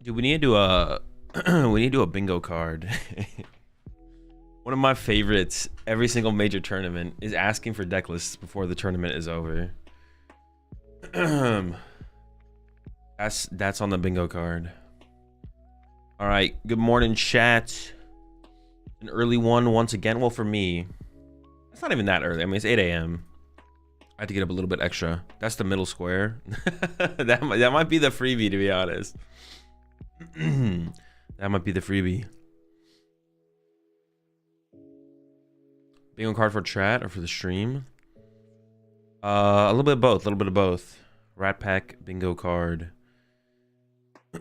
Dude, we need to do a we need to do a bingo card. One of my favorites every single major tournament is asking for deck lists before the tournament is over. That's on the bingo card. All right, good morning, chat. An early one once again. Well, for me, it's not even that early. I mean, it's 8 a.m. I had to get up a little bit extra. That's the middle square. that might be the freebie, to be honest. That might be the freebie. Bingo card for chat or for the stream? A little bit of both. A little bit of both. Rat Pack bingo card.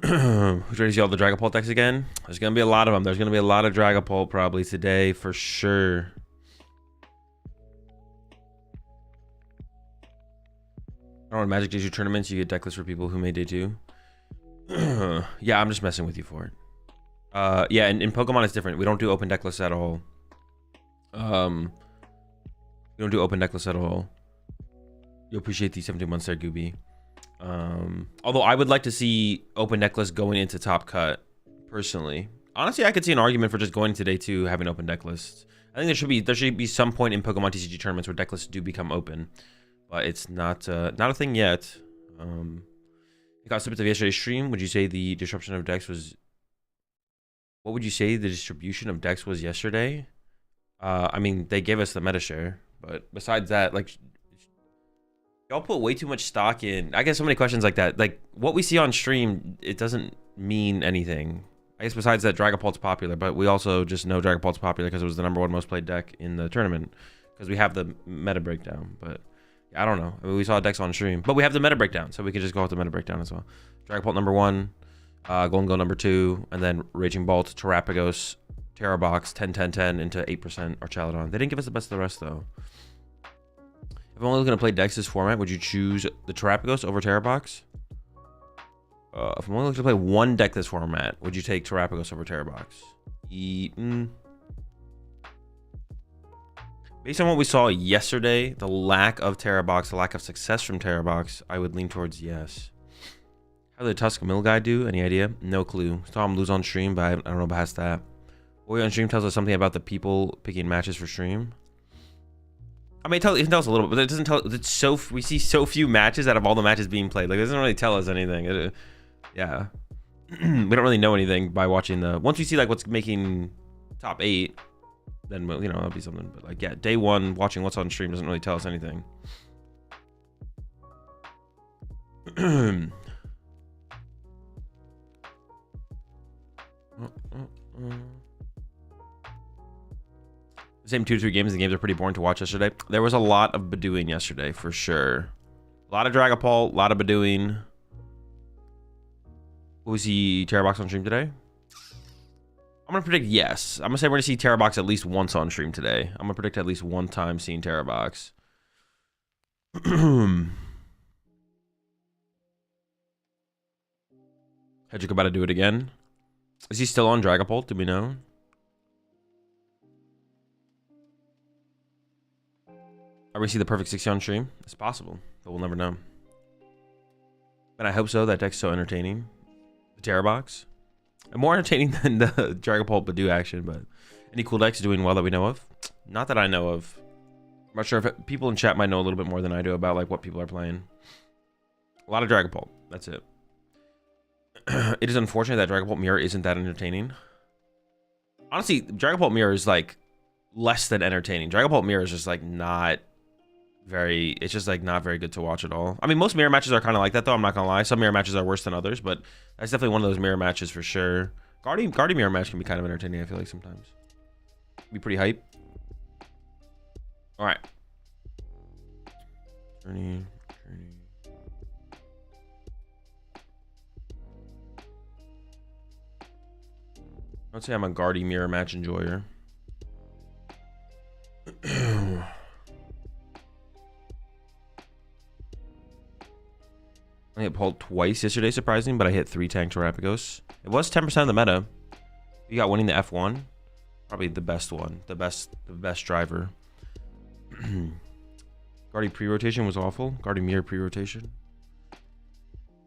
Who's ready to see all the Dragapult decks again? There's gonna be a lot of them. There's gonna be a lot of Dragapult probably today for sure. I don't know, Magic Day 2 tournaments, you get deck lists for people who made Day 2. Yeah, I'm just messing with you for it. Yeah, and in Pokemon it's different. We don't do open deck lists at all. We don't do open deck lists at all. You appreciate the 17 months there, Gooby. Although I would like to see open deck lists going into Top Cut, personally. Honestly, I could see an argument for just going to Day 2 having open deck lists. I think there should be some point in Pokemon TCG tournaments where deck lists do become open, but it's not a thing yet. You got snippets of yesterday's stream. Would you say the disruption of decks was? What would you say the distribution of decks was yesterday? I mean, they gave us the meta share, but besides that, like, y'all put way too much stock in. I get so many questions like that. Like, what we see on stream, it doesn't mean anything. I guess besides that, Dragapult's popular, but we also just know Dragapult's popular because it was the #1 most played deck in the tournament because we have the meta breakdown. But yeah, I don't know. I mean, we saw decks on stream, but we have the meta breakdown, so we can just go with the meta breakdown as well. Dragapult #1, Golden Go #2, and then Raging Bolt, Terrapagos, Terrabox, 10-10-10 into 8% Archaludon. They didn't give us the best of the rest though. If I'm only looking to play decks this format, would you choose the Terrapagos over Terrabox? If I'm only looking to play one deck this format, would you take Terrapagos over Terrabox? Based on what we saw yesterday, the lack of Terrabox, the lack of success from Terrabox, I would lean towards yes. How did the Tusk Mill guy do? Any idea? No clue. Saw him lose on stream, but I don't know past that. Boy on stream tells us something about the people picking matches for stream. I mean, it can tell us a little bit, but it doesn't tell. It's we see so few matches out of all the matches being played. Like, it doesn't really tell us anything. Yeah, we don't really know anything by watching the. Once we see like what's making top 8, then you know that'll be something. But like, yeah, day 1 watching what's on stream doesn't really tell us anything. Same 2 to 3 games. The games are pretty boring to watch yesterday. There was a lot of Bedouin yesterday for sure. A lot of Dragapult, a lot of Bedouin. Will we see Terrabox on stream today? I'm gonna predict yes. I'm gonna say we're gonna see Terrabox at least once on stream today. I'm gonna predict at least one time seeing Terrabox. Hedrick about to do it again. Is he still on Dragapult? Do we know? Are we see the perfect 60 on stream? It's possible, but we'll never know. And I hope so. That deck's so entertaining. The Terrabox. And more entertaining than the Dragapult Badoo action, but any cool decks doing well that we know of? Not that I know of. I'm not sure if people in chat might know a little bit more than I do about like what people are playing. A lot of Dragapult. That's it. It is unfortunate that Dragapult Mirror isn't that entertaining. Honestly, Dragapult Mirror is like less than entertaining. Dragapult Mirror is just like not very, it's just like not very good to watch at all. I mean, most mirror matches are kind of like that though, I'm not gonna lie. Some mirror matches are worse than others, but that's definitely one of those mirror matches for sure. Guardian mirror match can be kind of entertaining, I feel like sometimes. Be pretty hype. All right. Journey. I'd say I'm a Guardian mirror match enjoyer. I hit pulled twice yesterday, surprising, but I hit 3 tank Terrapagos. It was 10% of the meta. You got winning the F1. Probably the best one. The best driver. Guardian pre-rotation was awful. Guardian mirror pre-rotation.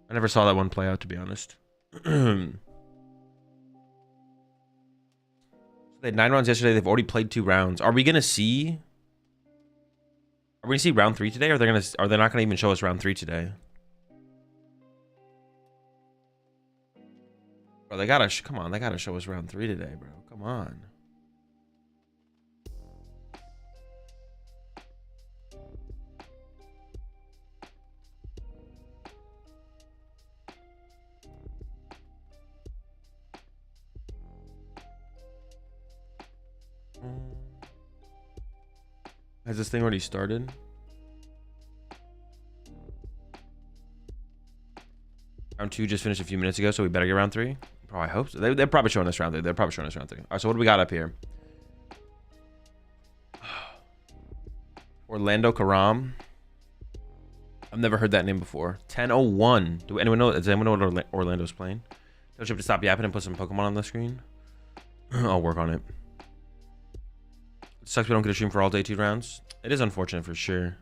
I never saw that one play out, to be honest. They had 9 rounds yesterday. They've already played 2 rounds. Are we gonna see? Are we gonna see round 3 today? Or are they not gonna even show us round 3 today? Bro, they gotta come on. They gotta show us round 3 today, bro. Come on. Has this thing already started? Round 2 just finished a few minutes ago, so we better get round 3. Oh, I hope so. They're probably showing us round 3. They're probably showing us round 3. All right, so what do we got up here? Orlando Karam. I've never heard that name before. 1001. Does anyone know what Orlando's playing? Don't you have to stop yapping and put some Pokemon on the screen? I'll work on it. It sucks we don't get a stream for all day 2 rounds. It is unfortunate for sure.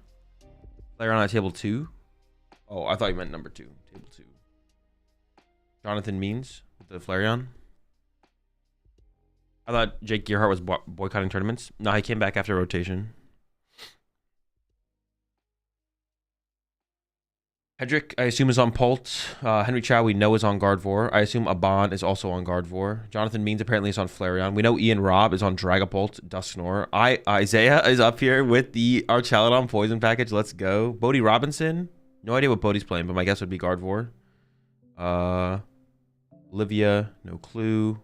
Player on at table 2. Oh, I thought you meant number 2. Table 2. Jonathan Means with the Flareon. I thought Jake Gearhart was boycotting tournaments. No, he came back after rotation. Hedrick, I assume, is on Pult. Henry Chow, we know, is on Gardevoir. I assume Aban is also on Gardevoir. Jonathan Means apparently is on Flareon. We know Ian Robb is on Dragapult, Dusknoir. Isaiah is up here with the Archaludon Poison Package. Let's go. Bodie Robinson. No idea what Bodie's playing, but my guess would be Gardevoir. Olivia, no clue.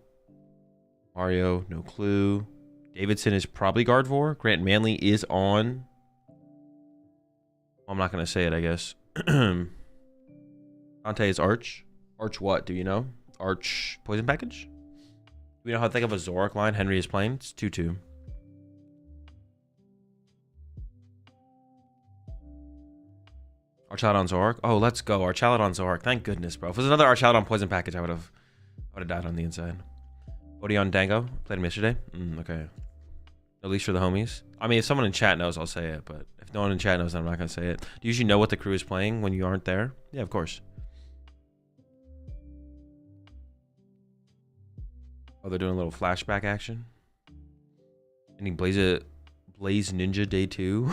Mario, no clue. Davidson is probably Gardevoir. Grant Manley is on. Well, I'm not going to say it, I guess. Dante is Arch. Arch what? Do you know? Arch Poison Package? Do we know how to think of a Zoroark line Henry is playing? It's 2-2. Archaludon Zoroark. Oh, let's go. Archaludon Zoroark. Thank goodness, bro. If it was another Archaludon Poison Package, I would have died on the inside. Bodhi on Dango. Played him yesterday. Okay. At least for the homies. I mean, if someone in chat knows, I'll say it. But if no one in chat knows, I'm not going to say it. Do you usually know what the crew is playing when you aren't there? Yeah, of course. Oh, they're doing a little flashback action. Any Blaze Ninja Day 2?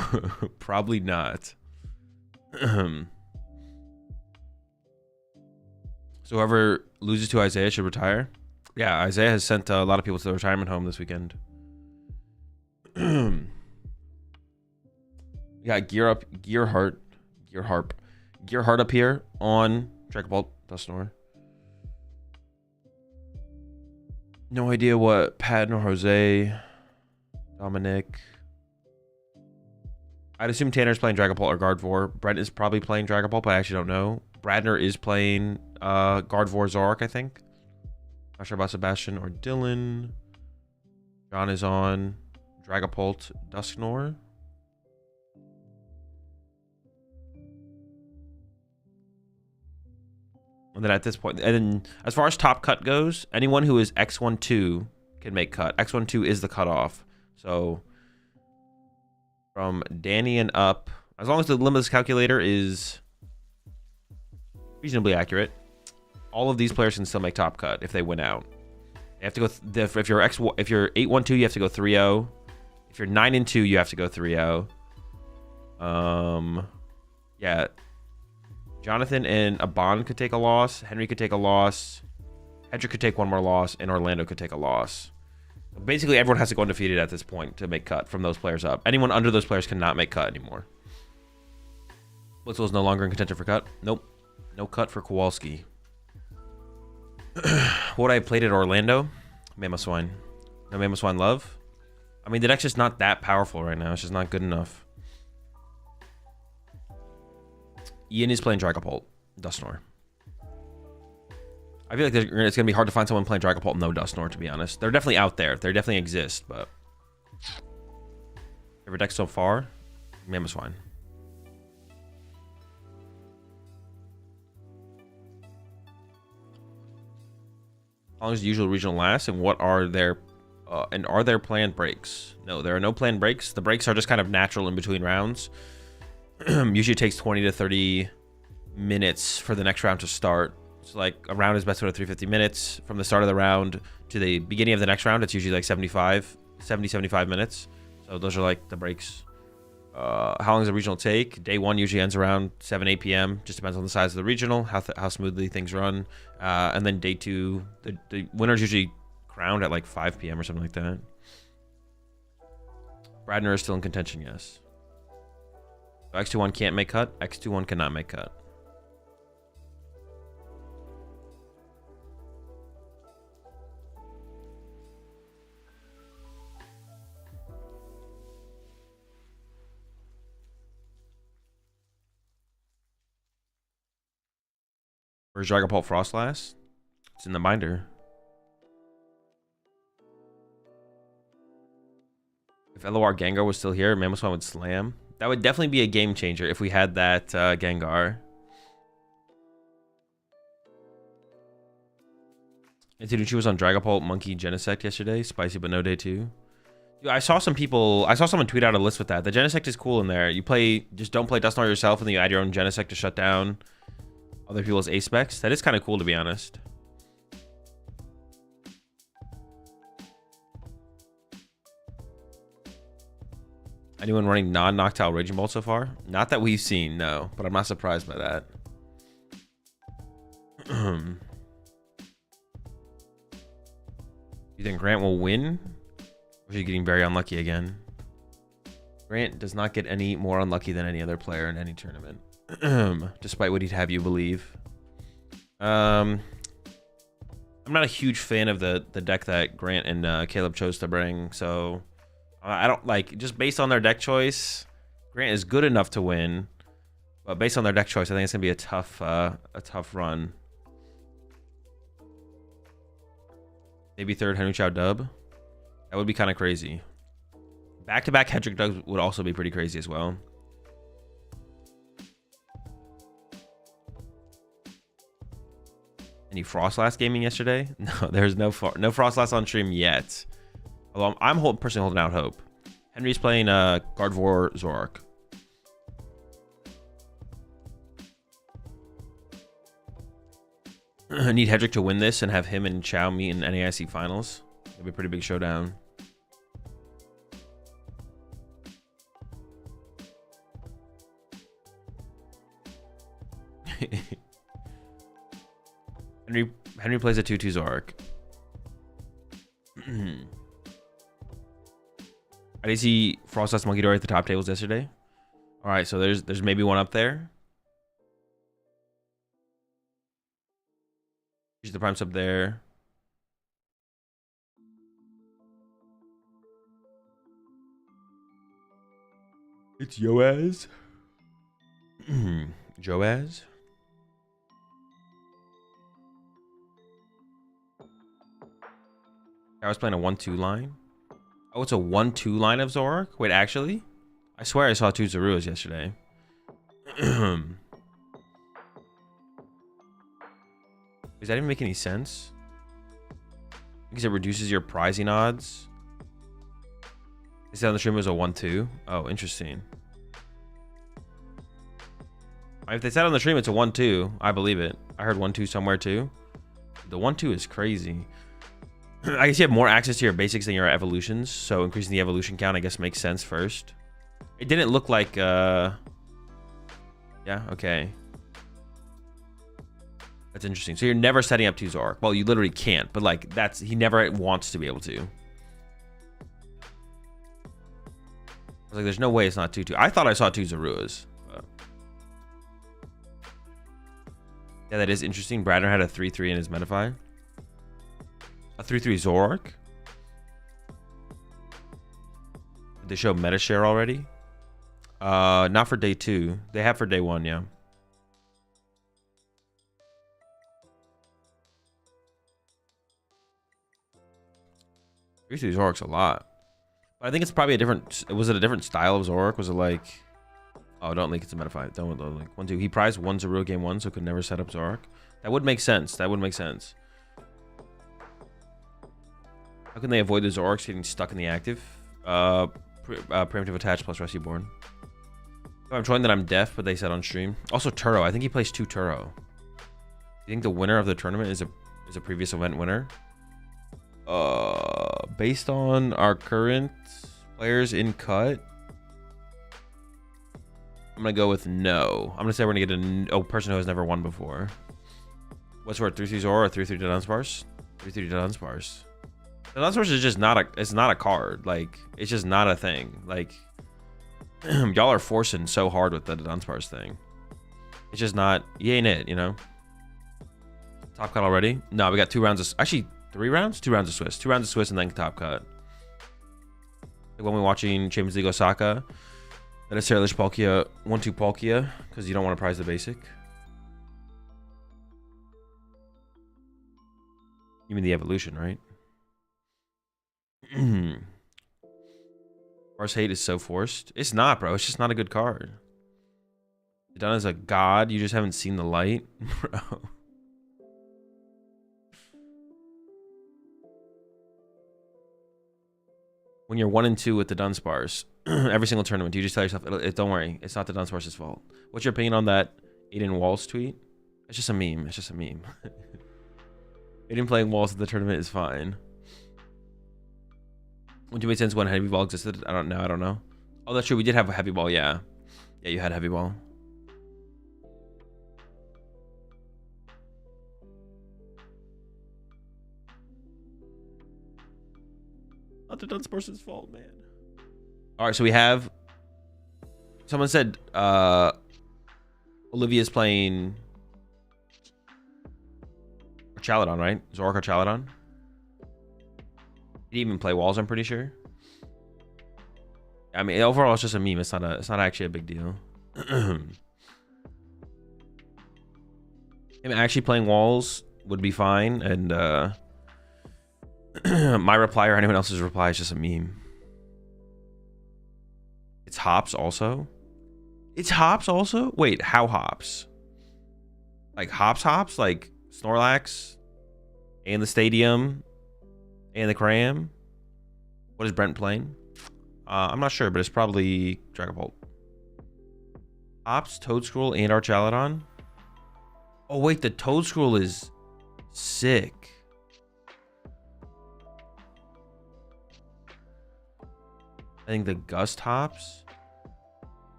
Probably not. So whoever loses to Isaiah should retire. Yeah, Isaiah has sent a lot of people to the retirement home this weekend. Yeah, Gearhart up here on Dragapult, Dusknoir. No idea what Pat nor Jose, Dominic. I'd assume Tanner's playing Dragapult or Gardevoir. Brent is probably playing Dragapult, but I actually don't know. Bradner is playing Gardevoir Zoroark, I think. Not sure about Sebastian or Dylan. John is on Dragapult, Dusknoir. And then at this point, and then as far as top cut goes, anyone who is X12 can make cut. X12 is the cutoff. So from Danny and up, as long as the limitless calculator is reasonably accurate, all of these players can still make top cut if they win out. They have to go if you're 812, you have to go 3-0. If you're 9-2, you have to go 3-0. Yeah. Jonathan and Aban could take a loss. Henry could take a loss. Hedrick could take one more loss, and Orlando could take a loss. Basically, everyone has to go undefeated at this point to make cut from those players up. Anyone under those players cannot make cut anymore. Blitzel is no longer in contention for cut. Nope. No cut for Kowalski. What I played at Orlando? Mamoswine. No Mamoswine love? I mean, the deck's just not that powerful right now. It's just not good enough. Ian is playing Dragapult. Dusknoir. I feel like it's going to be hard to find someone playing Dragapult and no Dusknoir, to be honest. They're definitely out there. They definitely exist, but... Favorite deck so far? Mamoswine. How long is the usual regional last, and what are their... are there planned breaks? No, there are no planned breaks. The breaks are just kind of natural in between rounds. Usually it takes 20 to 30 minutes for the next round to start. So like a round is best out of 350 minutes from the start of the round to the beginning of the next round, it's usually like 75 minutes. So those are like the breaks. How long does a regional take? Day 1 usually ends around 7-8 p.m. Just depends on the size of the regional, how smoothly things run. And then day 2, the winner's usually crowned at like 5 p.m. or something like that. Bradner is still in contention, yes. So X21 can't make cut. X21 cannot make cut. Where's Dragapult Frostlass? It's in the binder. If LOR Gengar was still here, Mamoswine would slam. That would definitely be a game changer if we had that Gengar. Antonucci was on Dragapult Monkey Genesect yesterday. Spicy but no day 2. Dude, I saw someone tweet out a list with that. The Genesect is cool in there. You play, just don't play Dusknoir yourself, and then you add your own Genesect to shut down other people's ace specs. That is kind of cool, to be honest. Anyone running non-Noctowl Raging Bolt so far? Not that we've seen, no. But I'm not surprised by that. You think Grant will win? Or is he getting very unlucky again? Grant does not get any more unlucky than any other player in any tournament. Despite what he'd have you believe. I'm not a huge fan of the deck that Grant and Caleb chose to bring, so I don't like, just based on their deck choice, Grant is good enough to win, but based on their deck choice, I think it's gonna be a tough run. Maybe third Henry Chow dub. That would be kind of crazy. Back-to-back Hedrick dubs would also be pretty crazy as well. Any Frostlass gaming yesterday? No, there's no Frostlass on stream yet. Although I'm personally holding out hope. Henry's playing Gardevoir Zoroark. I need Hedrick to win this and have him and Chow meet in NAIC finals. It'll be a pretty big showdown. Henry plays a 2-2 Zoroark. I did see Frostlass Monkey at the top tables yesterday. All right, so there's maybe one up there. Here's the prime sub there. It's Yoaz. Joaz. I was playing a 1-2 line. Oh, it's a 1-2 line of Zoroark? Wait, actually? I swear I saw 2 Zaruas yesterday. Does that even make any sense? Because it reduces your prizing odds. They said on the stream it was a 1-2. Oh, interesting. If they said on the stream it's a 1-2, I believe it. I heard 1-2 somewhere too. The 1-2 is crazy. I guess you have more access to your basics than your evolutions, so increasing the evolution count I guess makes sense first. It didn't look like yeah, okay. That's interesting. So you're never setting up 2 Zoroark. Well, you literally can't, but like he never wants to be able to. I was like, there's no way it's not 2-2. I thought I saw 2 Zaruas. But... yeah, that is interesting. Bradner had a 3-3 in his Metafy. A 3-3 Zoroark? Did they show Metashare already? Not for day 2. They have for day 1, yeah. 3-3 Zoroark's a lot. But I think it's probably a different... was it a different style of Zoroark? Was it like... oh, don't link. It's a Metafy. Don't link. 1-2. He prized 1 Zarua game 1, so could never set up Zoroark. That would make sense. That would make sense. How can they avoid the Zoroarks getting stuck in the active? Preemptive attach plus Rusty Born. I'm showing that I'm deaf, but they said on stream. Also Turo. I think he plays 2 Turo. You think the winner of the tournament is a previous event winner? Based on our current players in cut, I'm gonna go with no. I'm gonna say we're gonna get a person who has never won before. What's worth 3-3 Zoro or 3-3 Dunsparce? 3-3 Dunsparce. The Dunsparce is just not a. It's not a card. Like it's just not a thing. Like y'all are forcing so hard with the Dunsparce thing. It's just not. You ain't it. You know. Top cut already? No, we got 2 rounds of. Actually, 3 rounds. 2 rounds of Swiss. 2 rounds of Swiss and then top cut. Like when we're watching Champions League Osaka, then it's Serlish Palkia 1-2 Palkia because you don't want to prize the basic. You mean the evolution, right? Mars hate is so forced. It's not, bro. It's just not a good card. Done as a god. You just haven't seen the light, bro. When you're 1 and 2 with the Dunsparce, every single tournament, you just tell yourself, don't worry, it's not the Dunsparce's fault. What's your opinion on that Aiden Walls tweet? It's just a meme. It's just a meme. Aiden playing Walls at the tournament is fine. Would you make sense when Heavy Ball existed? I don't know. Oh, that's true. We did have a Heavy Ball, yeah. Yeah, you had Heavy Ball. Not the Dunsparce's fault, man. All right, so we have. Someone said Olivia's playing Archaludon, right? Zork Archaludon. He didn't even play Walls, I'm pretty sure. I mean, overall, it's just a meme. It's not actually a big deal. Him actually playing Walls would be fine, and my reply or anyone else's reply is just a meme. It's Hops also. It's Hops also. Wait, how Hops? Like Hops, like Snorlax, and the Stadium, and the Cram. What is Brent playing? I'm not sure, but it's probably Dragapult. Hops, Toedscruel, and Archaludon. Oh wait, the Toedscruel is sick. I think the Gust Hops.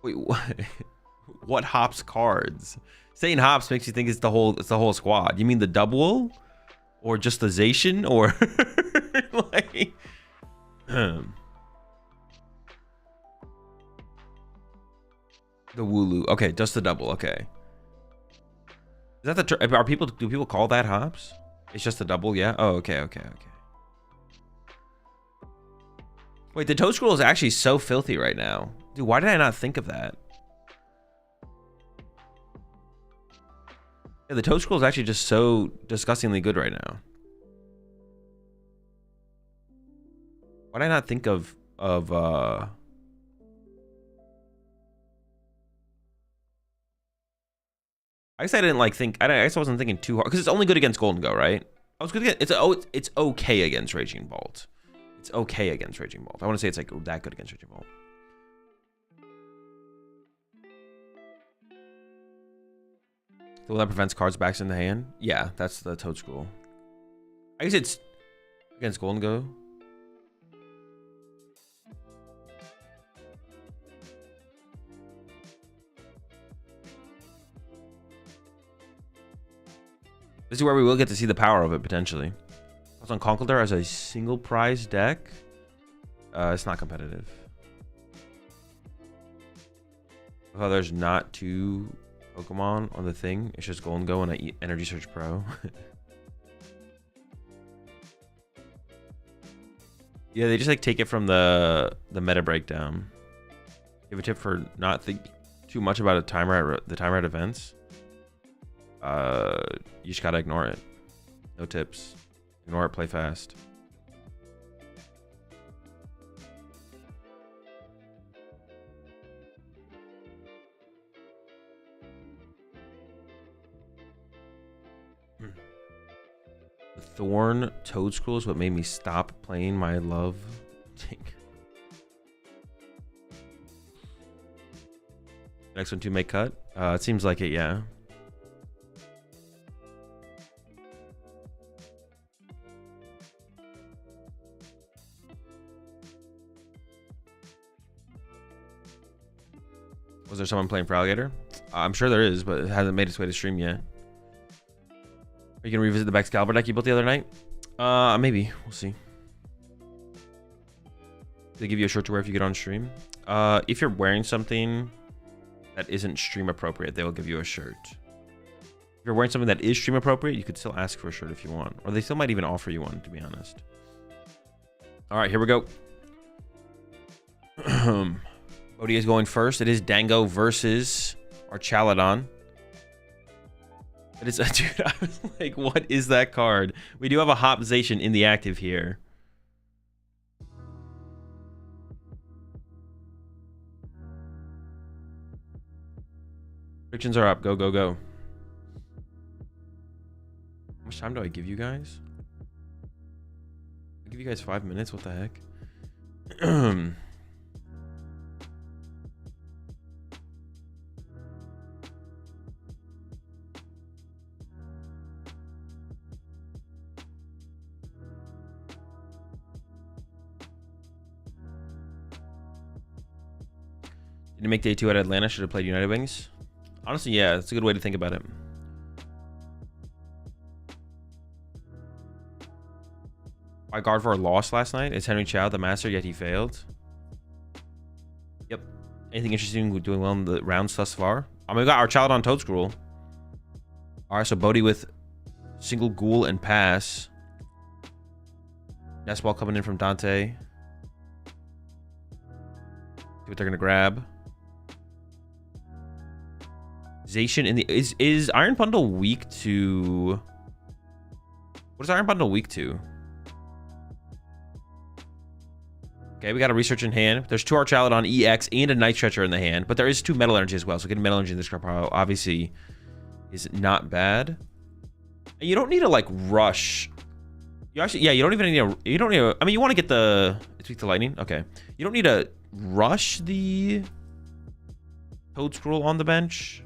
Wait, what? What Hops cards? Saying Hops makes you think it's the whole squad. You mean the double, or just the Zacian, or like? The Wooloo. Okay, just the double. Okay. Is that the? Do people call that Hops? It's just the double. Yeah. Oh, okay. Wait, the Toedscruel is actually so filthy right now. Dude, why did I not think of that? Yeah, the Toedscruel is actually just so disgustingly good right now. Why did I not think of I guess I didn't think. I guess I wasn't thinking too hard because it's only good against Golden Go, right? I was good against. It's okay against Raging Bolt. It's okay against Raging Bolt. I want to say it's like that good against Raging Bolt. The one that prevents cards backs in the hand? Yeah, that's the Toedscruel. I guess it's against Golden Go. This is where we will get to see the power of it, potentially. It's on Conkeldurr as a single prize deck. It's not competitive. Oh, there's not 2 Pokemon on the thing. It's just Golden Go and I Energy Search Pro. Yeah, they just like take it from the meta breakdown. Give a tip for not thinking too much about the timer at events. You just gotta ignore it. No tips. Ignore it, play fast. The Thorn Toedscruel is what made me stop playing my love. Next one to make cut. It seems like it, yeah. Was there someone playing for Alligator? I'm sure there is, but it hasn't made its way to stream yet. Are you gonna revisit the Excalibur deck you built the other night? Maybe. We'll see. They give you a shirt to wear if you get on stream. If you're wearing something that isn't stream appropriate, they will give you a shirt. If you're wearing something that is stream appropriate, you could still ask for a shirt if you want, or they still might even offer you one, to be honest. All right, here we go. Bodhi is going first. It is Dango versus Archaludon. It is, dude, I was like, what is that card? We do have a Hopzation in the active here. Predictions are up. Go, go, go. How much time do I give you guys? I give you guys 5 minutes. What the heck? Didn't make day 2 at Atlanta. Should have played United Wings. Honestly, yeah, that's a good way to think about it. My Gardevoir lost last night. It's Henry Chow, the master, yet he failed. Yep. Anything interesting with doing well in the rounds thus far? I mean, we got Archaludon Toadscroll. All right, so Bodhi with single Ghoul and pass. Nest Ball coming in from Dante. See what they're gonna grab. Zation in the is Iron Bundle weak to? What is Iron Bundle weak to? Okay, we got a research in hand. There's 2 Archaludon EX and a Night Stretcher in the hand, but there is 2 Metal Energy as well. So getting Metal Energy in this card pile obviously is not bad. And you don't need to like rush. You actually, yeah, you don't even need a. You don't need a. I mean, you want to get the. It's weak to lightning. Okay, you don't need to rush the Toadscroll on the bench.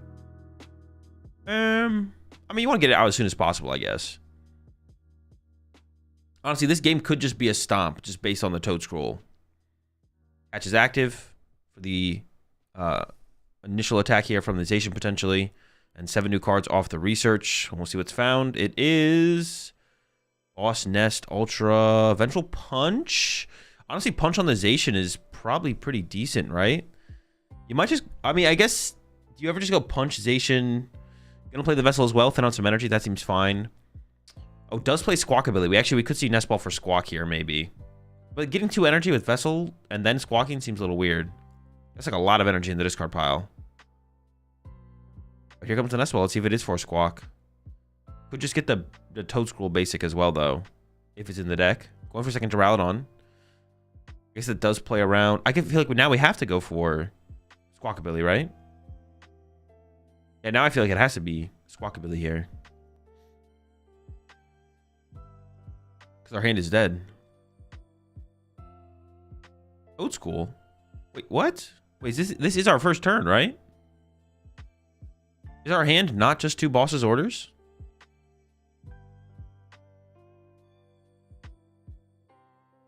I mean, you want to get it out as soon as possible, I guess. Honestly, this game could just be a stomp, just based on the Toadscroll. Catch is active for the initial attack here from the Zation potentially, and 7 new cards off the research. And we'll see what's found. It is Boss Nest, Ultra, Vengeful Punch. Honestly, Punch on the Zation is probably pretty decent, right? You might just, I mean, I guess, do you ever just go Punch Zation? Gonna play the Vessel as well, thin out some energy. That seems fine. Oh, does play Squawkabilly. We could see Nest Ball for Squawk here, maybe. But getting 2 energy with Vessel and then Squawking seems a little weird. That's like a lot of energy in the discard pile. But here comes the Nest Ball. Let's see if it is for Squawk. Could just get the Toadscroll basic as well, though, if it's in the deck. Going for second Duraludon. I guess it does play around. I can feel like now we have to go for Squawkabilly, right? Yeah, now I feel like it has to be Squawkabilly here. Because our hand is dead. Toadscroll? Wait, what? Wait, this is our first turn, right? Is our hand not just 2 Boss's Orders?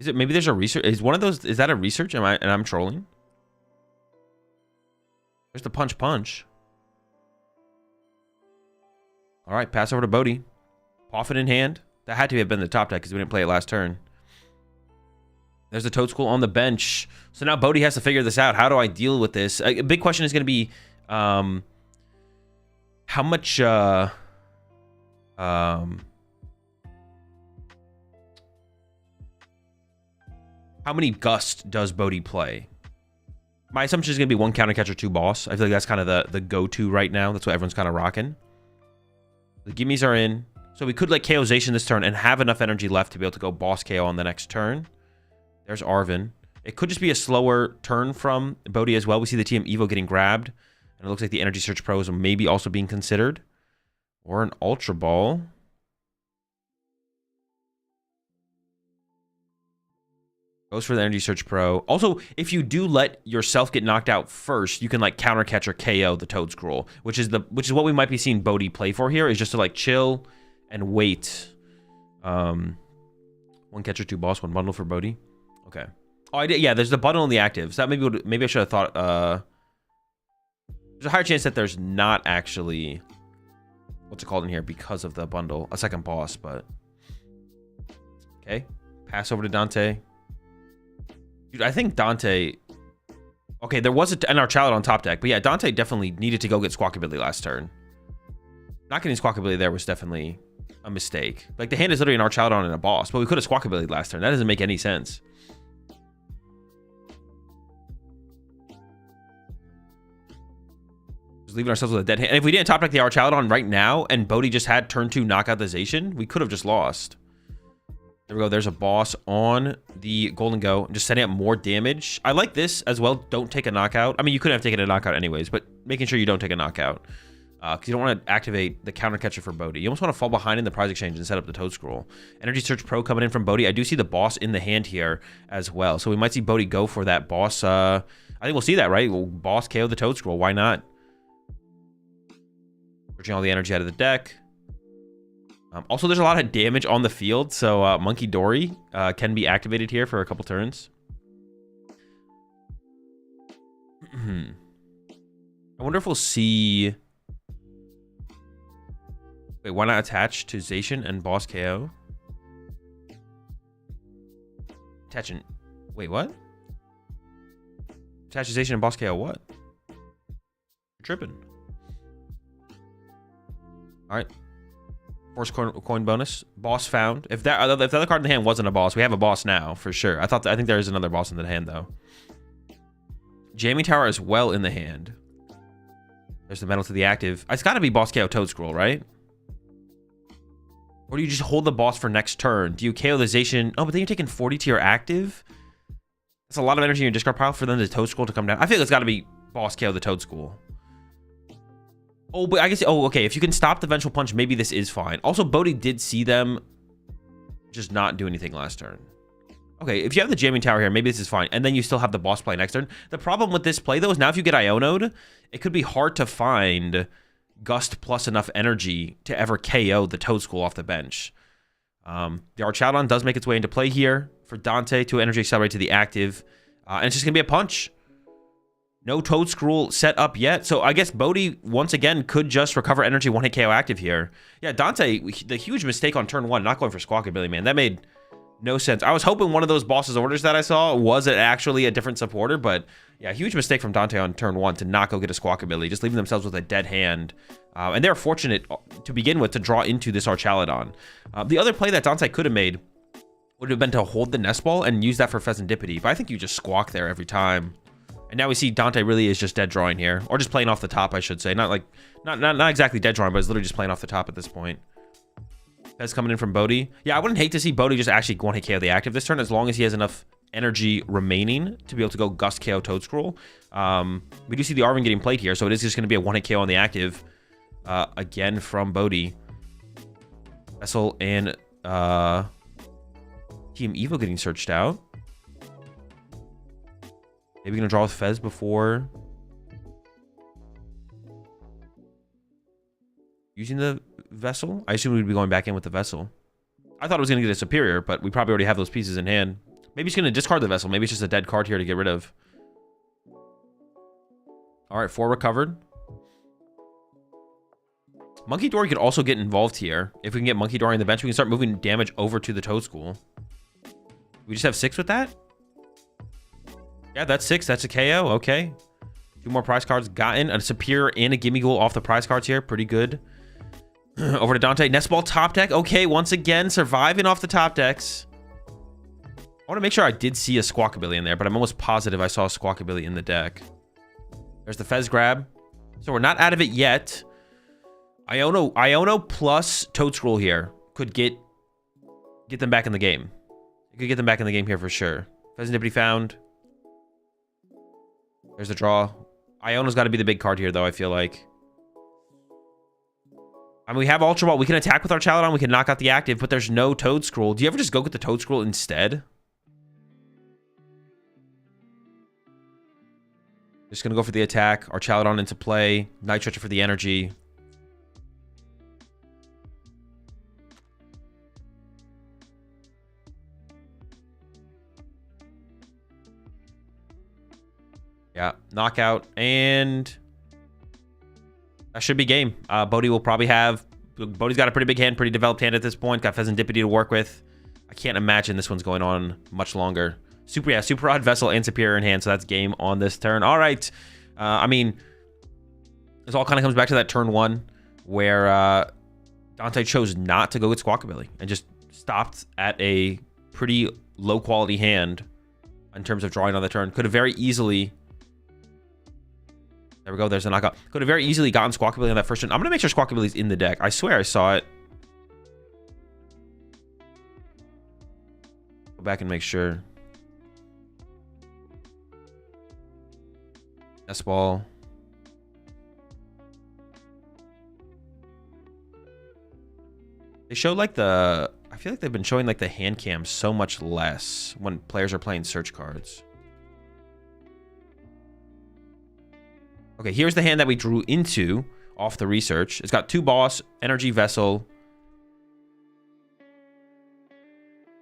Is it, maybe there's a research? Is one of those, is that a research? I'm trolling? There's the punch. All right, pass over to Bodhi. Poffin in hand. That had to have been the top deck because we didn't play it last turn. There's the Toadscroll on the bench. So now Bodhi has to figure this out. How do I deal with this? A big question is going to be how much how many Gust does Bodhi play? My assumption is going to be 1 counter catcher, 2 boss. I feel like that's kind of the go-to right now. That's what everyone's kind of rocking. The gimmies are in. So we could like KO Zation this turn and have enough energy left to be able to go boss KO on the next turn. There's Arvin. It could just be a slower turn from Bodhi as well. We see the Team Evo getting grabbed. And it looks like the Energy Search Pro is maybe also being considered. Or an Ultra Ball. Goes for the Energy Search Pro. Also, if you do let yourself get knocked out first, you can like counter catch or KO the Toadscroll, which is what we might be seeing Bodhi play for here, is just to like chill and wait. 1 catcher, 2 boss, 1 bundle for Bodhi. Okay. Oh, I did. Yeah, there's the bundle in the active. So that maybe I should have thought. There's a higher chance that there's not actually, what's it called in here, because of the bundle, a second boss, but okay. Pass over to Dante. Dude, I think Dante, okay, there was an Archaludon top deck, but yeah, Dante definitely needed to go get Squawkabilly last turn. Not getting Squawkabilly there was definitely a mistake. Like, the hand is literally an Archaludon and a boss, but we could have Squawkabilly last turn. That doesn't make any sense. Just leaving ourselves with a dead hand. And if we didn't top deck the Archaludon right now, and Bodhi just had turn 2 knockout the Zacian, we could have just lost. There we go. There's a boss on the Golden Go. Just setting up more damage. I like this as well. Don't take a knockout. I mean, you could have taken a knockout anyways, but making sure you don't take a knockout. Because you don't want to activate the counter catcher for Bodhi. You almost want to fall behind in the prize exchange and set up the Toad Scroll. Energy Search Pro coming in from Bodhi. I do see the boss in the hand here as well. So we might see Bodhi go for that boss. I think we'll see that, right? We'll boss KO the Toad Scroll. Why not? Searching all the energy out of the deck. Also, there's a lot of damage on the field, so Monkey Dory can be activated here for a couple turns. I wonder if we'll see... Wait, why not attach to Zacian and boss KO? Attaching... Wait, what? Attach to Zacian and boss KO what? You're tripping. Alright. Force coin bonus. Boss found. If the other card in the hand wasn't a boss, we have a boss now for sure. I think there is another boss in the hand though. Jamming Tower is well in the hand. There's the medal to the active. It's got to be boss KO Toad Scroll, right? Or do you just hold the boss for next turn? Do you KO the Zacian? Oh, but then you're taking 40 to your active. That's a lot of energy in your discard pile for then the Toad Scroll to come down. I feel like it's got to be boss KO the Toad Scroll. Oh, but I guess... Oh, okay. If you can stop the Vengeful Punch, maybe this is fine. Also, Bodhi did see them just not do anything last turn. Okay, if you have the Jamming Tower here, maybe this is fine. And then you still have the boss play next turn. The problem with this play, though, is now if you get Iono'd, it could be hard to find Gust plus enough energy to ever KO the Toad Scroll off the bench. The Archaludon does make its way into play here for Dante to energy accelerate to the active. And it's just going to be a punch. No Toad Scroll set up yet. So I guess Bodhi, once again, could just recover energy 1-hit KO active here. Yeah, Dante, the huge mistake on turn 1, not going for Squawkabilly, man. That made no sense. I was hoping one of those boss's orders that I saw was actually a different supporter, but yeah, huge mistake from Dante on turn 1 to not go get a Squawkabilly, just leaving themselves with a dead hand. And they're fortunate to begin with to draw into this Archaludon. The other play that Dante could have made would have been to hold the Nest Ball and use that for Pheasantipity, but I think you just squawk there every time. And now we see Dante really is just dead drawing here. Or just playing off the top, I should say. Not exactly dead drawing, but it's literally just playing off the top at this point. Fez coming in from Bodhi. Yeah, I wouldn't hate to see Bodhi just actually go on hit KO the active this turn, as long as he has enough energy remaining to be able to go Gust KO Toad Scroll. We do see the Arven getting played here, so it is just going to be a 1-hit KO on the active. Again from Bodhi. Vessel and Team Evo getting searched out. Maybe gonna draw with Fez before using the Vessel. I assume we'd be going back in with the Vessel. I thought it was gonna get a Superior, but we probably already have those pieces in hand. Maybe he's gonna discard the Vessel. Maybe it's just a dead card here to get rid of. All right, 4 recovered. Monkey Dory could also get involved here. If we can get Monkey Dory on the bench, we can start moving damage over to the Toad Scroll. We just have 6 with that? Yeah, that's 6. That's a KO. Okay. 2 more prize cards gotten. A Superior and a Gimme Ghoul off the prize cards here. Pretty good. Over to Dante. Nest Ball top deck. Okay, once again, surviving off the top decks. I want to make sure I did see a Squawkabilly in there, but I'm almost positive I saw a Squawkabilly in the deck. There's the Fez grab. So we're not out of it yet. Iono plus Toad Scroll here could get them back in the game. It could get them back in the game here for sure. Pheasantipity found. There's the draw. Iono's got to be the big card here, though, I feel like. I mean, we have Ultra Ball. We can attack with our Archaludon. We can knock out the active, but there's no Toad Scroll. Do you ever just go get the Toad Scroll instead? Just going to go for the attack. Archaludon into play. Night Stretcher for the energy. Yeah, knockout, and That should be game. Bodhi will probably have... Bodhi's got a pretty big hand, pretty developed hand at this point. Got Pheasantipity to work with. I can't imagine this one's going on much longer. Super Odd Vessel and Superior in hand, so that's game on this turn. All right. I mean, this all kind of comes back to that turn 1 where Dante chose not to go with Squawkabilly and just stopped at a pretty low quality hand in terms of drawing on the turn. Could have very easily... There we go. There's a knockout. Could have very easily gotten Squawkabilly on that first turn. I'm going to make sure Squawkabilly's in the deck. I swear I saw it. Go back and make sure. S-Ball. They show like the... I feel like they've been showing like the hand cam so much less when players are playing search cards. Okay, here's the hand that we drew into off the research. It's got 2 boss, energy vessel.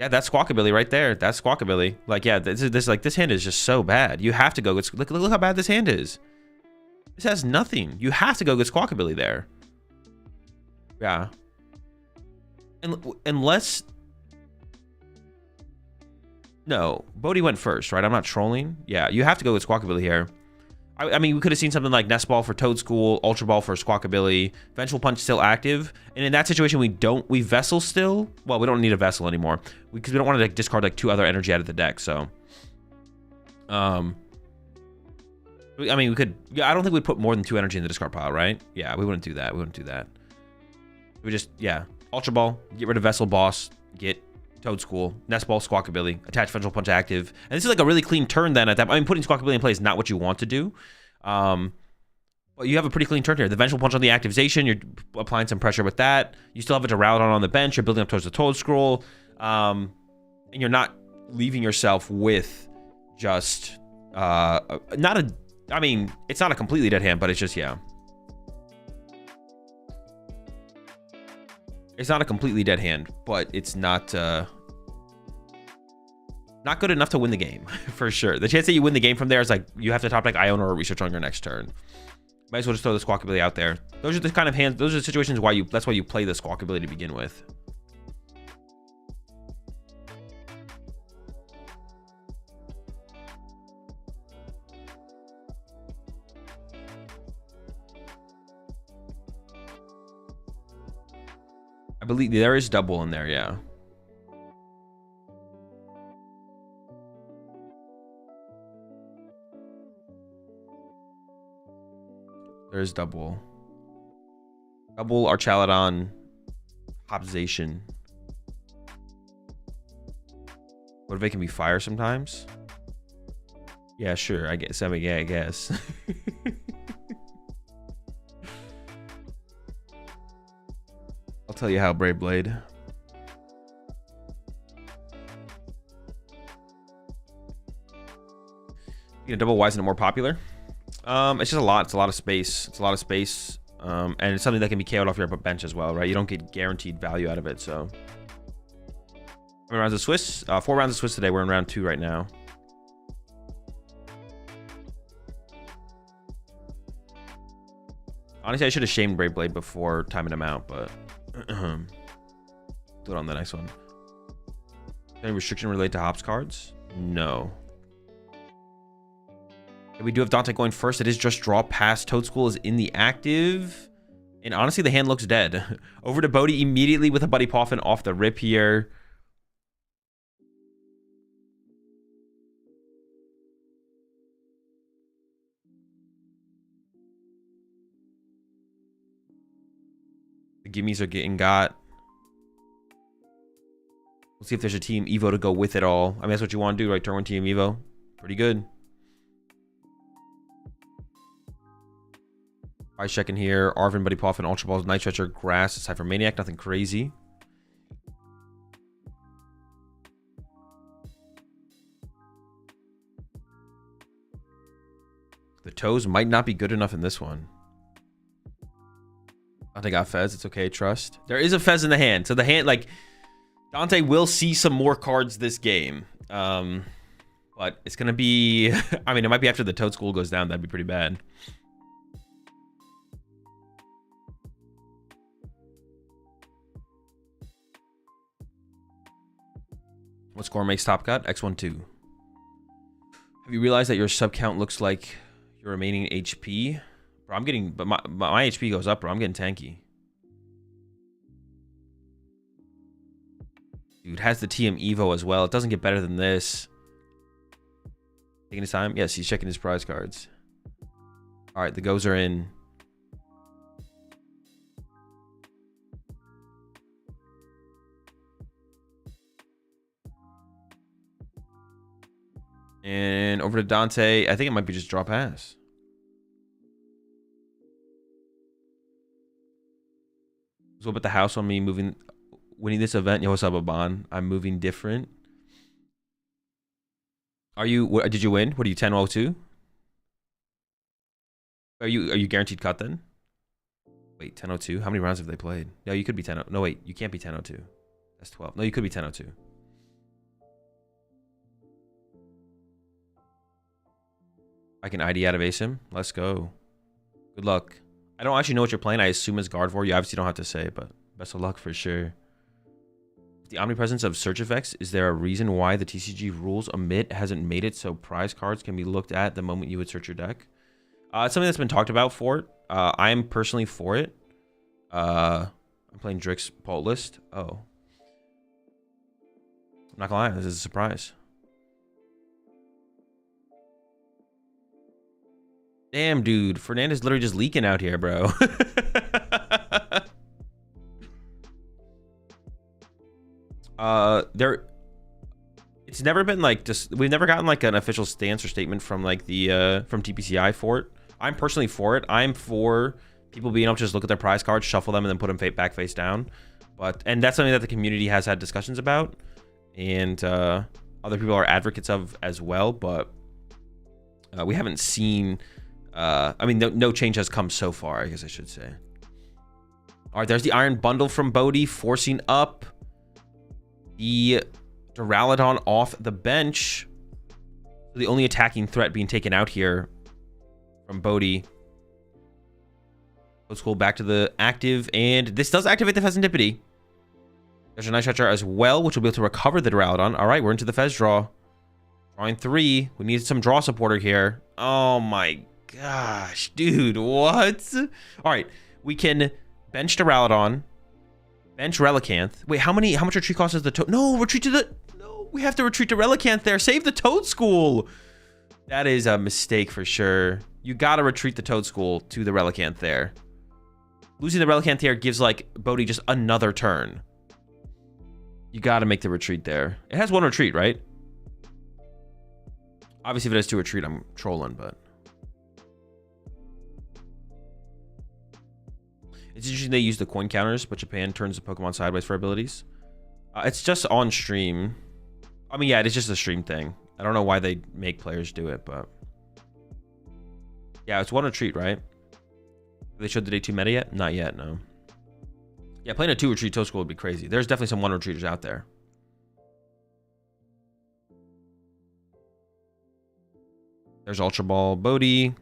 Yeah, that's Squawkabilly right there. That's Squawkabilly. Like, yeah, this hand is just so bad. You have to go. Look how bad this hand is. This has nothing. You have to go get Squawkabilly there. Yeah. Unless... No, Bodhi went first, right? I'm not trolling. Yeah, you have to go with Squawkabilly here. I mean, we could have seen something like Nest Ball for Toad School, Ultra Ball for Squawkabilly, Vengeful Punch still active, and in that situation we Vessel still. Well, we don't need a Vessel anymore because we don't want to like, discard like 2 other energy out of the deck. So, I mean, we could. Yeah, I don't think we'd put more than 2 energy in the discard pile, right? Yeah, we wouldn't do that. We wouldn't do that. We just Ultra Ball, get rid of Vessel Boss, get Toad School, Nest Ball, Squawkabilly, attach Vengeful Punch active. And this is like a really clean turn then at that. I mean, putting Squawkabilly in play is not what you want to do. But you have a pretty clean turn here. The Vengeful Punch on the activation, you're applying some pressure with that. You still have a Archaludon on the bench. You're building up towards the Toad Scroll. And you're not leaving yourself with just, not a, I mean, it's not a completely dead hand, but it's just, yeah. It's not a completely dead hand, but it's not not good enough to win the game, for sure. The chance that you win the game from there is like, you have to top deck Iona or Research on your next turn. Might as well just throw the Squawkabilly out there. Those are the kind of hands, those are the situations that's why you play the Squawkabilly to begin with. I believe there is double in there, yeah. There's double. Double Archaludon Hopzation. What if it can be fire sometimes? Yeah, sure. I guess. I mean, yeah, I guess. I'll tell you how, Brave Blade. You know, double why isn't it more popular? It's just a lot. It's a lot of space. It's a lot of space. And it's something that can be KO'd off your bench as well, right? You don't get guaranteed value out of it, so. How many rounds of Swiss? 4 rounds of Swiss today. We're in round 2 right now. Honestly, I should have shamed Brave Blade before timing him out, but do it on the next one. Any restriction related to Hops cards? No. Okay, we do have Dante going first. It is just draw past. Toad School is in the active. And honestly, the hand looks dead. Over to Bodhi immediately with a Buddy Poffin off the rip here. The gimmies are getting got. We'll see if there's a Team Evo to go with it all. I mean, that's what you want to do, right? Turn 1 Team Evo. Pretty good. Price checking here. Arvin, Buddy Poffin, Ultra Balls, Night Stretcher, Grass, Cypher Maniac. Nothing crazy. The toes might not be good enough in this one. Dante got Fez. It's okay. Trust. There is a Fez in the hand. So the hand, like, Dante will see some more cards this game. But it's going to be... I mean, it might be after the Toad School goes down. That'd be pretty bad. What score makes top cut? X12. Have you realized that your sub count looks like your remaining HP? Bro, I'm getting, but my HP goes up, bro. I'm getting tanky. Dude, has the TM Evo as well. It doesn't get better than this. Taking his time? Yes, he's checking his prize cards. All right, the goes are in. And over to Dante. I think it might be just draw pass. So what about the house on me moving, winning this event? Yo, what's up, Aban? I'm moving different. Are you? Did you win? What are you? 10-02? Are you guaranteed cut then? Wait, 10-02. How many rounds have they played? No, you could be 10. No, wait, you can't be 10-02. That's 12. No, you could be 10-02. I can ID out of ASIM. Let's go. Good luck. I don't actually know what you're playing. I assume it's Gardevoir. You obviously don't have to say, but best of luck for sure. The omnipresence of search effects, is there a reason why the TCG rules omit hasn't made it so prize cards can be looked at the moment you would search your deck? It's something that's been talked about for it. I'm personally for it. I'm playing Drick's Pult List. Oh. I'm not gonna lie, this is a surprise. Damn, dude. Fernandez literally just leaking out here, bro. It's never been like just, we've never gotten like an official stance or statement from like the from TPCI for it. I'm personally for it. I'm for people being able to just look at their prize cards, shuffle them, and then put them back face down. And that's something that the community has had discussions about, and other people are advocates of as well. But we haven't seen. I mean, no change has come so far, I guess I should say. All right, there's the Iron Bundle from Bodhi, forcing up the Duraludon off the bench. The only attacking threat being taken out here from Bodhi. Let's go back to the active, and this does activate the Fezandipity. There's a nice shot as well, which will be able to recover the Duraludon. All right, we're into the Fez draw. Drawing 3. We need some draw supporter here. Oh my gosh, dude, what? All right, we can bench Duraludon, bench Relicanth. Wait, how much retreat cost is the Toad? No, retreat to the, no, we have to retreat to Relicanth there. Save the Toad School. That is a mistake for sure. You gotta retreat the Toad School to the Relicanth there. Losing the Relicanth here gives like Bodhi just another turn. You gotta make the retreat there. It has 1 retreat, right? Obviously, if it has 2 retreat, I'm trolling, but it's interesting they use the coin counters, but Japan turns the Pokemon sideways for abilities. It's just on stream. I mean, yeah, it's just a stream thing. I don't know why they make players do it, but yeah, it's 1 retreat, right? Have they showed the day 2 meta yet? Not yet, no. Yeah, playing a 2 retreat Toad School would be crazy. There's definitely some 1 retreaters out there. There's Ultra Ball Bodhi.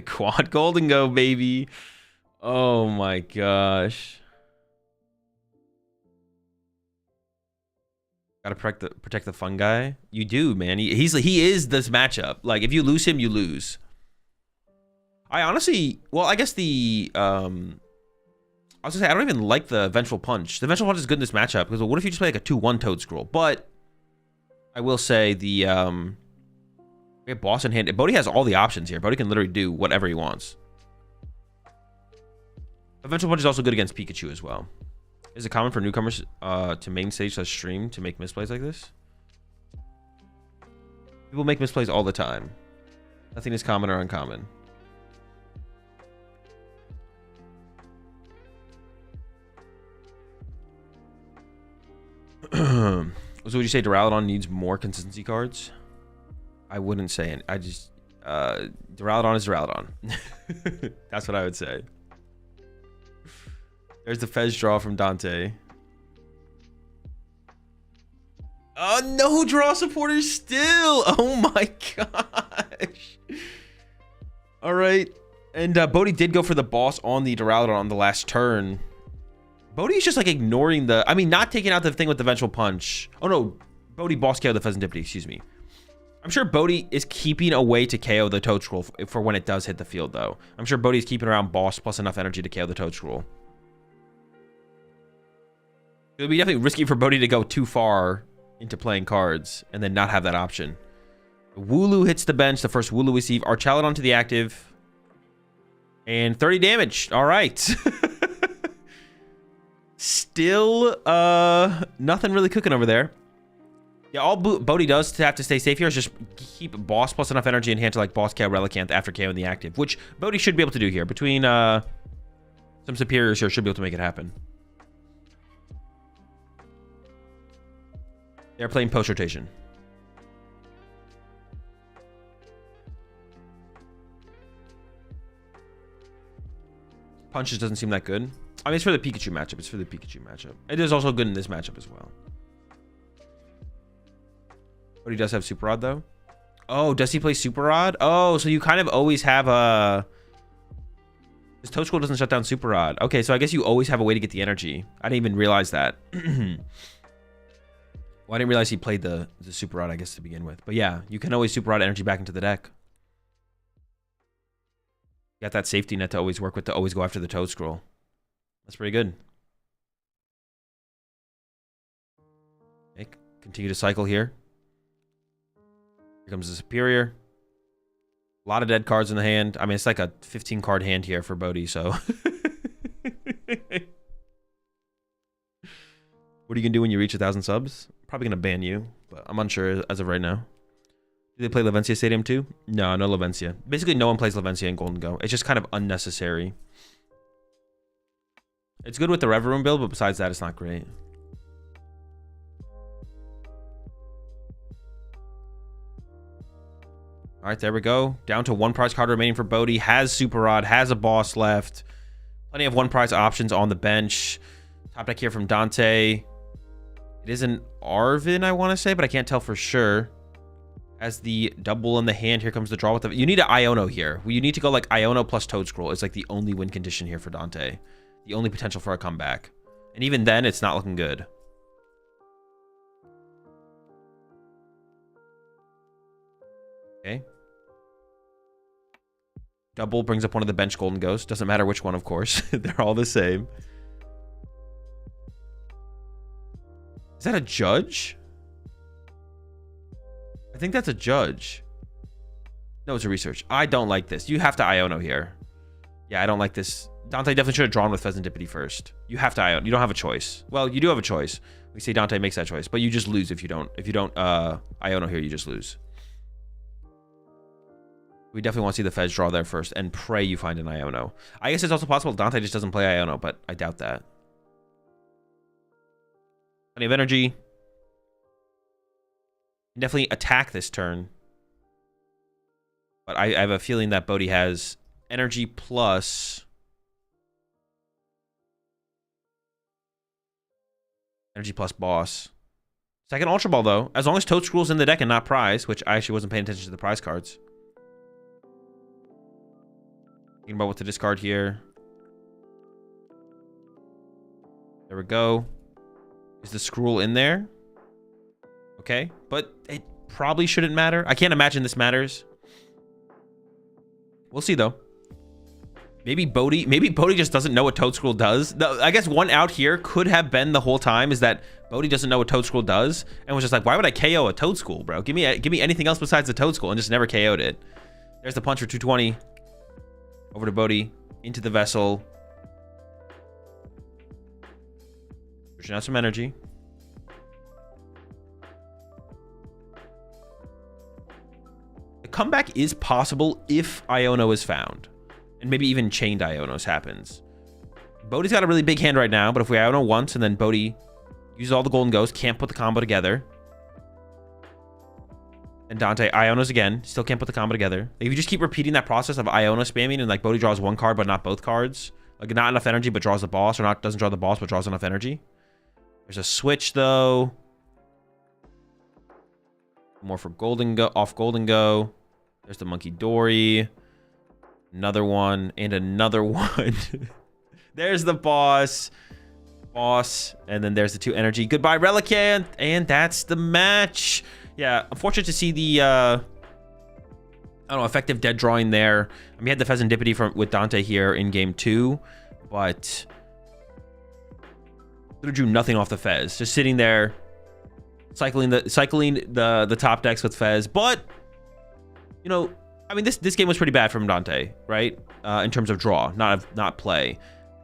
Quad Golden Go, baby. Oh my gosh. Gotta protect the fun guy. You do, man. He is this matchup. Like, if you lose him, you lose. I honestly, well, I guess the I was gonna say, I don't even like the Vengeful Punch. The Vengeful Punch is good in this matchup because what if you just play like a 2-1 Toad Scroll? But I will say the we have boss in hand. Bodhi has all the options here. Bodhi can literally do whatever he wants. Vengeful Punch is also good against Pikachu as well. Is it common for newcomers to main stage / stream to make misplays like this? People make misplays all the time. Nothing is common or uncommon. So would you say Duraludon needs more consistency cards? I wouldn't say it. I just Duraludon is Duraludon. That's what I would say. There's the Fez draw from Dante. Oh, no draw supporters still. Oh my gosh. All right. And Bodhi did go for the boss on the Duraludon on the last turn. Bodhi's just like ignoring the, I mean, not taking out the thing with the Vengeful Punch. Oh no, Bodhi boss KO the Pheasantipity, excuse me. I'm sure Bodhi is keeping a way to KO the Toadscroll for when it does hit the field, though. I'm sure Bodhi's keeping around boss plus enough energy to KO the Toadscroll. It would be definitely risky for Bodhi to go too far into playing cards and then not have that option. Wooloo hits the bench. The first Wooloo we see. Archaludon to the active. And 30 damage. All right. Still, nothing really cooking over there. Yeah, all Bodhi does to have to stay safe here is just keep boss plus enough energy in hand to like boss KO Relicanth after KOing the active, which Bodhi should be able to do here. Between some superiors here should be able to make it happen. They're playing post rotation. Punches doesn't seem that good. I mean, it's for the Pikachu matchup. It's for the Pikachu matchup. It is also good in this matchup as well. But he does have Super Rod, though. Oh, does he play Super Rod? Oh, so you kind of always have a... This Toadscroll doesn't shut down Super Rod. Okay, so I guess you always have a way to get the energy. I didn't even realize that. Well, I didn't realize he played the Super Rod, I guess, to begin with. But yeah, you can always Super Rod energy back into the deck. You got that safety net to always work with, to always go after the Toadscroll. That's pretty good. Okay, continue to cycle here. Here comes the Superior. A lot of dead cards in the hand. I mean, it's like a 15-card hand here for Bodhi, so... What are you going to do when you reach 1,000 subs? Probably going to ban you, but I'm unsure as of right now. Do they play Lavencia Stadium too? No, no Lavencia. Basically, no one plays Lavencia in Golden Go. It's just kind of unnecessary. It's good with the Reverum build, but besides that, it's not great. All right, there we go. Down to one prize card remaining for Bodhi. Has Super Rod, has a boss left. Plenty of one prize options on the bench. Top deck here from Dante. It is an Arvin, I want to say, but I can't tell for sure. As the double in the hand, here comes the draw with the... You need an Iono here. You need to go like Iono plus Toadscroll. It's like the only win condition here for Dante. The only potential for a comeback. And even then, it's not looking good. Okay. Double brings up one of the bench Golden Ghosts. Doesn't matter which one, of course. They're all the same. Is that a judge? I think that's a judge. No, it's a research. I don't like this. You have to Iono here. Yeah, I don't like this. Dante definitely should have drawn with Pheasantipity first. You have to Iono. You don't have a choice. Well, you do have a choice. We say Dante makes that choice, but you just lose if you don't. If you don't Iono here, you just lose. We definitely want to see the Fez draw there first and pray you find an Iono. I guess it's also possible Dante just doesn't play Iono, but I doubt that. Plenty of energy. Definitely attack this turn. But I have a feeling that Bodhi has energy plus... Energy plus boss. Second Ultra Ball, though. As long as Toadscroll's in the deck and not prize, which I actually wasn't paying attention to the prize cards. Thinking about what to discard here. There we go. Is the Skrull in there? Okay, but it probably shouldn't matter. I can't imagine this matters. We'll see, though. Maybe Bodhi just doesn't know what Toadscroll does. I guess one out here could have been the whole time is that Bodhi doesn't know what Toadscroll does and was just like, why would I KO a Toadscroll, bro? Give me anything else besides the Toadscroll, and just never KO'd it. There's the punch for 220. Over to Bodhi. Into the vessel. Pushing out some energy. The comeback is possible if Iono is found. And maybe even chained Ionos happens. Bodhi's got a really big hand right now, but if we Iono once and then Bodhi uses all the Golden Ghosts, can't put the combo together. And Dante Ionos again, still can't put the combo together. Like, if you just keep repeating that process of Iono spamming and like Bodhi draws one card but not both cards, like not enough energy but draws the boss, or doesn't draw the boss but draws enough energy. There's a switch though. More for Golden Go, off Golden Go. There's the Monkey Dory. Another one and another one. There's the boss. Boss, and then there's the 2 energy. Goodbye, Relicanth, and that's the match. Yeah, unfortunate to see the I don't know, effective dead drawing there. I mean, he had the Pheasantipity with Dante here in game 2, but literally drew nothing off the Fez. Just sitting there, cycling the top decks with Fez. But you know, I mean, this game was pretty bad from Dante, right? In terms of draw, not play.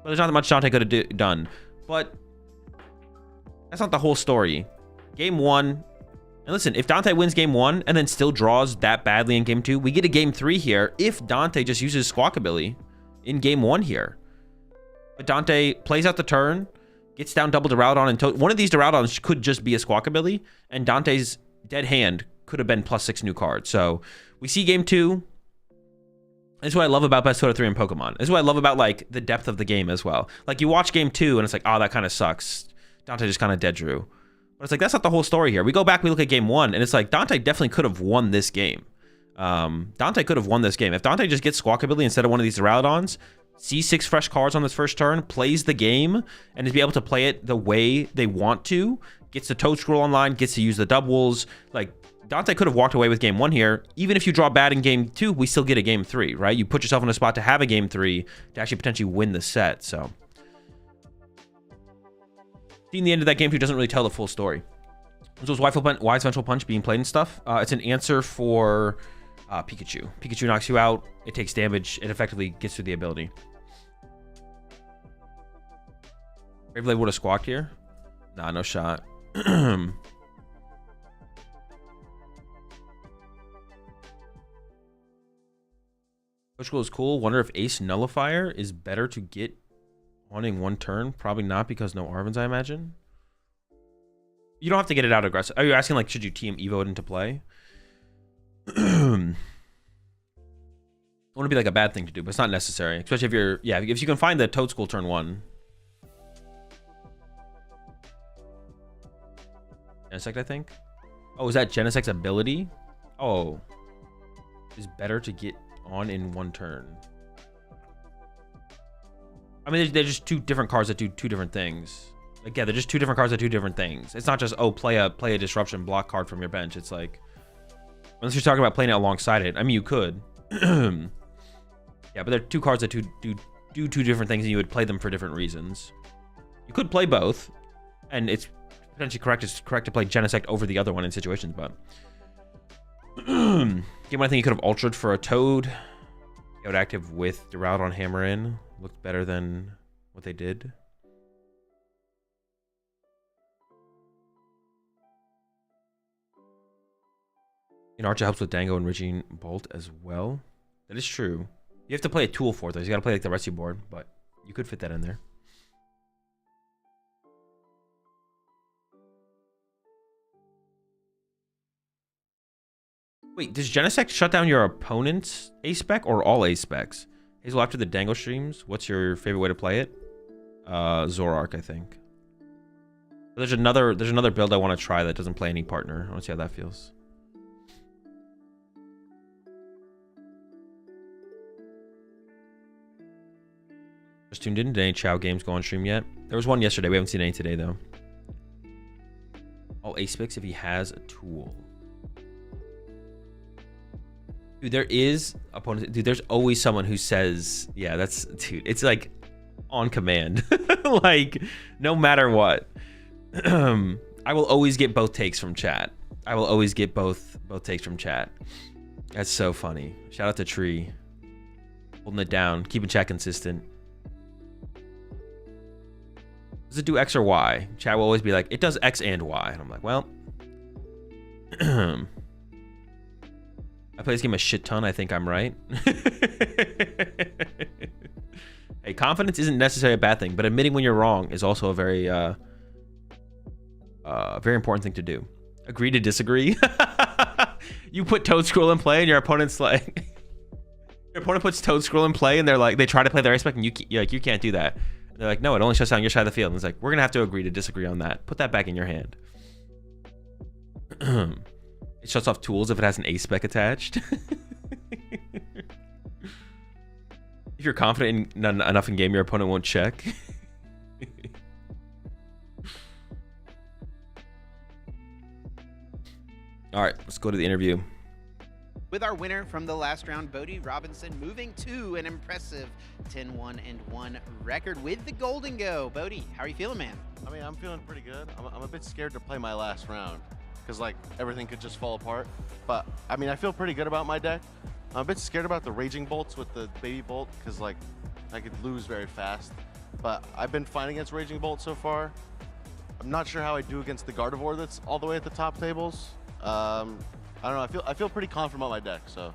But there's not that much Dante could have done. But that's not the whole story. Game 1, and listen, if Dante wins game 1 and then still draws that badly in game 2, we get a game 3 here if Dante just uses Squawkabilly in game 1 here. But Dante plays out the turn, gets down double Duraludon, and one of these Duraludons could just be a Squawkabilly, and Dante's dead hand could have been +6 new cards. So we see game 2. This is what I love about best out of 3 in Pokemon. This is what I love about like the depth of the game as well. Like you watch game 2 and it's like, oh, that kind of sucks. Dante just kind of dead drew. But it's like, that's not the whole story here. We go back, we look at game 1, and it's like Dante definitely could have won this game. Dante could have won this game. If Dante just gets Squawkabilly instead of one of these Duraludons, sees 6 fresh cards on this first turn, plays the game, and is be able to play it the way they want to, gets the Toad Scroll online, gets to use the doubles, like Dante could have walked away with game 1 here. Even if you draw bad in game 2, we still get a game 3, right? You put yourself in a spot to have a game 3 to actually potentially win the set. So seeing the end of that game 2 doesn't really tell the full story. So was Wise Vengeful Punch being played and stuff? It's an answer for Pikachu. Pikachu knocks you out. It takes damage. It effectively gets through the ability. Graveblade would have squawked here. Nah, no shot. Push Glow is cool. Wonder if Ace Nullifier is better to get on in 1 turn. Probably not, because no Arvins, I imagine. You don't have to get it out aggressive. Are you asking, like, should you TM Evo it into play? It wouldn't be like a bad thing to do, but it's not necessary. Especially if you're, yeah, if you can find the Toad School turn 1. Genesect, I think. Oh, is that Genesect's ability? Oh. Is better to get on in 1 turn. I mean, they're just 2 different cards that do 2 different things. Like, yeah, they're just 2 different cards that do different things. It's not just, oh, play a disruption block card from your bench. It's like, unless you're talking about playing it alongside it. I mean, you could. Yeah, but they're 2 cards that do 2 different things, and you would play them for different reasons. You could play both, and it's potentially correct to play Genesect over the other one in situations, but game 1, I think you could have ultraed for a Toad. Out active with Duraludon Hammer in. Looked better than what they did. And Archer helps with Dango and Ridging Bolt as well. That is true. You have to play a tool for those. You gotta play like the rescue board, but you could fit that in there. Wait, does Genesect shut down your opponent's A-Spec or all A-Specs? Hazel, after the Dango streams, what's your favorite way to play it? Zoroark, I think. But there's another build I want to try that doesn't play any partner. I want to see how that feels. Just tuned in. Did any Chow games go on stream yet? There was one yesterday. We haven't seen any today, though. All A-Specs if he has a tool. Dude, there is opponents. Dude, there's always someone who says, yeah, that's, dude, it's like on command. Like, no matter what. I will always get both takes from chat. I will always get both takes from chat. That's so funny. Shout out to Tree. Holding it down, keeping chat consistent. Does it do X or Y? Chat will always be like, it does X and Y. And I'm like, well. I play this game a shit ton. I think I'm right. Hey, confidence isn't necessarily a bad thing, but admitting when you're wrong is also a very important thing to do. Agree to disagree. You put Toad Scroll in play, and your opponent's like, your opponent puts Toad Scroll in play, and they're like, they try to play their A-Spec, and you're like, you can't do that. And they're like, no, it only shuts down your side of the field. And it's like, we're gonna have to agree to disagree on that. Put that back in your hand. It shuts off tools if it has an A-Spec attached. If you're confident enough in game, your opponent won't check. All right, let's go to the interview. With our winner from the last round, Bodie Robinson, moving to an impressive 10-1-1 record with the Golden Go. Bodie, how are you feeling, man? I mean, I'm feeling pretty good. I'm a bit scared to play my last round because like everything could just fall apart. But I mean, I feel pretty good about my deck. I'm a bit scared about the Raging Bolts with the Baby Bolt because like I could lose very fast. But I've been fine against Raging Bolt so far. I'm not sure how I do against the Gardevoir that's all the way at the top tables. I don't know. I feel pretty confident about my deck. So.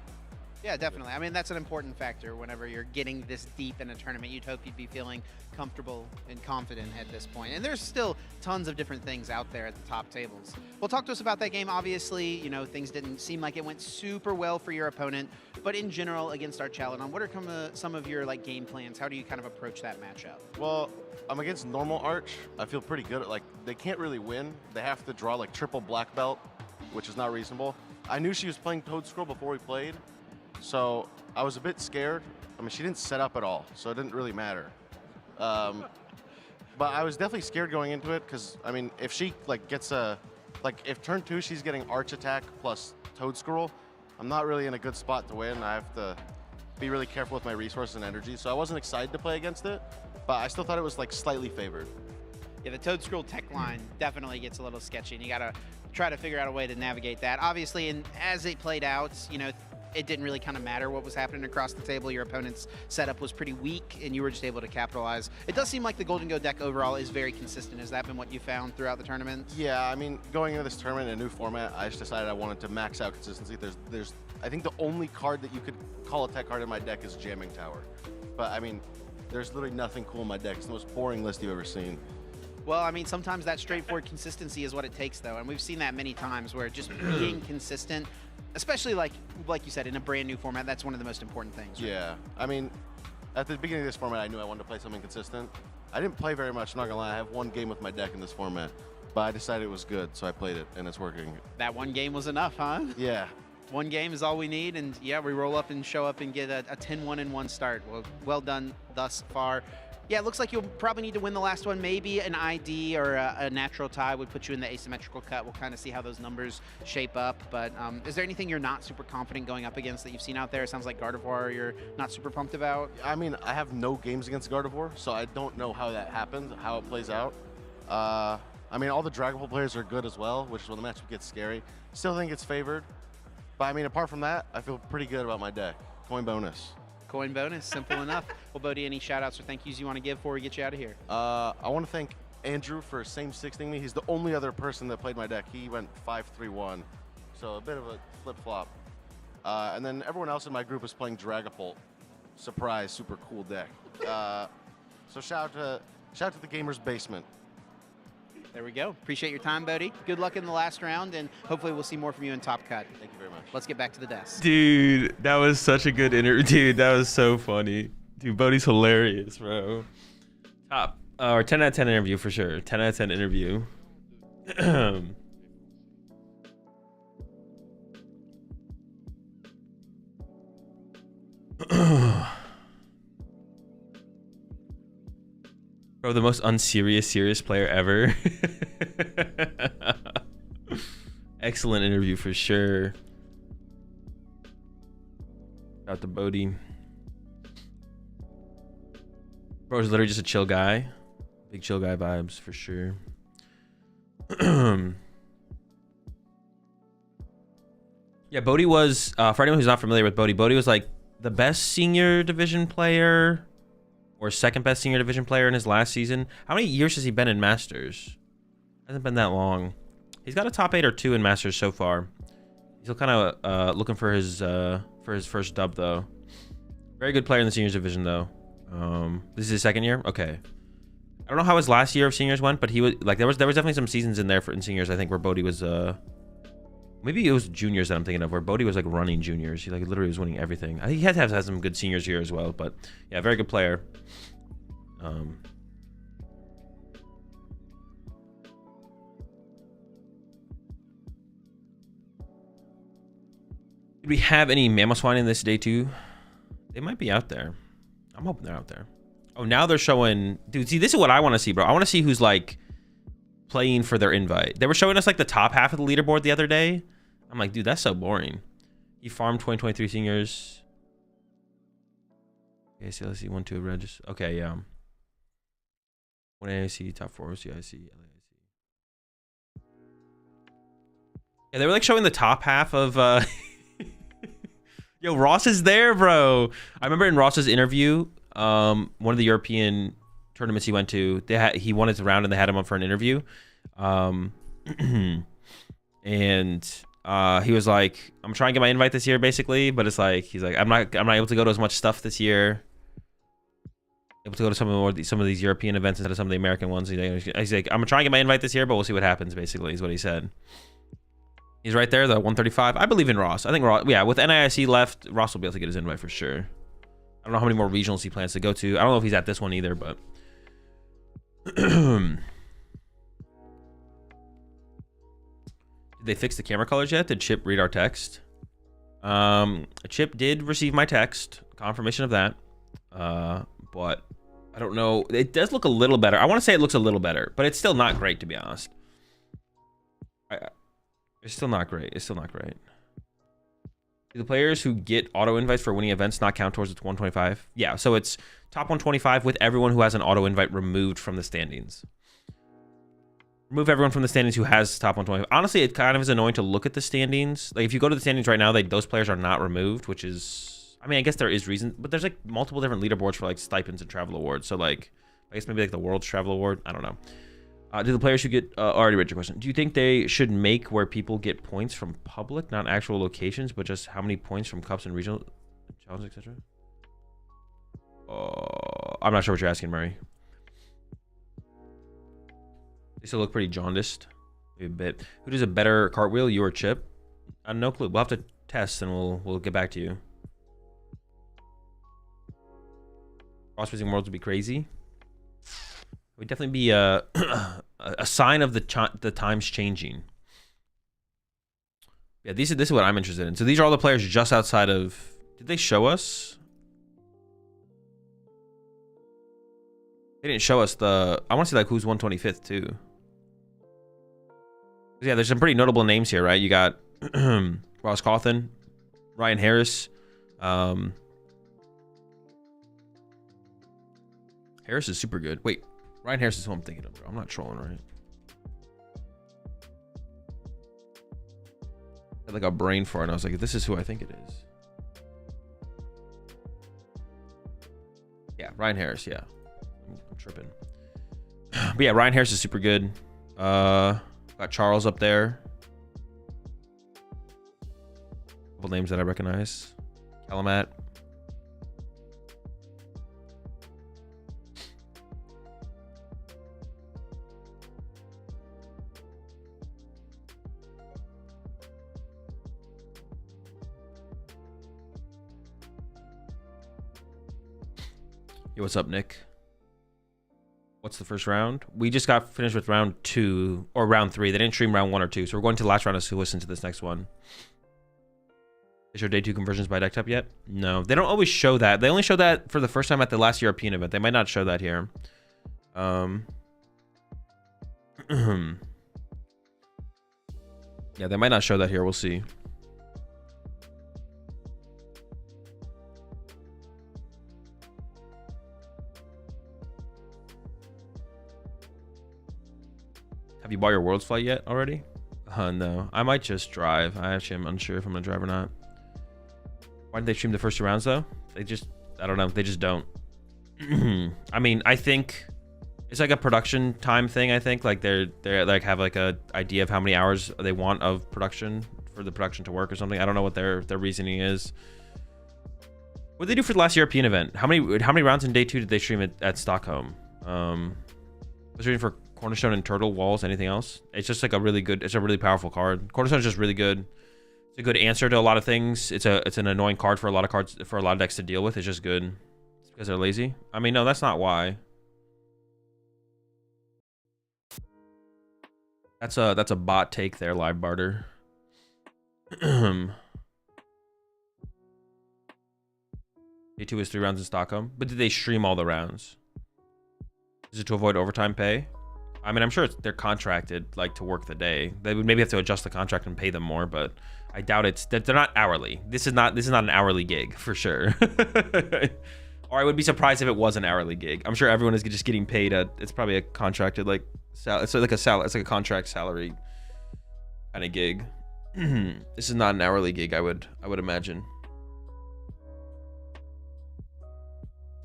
Yeah, definitely. I mean, that's an important factor whenever you're getting this deep in a tournament. You'd hope you'd be feeling comfortable and confident at this point. And there's still tons of different things out there at the top tables. Well, talk to us about that game. Obviously, you know, things didn't seem like it went super well for your opponent, but in general, against Archaludon, what are some of your like game plans? How do you kind of approach that matchup? Well, I'm against normal Arch. I feel pretty good at like, they can't really win. They have to draw like triple black belt, which is not reasonable. I knew she was playing Toad Scroll before we played. So I was a bit scared. I mean, she didn't set up at all, so it didn't really matter. But I was definitely scared going into it because, I mean, if she like gets if turn 2 she's getting Arch Attack plus Toad Scroll, I'm not really in a good spot to win. I have to be really careful with my resources and energy. So I wasn't excited to play against it, but I still thought it was like slightly favored. Yeah, the Toad Scroll tech line definitely gets a little sketchy, and you gotta try to figure out a way to navigate that. Obviously, and as it played out, you know, it didn't really kind of matter what was happening across the table. Your opponent's setup was pretty weak, and you were just able to capitalize. It does seem like the Golden Go deck overall is very consistent. Has that been what you found throughout the tournament? Yeah, I mean, going into this tournament in a new format, I just decided I wanted to max out consistency. There's I think the only card that you could call a tech card in my deck is Jamming Tower. But I mean, there's literally nothing cool in my deck. It's the most boring list you've ever seen. Well, I mean, sometimes that straightforward consistency is what it takes, though, and we've seen that many times where just being consistent, especially like you said, in a brand new format, that's one of the most important things. Right? Yeah, I mean, at the beginning of this format, I knew I wanted to play something consistent. I didn't play very much, not gonna lie. I have one game with my deck in this format, but I decided it was good, so I played it, and it's working. That one game was enough, huh? Yeah. One game is all we need, and yeah, we roll up and show up and get a 10-1-1 start. Well done thus far. Yeah, it looks like you'll probably need to win the last one. Maybe an ID or a natural tie would put you in the asymmetrical cut. We'll kind of see how those numbers shape up. But is there anything you're not super confident going up against that you've seen out there? It sounds like Gardevoir you're not super pumped about. I mean, I have no games against Gardevoir, so I don't know how that happens, how it plays out. I mean, all the Dragon Ball players are good as well, which is when the matchup gets scary. Still think it's favored. But I mean, apart from that, I feel pretty good about my deck. Coin bonus. Coin bonus, simple enough. Well, Bodie, any shout outs or thank yous you want to give before we get you out of here? I want to thank Andrew for same-sixing me. He's the only other person that played my deck. He went 5-3-1, so a bit of a flip-flop. And then everyone else in my group is playing Dragapult. Surprise, super cool deck. So shout out to the Gamer's Basement. There we go. Appreciate your time, Bodie. Good luck in the last round, and hopefully we'll see more from you in Top Cut. Thank you very much. Let's get back to the desk. Dude, that was such a good interview. Dude, that was so funny. Dude, Bodie's hilarious, bro. Top. Or 10 out of 10 interview for sure. 10 out of 10 interview. Bro, the most unserious, serious player ever. Excellent interview for sure. Shout out to Bodie. Bro's literally just a chill guy. Big chill guy vibes for sure. Yeah, Bodie was, for anyone who's not familiar with Bodie, Bodie was like the best senior division player or second best senior division player in his last season. How many years has he been in Masters? Hasn't been that long. He's got a top 8 or 2 in Masters so far. He's still kind of looking for his first dub though. Very good player in the seniors division though. This is his second year. Okay. I don't know how his last year of seniors went, but he was like there was definitely some seasons in there in seniors. I think where Bodie was maybe it was juniors that I'm thinking of, where Bodie was like running juniors. He like literally was winning everything. I think he has some good seniors here as well, but yeah, very good player. Do we have any Mamoswine in this day too? They might be out there. I'm hoping they're out there. Oh, now they're showing, dude, see, this is what I want to see, bro. I want to see who's like playing for their invite. They were showing us like the top half of the leaderboard the other day. I'm like, dude, that's so boring. He farmed 2023 seniors. Okay, so let's see. 1, 2 regis. Okay, yeah. 1 AIC, top 4 CIC, LAIC. Yeah, they were like showing the top half of Yo, Ross is there, bro. I remember in Ross's interview, one of the European tournaments he went to, he won his round and they had him up for an interview. And he was like, I'm trying to get my invite this year, basically, but it's like he's like, I'm not able to go to as much stuff this year. Able to go to some of these European events instead of some of the American ones. He's like, I'm gonna try and get my invite this year, but we'll see what happens, basically, is what he said. He's right there, the 135. I believe in Ross. I think Ross, yeah, with NIIC left, Ross will be able to get his invite for sure. I don't know how many more regionals he plans to go to. I don't know if he's at this one either, but did they fix the camera colors yet? Did Chip read our text? Chip did receive my text, confirmation of that. But I don't know. It does look a little better. I want to say it looks a little better, but it's still not great, to be honest. It's still not great. It's still not great. Do the players who get auto invites for winning events not count towards the 125? Yeah, so it's top 125 with everyone who has an auto invite removed from the standings. Remove everyone from the standings who has top 125. Honestly, it kind of is annoying to look at the standings. Like if you go to the standings right now, like those players are not removed, which is, I mean, I guess there is reason, but there's like multiple different leaderboards for like stipends and travel awards. So like, I guess maybe like the World's Travel Award. I don't know. Do the players who get already read your question? Do you think they should make where people get points from public, not actual locations, but just how many points from cups and regional challenges, etc.? I'm not sure what you're asking, Murray. They still look pretty jaundiced, maybe a bit. Who does a better cartwheel, you or Chip? No clue. We'll have to test and we'll get back to you. Cross-facing worlds would be crazy. It would definitely be a sign of the times changing. Yeah, this is what I'm interested in. So these are all the players just outside of. Did they show us? They didn't show us the. I want to see like who's 125th too. Yeah, there's some pretty notable names here, right? You got Ross Cawthon, Ryan Harris. Harris is super good. Wait. Ryan Harris is who I'm thinking of, bro. I'm not trolling, right? I had like a brain fart, and I was like, this is who I think it is. Yeah, Ryan Harris, yeah. I'm tripping. But yeah, Ryan Harris is super good. Got Charles up there. Couple names that I recognize. Calamat. Yo, what's up, Nick? What's the first round? We just got finished with round 2 or round 3. They didn't stream round 1 or 2, so we're going to the last round to listen to this next one. Is your day 2 conversions by deck type yet? No, they don't always show that. They only show that for the first time at the last European event. They might not show that here. Yeah, they might not show that here. We'll see. Have you bought your World's Flight yet already? No. I might just drive. I actually am unsure if I'm gonna drive or not. Why did they stream the first 2 rounds though? They just, I don't know. They just don't. I mean, I think it's like a production time thing. I think like they're like have like a idea of how many hours they want of production for the production to work or something. I don't know what their reasoning is. What did they do for the last European event? How many rounds in day 2 did they stream at Stockholm? Was streaming for Cornerstone and Turtle Walls. Anything else? It's just like a really good. It's a really powerful card. Cornerstone is just really good. It's a good answer to a lot of things. It's an annoying card for a lot of cards for a lot of decks to deal with. It's just good. It's because they're lazy. I mean, no, that's not why. That's a bot take there, live barter. Day 2 is 3 rounds in Stockholm, but did they stream all the rounds? Is it to avoid overtime pay? I mean, I'm sure they're contracted like to work the day. They would maybe have to adjust the contract and pay them more, but I doubt they're not hourly. This is not an hourly gig for sure. Or I would be surprised if it was an hourly gig. I'm sure everyone is just getting paid it's probably a contracted like it's like a contract salary kind of gig. This is not an hourly gig, I would imagine.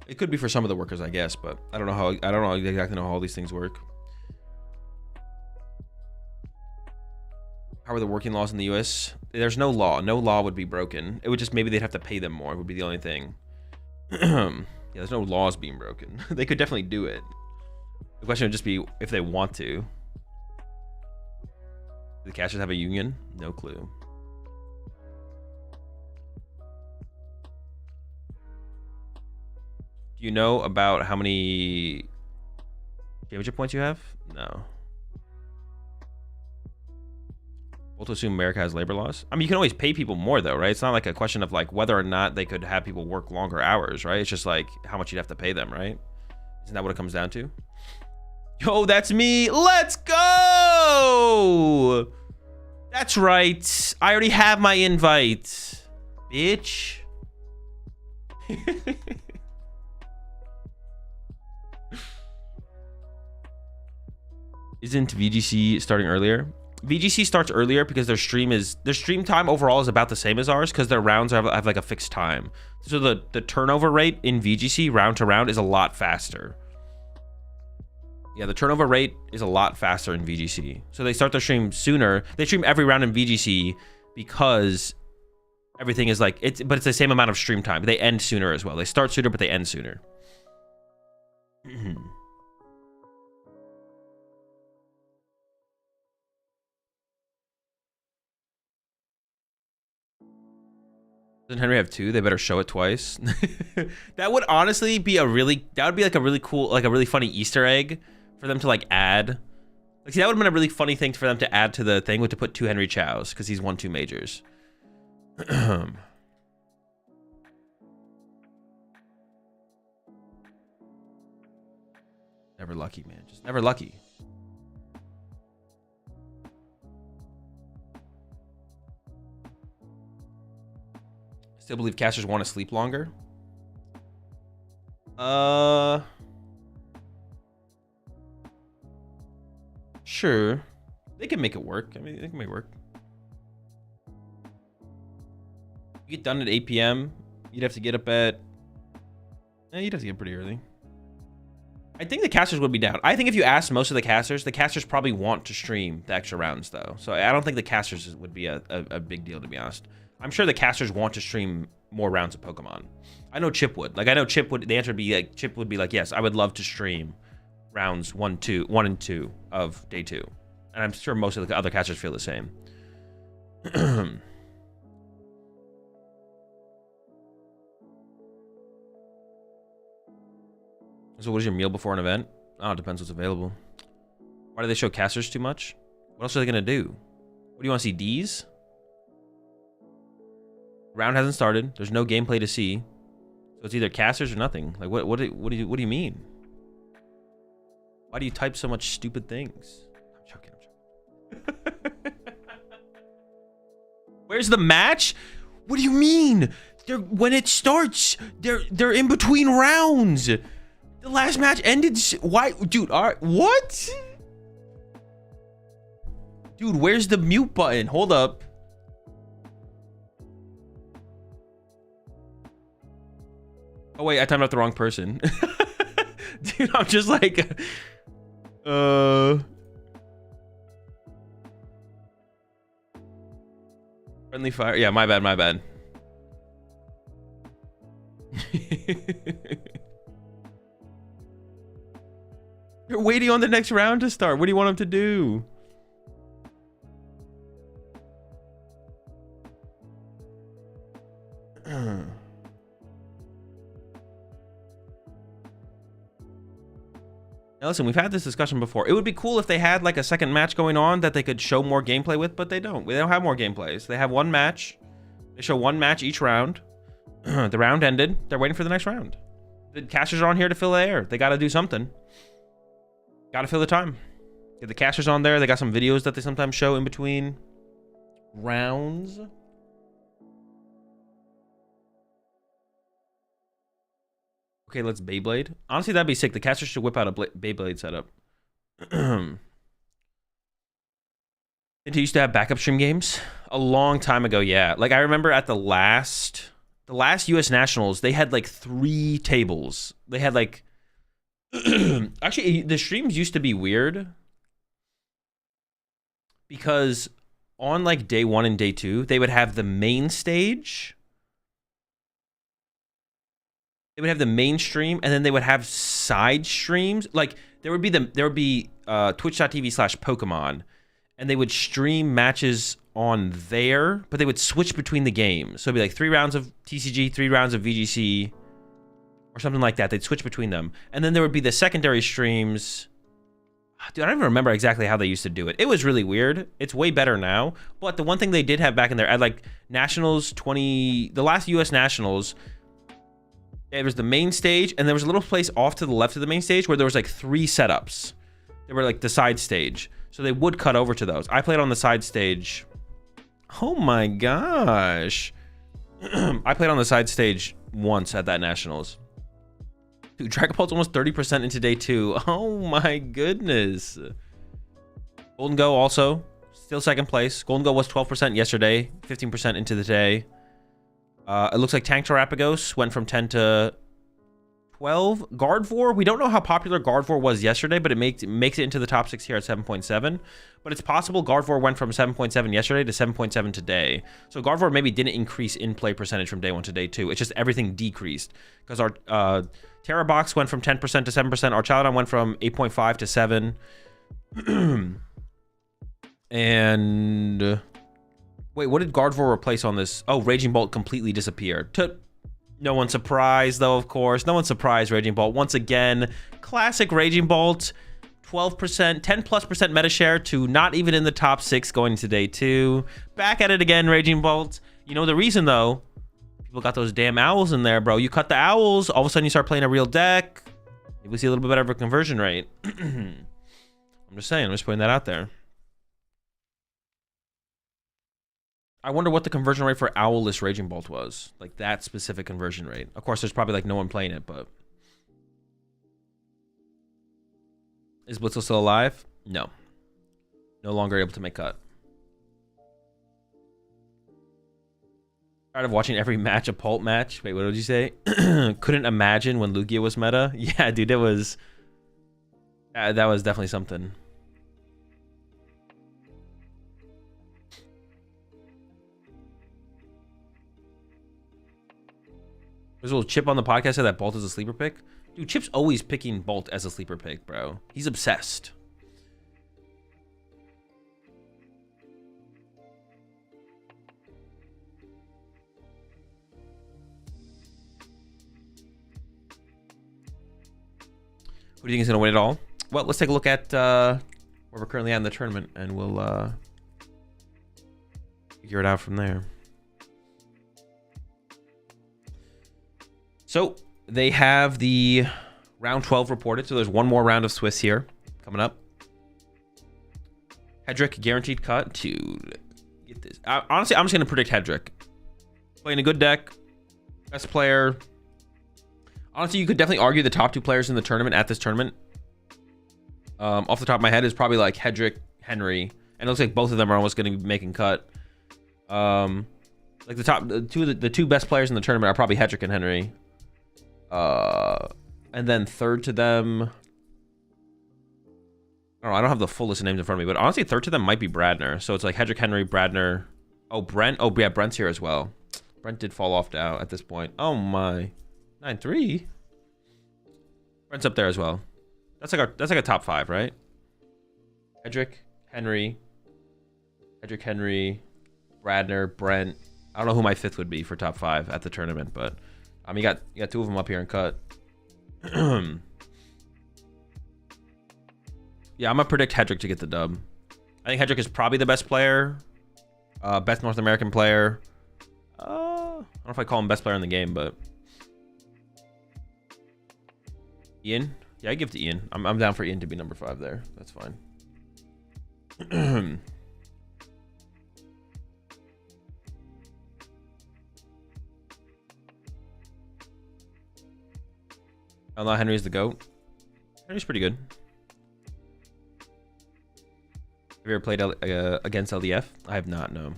It could be for some of the workers, I guess, but I don't know exactly how all these things work. How are the working laws in the US? There's no law. No law would be broken. It would just, maybe they'd have to pay them more, would be the only thing. Yeah, there's no laws being broken. They could definitely do it. The question would just be if they want to. Do the casters have a union? No clue. Do you know about how many championship points you have? No. We'll to assume America has labor laws. I mean, you can always pay people more though, right? It's not like a question of like whether or not they could have people work longer hours, right? It's just like how much you'd have to pay them, right? Isn't that what it comes down to? Yo, that's me. Let's go. That's right. I already have my invite, bitch. Isn't VGC starting earlier? VGC starts earlier because their stream time overall is about the same as ours because their rounds have like a fixed time. So the turnover rate in VGC round to round is a lot faster. Yeah, the turnover rate is a lot faster in VGC. So they start their stream sooner. They stream every round in VGC because everything is like but it's the same amount of stream time. They end sooner as well. They start sooner, but they end sooner. Doesn't Henry have 2? They better show it twice. That would honestly be like a really cool, like a really funny Easter egg for them to like add. Like, see, that would have been a really funny thing for them to add to the thing, would to put 2 Henry Chows because he's won 2 majors. Never lucky, man. Just never lucky. Still believe casters want to sleep longer. Sure. They can make it work. I mean, they can make it work. You get done at 8 p.m. You'd have to get up at... you'd have to get pretty early. I think the casters would be down. I think if you ask most of the casters probably want to stream the extra rounds, though. So I don't think the casters would be a big deal, to be honest. I'm sure the casters want to stream more rounds of Pokemon. I know Chip would. Like, I know Chip would... The answer would be like... Chip would be like, yes, I would love to stream rounds 1 and 2 of day 2. And I'm sure most of the other casters feel the same. So what is your meal before an event? Oh, it depends what's available. Why do they show casters too much? What else are they going to do? What do you want to see, D's? Round hasn't started. There's no gameplay to see. So it's either casters or nothing. Like, what do you mean? Why do you type so much stupid things? I'm joking. Where's the match? What do you mean? When it starts, they're in between rounds. The last match ended. Why, dude? What? Dude, where's the mute button? Hold up. Oh wait, I timed out the wrong person. Dude, I'm just like, friendly fire. Yeah, my bad. You're waiting on the next round to start. What do you want him to do? Now listen, we've had this discussion before. It would be cool if they had like a second match going on that they could show more gameplay with, but they don't. They don't have more gameplays. They have one match. They show one match each round. The round ended. They're waiting for the next round. The casters are on here to fill the air. They got to do something. Got to fill the time. Get the casters on there. They got some videos that they sometimes show in between rounds. Okay, let's Beyblade. Honestly, that'd be sick. The casters should whip out a Beyblade setup. Nintendo used to have backup stream games a long time ago. Yeah, like I remember at the last U.S. Nationals, they had like 3 tables. They had like actually the streams used to be weird because on like day 1 and day 2, they would have the main stage. They would have the main stream, and then they would have side streams. Like there would be twitch.tv/Pokemon, and they would stream matches on there, but they would switch between the games. So it'd be like 3 rounds of TCG, 3 rounds of VGC, or something like that. They'd switch between them. And then there would be the secondary streams. Dude, I don't even remember exactly how they used to do it. It was really weird. It's way better now. But the one thing they did have back in there, at like Nationals the last US Nationals, there was the main stage, and there was a little place off to the left of the main stage where there was like 3 setups. They were like the side stage. So they would cut over to those. I played on the side stage. Oh my gosh. I played on the side stage once at that Nationals. Dude, Dragon Ball's almost 30% into day 2. Oh my goodness. Golden Go also, still second place. Golden Go was 12% yesterday, 15% into the day. It looks like Tank Terrapagos went from 10 to 12. Gardevoir, we don't know how popular Gardevoir was yesterday, but it makes it into the top 6 here at 7.7. But it's possible Gardevoir went from 7.7 yesterday to 7.7 today. So Gardevoir maybe didn't increase in play percentage from day 1 to day 2. It's just everything decreased. Because our Terrabox went from 10% to 7%. Archaludon went from 8.5 to 7. And wait, what did Gardevoir replace on this? Oh, Raging Bolt completely disappeared. No one's surprised, though, of course. No one's surprised, Raging Bolt. Once again, classic Raging Bolt. 12%, 10+% meta share to not even in the top 6 going into day 2. Back at it again, Raging Bolt. You know the reason, though? People got those damn owls in there, bro. You cut the owls, all of a sudden you start playing a real deck. Maybe we see a little bit better of a conversion rate. I'm just saying. I'm just putting that out there. I wonder what the conversion rate for Owlless Raging Bolt was. Like that specific conversion rate. Of course, there's probably like no one playing it, but... Is Blitzel still alive? No. No longer able to make cut. Tired of watching every match a Pult match. Wait, what did you say? Couldn't imagine when Lugia was meta? Yeah, dude, it was... that was definitely something. There's a little Chip on the podcast said that Bolt is a sleeper pick. Dude, Chip's always picking Bolt as a sleeper pick, bro. He's obsessed. Who do you think is going to win it all? Well, let's take a look at where we're currently at in the tournament, and we'll figure it out from there. So they have the round 12 reported. So there's one more round of Swiss here coming up. Hedrick guaranteed cut. Dude, get this. Honestly, I'm just going to predict Hedrick. Playing a good deck. Best player. Honestly, you could definitely argue the top 2 players in the tournament at this tournament. Off the top of my head is probably like Hedrick, Henry. And it looks like both of them are almost going to be making cut. Like the two best players in the tournament are probably Hedrick and Henry. And then third to them, I don't know, I don't have the full list of names in front of me, but honestly third to them might be Bradner. So it's like Hedrick, Henry, Bradner. Oh, Brent. Oh yeah, Brent's here as well. Brent did fall off now at this point. Oh my, 9-3. Brent's up there as well. That's like a top 5, right? Hedrick, Henry, Bradner, Brent. I don't know who my 5th would be for top 5 at the tournament, but I mean, you got 2 of them up here in cut. Yeah, I'm gonna predict Hedrick to get the dub. I think Hedrick is probably the best player, best North American player. I don't know if I call him best player in the game, but Ian. Yeah, I give it to Ian. I'm down for Ian to be number 5 there. That's fine. I know Henry's the GOAT. Henry's pretty good. Have you ever played against LDF? I have not, no.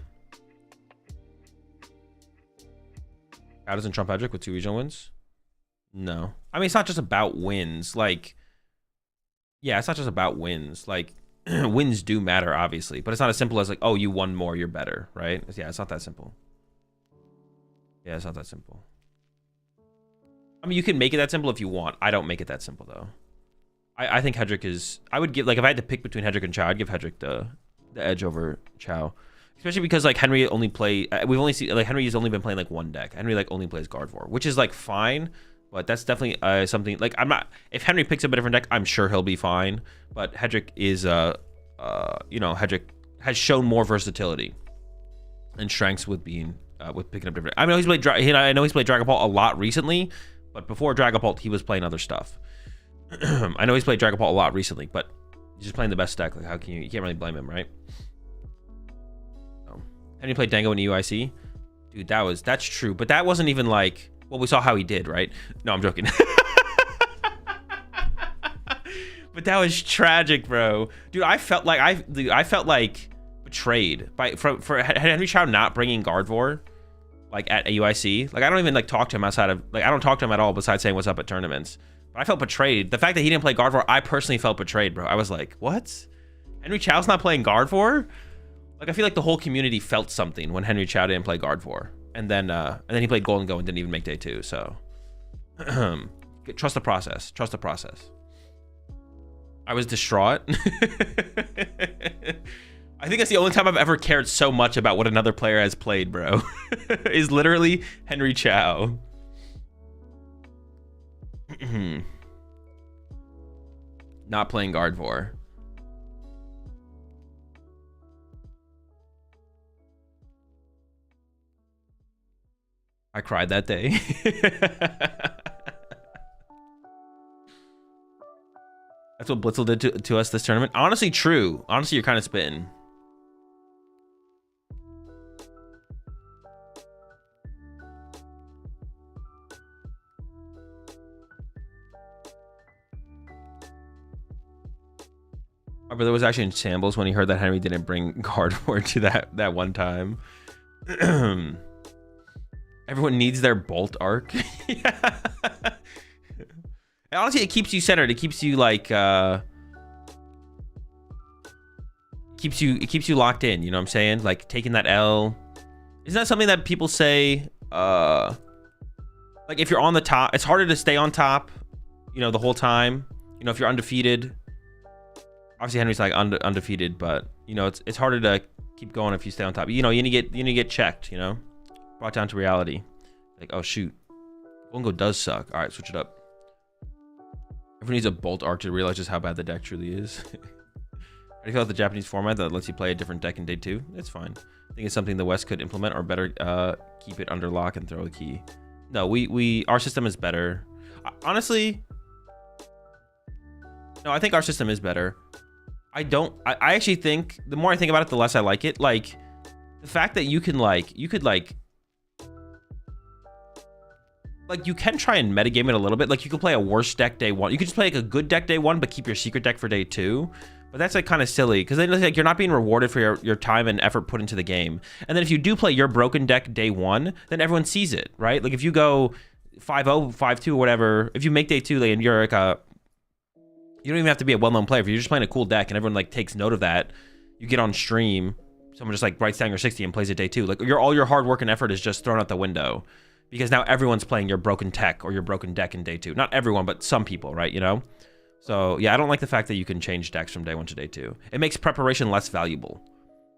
How doesn't trump Hedrick with 2 regional wins? No. I mean, it's not just about wins. Like, yeah, it's not just about wins. Like, wins do matter, obviously. But it's not as simple as, like, oh, you won more, you're better, right? Yeah, it's not that simple. Yeah, it's not that simple. I mean, you can make it that simple if you want. I don't make it that simple, though. I think Hedrick is... I would give... Like, if I had to pick between Hedrick and Chow, I'd give Hedrick the edge over Chow. Especially because, like, Henry only play... We've only seen... Like, Henry has only been playing, like, one deck. Henry, like, only plays Gardevoir, which is, like, fine. But that's definitely something... Like, I'm not... If Henry picks up a different deck, I'm sure he'll be fine. But Hedrick is... you know, Hedrick has shown more versatility and strengths with being... with picking up different... I know he's played... I know he's played Dragon Ball a lot recently. But before Dragon Ball, he was playing other stuff. I know he's played Dragon Ball a lot recently, but he's just playing the best deck. Like, how can you can't really blame him, right? So, and he played Dango in EUIC? Dude, that's true. But that wasn't even like, well, we saw how he did, right? No, I'm joking. But that was tragic, bro. Dude, I felt like betrayed for Henry Chow not bringing Gardevoir. Like at AUIC, like I don't even like talk to him outside of like I don't talk to him at all besides saying what's up at tournaments. But I felt betrayed. The fact that he didn't play Gardevoir, I personally felt betrayed, bro. I was like, what? Henry Chow's not playing Gardevoir? Like I feel like the whole community felt something when Henry Chow didn't play Gardevoir, and then he played Golden Go and didn't even make day 2. So trust the process. Trust the process. I was distraught. I think that's the only time I've ever cared so much about what another player has played, bro. Is literally Henry Chow. Not playing Gardevoir. I cried that day. That's what Blitzel did to us this tournament. Honestly, true. Honestly, you're kind of spitting. My brother was actually in shambles when he heard that Henry didn't bring Gardevoir to that one time. Everyone needs their Bolt arc. Yeah. Honestly, it keeps you centered. It keeps you like it keeps you locked in, you know what I'm saying? Like taking that L. Isn't that something that people say like if you're on the top, it's harder to stay on top, you know, the whole time. You know, if you're undefeated. Obviously Henry's like undefeated, but you know, it's harder to keep going if you stay on top. You know, you need to get checked, you know? Brought down to reality. Like, oh shoot. Bongo does suck. Alright, switch it up. Everyone needs a Bolt arc to realize just how bad the deck truly is. How do you feel about the Japanese format that lets you play a different deck in day 2? It's fine. I think it's something the West could implement, or better keep it under lock and throw a key. No, our system is better. Honestly, no, I think our system is better. I actually think the more I think about it, the less I like it. Like the fact that you could you can try and metagame it a little bit. Like you could play a worse deck day 1. You could just play like a good deck day 1, but keep your secret deck for day 2. But that's like kind of silly because then like you're not being rewarded for your time and effort put into the game. And then if you do play your broken deck day 1, then everyone sees it, right? Like if you go 5-0, 5-2, whatever, if you make day 2 and you're like you don't even have to be a well-known player. If you're just playing a cool deck and everyone like takes note of that, you get on stream, someone just like writes down your 60 and plays it day 2. Like all your hard work and effort is just thrown out the window because now everyone's playing your broken tech or your broken deck in day 2. Not everyone, but some people, right? You know? So yeah, I don't like the fact that you can change decks from day 1 to day 2. It makes preparation less valuable.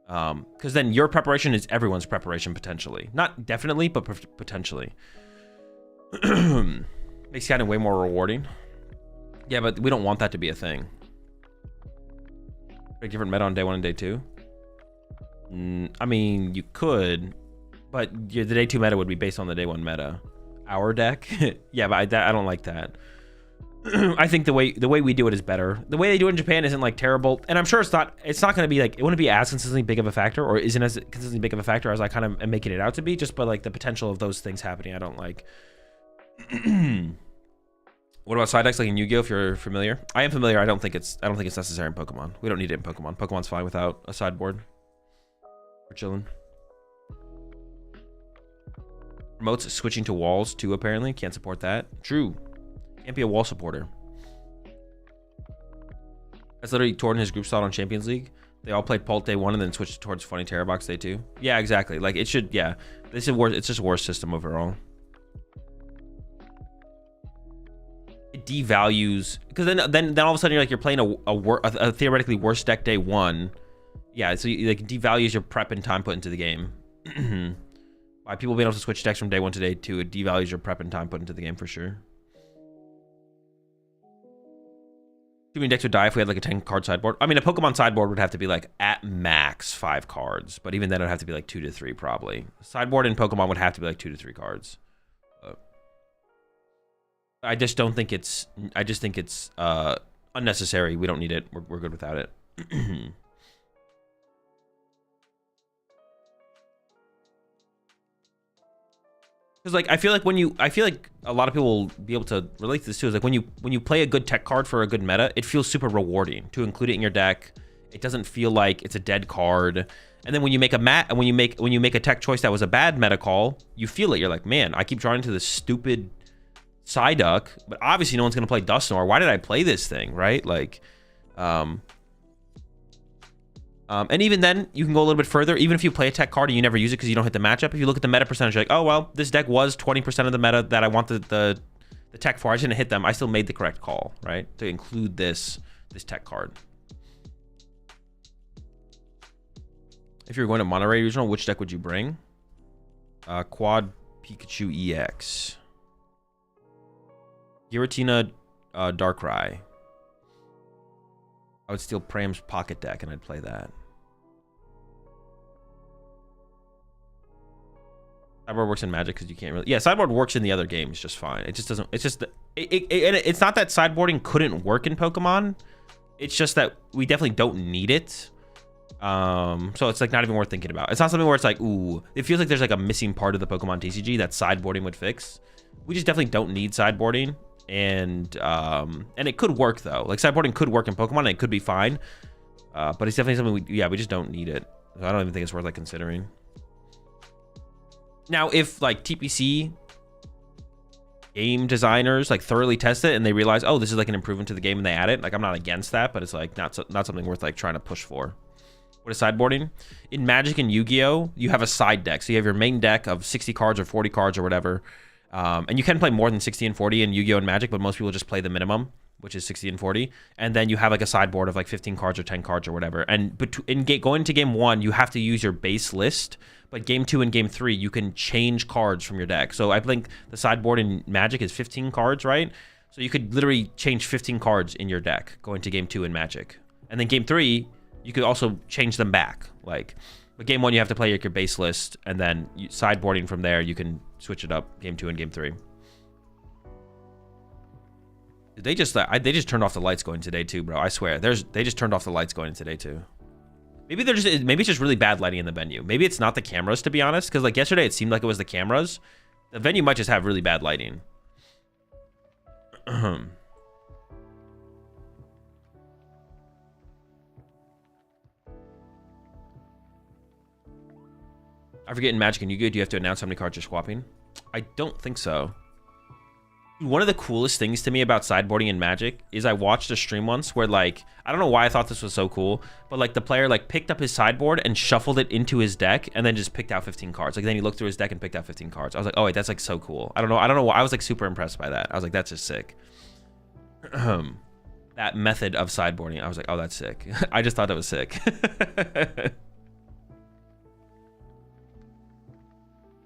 Because then your preparation is everyone's preparation potentially. Not definitely, but potentially. Makes kind of way more rewarding. Yeah, but we don't want that to be a thing. A different meta on day 1 and day 2? I mean, you could, but the day 2 meta would be based on the day 1 meta. Our deck? Yeah, but I don't like that. I think the way we do it is better. The way they do it in Japan isn't like terrible, and I'm sure it's not going to be like, it wouldn't be as consistently big of a factor, or isn't as consistently big of a factor as I kind of am making it out to be, just by like the potential of those things happening. I don't like. What about side decks like in Yu-Gi-Oh? If you're familiar, I am familiar. I don't think it's necessary in Pokemon. We don't need it in Pokemon. Pokemon's fine without a sideboard. We're chilling. Remotes switching to walls too. Apparently, can't support that. True. Can't be a wall supporter. That's literally Torn his group style on Champions League. They all played Pult day 1 and then switched towards Funny Terror Box day 2. Yeah, exactly. Like it should. Yeah, this is worse. It's just a worse system overall. It devalues, because then all of a sudden you're playing a theoretically worse deck day 1. Yeah, so you, like, devalues your prep and time put into the game. By people being able to switch decks from day 1 to day 2, it devalues your prep and time put into the game for sure. Too many decks would die if we had like a 10 card sideboard. I mean, a Pokemon sideboard would have to be like at max 5 cards, but even then it would have to be like 2 to 3 probably. Sideboard in Pokemon would have to be like 2 to 3 cards. I just don't think it's. I just think it's unnecessary. We don't need it. We're good without it. Because like I feel like a lot of people will be able to relate to this too. Is like when you play a good tech card for a good meta, it feels super rewarding to include it in your deck. It doesn't feel like it's a dead card. And then when you make a tech choice that was a bad meta call, you feel it. You're like, man, I keep drawing into this stupid Psyduck, but obviously no one's gonna play Dusknoir. Why did I play this thing, right? Like, and even then, you can go a little bit further. Even if you play a tech card and you never use it because you don't hit the matchup, if you look at the meta percentage, you're like, oh, well, this deck was 20% of the meta that I wanted the tech for. I just didn't hit them. I still made the correct call, right? To include this tech card. If you're going to Monterey Regional, which deck would you bring? Quad Pikachu EX. Giratina Darkrai. I would steal Pram's Pocket deck and I'd play that. Sideboard works in Magic because you can't really. Yeah, sideboard works in the other games just fine. It just doesn't. It's just and it's not that sideboarding couldn't work in Pokemon. It's just that we definitely don't need it. So it's like not even worth thinking about. It's not something where it's like, ooh, it feels like there's like a missing part of the Pokemon TCG that sideboarding would fix. We just definitely don't need sideboarding, and it could work though. Like sideboarding could work in Pokemon and it could be fine, but it's definitely something we just don't need it. So I don't even think it's worth like considering. Now, if like TPC game designers like thoroughly test it and they realize, oh, this is like an improvement to the game and they add it, like I'm not against that, but it's like not something worth like trying to push for. What is sideboarding? In Magic and Yu-Gi-Oh, you have a side deck. So you have your main deck of 60 cards or 40 cards or whatever. And you can play more than 60 and 40 in Yu-Gi-Oh and Magic, but most people just play the minimum, which is 60 and 40. And then you have like a sideboard of like 15 cards or 10 cards or whatever. And going into game 1, you have to use your base list. But game 2 and game 3, you can change cards from your deck. So I think the sideboard in Magic is 15 cards, right? So you could literally change 15 cards in your deck going to game 2 in Magic. And then game 3, you could also change them back. Like, but game 1, you have to play like your base list, and then sideboarding from there, you can switch it up game 2 and game 3. They just turned off the lights going today too, bro. I swear, they just turned off the lights going today too. Maybe it's just really bad lighting in the venue. Maybe it's not the cameras, to be honest, because like yesterday it seemed like it was the cameras. The venue might just have really bad lighting. I forget in Magic and Yu-Gi-Oh, do you have to announce how many cards you're swapping? I don't think so. One of the coolest things to me about sideboarding in Magic is I watched a stream once where like, I don't know why I thought this was so cool, but like the player like picked up his sideboard and shuffled it into his deck and then just picked out 15 cards. Like then he looked through his deck and picked out 15 cards. I was like, oh wait, that's like so cool. I don't know why. I was like super impressed by that. I was like, that's just sick. That method of sideboarding, I was like, oh, that's sick. I just thought that was sick.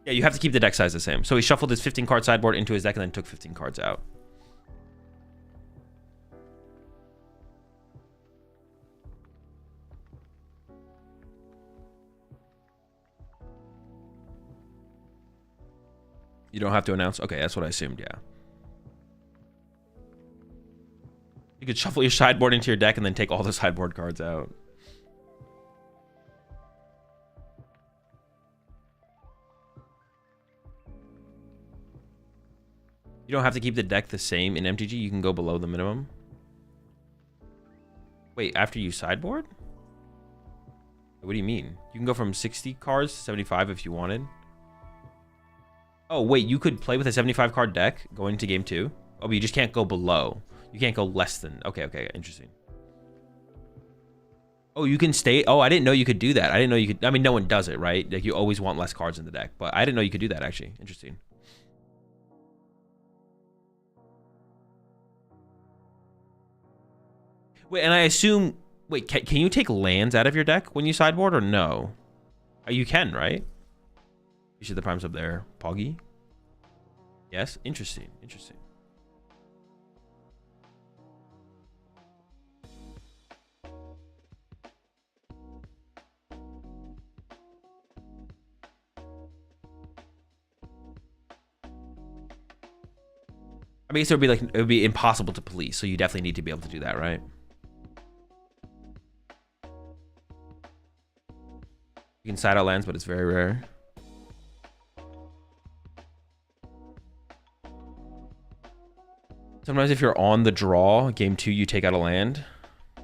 Yeah, you have to keep the deck size the same. So he shuffled his 15 card sideboard into his deck and then took 15 cards out. You don't have to announce? Okay, that's what I assumed, yeah. You could shuffle your sideboard into your deck and then take all the sideboard cards out. You don't have to keep the deck the same in MTG. You can go below the minimum. Wait, after you sideboard? What do you mean? You can go from 60 cards to 75 if you wanted. Oh, wait, you could play with a 75 card deck going into game 2? Oh, but you just can't go below. You can't go less than... Okay, interesting. Oh, you can stay... Oh, I didn't know you could do that. I didn't know you could... I mean, no one does it, right? Like, you always want less cards in the deck. But I didn't know you could do that, actually. Interesting. Wait, and I assume... Wait, can you take lands out of your deck when you sideboard, or no? Oh, you can, right? You see the primes up there. Poggy? Yes? Interesting. Interesting. I mean, so it would be impossible to police, so you definitely need to be able to do that, right? You can side out lands, but it's very rare. Sometimes if you're on the draw, game 2, you take out a land. I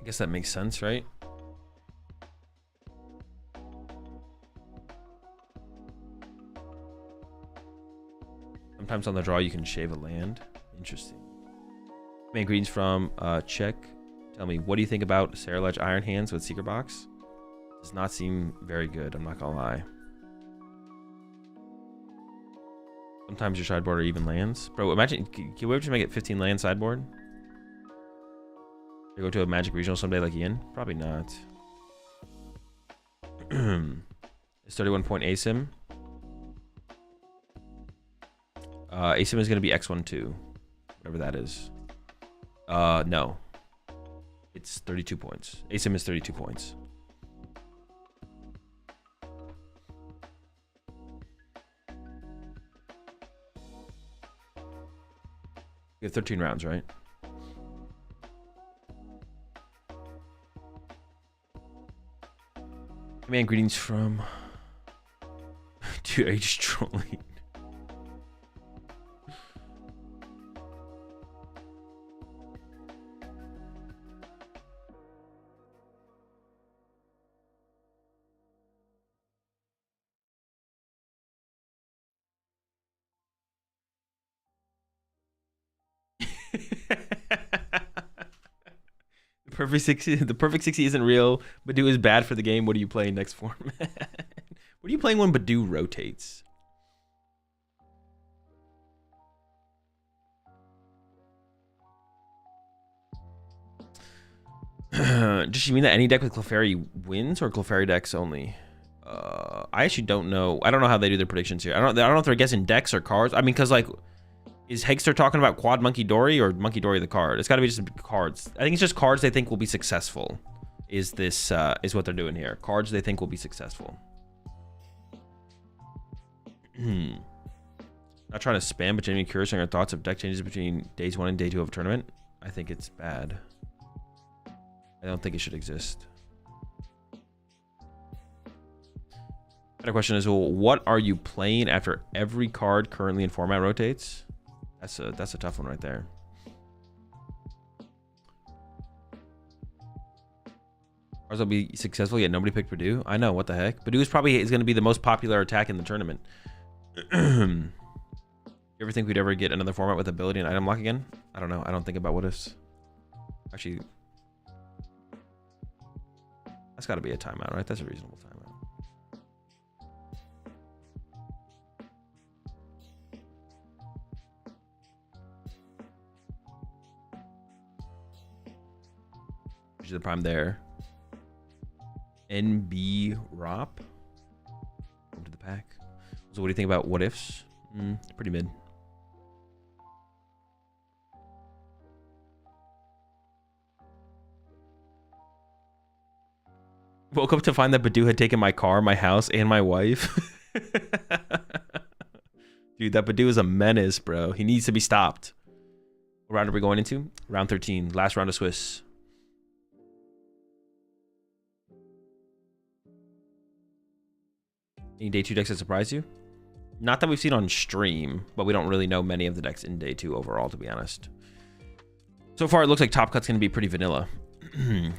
guess that makes sense, right? Sometimes on the draw, you can shave a land. Interesting. Main greetings from Czech. Tell me, what do you think about Saraledge Iron Hands with Secret Box? Does not seem very good, I'm not gonna lie. Sometimes your sideboard are even lands. Bro, imagine, can we ever just make it 15 land sideboard? You go to a Magic Regional someday like Ian? Probably not. It's 31-point ASIM. ASIM is going to be X12, whatever that is. No. It's 32 points. ASIM is 32 points. You have 13 rounds, right? Man, greetings from... Dude, are you just trolling? The perfect 60 isn't real. Badoo is bad for the game. What are you playing next format? What are you playing when Badoo rotates? Does she mean that any deck with Clefairy wins, or Clefairy decks only? I actually don't know. I don't know how they do their predictions here. I don't know if they're guessing decks or cards. I mean, because like, is Hegster talking about Quad Monkey Dory or Monkey Dory the card? It's got to be just cards. I think it's just cards they think will be successful. Is this is what they're doing here? Cards they think will be successful. Not trying to spam, but genuinely curious on your thoughts of deck changes between days 1 and day 2 of a tournament. I think it's bad. I don't think it should exist. The question is, well, what are you playing after every card currently in format rotates? That's a tough one right there. Ours will be successful, yet nobody picked Badoo. I know, what the heck? Badoo is probably going to be the most popular attack in the tournament. You ever think we'd ever get another format with ability and item lock again? I don't know. I don't think about what ifs. Actually, that's got to be a timeout, right? That's a reasonable timeout. The prime there. NB Rop. Welcome to the pack. So what do you think about what ifs? Pretty mid. Woke up to find that Badoo had taken my car, my house, and my wife. Dude, that Badoo is a menace, bro. He needs to be stopped. What round are we going into? Round 13, last round of Swiss. Any day 2 decks that surprise you? Not that we've seen on stream, but we don't really know many of the decks in day 2 overall, to be honest. So far, it looks like Top Cut's going to be pretty vanilla.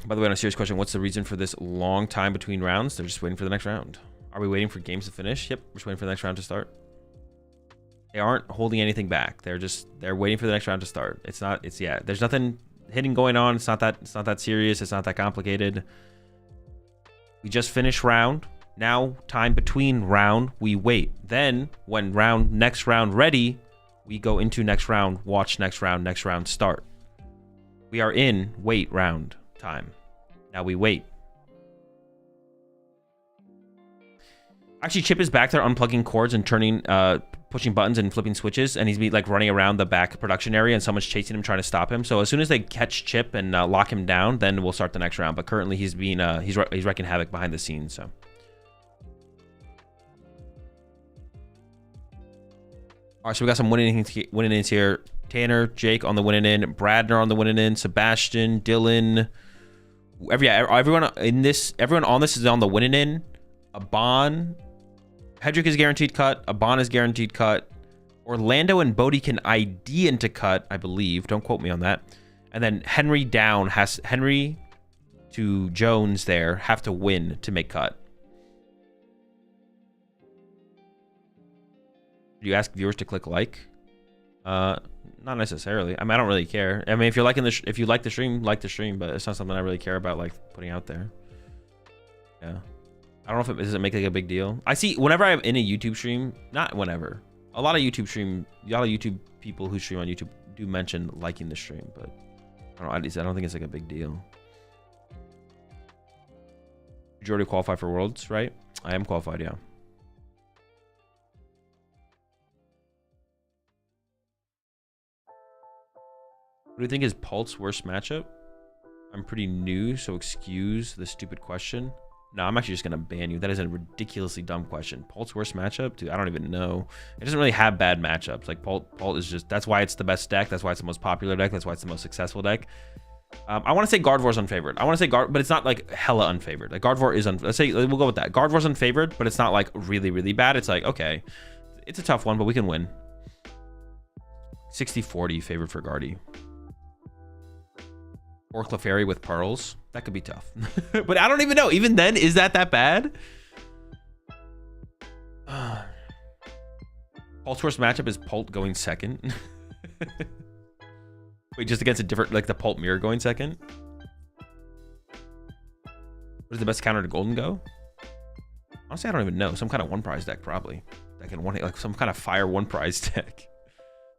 By the way, on a serious question, what's the reason for this long time between rounds? They're just waiting for the next round. Are we waiting for games to finish? Yep, we're just waiting for the next round to start. They aren't holding anything back. They're waiting for the next round to start. There's nothing hidden going on. It's not that serious. It's not that complicated. We just finished round. Now, time between round, we wait. Then, when next round ready, we go into next round, watch next round start. We are in wait round time. Now we wait. Actually, Chip is back there unplugging cords and turning, pushing buttons and flipping switches, and he's like running around the back production area, and someone's chasing him, trying to stop him. So as soon as they catch Chip and lock him down, then we'll start the next round. But currently, he's wrecking havoc behind the scenes. So. All right, so we got some winning ins here. Tanner, Jake on the winning in, Bradner on the winning in, Sebastian, Dylan. Everyone on this is on the winning in. Aban, Hedrick is guaranteed cut. Aban is guaranteed cut. Orlando and Bodie can ID into cut, I believe. Don't quote me on that. And then Henry to Jones there have to win to make cut. Do you ask viewers to click like? Not necessarily. I mean, I don't really care. I mean, if you like the stream, like the stream, but it's not something I really care about like putting out there. Yeah. I don't know if does it make like a big deal. I see whenever I'm in a YouTube stream, not whenever. A lot of YouTube people who stream on YouTube do mention liking the stream, but I don't think it's like a big deal. Did you already qualify for Worlds, right? I am qualified, yeah. What do you think is Pult's worst matchup? I'm pretty new, so excuse the stupid question. No, I'm actually just going to ban you. That is a ridiculously dumb question. Pult's worst matchup? Dude, I don't even know. It doesn't really have bad matchups. Like, Pult is just... That's why it's the best deck. That's why it's the most popular deck. That's why it's the most successful deck. I want to say Gardevoir's unfavored. I want to say but it's not, like, hella unfavored. Like, Gardevoir is... Let's say... We'll go with that. Gardevoir's unfavored, but it's not, like, really, really bad. It's like, okay. It's a tough one, but we can win. 60-40 favored for Guardy. Or Clefairy with Pearls. That could be tough. But I don't even know. Even then, is that bad? Pult's worst matchup is Pult going second. Wait, just against a different... Like the Pult Mirror going second? What is the best counter to Golden Go? Honestly, I don't even know. Some kind of one prize deck, probably. That can one hit, like some kind of fire one prize deck.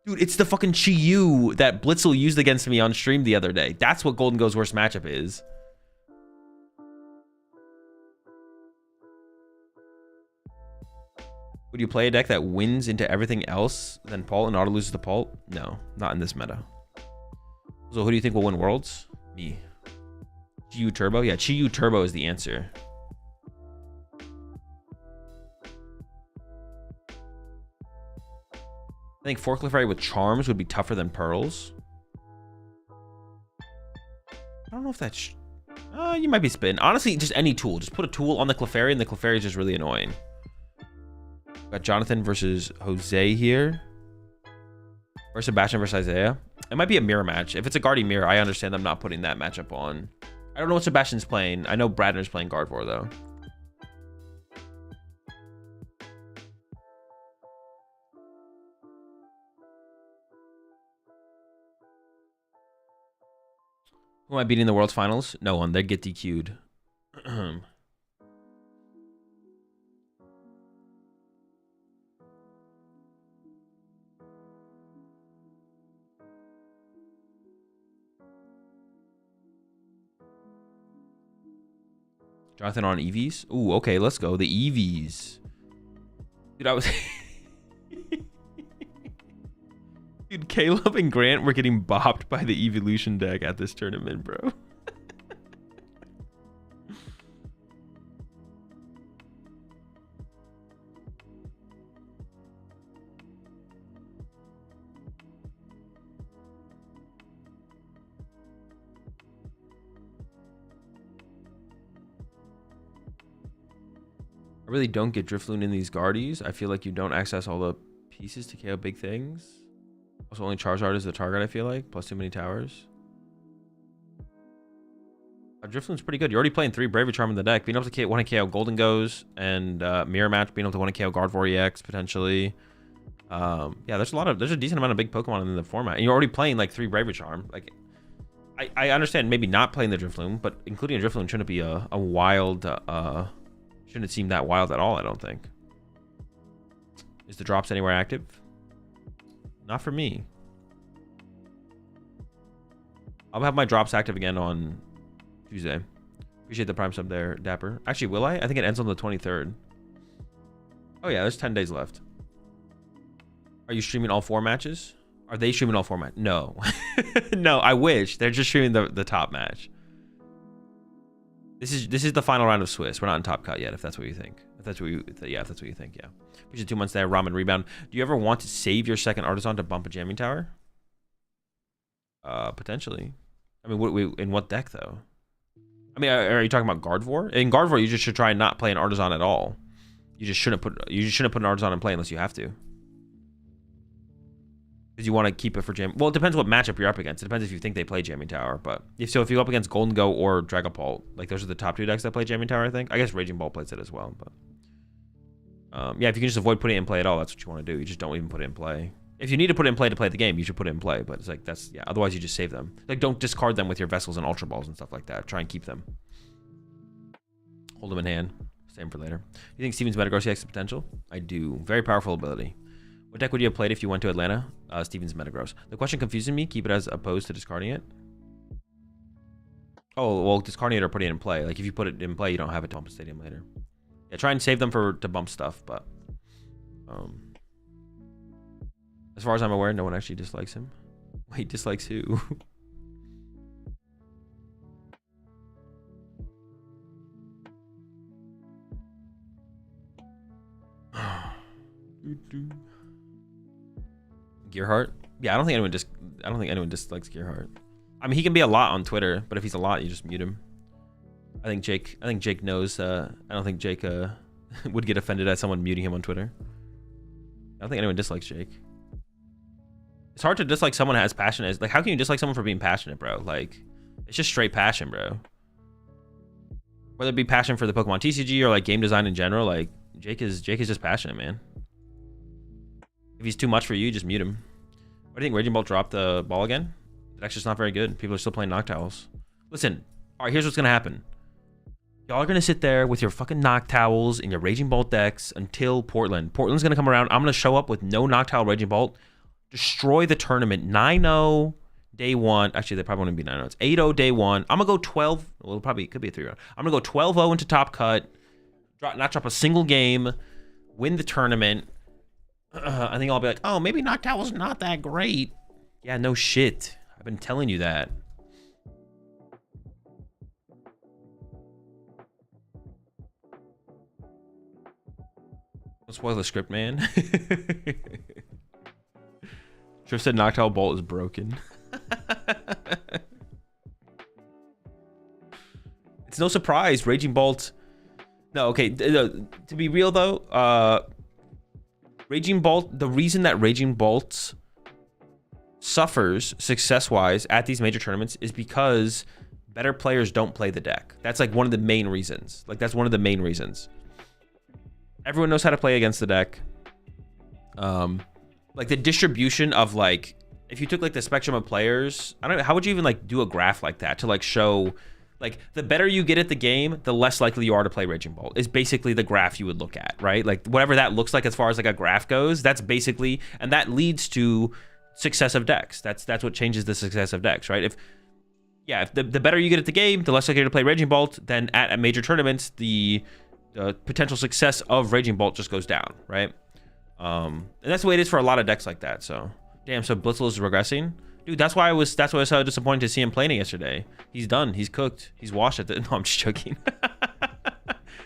Dude, it's the fucking Chi-Yu that Blitzel used against me on stream the other day. That's what Golden Go's worst matchup is. Would you play a deck that wins into everything else than Pult and auto loses to Pult? No, not in this meta. So who do you think will win Worlds? Me. Chi-Yu Turbo? Yeah, Chi-Yu Turbo is the answer. I think Clefairy with Charms would be tougher than Pearls. I don't know if that's... you might be spitting. Honestly, just any tool. Just put a tool on the Clefairy, and the Clefairy is just really annoying. Got Jonathan versus Jose here. Or Sebastian versus Isaiah. It might be a mirror match. If it's a Guardy mirror, I understand them not putting that matchup on. I don't know what Sebastian's playing. I know Bradner's playing Gardevoir, though. Who am I beating in the World's Finals? No one. They'd get DQ'd. Jonathan on EVs? Ooh, okay, let's go. The EVs. Dude, I was... Dude, Caleb and Grant were getting bopped by the Evolution deck at this tournament, bro. I really don't get Drifloon in these Guardies. I feel like you don't access all the pieces to KO big things. Also, only Charizard is the target, I feel like. Plus too many towers. Drifloon's pretty good. You're already playing 3 Bravery Charm in the deck. Being able to 1-KO Golden Goes and Mirror Match. Being able to 1-KO Gardevoir EX, potentially. Yeah, there's a decent amount of big Pokemon in the format. And you're already playing like 3 Bravery Charm. Like, I understand maybe not playing the Drifloon, but including a Drifloon shouldn't be a wild... shouldn't seem that wild at all, I don't think. Is the drops anywhere active? Not for me. I'll have my drops active again on Tuesday. Appreciate the prime sub there, Dapper. Actually, will I? I think it ends on the 23rd. Oh yeah, there's 10 days left. Are you streaming all 4 matches? Are they streaming all 4 matches? No. No, I wish. They're just streaming the top match. This is the final round of Swiss. We're not in top cut yet, if that's what you think. If that's what you think, yeah. Appreciate 2 months there, Ramen Rebound. Do you ever want to save your second Artisan to bump a jamming tower? Potentially. I mean, in what deck though? I mean, are you talking about Gardevoir? In Gardevoir, you just should try and not play an Artisan at all. You just shouldn't put an Artisan in play unless you have to. Because you want to keep it for jam. Well, it depends what matchup you're up against. It depends if you think they play Jamming Tower. But if you're up against Golden Go or Dragapult, like those are the top 2 decks that play Jamming Tower, I think. I guess Raging Ball plays it as well. But yeah, if you can just avoid putting it in play at all, that's what you want to do. You just don't even put it in play. If you need to put it in play to play the game, you should put it in play. But it's like yeah. Otherwise, you just save them. Like don't discard them with your Vessels and Ultra Balls and stuff like that. Try and keep them. Hold them in hand. Save them for later. You think Steven's Metagross has the potential? I do. Very powerful ability. What deck would you have played if you went to Atlanta? Steven's Metagross. The question confusing me. Keep it as opposed to discarding it. Oh, well, discarding it or putting it in play. Like, if you put it in play, you don't have it to bump a stadium later. Yeah, try and save them to bump stuff, but... as far as I'm aware, no one actually dislikes him. Wait, dislikes who? Gearhart? Yeah, I don't think anyone dislikes Gearhart. I mean, he can be a lot on Twitter, but if he's a lot, you just mute him. I think Jake knows. I don't think Jake would get offended at someone muting him on Twitter. I don't think anyone dislikes Jake. It's hard to dislike someone as passionate as, like, how can you dislike someone for being passionate, bro? Like, it's just straight passion, bro. Whether it be passion for the Pokemon TCG or like game design in general, like Jake is just passionate, man. If he's too much for you, just mute him. Why do you think Raging Bolt dropped the ball again? The deck's just not very good. People are still playing Noctowls. Listen, all right, here's what's gonna happen. Y'all are gonna sit there with your fucking Noctowls and your Raging Bolt decks until Portland. Portland's gonna come around. I'm gonna show up with no Noctowl Raging Bolt, destroy the tournament 9-0 day 1. Actually, they probably won't be 9-0. It's 8-0 day 1. I'm gonna go 12. Well, it could be a 3-round. I'm gonna go 12-0 into top cut. Not drop a single game. Win the tournament. I think I'll be like, oh, maybe Noctowl was not that great. Yeah, no shit. I've been telling you that. Don't spoil the script, man. Triff said Noctowl Bolt is broken. It's no surprise. Raging Bolt. No, okay. To be real, though, Raging Bolt, the reason that Raging Bolt suffers success-wise at these major tournaments is because better players don't play the deck. That's like one of the main reasons. Like, that's one of the main reasons. Everyone knows how to play against the deck. Like the distribution of, like, if you took like the spectrum of players, I don't know, how would you even like do a graph like that to like show, like, the better you get at the game, the less likely you are to play Raging Bolt is basically the graph you would look at, right? Like whatever that looks like as far as like a graph goes, that's basically, and that leads to success of decks. That's what changes the success of decks, right? If the better you get at the game, the less likely to play Raging Bolt, then at major tournaments, the potential success of Raging Bolt just goes down, right? And that's the way it is for a lot of decks like that. So damn, so Blitzel is regressing. Dude, that's why I was so disappointed to see him playing yesterday. He's done. He's cooked. He's washed at the... No, I'm just joking.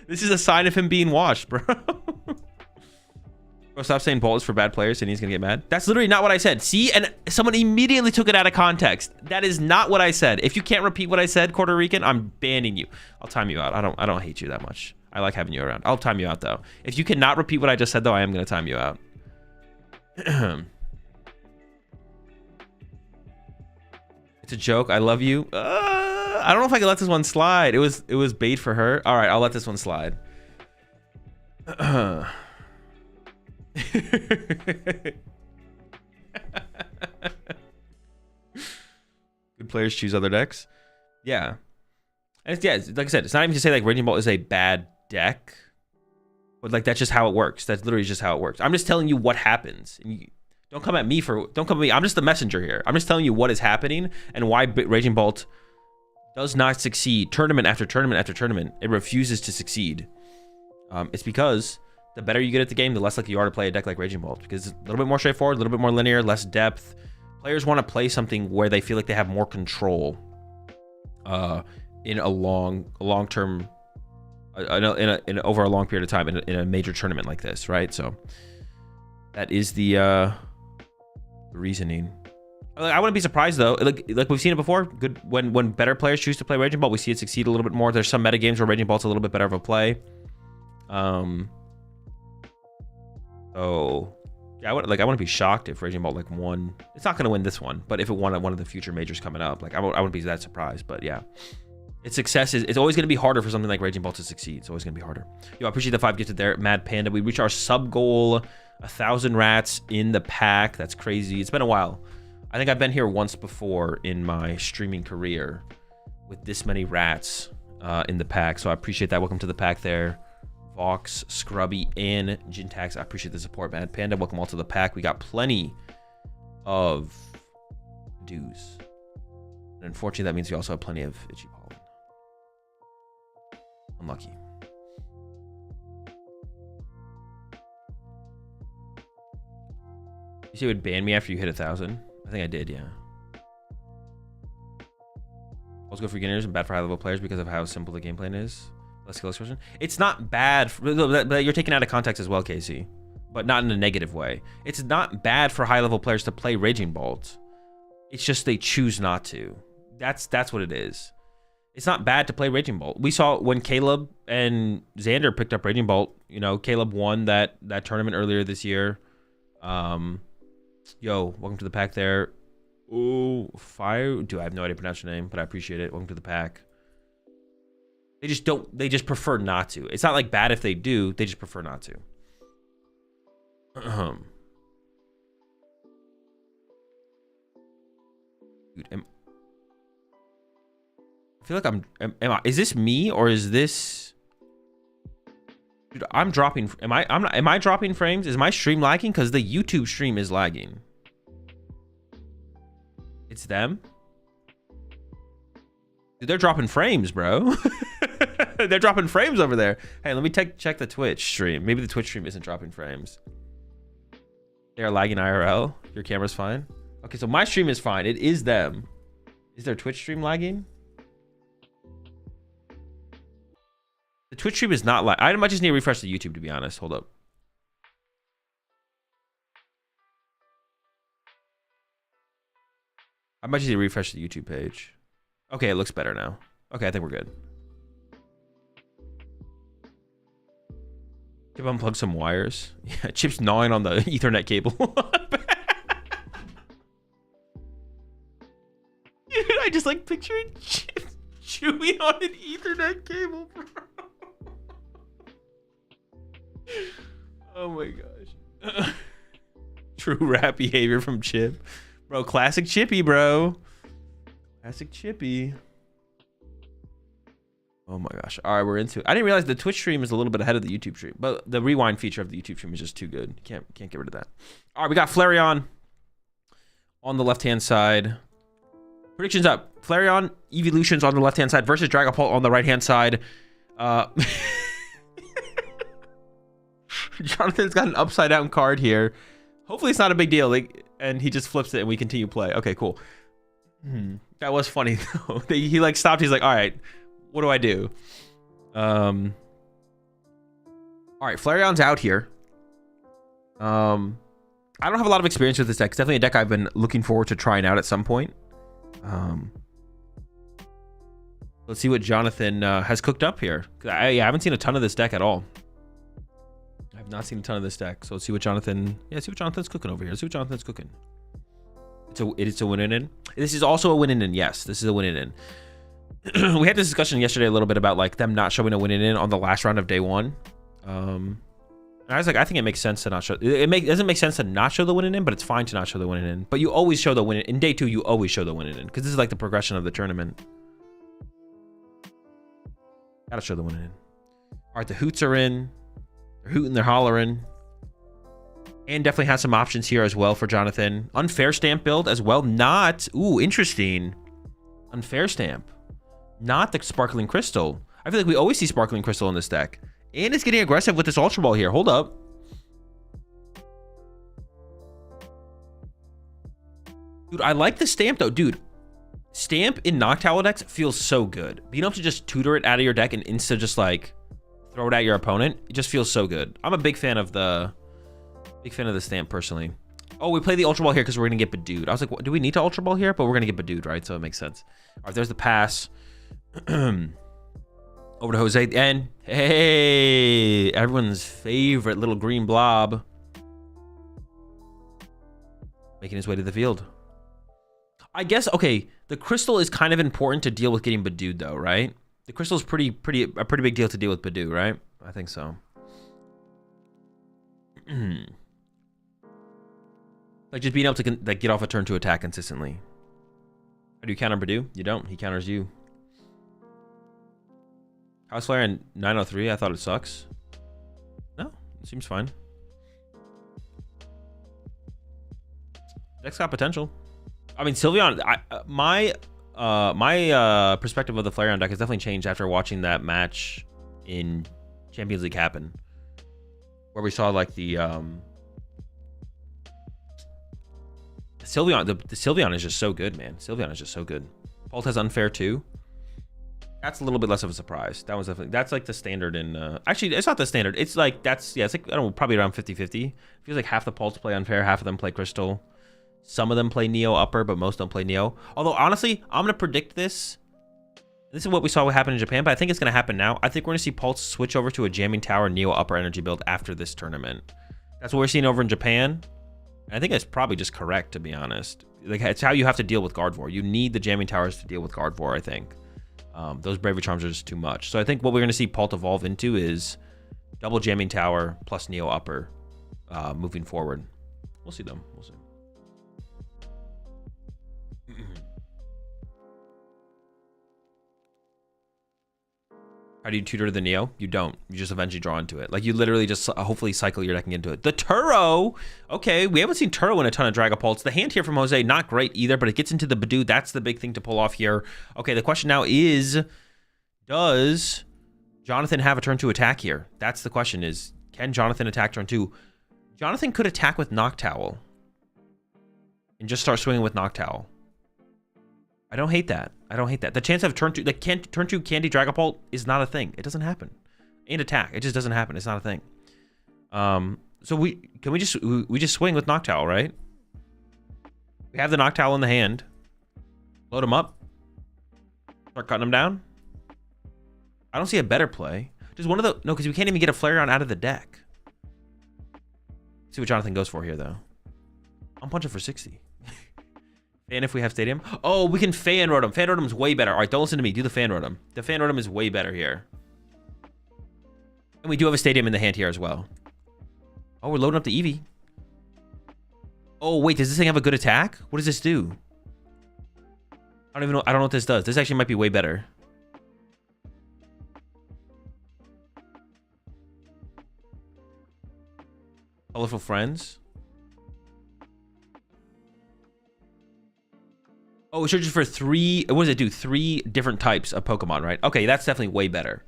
This is a sign of him being washed, bro. Bro, stop saying Bolt is for bad players and he's gonna get mad. That's literally not what I said. See? And someone immediately took it out of context. That is not what I said. If you can't repeat what I said, Puerto Rican, I'm banning you. I'll time you out. I don't hate you that much. I like having you around. I'll time you out though. If you cannot repeat what I just said though, I am gonna time you out. It's a joke. I love you. I don't know if I can let this one slide. It was bait for her. All right, I'll let this one slide. Good players choose other decks. Yeah. And like I said, it's not even to say like Raging Bolt is a bad deck, but like that's just how it works. That's literally just how it works. I'm just telling you what happens. And don't come at me. I'm just the messenger here. I'm just telling you what is happening and why Raging Bolt does not succeed tournament after tournament after tournament. It refuses to succeed. It's because the better you get at the game, the less likely you are to play a deck like Raging Bolt, because it's a little bit more straightforward, a little bit more linear, less depth. Players want to play something where they feel like they have more control in a long-term, over a long period of time in a major tournament like this, right? So that is the reasoning. I wouldn't be surprised though. Like we've seen it before. Good when better players choose to play Raging Bolt, we see it succeed a little bit more. There's some meta games where Raging Bolt's a little bit better of a play. So yeah, I wouldn't be shocked if Raging Bolt like won. It's not going to win this one, but if it won at one of the future majors coming up, like I wouldn't be that surprised. But yeah, its success is, it's always going to be harder for something like Raging Bolt to succeed. It's always going to be harder. Yo, I appreciate the 5 gifted there, Mad Panda. We reach our sub goal, 1,000 rats in the pack. That's crazy. It's been a while. I think I've been here once before in my streaming career with this many rats in the pack. So I appreciate that. Welcome to the pack there. Vox, Scrubby, and Jintax. I appreciate the support, Mad Panda. Welcome all to the pack. We got plenty of dues. And unfortunately, that means we also have plenty of itchy pollen. Unlucky. You say it would ban me after you hit 1,000? I think I did, yeah. Also good for beginners and bad for high level players because of how simple the game plan is. Less skill expression. It's not bad, but you're taken out of context as well, Casey. But not in a negative way. It's not bad for high level players to play Raging Bolt. It's just they choose not to. That's what it is. It's not bad to play Raging Bolt. We saw when Caleb and Xander picked up Raging Bolt. You know, Caleb won that tournament earlier this year. Yo, welcome to the pack there. Oh, Fire. Dude, I have no idea how to pronounce your name, but I appreciate it. Welcome to the pack. They just prefer not to. It's not like bad if they do, they just prefer not to. Dude, I feel like is this me or is this? Dude, I'm dropping. Am I dropping frames? Is my stream lagging? Because the YouTube stream is lagging. It's them. Dude, they're dropping frames, bro. They're dropping frames over there. Hey, let me check the Twitch stream. Maybe the Twitch stream isn't dropping frames. They are lagging IRL. Your camera's fine. Okay, so my stream is fine. It is them. Is their Twitch stream lagging? The Twitch stream is not lagging. I might just need to refresh the YouTube, to be honest. Hold up. I might just need to refresh the YouTube page. Okay, it looks better now. Okay, I think we're good. Chip unplug some wires. Yeah, Chip's gnawing on the Ethernet cable. Dude, I just like picturing Chip chewing on an Ethernet cable, bro. Oh my gosh. True rap behavior from Chip. Bro, classic Chippy, bro. Classic Chippy. Oh my gosh. All right, we're into it. I didn't realize the Twitch stream is a little bit ahead of the YouTube stream, but the rewind feature of the YouTube stream is just too good. Can't get rid of that. All right, we got Flareon on the left-hand side. Predictions up. Flareon evolutions on the left-hand side versus Dragapult on the right-hand side. Jonathan's got an upside-down card here. Hopefully it's not a big deal. And he just flips it and we continue play. Okay, cool. That was funny though. He like stopped. He's like, all right, what do I do? All right, Flareon's out here. I don't have a lot of experience with this deck. It's definitely a deck I've been looking forward to trying out at some point. Let's see what Jonathan has cooked up here. I haven't seen a ton of this deck at all. I have not seen a ton of this deck. So let's see what Jonathan... Yeah, see what Jonathan's cooking over here. Let's see what Jonathan's cooking. It's a win-in. This is also a win-in. Yes, this is a win-in. We had this discussion yesterday a little bit about like them not showing a win-in on the last round of day one. And I was like, I think it makes sense to not show... It doesn't make sense to not show the win-in, but it's fine to not show the win-in. But you always show the win-in. In day two, you always show the win-in because this is like the progression of the tournament. Gotta show the win-in. All right, the hoots are in. They're hooting, they're hollering. And definitely has some options here as well for Jonathan. Unfair stamp build as well. Not... Ooh, interesting. Unfair stamp. Not the sparkling crystal. I feel like we always see sparkling crystal in this deck. And it's getting aggressive with this ultra ball here. Hold up. Dude, I like the stamp though. Dude, stamp in Noctowl decks feels so good. Being able to just tutor it out of your deck and insta just like throw it at your opponent, it just feels so good. I'm a big fan of the stamp personally. Oh, we play the ultra ball here because we're gonna get Badooed. I was like, what, do we need to ultra ball here? But we're gonna get Badooed, right? So it makes sense. All right, there's the pass. Over to Jose, and hey, everyone's favorite little green blob making his way to the field. I guess, okay, the crystal is kind of important to deal with getting Badooed though, right? The crystal is a pretty big deal to deal with Badoo, right? I think so. Like just being able to like get off a turn to attack consistently. How do you counter Badoo? You don't. He counters you. House Flare in 903. I thought it sucks. No, it seems fine. Deck's got potential. I mean, Sylveon. My perspective of the Flareon deck has definitely changed after watching that match in Champions League happen, where we saw like the Sylveon. The Sylveon is just so good, man. Sylveon is just so good. Pult has Unfair too. That's a little bit less of a surprise. That was definitely, that's like the standard in, actually, it's not the standard. It's like, it's like, I don't know, probably around 50-50. Feels like half the Pults play Unfair, half of them play Crystal. Some of them play Neo Upper, but most don't play Neo. Although, honestly, I'm going to predict this. This is what we saw what happened in Japan, but I think it's going to happen now. I think we're going to see Pulse switch over to a Jamming Tower Neo Upper energy build after this tournament. That's what we're seeing over in Japan. And I think it's probably just correct, to be honest. Like, it's how you have to deal with Gardevoir. You need the Jamming Towers to deal with Gardevoir, I think. Those Bravery Charms are just too much. So I think what we're going to see Pult evolve into is double Jamming Tower plus Neo Upper moving forward. We'll see them. We'll see. How do you tutor the Neo? You don't. You just eventually draw into it. Like, you literally just hopefully cycle your decking into it. The Turo! Okay, we haven't seen Turo in a ton of Dragapults. The hand here from Jose, not great either, but it gets into the Badoo. That's the big thing to pull off here. Okay, the question now is, does Jonathan have a turn 2 attack here? That's the question is, can Jonathan attack turn 2? Jonathan could attack with Noctowl and just start swinging with Noctowl. I don't hate that. I don't hate that. The chance of turn 2, like turn 2 Candy Dragapult is not a thing. It doesn't happen. And attack, it just doesn't happen. It's not a thing. So we just swing with Noctowl, right? We have the Noctowl in the hand. Load him up. Start cutting him down. I don't see a better play. Just one of the no, because we can't even get a Flareon out of the deck. See what Jonathan goes for here, though. I'm punching for 60. Fan if we have Stadium. Oh, we can Fan Rotom. Fan Rotom's way better. All right, don't listen to me. Do the Fan Rotom. The Fan Rotom is way better here. And we do have a Stadium in the hand here as well. Oh, we're loading up the Eevee. Oh, wait. Does this thing have a good attack? What does this do? I don't even know. I don't know what this does. This actually might be way better. Colorful Friends. Oh, it searches for 3, what does it do? 3 different types of Pokemon, right? Okay, that's definitely way better.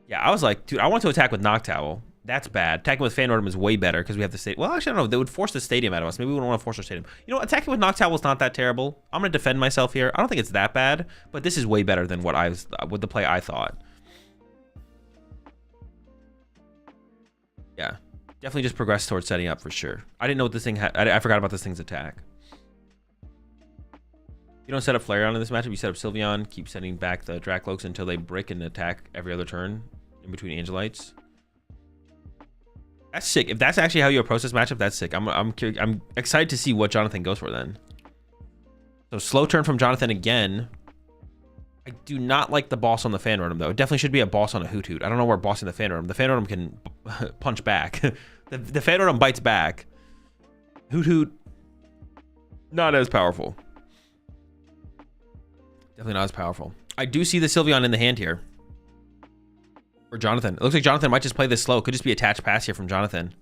Yeah, I was like, dude, I want to attack with Noctowl. That's bad. Attacking with Fan Rotom is way better because we have the Stadium. Well, actually, I don't know. They would force the Stadium out of us. Maybe we wouldn't want to force our Stadium. You know, attacking with Noctowl is not that terrible. I'm going to defend myself here. I don't think it's that bad, but this is way better than what with the play I thought. Yeah, definitely just progress towards setting up for sure. I didn't know what this thing had. I forgot about this thing's attack. You don't set up Flareon in this matchup. You set up Sylveon, keep sending back the Dracloaks until they break and attack every other turn in between Angelites. That's sick. If that's actually how you approach this matchup, that's sick. I'm excited to see what Jonathan goes for then. So slow turn from Jonathan again. I do not like the boss on the Fan Rotom though. It definitely should be a boss on a Hoot Hoot. I don't know where bossing the Fan Rotom. The Fan Rotom can punch back. the Fan Rotom bites back. Hoot Hoot, not as powerful. Definitely not as powerful. I do see the Sylveon in the hand here. For Jonathan. It looks like Jonathan might just play this slow. Could just be attached pass here from Jonathan.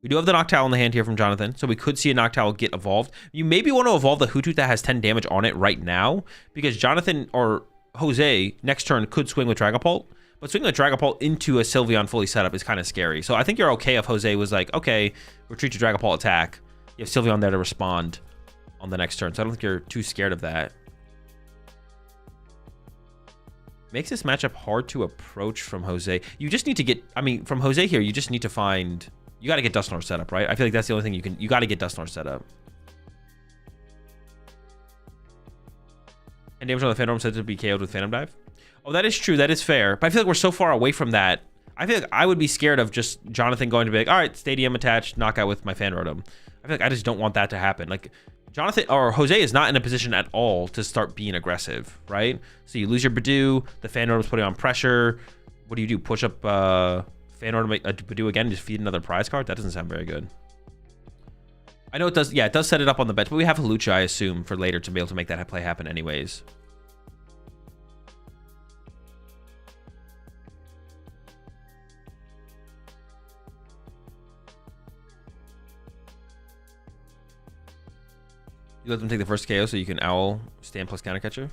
We do have the Noctowl in the hand here from Jonathan, so we could see a Noctowl get evolved. You maybe want to evolve the Hoot Hoot that has 10 damage on it right now, because Jonathan or Jose next turn could swing with Dragapult, but swinging with Dragapult into a Sylveon fully set up is kind of scary. So I think you're okay if Jose was like, okay, retreat to Dragapult attack. You have Sylveon there to respond on the next turn, so I don't think you're too scared of that. Makes this matchup hard to approach from Jose. You just need to get, I mean, from Jose here, you just need to find, you got to get Dusknoir set up, right? I feel like that's the only thing you got to get Dusknoir set up. And damage on the Phantom said to be KO'd with Phantom Dive. Oh, that is true. That is fair. But I feel like we're so far away from that. I feel like I would be scared of just Jonathan going to be like, all right, Stadium attached, knockout with my Fan Rotom. I feel like I just don't want that to happen. Like, Jonathan or Jose is not in a position at all to start being aggressive, right? So you lose your Badoo, the Fan Rotom's putting on pressure. What do? Push up Fan Rotom, Badoo again, and just feed another prize card? That doesn't sound very good. I know it does, yeah, it does set it up on the bench, but we have Hawlucha, I assume, for later to be able to make that play happen anyways. You let them take the first KO so you can Owl stand plus counter catcher.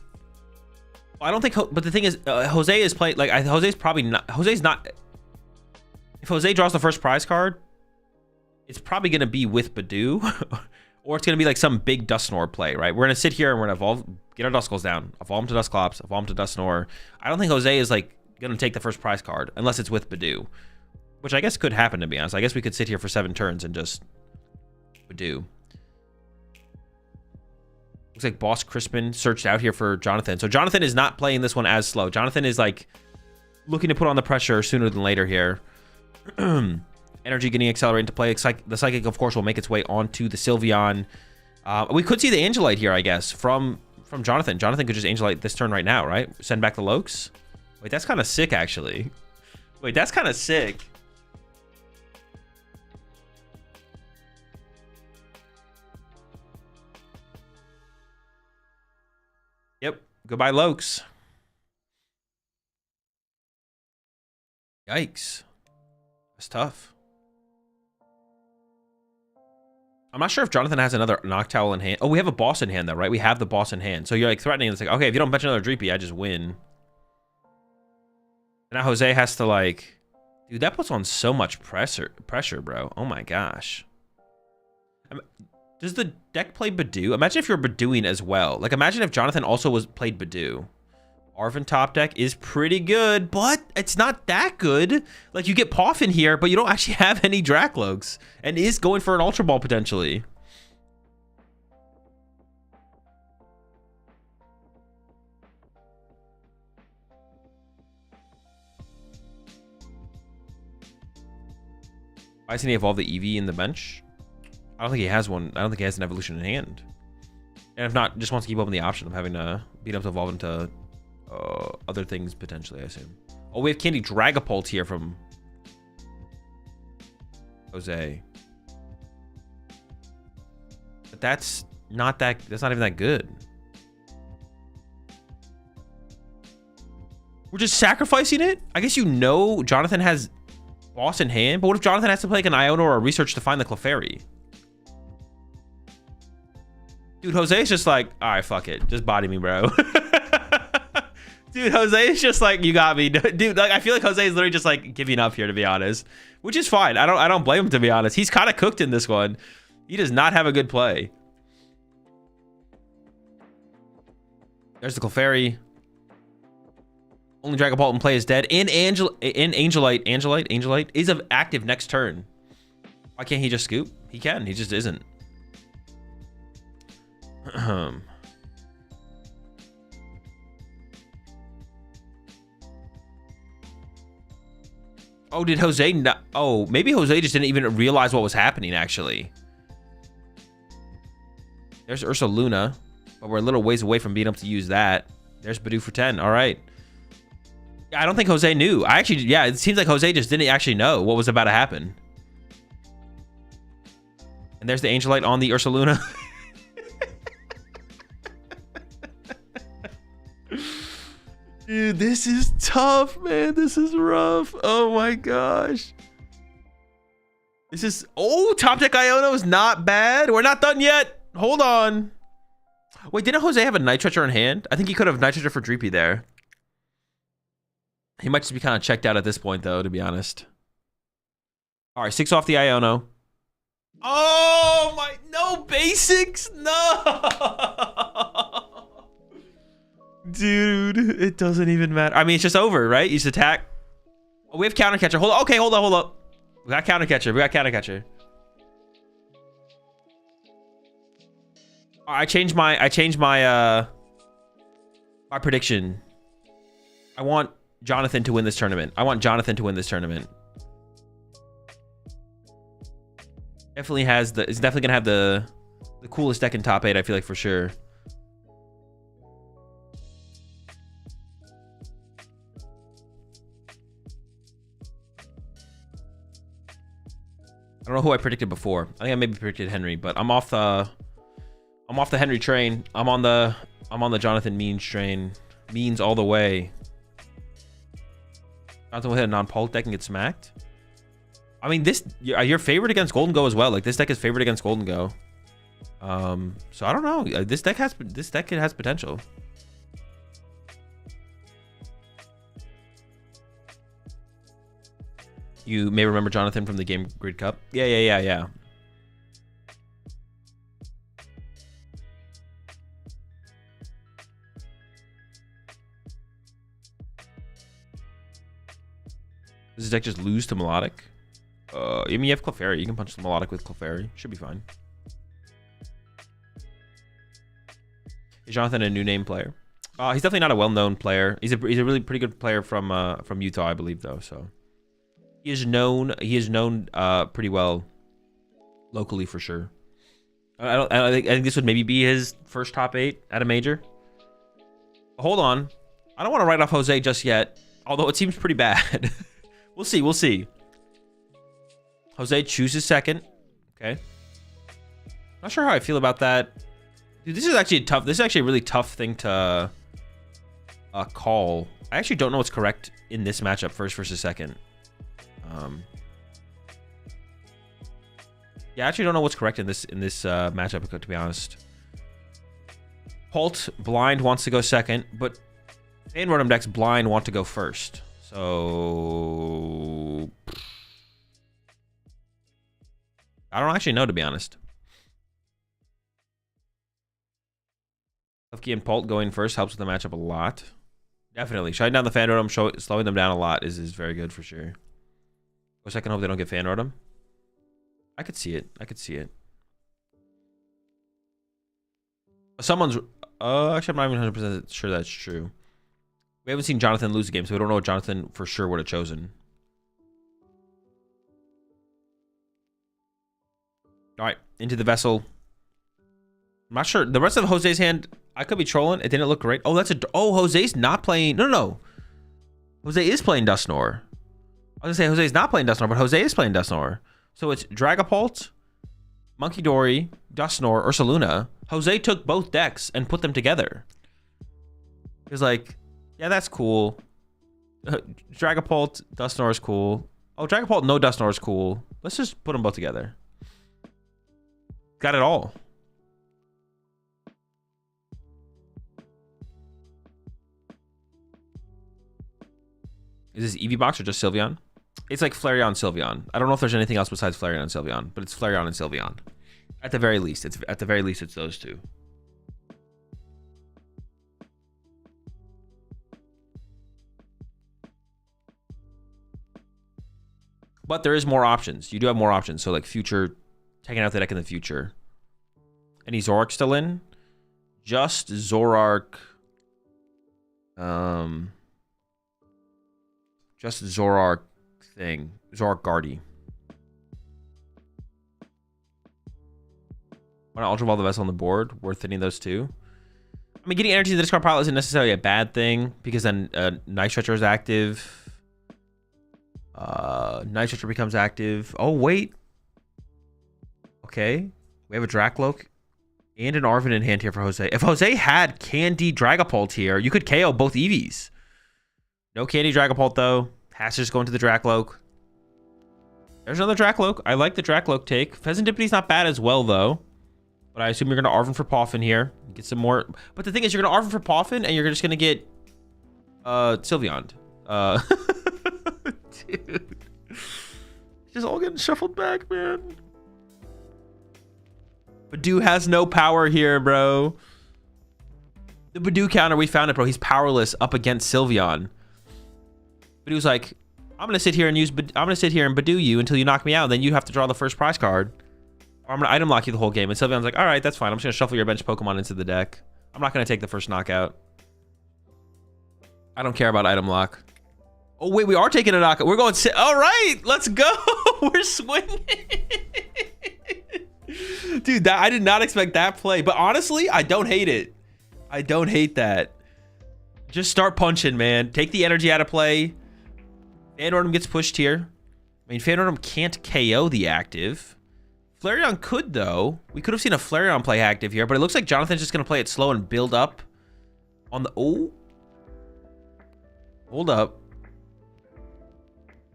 Well, I don't think, but the thing is, Jose is playing, like, Jose's probably not, Jose's not, if Jose draws the first prize card, it's probably going to be with Badoo, or it's going to be like some big Dusknoir play, right? We're going to sit here and we're going to evolve, get our Duskulls down, evolve them to Dusclops, evolve them to Dusknoir. I don't think Jose is like going to take the first prize card unless it's with Badoo, which I guess could happen, to be honest. I guess we could sit here for 7 turns and just Badoo. Looks like Boss Crispin searched out here for Jonathan. So Jonathan is not playing this one as slow. Jonathan is like looking to put on the pressure sooner than later here. Energy getting accelerated into play. The Psychic, of course, will make its way onto the Sylveon. We could see the Angelite here, I guess, from Jonathan. Jonathan could just Angelite this turn right now, right? Send back the Lokes. Wait, that's kind of sick, actually. Wait, that's kind of sick. Yep. Goodbye, Lokes. Yikes. That's tough. I'm not sure if Jonathan has another Noctowl in hand. Oh, we have a boss in hand, though, right? We have the boss in hand. So you're, like, threatening. It's like, okay, if you don't bench another Dreepy, I just win. Now Jose has to, like... Dude, that puts on so much pressure, bro. Oh, my gosh. Does the deck play Badoo? Imagine if you're Badooing as well. Like, imagine if Jonathan also played Badoo. Arven top deck is pretty good, but it's not that good. Like, you get Poff in here, but you don't actually have any Dracloaks. And is going for an Ultra Ball, potentially. Why doesn't he evolve the Eevee in the bench? I don't think he has one. I don't think he has an evolution in hand. And if not, just wants to keep open the option of having to beat up to evolve into other things potentially, I assume. Oh, we have Candy Dragapult here from Jose. But that's not even that good. We're just sacrificing it? I guess Jonathan has boss in hand, but what if Jonathan has to play like an Iona or a research to find the Clefairy? Dude, Jose's just like, all right, fuck it. Just body me, bro. Dude, Jose is just like, you got me. Dude, like, I feel like Jose is literally just like giving up here, to be honest. Which is fine. I don't blame him, to be honest. He's kind of cooked in this one. He does not have a good play. There's the Clefairy. Only Dragapult in play is dead. And Angelite is active next turn. Why can't he just scoop? He can. He just isn't. Oh, did Jose not? Oh, maybe Jose just didn't even realize what was happening, actually. There's Ursaluna, but we're a little ways away from being able to use that. There's Badu for 10. All right. Yeah, I don't think Jose knew. Yeah, it seems like Jose just didn't actually know what was about to happen. And there's the Angelite on the Ursaluna. Dude, this is tough, man. This is rough. Oh my gosh. This is... Oh, top deck Iono is not bad. We're not done yet. Hold on. Wait, didn't Jose have a Night Treacher in hand? I think he could have Night Treacher for Dreepy there. He might just be kind of checked out at this point, though, to be honest. All right, 6 off the Iono. Oh my... No basics. No. Dude, it doesn't even matter. I mean, it's just over, right? You just attack. Oh, we have counter catcher. Hold on. Okay, hold up. We got counter catcher. I changed my my prediction. I want Jonathan to win this tournament. Definitely has the... It's definitely gonna have the coolest deck in top 8. I feel like for sure. I don't know who I predicted before. I think I maybe predicted Henry, but I'm off the Henry train. I'm on the Jonathan Means train. Means all the way. Jonathan will hit a non-Paul deck and get smacked. I mean, you're favored against Golden Go as well. Like, this deck is favored against Golden Go. So I don't know. This deck has potential. You may remember Jonathan from the Game Grid Cup. Yeah. Does this deck just lose to Melodic? I mean, you have Clefairy. You can punch the Melodic with Clefairy. Should be fine. Is Jonathan a new name player? He's definitely not a well-known player. He's a really pretty good player from Utah, I believe, though. So he is known pretty well locally for sure. I think this would maybe be his first top 8 at a major. Hold on, I don't want to write off Jose just yet, although it seems pretty bad. We'll see. Jose chooses second. Okay. Not sure how I feel about that. Dude, this is actually tough. This is actually a really tough thing to call. I actually don't know what's correct in this matchup, first versus second. Yeah, I actually don't know what's correct in this matchup, to be honest. Holt blind wants to go second, but Fan Rotom decks blind want to go first. So I don't actually know, to be honest. Lefkey and Pult going first helps with the matchup a lot. Definitely. Shutting down the Fan Rotom, slowing them down a lot is very good for sure. Go second, hope they don't get Fan Rotom. I could see it. Someone's... actually, I'm not even 100% sure that's true. We haven't seen Jonathan lose a game, so we don't know what Jonathan for sure would have chosen. All right, into the Vessel. I'm not sure. The rest of Jose's hand, I could be trolling. It didn't look great. Oh, Jose's not playing. No. Jose is playing Dusknoir. I was going to say Jose's not playing Dusknoir, but Jose is playing Dusknoir. So it's Dragapult, Monkey Dory, Dusknoir, Ursaluna. Jose took both decks and put them together. He was like, yeah, that's cool. Dragapult, Dusknoir is cool. Oh, Dragapult, no Dusknoir is cool. Let's just put them both together. Got it all. Is this Eevee box or just Sylveon? It's like Flareon, Sylveon. I don't know if there's anything else besides Flareon and Sylveon, but it's Flareon and Sylveon. At the very least, it's those two. But there is more options. You do have more options. So like future, taking out the deck in the future. Any Zoroark still in? Just Zorark. Just Zorark thing. Zorark Guardy. Want to Ultra Ball the Vessel on the board? Worth hitting those two. I mean, getting energy to the discard pile isn't necessarily a bad thing because then Night Stretcher is active. Night Stretcher becomes active. Oh, wait. Okay. We have a Dracloak and an Arven in hand here for Jose. If Jose had Candy Dragapult here, you could KO both EVs. No Candy Dragapult, though. Has to just go into the Dracloak. There's another Dracloak. I like the Dracloak take. Pheasantipiti's not bad as well, though. But I assume you're going to Arven for Poffin here. Get some more. But the thing is, you're going to Arven for Poffin, and you're just going to get Sylveon. Dude. It's just all getting shuffled back, man. Badoo has no power here, bro. The Badoo counter, we found it, bro. He's powerless up against Sylveon. But he was like, I'm gonna sit here and Badoo you until you knock me out. Then you have to draw the first prize card, or I'm gonna item lock you the whole game. And Sylveon's like, all right, that's fine. I'm just gonna shuffle your bench Pokemon into the deck. I'm not gonna take the first knockout. I don't care about item lock. Oh wait, we are taking a knockout. We're going. All right, let's go. We're swinging. Dude, I did not expect that play. But honestly, I don't hate it. I don't hate that. Just start punching, man. Take the energy out of play. Phanordum gets pushed here. I mean, Phanordum can't KO the active. Flareon could, though. We could have seen a Flareon play active here, but it looks like Jonathan's just going to play it slow and build up on the... Oh. Hold up.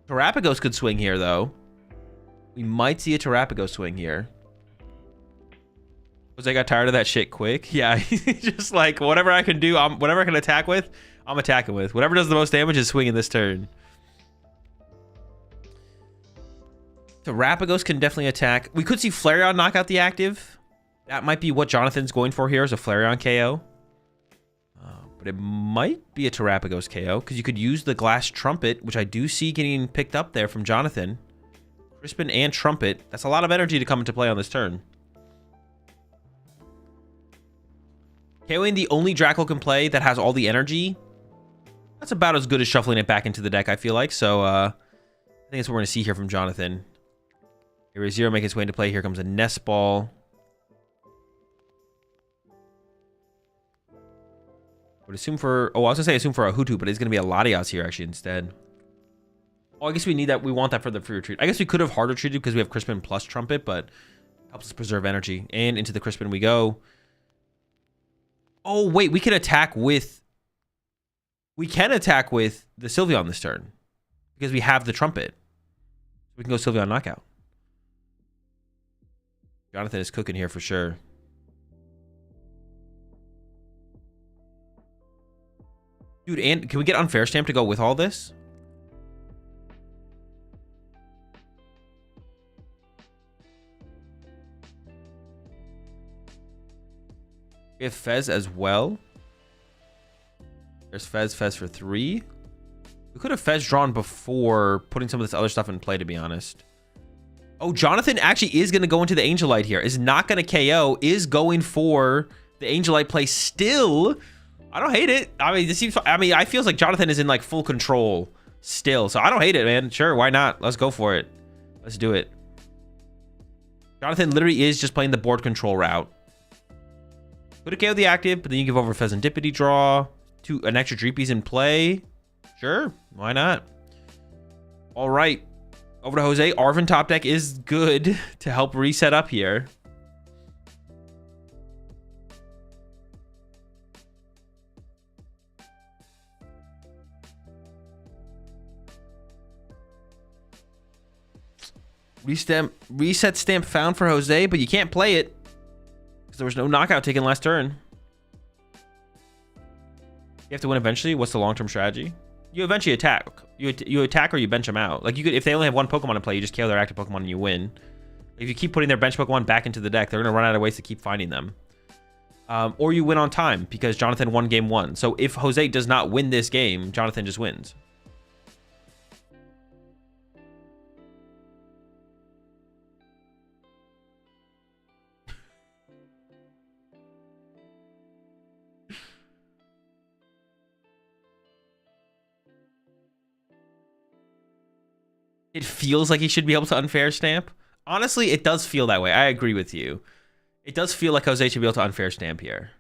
Terapagos could swing here, though. We might see a Terapagos swing here. Because I got tired of that shit quick. Yeah, just like, whatever I can do, whatever I can attack with, I'm attacking with. Whatever does the most damage is swinging this turn. Terapagos can definitely attack. We could see Flareon knock out the active. That might be what Jonathan's going for here, is a Flareon KO. But it might be a Terapagos KO, because you could use the Glass Trumpet, which I do see getting picked up there from Jonathan. Crispin and Trumpet. That's a lot of energy to come into play on this turn. KOing the only Dracloak can play that has all the energy. That's about as good as shuffling it back into the deck, I feel like. So, I think that's what we're going to see here from Jonathan. Area Zero making its way into play. Here comes a Nest Ball. Would assume for... Oh, I was going to say assume for a Hutu, but it's going to be a Latias here, actually, instead. Oh, I guess we need that. We want that for the free retreat. I guess we could have hard retreated because we have Crispin plus Trumpet, but helps us preserve energy. And into the Crispin we go. Oh, wait, we can attack with... We can attack with the Sylveon this turn. Because we have the Trumpet. We can go Sylveon knockout. Jonathan is cooking here for sure. Dude, and can we get Unfair Stamp to go with all this? We have Fez as well. There's Fez for 3. We could have Fez drawn before putting some of this other stuff in play, to be honest. Oh, Jonathan actually is going to go into the Angelite here. Is not going to KO. Is going for the Angelite play still. I don't hate it. I mean, this seems... I mean, I feels like Jonathan is in like full control still. So I don't hate it, man. Sure, why not? Let's go for it. Let's do it. Jonathan literally is just playing the board control route. Could have KO'd the active, but then you give over Pheasantipiti draw. An extra Dreepies in play. Sure, why not? All right. Over to Jose. Arven top deck is good to help reset up here. Reset stamp found for Jose, but you can't play it because there was no knockout taken last turn. You have to win eventually. What's the long-term strategy? You eventually attack. You attack or you bench them out. Like, you could, if they only have one Pokemon to play, you just KO their active Pokemon and you win. If you keep putting their bench Pokemon back into the deck, they're going to run out of ways to keep finding them. Or you win on time because Jonathan won game 1. So if Jose does not win this game, Jonathan just wins. It feels like he should be able to unfair stamp. Honestly, it does feel that way. I agree with you. It does feel like Jose should be able to unfair stamp here.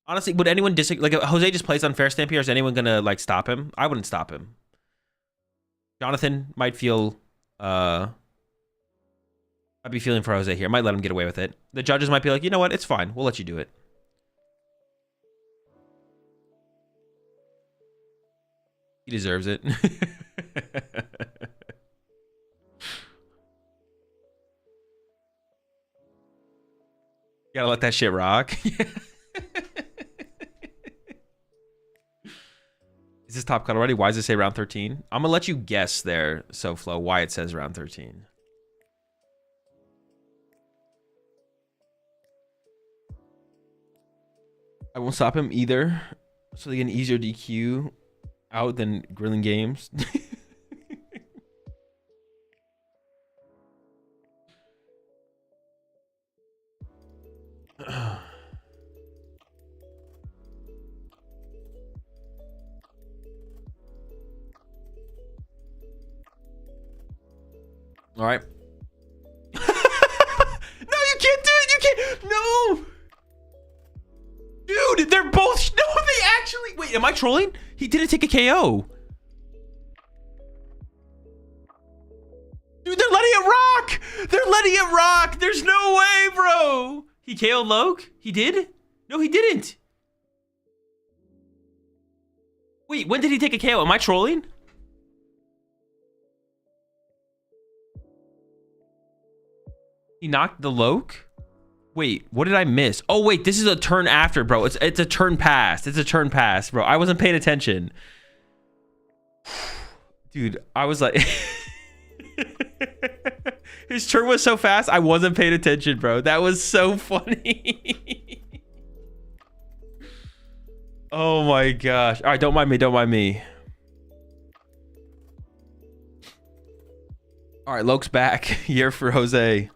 Honestly, would anyone disagree? Like, if Jose just plays unfair stamp here, is anyone gonna like stop him? I wouldn't stop him. Jonathan might feel, I'd be feeling for Jose here. Might let him get away with it. The judges might be like, you know what? It's fine. We'll let you do it. He deserves it. Gotta let that shit rock. Is this top cut already? Why does it say round 13? I'm gonna let you guess there, SoFlo, why it says round 13. I won't stop him either. So they get an easier DQ out than grilling games. All right. No, you can't do it. You can't. No. Dude, they're both. No, they actually. Wait, am I trolling? He didn't take a KO. Dude, they're letting it rock. They're letting it rock. There's no way, bro. He KO'd Loke? He did? No, he didn't. Wait, when did he take a KO? Am I trolling? He knocked the Loke? Wait, what did I miss? Oh, wait, this is a turn after, bro. It's a turn past. It's a turn past, bro. I wasn't paying attention. Dude, I was like... His turn was so fast, I wasn't paying attention, bro. That was so funny. Oh my gosh. All right, don't mind me. Don't mind me. All right, Loke's back here for Jose.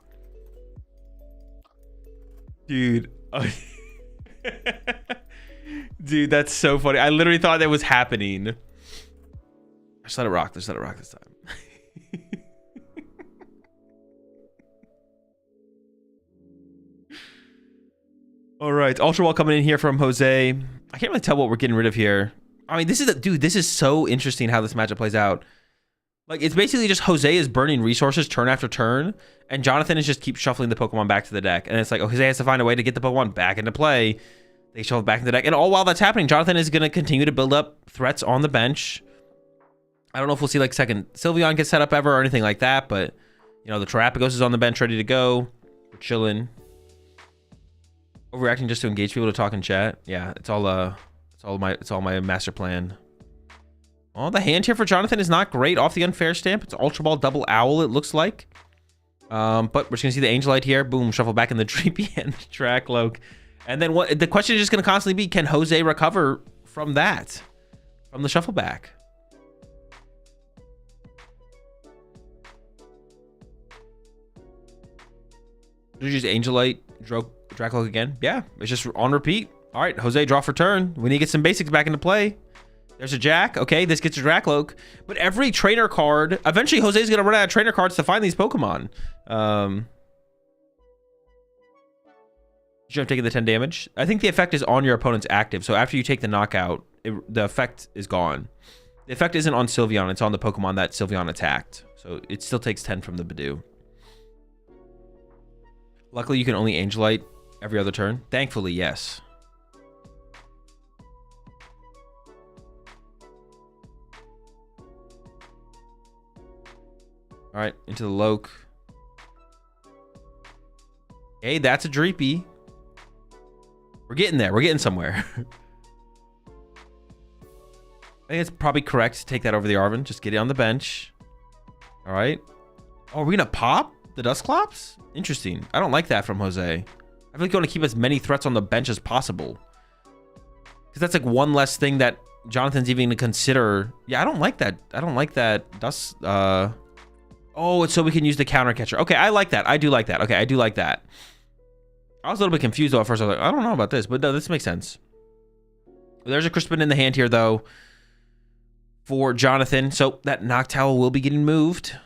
Dude. Dude, that's so funny. I literally thought that was happening. Just let it rock. Just let it rock this time. All right, Ultra Wall coming in here from Jose. I can't really tell what we're getting rid of here. I mean, this is dude, this is so interesting how this matchup plays out. Like, it's basically just Jose is burning resources turn after turn, and Jonathan is just keep shuffling the Pokemon back to the deck. And it's like, oh, Jose has to find a way to get the Pokemon back into play. They shuffle back into the deck. And all while that's happening, Jonathan is going to continue to build up threats on the bench. I don't know if we'll see, like, second Sylveon get set up ever or anything like that, but, you know, the Terapagos is on the bench ready to go. We're chilling. Overreacting just to engage people to talk in chat. Yeah, it's all my master plan. Well, the hand here for Jonathan is not great off the unfair stamp. It's Ultra Ball double owl, it looks like. But we're just gonna see the Angelite here. Boom, shuffle back in the Dreepy and track Loke. And then what the question is just gonna constantly be, can Jose recover from that? From the shuffle back? Did you use Angelite, Dracloak again? Yeah, it's just on repeat. All right, Jose, draw for turn. We need to get some basics back into play. There's a Jack. Okay, this gets a Dracloak. But every trainer card, eventually Jose's going to run out of trainer cards to find these Pokemon. You should have taken the 10 damage. I think the effect is on your opponent's active. So after you take the knockout, the effect is gone. The effect isn't on Sylveon. It's on the Pokemon that Sylveon attacked. So it still takes 10 from the Bidoof. Luckily, you can only Angelite every other turn. Thankfully, yes. All right, into the Loke. Hey, that's a Dreepy. We're getting there. We're getting somewhere. I think it's probably correct to take that over the Arven. Just get it on the bench. All right. Oh, are we going to pop the Dusclops? Interesting. I don't like that from Jose. I feel like you want to keep as many threats on the bench as possible. Because that's like one less thing that Jonathan's even going to consider. Yeah, I don't like that. I don't like that. Oh, it's so we can use the counter catcher. Okay, I like that. I do like that. Okay, I do like that. I was a little bit confused though at first. I was like, I don't know about this, but no, this makes sense. There's a Crispin in the hand here though for Jonathan. So that Noctowl will be getting moved.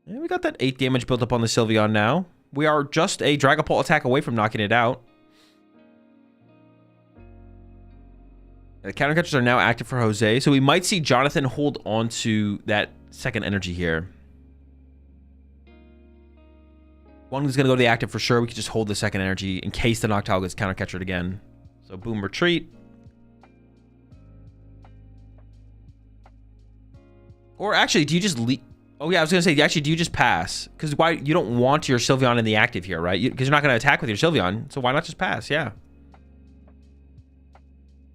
And we got that 8 damage built up on the Sylveon now. We are just a Dragapult attack away from knocking it out. The counter catchers are now active for Jose, so we might see Jonathan hold on to that second energy here. One is going to go to the active for sure. We could just hold the second energy in case the Noctowl gets counter catchered again. So boom, retreat. Or actually, do you just leave? Oh yeah, I was going to say, actually, do you just pass? Because why? You don't want your Sylveon in the active here, right? Because you're not going to attack with your Sylveon, so why not just pass? Yeah.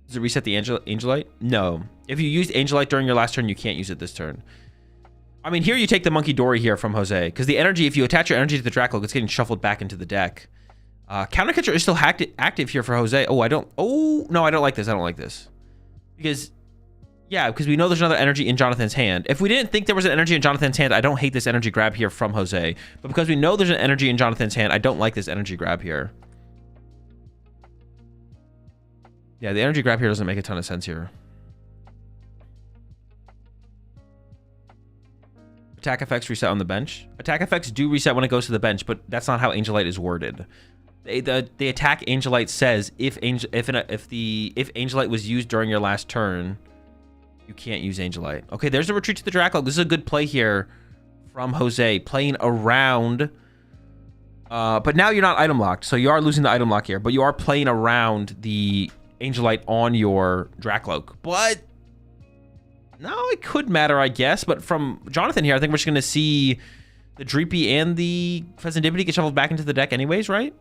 Does it reset the Angelite? No. If you used Angelite during your last turn, you can't use it this turn. I mean, here you take the Monkey Dory here from Jose. Because the energy, if you attach your energy to the Dracloak, it's getting shuffled back into the deck. Countercatcher is still active here for Jose. Oh, I don't... Oh, no, I don't like this. I don't like this. Because... Yeah, because we know there's another energy in Jonathan's hand. If we didn't think there was an energy in Jonathan's hand, I don't hate this energy grab here from Jose. But because we know there's an energy in Jonathan's hand, I don't like this energy grab here. Yeah, the energy grab here doesn't make a ton of sense here. Attack effects reset on the bench. Attack effects do reset when it goes to the bench, but that's not how Angelite is worded. The attack Angelite says if Angelite was used during your last turn, you can't use Angelite. Okay, there's a retreat to the Dracloak. This is a good play here from Jose, playing around. But now you're not item locked, so you are losing the item lock here, but you are playing around the Angelite on your Dracloak. But no, it could matter, I guess. But from Jonathan here, I think we're just going to see the Dreepy and the Pheasantipity get shuffled back into the deck anyways, right?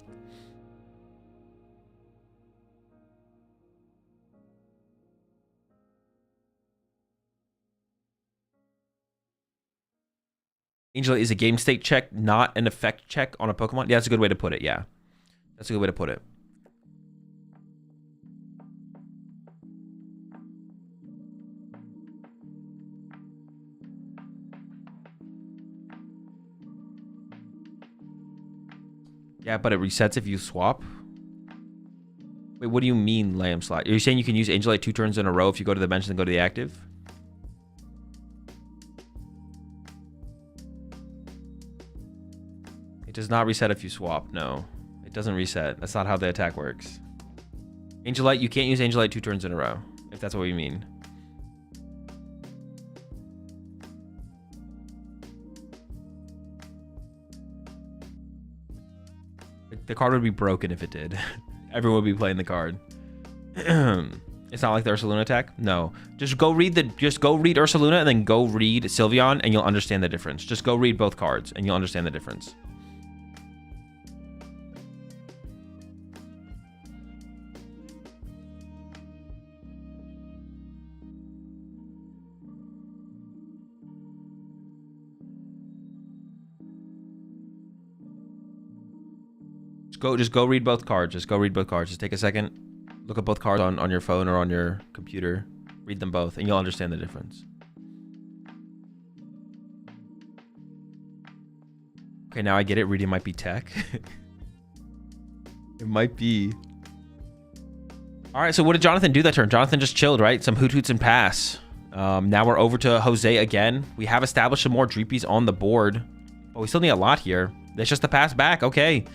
Angelite is a game state check, not an effect check on a Pokemon. Yeah, that's a good way to put it, yeah. That's a good way to put it. Yeah, but it resets if you swap. Wait, what do you mean, Lamb Slot? Are you saying you can use Angelite 2 turns in a row if you go to the bench and then go to the active? It does not reset if you swap. No, it doesn't reset. That's not how the attack works. Angelite, you can't use Angelite 2 turns in a row, if that's what you mean. The card would be broken if it did. Everyone would be playing the card. It's not like the Ursaluna attack. No, just go read Ursaluna and then go read Sylveon, and you'll understand the difference. Just go read both cards, and you'll understand the difference. Just go read both cards. Just go read both cards. Just take a second. Look at both cards on your phone or on your computer. Read them both, and you'll understand the difference. Okay, now I get it. Reading might be tech. It might be. All right, so what did Jonathan do that turn? Jonathan just chilled, right? Some hoot hoots and pass. Now we're over to Jose again. We have established some more Dreepies on the board, but we still need a lot here. It's just a pass back. Okay.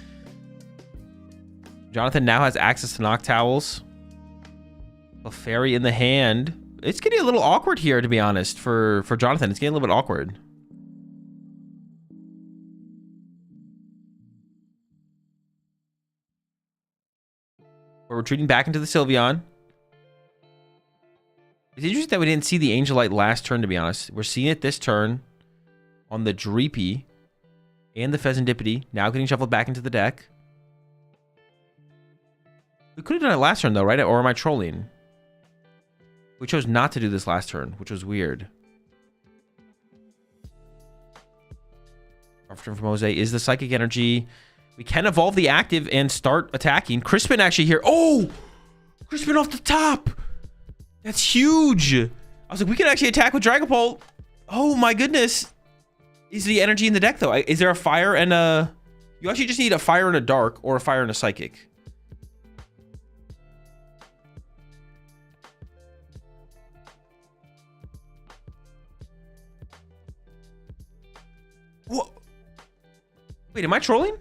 Jonathan now has access to Noctowls. A fairy in the hand. It's getting a little awkward here, to be honest, for Jonathan. It's getting a little bit awkward. We're retreating back into the Sylveon. It's interesting that we didn't see the Angelite last turn, to be honest. We're seeing it this turn on the Dreepy and the Pheasantipity, now getting shuffled back into the deck. We could have done it last turn, though, right? Or am I trolling? We chose not to do this last turn, which was weird. Our turn from Jose is the Psychic Energy. We can evolve the active and start attacking. Crispin actually here. Oh! Crispin off the top! That's huge! I was like, we can actually attack with Dragapult. Oh my goodness. Is the energy in the deck, though? Is there a fire and a... You actually just need a fire and a dark, or a fire and a psychic. Whoa. Wait, am I trolling?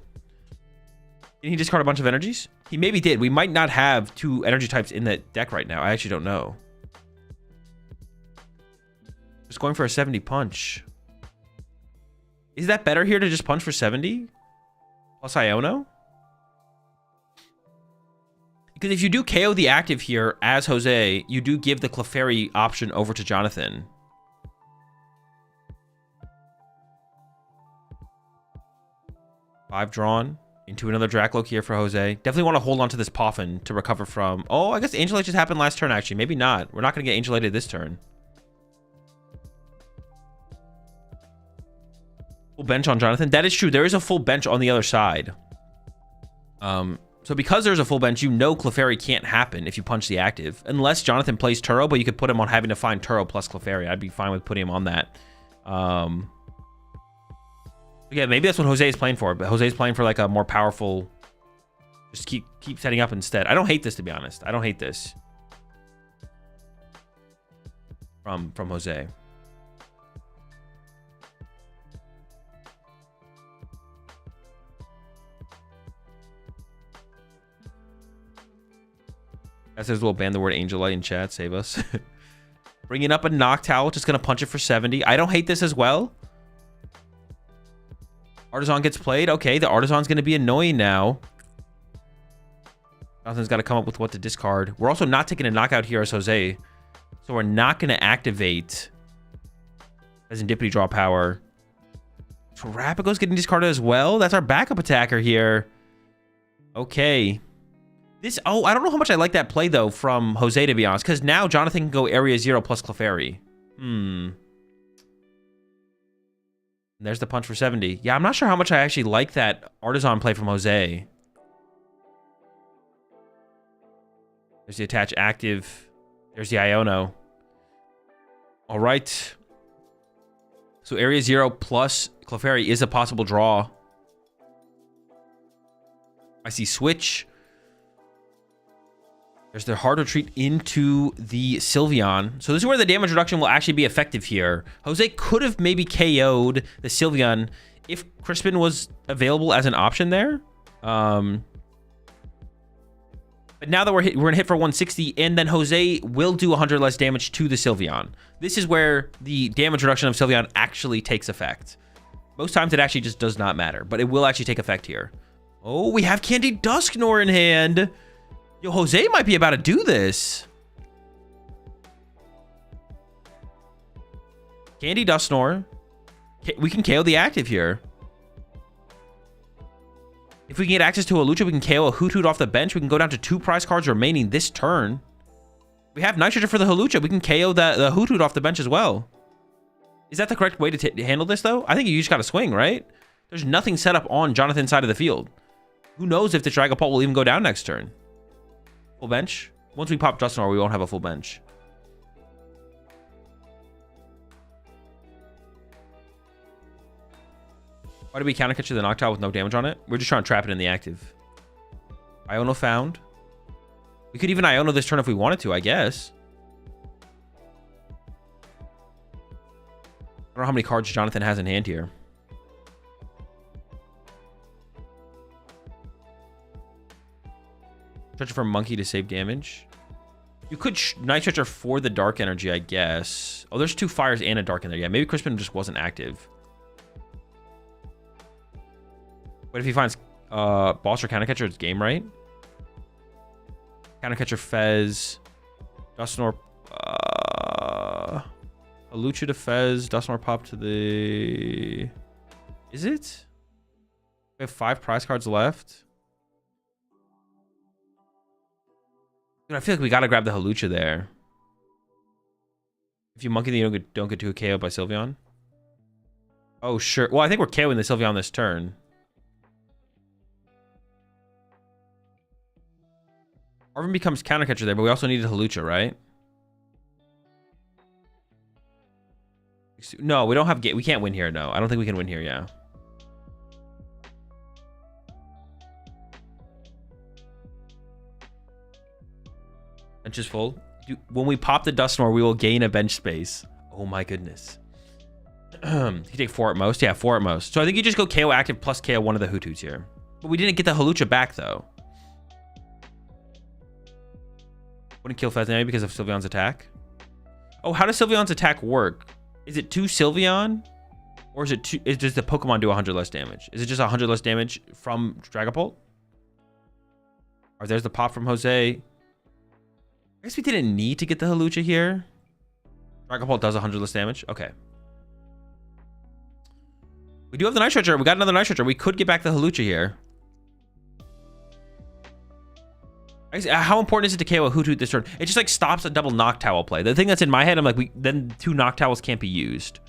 Did he discard a bunch of energies? He maybe did. We might not have 2 energy types in the deck right now. I actually don't know. Just going for a 70 punch. Is that better here to just punch for 70? Plus Iono? Because if you do KO the active here as Jose, you do give the Clefairy option over to Jonathan. Five drawn into another Dracloak here for Jose. Definitely want to hold on to this Poffin to recover from... Oh, I guess Angel Light just happened last turn, actually. Maybe not. We're not going to get Angel Lighted this turn. Full bench on Jonathan. That is true. There is a full bench on the other side. So because there's a full bench, you know Clefairy can't happen if you punch the active. Unless Jonathan plays Turo, but you could put him on having to find Turo plus Clefairy. I'd be fine with putting him on that. Yeah, maybe that's what Jose is playing for. But Jose is playing for like a more powerful... Just keep setting up instead. I don't hate this, to be honest. I don't hate this. From Jose. That says we'll ban the word Angel Light in chat. Save us. Bringing up a Noctowl. Just going to punch it for 70. I don't hate this as well. Artisan gets played. Okay, the Artisan's going to be annoying now. Jonathan's got to come up with what to discard. We're also not taking a knockout here as Jose. So we're not going to activate Serendipity draw power. Terrapico's getting discarded as well. That's our backup attacker here. Okay. This, oh, I don't know how much I like that play, though, from Jose, to be honest. Because now Jonathan can go Area 0 plus Clefairy. There's the punch for 70. Yeah, I'm not sure how much I actually like that Artisan play from Jose. There's the attach active. There's the Iono. All right. So Area 0 plus Clefairy is a possible draw. I see Switch. There's the hard retreat into the Sylveon. So this is where the damage reduction will actually be effective here. Jose could have maybe KO'd the Sylveon if Crispin was available as an option there. But now that we're gonna hit for 160, and then Jose will do 100 less damage to the Sylveon. This is where the damage reduction of Sylveon actually takes effect. Most times it actually just does not matter, but it will actually take effect here. Oh, we have Candy Dusknoir in hand. Yo, Jose might be about to do this. Candy Dusknoir. We can KO the active here. If we can get access to a Lucha, we can KO a Hoot off the bench. We can go down to 2 prize cards remaining this turn. We have Nitrogen for the Halucha. We can KO the Hoot off the bench as well. Is that the correct way to handle this, though? I think you just got to swing, right? There's nothing set up on Jonathan's side of the field. Who knows if the Dragapult will even go down next turn? Full bench? Once we pop Dusknoir, we won't have a full bench. Why did we counter catch the Noctowl with no damage on it? We're just trying to trap it in the active. Iono found. We could even Iono this turn if we wanted to, I guess. I don't know how many cards Jonathan has in hand here. Stretcher for Monkey to save damage. You could Night Stretcher for the Dark Energy, I guess. Oh, there's 2 fires and a Dark in there. Yeah, maybe Crispin just wasn't active. But if he finds Boss or Countercatcher, it's game, right? Countercatcher Fez. Dusknoir. Alucha to Fez. Dusknoir pop to the... Is it? We have 5 prize cards left. Dude, I feel like we gotta grab the Halucha there. If you monkey, then you don't get to a KO by Sylveon. Oh, sure. Well, I think we're KOing the Sylveon this turn. Arvin becomes Countercatcher there, but we also needed Halucha, right? No, we don't have... We can't win here, no. I don't think we can win here, yeah. Bench is full. When we pop the Dusknoir, we will gain a bench space. Oh my goodness. You take 4 at most. Yeah, 4 at most. So I think you just go KO active plus KO one of the Hootuts here. But we didn't get the Hawlucha back, though. Wouldn't kill Fezanami because of Sylveon's attack. Oh, how does Sylveon's attack work? Is it 2 Sylveon? Or is it 2... Does the Pokemon do 100 less damage? Is it just 100 less damage from Dragapult? Or there's the pop from Jose. I guess we didn't need to get the Hawlucha here. Dragapult does 100 less damage. Okay. We do have the Night Stretcher. We got another Night Stretcher. We could get back the Hawlucha here. How important is it to KO a Hoothoot this turn? It just like stops a double Noctowl play. The thing that's in my head, I'm like, then 2 Noctowls can't be used.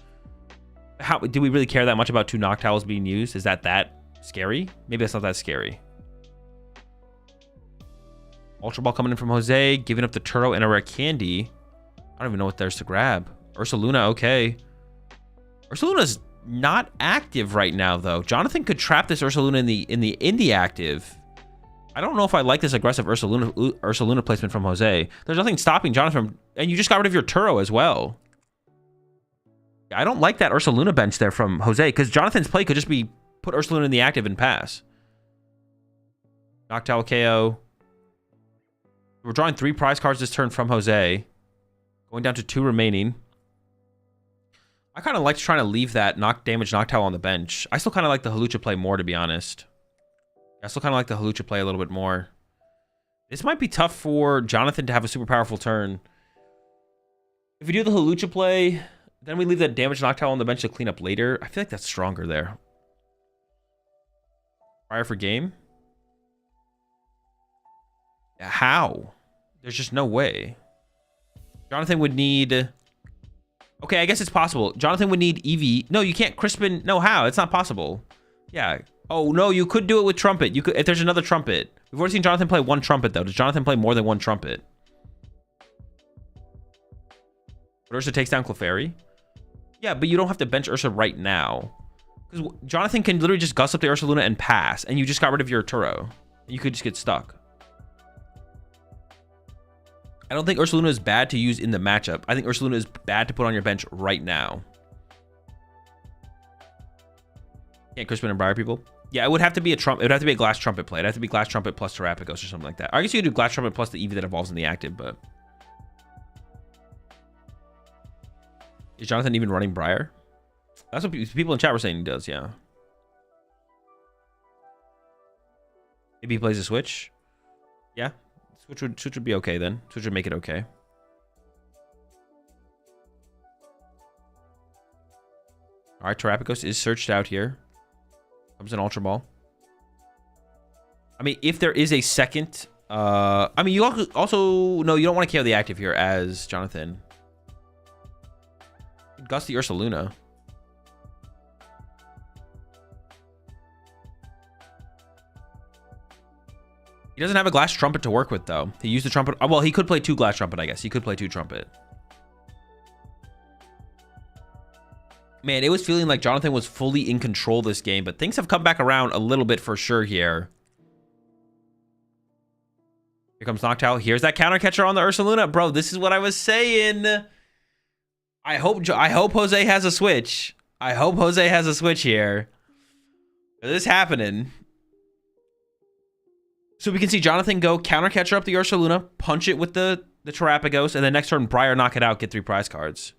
How do we really care that much about 2 Noctowls being used? Is that scary? Maybe that's not that scary. Ultra Ball coming in from Jose, giving up the Turo and a rare candy. I don't even know what there's to grab. Ursaluna, okay. Ursaluna's not active right now, though. Jonathan could trap this Ursaluna in the active. I don't know if I like this aggressive Ursaluna placement from Jose. There's nothing stopping Jonathan from... And you just got rid of your Turo as well. I don't like that Ursaluna bench there from Jose, because Jonathan's play could just be put Ursaluna in the active and pass. Noctowl KO. We're drawing 3 prize cards this turn from Jose. Going down to 2 remaining. I kind of like trying to leave that damage Noctowl on the bench. I still kind of like the Hawlucha play more, to be honest. I still kind of like the Hawlucha play a little bit more. This might be tough for Jonathan to have a super powerful turn. If we do the Hawlucha play, then we leave that damage Noctowl on the bench to clean up later. I feel like that's stronger there. Prior for game? How? There's just no way. Jonathan would need... Okay, I guess it's possible. Jonathan would need Eevee. No, you can't Crispin. No, how? It's not possible. Yeah. Oh, no, you could do it with Trumpet. You could, if there's another Trumpet. We've already seen Jonathan play 1 Trumpet, though. Does Jonathan play more than 1 Trumpet? But Ursa takes down Clefairy? Yeah, but you don't have to bench Ursa right now. Because Jonathan can literally just gust up the Ursaluna and pass, and you just got rid of your Turo. You could just get stuck. I don't think Ursaluna is bad to use in the matchup. I think Ursaluna is bad to put on your bench right now. Can't Crispin and Briar people? Yeah, it would have to be a Trump. It would have to be a Glass Trumpet play. It'd have to be Glass Trumpet plus Terrapagos or something like that. I guess you could do Glass Trumpet plus the Eevee that evolves in the active, but... Is Jonathan even running Briar? That's what people in chat were saying he does, yeah. Maybe he plays a Switch? Yeah. Switch would be okay then. Switch would make it okay. Alright, Terrapagos is searched out here. Comes an Ultra Ball. I mean, if there is a second... I mean, you also... No, you don't want to KO the active here as Jonathan. Gusty Ursaluna. He doesn't have a Glass Trumpet to work with, though. He used the Trumpet. Well, he could play 2 Glass Trumpet, I guess. He could play 2 Trumpet. Man, it was feeling like Jonathan was fully in control this game, but things have come back around a little bit for sure here. Here comes Noctowl. Here's that counter catcher on the Ursaluna. Bro, this is what I was saying. I hope Jose has a switch. I hope Jose has a switch here. This is happening. So we can see Jonathan go counter catcher up the Ursaluna, punch it with the Terrapagos, and then next turn Briar knock it out, get 3 prize cards.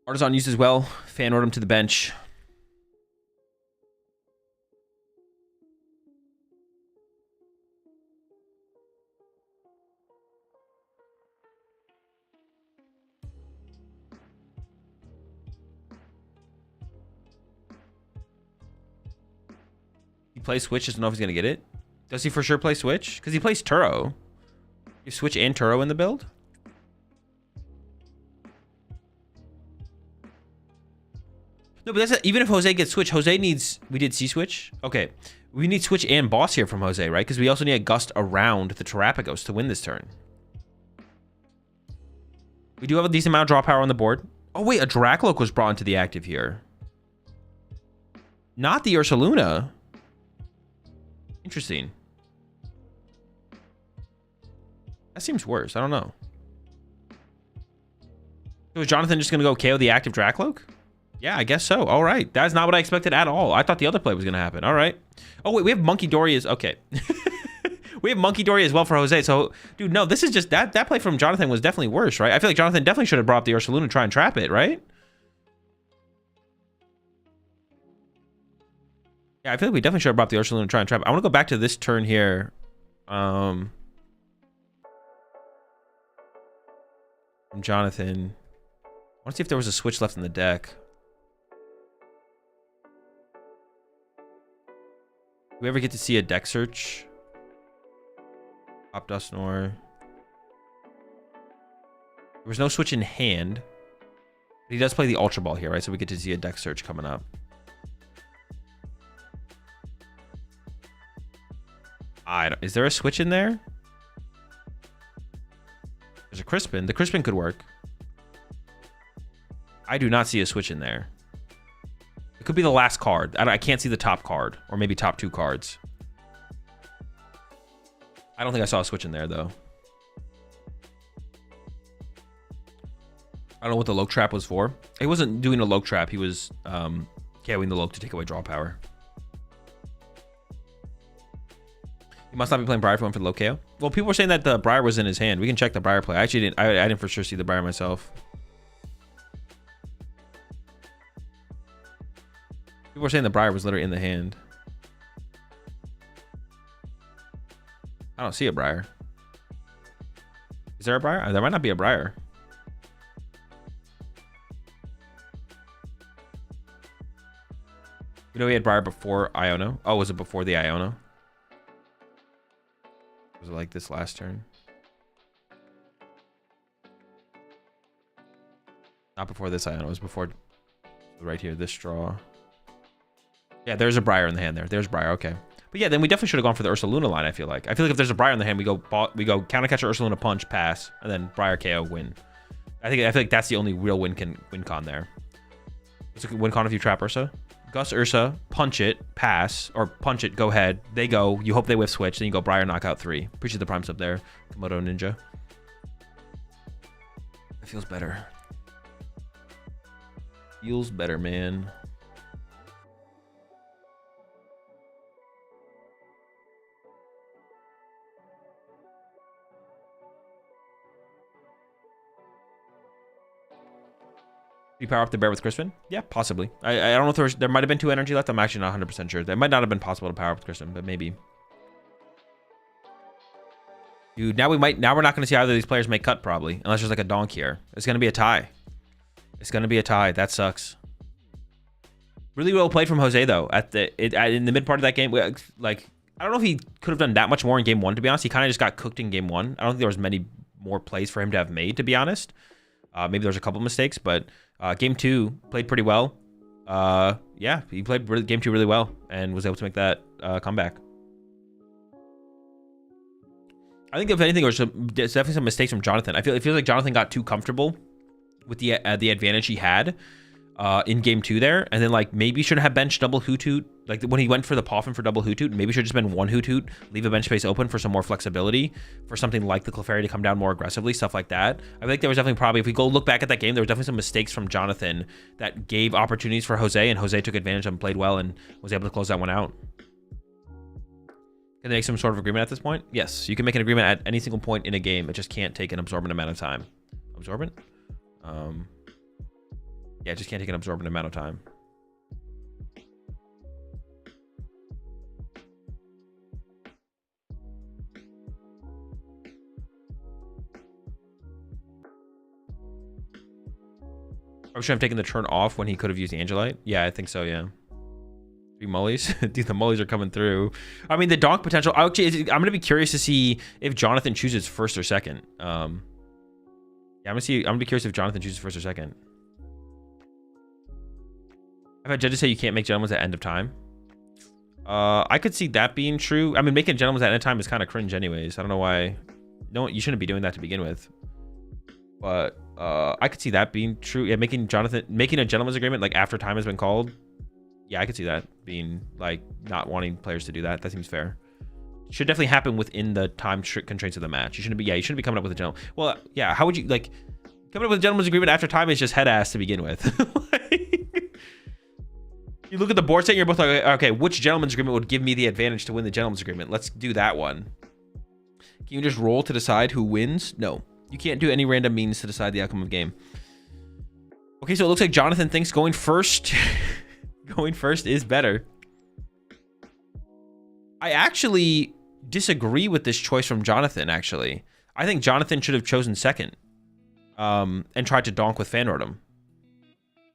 Artisan used as well. Fan ordered him to the bench. He plays Switch, doesn't know if he's going to get it. Does he for sure play Switch? Because he plays Turo. You Switch and Turo in the build? No, but that's even if Jose gets Switch, Jose needs... We did C-Switch? Okay. We need Switch and Boss here from Jose, right? Because we also need a Gust around the Terrapagos to win this turn. We do have a decent amount of draw power on the board. Oh, wait. A Dracloak was brought into the active here. Not the Ursaluna. Interesting. That seems worse. I don't know. So is Jonathan just going to go KO the active Dracloak? Yeah, I guess so. All right. That's not what I expected at all. I thought the other play was going to happen. All right. Oh, wait. We have Monkey Dory as... Okay. We have Monkey Dory as well for Jose. So, dude, no, this is just... That play from Jonathan was definitely worse, right? I feel like Jonathan definitely should have brought up the Archaludon and try and trap it, right? Yeah, I feel like we definitely should have brought up the Archaludon and try and trap it. I want to go back to this turn here. From Jonathan. I want to see if there was a switch left in the deck. Do we ever get to see a deck search? Pop Dusknoir. There was no switch in hand. But he does play the Ultra Ball here, right? So we get to see a deck search coming up. Is there a switch in there? There's a Crispin. The Crispin could work. I do not see a switch in there. It could be the last card. I can't see the top card, or maybe top 2 cards. I don't think I saw a switch in there, though. I don't know what the Loke Trap was for. He wasn't doing a Loke Trap. He was KOing the Loke to take away draw power. He must not be playing Briar for the low KO. Well, people were saying that the Briar was in his hand. We can check the Briar play. I actually didn't. I didn't for sure see the Briar myself. People were saying the Briar was literally in the hand. I don't see a Briar. Is there a Briar? There might not be a Briar. You know we had Briar before Iono. Oh, was it before the Iono? Was it like this last turn? Not before this Iono. It was before right here, this draw. Yeah, there's a Briar in the hand there. There's Briar, okay. But yeah, then we definitely should have gone for the Ursaluna line, I feel like. I feel like if there's a Briar in the hand, we go counter catcher, Ursaluna punch, pass, and then Briar KO win. I feel like that's the only real win con there. It's a win con if you trap Ursa. Gus Ursa, punch it, pass, or punch it, go ahead. They go, you hope they whiff switch, then you go Briar, knockout 3. Appreciate the prime sub there, Komodo Ninja. It feels better. Feels better, man. Do you power up the bear with Crispin? Yeah, possibly. I don't know if there might have been 2 energy left. I'm actually not 100% sure. That might not have been possible to power up with Crispin, but maybe. Dude, now we're not going to see either of these players make cut probably, unless there's like a donk here. It's going to be a tie. It's going to be a tie. That sucks. Really well played from Jose though. In the mid part of that game, like I don't know if he could have done that much more in game 1. To be honest, he kind of just got cooked in game 1. I don't think there was many more plays for him to have made. To be honest, maybe there's a couple mistakes, but. Game 2 played pretty well. Yeah, he played game 2 really well and was able to make that comeback. I think if anything, there's definitely some mistakes from Jonathan. It feels like Jonathan got too comfortable with the advantage he had in game 2 there, and then like maybe should have benched double Hoothoot. Like when he went for the Poffin for double Hoothoot, maybe should have just been 1 Hoothoot, leave a bench space open for some more flexibility, for something like the Clefairy to come down more aggressively, stuff like that. I think there was definitely probably, if we go look back at that game, there was definitely some mistakes from Jonathan that gave opportunities for Jose, and Jose took advantage and played well and was able to close that one out. Can they make some sort of agreement at this point? Yes, you can make an agreement at any single point in a game. It just can't take an absorbent amount of time. Absorbent? Yeah, it just can't take an absorbent amount of time. I should have taken the turn off when he could have used Angelite. Yeah, I think so, yeah. 3 mullies? Dude, the mullies are coming through. I mean, the donk potential. Actually, I'm going to be curious to see if Jonathan chooses first or second. Yeah, I'm going to be curious if Jonathan chooses first or second. I've had judges say you can't make gentlemen's at end of time. I could see that being true. I mean, making gentlemen's at end of time is kind of cringe anyways. I don't know why. No, you shouldn't be doing that to begin with. But I could see that being true. Yeah, making a gentleman's agreement like after time has been called. Yeah, I could see that being like not wanting players to do that. That seems fair. Should definitely happen within the time constraints of the match. You shouldn't be coming up with a gentleman. Well, yeah. How would you like? Coming up with a gentleman's agreement after time is just head ass to begin with. You look at the board set and you're both like, okay, which gentleman's agreement would give me the advantage to win the gentleman's agreement? Let's do that one. Can you just roll to decide who wins? No. You can't do any random means to decide the outcome of the game. Okay, so it looks like Jonathan thinks going first going first is better. I actually disagree with this choice from Jonathan, actually. I think Jonathan should have chosen second and tried to donk with Fan Rotom.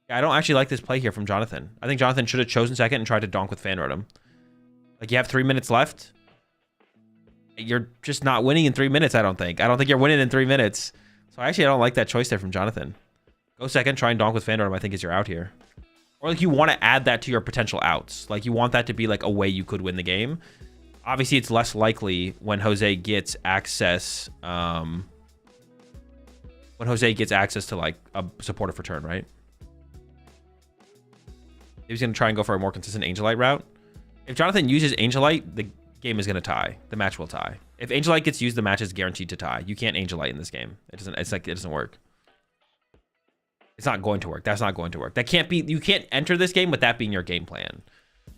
I don't actually like this play here from Jonathan. I think Jonathan should have chosen second and tried to donk with Fan Rotom. Like, you have 3 minutes left. You're just not winning in 3 minutes, I don't think. I don't think you're winning in 3 minutes. So actually, I don't like that choice there from Jonathan. Go second, try and donk with Fan Rotom, I think, is your out here. Or, like, you want to add that to your potential outs. Like, you want that to be, like, a way you could win the game. Obviously, it's less likely when Jose gets access... when Jose gets access to, like, a supportive return, right? He's going to try and go for a more consistent Angelite route. If Jonathan uses Angelite, the game is going to tie. The match will tie. If Angelite gets used, the match is guaranteed to tie. You can't Angelite in this game. It doesn't. It's like it doesn't work. It's not going to work. That's not going to work. That can't be. You can't enter this game with that being your game plan.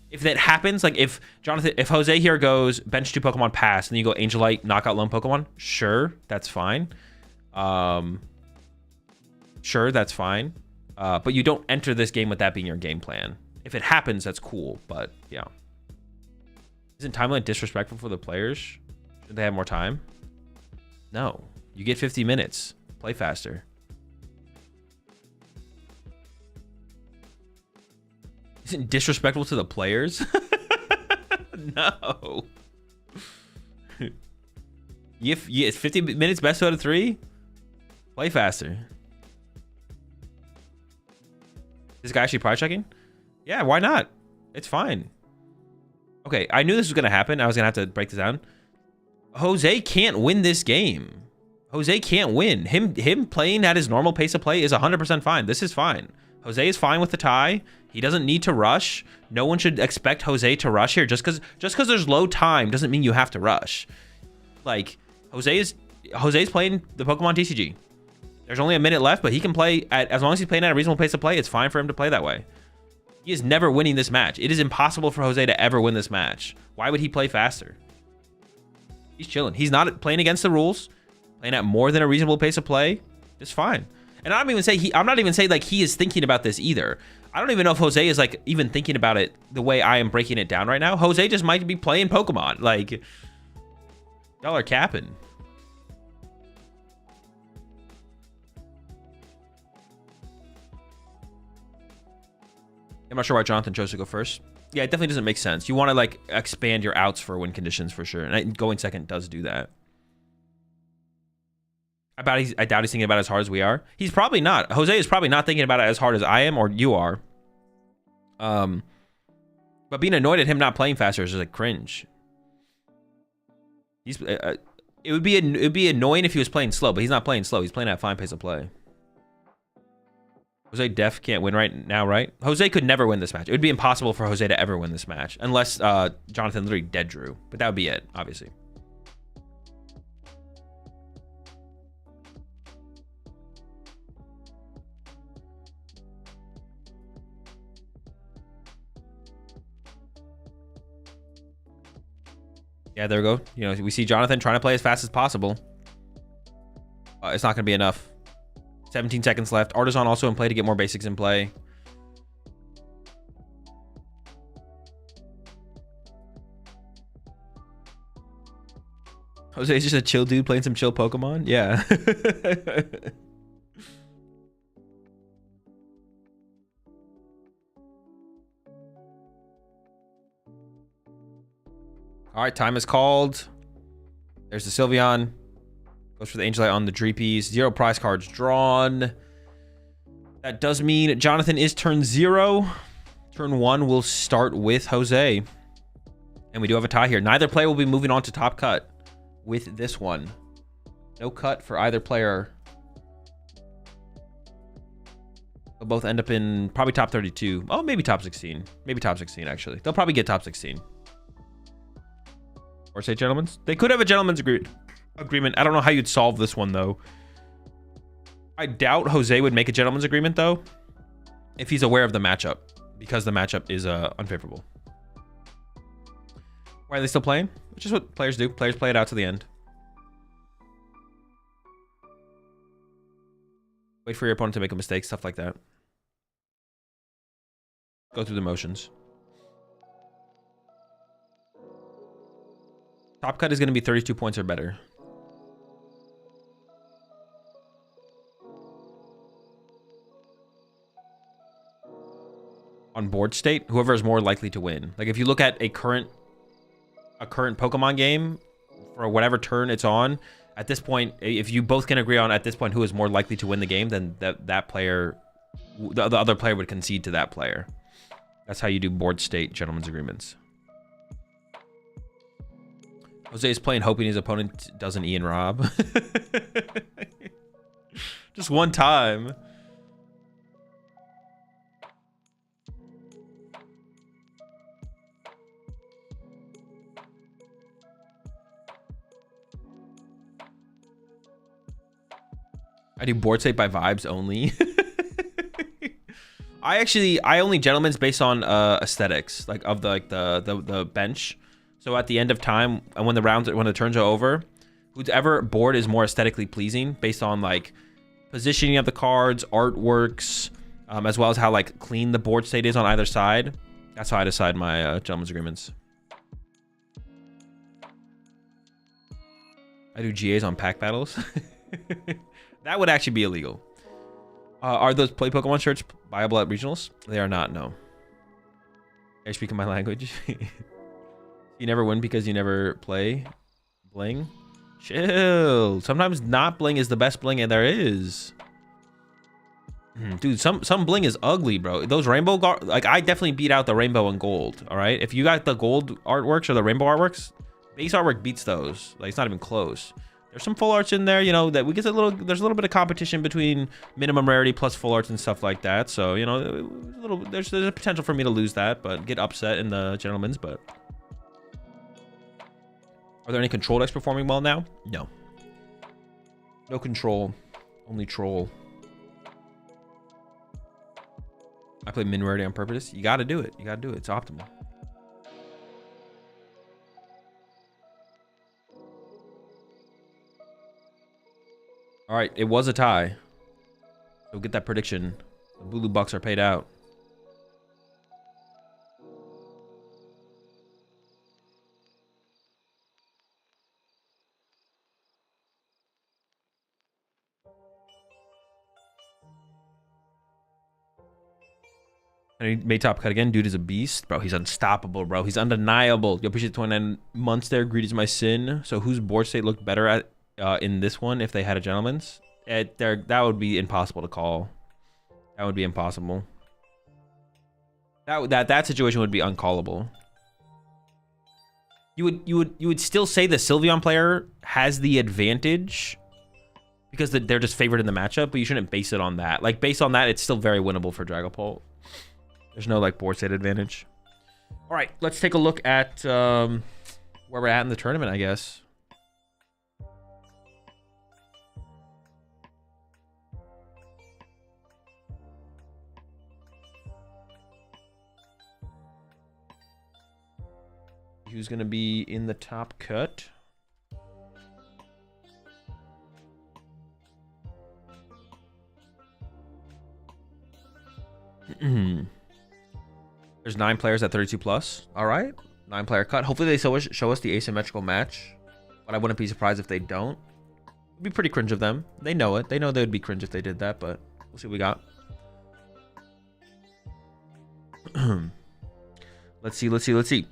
If that happens, like if Jose here goes bench 2 Pokemon pass, and then you go Angelite knockout lone Pokemon, sure, that's fine. Sure, that's fine. But you don't enter this game with that being your game plan. If it happens, that's cool, but yeah. Isn't time limit disrespectful for the players? Should they have more time? No. You get 50 minutes. Play faster. Isn't disrespectful to the players? No. It's 50 minutes best out of 3? Play faster. This guy actually price checking? Yeah, why not? It's fine. Okay, I knew this was going to happen. I was going to have to break this down. Jose can't win this game. Jose can't win. Him playing at his normal pace of play is 100% fine. This is fine. Jose is fine with the tie. He doesn't need to rush. No one should expect Jose to rush here. Just because there's low time doesn't mean you have to rush. Like, Jose's playing the Pokemon TCG. There's only a minute left, but he can play as long as he's playing at a reasonable pace of play, it's fine for him to play that way. He is never winning this match. It is impossible for Jose to ever win this match. Why would he play faster? He's chilling. He's not playing against the rules, playing at more than a reasonable pace of play. It's fine. And I'm not even saying like he is thinking about this either. I don't even know if Jose is like even thinking about it the way I am breaking it down right now. Jose just might be playing Pokemon. Like, y'all are capping. I'm not sure why Jonathan chose to go first. Yeah, it definitely doesn't make sense. You want to like expand your outs for win conditions for sure. And going second does do that. I doubt he's thinking about it as hard as we are. He's probably not. Jose is probably not thinking about it as hard as I am or you are. But being annoyed at him not playing faster is just like cringe. It would be annoying if he was playing slow, but he's not playing slow. He's playing at a fine pace of play. Jose def can't win right now, right? Jose could never win this match. It would be impossible for Jose to ever win this match unless Jonathan literally dead drew. But that would be it, obviously. Yeah, there we go. You know, we see Jonathan trying to play as fast as possible. It's not going to be enough. 17 seconds left. Artisan also in play to get more basics in play. Jose's just a chill dude playing some chill Pokemon? Yeah. All right, time is called. There's the Sylveon. Goes for the Angelite on the Dreepies. 0 prize cards drawn. That does mean Jonathan is turn 0. Turn 1 will start with Jose. And we do have a tie here. Neither player will be moving on to top cut with this one. No cut for either player. They'll both end up in probably top 32. Oh, maybe top 16. Maybe top 16, actually. They'll probably get top 16. Or say gentlemen's. They could have a gentleman's agreement. I don't know how you'd solve this one, though. I doubt Jose would make a gentleman's agreement though, if he's aware of the matchup, because the matchup is unfavorable. Why are they still playing? Which is what players do. Players play it out to the end. Wait for your opponent to make a mistake, stuff like that. Go through the motions. Top cut is going to be 32 points or better. On board state, whoever is more likely to win. Like if you look at a current Pokemon game for whatever turn it's on, at this point, if you both can agree on at this point who is more likely to win the game, then that player, the other player would concede to that player. That's how you do board state gentlemen's agreements. Jose is playing hoping his opponent does an Ian Rob. Just one time. I do board state by vibes only. I only gentlemen's based on aesthetics, like of the bench. So at the end of time, and when the turns are over, whoever board is more aesthetically pleasing based on like positioning of the cards, artworks, as well as how like clean the board state is on either side. That's how I decide my gentlemen's agreements. I do GAs on pack battles. That would actually be illegal. Are those play Pokemon shirts viable at regionals? They are not, no. Are you speaking my language? You never win because you never play bling? Chill. Sometimes not bling is the best bling there is. Dude, some bling is ugly, bro. Those rainbow, like I definitely beat out the rainbow and gold, all right? If you got the gold artworks or the rainbow artworks, base artwork beats those. Like it's not even close. There's some full arts in there, you know, that we get there's a little bit of competition between minimum rarity plus full arts and stuff like that. So, you know, there's a potential for me to lose that, but get upset in the gentlemen's. But are there any control decks performing well now? No. No control, only troll. I play min rarity on purpose. You got to do it. You got to do it. It's optimal. All right, it was a tie. So get that prediction. The Bulu Bucks are paid out. And he made top cut again. Dude is a beast. Bro, he's unstoppable, bro. He's undeniable. You appreciate 29 months there. Greed is my sin. So whose board state looked better at in this one if they had a gentleman's? That would be impossible to call. That would be impossible. That situation would be uncallable. You would still say the Sylveon player has the advantage because they're just favored in the matchup, but you shouldn't base it on that. Like based on that, it's still very winnable for Dragapult. There's no like board state advantage. All right, let's take a look at where we're at in the tournament, I guess. Who's going to be in the top cut? There's 9 players at 32 plus. All right, 9-player cut. Hopefully they show us the asymmetrical match, but I wouldn't be surprised if they don't. It'd be pretty cringe of them. They know it. They know they would be cringe if they did that, but we'll see what we got. Let's see.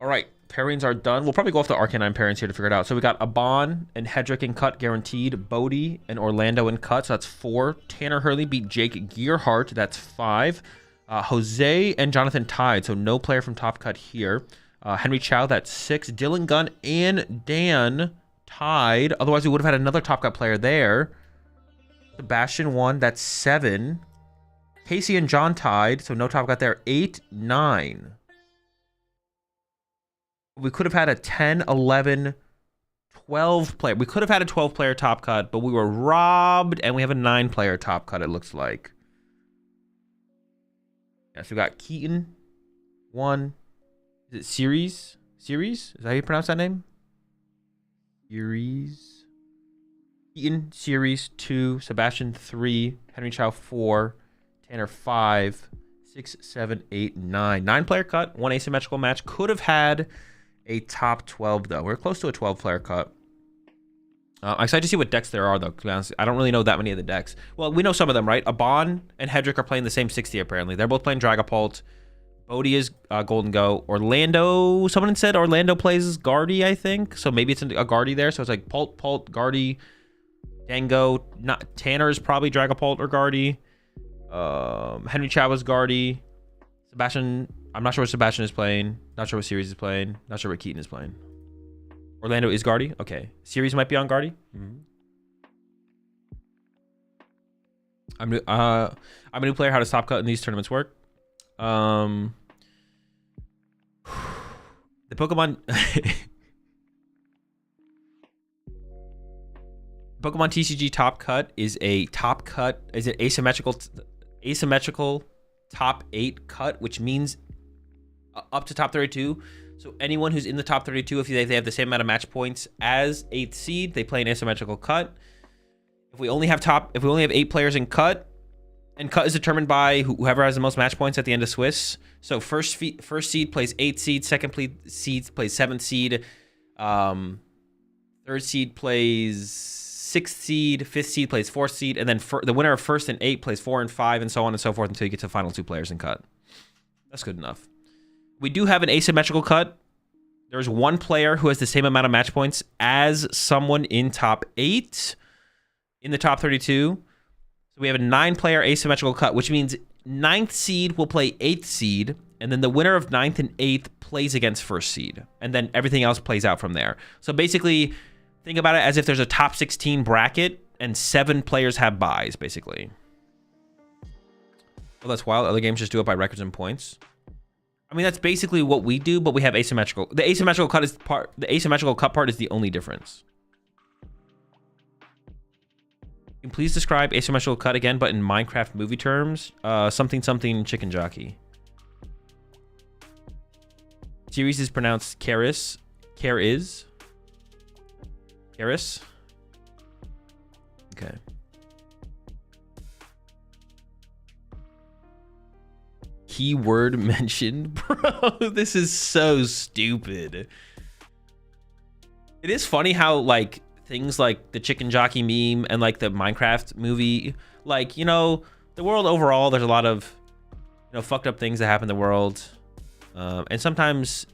All right, pairings are done. We'll probably go off the Arcanine pairings here to figure it out. So we got Abon and Hedrick in cut guaranteed. Bodhi and Orlando in cut, so that's 4. Tanner Hurley beat Jake Gearhart, that's 5. Jose and Jonathan tied, so no player from top cut here. Henry Chow, that's 6. Dylan Gunn and Dan tied. Otherwise, we would have had another top cut player there. Sebastian won, that's 7. Casey and John tied, so no top cut there. 8, 9. We could have had a 10, 11, 12 player. We could have had a 12 player top cut, but we were robbed, and we have a 9 player top cut, it looks like. Yeah, so we got Keaton, 1. Is it Series? Series? Is that how you pronounce that name? Series. Keaton, Series, 2. Sebastian, 3. Henry Chow, 4. Tanner, 5. 6, 7, 8, 9. 9 player cut, 1 asymmetrical match. Could have had a top 12 though. We're close to a 12 player cut. I'm excited to see what decks there are though, to be honest. I don't really know that many of the decks. Well, we know some of them, right? Abon and Hedrick are playing the same 60 apparently. They're both playing Dragapult. Bodhi is Golden Go. Orlando, someone said Orlando plays Guardy, I think. So maybe it's a Guardy there. So it's like Pult, Guardy, Dango. Not Tanner is probably Dragapult or Guardy. Henry Chow is Guardy. Sebastian, I'm not sure what Sebastian is playing. Not sure what Series is playing. Not sure what Keaton is playing. Orlando is Guardy. Okay. Series might be on Guardy. I'm a new player. How does top cut in these tournaments work? The Pokemon PokemonTCG top cut is an asymmetrical top 8 cut, which means up to top 32. So anyone who's in the top 32, if they have the same amount of match points as 8th seed, they play an asymmetrical cut. If we only have 8 players in cut, and cut is determined by whoever has the most match points at the end of Swiss. So first seed plays 8th seed, second seed plays 7th seed, third seed plays 6th seed, 5th seed plays 4th seed, and then the winner of 1st and 8 plays 4 and 5, and so on and so forth until you get to the final 2 players in cut. That's good enough. We do have an asymmetrical cut. There's 1 player who has the same amount of match points as someone in top 8 in the top 32. So we have a 9-player asymmetrical cut, which means 9th seed will play 8th seed, and then the winner of 9th and 8th plays against 1st seed, and then everything else plays out from there. So basically, think about it as if there's a top 16 bracket, and 7 players have buys, basically. Well, that's wild. Other games just do it by records and points. I mean, that's basically what we do, but we have asymmetrical. The asymmetrical cut part is the only difference. Can you please describe asymmetrical cut again, but in Minecraft movie terms? Something chicken jockey. Series is pronounced Karis. Karis. Okay. Keyword mentioned, bro. This is so stupid. It is funny how like things like the chicken jockey meme and like the Minecraft movie, like, you know, the world overall, there's a lot of, you know, fucked up things that happen in the world, and sometimes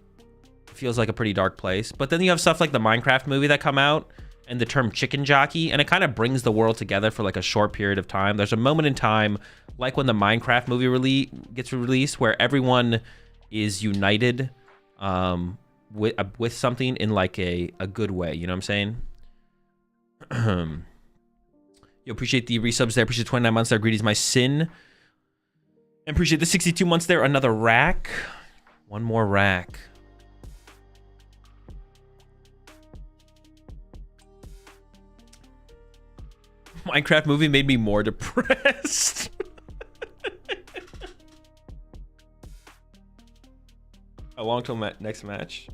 it feels like a pretty dark place. But then you have stuff like the Minecraft movie that come out, and the term chicken jockey, and it kind of brings the world together for like a short period of time. There's a moment in time, like when the Minecraft movie gets released, where everyone is united with something in like a good way. You know what I'm saying? You appreciate the resubs there. Appreciate 29 months there. Greedy's my sin. And appreciate the 62 months there. Another rack. One more rack. Minecraft movie made me more depressed. How long till next match?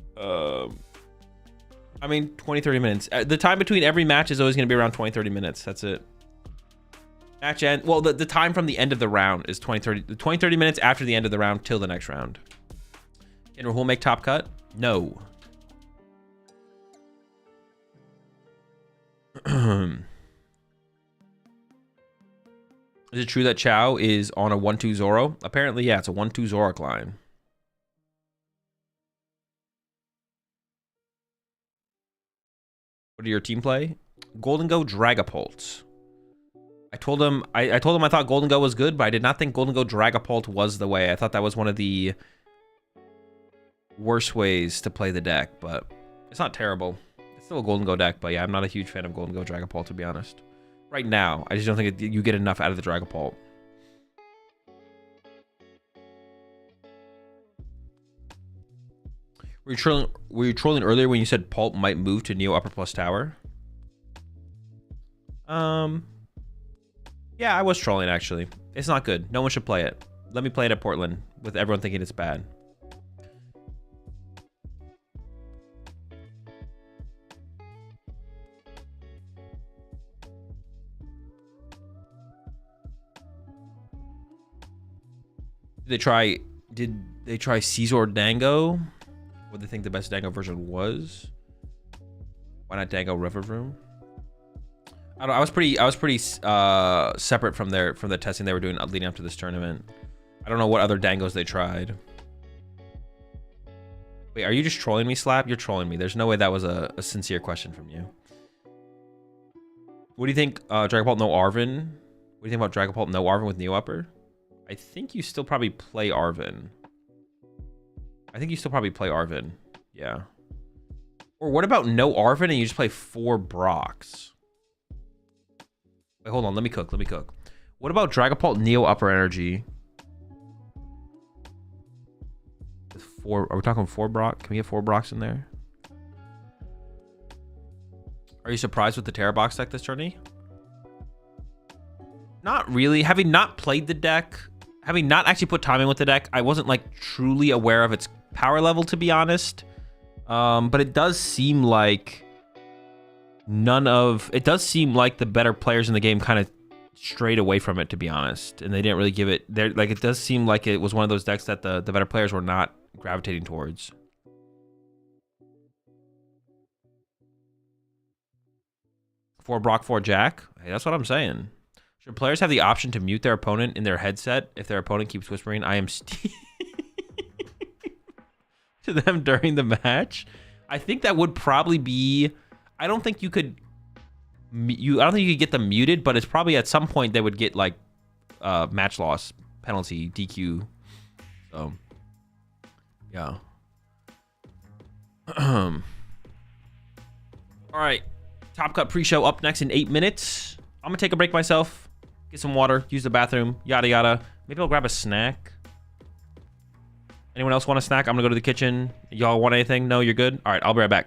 I mean, 20-30 minutes. The time between every match is always going to be around 20-30 minutes. That's it. Match end. Well, the time from the end of the round is 20-30 minutes after the end of the round till the next round. Can Rahul make top cut? No. Is it true that Chow is on a 1-2 Zoro? Apparently, yeah, it's a 1-2 Zoroark line. What do your team play? Golden Go Dragapult. I told him I thought Golden Go was good, but I did not think Golden Go Dragapult was the way. I thought that was one of the worst ways to play the deck, but it's not terrible. It's still a Golden Go deck, but yeah, I'm not a huge fan of Golden Go Dragapult, to be honest. Right now, I just don't think you get enough out of the Dragapult. Were you trolling earlier when you said Pulp might move to Neo Upper Plus Tower? Yeah, I was trolling actually. It's not good. No one should play it. Let me play it at Portland with everyone thinking it's bad. Did they try Caesar Dango? What do they think the best Dango version was? Why not Dango River Room? I don't know, I was pretty separate from the testing they were doing leading up to this tournament. I don't know what other Dangos they tried. Wait, are you just trolling me, Slap? You're trolling me. There's no way that was a sincere question from you. What do you think, Dragapult no Arvin? What do you think about Dragapult no Arvin with Neo Upper? I think you still probably play Arvin. Yeah. Or what about no Arvin and you just play 4 Brocks? Wait, hold on. Let me cook. What about Dragapult Neo Upper Energy? With 4, are we talking 4 Brock? Can we get 4 Brocks in there? Are you surprised with the Terra Box deck this tourney? Not really. Having not played the deck, having not actually put time in with the deck, I wasn't like truly aware of its power level, to be honest. But it does seem like it does seem like the better players in the game kind of strayed away from it, to be honest. And they didn't really give it like, it does seem like it was one of those decks that the better players were not gravitating towards. For Brock, 4 Jack. Hey, that's what I'm saying. Should players have the option to mute their opponent in their headset if their opponent keeps whispering, "I am Steve," to them during the match? I think that would probably be. I don't think you could. I don't think you could get them muted, but it's probably at some point they would get like match loss penalty DQ. So yeah. All right. Top Cut pre-show up next in 8 minutes. I'm gonna take a break myself, get some water, use the bathroom, yada yada. Maybe I'll grab a snack. Anyone else want a snack? I'm gonna go to the kitchen. Y'all want anything? No, you're good? All right, I'll be right back.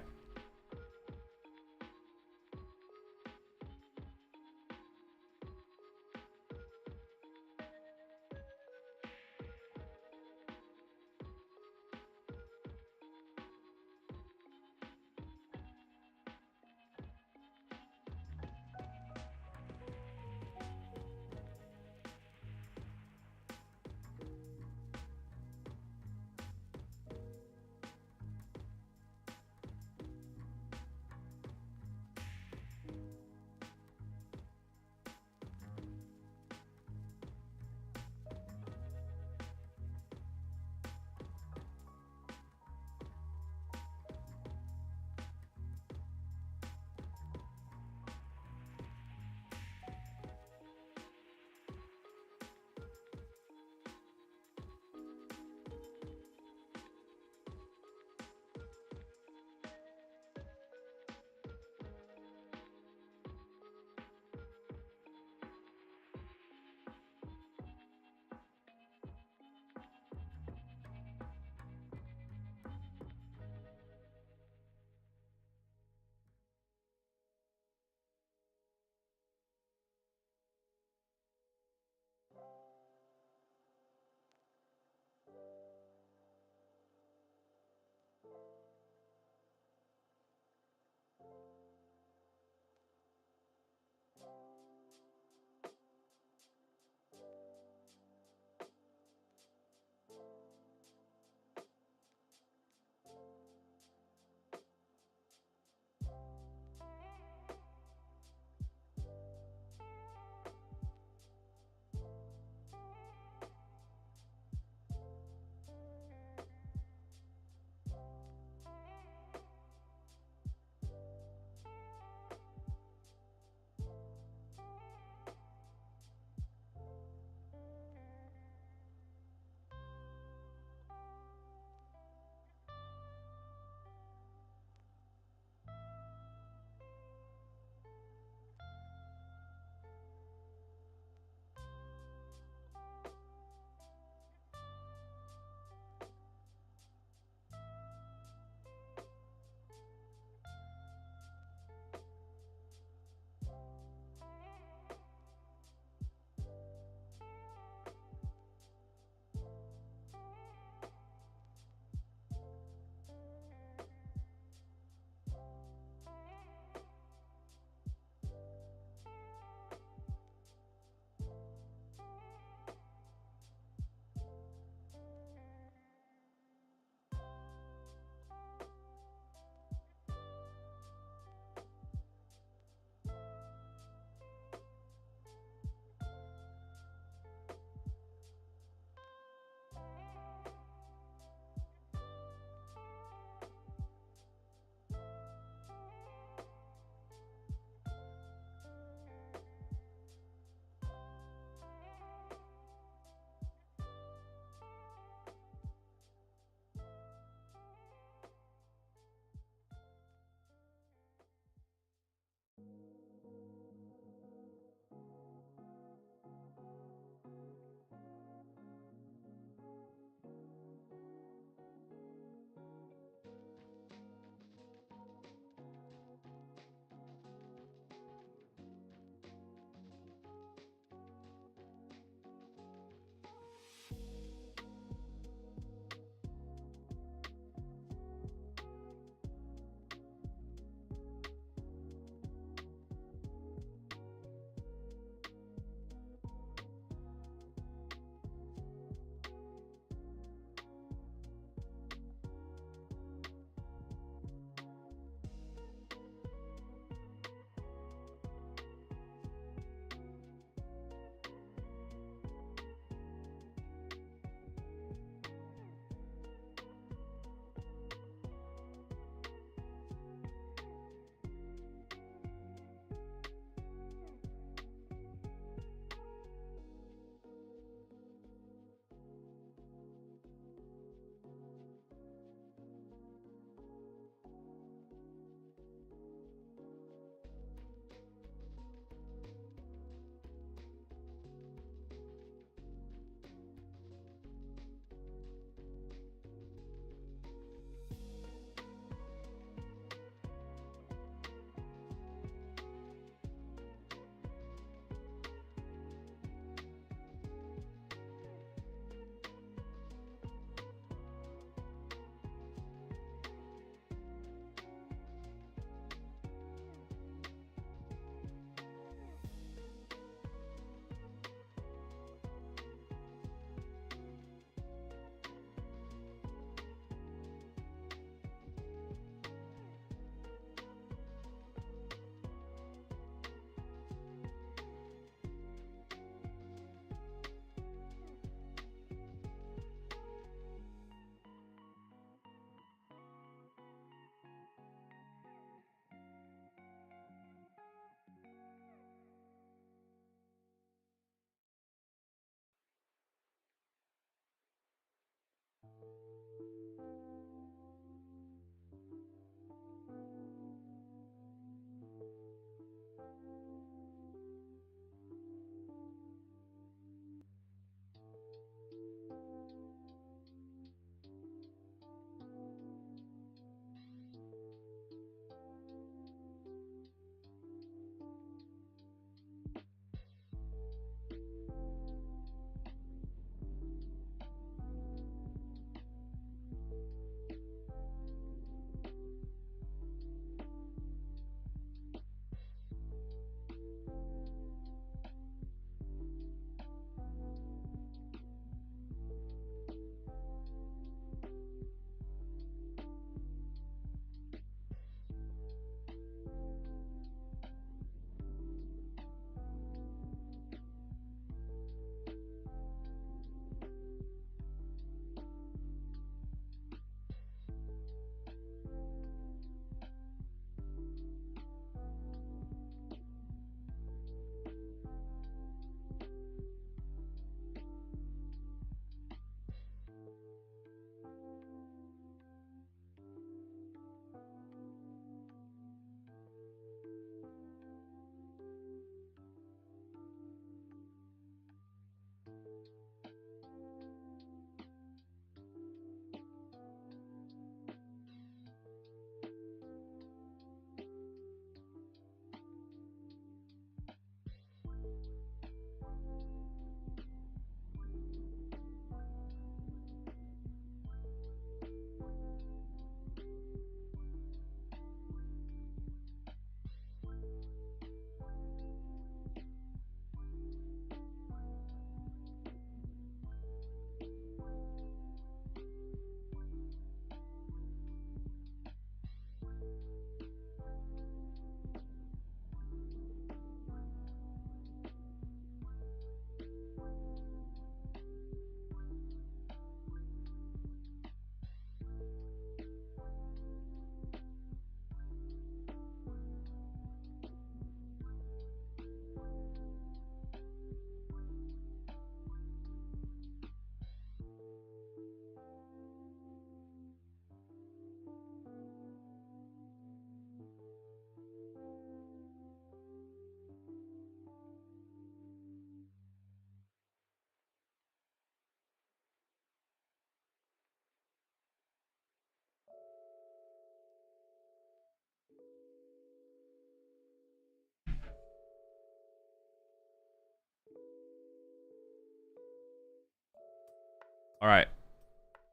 All right.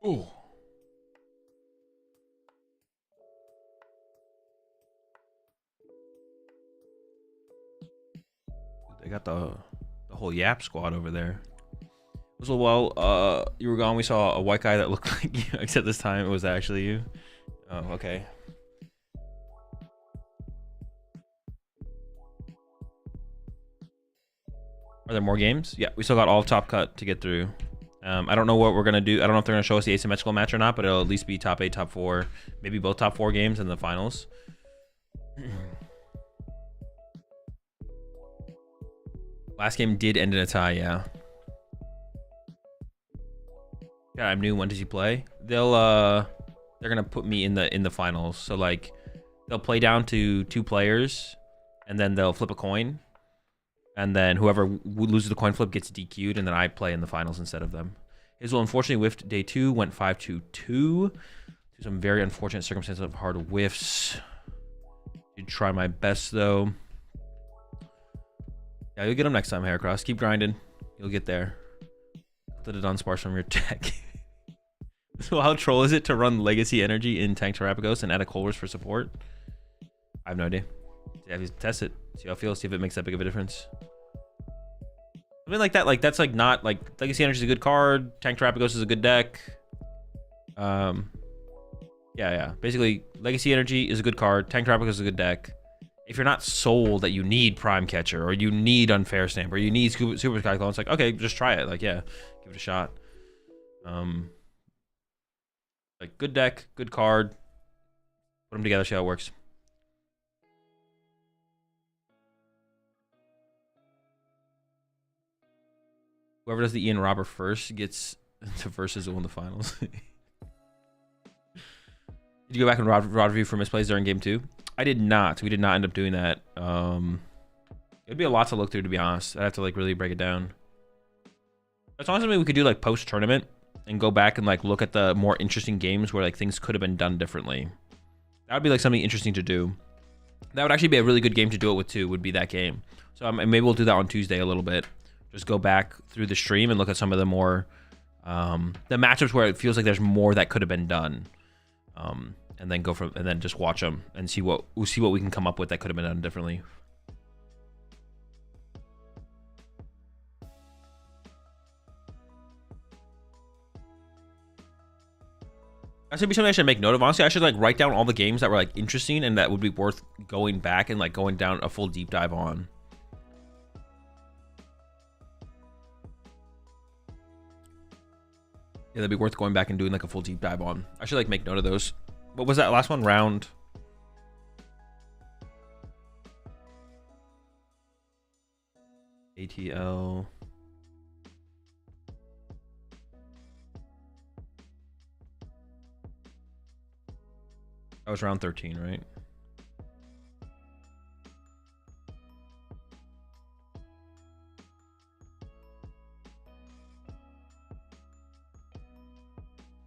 Ooh. They got the whole Yap squad over there. So while you were gone, we saw a white guy that looked like you, except this time it was actually you. Oh, okay. Are there more games? Yeah, we still got all top cut to get through. I don't know what we're gonna do. I don't know if they're gonna show us the asymmetrical match or not, but it'll at least be top 8, top 4, maybe both top 4 games in the finals. Last game did end in a tie, yeah. Yeah, I'm new. When does he play? They're gonna put me in the finals. So like, they'll play down to 2 players, and then they'll flip a coin, and then whoever loses the coin flip gets DQ'd, and then I play in the finals instead of them. Israel unfortunately whiffed day 2, went 5-2-2. Through some very unfortunate circumstances of hard whiffs. Did try my best though. Yeah, you'll get them next time, Heracross. Keep grinding. You'll get there. Let it unsparse from your deck. So how troll is it to run Legacy Energy in Tank Terrapagos and add a Colress for support? I have no idea. Yeah, test it. See how it feels. See if it makes that big of a difference. I mean, like that. Like that's like not like Legacy Energy is a good card. Tank Terrapagos is a good deck. Yeah. Basically, Legacy Energy is a good card. Tank Terrapagos is a good deck. If you're not sold that you need Prime Catcher or you need Unfair Stamp or you need Super Cyclone, it's like, okay, just try it. Like, yeah, give it a shot. Like, good deck, good card. Put them together, see how it works. Whoever does the Ian Robber first gets to versus in the finals. Did you go back and rod review for misplays during game 2? I did not. We did not end up doing that. It'd be a lot to look through, to be honest. I'd have to like really break it down. That's honestly something we could do like post tournament and go back and like look at the more interesting games where like things could have been done differently. That would be like something interesting to do. That would actually be a really good game to do it with too. Would be that game. So maybe we'll do that on Tuesday a little bit. Just go back through the stream and look at some of the more the matchups where it feels like there's more that could have been done. And then and then just watch them and see what we can come up with that could have been done differently. That should be something I should make note of. Honestly, I should like write down all the games that were like interesting and that would be worth going back and like going down a full deep dive on. Yeah, that'd be worth going back and doing like a full deep dive on. I should like make note of those. What was that last one? Round. ATL. That was round 13, right?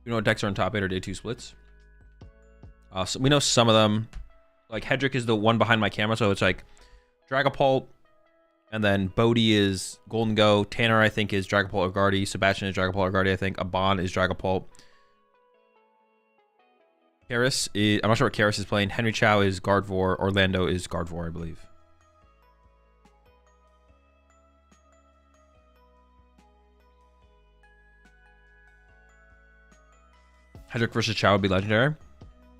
You know what decks are in top 8 or day 2 splits? So we know some of them. Like Hedrick is the one behind my camera, so it's like Dragapult, and then Bodhi is Golden Go. Tanner, I think, is Dragapult or Guardy. Sebastian is Dragapult or Guardy, I think. Aban is Dragapult. Karis is... I'm not sure what Karis is playing. Henry Chow is Gardevoir. Orlando is Gardevoir, I believe. Hedrick versus Chow would be legendary.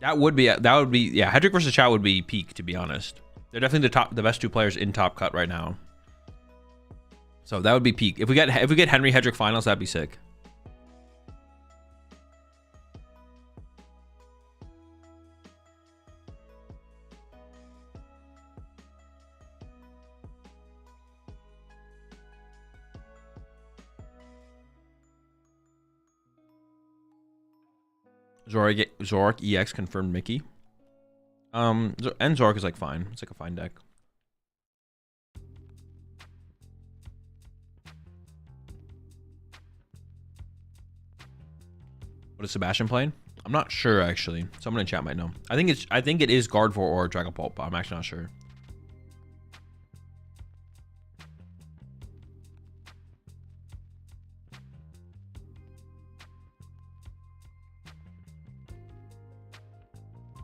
That would be, yeah, Hedrick versus Chow would be peak, to be honest. They're definitely the best 2 players in top cut right now. So that would be peak. If we get Henry Hedrick finals, that'd be sick. Zoroark EX confirmed Mickey. And Zoroark is like fine. It's like a fine deck. What is Sebastian playing? I'm not sure actually. Someone in chat might know. I think it is Gardevoir or Dragapult, but I'm actually not sure.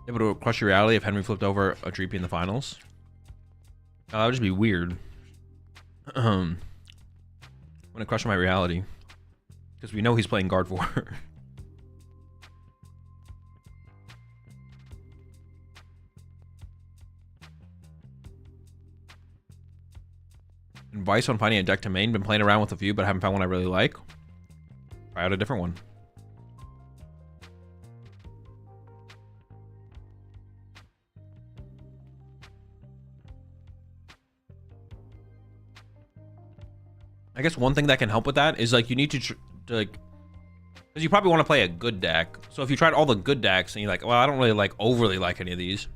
Able to crush your reality if Henry flipped over a Dreepy in the finals. Oh, that would just be weird. I'm gonna crush my reality because we know he's playing guard 4. Advice on finding a deck to main. Been playing around with a few, but haven't found one I really like. Try out a different one. I guess one thing that can help with that is like you need to like, because you probably want to play a good deck. So if you tried all the good decks and you're like, well, I don't really like overly like any of these,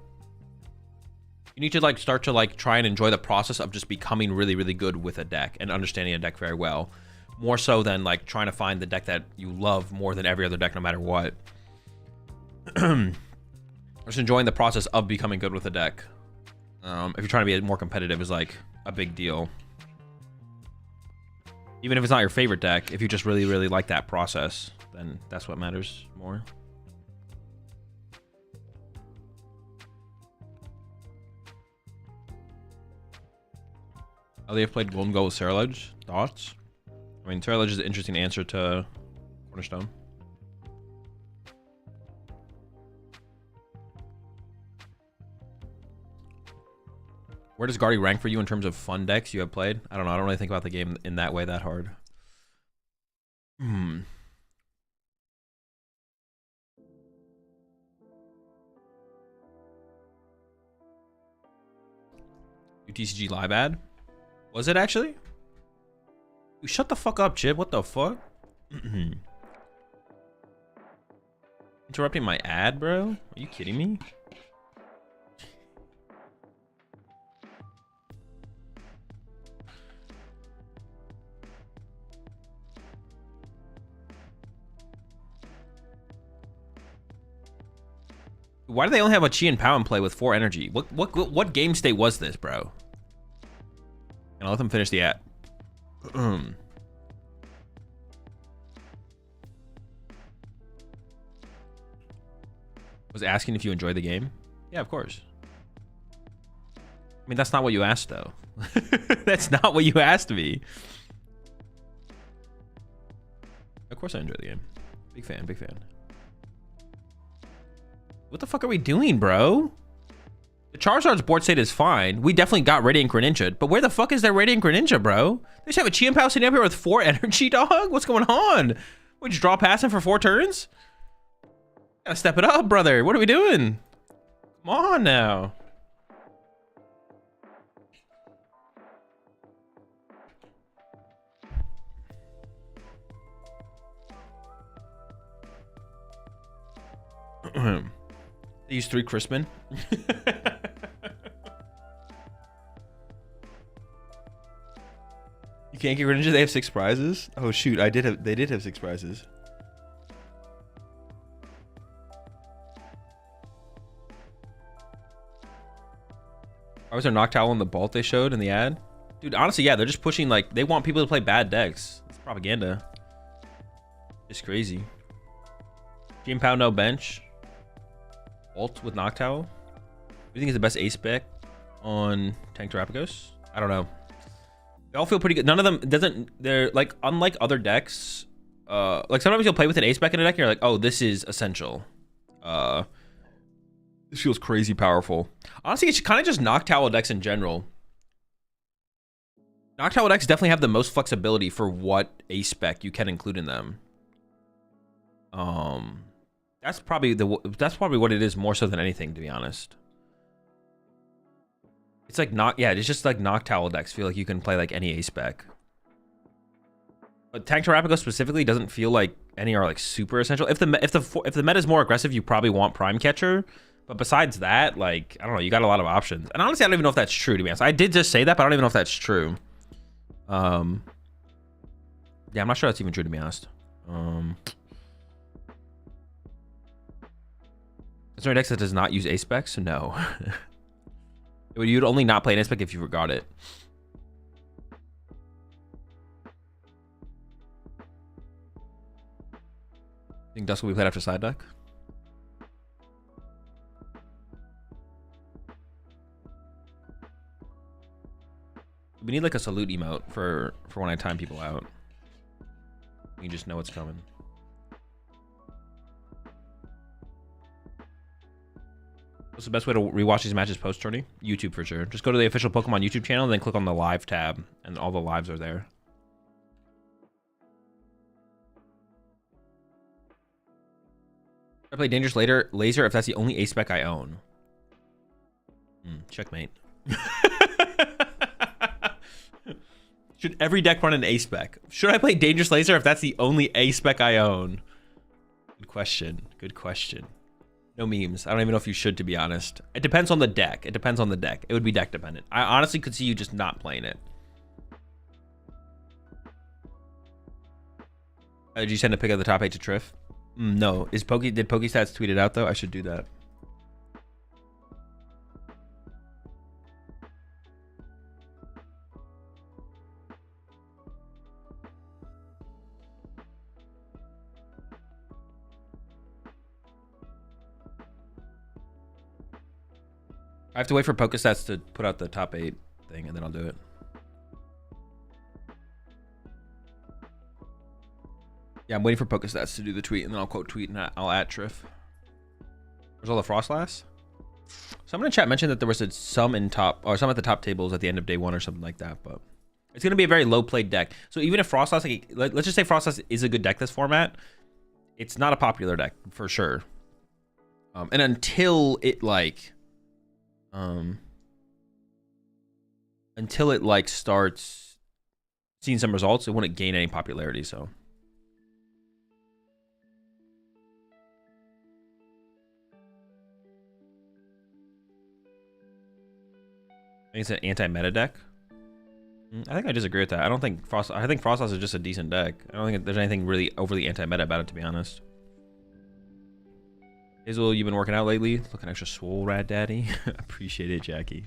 you need to like start to like try and enjoy the process of just becoming really, really good with a deck and understanding a deck very well, more so than like trying to find the deck that you love more than every other deck, no matter what. Just enjoying the process of becoming good with a deck. If you're trying to be more competitive, is like a big deal. Even if it's not your favorite deck, if you just really, really like that process, then that's what matters more. Oh, they have played Golden Goal with Cerulege. Thoughts? I mean, Cerulege is an interesting answer to Cornerstone. Where does Guardy rank for you in terms of fun decks you have played? I don't know. I don't really think about the game in that way that hard. TCG live ad? Was it actually? You shut the fuck up, Chip. What the fuck? Interrupting my ad, bro? Are you kidding me? Why do they only have a Chi and Pow in play with 4 energy? What game state was this, bro? And I'll let them finish the ad. Was asking if you enjoyed the game? Yeah, of course. I mean, that's not what you asked, though. That's not what you asked me. Of course I enjoy the game. Big fan, big fan. What the fuck are we doing, bro? The Charizard's board state is fine. We definitely got Radiant Greninja, but where the fuck is their Radiant Greninja, bro? They just have a Chi and Pow sitting up here with 4 energy, dog? What's going on? We just draw past him for 4 turns? Gotta step it up, brother. What are we doing? Come on now. They use 3 Crispin. You can't get Greninja. They have 6 prizes. Oh shoot, they did have 6 prizes. Why was there Noctowl in the Bolt they showed in the ad? Dude, honestly, yeah, they're just pushing, like, they want people to play bad decks. It's propaganda. It's crazy. Gene Pow no bench. Ult with Noctowl. Do you think is the best ace spec on Tank Terapagos? I don't know. They all feel pretty good. None of them they're like, unlike other decks, like sometimes you'll play with an ace spec in a deck and you're like, oh, this is essential. This feels crazy powerful. Honestly, it's kind of just Noctowl decks in general. Noctowl decks definitely have the most flexibility for what ace spec you can include in them. That's probably what it is more so than anything, to be honest. It's like it's just like Noctowl decks feel like you can play like any ace spec. But Tank Terapagos specifically doesn't feel like any are like super essential. If the meta is more aggressive, you probably want Prime Catcher. But besides that, like, I don't know, you got a lot of options. And honestly, I don't even know if that's true, to be honest. I did just say that, but I don't even know if that's true. Yeah, I'm not sure that's even true, to be honest. Is there a deck that does not use ace specs? No. You'd only not play an ace spec if you forgot it. Think Dusk will be played after side deck? We need like a salute emote for when I time people out. You just know what's coming. What's the best way to rewatch these matches post-tourney? YouTube for sure. Just go to the official Pokemon YouTube channel and then click on the live tab, and all the lives are there. I play Dangerous Laser if that's the only ace spec I own. Checkmate. Should every deck run an ace spec? Should I play Dangerous Laser if that's the only ace spec I own? Good question. Good question. No memes. I don't even know if you should, to be honest. It depends on the deck. It depends on the deck. It would be deck dependent. I honestly could see you just not playing it. Did you send a pic of the top 8 to Triff? No. Did PokeStats tweet it out though? I should do that. I have to wait for PokeStats to put out the top 8 thing, and then I'll do it. Yeah, I'm waiting for PokeStats to do the tweet, and then I'll quote tweet, and I'll add Triff. Where's all the Frostlass? Someone in chat mentioned that there was some at the top tables at the end of day 1 or something like that, but it's going to be a very low played deck. So even if Frostlass, like, let's just say Frostlass is a good deck this format, it's not a popular deck for sure. And until it starts seeing some results, it wouldn't gain any popularity. So I think it's an anti-meta deck. I think I disagree with that. I think Frostlass is just a decent deck. I don't think there's anything really overly anti-meta about it, to be honest. Azul, you've been working out lately? Looking extra swole, Rad Daddy. Appreciate it, Jackie.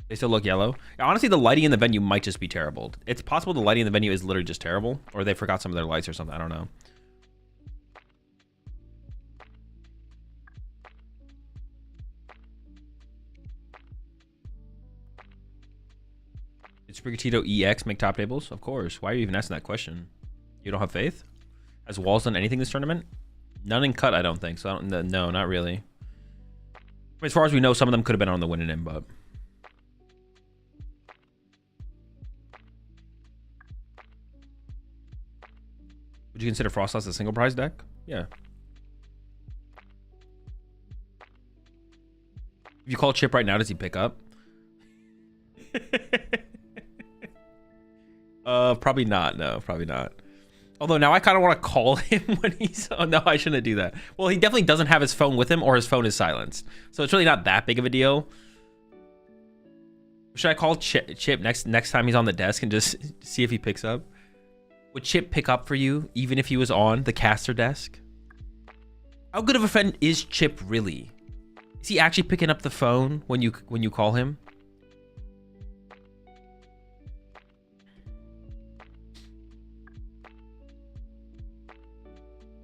They still look yellow. Honestly, the lighting in the venue might just be terrible. It's possible the lighting in the venue is literally just terrible, or they forgot some of their lights or something. I don't know. Did Sprigatito EX make top tables? Of course. Why are you even asking that question? You don't have faith? Has Walls done anything this tournament? None in cut, I don't think. So no, not really. As far as we know, some of them could have been on the winning end, but would you consider Frostlass a single prize deck? Yeah. If you call Chip right now, does he pick up? Probably not. No, probably not. Although now I kind of want to call him when he's... Oh, no, I shouldn't do that. Well, he definitely doesn't have his phone with him, or his phone is silenced. So it's really not that big of a deal. Should I call Chip next time he's on the desk and just see if he picks up? Would Chip pick up for you, even if he was on the caster desk? How good of a friend is Chip really? Is he actually picking up the phone when you call him?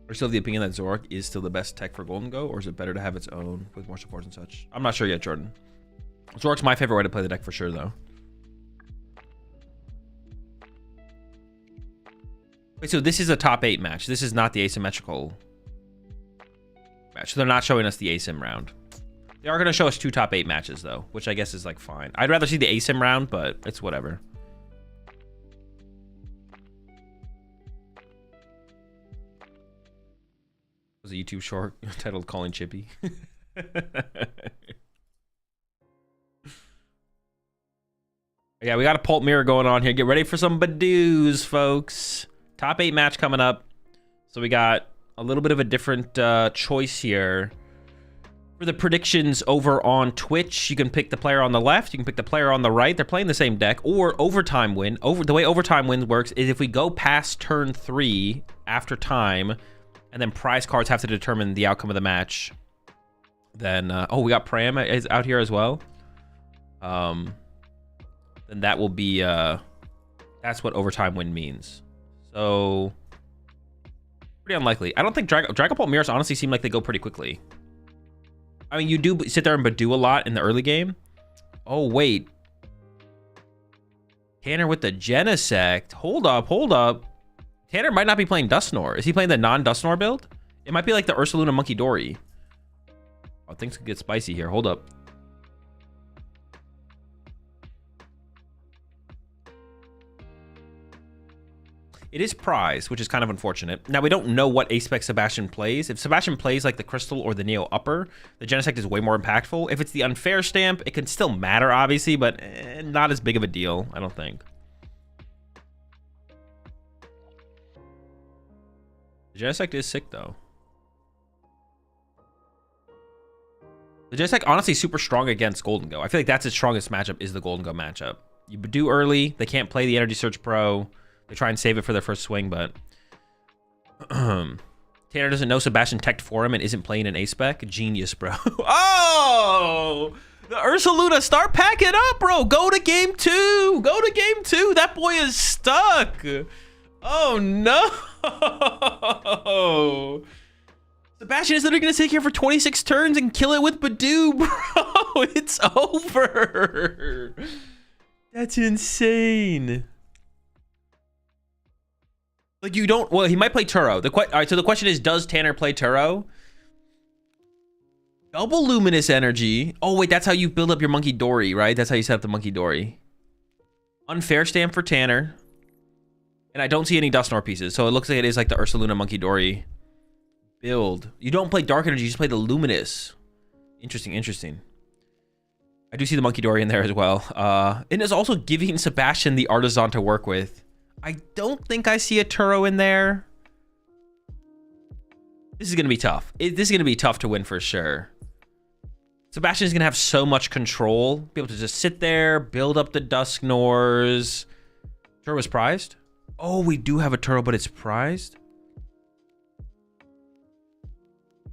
Are you still of the opinion that Zoroark is still the best tech for Golden Go, or is it better to have its own with more supports and such? I'm not sure yet, Jordan. Zoroark's my favorite way to play the deck for sure, though. Wait, so this is a top 8 match. This is not the asymmetrical match. So they're not showing us the asim round. They are going to show us 2 top 8 matches, though, which I guess is like fine. I'd rather see the asim round, but it's whatever. Was a YouTube short titled Calling Chippy. Yeah, we got a Pulp Mirror going on here. Get ready for some Badoos, folks. Top 8 match coming up. So we got a little bit of a different choice here. For the predictions over on Twitch, you can pick the player on the left. You can pick the player on the right. They're playing the same deck. Or overtime win. The way overtime win works is if we go past turn 3 after time, and then prize cards have to determine the outcome of the match. Then, oh, we got Pram is out here as well. Then that will be, that's what overtime win means. So, pretty unlikely. I don't think Dragapult Mirrors honestly seem like they go pretty quickly. I mean, you do sit there and Badoo a lot in the early game. Oh, wait. Tanner with the Genesect. Hold up, hold up. Tanner might not be playing Dusknoir. Is he playing the non-Dusknoir build? It might be like the Ursaluna Monkey Dory. Oh, things could get spicy here. Hold up. It is prize, which is kind of unfortunate. Now, we don't know what A-Spec Sebastian plays. If Sebastian plays like the Crystal or the Neo Upper, the Genesect is way more impactful. If it's the Unfair stamp, it can still matter, obviously, but not as big of a deal, I don't think. The Genesect is sick, though. The Genesect, honestly, super strong against Golden Go. I feel like that's its strongest matchup is the Golden Go matchup. You do early. They can't play the Energy Surge Pro. They try and save it for their first swing, but Tanner doesn't know Sebastian teched for him and isn't playing an A-Spec. Genius, bro. Oh! The Ursaluna, start packing up, bro. Go to game 2. Go to game 2. That boy is stuck. Oh, no. Sebastian is literally going to sit here for 26 turns and kill it with Badoo, bro. It's over. That's insane. Like, you don't... Well, he might play Turo. All right, so the question is, does Tanner play Turo? Double Luminous Energy. Oh, wait, that's how you build up your Monkey Dory, right? That's how you set up the Monkey Dory. Unfair stamp for Tanner. And I don't see any Dusknoir pieces, so it looks like it is like the Ursaluna Monkey Dory build. You don't play Dark Energy, you just play the Luminous. Interesting, interesting. I do see the Monkey Dory in there as well. And it's also giving Sebastian the Artisan to work with. I don't think I see a Turo in there. This is going to be tough. This is going to be tough to win for sure. Sebastian is going to have so much control. Be able to just sit there, build up the Dusknoirs. Turo is prized? Oh, we do have a Turo, but it's prized?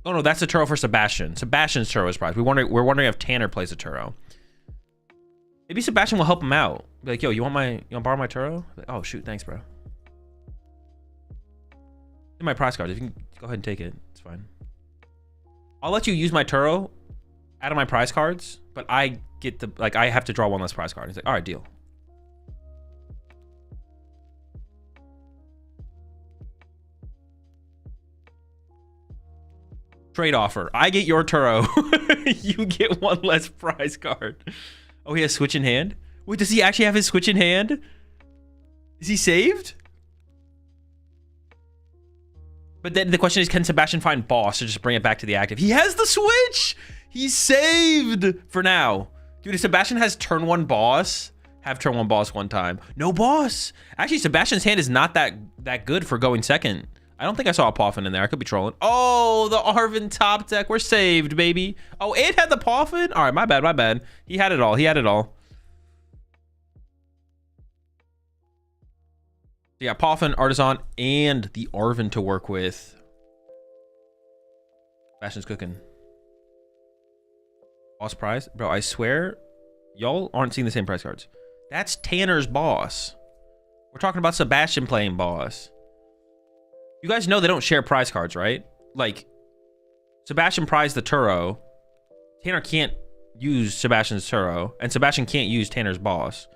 Oh, no, that's a Turo for Sebastian. Sebastian's Turo is prized. We're wondering if Tanner plays a Turo. Maybe Sebastian will help him out. Be like, yo, you want to borrow my Turo? Like, oh, shoot, thanks, bro. In my prize card. If you can go ahead and take it, it's fine. I'll let you use my Turo out of my prize cards, but I get the, like, I have to draw one less prize card. He's like, all right, deal. Trade offer. I get your Turo. You get one less prize card. Oh, he has Switch in hand? Wait, does he actually have his Switch in hand? Is he saved? But then the question is, can Sebastian find boss to just bring it back to the active? He has the Switch! He's saved for now. Dude, if Sebastian has turn 1 boss, have turn 1 boss one time. No boss! Actually, Sebastian's hand is not that good for going second. I don't think I saw a Poffin in there. I could be trolling. Oh, the Arven top deck. We're saved, baby. Oh, it had the Poffin? All right, my bad, my bad. He had it all. He had it all. Yeah, Poffin, Artisan, and the Arven to work with. Sebastian's cooking. Boss prize? Bro, I swear, y'all aren't seeing the same prize cards. That's Tanner's boss. We're talking about Sebastian playing boss. You guys know they don't share prize cards, right? Like, Sebastian prized the Turo. Tanner can't use Sebastian's Turo, and Sebastian can't use Tanner's boss.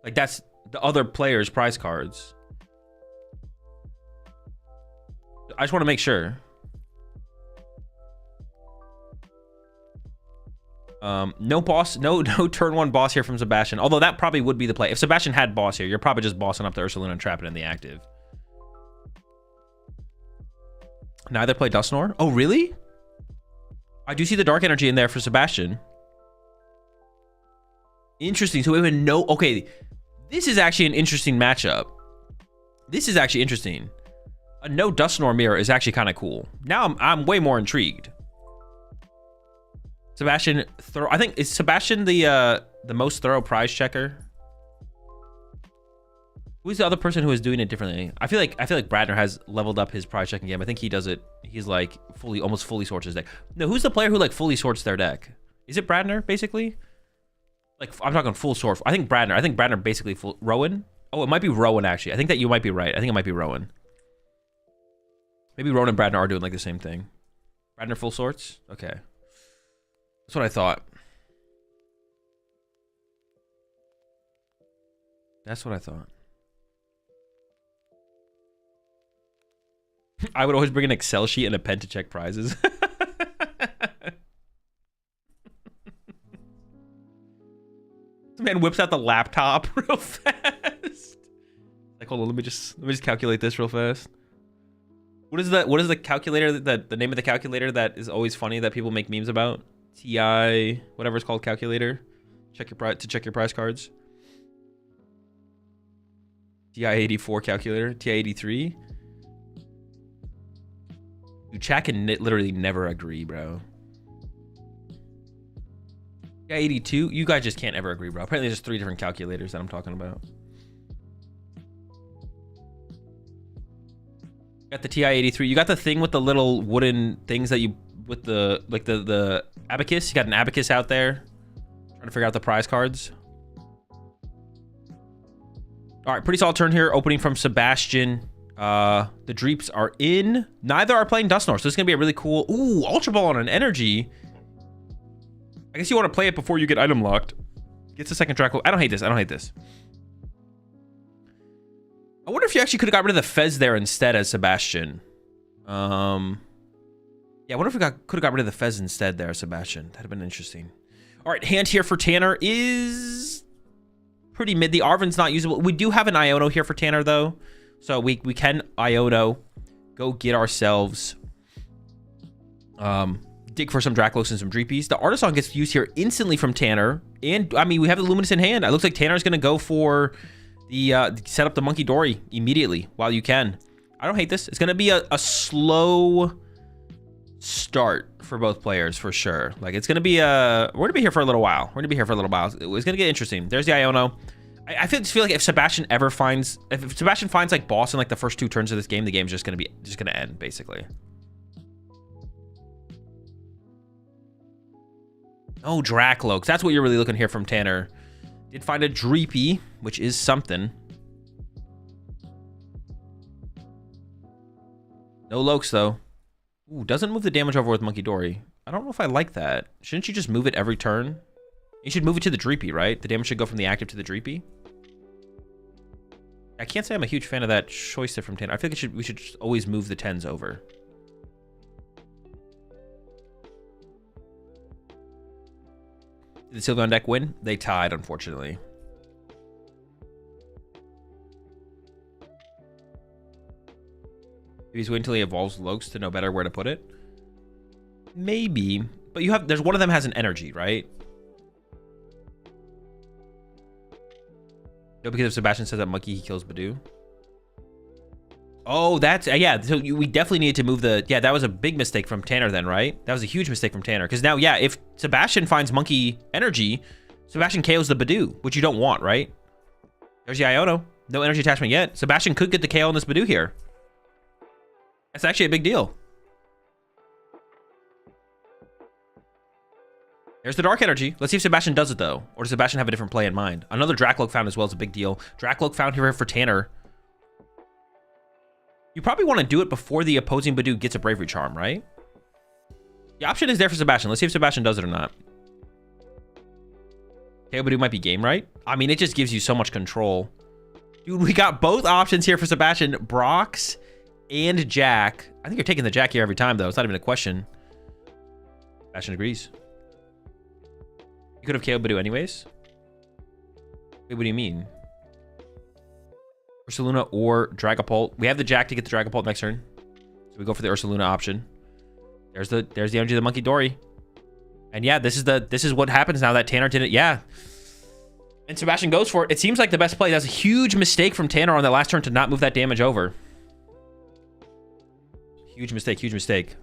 Like, that's the other player's prize cards. I just want to make sure. No boss, no turn 1 boss here from Sebastian. Although that probably would be the play. If Sebastian had boss here, you're probably just bossing up the Ursaluna and trapping in the active. Neither play Dusknoir. Oh, really? I do see the Dark Energy in there for Sebastian. Interesting. So we have no... Okay, this is actually an interesting matchup. This is actually interesting. A no Dusknoir mirror is actually kind of cool. Now I'm way more intrigued. Sebastian, I think, is Sebastian the most thorough prize checker? Who's the other person who is doing it differently? I feel like Bradner has leveled up his prize checking game. I think he does it. He's like almost fully sorts his deck. No, who's the player who like fully sorts their deck? Is it Bradner basically? Like, I'm talking full sort. I think Bradner basically full. Rowan? Oh, it might be Rowan actually. I think that you might be right. I think it might be Rowan. Maybe Rowan and Bradner are doing like the same thing. Bradner full sorts? Okay. That's what I thought. That's what I thought. I would always bring an Excel sheet and a pen to check prizes. This man whips out the laptop real fast. Like, hold on, let me just calculate this real fast. What is the calculator that the name of the calculator that is always funny that people make memes about? TI, whatever it's called, calculator. Check your prize cards. TI-84 calculator, TI-83. Dude, chat can literally never agree, bro. TI-82, you guys just can't ever agree, bro. Apparently there's 3 different calculators that I'm talking about. Got the TI-83. You got the thing with the little wooden things that you, with the, like the abacus. You got an abacus out there. Trying to figure out the prize cards. All right, pretty solid turn here. Opening from Sebastian. The Dreeps are in. Neither are playing Dusknoir, so this is going to be a really cool... Ooh, Ultra Ball on an Energy. I guess you want to play it before you get item locked. Gets a second Draco. I don't hate this. I don't hate this. I wonder if you actually could have got rid of the Fez there instead as Sebastian. Yeah, I wonder if we could have got rid of the Fez instead there, Sebastian. That'd have been interesting. All right, hand here for Tanner is pretty mid. The Arven's not usable. We do have an Iono here for Tanner, though. So we can Iono, go get ourselves, dig for some Draclos and some Dreepies. The Artisan gets used here instantly from Tanner. And, I mean, we have the Luminous in hand. It looks like Tanner's going to go for the, set up the Monkey Dory immediately while you can. I don't hate this. It's going to be a slow start for both players, for sure. Like, it's going to be we're going to be here for a little while. We're going to be here for a little while. It's going to get interesting. There's the Iono. I feel like if Sebastian ever finds, if Sebastian finds like boss in like the first 2 turns of this game, the game's just gonna end basically. Oh, Dracloaks. That's what you're really looking here from Tanner. Did find a Dreepy, which is something. No Lokes though. Ooh, doesn't move the damage over with Monkey Dory. I don't know if I like that. Shouldn't you just move it every turn? You should move it to the Dreepy, right? The damage should go from the active to the Dreepy. I can't say I'm a huge fan of that choice there from Tanner. I feel like we should just always move the 10s over. Did the Sylveon deck win? They tied, unfortunately. Maybe he's waiting until he evolves Lokes to know better where to put it. Maybe. But there's one of them has an energy, right? No, because if Sebastian says that Monkey, he kills Badoo. Oh, that's... yeah, so we definitely needed to move the... Yeah, that was a big mistake from Tanner then, right? That was a huge mistake from Tanner. Because now, yeah, if Sebastian finds Monkey Energy, Sebastian KOs the Badoo, which you don't want, right? There's the Iono. No energy attachment yet. Sebastian could get the KO on this Badoo here. That's actually a big deal. There's the Dark Energy. Let's see if Sebastian does it, though. Or does Sebastian have a different play in mind? Another Dracloak found as well is a big deal. Dracloak found here for Tanner. You probably want to do it before the opposing Badoo gets a Bravery Charm, right? The option is there for Sebastian. Let's see if Sebastian does it or not. KO Badoo might be game, right? I mean, it just gives you so much control. Dude, we got both options here for Sebastian. Brox and Jack. I think you're taking the Jack here every time, though. It's not even a question. Sebastian agrees. You could have KO'd Badoo anyways. Wait, what do you mean? Ursaluna or Dragapult. We have the Jack to get the Dragapult next turn. So we go for the Ursaluna option. There's the energy of the Monkey Dory. And yeah, this is what happens now that Tanner didn't. Yeah. And Sebastian goes for it. It seems like the best play. That's a huge mistake from Tanner on that last turn to not move that damage over. Huge mistake, huge mistake.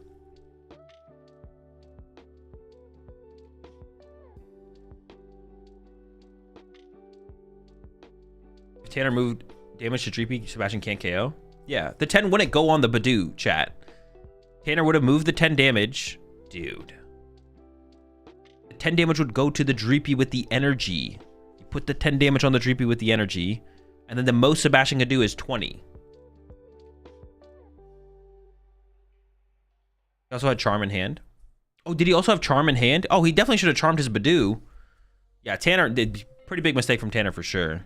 If Tanner moved damage to Dreepy, Sebastian can't KO. Yeah, the 10 wouldn't go on the Badoo, chat. Tanner would have moved the 10 damage. Dude. The 10 damage would go to the Dreepy with the energy. You put the 10 damage on the Dreepy with the energy, and then the most Sebastian can do is 20. He also had Charm in hand. Oh, did he also have Charm in hand? Oh, he definitely should have charmed his Badoo. Yeah, Tanner did. Pretty big mistake from Tanner for sure.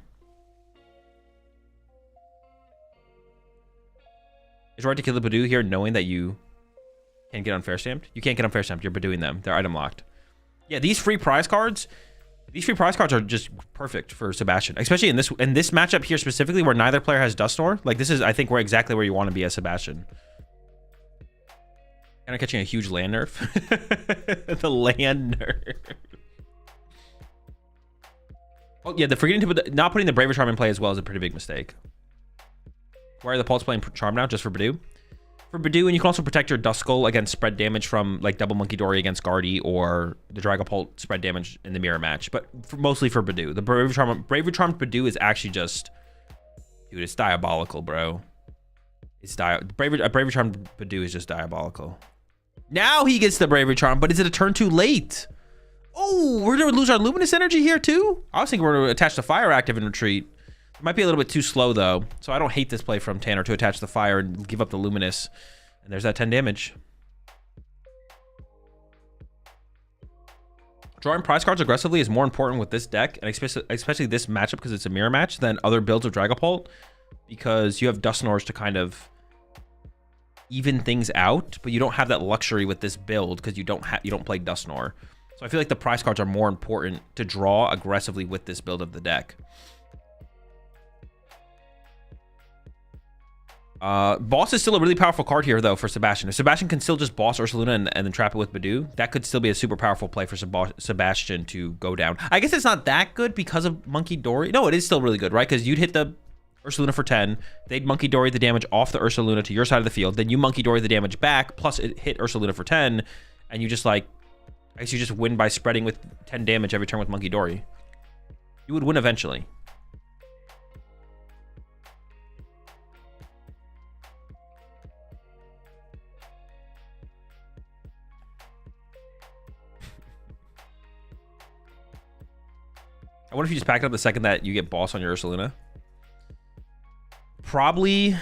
Is it right to kill the Badoo here knowing that you can't get unfair stamped? You can't get unfair stamped. You're Badooing them. They're item locked. Yeah, these free prize cards are just perfect for Sebastian, especially in this matchup here specifically where neither player has Dusknoir. Like this is, I think, exactly where you want to be as Sebastian. Kind of catching a huge land nerf. The land nerf. Oh yeah, not putting the Braver Charm in play as well is a pretty big mistake. Why are the Pulse playing Charm now? Just for Badoo? For Badoo, and you can also protect your Duskull against spread damage from like double Monkey Dory against Guardy or the Dragapult spread damage in the mirror match. But mostly for Badoo. The Braver Charm Badoo is actually just, dude, it's diabolical, bro. It's a Braver Charm Badoo is just diabolical. Now he gets the Bravery Charm, but is it a turn too late? Oh, we're gonna lose our Luminous Energy here too? I was thinking we're gonna attach the Fire active and retreat. It might be a little bit too slow though, so I don't hate this play from Tanner to attach the Fire and give up the Luminous. And there's that 10 damage. Drawing prize cards aggressively is more important with this deck, and especially this matchup because it's a mirror match, than other builds of Dragapult, because you have Dusknoirs to kind of even things out, but you don't have that luxury with this build because you don't play Dusknoir. So I feel like the prize cards are more important to draw aggressively with this build of the deck. Boss is still a really powerful card here, though, for Sebastian. If Sebastian can still just boss Ursaluna and then trap it with Badoo, that could still be a super powerful play for Sebastian to go down. I guess it's not that good because of Monkey Dory. No, it is still really good, right? Because you'd hit the Ursaluna for 10. They'd Monkey Dory the damage off the Ursaluna to your side of the field. Then you Monkey Dory the damage back, plus it hit Ursaluna for 10. And you just, like, I guess you just win by spreading with 10 damage every turn with Monkey Dory. You would win eventually. I wonder if you just pack it up the second that you get boss on your Ursaluna. Probably.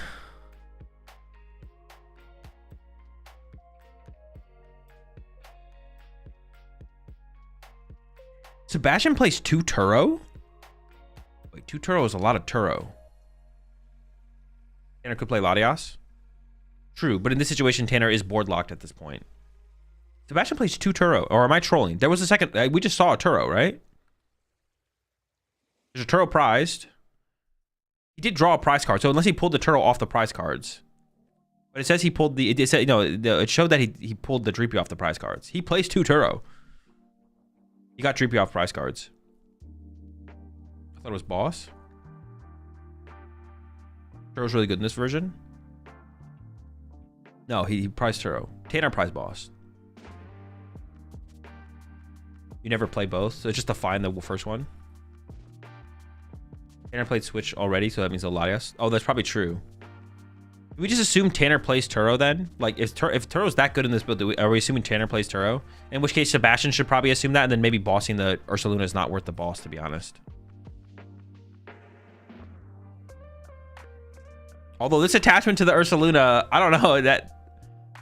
Sebastian plays 2 Turo? Wait, 2 Turo is a lot of Turo. Tanner could play Latias. True, but in this situation, Tanner is board locked at this point. Sebastian plays 2 Turo. Or am I trolling? There was a second. We just saw a Turo, right? There's a Turo prized. He did draw a prize card, so unless he pulled the Turo off the prize cards. But it says he pulled the... It said, no, it showed that he pulled the Dreepy off the prize cards. He plays 2 Turo. He got Dreepy off prize cards. I thought it was boss. Turo's really good in this version. No, he prized Turo. Tanner prized boss. You never play both, so it's just to find the first one. Tanner played Switch already, so that means Latias. Oh, that's probably true. Do we just assume Tanner plays Turo then? Like, if Turo's that good in this build, are we assuming Tanner plays Turo? In which case, Sebastian should probably assume that, and then maybe bossing the Ursaluna is not worth the boss, to be honest. Although this attachment to the Ursaluna, I don't know, I think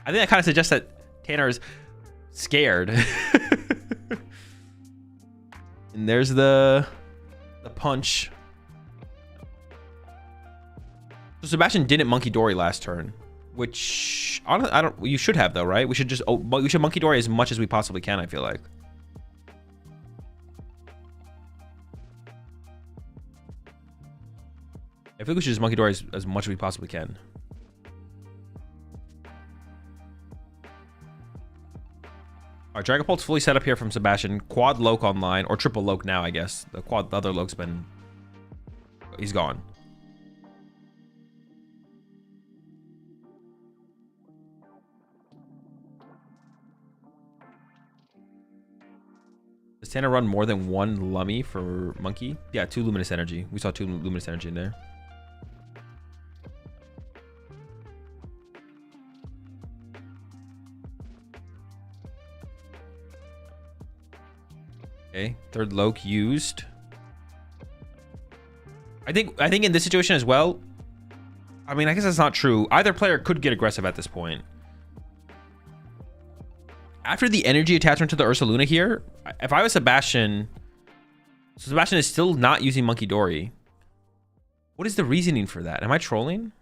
that kind of suggests that Tanner is scared. And there's the punch. So Sebastian didn't Monkey Dory last turn, which I don't. You should have though, right? We should just we should Monkey Dory as much as we possibly can. I feel like. I feel like we should just Monkey Dory as much as we possibly can. All right, Dragapult's fully set up here from Sebastian. Quad Loke online, or triple Loke now, I guess. The other Loke's been. He's gone. Does Tanner run more than 1 Lummy for Monkey? Yeah, 2 Luminous Energy. We saw 2 Luminous Energy in there. Okay, 3rd Loke used. I think in this situation as well, I mean, I guess that's not true. Either player could get aggressive at this point. After the energy attachment to the Ursaluna here, if I was Sebastian, so Sebastian is still not using Monkey Dory. What is the reasoning for that? Am I trolling?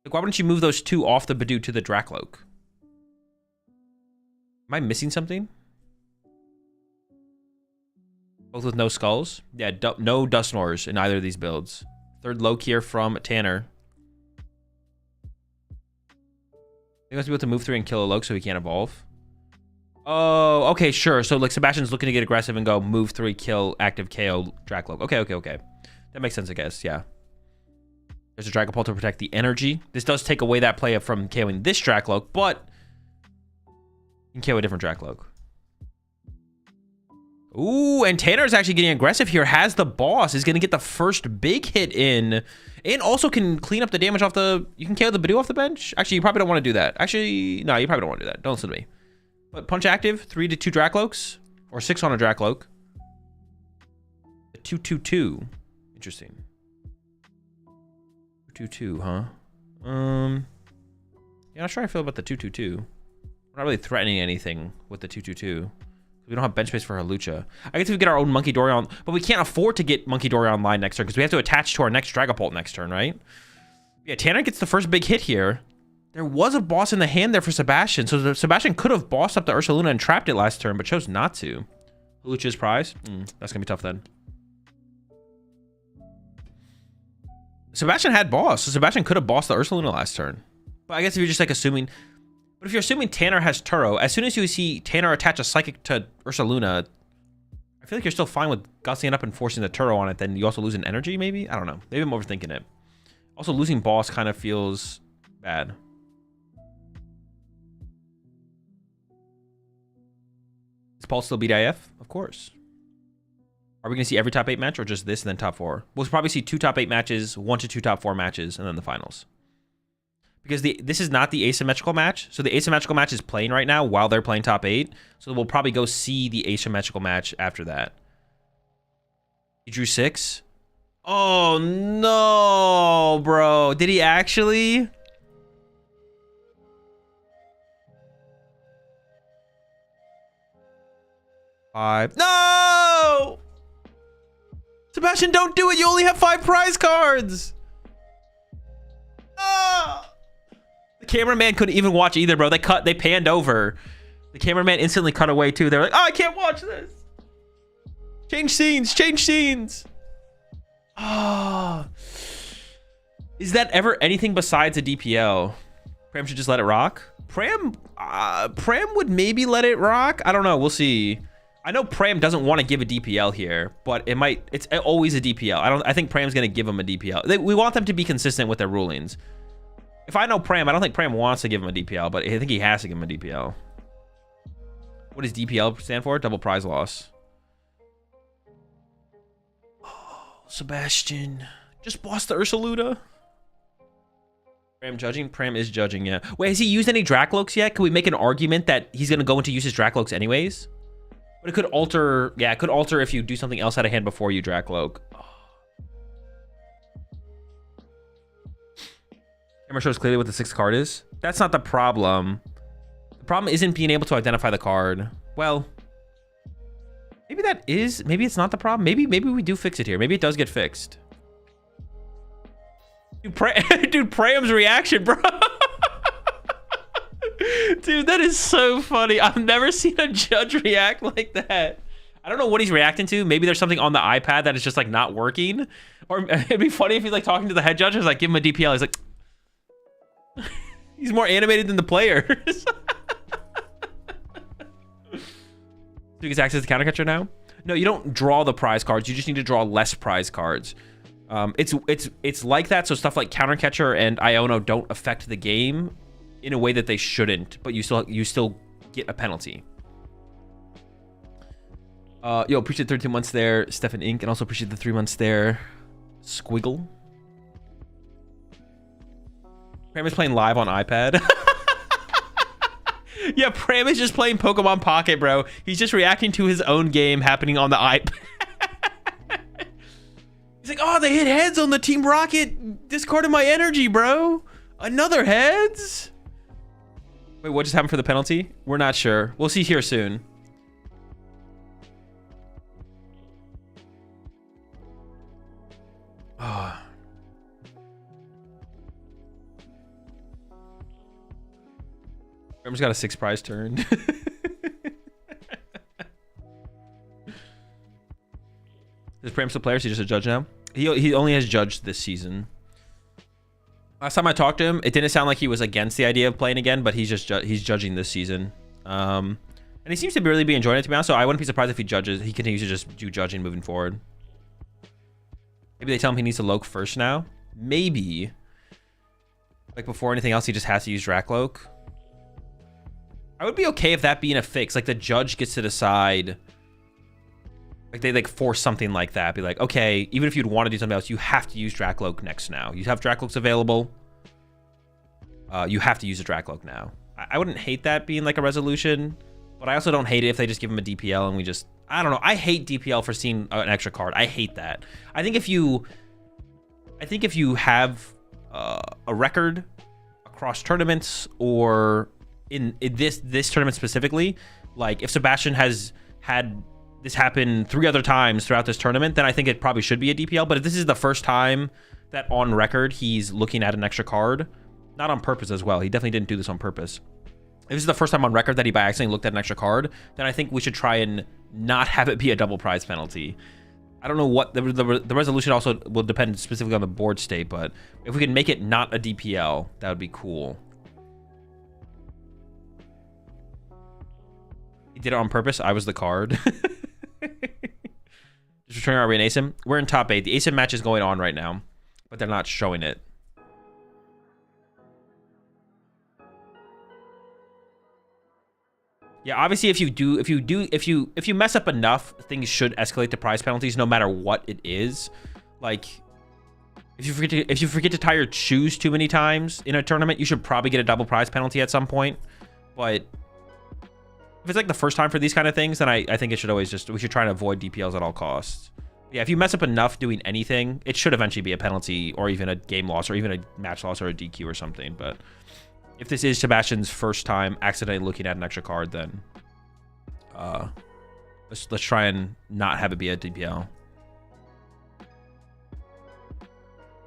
Like, why wouldn't you move those 2 off the Badoo to the Dracloak? Am I missing something? Both with no skulls? Yeah, no Dusknors in either of these builds. 3rd low here from Tanner. He must be able to move 3 and kill a Loke so he can't evolve. Oh, okay, sure. So, like, Sebastian's looking to get aggressive and go move 3, kill, active KO, Dracloak. Okay. That makes sense, I guess, yeah. There's a Dragapult to protect the energy. This does take away that play from KOing this Dracloak, but you can KO a different Dracloak. Ooh, and Tanner's actually getting aggressive here. Has the boss. Is going to get the first big hit in. And also can clean up the damage off the... You can KO the Badoo off the bench? Actually, you probably don't want to do that. Actually, no, you probably don't want to do that. Don't listen to me. But punch active. 3 to 2 Dracloaks. Or 6 on a Dracloak. 2/2/2. Interesting. 2/2, huh? Yeah, I'm not sure how I feel about the 2/2/2. We're not really threatening anything with the 2/2/2. We don't have bench space for our Lucha. I guess if we get our own Monkey Dory on, but we can't afford to get Monkey Dory online next turn because we have to attach to our next Dragapult next turn, right? Yeah, Tanner gets the first big hit here. There was a boss in the hand there for Sebastian, so Sebastian could have bossed up the Archaludon and trapped it last turn, but chose not to. Lucha's prize? That's gonna be tough then. Sebastian had boss, so Sebastian could have bossed the Archaludon last turn. But I guess if you're just like assuming... But if you're assuming Tanner has Turo, as soon as you see Tanner attach a Psychic to Ursaluna, I feel like you're still fine with gussing it up and forcing the Turo on it. Then you also lose an energy, maybe? I don't know. Maybe I'm overthinking it. Also, losing boss kind of feels bad. Is Paul still beat IF? Of course. Are we going to see every top 8 match or just this and then top 4? We'll probably see 2 top 8 matches, 1 to 2 top 4 matches, and then the finals. Because this is not the asymmetrical match. So the asymmetrical match is playing right now while they're playing top 8. So we'll probably go see the asymmetrical match after that. He drew 6. Oh, no, bro. Did he actually? Five. No! Sebastian, don't do it. You only have 5 prize cards. Ah! The cameraman couldn't even watch either, bro. They panned over. The cameraman instantly cut away too. They're like, oh, I can't watch this. Change scenes. Oh. Is that ever anything besides a DPL? Pram should just let it rock. Pram would maybe let it rock. I don't know. We'll see. I know Pram doesn't want to give a DPL here, but it's always a DPL. I think Pram's going to give him a DPL. We want them to be consistent with their rulings. If I know Pram, I don't think Pram wants to give him a DPL, but I think he has to give him a DPL. What does DPL stand for? Double prize loss. Oh, Sebastian. Just boss the Ursaluna. Pram judging? Pram is judging, yeah. Wait, has he used any Dracloaks yet? Can we make an argument that he's going to go into use his Dracloaks anyways? But it could alter... Yeah, it could alter if you do something else out of hand before you Dracloak. Camera shows clearly what the 6th card is. That's not the problem. The problem isn't being able to identify the card. Well, maybe that is... Maybe it's not the problem. Maybe we do fix it here. Maybe it does get fixed. Dude, Pram's reaction, bro. Dude, that is so funny. I've never seen a judge react like that. I don't know what he's reacting to. Maybe there's something on the iPad that is just like not working. Or it'd be funny if he's like talking to the head judge and is like, give him a DPL. He's like... He's more animated than the players. So he gets access to counter catcher now? No, you don't draw the prize cards. You just need to draw less prize cards. It's like that, so stuff like counter catcher and Iono don't affect the game in a way that they shouldn't, but you still get a penalty. Yo, appreciate 13 months there, Stefan Inc, and also appreciate the 3 months there, Squiggle. Pram is playing live on iPad. Yeah, Pram is just playing Pokemon Pocket, bro. He's just reacting to his own game happening on the iPad. He's like, oh, they hit heads on the Team Rocket. Discarded my energy, bro. Another heads? Wait, what just happened for the penalty? We're not sure. We'll see here soon. Oh. Remember's got a 6 prize turn. Is Pram still player? Is he just a judge now? He only has judged this season. Last time I talked to him, it didn't sound like he was against the idea of playing again, but he's just he's judging this season. And he seems to really be enjoying it, to be honest. So I wouldn't be surprised if he continues to just do judging moving forward. Maybe they tell him he needs to Loke first now. Maybe. Like before anything else, he just has to use Dracloak. I would be okay if that being a fix. Like the judge gets to decide. Like they like force something like that. Be like, okay, even if you'd want to do something else, you have to use Dracloak next now. You have Dracloaks available. You have to use a Dracloak now. I wouldn't hate that being like a resolution, but I also don't hate it if they just give him a DPL and we just, I don't know. I hate DPL for seeing an extra card. I hate that. I think if you have a record across tournaments or in this tournament specifically, like if Sebastian has had this happen 3 other times throughout this tournament, then I think it probably should be a DPL. But if this is the first time that on record he's looking at an extra card, not on purpose as well, he definitely didn't do this on purpose. If this is the first time on record that he by accident looked at an extra card, then I think we should try and not have it be a double prize penalty. I don't know what the resolution also will depend specifically on the board state, but if we can make it not a DPL, that would be cool. He did it on purpose. I was the card. Just returning our in ASIM. We're in top 8. The ASIM match is going on right now, but they're not showing it. Yeah, obviously if you mess up enough, things should escalate to prize penalties no matter what it is. Like if you forget to tie your shoes too many times in a tournament, you should probably get a double prize penalty at some point. But if it's like the first time for these kind of things, then I think it should always we should try to avoid DPLs at all costs. Yeah, if you mess up enough doing anything, it should eventually be a penalty or even a game loss or even a match loss or a DQ or something. But if this is Sebastian's first time accidentally looking at an extra card, then let's try and not have it be a DPL.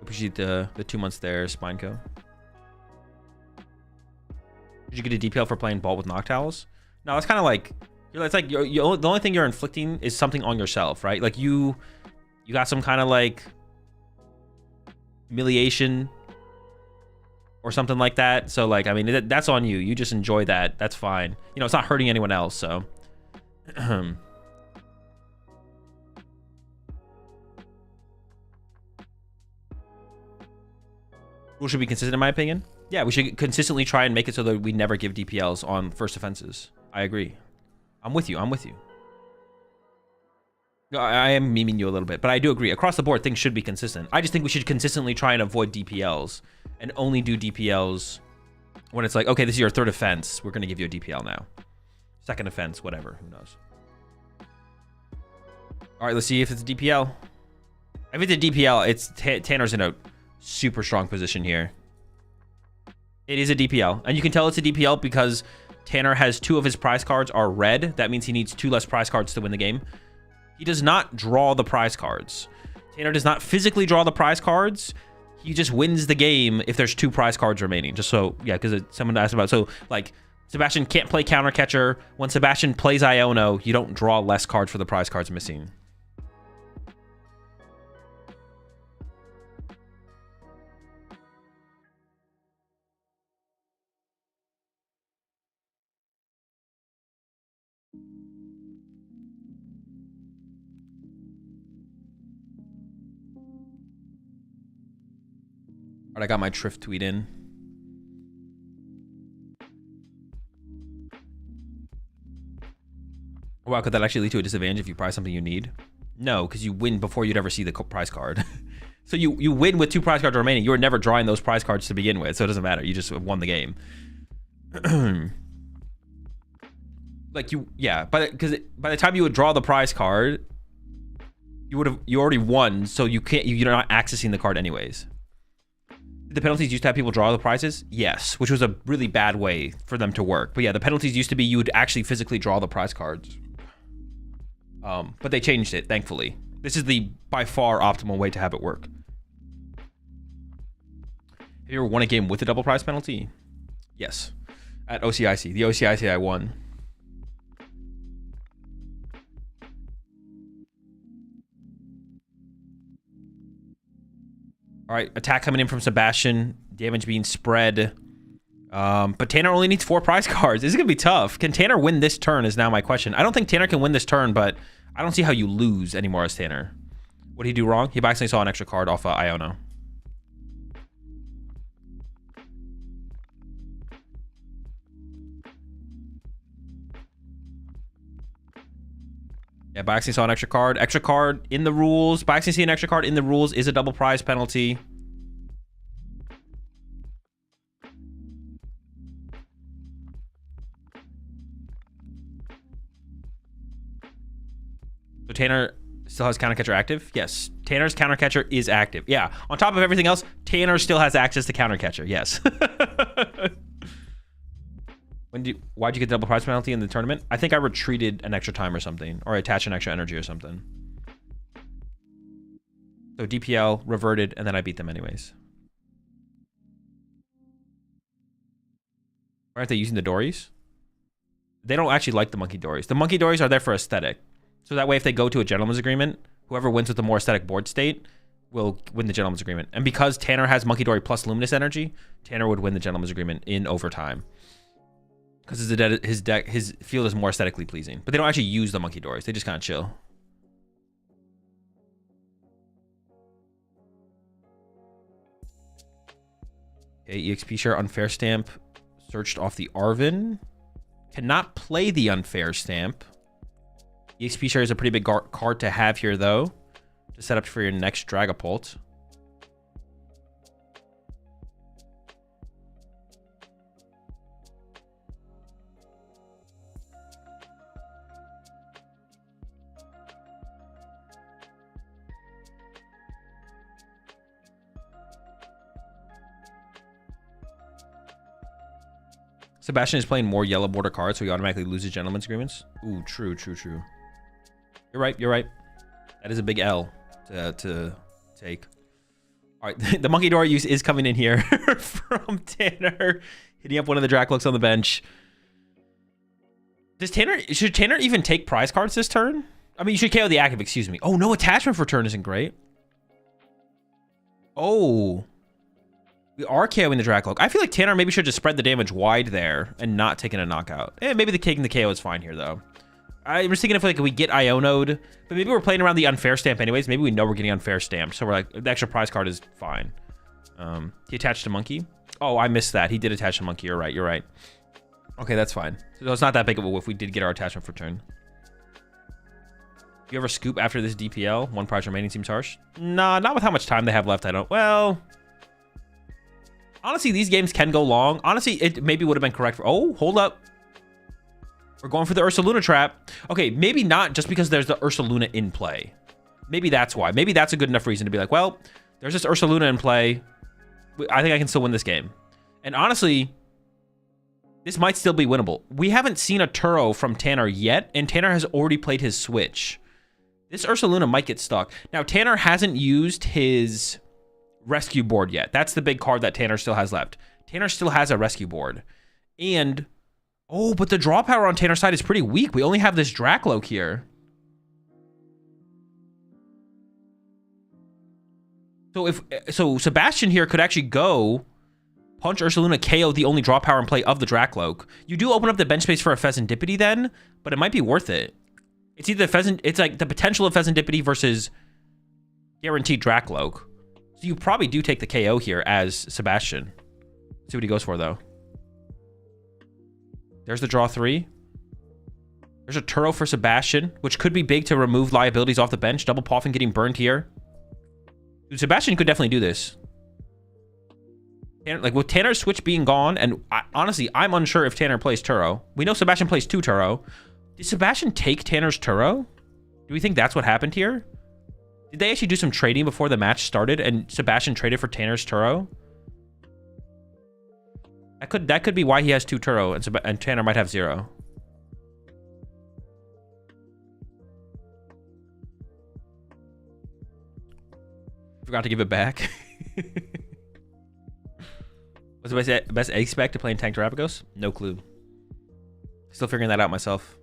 Appreciate the 2 months there, Spineco. Did you get a DPL for playing ball with Noctowls? No, it's kind of like it's like the only thing you're inflicting is something on yourself, right? Like you got some kind of like humiliation or something like that. So like, I mean, that's on you. You just enjoy that. That's fine. You know, it's not hurting anyone else. So rule should be consistent, in my opinion. Yeah, we should consistently try and make it so that we never give DPLs on first offenses. I agree. I'm with you. I'm with you. I am memeing you a little bit, but I do agree. Across the board, things should be consistent. I just think we should consistently try and avoid DPLs and only do DPLs when it's like, okay, this is your third offense. We're going to give you a DPL now. Second offense, whatever. Who knows? All right, let's see if it's a DPL. If it's a DPL, it's Tanner's in a super strong position here. It is a DPL, and you can tell it's a DPL because Tanner has 2 of his prize cards are red. That means he needs 2 less prize cards to win the game. He does not draw the prize cards. Tanner does not physically draw the prize cards. He just wins the game if there's 2 prize cards remaining. Just so, yeah, because someone asked about, so like Sebastian can't play counter catcher. When Sebastian plays Iono, you don't draw less cards for the prize cards missing. All right, I got my Triff tweet in. Wow, could that actually lead to a disadvantage if you prize something you need? No, because you win before you'd ever see the prize card. So you win with 2 prize cards remaining. You were never drawing those prize cards to begin with, so it doesn't matter. You just won the game. Like yeah, because by the time you would draw the prize card, you already won, so you're not accessing the card anyways. The penalties used to have people draw the prizes? Yes, which was a really bad way for them to work. But yeah, the penalties used to be you would actually physically draw the prize cards. But they changed it, thankfully. This is the by far optimal way to have it work. Have you ever won a game with a double prize penalty? Yes. At OCIC. The OCIC I won. All right, attack coming in from Sebastian. Damage being spread. But Tanner only needs 4 prize cards. This is going to be tough. Can Tanner win this turn is now my question. I don't think Tanner can win this turn, but I don't see how you lose anymore as Tanner. What did he do wrong? He accidentally saw an extra card off Iono. Yeah, by accident saw an extra card. Extra card in the rules. By accident see an extra card in the rules is a double prize penalty. So Tanner still has countercatcher active? Yes. Tanner's countercatcher is active. Yeah. On top of everything else, Tanner still has access to countercatcher. Yes. Why'd you get the double prize penalty in the tournament? I think I retreated an extra time or something, or attached an extra energy or something. So DPL reverted, and then I beat them anyways. Why aren't they using the Dories? They don't actually like the Monkey Dories. The Monkey Dories are there for aesthetic. So that way, if they go to a gentleman's agreement, whoever wins with the more aesthetic board state will win the gentleman's agreement. And because Tanner has Monkey Dory plus Luminous Energy, Tanner would win the gentleman's agreement in overtime. Because his field is more aesthetically pleasing. But they don't actually use the Monkey Dories. They just kind of chill. Okay, EXP share unfair stamp searched off the Arvin. Cannot play the unfair stamp. EXP share is a pretty big card to have here, though, to set up for your next Dragapult. Sebastian is playing more yellow border cards, so he automatically loses gentleman's agreements. Ooh, true, true, true. You're right, you're right. That is a big L to take. All right, the Monkey Dory use is coming in here from Tanner, hitting up one of the Draklooks on the bench. Should Tanner even take prize cards this turn? I mean, you should KO the active, excuse me. Oh, no attachment for turn isn't great. Oh. We are KOing the Dracloak. I feel like Tanner maybe should just spread the damage wide there and not taking a knockout. Maybe taking the KO is fine here, though. I was thinking if like we get Iono'd, but maybe we're playing around the unfair stamp anyways. Maybe we know we're getting unfair stamped, so we're like, the extra prize card is fine. He attached a monkey. Oh, I missed that. He did attach a monkey. You're right. You're right. Okay, that's fine. So it's not that big of a whiff. We did get our attachment for turn. You ever scoop after this DPL? 1 prize remaining seems harsh. Nah, not with how much time they have left. I don't. Well, honestly, these games can go long. Honestly, it maybe would have been correct for... Oh, hold up. We're going for the Ursaluna trap. Okay, maybe not just because there's the Ursaluna in play. Maybe that's why. Maybe that's a good enough reason to be like, well, there's this Ursaluna in play. I think I can still win this game. And honestly, this might still be winnable. We haven't seen a Turo from Tanner yet, and Tanner has already played his switch. This Ursaluna might get stuck. Now, Tanner hasn't used his rescue board yet. That's the big card that Tanner still has left. Tanner still has a rescue board. And, oh, but the draw power on Tanner's side is pretty weak. We only have this Dracloak here. So Sebastian here could actually go punch Ursaluna, KO the only draw power in play of the Dracloak. You do open up the bench space for a Pheasantipity then, but it might be worth it. It's either it's like the potential of Pheasantipity versus guaranteed Dracloak. So you probably do take the KO here as Sebastian. See what he goes for, though. There's the draw 3. There's a Turo for Sebastian, which could be big to remove liabilities off the bench. Double Poffin getting burned here. Dude, Sebastian could definitely do this. Like, with Tanner's switch being gone, and honestly, I'm unsure if Tanner plays Turo. We know Sebastian plays 2 Turo. Did Sebastian take Tanner's Turo? Do we think that's what happened here? Did they actually do some trading before the match started and Sebastian traded for Tanner's Turo? That could be why he has 2 Turo and Tanner might have 0. Forgot to give it back. What's the best egg spec to play in Tank Terrapagos? No clue. Still figuring that out myself.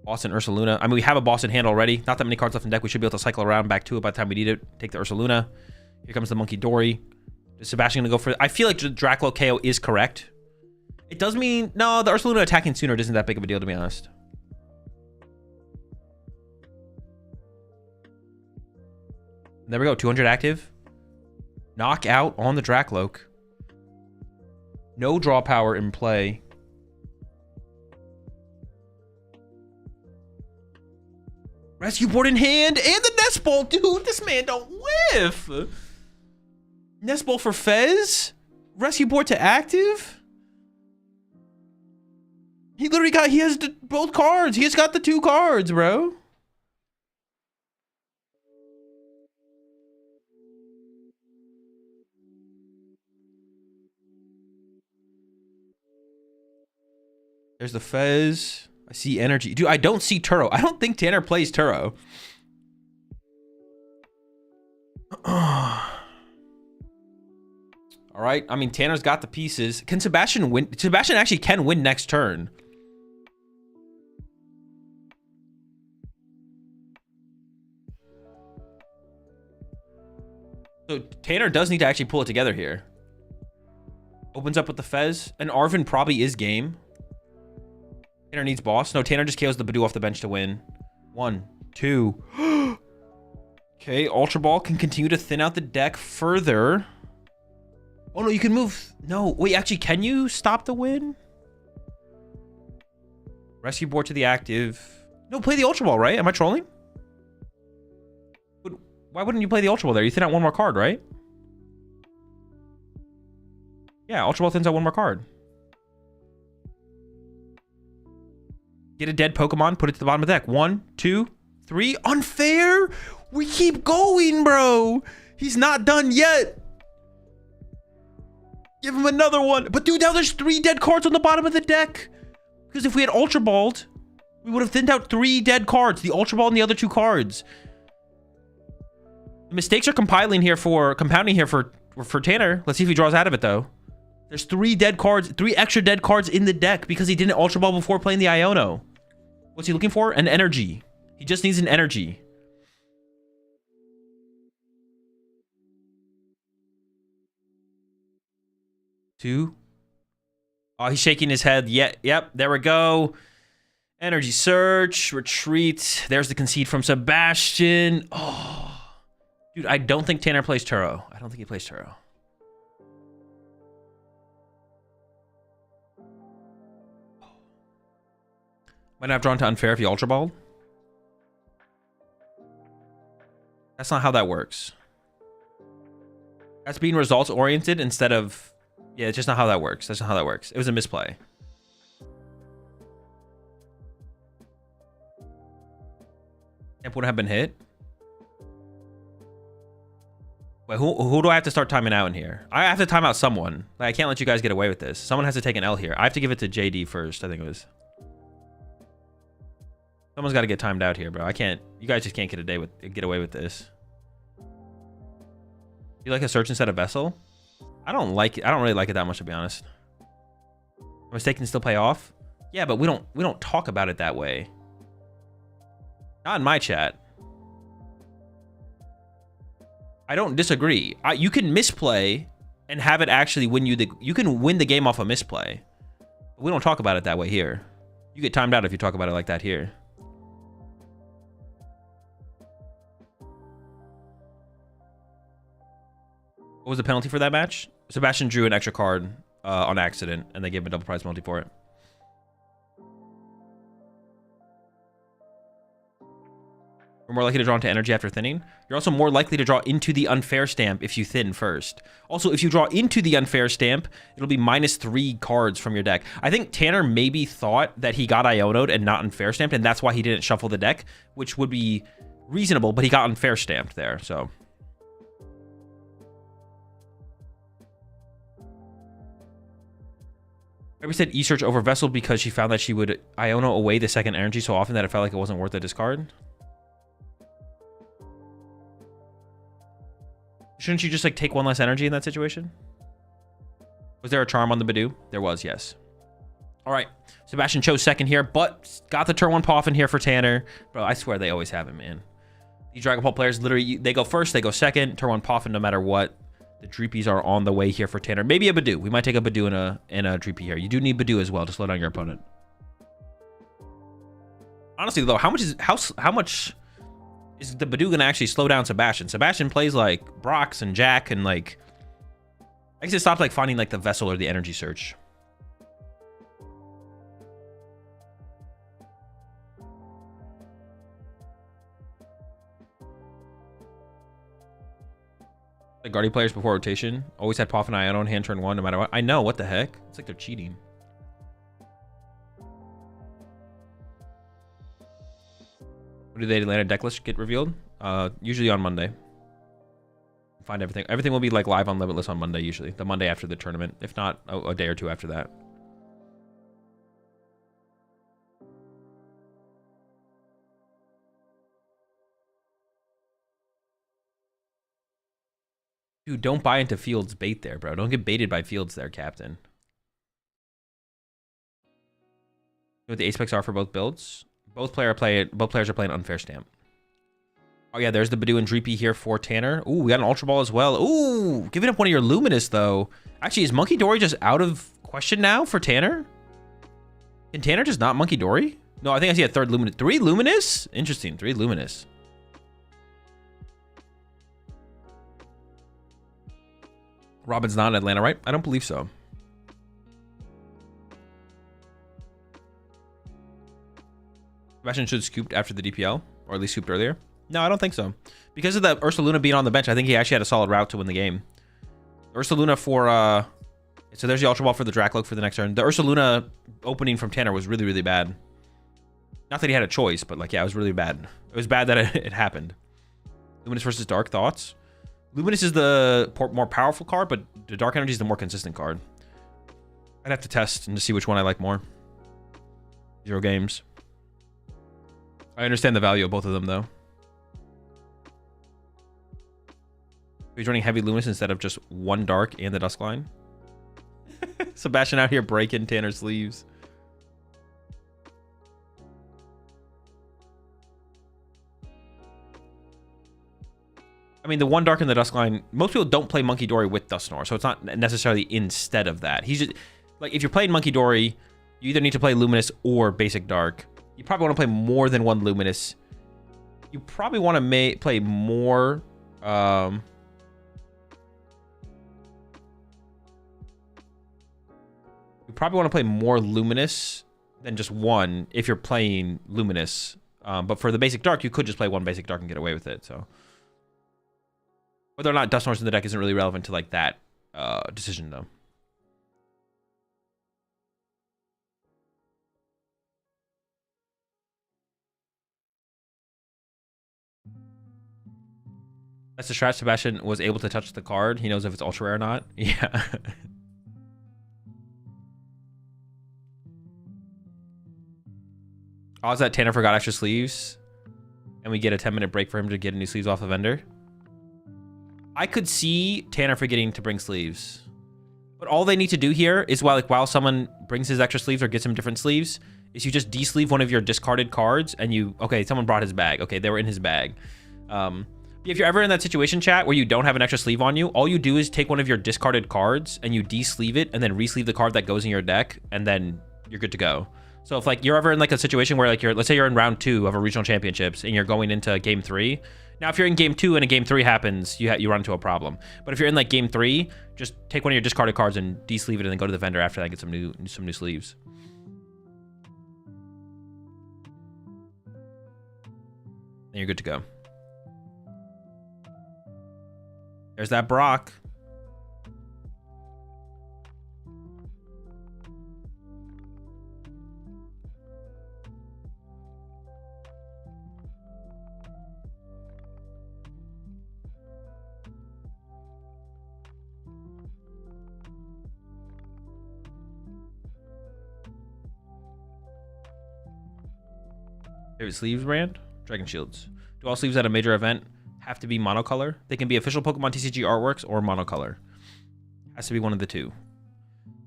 Boss and Ursaluna. I mean, we have a boss in hand already. Not that many cards left in deck. We should be able to cycle around back to it by the time we need it. Take the Ursaluna. Here comes the Monkey Dory. Is Sebastian going to go for... I feel like Draclo KO is correct. It does mean... No, the Ursaluna attacking sooner isn't that big of a deal, to be honest. There we go. 200 active. Knockout on the Dracloak. No draw power in play. Rescue board in hand and the Nest Ball. Dude, this man don't whiff. Nest Ball for Fez. Rescue board to active. He literally got... He has both cards. He has got the 2 cards, bro. There's the Fez. I see energy. Dude, I don't see Turo. I don't think Tanner plays Turo. All right. I mean, Tanner's got the pieces. Can Sebastian win? Sebastian actually can win next turn. So Tanner does need to actually pull it together here. Opens up with the Fez. And Arvin probably is game. Tanner needs boss. No, Tanner just KOs the Badoo off the bench to win. 1, 2. Okay, Ultra Ball can continue to thin out the deck further. Oh, no, you can move. No, wait, actually, can you stop the win? Rescue board to the active. No, play the Ultra Ball, right? Am I trolling? Why wouldn't you play the Ultra Ball there? You thin out 1 more card, right? Yeah, Ultra Ball thins out 1 more card. Get a dead Pokemon, put it to the bottom of the deck. 1, 2, 3. Unfair? We keep going, bro. He's not done yet. Give him another one. But dude, now there's 3 dead cards on the bottom of the deck. Because if we had Ultra Balled, we would have thinned out 3 dead cards. The Ultra Ball and the other 2 cards. The mistakes are compounding here for Tanner. Let's see if he draws out of it, though. There's 3 dead cards, 3 extra dead cards in the deck because he didn't Ultra Ball before playing the Iono. What's he looking for? An energy. He just needs an energy. Two. Oh, he's shaking his head. Yeah, yep, there we go. Energy search, retreat. There's the concede from Sebastian. Oh, dude, I don't think Tanner plays Turo. I don't think he plays Turo. Might not have drawn to unfair if you Ultra Balled. That's not how that works. That's being results oriented instead of... Yeah, it's just not how that works. That's not how that works. It was a misplay. Stamp wouldn't have been hit. Wait, who do I have to start timing out in here? I have to time out someone. Like, I can't let you guys get away with this. Someone has to take an L here. I have to give it to JD first, I think it was. Someone's got to get timed out here, bro. I can't... You guys just can't get away with this. You like a search instead of vessel? I don't like it. I don't really like it that much, to be honest. A mistake can still pay off. Yeah, but we don't talk about it that way. Not in my chat. I don't disagree. You can misplay and have it actually win you the... You can win the game off a misplay. We don't talk about it that way here. You get timed out if you talk about it like that here. What was the penalty for that match? Sebastian drew an extra card on accident, and they gave him a double prize penalty for it. You're more likely to draw into energy after thinning. You're also more likely to draw into the unfair stamp if you thin first. Also, if you draw into the unfair stamp, it'll be -3 cards from your deck. I think Tanner maybe thought that he got Iono'd and not unfair stamped, and that's why he didn't shuffle the deck, which would be reasonable, but he got unfair stamped there, so... We said E-Search over Vessel because she found that she would Iono away the second energy so often that it felt like it wasn't worth the discard. Shouldn't you just like take 1 less energy in that situation? Was there a charm on the Badoo? There was, yes. All right. Sebastian chose second here, but got the turn 1 Poffin here for Tanner. Bro, I swear they always have it, man. These Dragon Ball players, literally, they go first, they go second, turn 1 Poffin no matter what. The Dreepies are on the way here for Tanner. Maybe a Badoo. We might take a Badoo and a Dreepy here. You do need Badoo as well to slow down your opponent. Honestly, though, how much is the Badoo gonna actually slow down Sebastian? Sebastian plays like Brox and Jack and like... I guess it stopped like finding like the Vessel or the Energy Search. The Guardy players before rotation always had Poff and Ion on hand turn 1 no matter what. I know, what the heck? It's like they're cheating. When do they land a deck list get revealed? Usually on Monday. Find everything. Everything will be like live on Limitless on Monday usually. The Monday after the tournament. If not, a day or two after that. Dude, don't buy into Fields' bait there, bro. Don't get baited by Fields there, Captain. You know what the ace specs are for both builds? Both players are playing Unfair Stamp. Oh yeah, there's the Badoo and Dreepy here for Tanner. Ooh, we got an Ultra Ball as well. Ooh, giving up one of your Luminous though. Actually, is Monkey Dory just out of question now for Tanner? Can Tanner just not Monkey Dory? No, I think I see a third Luminous. 3 Luminous? Interesting, 3 Luminous. Robin's not in Atlanta, right? I don't believe so. Sebastian should have scooped after the DPL, or at least scooped earlier. No, I don't think so. Because of the Ursaluna being on the bench, I think he actually had a solid route to win the game. Ursaluna for, so there's the Ultra Ball for the Dracloak for the next turn. The Ursaluna opening from Tanner was really, really bad. Not that he had a choice, but like, yeah, it was really bad. It was bad that it happened. Luminous versus Dark, thoughts? Luminous is the more powerful card, but the Dark Energy is the more consistent card. I'd have to test and to see which one I like more. 0 games. I understand the value of both of them, though. He's running heavy Luminous instead of just 1 Dark and the Duskline. Sebastian out here breaking Tanner's sleeves. I mean, the 1 Dark and the Duskline, most people don't play Monkey Dory with Dusknoir, so it's not necessarily instead of that. He's just, like, if you're playing Monkey Dory, you either need to play Luminous or Basic Dark. You probably want to play more than 1 Luminous. You probably want to play more... you probably want to play more Luminous than just 1 if you're playing Luminous. But for the Basic Dark, you could just play 1 Basic Dark and get away with it, so... Whether or not Dusknoir's in the deck isn't really relevant to, like, that decision, though. That's the strat. Sebastian was able to touch the card. He knows if it's ultra rare or not. Yeah. Odds that Tanner forgot extra sleeves, and we get a 10-minute break for him to get new sleeves off the vendor. I could see Tanner forgetting to bring sleeves, but all they need to do here is while someone brings his extra sleeves or gets him different sleeves, is you just de-sleeve one of your discarded cards, and you someone brought his bag. Okay, they were in his bag. If you're ever in that situation, chat, where you don't have an extra sleeve on you, all you do is take one of your discarded cards and you de-sleeve it, and then re-sleeve the card that goes in your deck, and then you're good to go. So if like you're ever in like a situation where like let's say you're in round 2 of a regional championships and you're going into game 3. Now, if you're in game 2 and a game 3 happens, you run into a problem. But if you're in like game 3, just take one of your discarded cards and de-sleeve it, and then go to the vendor after that and get some new sleeves. Then you're good to go. There's that Brock. Favorite sleeves brand? Dragon Shields. Do all sleeves at a major event have to be monocolor? They can be official Pokemon TCG artworks or monocolor. Has to be one of the two.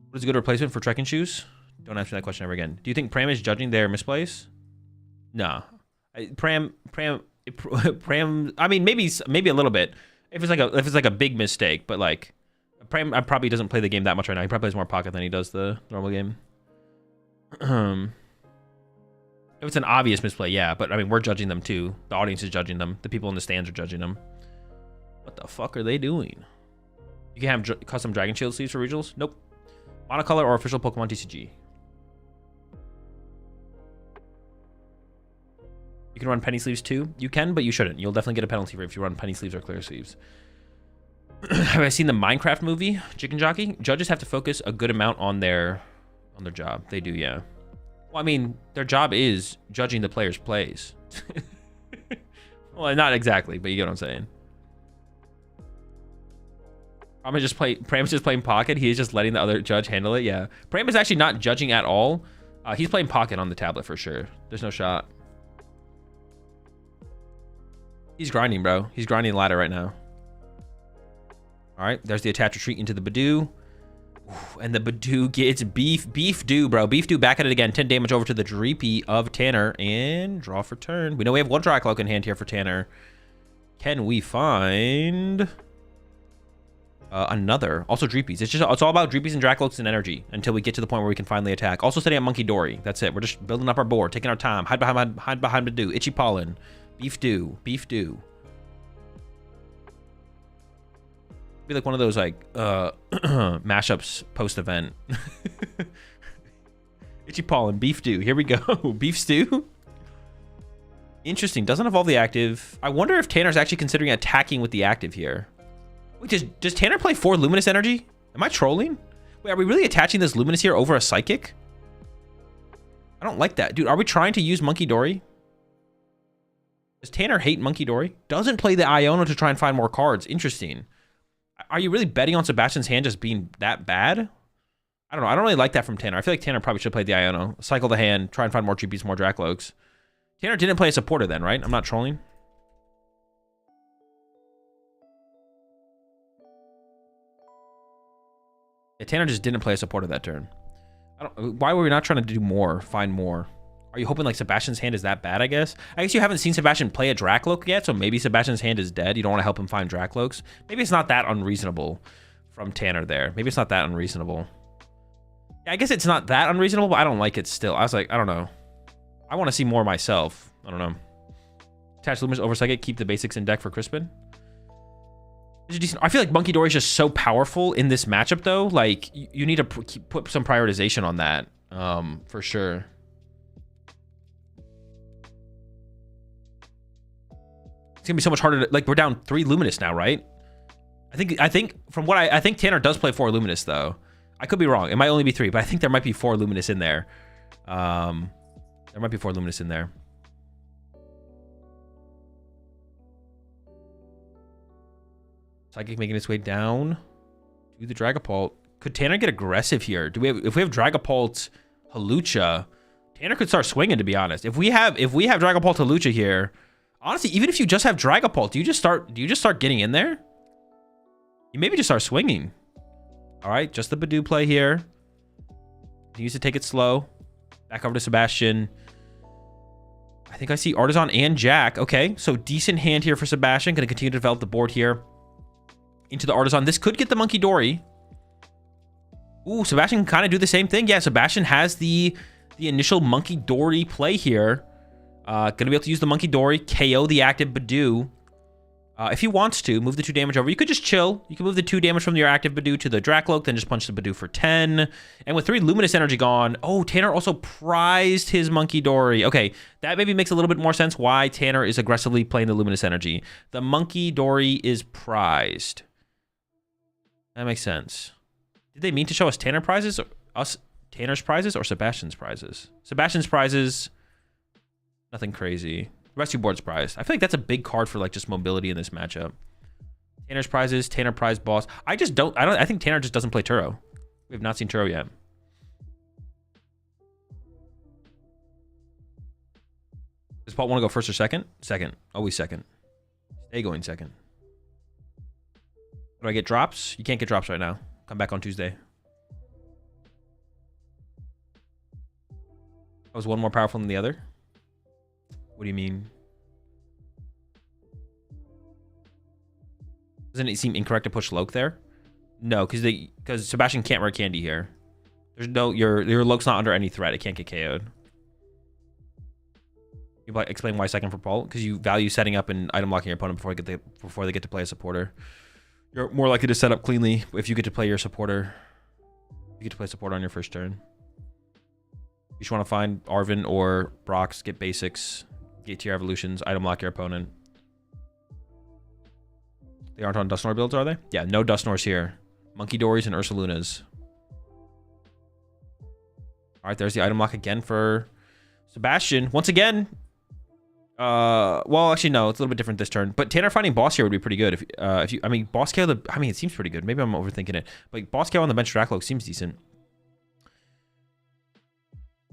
What is a good replacement for trekking shoes? Don't ask me that question ever again. Do you think Pram is judging their misplays? No. Pram. I mean, maybe a little bit. If it's like a big mistake, but like, Pram probably doesn't play the game that much right now. He probably plays more pocket than he does the normal game. If it's an obvious misplay, yeah. But I mean, we're judging them too. The audience is judging them. The people in the stands are judging them. What the fuck are they doing? You can have custom Dragon Shield sleeves for regionals? Nope. Monocolor or official Pokemon TCG. You can run penny sleeves too. You can, but you shouldn't. You'll definitely get a penalty for if you run penny sleeves or clear sleeves. Have I seen the Minecraft movie, Chicken Jockey? Judges have to focus a good amount on their job. They do, yeah. Well, I mean, their job is judging the players' plays. Well, not exactly, but you get what I'm saying. Pram is just playing pocket. He is just letting the other judge handle it. Yeah. Pram is actually not judging at all. He's playing pocket on the tablet for sure. There's no shot. He's grinding, bro. He's grinding the ladder right now. All right. There's the attach retreat into the Badoo. Ooh, and the Badoo gets Beef Do, bro. Beef Do back at it again. 10 damage over to the Dreepy of Tanner. And draw for turn. We know we have one Drycloak in hand here for Tanner. Can we find... another? Also Dreepies. It's all about Dreepies and Drycloaks and energy until we get to the point where we can finally attack. Also setting up Monkey Dory. That's it. We're just building up our board, taking our time. Hide behind Badoo. Itchy Pollen. Beef Do. Be like one of those like mashups post event. Itchy Pollen. Beef Do. Here we go. Beef Stew. Interesting. Doesn't evolve the active. I wonder if Tanner's actually considering attacking with the active here. Wait, does Tanner play 4 Luminous Energy? Am I trolling? Wait, are we really attaching this Luminous here over a Psychic? I don't like that. Dude, are we trying to use Monkey Dory? Does Tanner hate Monkey Dory? Doesn't play the Iono to try and find more cards. Interesting. Are you really betting on Sebastian's hand just being that bad? I don't know. I don't really like that from Tanner. I feel like Tanner probably should play the Iono. Cycle the hand. Try and find more GPs, more Drakloaks. Tanner didn't play a supporter then, right? I'm not trolling. Yeah, Tanner just didn't play a supporter that turn. Why were we not trying to do more? Find more? Are you hoping like Sebastian's hand is that bad, I guess? I guess you haven't seen Sebastian play a Drakloak yet, so maybe Sebastian's hand is dead. You don't want to help him find Drakloaks. Maybe it's not that unreasonable from Tanner there. Maybe it's not that unreasonable. Yeah, I guess it's not that unreasonable, but I don't like it still. I was like, I don't know. I want to see more myself. I don't know. Attach Luminous over Psychic, keep the basics in deck for Crispin. I feel like Monkey Dory is just so powerful in this matchup, though. Like, you need to put some prioritization on that, for sure. It's gonna be so much harder to, like, we're down 3 Luminous now, right? I think from what I think Tanner does play 4 Luminous, though. I could be wrong. It might only be 3, but I think there might be 4 Luminous in there. There might be 4 Luminous in there. Psychic making its way down to the Dragapult. Could Tanner get aggressive here? If we have Dragapult Hawlucha, Tanner could start swinging, to be honest. If we have Dragapult Hawlucha here, honestly, even if you just have Dragapult, do you just start getting in there? You maybe just start swinging. All right, just the Badoo play here. Use to take it slow. Back over to Sebastian. I think I see Artisan and Jack. Okay, so decent hand here for Sebastian. Going to continue to develop the board here. Into the Artisan. This could get the Monkey Dory. Ooh, Sebastian can kind of do the same thing. Yeah, Sebastian has the initial Monkey Dory play here. Gonna be able to use the Monkey Dory, KO the active Badoo. If he wants to, move the 2 damage over. You could just chill. You can move the 2 damage from your active Badoo to the Drakloak, then just punch the Badoo for 10. And with 3 Luminous Energy gone, oh, Tanner also prized his Monkey Dory. Okay, that maybe makes a little bit more sense why Tanner is aggressively playing the Luminous Energy. The Monkey Dory is prized. That makes sense. Did they mean to show us Tanner's prizes or Sebastian's prizes? Sebastian's prizes, nothing crazy. Rescue board's prize. I feel like that's a big card for like just mobility in this matchup. Tanner's prizes, Tanner prize boss. I think Tanner just doesn't play Turo. We have not seen Turo yet. Does Paul want to go first or second? Second. Always second. Stay going second. Do I get drops? You can't get drops right now. Come back on Tuesday. was one more powerful than the other? What do you mean? Doesn't it seem incorrect to push Loke there? No, because Sebastian can't rare candy here. There's no your Loke's not under any threat. It can't get KO'd. You explain why second for Paul? Because you value setting up and item locking your opponent before they get to play a supporter. You're more likely to set up cleanly if you get to play your supporter. You get to play supporter on your first turn. You just want to find Arvin or Brox, get basics, get tier evolutions, item lock your opponent. They aren't on Dusknoir builds, are they? Yeah, no Dusknoirs here. Monkey Dories and Ursalunas. All right, there's the item lock again for Sebastian. Once again, well, actually, no, it's a little bit different this turn. But Tanner finding boss here would be pretty good. If you, I mean, boss KO, it seems pretty good. Maybe I'm overthinking it. But boss KO on the bench Dracloak seems decent.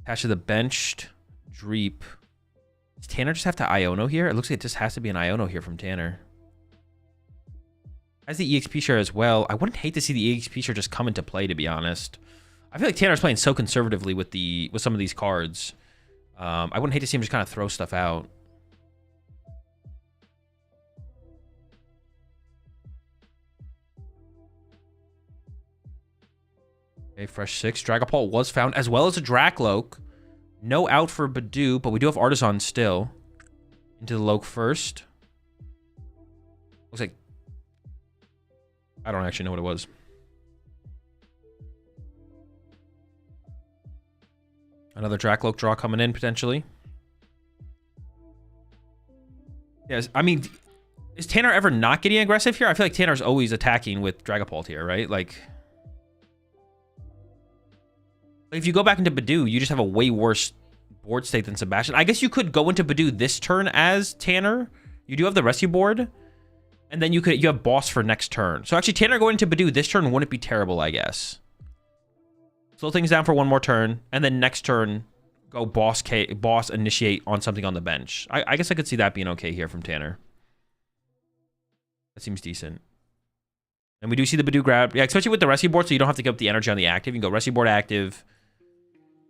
Attach to the benched Dreep. Does Tanner just have to Iono here? It looks like it just has to be an Iono here from Tanner. Has the EXP share as well. I wouldn't hate to see the EXP share just come into play, to be honest. I feel like Tanner's playing so conservatively with some of these cards. I wouldn't hate to see him just kind of throw stuff out. Okay, fresh 6. Dragapult was found, as well as a Dracloak. No out for Badoo, but we do have Artisan still. Into the Loke first. Looks like... I don't actually know what it was. Another Dracloak draw coming in, potentially. Yes, I mean... Is Tanner ever not getting aggressive here? I feel like Tanner's always attacking with Dragapult here, right? Like... If you go back into Badoo, you just have a way worse board state than Sebastian. I guess you could go into Badoo this turn as Tanner. You do have the rescue board. And then you have boss for next turn. So actually, Tanner going into Badoo this turn wouldn't be terrible, I guess. Slow things down for one more turn. And then next turn, go boss initiate on something on the bench. I guess I could see that being okay here from Tanner. That seems decent. And we do see the Badoo grab. Yeah, especially with the rescue board, so you don't have to give up the energy on the active. You can go rescue board active.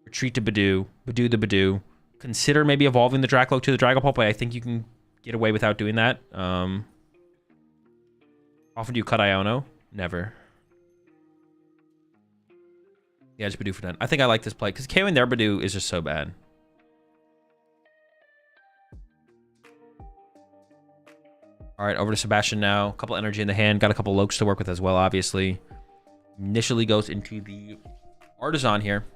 Retreat to Badoo. Badoo the Badoo. Consider maybe evolving the Dracloak to the Dragapult, but I think you can get away without doing that. Often do you cut Iono? Never. Yeah, just Badoo for 10. I think I like this play, because KOing their Badoo is just so bad. All right, over to Sebastian now. A couple energy in the hand. Got a couple Lokes to work with as well, obviously. Initially goes into the Artisan here.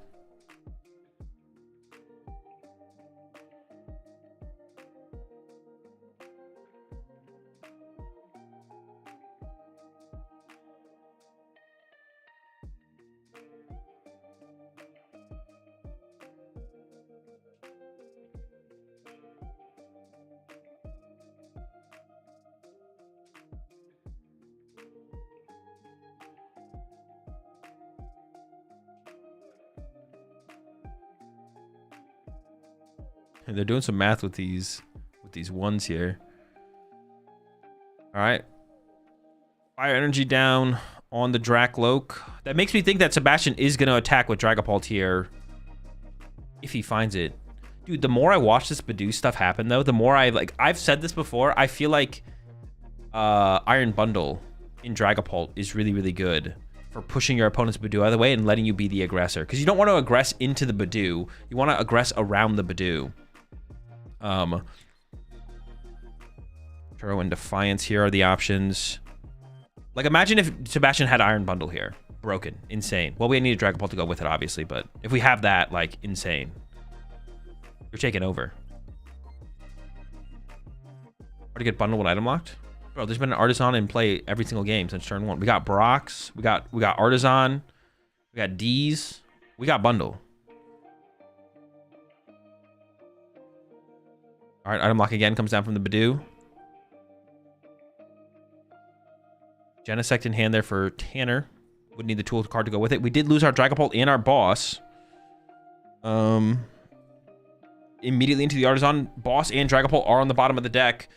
And they're doing some math with these ones here. All right. Fire energy down on the Dracloak. That makes me think that Sebastian is going to attack with Dragapult here if he finds it. Dude, the more I watch this Badoo stuff happen, though, the more I've said this before, I feel like Iron Bundle in Dragapult is really, really good for pushing your opponent's Badoo out of the way and letting you be the aggressor. Because you don't want to aggress into the Badoo. You want to aggress around the Badoo. Turo and Defiance here are the options. Like, imagine if Sebastian had Iron Bundle here. Broken. Insane. Well, we need a Dragapult to go with it, obviously, but if we have that, like, insane. You're taking over. Hard to get bundled when item locked? Bro, there's been an Artisan in play every single game since turn 1. We got Brox. We got Artisan. We got D's. We got bundle. All right, item lock again comes down from the Badoo. Genesect in hand there for Tanner. Would need the tool card to go with it. We did lose our Dragapult and our boss. Immediately into the Artisan. Boss and Dragapult are on the bottom of the deck.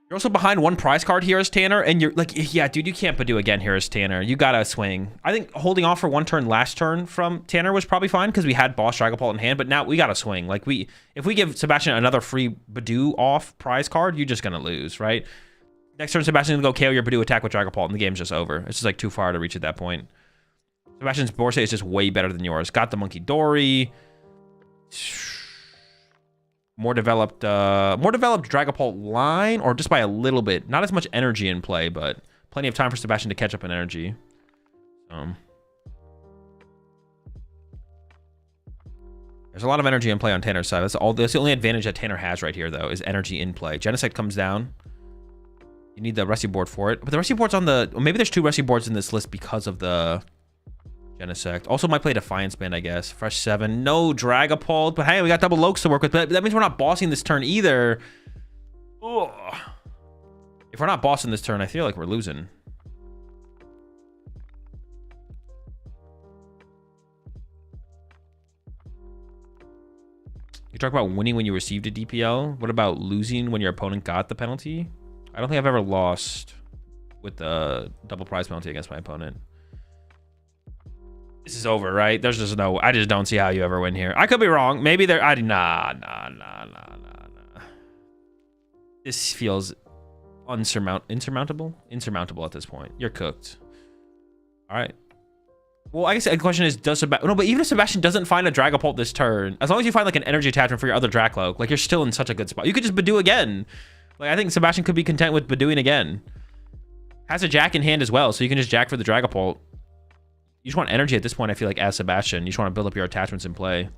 You're also behind one prize card here as Tanner, and you're like, yeah, dude, you can't Badoo again here as Tanner. You gotta swing. I think holding off for one turn last turn from Tanner was probably fine because we had boss Dragapult in hand, but now we gotta swing. Like, if we give Sebastian another free Badoo off prize card, you're just gonna lose, right? Next turn, Sebastian's gonna go KO your Badoo, attack with Dragapult, and the game's just over. It's just like too far to reach at that point. Sebastian's Borsay is just way better than yours. Got the Monkey Dory. More developed Dragapult line, or just by a little bit. Not as much energy in play, but plenty of time for Sebastian to catch up in energy. There's a lot of energy in play on Tanner's side. That's the only advantage that Tanner has right here, though, is energy in play. Genesect comes down. You need the Rescue Board for it. But the Rescue Board's on the... Well, maybe there's 2 Rescue Boards in this list because of the Genesect. Also might play Defiance Band, I guess. Fresh 7. No Dragapult. But hey, we got double Lokes to work with. But that means we're not bossing this turn either. Ugh. If we're not bossing this turn, I feel like we're losing. You talk about winning when you received a DPL. What about losing when your opponent got the penalty? I don't think I've ever lost with the double prize penalty against my opponent. This is over, right? There's just no... I just don't see how you ever win here. I could be wrong. Maybe there... Nah. This feels insurmountable? Insurmountable at this point. You're cooked. All right. Well, I guess the question is, does Sebastian... No, but even if Sebastian doesn't find a Dragapult this turn, as long as you find like an energy attachment for your other Dracloak, like you're still in such a good spot. You could just Badoo again. Like, I think Sebastian could be content with Badooing again. Has a Jack in hand as well, so you can just Jack for the Dragapult. You just want energy at this point, I feel like, as Sebastian. You just want to build up your attachments in play.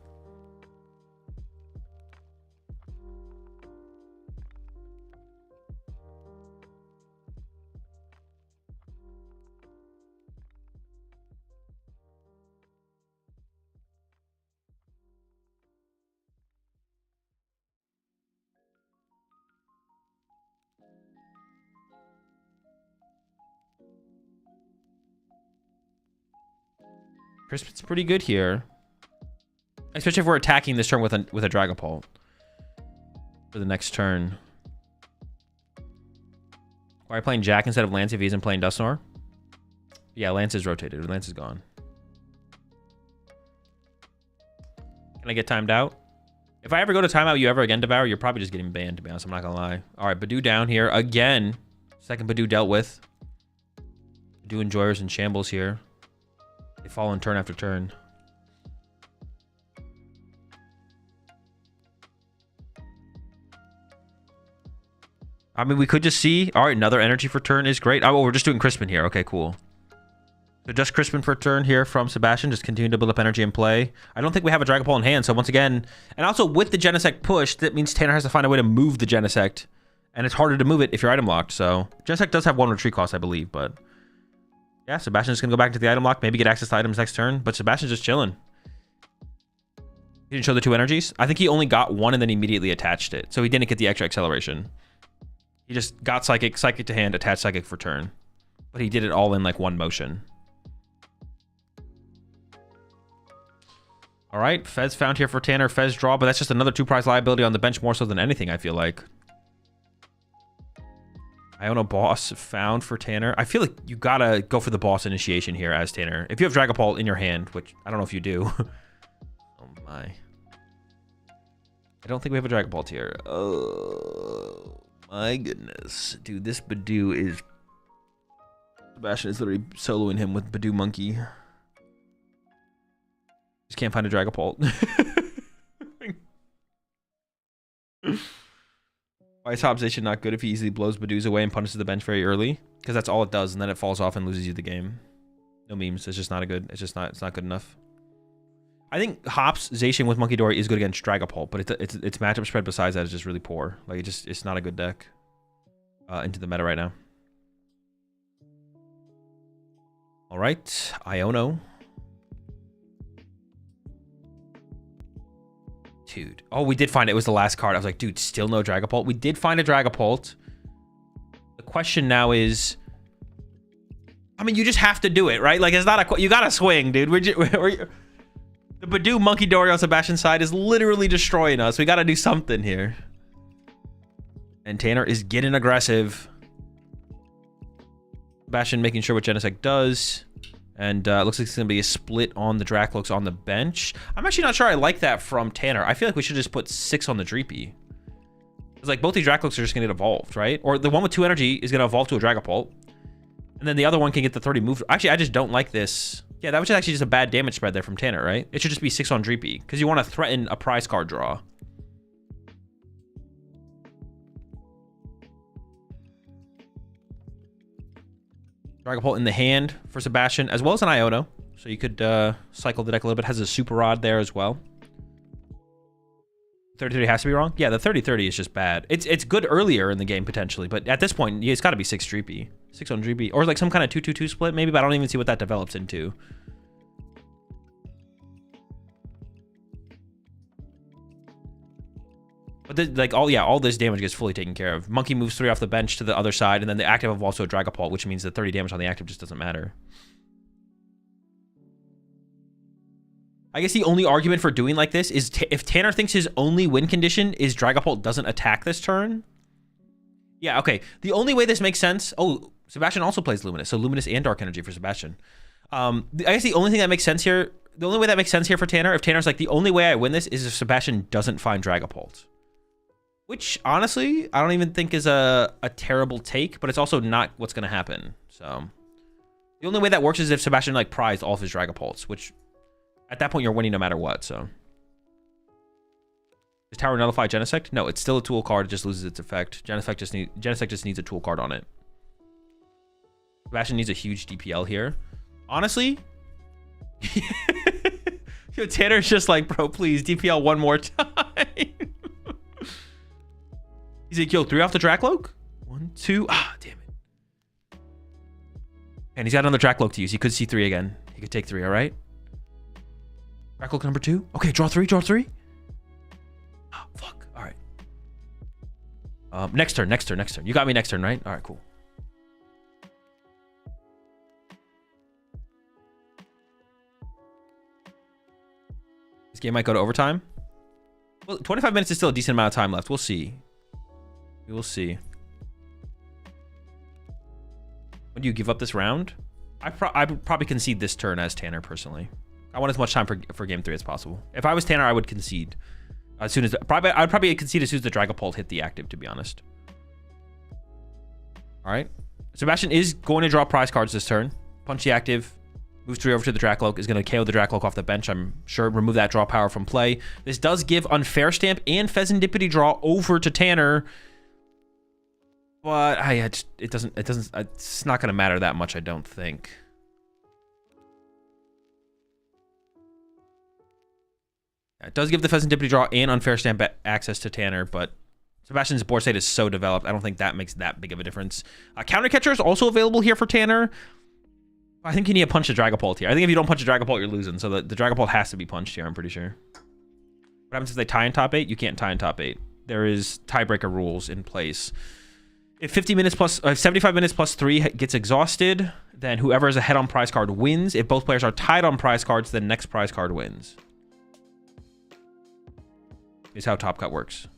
Crispin's pretty good here. Especially if we're attacking this turn with a Dragapult. For the next turn. Why are you playing Jack instead of Lance if he isn't playing Dusknoir? Yeah, Lance is rotated. Lance is gone. Can I get timed out? If I ever go to timeout you ever again, Devour, you're probably just getting banned, to be honest. I'm not gonna lie. Alright, Badoo down here again. Second Badoo dealt with. Badoo Enjoyers in shambles here. They fall in turn after turn. I mean, we could just see... All right, another energy for turn is great. Oh, we're just doing Crispin here. Okay, cool. So just Crispin for turn here from Sebastian. Just continue to build up energy in play. I don't think we have a Dragapult in hand, so once again... And also, with the Genesect push, that means Tanner has to find a way to move the Genesect. And it's harder to move it if you're item locked, so... Genesect does have 1 retreat cost, I believe, but... Yeah, Sebastian's gonna go back to the item lock, maybe get access to items next turn, but Sebastian's just chilling. He didn't show the 2 energies. I think he only got 1 and then immediately attached it, so he didn't get the extra acceleration. He just got Psychic, Psychic to hand, attached Psychic for turn. But he did it all in like 1 motion. All right, Fez found here for Tanner. Fez draw, but that's just another 2 prize liability on the bench more so than anything, I feel like. Iono boss found for Tanner. I feel like you gotta go for the boss initiation here as Tanner. If you have Dragapult in your hand, which I don't know if you do. Oh my. I don't think we have a Dragapult here. Oh my goodness. Dude, this Badoo is... Sebastian is literally soloing him with Badoo Monkey. Just can't find a Dragapult. Why is Hobsation not good if he easily blows Badoos away and punishes the bench very early? Because that's all it does, and then it falls off and loses you the game. No memes. It's just not a good. It's not good enough. I think Hopsation with Monkey Dory is good against Dragapult, but its matchup spread besides that is just really poor. Like it's not a good deck into the meta right now. All right, Iono. Dude. Oh, we did find it. It was the last card. I was like, dude, still no Dragapult. We did find a Dragapult. The question now is... I mean, you just have to do it, right? Like, it's not a... You gotta swing, dude. The Badoo Monkey Dory on Sebastian's side is literally destroying us. We gotta do something here. And Tanner is getting aggressive. Sebastian making sure what Genesect does. And looks like it's going to be a split on the Dracloaks on the bench. I'm actually not sure I like that from Tanner. I feel like we should just put 6 on the Dreepy. It's like both these Dracloaks are just going to get evolved, right? Or the one with 2 energy is going to evolve to a Dragapult. And then the other one can get the 30 move. Actually, I just don't like this. Yeah, that was actually just a bad damage spread there from Tanner, right? It should just be 6 on Dreepy. Because you want to threaten a prize card draw. Dragapult in the hand for Sebastian, as well as an Iono. So you could cycle the deck a little bit. Has a Super Rod there as well. 30-30 has to be wrong? Yeah, the 30-30 is just bad. It's good earlier in the game, potentially. But at this point, yeah, it's got to be 6 Dreepy. 6 on Dreepy. Or like some kind of 2-2-2 split, maybe. But I don't even see what that develops into. But like all this damage gets fully taken care of. Monkey moves 3 off the bench to the other side, and then the active evolves to a Dragapult, which means the 30 damage on the active just doesn't matter. I guess the only argument for doing like this is if Tanner thinks his only win condition is Dragapult doesn't attack this turn. Yeah, okay. The only way this makes sense... Oh, Sebastian also plays Luminous, so Luminous and Dark Energy for Sebastian. I guess the only thing that makes sense here... The only way that makes sense here for Tanner, if Tanner's like, the only way I win this is if Sebastian doesn't find Dragapult. Which, honestly, I don't even think is a terrible take, but it's also not what's going to happen. So, the only way that works is if Sebastian, like, prized all of his Dragapults, which, at that point, you're winning no matter what, so. Does Tower nullify Genesect? No, it's still a tool card, it just loses its effect. Genesect just needs a tool card on it. Sebastian needs a huge DPL here. Honestly, yo, Tanner's just like, bro, please, DPL one more time. He's like, yo, 3 off the Dracloak? 1, 2. Ah, damn it. And he's got another Dracloak to use. He could see 3 again. He could take 3, all right? Dracloak number 2. Okay, draw 3, draw 3. Oh, fuck. All right. Next turn. You got me next turn, right? All right, cool. This game might go to overtime. Well, 25 minutes is still a decent amount of time left. We'll see. We will see. Would you give up this round? I would probably concede this turn as Tanner, personally. I want as much time for game 3 as possible. If I was Tanner, I would concede. As soon as... I'd probably concede as soon as the Dragapult hit the active, to be honest. Alright. Sebastian is going to draw prize cards this turn. Punch the active. Move 3 over to the Dracloak. Is going to KO the Dracloak off the bench, I'm sure. Remove that draw power from play. This does give Unfair Stamp and Pheasantipity draw over to Tanner. But it's not going to matter that much, I don't think. It does give the Pheasantipity draw and Unfair Stamp access to Tanner, but Sebastian's board state is so developed, I don't think that makes that big of a difference. Counter Catcher is also available here for Tanner. I think you need to punch the Dragapult here. I think if you don't punch the Dragapult, you're losing. So the Dragapult has to be punched here, I'm pretty sure. What happens if they tie in top 8? You can't tie in top 8. There is tiebreaker rules in place. If 75 minutes plus 3 gets exhausted, then whoever is ahead on prize card wins. If both players are tied on prize cards, then next prize card wins. Is how Top Cut works.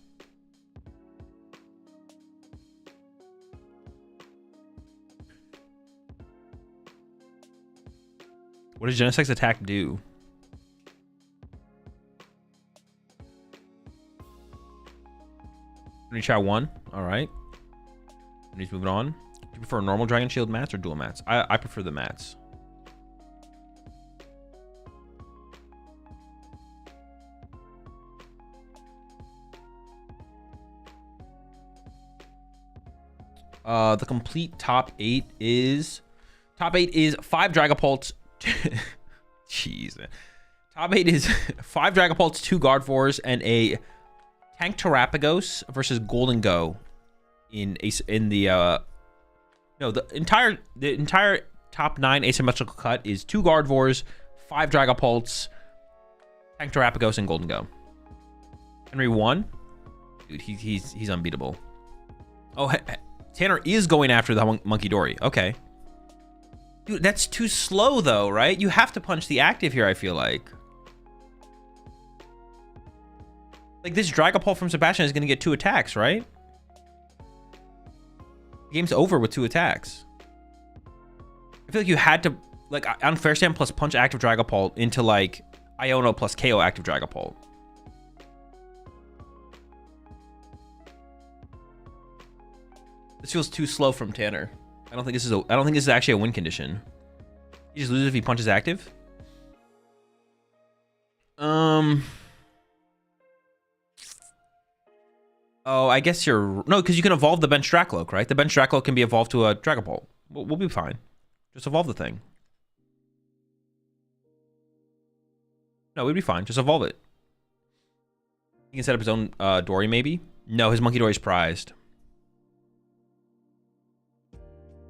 What does Genesect's attack do? Retry 1. All right. He's moving on. Do you prefer normal Dragon Shield mats or dual mats? I prefer the mats. The complete top 8 is 5 Dragapults. Jeez. Top 8 is 5 Dragapults, 2 Gardevoirs, and a Tank Terapagos versus Golden Go in the entire top 9 asymmetrical cut is 2 Gardevoirs, 5 Dragapults, Tank Terapagos, and Golden Go. Henry 1. Dude, he's unbeatable. Oh, Tanner is going after the Monkey Dory. Okay. Dude, that's too slow though, right? You have to punch the active here, I feel like. Like this Dragapult from Sebastian is going to get 2 attacks, right? Game's over with 2 attacks. I feel like you had to, like, Unfair Stand plus Punch active Dragapult into, like, Iono plus KO active Dragapult. This feels too slow from Tanner. I don't think this is actually a win condition. He just loses if he punches active. Oh, I guess you're... No, because you can evolve the bench Dracloak, right? The bench Dracloak can be evolved to a Dragapult. We'll be fine. Just evolve the thing. No, we'd be fine. Just evolve it. He can set up his own Dory, maybe? No, his Monkey Dory's prized.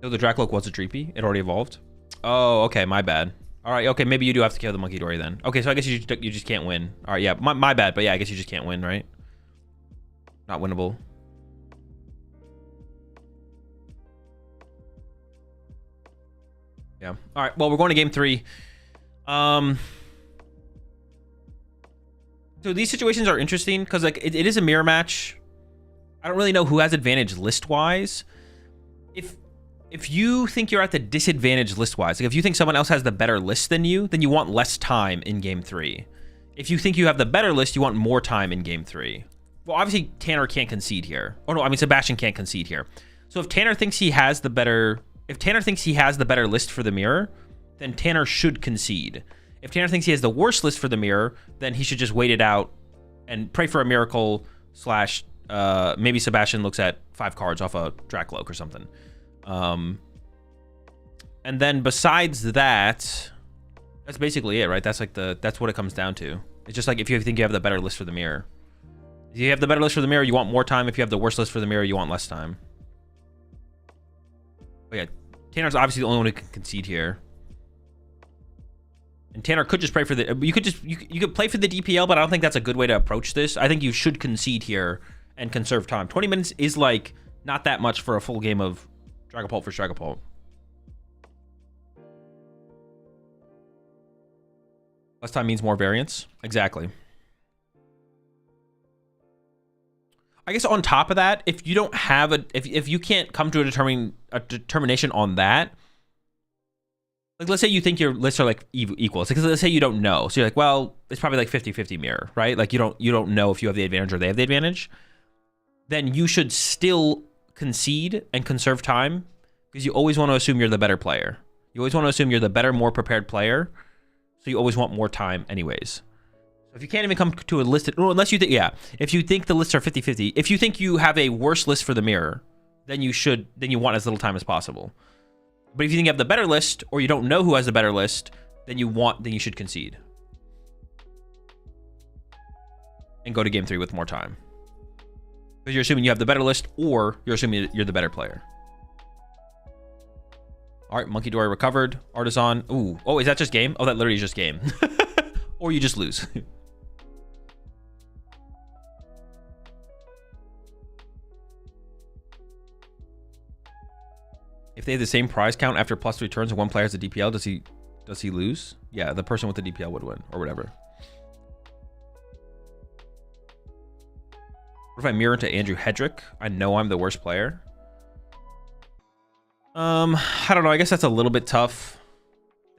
No, the Dracloak was a Dreepy. It already evolved. Oh, okay, my bad. All right, okay, maybe you do have to kill the Monkey Dory then. Okay, so I guess you just can't win. All right, yeah, my bad, but yeah, I guess you just can't win, right? Not winnable. Yeah. All right, well, we're going to game 3. So these situations are interesting because, like, it is a mirror match. I don't really know who has advantage list-wise. If you think you're at the disadvantage list-wise, like if you think someone else has the better list than you, then you want less time in game 3. If you think you have the better list, you want more time in game 3. Well, obviously, Tanner can't concede here. Oh, no, I mean, Sebastian can't concede here. So if Tanner thinks he has the better... If Tanner thinks he has the better list for the mirror, then Tanner should concede. If Tanner thinks he has the worst list for the mirror, then he should just wait it out and pray for a miracle slash maybe Sebastian looks at 5 cards off a Dracloak or something. And then besides that, that's basically it, right? That's like that's what it comes down to. It's just like if you think you have the better list for the mirror. If you have the better list for the mirror, you want more time. If you have the worst list for the mirror, you want less time. But yeah, Tanner's obviously the only one who can concede here. And Tanner could just pray for the... You could play for the DPL, but I don't think that's a good way to approach this. I think you should concede here and conserve time. 20 minutes is, like, not that much for a full game of Dragapult for Dragapult. Less time means more variance. Exactly. I guess on top of that, if you don't have a... If you can't come to a determination on that... Like, let's say you think your lists are, like, equal. Because let's say you don't know. So you're like, well, it's probably, like, 50-50 mirror, right? Like, you don't know if you have the advantage or they have the advantage. Then you should still concede and conserve time because you always want to assume you're the better player. You always want to assume you're the better, more prepared player. So you always want more time anyways. So if you can't even come to a list... Well, unless you think... Yeah. If you think the lists are 50-50. If you think you have a worse list for the mirror, then you want as little time as possible. But if you think you have the better list, or you don't know who has the better list, then you should concede. And go to game 3 with more time. Because you're assuming you have the better list, or you're assuming you're the better player. Alright, Monkey Dory recovered. Artisan. Ooh. Oh, is that just game? Oh, that literally is just game. Or you just lose. If they have the same prize count after +3 turns and one player has a DPL, does he lose? Yeah, the person with the DPL would win, or whatever. What if I mirror into Andrew Hedrick? I know I'm the worst player. I don't know. I guess that's a little bit tough.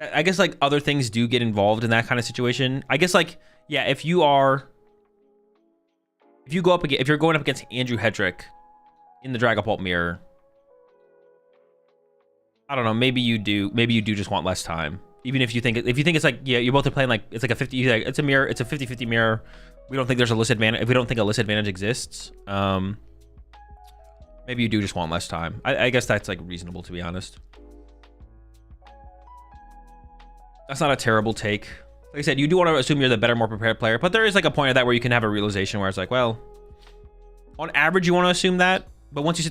I guess, like, other things do get involved in that kind of situation. I guess, like, yeah, if you're going up against Andrew Hedrick in the Dragapult mirror, I don't know. Maybe you do just want less time. Even if you think it's like, yeah, you both are playing like it's like a 50. It's a mirror. It's a 50-50 mirror. We don't think there's a list advantage. If we don't think a list advantage exists, maybe you do just want less time. I guess that's like reasonable, to be honest. That's not a terrible take. Like I said, you do want to assume you're the better, more prepared player, but there is like a point of that where you can have a realization where it's like, well, on average, you want to assume that. But once you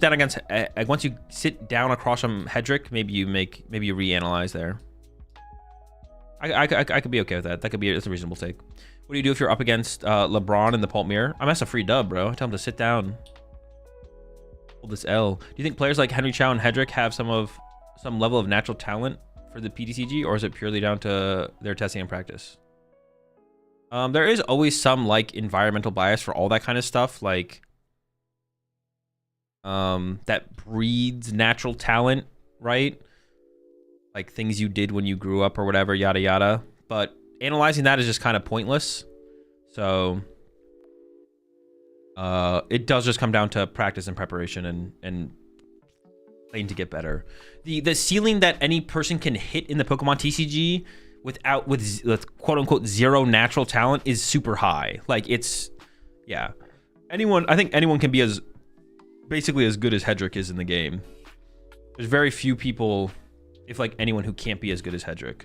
sit down across from Hedrick, maybe you reanalyze there. I could be okay with that. That's a reasonable take. What do you do if you're up against LeBron in the Pult mirror? I'm that's a free dub, bro. I tell him to sit down. Hold this L. Do you think players like Henry Chow and Hedrick have some level of natural talent for the PTCG, or is it purely down to their testing and practice? There is always some like environmental bias for all that kind of stuff, like. that breeds natural talent, right? Like things you did when you grew up or whatever, yada yada. But analyzing that is just kind of pointless. So it does just come down to practice and preparation and playing to get better. The ceiling that any person can hit in the Pokemon TCG with quote unquote zero natural talent is super high. Like it's, yeah. I think anyone can be basically as good as Hedrick is in the game. There's very few people, if like anyone, who can't be as good as Hedrick.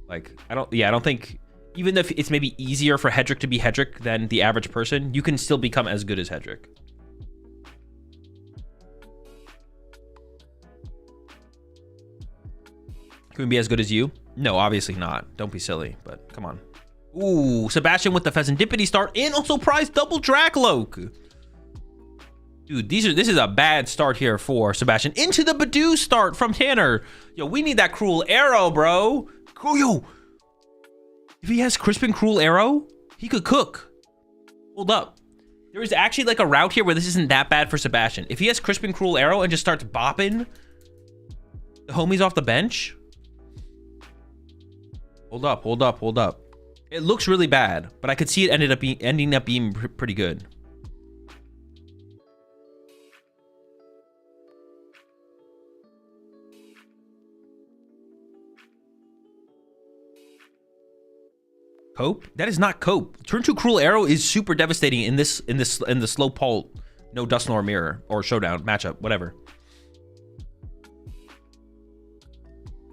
Like I don't think, even if it's maybe easier for Hedrick to be Hedrick than the average person, you can still become as good as Hedrick. Can we be as good as you? No, obviously not. Don't be silly, but come on. Ooh, Sebastian with the Pheasantipity start and also prize double Dracloak. Dude, this is a bad start here for Sebastian. Into the Badoo start from Tanner. Yo, we need that Cruel Arrow, bro. Oh, yo. If he has Crispin Cruel Arrow, he could cook. Hold up. There is actually like a route here where this isn't that bad for Sebastian. If he has Crispin Cruel Arrow and just starts bopping the homies off the bench. Hold up. It looks really bad, but I could see it ending up being pretty good. Cope? That is not Cope. Turn 2 Cruel Arrow is super devastating in the slow pult, no Dust nor Mirror, or Showdown matchup, whatever.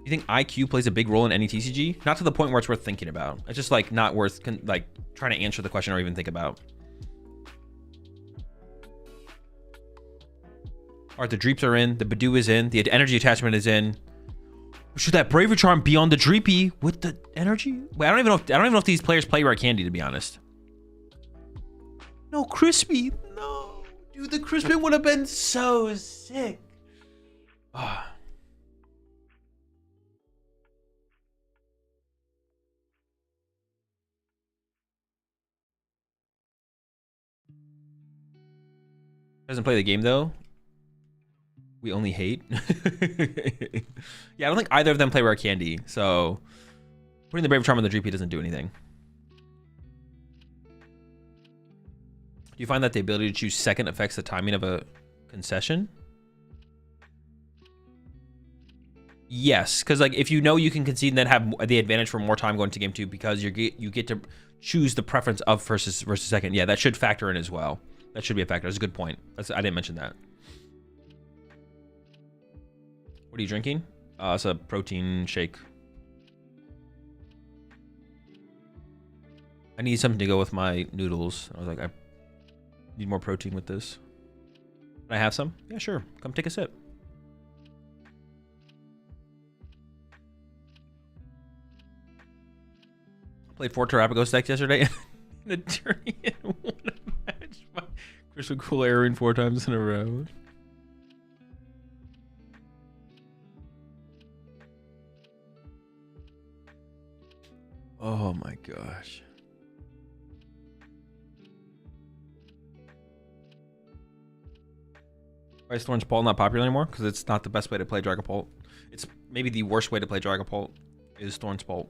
You think IQ plays a big role in any TCG? Not to the point where it's worth thinking about. It's just like not worth like trying to answer the question or even think about. All right, the Dreeps are in, the Badoo is in, the energy attachment is in. Should that Bravery Charm be on the Dreepy with the energy? Wait, I don't even know if these players play Rare Candy, to be honest. No, Crispy. No. Dude, the Crispy would have been so sick. Ah. Doesn't play the game though. We only hate. Yeah, I don't think either of them play Rare Candy, so putting the Brave Charm on the GP doesn't do anything. Do you find that the ability to choose second affects the timing of a concession? Yes, because like if you know you can concede and then have the advantage for more time going to game 2 because you get to choose the preference of versus second. Yeah, that should factor in as well. That should be a factor. That's a good point. I didn't mention that. What are you drinking? It's a protein shake. I need something to go with my noodles. I was like, I need more protein with this. Can I have some? Yeah, sure. Come take a sip. Played 4 Terrapagos decks yesterday. An attorney and won a match by Crystal Cool Airing 4 times in a row. Oh my gosh. Why is Thorns Paul not popular anymore? Because it's not the best way to play Dragapult. It's maybe the worst way to play Dragapult is Thorns Paul.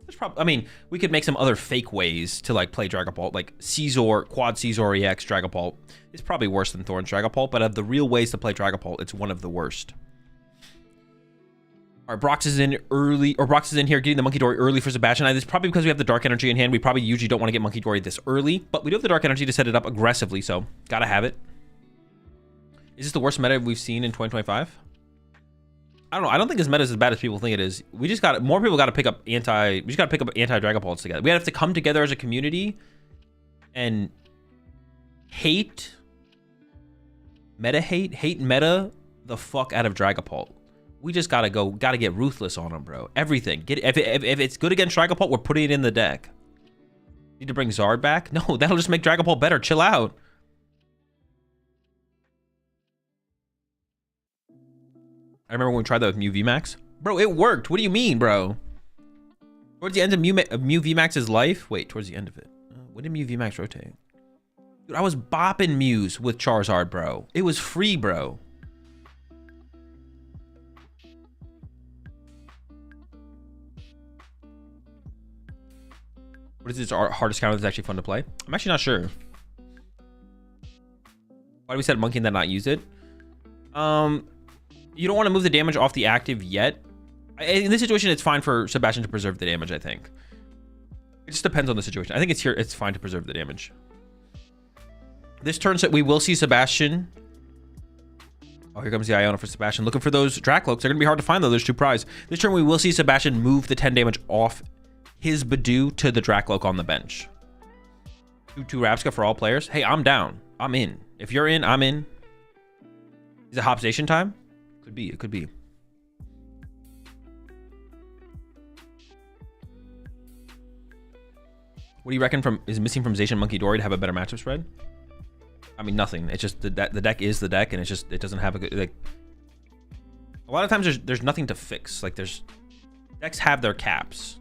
There's probably, I mean, we could make some other fake ways to like play Dragapult, like Caesar, Quad Caesar EX Dragapult. It's probably worse than Thorns Dragapult, but of the real ways to play Dragapult, it's one of the worst. All right, Brox is in early, or Brox is in here getting the Monkey Dory early for Sebastian. It's probably because we have the Dark Energy in hand. We probably usually don't want to get Monkey Dory this early, but we do have the Dark Energy to set it up aggressively, so gotta have it. Is this the worst meta we've seen in 2025? I don't know. I don't think this meta is as bad as people think it is. We just got more people got to pick up we just got to pick up anti-Dragapults together. We have to come together as a community and hate meta the fuck out of Dragapult. We just gotta get ruthless on them, bro. Everything. If it's good against Dragapult, we're putting it in the deck. Need to bring Zard back? No, that'll just make Dragapult better. Chill out. I remember when we tried that with Mew VMAX. Bro, it worked. What do you mean, bro? Towards the end of Mew VMAX's life? Wait, towards the end of it. When did Mew VMAX rotate? Dude, I was bopping Muse with Charizard, bro. It was free, bro. What is this hardest counter that's actually fun to play? I'm actually not sure. Why do we set Monkey and then not use it? You don't want to move the damage off the active yet. In this situation, it's fine for Sebastian to preserve the damage, I think. It just depends on the situation. I think it's fine to preserve the damage. This turn set, we will see Sebastian. Oh, here comes the Iono for Sebastian. Looking for those Dracloaks. They're going to be hard to find, though. There's 2 prize. This turn, we will see Sebastian move the 10 damage off his Badoo to the Dracloak on the bench. 2 Rapska for all players. Hey, I'm down. I'm in. If you're in, I'm in. Is it Hop Station time? Could be. It could be. What do you reckon is missing from Zacian Monkey Dory to have a better matchup spread? I mean, nothing. It's just the deck is the deck, and it doesn't have a good, like, a lot of times there's nothing to fix. Like, decks have their caps.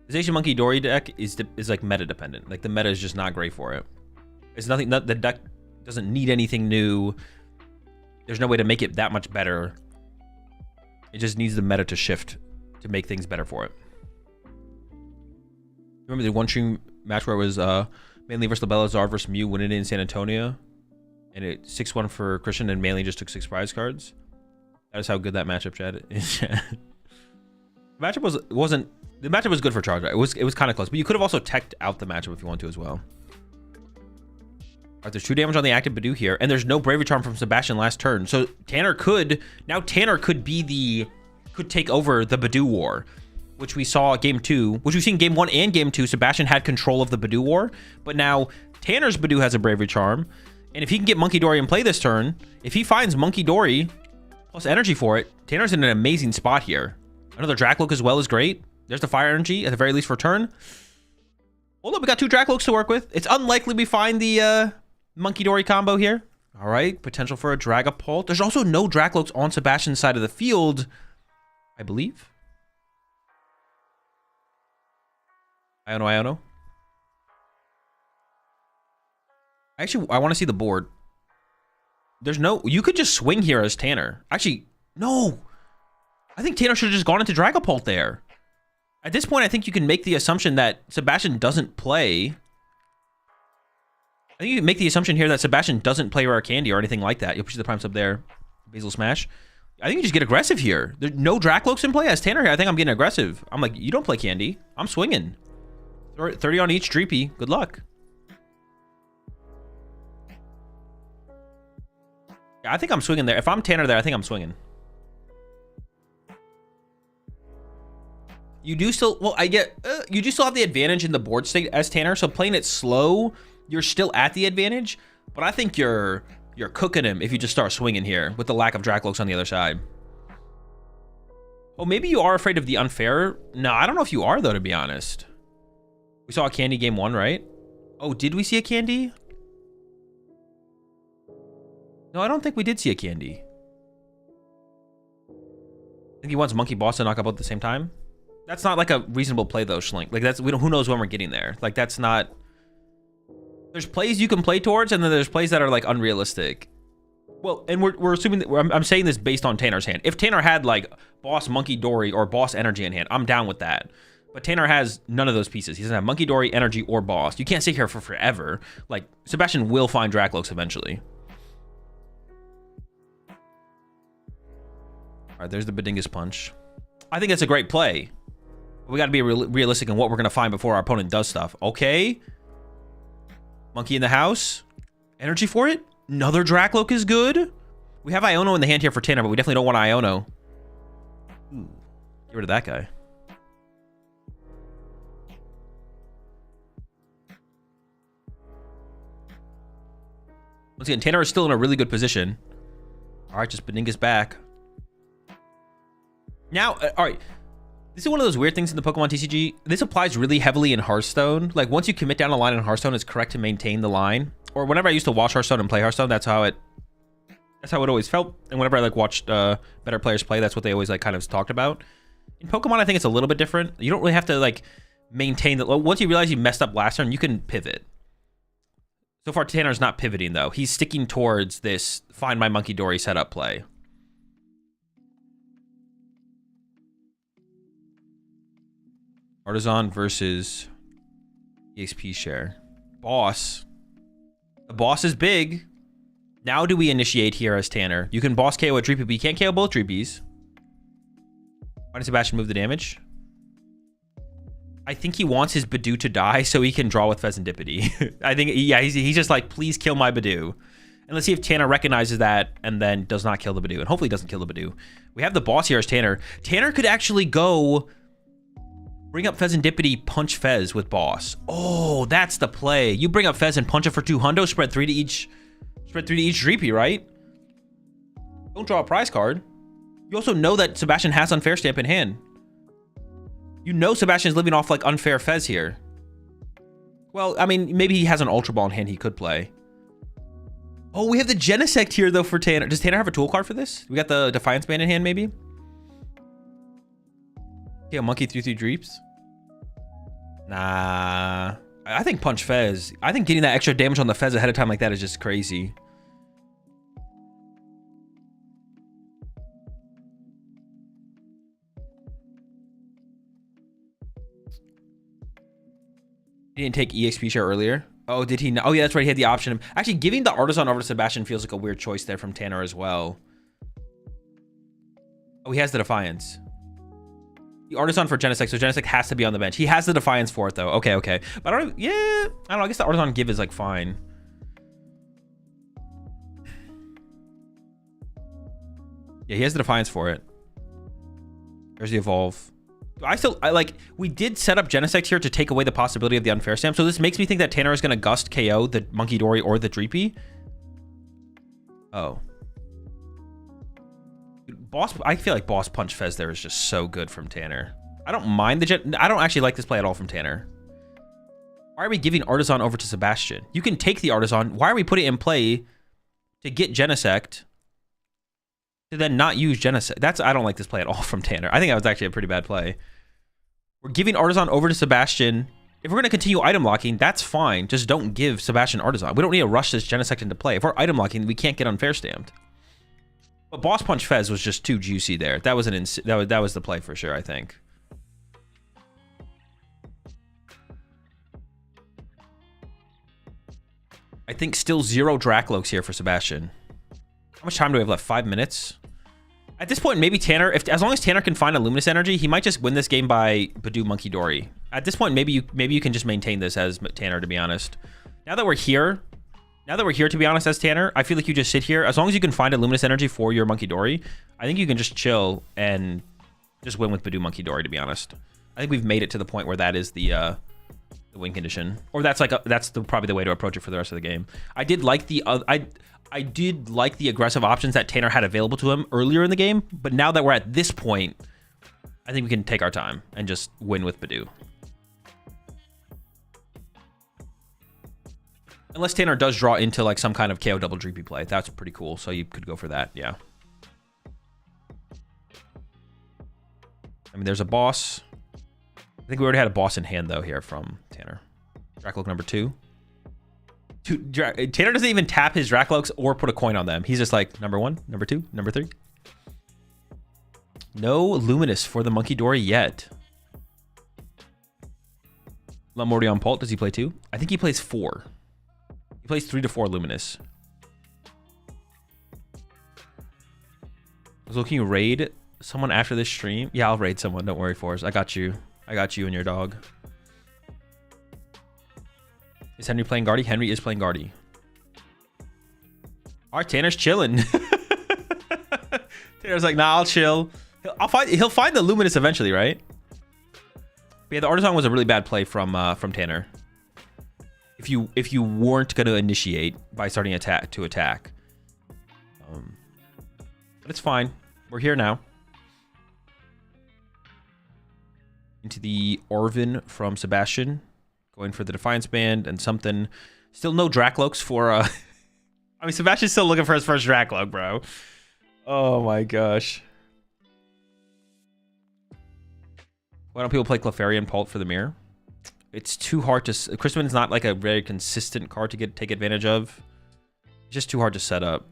The Zacian Monkey Dory deck is like meta dependent. Like, the meta is just not great for it. It's nothing. The deck doesn't need anything new. There's no way to make it that much better. It just needs the meta to shift to make things better for it. Remember the one stream match where it was Manly versus Labella, Zard versus Mew, winning it in San Antonio, and it 6-1 for Christian, and Manly just took 6 prize cards. That is how good that matchup, Chad, is. The matchup the matchup was good for Charizard. It was kind of close, but you could have also teched out the matchup if you want to as well. All right, there's 2 damage on the active Badoo here, and there's no Bravery Charm from Sebastian last turn, so Tanner could take over the Badoo war, which we saw game 2, which we've seen game 1 and game 2. Sebastian had control of the Badoo war, but now Tanner's Badoo has a Bravery Charm, and if he can get Monkey Dory in play this turn, if he finds Monkey Dory plus energy for it, Tanner's in an amazing spot here. Another Dracloak as well is great. There's the Fire Energy at the very least for turn. Hold up, we got 2 Dracloaks to work with. It's unlikely we find the Monkey Dory combo here. All right, potential for a Dragapult. There's also no Dracloaks on Sebastian's side of the field, I believe. Iono. Actually, I want to see the board. There's no... You could just swing here as Tanner. Actually, no. I think Tanner should have just gone into Dragapult there. At this point, I think you can make the assumption that Sebastian doesn't play... I think you can make the assumption here that Sebastian doesn't play Rare Candy or anything like that. You'll push the Prime Sub there. Basil Smash. I think you just get aggressive here. There's no Dracloaks in play as Tanner here. I think I'm getting aggressive. I'm like, you don't play Candy. I'm swinging. 30 on each Dreepy. Good luck. Yeah, I think I'm swinging there. If I'm Tanner there, I think I'm swinging. You do still... Well, you do still have the advantage in the board state as Tanner, so playing it slow... You're still at the advantage, but I think you're cooking him if you just start swinging here with the lack of Dracloaks on the other side. Oh, maybe you are afraid of the unfair. No, I don't know if you are, though, to be honest. We saw a Candy game 1, right? Oh, did we see a Candy? No, I don't think we did see a Candy. I think he wants Monkey Boss to knock out both at the same time. That's not like a reasonable play, though, Schlink. Like, who knows when we're getting there. Like, that's not... There's plays you can play towards, and then there's plays that are like unrealistic. Well, and we're assuming that I'm saying this based on Tanner's hand. If Tanner had like Boss Monkey Dory or Boss Energy in hand, I'm down with that. But Tanner has none of those pieces. He doesn't have Monkey Dory, Energy, or Boss. You can't sit here for forever. Like, Sebastian will find Dracloaks eventually. All right, there's the Bedingus Punch. I think that's a great play. We got to be realistic in what we're going to find before our opponent does stuff. Okay. Monkey in the house. Energy for it. Another Dracloak is good. We have Iono in the hand here for Tanner, but we definitely don't want Iono. Ooh, get rid of that guy. Once again, Tanner is still in a really good position. All right, just Bedingus back. Now, all right. This is one of those weird things in the Pokemon TCG. This applies really heavily in Hearthstone. Like, once you commit down a line in Hearthstone, it's correct to maintain the line. Or whenever I used to watch Hearthstone and play Hearthstone, that's how it always felt. And whenever I like watched better players play, that's what they always like kind of talked about. In Pokemon, I think it's a little bit different. You don't really have to like maintain that. Once you realize you messed up last turn, you can pivot. So far, Tanner's not pivoting, though. He's sticking towards this find my Monkey Dory setup play. Artisan versus EXP share. Boss. The boss is big. Now do we initiate here as Tanner? You can boss KO a Dreepy, but you can't KO both Dreepies. Why did Sebastian move the damage? I think he wants his Badoo to die so he can draw with Pheasantipity. I think, yeah, he's just like, please kill my Badoo. And let's see if Tanner recognizes that and then does not kill the Badoo. And hopefully doesn't kill the Badoo. We have the boss here as Tanner. Tanner could actually go bring up Pheasantipity, punch Fez with boss. Oh, that's the play. You bring up Fez and punch it for 2 hundo, spread 3 to each Dreepy, right? Don't draw a prize card. You also know that Sebastian has Unfair Stamp in hand. You know Sebastian's living off like Unfair Fez here. Well, I mean, maybe he has an Ultra Ball in hand he could play. Oh, we have the Genesect here though for Tanner. Does Tanner have a tool card for this? We got the Defiance Band in hand maybe? Yeah, Monkey 3/3 Dreeps. Nah. I think punch Fez. I think getting that extra damage on the Fez ahead of time like that is just crazy. He didn't take EXP share earlier. Oh, did he? Oh, yeah, that's right. He had the option of actually giving the Artisan over to Sebastian feels like a weird choice there from Tanner as well. Oh, he has the Defiance. The Artisan for Genesect, so Genesect has to be on the bench. He has the Defiance for it, though. Okay, okay. But I don't, yeah, I don't know. I guess the Artisan give is, like, fine. Yeah, he has the Defiance for it. There's the Evolve. We did set up Genesect here to take away the possibility of the Unfair Stamp, so this makes me think that Tanner is going to Gust KO the Monkey Dory or the Dreepy. Oh. Boss, I feel like Boss Punch Fez there is just so good from Tanner. I don't mind I don't actually like this play at all from Tanner. Why are we giving Artisan over to Sebastian? You can take the Artisan. Why are we putting it in play to get Genesect to then not use Genesect? I don't like this play at all from Tanner. I think that was actually a pretty bad play. We're giving Artisan over to Sebastian. If we're going to continue item locking, that's fine. Just don't give Sebastian Artisan. We don't need to rush this Genesect into play. If we're item locking, we can't get Unfair Stamped. But Boss Punch Fez was just too juicy there. That was that was the play for sure, I think. I think still 0 Dracloaks here for Sebastian. How much time do we have left? 5 minutes? At this point, maybe Tanner, as long as Tanner can find a Luminous Energy, he might just win this game by Badoo Monkey Dory. At this point, maybe you can just maintain this as Tanner, to be honest. Now that we're here, to be honest, as Tanner, I feel like you just sit here. As long as you can find a Luminous Energy for your Monkey Dory, I think you can just chill and just win with Badoo Monkey Dory, to be honest. I think we've made it to the point where that is the win condition. Or that's probably the way to approach it for the rest of the game. I did like the aggressive options that Tanner had available to him earlier in the game, but now that we're at this point, I think we can take our time and just win with Badoo. Unless Tanner does draw into like some kind of KO double Dreepy play. That's pretty cool. So you could go for that, yeah. I mean, there's a boss. I think we already had a boss in hand, though, here from Tanner. Dracloak number 2. Tanner doesn't even tap his Dracloaks or put a coin on them. He's just like, number 1, number 2, number 3. No Luminous for the Monkey Dory yet. Lamordion Pult, does he play 2? I think he plays 4. He plays 3 to 4 Luminous. So can you raid someone after this stream? Yeah, I'll raid someone. Don't worry, Forrest. I got you. I got you and your dog. Is Henry playing Guardy? Henry is playing Guardy. All right, Tanner's chilling. Tanner's like, nah, I'll chill. He'll find the Luminous eventually, right? But yeah, the Artisan was a really bad play from Tanner. If you weren't going to initiate by starting to attack. But it's fine. We're here now. Into the Orvin from Sebastian. Going for the Defiance Band and something. Still no Dracloaks for... I mean, Sebastian's still looking for his first Dracloak, bro. Oh my gosh. Why don't people play Clefairy and Pult for the mirror? It's too hard to... Chrisman's not like a very consistent card to take advantage of. It's just too hard to set up.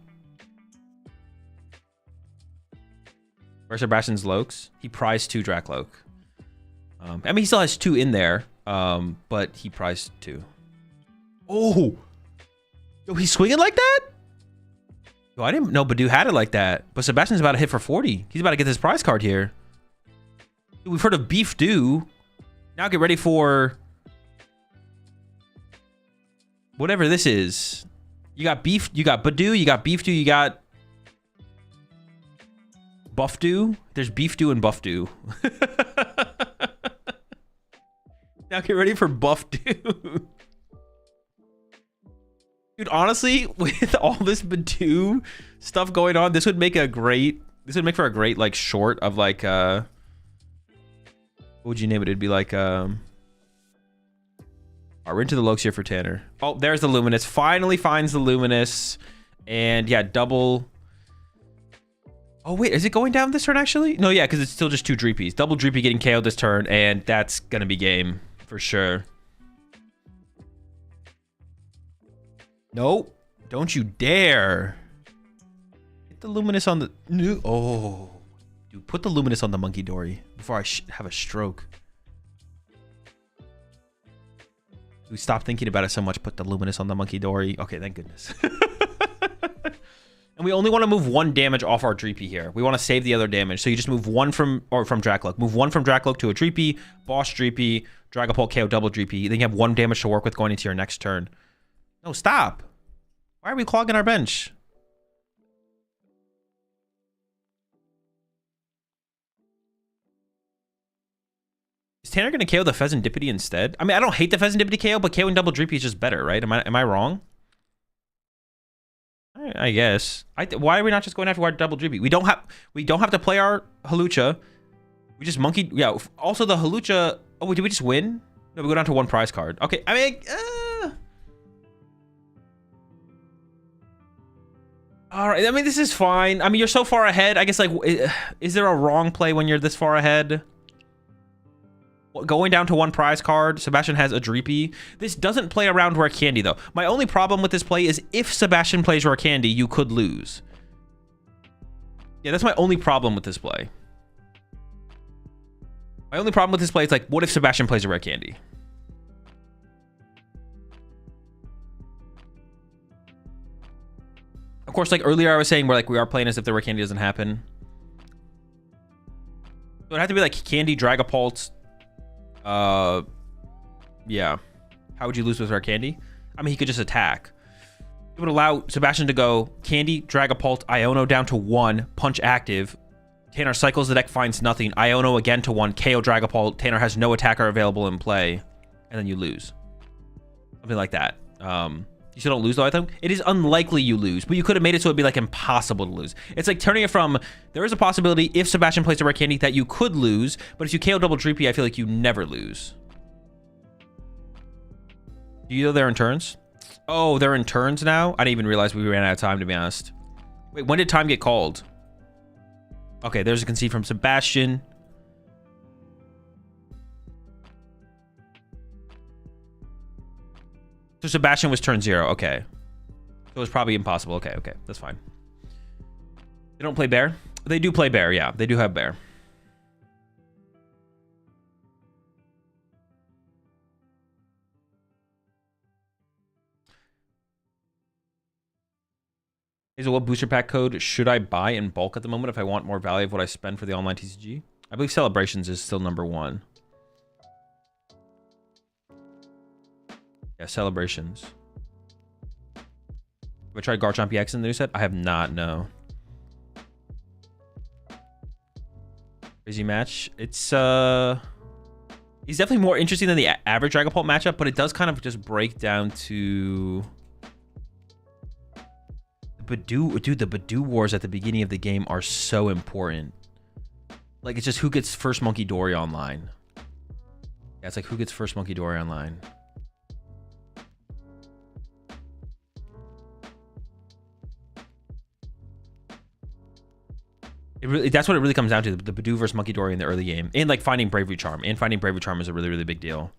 Where's Sebastian's Lokes? He prized 2 Dracloak. I mean, he still has 2 in there, but he prized 2. Oh! Yo, he's swinging like that? Yo, I didn't know Badoo had it like that. But Sebastian's about to hit for 40. He's about to get this prize card here. Dude, we've heard of Beef Dew. Now get ready for... whatever this is. You got Beef... you got Badoo, you got Beef Dew, you got... Buff Dew? There's Beef Dew and Buff Dew. Now get ready for Buff Dew. Dude, honestly, with all this Badoo stuff going on, this would make a great... this would make for a great, like, short of, like, what would you name it? It'd be like, we're into the Lokes here for Tanner. Oh, there's the Luminous. Finally finds the Luminous. And, yeah, double... oh, wait, is it going down this turn, actually? No, yeah, because it's still just 2 Dreepies. Double Dreepy getting KO'd this turn, and that's going to be game for sure. Nope. Don't you dare. Hit the Luminous on the... oh. Dude, put the Luminous on the Monkey Dory before I have a stroke. Dude, stop thinking about it so much. Put the Luminous on the Monkey Dory. Okay, thank goodness. And we only want to move 1 damage off our Dreepy here. We want to save the other damage. So you just move 1 from Dracloak. Move 1 from Dracloak to a Dreepy, Boss Dreepy, Dragapult KO double Dreepy. Then you have 1 damage to work with going into your next turn. No, stop. Why are we clogging our bench? Is Tanner going to KO the Pheasantipity instead? I mean, I don't hate the Pheasantipity KO, but KOing double Dreepy is just better, right? Am I wrong? I guess. Why are we not just going after our double Dreepy? We don't have to play our Halucha. We just monkeyed. Yeah. Also, the Halucha. Oh, wait, did we just win? No, we go down to 1 prize card. Okay. I mean. All right. I mean, this is fine. I mean, you're so far ahead. I guess, like, is there a wrong play when you're this far ahead? Going down to 1 prize card. Sebastian has a Dreepy. This doesn't play around Rare Candy, though. My only problem with this play is if Sebastian plays Rare Candy, you could lose. Yeah, that's my only problem with this play. My only problem with this play is, like, what if Sebastian plays a Rare Candy? Of course, like, earlier I was saying, we are playing as if the Rare Candy doesn't happen. So it'd have to be, like, Candy, Dragapult... yeah. How would you lose with Rare Candy? I mean, he could just attack. It would allow Sebastian to go Candy, Dragapult, Iono down to 1, punch active. Tanner cycles the deck, finds nothing. Iono again to 1, KO Dragapult. Tanner has no attacker available in play, and then you lose. Something like that. You still don't lose though, I think. It is unlikely you lose, but you could have made it so it'd be like impossible to lose. It's like turning it from, there is a possibility if Sebastian plays a Rare Candy that you could lose, but if you KO double Dreepy, I feel like you never lose. Do you know they're in turns? Oh, they're in turns now? I didn't even realize we ran out of time, to be honest. Wait, when did time get called? Okay, there's a concede from Sebastian. So Sebastian was turn 0. Okay. So it was probably impossible. Okay, okay. That's fine. They don't play bear? They do play bear, yeah. They do have bear. Hazel, what booster pack code should I buy in bulk at the moment if I want more value of what I spend for the online TCG? I believe Celebrations is still #1. Yeah, Celebrations. Have I tried Garchomp EX in the new set? I have not, no. Crazy match. It's, he's definitely more interesting than the average Dragapult matchup, but it does kind of just break down to... Badoo, dude, the Badoo wars at the beginning of the game are so important. Like, it's just who gets first Monkey Dory online. Yeah, it's like who gets first Monkey Dory online. It really, that's what it really comes down to, the Badoo versus Monkey Dory in the early game. And like finding Bravery Charm. And finding Bravery Charm is a really, really big deal.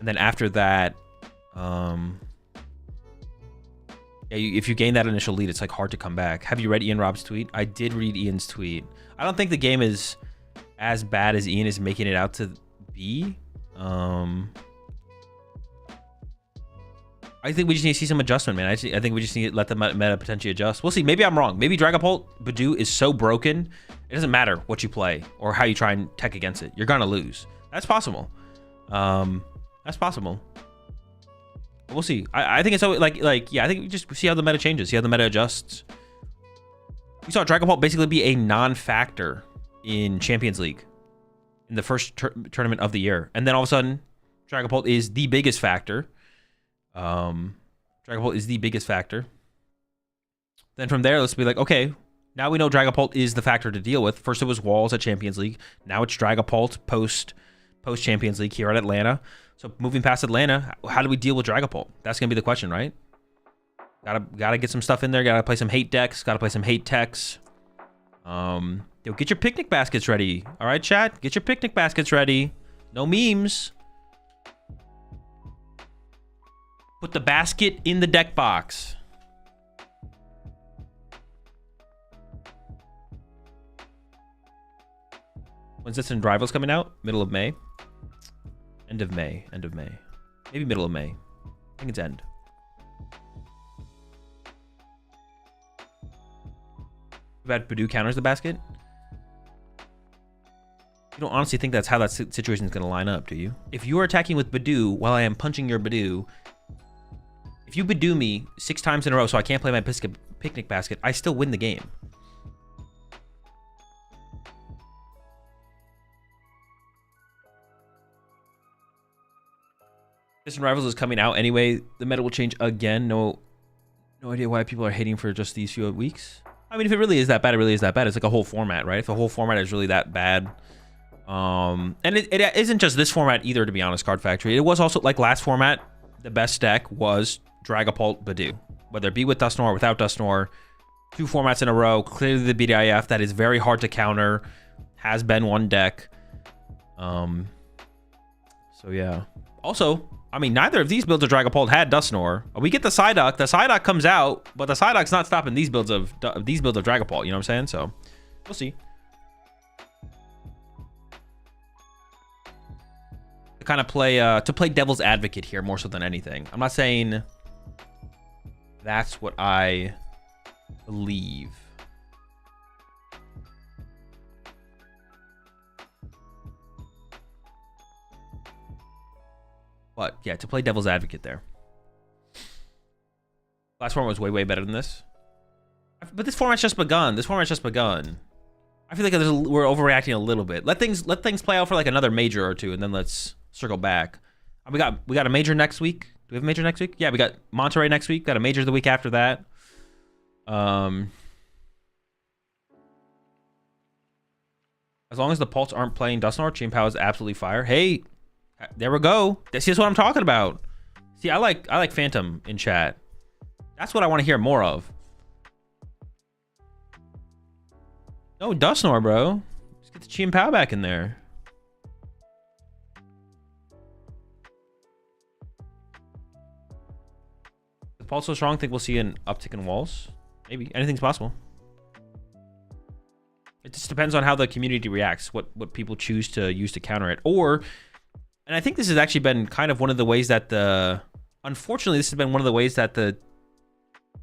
And then after that, yeah, if you gain that initial lead, it's like hard to come back. Have you read Ian Robb's tweet? I did read Ian's tweet. I don't think the game is as bad as Ian is making it out to be. I think we just need to see some adjustment, man. I think we just need to let the meta potentially adjust. We'll see. Maybe I'm wrong. Maybe Dragapult Badoo is so broken, it doesn't matter what you play or how you try and tech against it. You're gonna lose. That's possible. That's possible. But we'll see. I think it's always yeah. I think we just see how the meta changes. See how the meta adjusts. We saw Dragapult basically be a non-factor in Champions League in the first tournament of the year, and then all of a sudden, Dragapult is the biggest factor. Dragapult is the biggest factor. Then from there, let's be like, okay, now we know Dragapult is the factor to deal with. First it was Walls at Champions League. Now it's Dragapult post Champions League here at Atlanta. So moving past Atlanta, how do we deal with Dragapult? That's gonna be the question, right? Gotta get some stuff in there. Gotta play some hate decks. Gotta play some hate techs. Yo, get your picnic baskets ready. All right, chat, get your picnic baskets ready. No memes. Put the basket in the deck box. When's this in Rivals coming out? Middle of May? End of May. End of May. Maybe middle of May. I think it's end. About Badoo counters the basket? You don't honestly think that's how that situation is going to line up, do you? If you are attacking with Badoo while I am punching your Badoo, if you Badoo me 6 times in a row so I can't play my picnic basket, I still win the game. This Rivals is coming out anyway. The meta will change again. No idea why people are hating for just these few weeks. I mean, if it really is that bad, it really is that bad. It's like a whole format, right? If the whole format is really that bad. And it isn't just this format either, to be honest, Card Factory. It was also, like last format, the best deck was Dragapult Badoo. Whether it be with Dusknoir or without Dusknoir. 2 formats in a row. Clearly the BDIF that is very hard to counter. Has been one deck. So yeah. Also, I mean, neither of these builds of Dragapult had Dusknoir. We get the Psyduck. The Psyduck comes out, but the Psyduck's not stopping these builds of Dragapult. You know what I'm saying? So we'll see. To kind of play devil's advocate here more so than anything. I'm not saying that's what I believe. But yeah, to play devil's advocate there. Last format was way better than this. But this format's just begun. This format's just begun. I feel like we're overreacting a little bit. Let things play out for like another major or two, and then let's circle back. We got a major next week. Do we have a major next week? Yeah, we got Monterey next week. Got a major the week after that. As long as the Pulse aren't playing Dusknoir, Chien-Pao is absolutely fire. Hey, there we go. This is what I'm talking about. See, I like Phantom in chat. That's what I want to hear more of. No, Dusknoir, bro. Let's get the Chien-Pao back in there. If Pulse so strong, think we'll see an uptick in walls. Maybe. Anything's possible. It just depends on how the community reacts, what people choose to use to counter it. And I think this has actually been kind of one of the ways that unfortunately, this has been one of the ways that the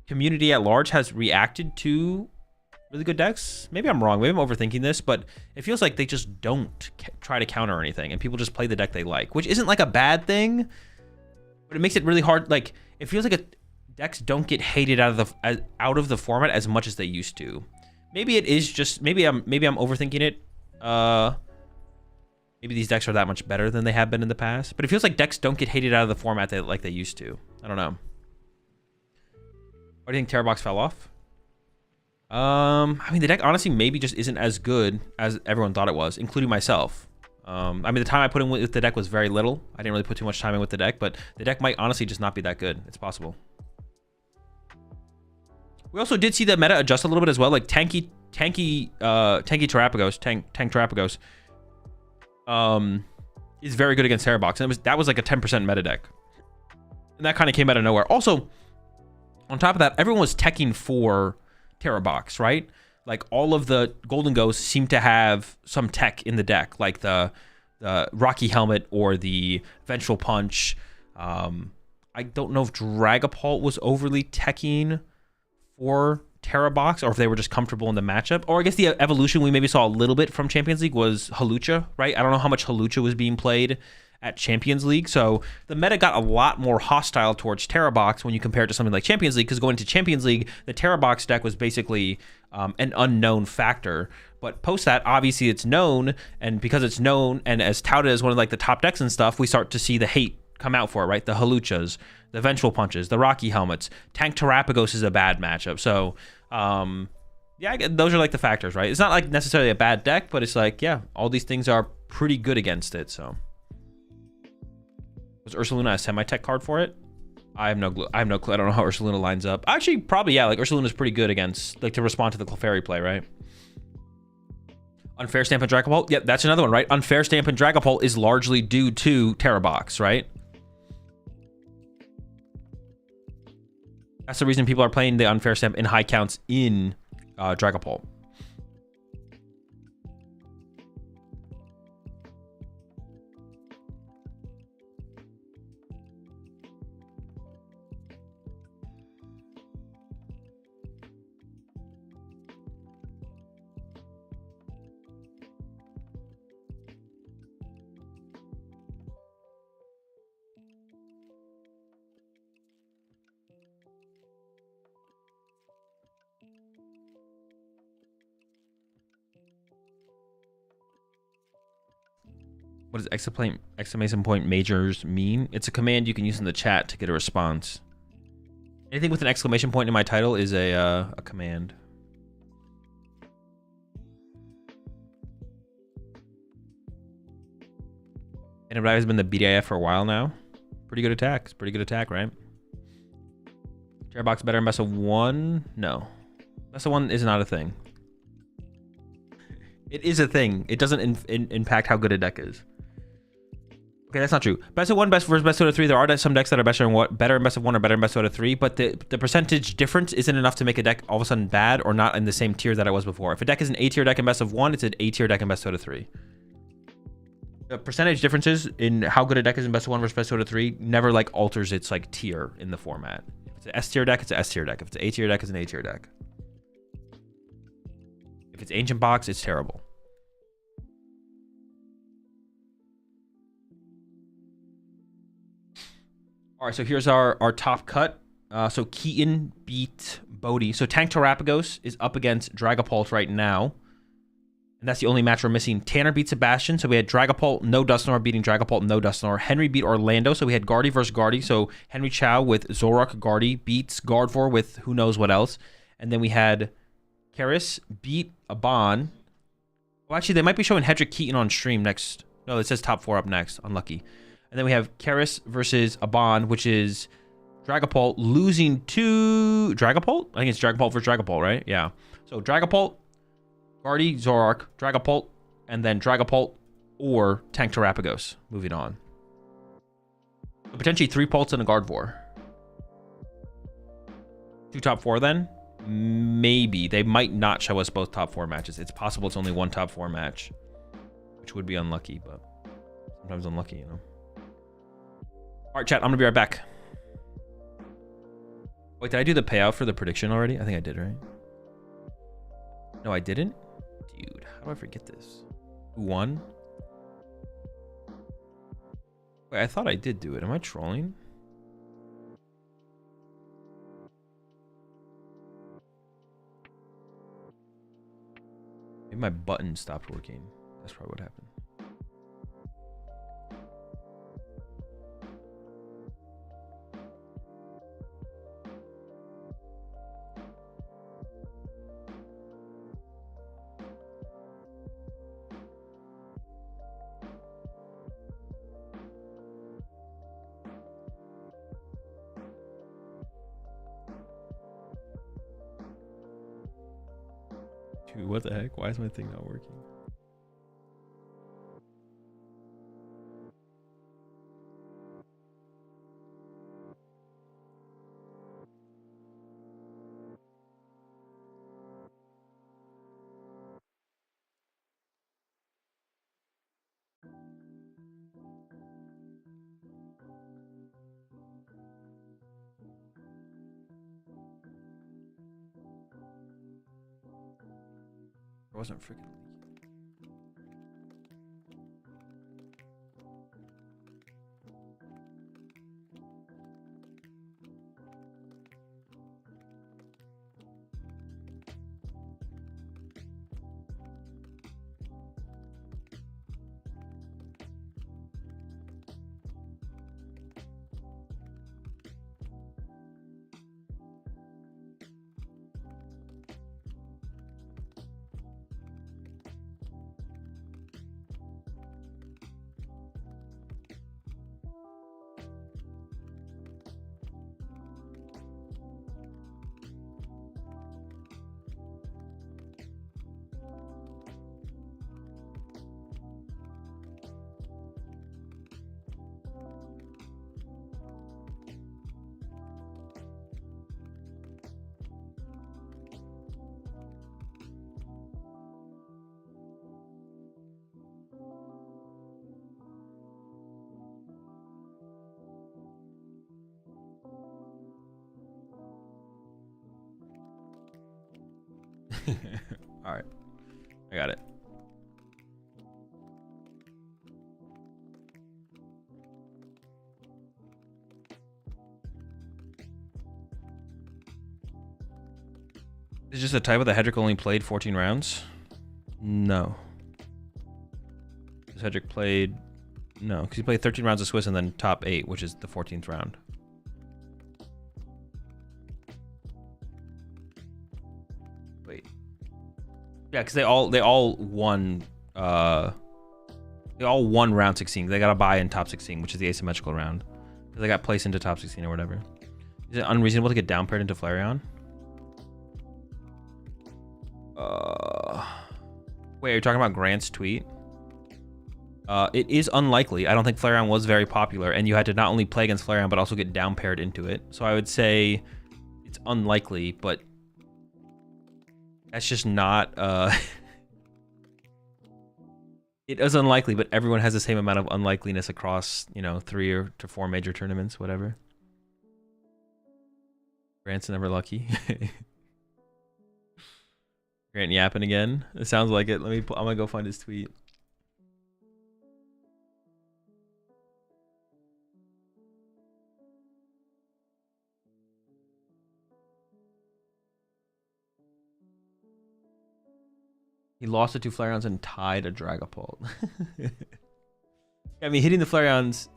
community at large has reacted to really good decks. Maybe I'm wrong. Maybe I'm overthinking this, but it feels like they just don't try to counter anything, and people just play the deck they like, which isn't like a bad thing, but it makes it really hard. Like, it feels like decks don't get hated out of the format as much as they used to. Maybe it is just maybe I'm overthinking it. Maybe these decks are that much better than they have been in the past, but it feels like decks don't get hated out of the format like they used to. I don't know. Why do you think Terror Box fell off? I mean, the deck honestly maybe just isn't as good as everyone thought it was, including myself. I mean, the time I put in with the deck was very little. I didn't really put too much time in with the deck, but the deck might honestly just not be that good. It's possible. We also did see the meta adjust a little bit as well, like tanky Terrapagos, tank Terrapagos. is very good against Terra Box. And that was like a 10% meta deck. And that kind of came out of nowhere. Also, on top of that, everyone was teching for Terra Box, right? Like all of the Golden Ghosts seem to have some tech in the deck, like the Rocky Helmet or the Vengeful Punch. I don't know if Dragapult was overly teching for Terra Box or if they were just comfortable in the matchup. Or I guess the evolution we maybe saw a little bit from Champions League was Hawlucha, right? I don't know how much Hawlucha was being played at Champions League. So the meta got a lot more hostile towards Terra Box when you compare it to something like Champions League, because going to Champions League, the Terra Box deck was basically an unknown factor. But post that, obviously it's known, and because it's known and as touted as one of like the top decks and stuff, we start to see the hate come out for it, right? The Hawluchas, the Vengeful Punches, the Rocky Helmets. Tank Terrapagos is a bad matchup. So yeah, those are like the factors, right? It's not like necessarily a bad deck, but it's like, yeah, all these things are pretty good against it. So was Ursaluna a semi-tech card for it? I have no clue. I don't know how Ursaluna lines up. Actually, probably, yeah. Like, Ursaluna's pretty good against, like, to respond to the Clefairy play, right? Unfair Stamp and Dragapult? Yeah, that's another one, right? Unfair Stamp and Dragapult is largely due to Terra Box, right? That's the reason people are playing the Unfair Stamp in high counts in Dragapult. What does exclamation point majors mean? It's a command you can use in the chat to get a response. Anything with an exclamation point in my title is a command. And it has been the BDIF for a while now. Pretty good attack. It's pretty good attack, right? Terra Box better in best of one? No. Best of one is not a thing. It is a thing. It doesn't impact how good a deck is. Okay, that's not true. Best of one, best versus best out of three. There are some decks that are better in best of one or better in best out of three, but the percentage difference isn't enough to make a deck all of a sudden bad or not in the same tier that it was before. If a deck is an A tier deck in best of one, it's an A tier deck in best out of three. The percentage differences in how good a deck is in best of one versus best out of three never like alters its like tier in the format. If it's an S tier deck, it's an S tier deck. If it's an A tier deck, it's an A tier deck. If it's Ancient Box, it's terrible. All right, so here's our top cut. So Keaton beat Bodhi. So Tank Terrapagos is up against Dragapult right now. And that's the only match we're missing. Tanner beat Sebastian. So we had Dragapult, no Dusknoir beating Dragapult, no Dusknoir. Henry beat Orlando. So we had Guardy versus Guardy. So Henry Chow with Zoroark Guardy beats Gardevoir with who knows what else. And then we had Karis beat Aban. Well, actually, they might be showing Hedrick Keaton on stream next. No, it says top 4 up next. Unlucky. And then we have Karis versus Aban, which is Dragapult losing to Dragapult? I think it's Dragapult versus Dragapult, right? Yeah. So Dragapult, Guardy, Zoroark, Dragapult, and then Dragapult or Tank Terrapagos. Moving on. So potentially 3 Pults and a Gardevoir. 2 top 4 then? Maybe. They might not show us both top 4 matches. It's possible it's only 1 top 4 match, which would be unlucky, but sometimes unlucky, you know. All right, chat, I'm going to be right back. Wait, did I do the payout for the prediction already? I think I did, right? No, I didn't? Dude, how do I forget this? Who won? Wait, I thought I did do it. Am I trolling? Maybe my button stopped working. That's probably what happened. Dude, what the heck? Why is my thing not working? It wasn't freaking. All right, I got it. Is just a typo that Hedrick only played 14 rounds? No. Because Hedrick played... No, because he played 13 rounds of Swiss and then top 8, which is the 14th round. Wait. Yeah, because they all won round 16. They got a bye in top 16, which is the asymmetrical round. They got placed into top 16 or whatever. Is it unreasonable to get down paired into Flareon? Wait, are you talking about Grant's tweet? It is unlikely. I don't think Flareon was very popular, and you had to not only play against Flareon, but also get down paired into it. So I would say it's unlikely, but that's just not... It is unlikely, but everyone has the same amount of unlikeliness across, you know, 3 to 4 major tournaments, whatever. Grant's never lucky. Grant yapping again. It sounds like it. I'm gonna go find his tweet. He lost it to Flareons and tied a Dragapult. I mean, hitting the Flareons,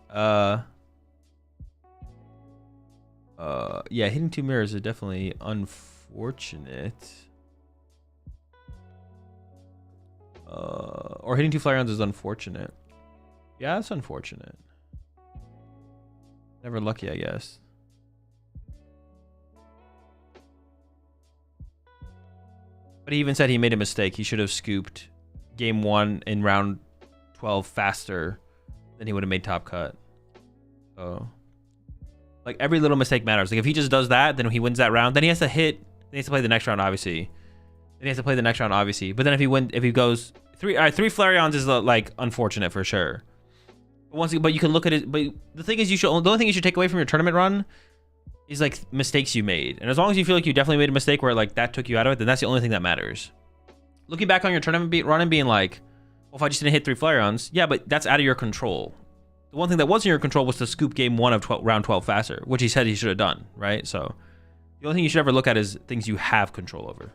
yeah, hitting 2 mirrors is definitely unfortunate. Or hitting 2 Flareons is unfortunate. Yeah, that's unfortunate. Never lucky, I guess. But he even said he made a mistake. He should have scooped game 1 in round 12 faster than he would have made top cut. So, like, every little mistake matters. Like, if he just does that, then he wins that round. Then he has to hit. Then he has to play the next round, obviously. Then he has to play the next round, obviously. But then if he goes 3 Flareons is like unfortunate for sure. But you can look at it. But the thing is, the only thing you should take away from your tournament run is like mistakes you made. And as long as you feel like you definitely made a mistake where like that took you out of it, then that's the only thing that matters. Looking back on your tournament run and being like, well, if I just didn't hit 3 Flareons, yeah, but that's out of your control. The one thing that was in your control was to scoop game 1 of round 12 faster, which he said he should have done, right? So the only thing you should ever look at is things you have control over.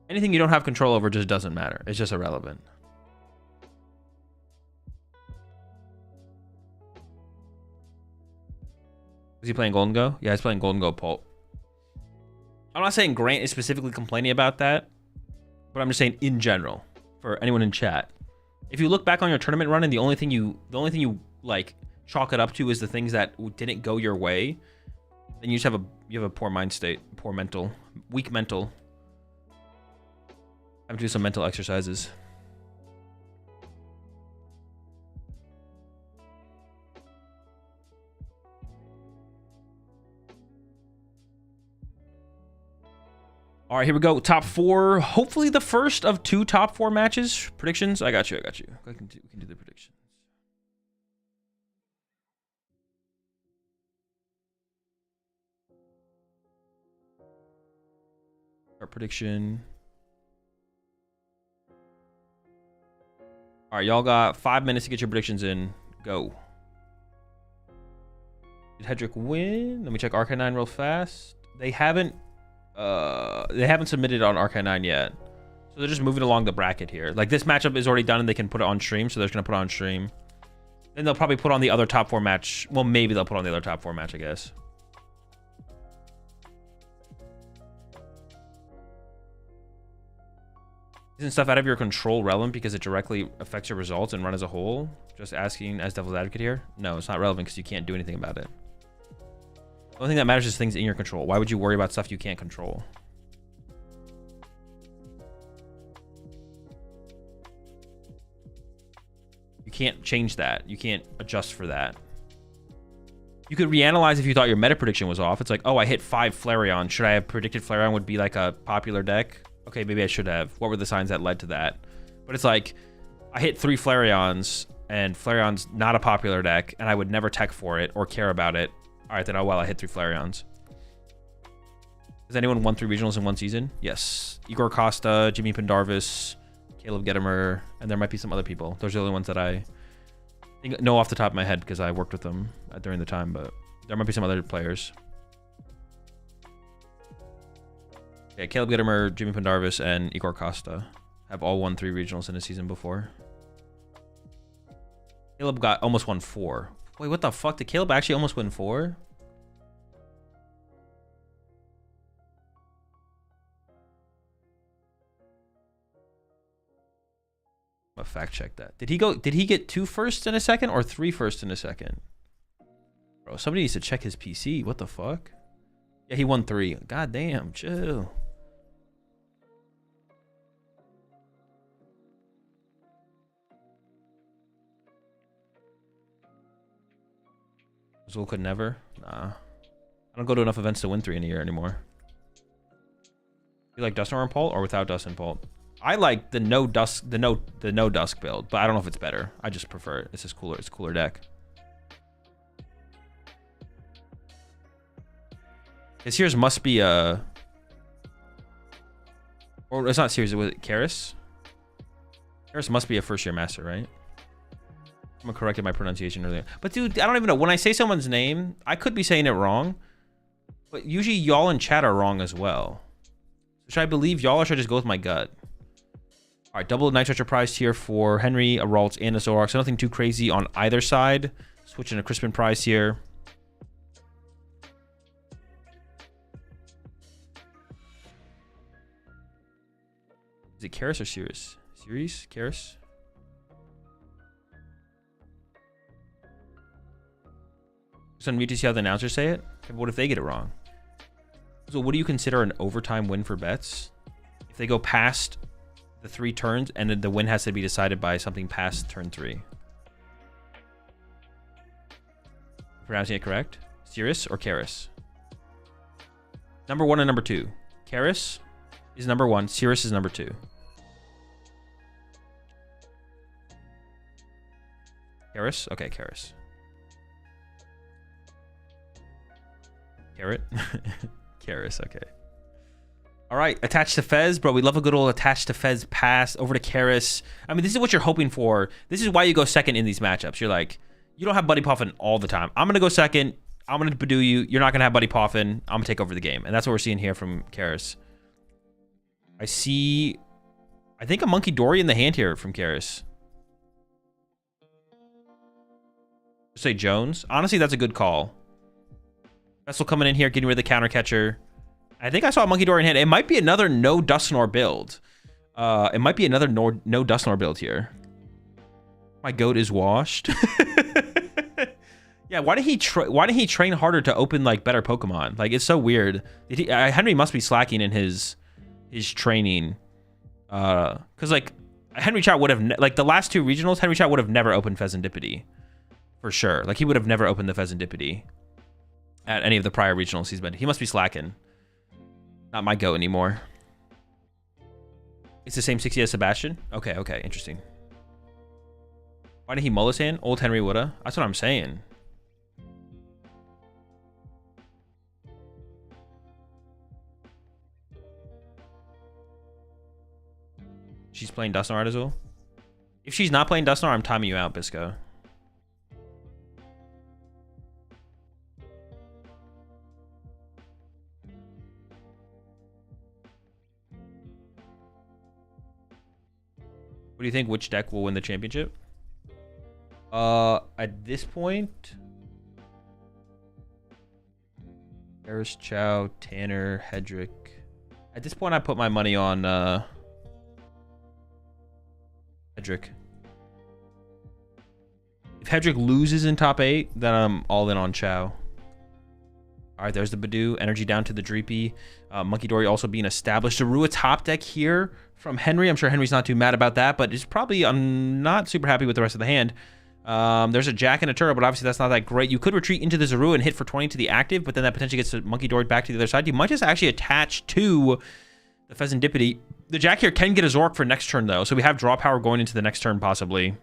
Anything you don't have control over just doesn't matter. It's just irrelevant. Is he playing Golden Go? Yeah, he's playing Golden Go Pulp. I'm not saying Grant is specifically complaining about that, but I'm just saying in general for anyone in chat. If you look back on your tournament run and the only thing you like chalk it up to is the things that didn't go your way, then you just have a poor mind state, weak mental. I have to do some mental exercises. All right, here we go. Top 4. Hopefully the first of 2 top 4 matches. Predictions? I got you. We can do the predictions. Start prediction. All right, y'all got 5 minutes to get your predictions in. Go. Did Hedrick win? Let me check Arcanine real fast. They haven't submitted on Arcanine yet. So they're just moving along the bracket here. Like this matchup is already done and they can put it on stream, so they're just gonna put it on stream. Then they'll probably put on the other top 4 match. Well, maybe they'll put on the other top 4 match, I guess. Isn't stuff out of your control relevant because it directly affects your results and run as a whole? Just asking as devil's advocate here. No, it's not relevant because you can't do anything about it. The only thing that matters is things in your control. Why would you worry about stuff you can't control? You can't change that. You can't adjust for that. You could reanalyze if you thought your meta prediction was off. It's like, oh, I hit 5 Flareon. Should I have predicted Flareon would be like a popular deck? Okay, maybe I should have. What were the signs that led to that? But it's like, I hit 3 Flareons, and Flareon's not a popular deck, and I would never tech for it or care about it. All right, then, oh, well, I hit 3 Flareons. Has anyone won 3 regionals in one season? Yes. Igor Costa, Jimmy Pendarvis, Caleb Gettimer, and there might be some other people. Those are the only ones that I know off the top of my head because I worked with them during the time, but there might be some other players. Yeah, Caleb Gettimer, Jimmy Pendarvis, and Igor Costa have all won 3 regionals in a season before. Caleb almost won 4. Wait, what the fuck? Did Caleb actually almost win 4? I'm gonna fact check that. Did he get 2 firsts in a second or 3 firsts in a second? Bro, somebody needs to check his PC. What the fuck? Yeah, he won 3. God damn, chill. Azul could never. Nah. I don't go to enough events to win 3 in a year anymore. You like Dust and Pult or without Dust and Pult? I like the no dusk build, but I don't know if it's better. I just prefer it. It's just cooler. It's a cooler deck. His must be a, or it's not Sears. Was it Karis? Karis must be a first-year master, right? I'm gonna corrected my pronunciation earlier. But dude, I don't even know. When I say someone's name, I could be saying it wrong. But usually y'all in chat are wrong as well. So should I believe y'all or should I just go with my gut? All right, double Nitro prize tier for Henry, a Ralts, and a Zoroark. So nothing too crazy on either side. Switching a Crispin prize here. Is it Karis or Sirius? Sirius? Karis? Just unmute to see how the announcers say it. But what if they get it wrong? So what do you consider an overtime win for bets? If they go past the 3 turns and then the win has to be decided by something past turn 3. Pronouncing it correct? Sirius or Karis? Number 1 and number 2. Karis is number 1. Sirius is number 2. Karis? Okay, Karis. Carrot? Karis, okay. All right, attached to Fez, bro. We love a good old attached to Fez pass over to Karis. I mean, this is what you're hoping for. This is why you go second in these matchups. You're like, you don't have Buddy Poffin all the time. I'm going to go second. I'm going to Badoo you. You're not going to have Buddy Poffin. I'm going to take over the game. And that's what we're seeing here from Karis. I see, I think a Monkey Dory in the hand here from Karis. Say Jones. Honestly, that's a good call. Vessel coming in here, getting rid of the counter catcher. I think I saw a Monkey Dory in hand. It might be another no Dusknoir build. It might be another no Dusknoir build here. My goat is washed. Yeah, why did he train harder to open like better Pokemon? Like, it's so weird. Henry must be slacking in his training. Because like Henry Chat would have like the last 2 regionals, Henry Chat would have never opened Pheasantipity. For sure. Like, he would have never opened the Pheasantipity at any of the prior regionals he's been. He must be slacking. Not my goat anymore. It's the same 60 as Sebastian? Okay, okay, interesting. Why did he mull his hand? Old Henry woulda. That's what I'm saying. She's playing Dusknoir at Azul. If she's not playing Dusknoir, I'm timing you out, Bisco. What do you think? Which deck will win the championship? At this point, Harris, Chow, Tanner, Hedrick. At this point, I put my money on Hedrick. If Hedrick loses in top 8, then I'm all in on Chow. All right, there's the Badoo. Energy down to the Dreepy. Monkey Dory also being established. Zarua top deck here from Henry. I'm sure Henry's not too mad about that, but it's probably not super happy with the rest of the hand. There's a Jack and a Turtle, but obviously that's not that great. You could retreat into the Zarua and hit for 20 to the active, but then that potentially gets the Monkey Dory back to the other side. You might just actually attach to the Pheasantipity. The Jack here can get a Zork for next turn, though, so we have draw power going into the next turn, possibly. You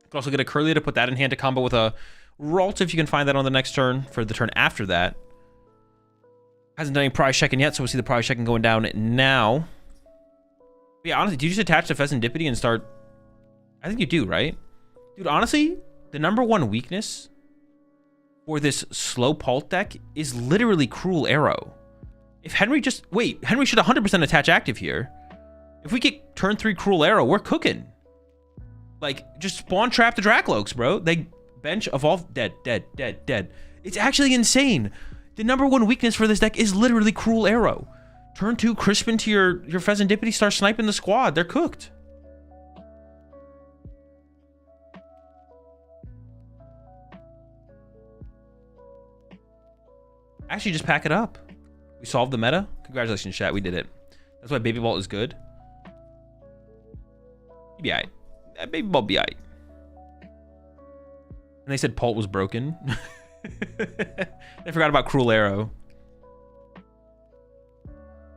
could also get a Curly to put that in hand to combo with a Ralt if you can find that on the next turn for the turn after that. Hasn't done any prize checking yet, so we'll see the prize checking going down now. But yeah, honestly, do you just attach to Pheasantipity and start? I think you do, right? Dude, honestly, the #1 weakness for this slow Pult deck is literally Cruel Arrow. If Henry just... Wait, Henry should 100% attach active here. If we get turn 3 Cruel Arrow, we're cooking. Like, just spawn trap the Dracloaks, bro. They bench, evolve, dead, dead, dead, dead. It's actually insane. The #1 weakness for this deck is literally Cruel Arrow. Turn 2, Crispin to your Pheasantipity, start sniping the squad. They're cooked. Actually, just pack it up. We solved the meta. Congratulations, chat. We did it. That's why Baby Vault is good. Be alright. Baby Vault be alright. And they said Pult was broken. They forgot about Cruel Arrow.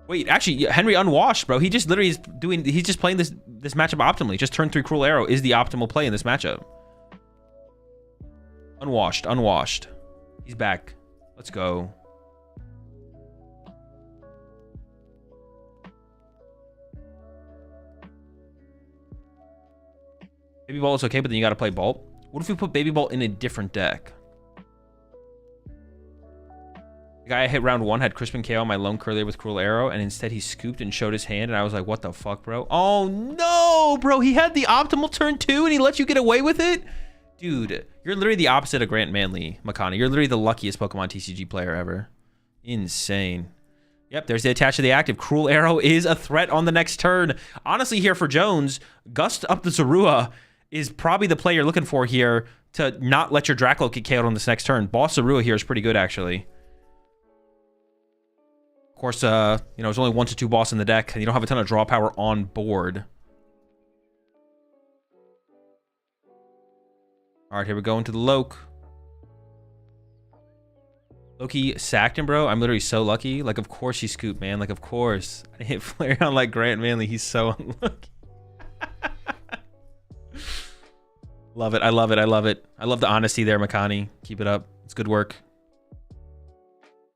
Wait, actually, Henry unwashed, bro. He just literally is doing... He's just playing this matchup optimally. Just turn 3 Cruel Arrow is the optimal play in this matchup. Unwashed. Unwashed. He's back. Let's go. Baby Ball is okay, but then you gotta play Bolt. What if we put Baby Bolt in a different deck? The guy I hit round 1 had Crispin KO on my lone Curlier with Cruel Arrow, and instead he scooped and showed his hand, and I was like, what the fuck, bro? Oh no, bro, he had the optimal turn 2 and he let you get away with it? Dude, you're literally the opposite of Grant Manley, Makani. You're literally the luckiest PokemonTCG player ever. Insane. Yep, there's the attach to the active. Cruel Arrow is a threat on the next turn. Honestly, here for Jones, Gust up the Zarua is probably the play you're looking for here to not let your Draclo get KO'd on this next turn. Boss Zarua here is pretty good, actually. Of course, you know, there's only 1 to 2 boss in the deck, and you don't have a ton of draw power on board. All right, here we go into the Loke. Loki sacked him, bro. I'm literally so lucky. Like, of course he scooped, man. Like, of course. I hit Flareon like Grant Manley. He's so unlucky. Love it. I love it. I love it. I love the honesty there, Makani. Keep it up. It's good work.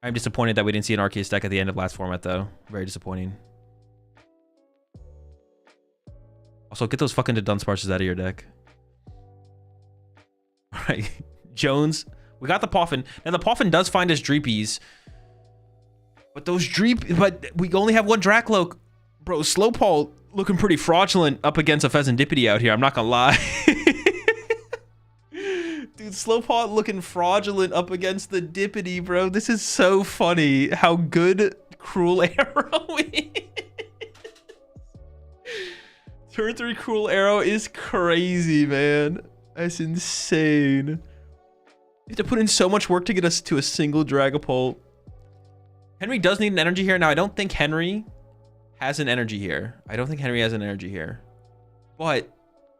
I'm disappointed that we didn't see an Arceus deck at the end of last format, though. Very disappointing. Also, get those fucking Dunsparces out of your deck. All right. Jones. We got the Poffin. Now, the Poffin does find us Dreepies. But but we only have 1 Dracloak. Bro, Slowpoke looking pretty fraudulent up against a Pheasantipity out here. I'm not gonna lie. Dude, Slowpoke looking fraudulent up against the Dippity, bro. This is so funny how good Cruel Arrow is. Turn 3 Cruel Arrow is crazy, man. That's insane. You have to put in so much work to get us to a single Dragapult. Henry does need an energy here. Now, I don't think Henry has an energy here. I don't think Henry has an energy here. But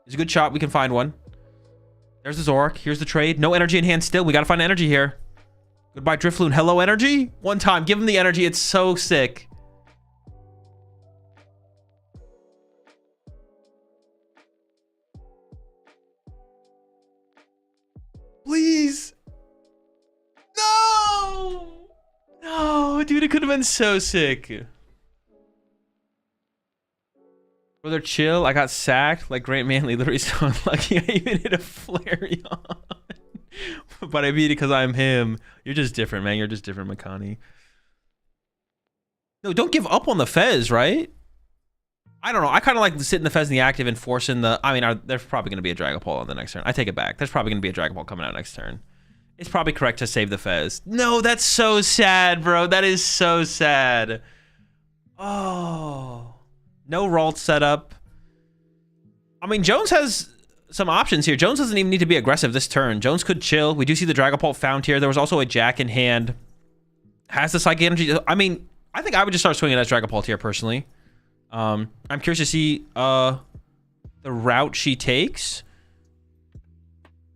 there's a good shot. We can find one. There's the Zork. Here's the trade. No energy in hand still. We got to find energy here. Goodbye, Drifloon. Hello, energy. One time. Give him the energy. It's so sick. Please. No. No, dude. It could have been so sick. Brother, chill. I got sacked like Grant Manley. Literally so unlucky. I even hit a Flareon. But I beat it because I'm him. You're just different, man. You're just different, Makani. No, don't give up on the Fez, right? I don't know. I kind of like sitting the Fez in the active and forcing the... I mean, there's probably going to be a Dragapult on the next turn. I take it back. There's probably going to be a Dragapult coming out next turn. It's probably correct to save the Fez. No, that's so sad, bro. That is so sad. Oh... No Ralt setup. I mean, Jones has some options here. Jones doesn't even need to be aggressive this turn. Jones could chill. We do see the Dragapult found here. There was also a Jack in hand. Has the Psychic Energy. I mean, I think I would just start swinging at Dragapult here, personally. I'm curious to see the route she takes.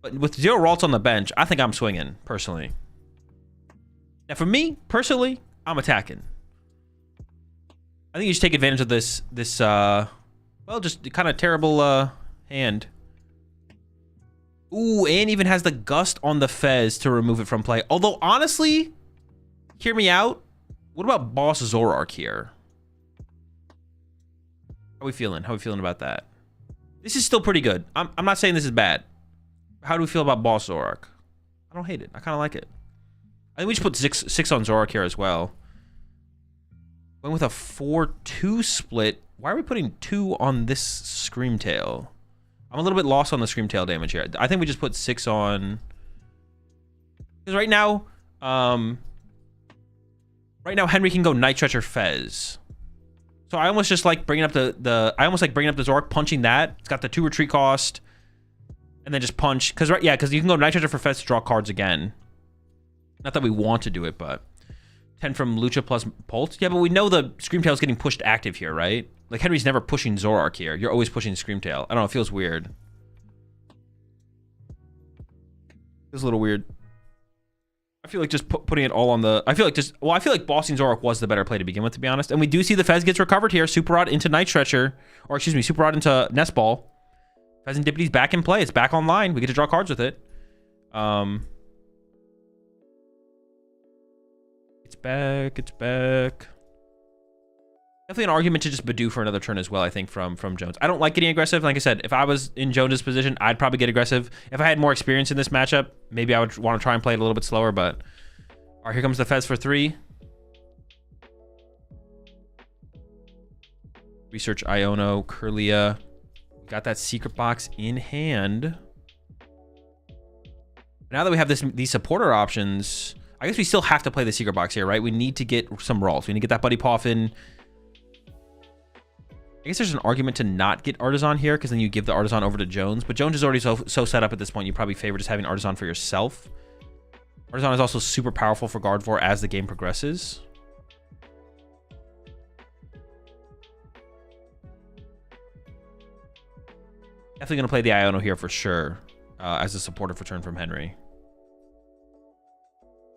But with 0 Ralts on the bench, I think I'm swinging, personally. Now, for me, personally, I'm attacking. I think you should take advantage of this well, just kind of terrible hand. Ooh, and even has the Gust on the Fez to remove it from play. Although, honestly, hear me out. What about Boss Zoroark here? How are we feeling? How are we feeling about that? This is still pretty good. I'm not saying this is bad. How do we feel about Boss Zoroark? I don't hate it. I kind of like it. I think we should put 6 on Zoroark here as well. Went with a 4-2 split. Why are we putting 2 on this Screamtail? I'm a little bit lost on the Screamtail damage here. I think we just put 6 on... Because right now, Henry can go Night Stretch or Fez. So I almost just like bringing up the Zoroark, punching that. It's got the 2 retreat cost. And then just punch. Because you can go Night Stretcher for Fez to draw cards again. Not that we want to do it, but... 10 from Lucha plus Pulse. Yeah, but we know the Screamtail is getting pushed active here, right? Like, Henry's never pushing Zoroark here. You're always pushing Screamtail. I don't know. It feels weird. Feels a little weird. I feel like just putting it all on the... I feel like bossing Zoroark was the better play to begin with, to be honest. And we do see the Fez gets recovered here. Super Rod into Night Stretcher. Or, excuse me, Super Rod into Nest Ball. Fezendipity's back in play. It's back online. We get to draw cards with it. It's back. It's back. Definitely an argument to just Badoo for another turn as well, I think, from Jones. I don't like getting aggressive. Like I said, if I was in Jones's position, I'd probably get aggressive. If I had more experience in this matchup, maybe I would want to try and play it a little bit slower, but... All right, here comes the Fez for 3. Research Iono, Kirlia. Got that secret box in hand. Now that we have these supporter options... I guess we still have to play the secret box here, right? We need to get some Ralts. We need to get that Buddy Poffin. I guess there's an argument to not get Artisan here, because then you give the Artisan over to Jones. But Jones is already so set up at this point, you probably favor just having Artisan for yourself. Artisan is also super powerful for Gardevoir as the game progresses. Definitely going to play the Iono here for sure, as a supporter for turn from Henry.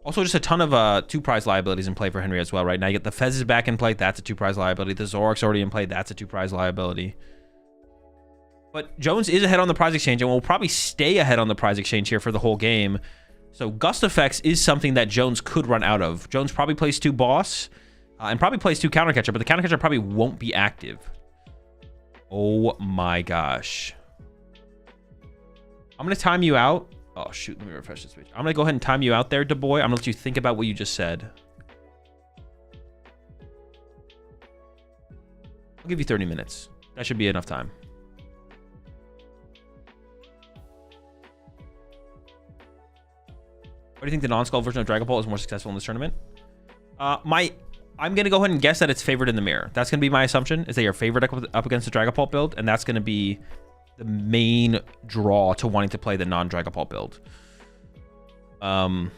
Also, just a ton of 2-prize liabilities in play for Henry as well, right? Now you get the Fez is back in play. That's a 2-prize liability. The Zoroark's already in play. That's a 2-prize liability. But Jones is ahead on the prize exchange and will probably stay ahead on the prize exchange here for the whole game. So Gust Effects is something that Jones could run out of. Jones probably plays 2 Boss and probably plays 2 Counter Catcher, but the Counter Catcher probably won't be active. Oh my gosh. I'm going to time you out. Oh, shoot. Let me refresh this page. I'm going to go ahead and time you out there, DeBoy. I'm going to let you think about what you just said. I'll give you 30 minutes. That should be enough time. Why do you think the non-skull version of Dragapult is more successful in this tournament? I'm going to go ahead and guess that it's favored in the mirror. That's going to be my assumption, is that you're favored up against the Dragapult build, and that's going to be the main draw to wanting to play the non-Dragapult build. I'm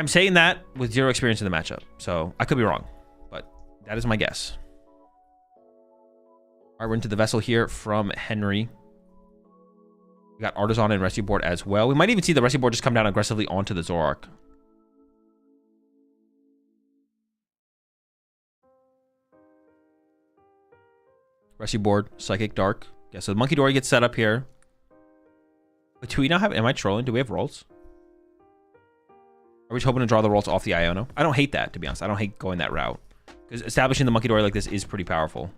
saying that with 0 experience in the matchup, so I could be wrong, but that is my guess. All right, we're into the Vessel here from Henry. We got Artisan and Rescue Board as well. We might even see the Rescue Board just come down aggressively onto the Zoroark. Rescue Board, Psychic, Dark. Yeah, so the Monkey Dory gets set up here. But do we now have... Am I trolling? Do we have rolls? Are we just hoping to draw the rolls off the Iono? I don't hate that, to be honest. I don't hate going that route. Because establishing the Monkey Dory like this is pretty powerful.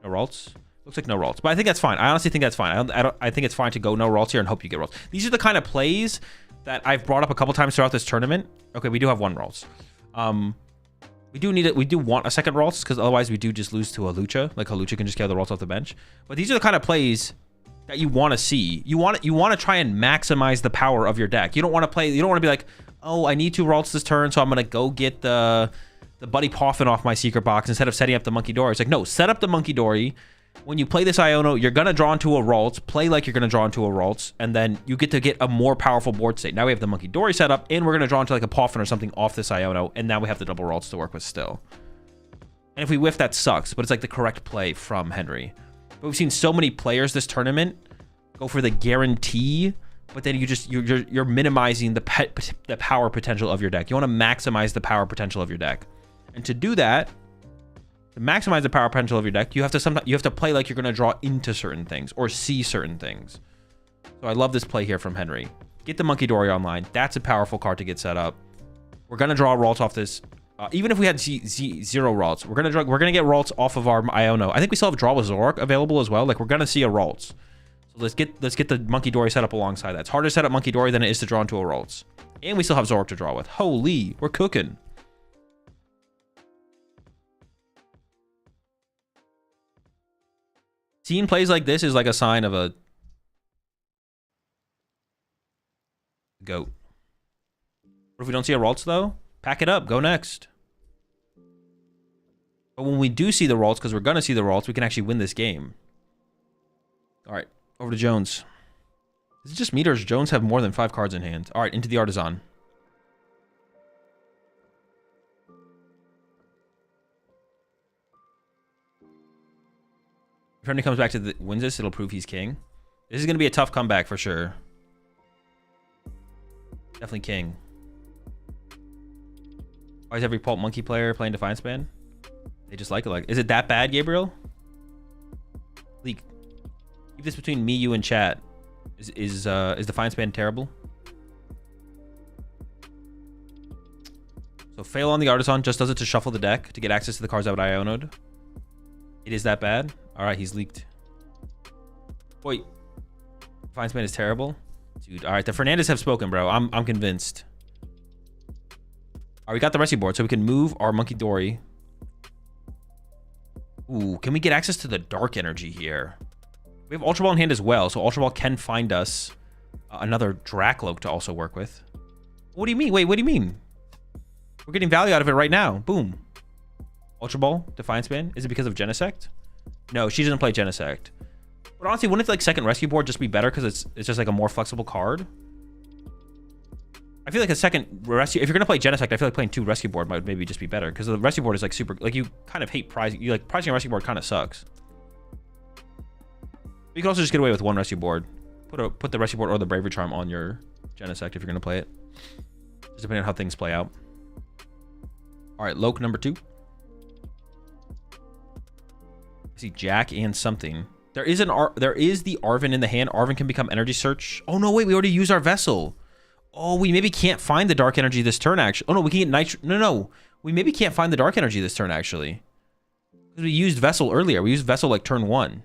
No rolls. Looks like no rolls, but I think that's fine. I honestly think that's fine. I think it's fine to go no rolls here and hope you get rolls. These are the kind of plays that I've brought up a couple times throughout this tournament. Okay, we do have 1 rolls. We do want a second rolls because otherwise we do just lose to a Lucha. Like a Lucha can just get the rolls off the bench. But these are the kind of plays that you want to see. You want to try and maximize the power of your deck. You don't want to play. You don't want to be like, oh, I need 2 rolls this turn, so I'm gonna go get the Buddy Poffin off my secret box instead of setting up the Monkey Dory. It's like, no, set up the Monkey Dory. When you play this Iono, you're going to draw into a Ralts, play like you're going to draw into a Ralts, and then you get to get a more powerful board state. Now we have the Monkey Dory set up, and we're going to draw into like a Poffin or something off this Iono, and now we have the double Ralts to work with still. And if we whiff, that sucks, but it's like the correct play from Henry. But we've seen so many players this tournament go for the guarantee, but then you're minimizing the power potential of your deck. You want to maximize the power potential of your deck. And to do that, to maximize the power potential of your deck, you have to play like you're going to draw into certain things or see certain things. So I love this play here from Henry. Get the Monkey Dory online. That's a powerful card to get set up. We're going to draw Ralts off this. Even if we had 0 Ralts, we're going to get Ralts off of our Iono. I think we still have Draw with Zoroark available as well. Like we're going to see a Ralts. So let's get the Monkey Dory set up alongside that. It's harder to set up Monkey Dory than it is to draw into a Ralts. And we still have Zoroark to draw with. Holy, we're cooking. Seeing plays like this is like a sign of a goat. What if we don't see a Ralts though? Pack it up, go next. But when we do see the Ralts, because we're going to see the Ralts, we can actually win this game. All right, over to Jones. Is it just me or does Jones have more than 5 cards in hand? All right, into the Artisan. If Henry comes back to wins this, it'll prove he's king. This is going to be a tough comeback for sure. Definitely king. Why is every Pulp Monkey player playing Defiance Band? They just like it. Like, is it that bad, Gabriel? Leak. Keep this between me, you, and chat. Is Defiance Band terrible? So fail on the Artisan just does it to shuffle the deck to get access to the cards that would Iono'd. It is that bad? All right, he's leaked. Wait. Defiance Band is terrible? Dude, all right, the Fernandez have spoken, bro. I'm convinced. All right, we got the rescue board, so we can move our Monkey Dory. Ooh, can we get access to the Dark Energy here? We have Ultra Ball in hand as well, so Ultra Ball can find us another Dracloak to also work with. What do you mean? Wait, what do you mean? We're getting value out of it right now. Boom. Ultra Ball, Defiance Band. Is it because of Genesect? No, she doesn't play Genesect. But honestly, wouldn't like second rescue board just be better because it's just like a more flexible card? I feel like a second rescue, if you're gonna play Genesect, I feel like playing 2 rescue board might maybe just be better because the rescue board is like super, like you kind of hate pricing. You like pricing a rescue board kind of sucks. You can also just get away with 1 rescue board. Put the rescue board or the Bravery Charm on your Genesect if you're gonna play it. Just depending on how things play out. All right, Loke number 2. I see Jack and something. There is the Arven in the hand. Arven can become Energy Search. Oh no, wait, we already used our Vessel. Oh, we maybe can't find the Dark Energy this turn actually. Oh no, we can get Nitro. No. We maybe can't find the Dark Energy this turn actually. We used Vessel earlier. We used Vessel like turn 1.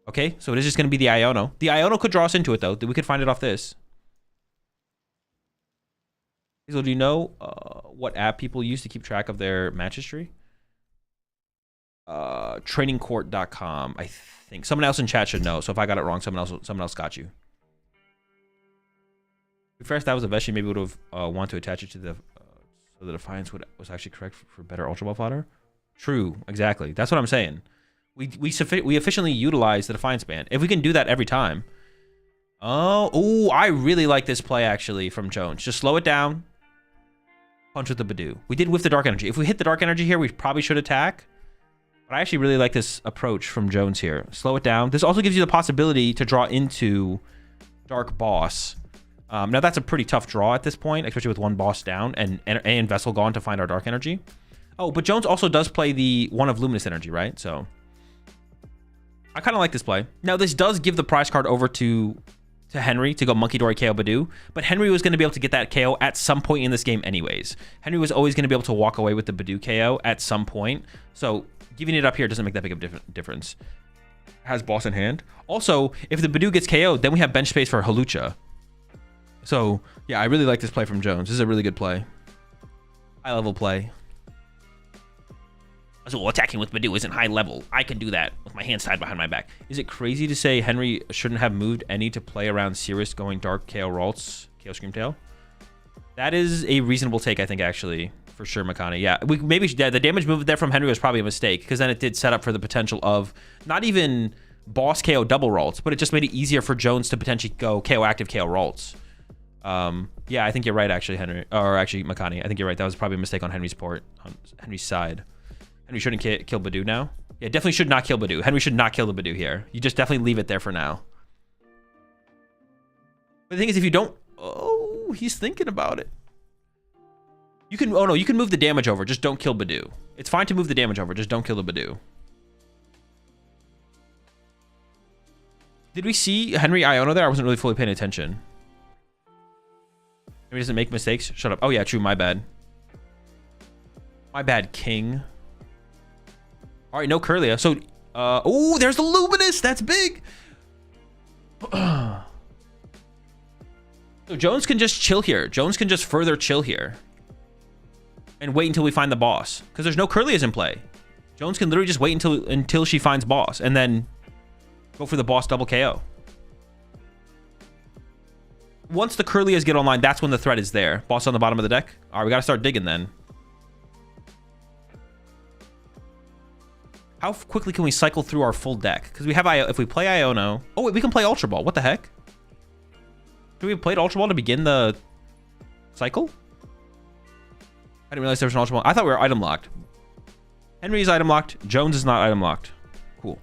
Okay, so it is just going to be the Iono. The Iono could draw us into it though. We could find it off this. So do you know what app people use to keep track of their match history? Trainingcourt.com, I think. Someone else in chat should know. So if I got it wrong, someone else got you. If first that was a Veshy, maybe would have want to attach it to the so the Defiance was actually correct for better Ultra Ball fodder. True, exactly. That's what I'm saying. We efficiently utilize the Defiance Band. If we can do that every time. Oh, I really like this play actually from Jones. Just slow it down. Punch with the Badoo. We did with the Dark Energy. If we hit the Dark Energy here, we probably should attack. But I actually really like this approach from Jones here. Slow it down. This also gives you the possibility to draw into Dark Boss. Now that's a pretty tough draw at this point, especially with 1 boss down and Vessel gone to find our Dark Energy. Oh, but Jones also does play the one of Luminous Energy, right? So I kind of like this play. Now this does give the prize card over to Henry to go Monkey Dory KO Badoo, but Henry was going to be able to get that KO at some point in this game anyways. Henry was always going to be able to walk away with the Badoo KO at some point, so giving it up here doesn't make that big of a difference. has boss in hand. Also, if the Badoo gets KO'd, then we have bench space for Hawlucha. So, yeah, I really like this play from Jones. This is a really good play. High level play. So attacking with Badoo isn't high level. I can do that with my hands tied behind my back. Is it crazy to say Henry shouldn't have moved any to play around Cirrus going Dark, KO Ralts, KO Screamtail? That is a reasonable take, I think, actually. For sure, Makani. Yeah, maybe the damage movement there from Henry was probably a mistake, because then it did set up for the potential of not even boss KO double Ralts, but it just made it easier for Jones to potentially go KO active, KO Ralts. Yeah, I think you're right, actually, Henry. Or actually, Makani. I think you're right. That was probably a mistake on Henry's side. Henry shouldn't kill Badoo now. Yeah, definitely should not kill Badoo. Henry should not kill the Badoo here. You just definitely leave it there for now. But the thing is, if you don't... Oh, he's thinking about it. You can... Oh, no, you can move the damage over. Just don't kill Badoo. It's fine to move the damage over. Just don't kill the Badoo. Did we see Henry Iono there? I wasn't really fully paying attention. Henry doesn't make mistakes. Shut up. Oh, yeah, true. My bad. My bad, King. All right, no Curlia. So, oh, there's the Luminous. That's big. So Jones can just chill here. Jones can just further chill here. And wait until we find the boss. Because there's no Curlias in play. Jones can literally just wait until she finds boss. And then go for the boss double KO. Once the Curlias get online, that's when the threat is there. Boss on the bottom of the deck. All right, we got to start digging then. How quickly can we cycle through our full deck? Because we have, if we play Iono... Oh, wait, we can play Ultra Ball. What the heck? Should we have played Ultra Ball to begin the cycle? I didn't realize there was an Ultra Ball. I thought we were item locked. Henry's item locked. Jones is not item locked. Cool.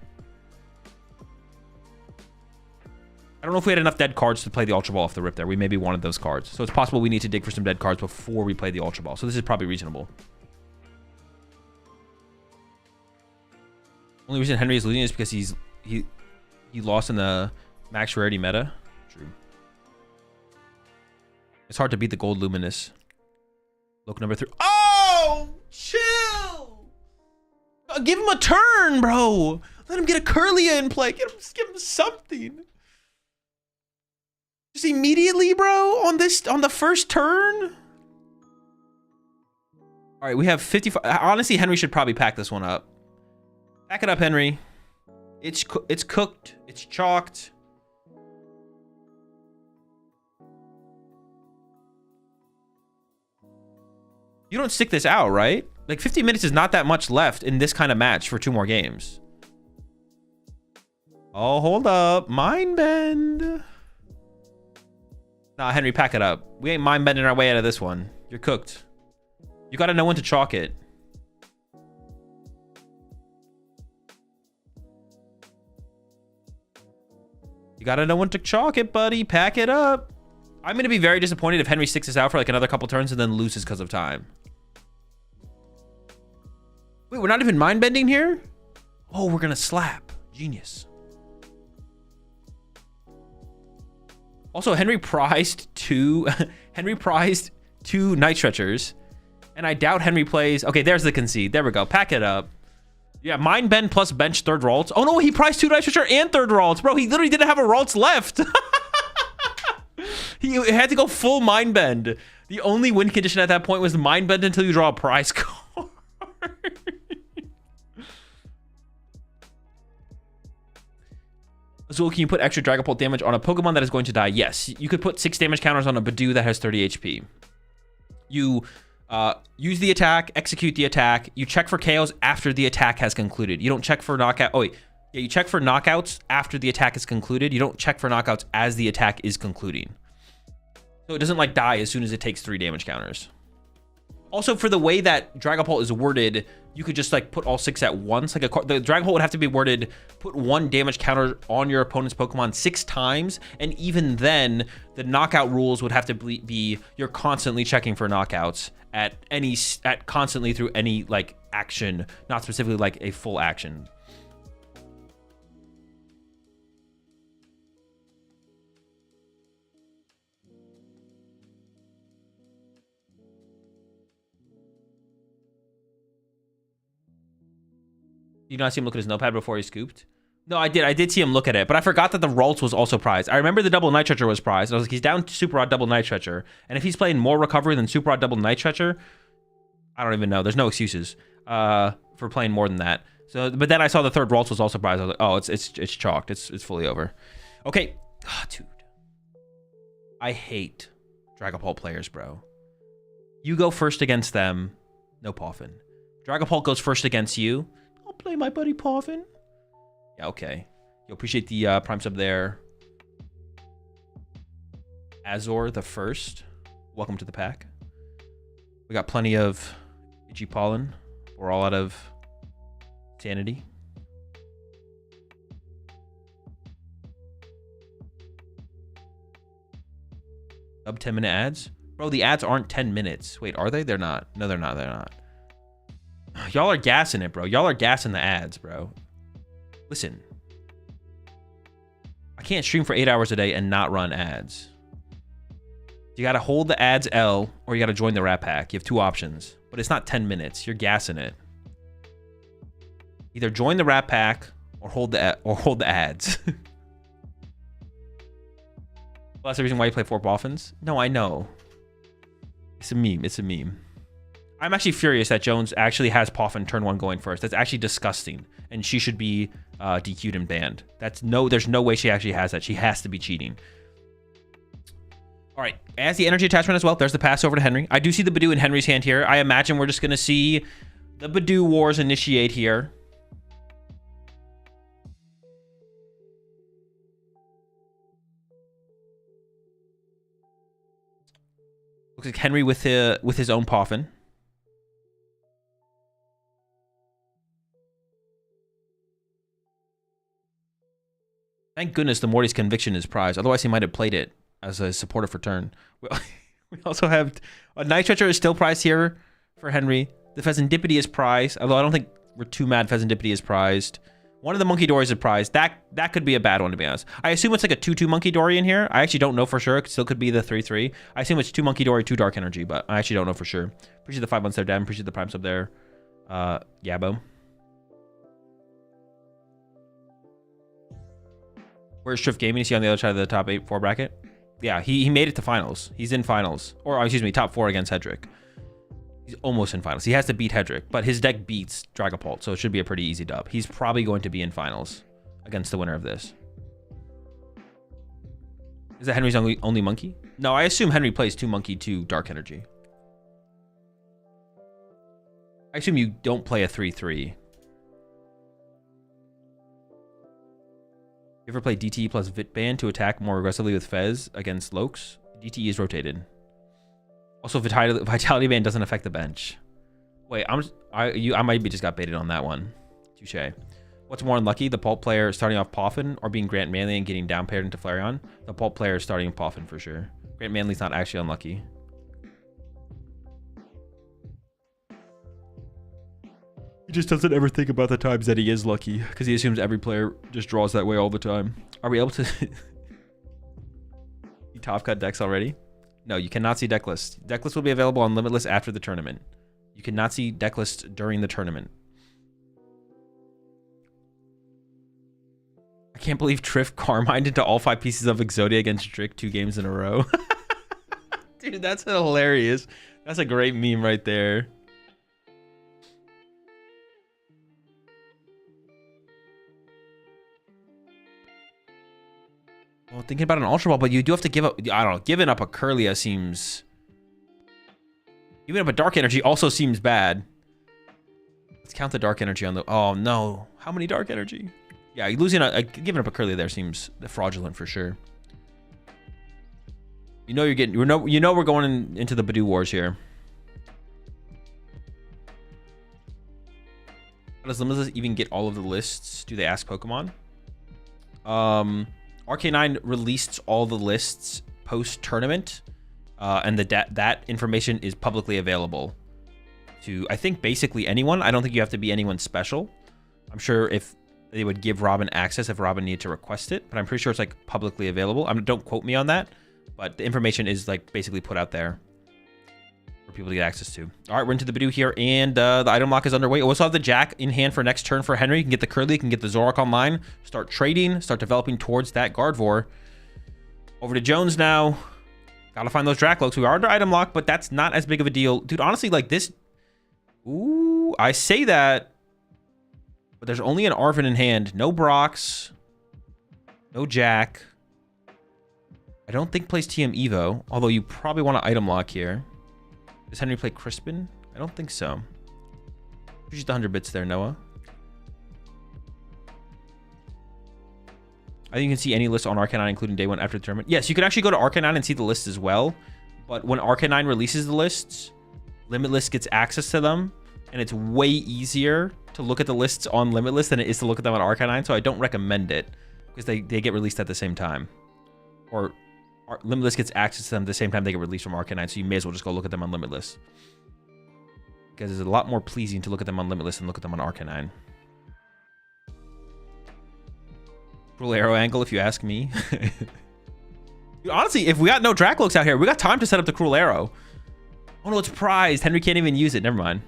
I don't know if we had enough dead cards to play the Ultra Ball off the rip there. We maybe wanted those cards. So it's possible we need to dig for some dead cards before we play the Ultra Ball. So this is probably reasonable. Only reason Henry is losing is because he lost in the max rarity meta. True. It's hard to beat the gold Luminous. Look, number 3. Oh! Chill! Give him a turn, bro! Let him get a Curlia in play. Just give him something. Just immediately, bro, on the first turn? All right, we have 55. Honestly, Henry should probably pack this one up. Pack it up, Henry. It's cooked. It's chalked. You don't stick this out, right? Like 50 minutes is not that much left in this kind of match for 2 more games. Oh, hold up. Mind bend. Nah, Henry, pack it up. We ain't mind bending our way out of this one. You're cooked. You gotta know when to chalk it. You gotta know when to chalk it, buddy. Pack it up. I'm gonna be very disappointed if Henry sticks this out for like another couple turns and then loses because of time. Wait, we're not even mind bending here? Oh, we're gonna slap. Genius. Also, Henry prized two Night Stretchers. And I doubt Henry plays. Okay, there's the concede. There we go. Pack it up. Yeah, Mind Bend plus bench third Ralts. Oh no, he prized 2 Night Stretcher and third Ralts. Bro, he literally didn't have a Ralts left. He had to go full Mind Bend. The only win condition at that point was Mind Bend until you draw a prize card. So can you put extra Dragapult damage on a Pokemon that is going to die? Yes. You could put 6 damage counters on a Badoo that has 30 HP. You use the attack, execute the attack. You check for KOs after the attack has concluded. You don't check for knockout. Oh, wait. Yeah, you check for knockouts after the attack is concluded. You don't check for knockouts as the attack is concluding. So it doesn't like die as soon as it takes 3 damage counters. Also, for the way that Dragapult is worded, you could just like put all 6 at once. Like the Dragapult would have to be worded, put 1 damage counter on your opponent's Pokemon 6 times. And even then, the knockout rules would have to be you're constantly checking for knockouts constantly through any like action, not specifically like a full action. You not see him look at his notepad before he scooped? No, I did. I did see him look at it, but I forgot that the Ralts was also prized. I remember the double Night Stretcher was prized. And I was like, he's down to Super Odd double Night Stretcher. And if he's playing more recovery than Super Odd double Night Stretcher, I don't even know. There's no excuses for playing more than that. So, but then I saw the third Ralts was also prized. I was like, oh, it's chalked. It's fully over. Okay, dude, I hate Dragapult players, bro. You go first against them, no Poffin. Dragapult goes first against you. I'll play my buddy Poffin. Yeah, okay. You appreciate the prime sub there. Azor the first. Welcome to the pack. We got plenty of Itchy Pollen. We're all out of sanity. Sub 10-minute ads? Bro, the ads aren't 10 minutes. Wait, are they? They're not. No, they're not. They're not. Y'all are gassing it, bro. Y'all are gassing the ads, bro. Listen. I can't stream for 8 hours a day and not run ads. You got to hold the ads L or you got to join the Rat Pack. You have two options. But it's not 10 minutes. You're gassing it. Either join the Rat Pack or hold the ads. Well, that's the reason why you play 4 Poffins? No, I know. It's a meme. It's a meme. I'm actually furious that Jones actually has Poffin turn 1 going first. That's actually disgusting. And she should be DQ'd and banned. There's no way she actually has that. She has to be cheating. All right. As the energy attachment as well, there's the pass over to Henry. I do see the Badoo in Henry's hand here. I imagine we're just going to see the Badoo wars initiate here. Looks like Henry with his own Poffin. Thank goodness the Morty's Conviction is prized. Otherwise, he might have played it as a supportive return. We also have a Night Stretcher is still prized here for Henry. The Pheasantipity is prized, although I don't think we're too mad Pheasantipity is prized. One of the Monkey Dories is prized. That could be a bad one, to be honest. I assume it's like a 2-2 Monkey Dory in here. I actually don't know for sure. It still could be the 3-3. I assume it's 2 Monkey Dory, 2 Dark Energy, but I actually don't know for sure. Appreciate the 5 months there, Dan. Appreciate the prime sub there. Yabo. Where's Strift Gaming? Is he on the other side of the top 8-4 bracket? Yeah, he made it to finals. He's in finals. Or, excuse me, top 4 against Hedrick. He's almost in finals. He has to beat Hedrick, but his deck beats Dragapult, so it should be a pretty easy dub. He's probably going to be in finals against the winner of this. Is that Henry's only monkey? No, I assume Henry plays 2 monkey, 2 dark energy. I assume you don't play a 3-3. You ever play DTE plus Vitband to attack more aggressively with Fez against Lokes? DTE is rotated. Also, Vitality Band doesn't affect the bench. Wait, I might be just got baited on that one. Touche. What's more unlucky? The Pulp player starting off Poffin or being Grant Manley and getting down paired into Flareon? The Pulp player is starting Poffin for sure. Grant Manley's not actually unlucky. He just doesn't ever think about the times that he is lucky because he assumes every player just draws that way all the time. Are we able to see top cut decks already? No, you cannot see deck lists. Deck lists will be available on Limitless after the tournament. You cannot see deck lists during the tournament. I can't believe Triff Carmine into all 5 pieces of Exodia against Drick 2 games in a row. Dude, that's hilarious. That's a great meme right there. Well, thinking about an Ultra Ball, but you do have to give up. I don't know. Giving up a Curlia seems. Giving up a Dark Energy also seems bad. Let's count the Dark Energy on the. Oh no! How many Dark Energy? Yeah, losing giving up a Curlia there seems fraudulent for sure. You know you're getting. You know we're going into the Badoo Wars here. How does Limitless even get all of the lists? Do they ask Pokemon? RK9 released all the lists post-tournament, and that information is publicly available to, I think, basically anyone. I don't think you have to be anyone special. I'm sure if they would give Robin access if Robin needed to request it, but I'm pretty sure it's like publicly available. Don't quote me on that, but the information is like basically put out there. for people to get access to. All right, we're into the Badoo here, and the item lock is underway. We also have the Jack in hand for next turn for Henry. You can get the Curly, you can get the Zoroark online, start trading, start developing towards that Gardevoir. Over to Jones now. Gotta find those Dracloaks. We are under item lock, but that's not as big of a deal. Dude, honestly, like this... Ooh, I say that, but there's only an Arvin in hand. No Brox. No Jack. I don't think plays TM Evo, although you probably want to item lock here. Does Henry play Crispin? I don't think so. Just 100 bits there, Noah. I think you can see any list on Arcanine, including day one after the tournament. Yes, you can actually go to Arcanine and see the list as well. But when Arcanine releases the lists, Limitless gets access to them. And it's way easier to look at the lists on Limitless than it is to look at them on Arcanine. So I don't recommend it because they get released at the same time. Or Limitless gets access to them at the same time they get released from Arcanine. So you may as well just go look at them on Limitless. Because it's a lot more pleasing to look at them on Limitless than look at them on Arcanine. Cruel arrow angle, if you ask me. Dude, honestly, if we got no Dracloaks out here, we got time to set up the Cruel Arrow. Oh no, it's prized. Henry can't even use it. Never mind.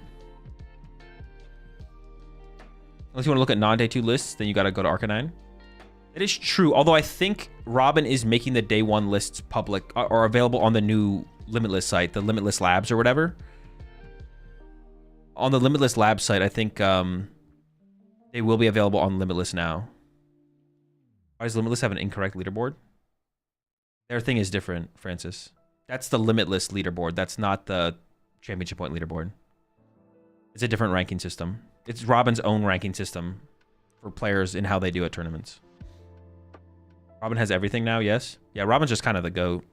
Unless you want to look at non-day 2 lists, then you got to go to Arcanine. It is true, although I think Robin is making the day 1 lists public or available on the new Limitless site, the Limitless Labs or whatever. On the Limitless Labs site, I think they will be available on Limitless now. Why does Limitless have an incorrect leaderboard? Their thing is different, Francis. That's the Limitless leaderboard. That's not the championship point leaderboard. It's a different ranking system. It's Robin's own ranking system for players in how they do at tournaments. Robin has everything now, yes? Yeah, Robin's just kind of the GOAT.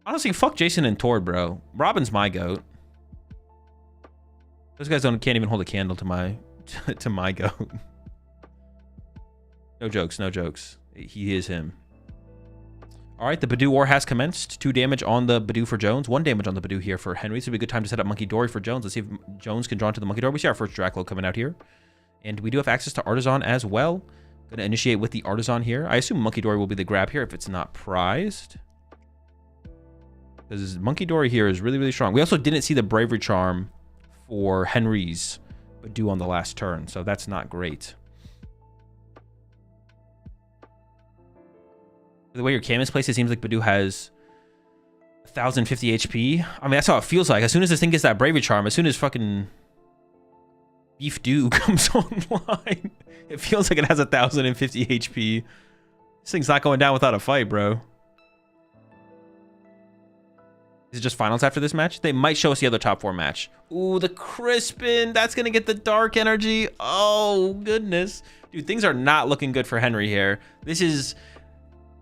Honestly, fuck Jason and Tord, bro. Robin's my GOAT. Those guys can't even hold a candle to my to my GOAT. No jokes, no jokes. He is him. All right, the Badoo War has commenced. 2 damage on the Badoo for Jones. 1 damage on the Badoo here for Henry. So it'll be a good time to set up Monkey Dory for Jones. Let's see if Jones can draw into the Monkey Dory. We see our first Draclo coming out here. And we do have access to Artisan as well. Going to initiate with the Artisan here. I assume Monkey Dory will be the grab here if it's not prized. Because Monkey Dory here is really, really strong. We also didn't see the Bravery Charm for Henry's Badoo on the last turn. So that's not great. The way your cam is placed, it seems like Badoo has 1,050 HP. I mean, that's how it feels like. As soon as this thing gets that Bravery Charm, as soon as fucking Beef Dew comes online, it feels like it has 1,050 HP. This thing's not going down without a fight, bro. Is it just finals after this match? They might show us the other top 4 match. Ooh, the Crispin. That's going to get the dark energy. Oh, goodness. Dude, things are not looking good for Henry here. This is...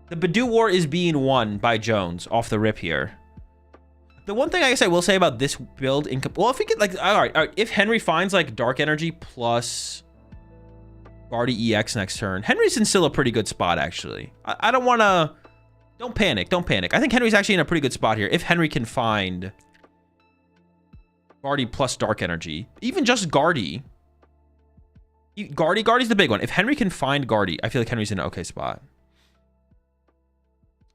The Badoo War is being won by Jones off the rip here. The one thing I guess I will say about this build, well, if we get like, all right, if Henry finds like Dark Energy plus Guardy EX next turn, Henry's in still a pretty good spot actually. I don't want to, don't panic, don't panic. I think Henry's actually in a pretty good spot here. If Henry can find Guardy plus Dark Energy, even just Guardy's the big one. If Henry can find Guardy, I feel like Henry's in an okay spot.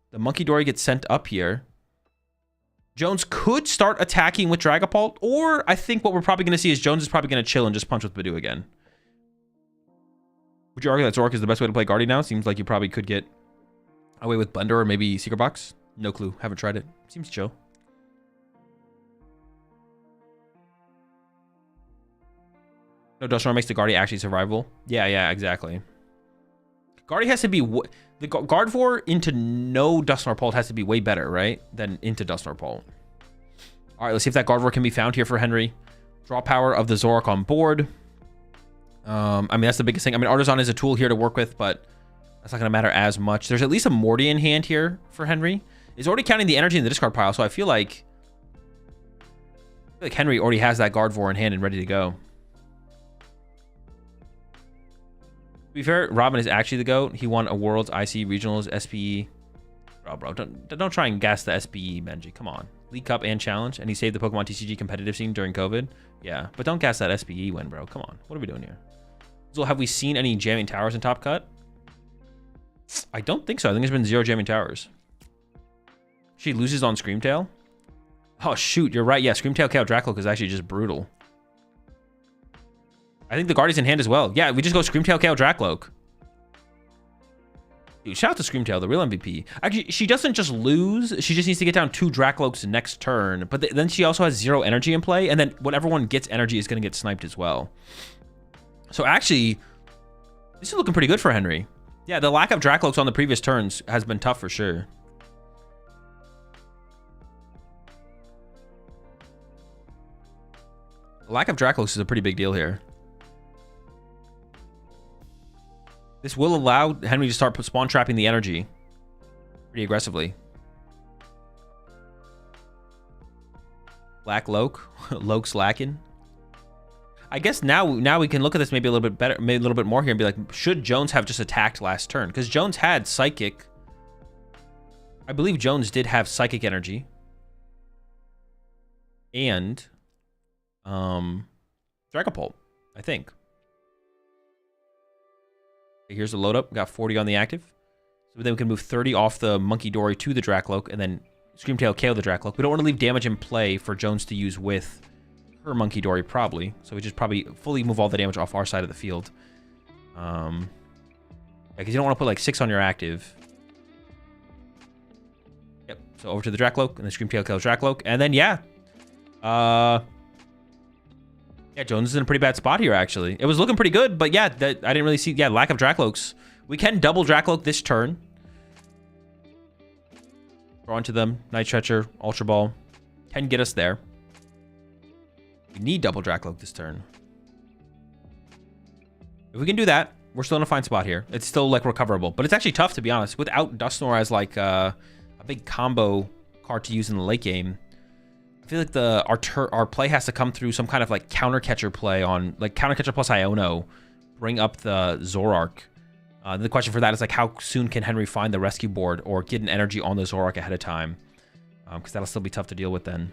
The Monkey Dory gets sent up here. Jones could start attacking with Dragapult, or I think what we're probably going to see is Jones is probably going to chill and just punch with Badoo again. Would you argue that Zoroark is the best way to play Guardy now? Seems like you probably could get away with Blender or maybe Secret Box. No clue. Haven't tried it. Seems chill. No, Dusknoir makes the Guardy actually survivable. Yeah, exactly. Guardy has to be... The Gardevoir into no Dusknoir has to be way better, right? Than into Dusknoir. All right, let's see if that Gardevoir can be found here for Henry. Draw power of the Zoroark on board. I mean, that's the biggest thing. I mean, Artisan is a tool here to work with, but that's not going to matter as much. There's at least a Morty in hand here for Henry. He's already counting the energy in the discard pile, so I feel like Henry already has that Gardevoir in hand and ready to go. To be fair, Robin is actually the GOAT. He won a Worlds, IC, Regionals, SPE. Bro, don't try and gas the SPE, Benji. Come on. League Cup and Challenge, and he saved the PokemonTCG competitive scene during COVID. Yeah, but don't gas that SPE win, bro. Come on. What are we doing here? So have we seen any jamming towers in Top Cut? I don't think so. I think there's been 0 jamming towers. She loses on Screamtail. Oh, shoot. You're right. Yeah, Screamtail KO Dracloak is actually just brutal. I think the Guardian's in hand as well. Yeah, we just go Screamtail KO Dracloak. Dude, shout out to Screamtail, the real MVP. Actually, she doesn't just lose. She just needs to get down 2 Dracloaks next turn. But then she also has 0 energy in play. And then whatever one gets energy is going to get sniped as well. So actually, this is looking pretty good for Henry. Yeah, the lack of Dracloaks on the previous turns has been tough for sure. The lack of Dracloaks is a pretty big deal here. This will allow Henry to start spawn trapping the energy pretty aggressively. Black Loke. Loke's lacking. I guess now we can look at this maybe a little bit better, maybe a little bit more here and be like, should Jones have just attacked last turn? Because Jones had Psychic. I believe Jones did have Psychic energy. And Dragapult, I think. Here's the load up. We got 40 on the active. So then we can move 30 off the Monkey Dory to the Dracloak and then Screamtail KO the Dracloak. We don't want to leave damage in play for Jones to use with her Monkey Dory probably. So we just probably fully move all the damage off our side of the field. Yeah, because you don't want to put like 6 on your active. Yep. So over to the Dracloak and then Screamtail KO Dracloak. And then yeah. Yeah, Jones is in a pretty bad spot here, actually. It was looking pretty good, but yeah, I didn't really see... Yeah, lack of Dracloaks. We can double Dracloak this turn. Draw into them. Night Stretcher, Ultra Ball. Can get us there. We need double Dracloak this turn. If we can do that, we're still in a fine spot here. It's still, like, recoverable. But it's actually tough, to be honest. Without Dusknoir as, like, a big combo card to use in the late game, I feel like our play has to come through some kind of like counter catcher play on like counter catcher plus Iono, bring up the Zoroark. The question for that is like how soon can Henry find the rescue board or get an energy on the Zoroark ahead of time? Because that'll still be tough to deal with then.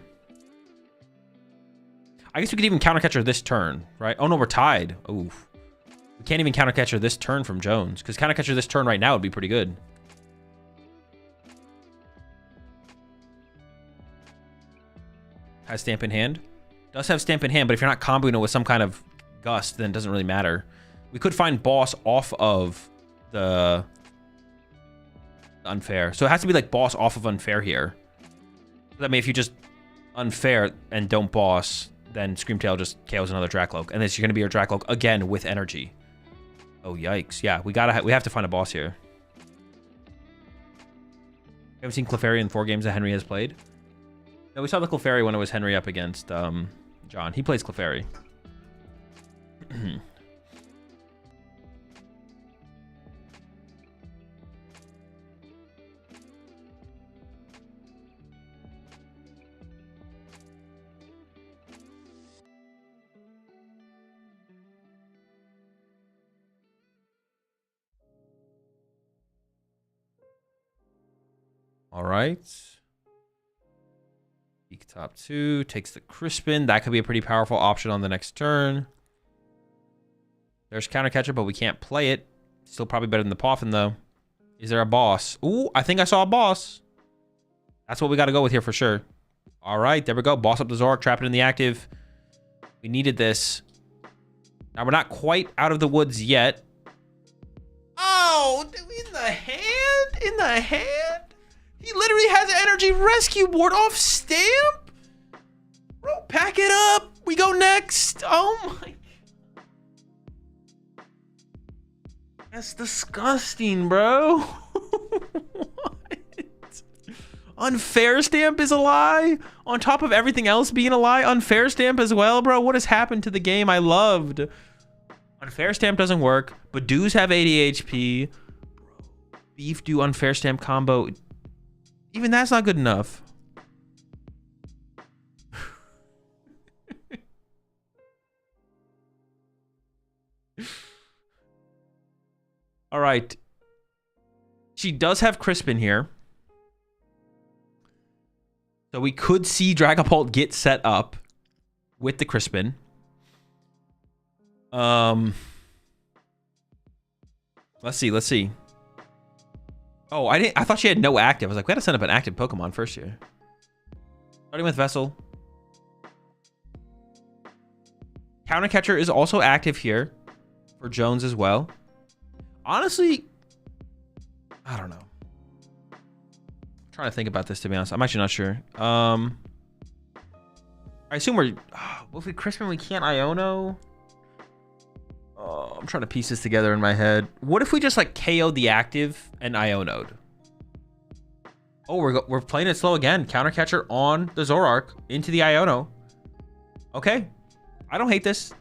I guess we could even counter catcher this turn, right? Oh no, we're tied. Oof. We can't even counter catcher this turn from Jones because counter catcher this turn right now would be pretty good. Has Stamp in hand. Does have Stamp in hand, but if you're not comboing it with some kind of Gust, then it doesn't really matter. We could find Boss off of the Unfair. So it has to be like Boss off of Unfair here. That means if you just Unfair and don't Boss, then Screamtail just KOs another Dracloak. And this you're going to be your Dracloak again with energy. Oh, yikes. Yeah, we have to find a Boss here. We haven't seen Clefairy in 4 games that Henry has played. No, we saw the Clefairy when it was Henry up against John. He plays Clefairy. All right. Peak top 2, takes the Crispin. That could be a pretty powerful option on the next turn. There's counter catcher, but we can't play it. Still probably better than the Poffin, though. Is there a boss? Ooh, I think I saw a boss. That's what we got to go with here for sure. All right, there we go. Boss up the Zoroark, trap it in the active. We needed this. Now, we're not quite out of the woods yet. Oh, in the hand? In the hand? He literally has an energy rescue board off Stamp? Bro, pack it up. We go next. Oh my. That's disgusting, bro. What? Unfair Stamp is a lie? On top of everything else being a lie, Unfair Stamp as well, bro? What has happened to the game I loved? Unfair Stamp doesn't work. Badoos have 80 HP. Beef do Unfair Stamp combo. Even that's not good enough. All right. She does have Crispin here. So we could see Dragapult get set up with the Crispin. Let's see. Oh, I thought she had no active. I was like, we had to set up an active Pokemon first here. Starting with Vessel. Countercatcher is also active here for Jones as well. Honestly, I don't know. I'm trying to think about this, to be honest. I'm actually not sure. I assume we're... well, if we Crispin, we can't Iono. I'm trying to piece this together in my head. What if we just like KO'd the active and Iono'd? Oh, we're playing it slow again. Countercatcher on the Zoroark into the Iono. Okay. I don't hate this.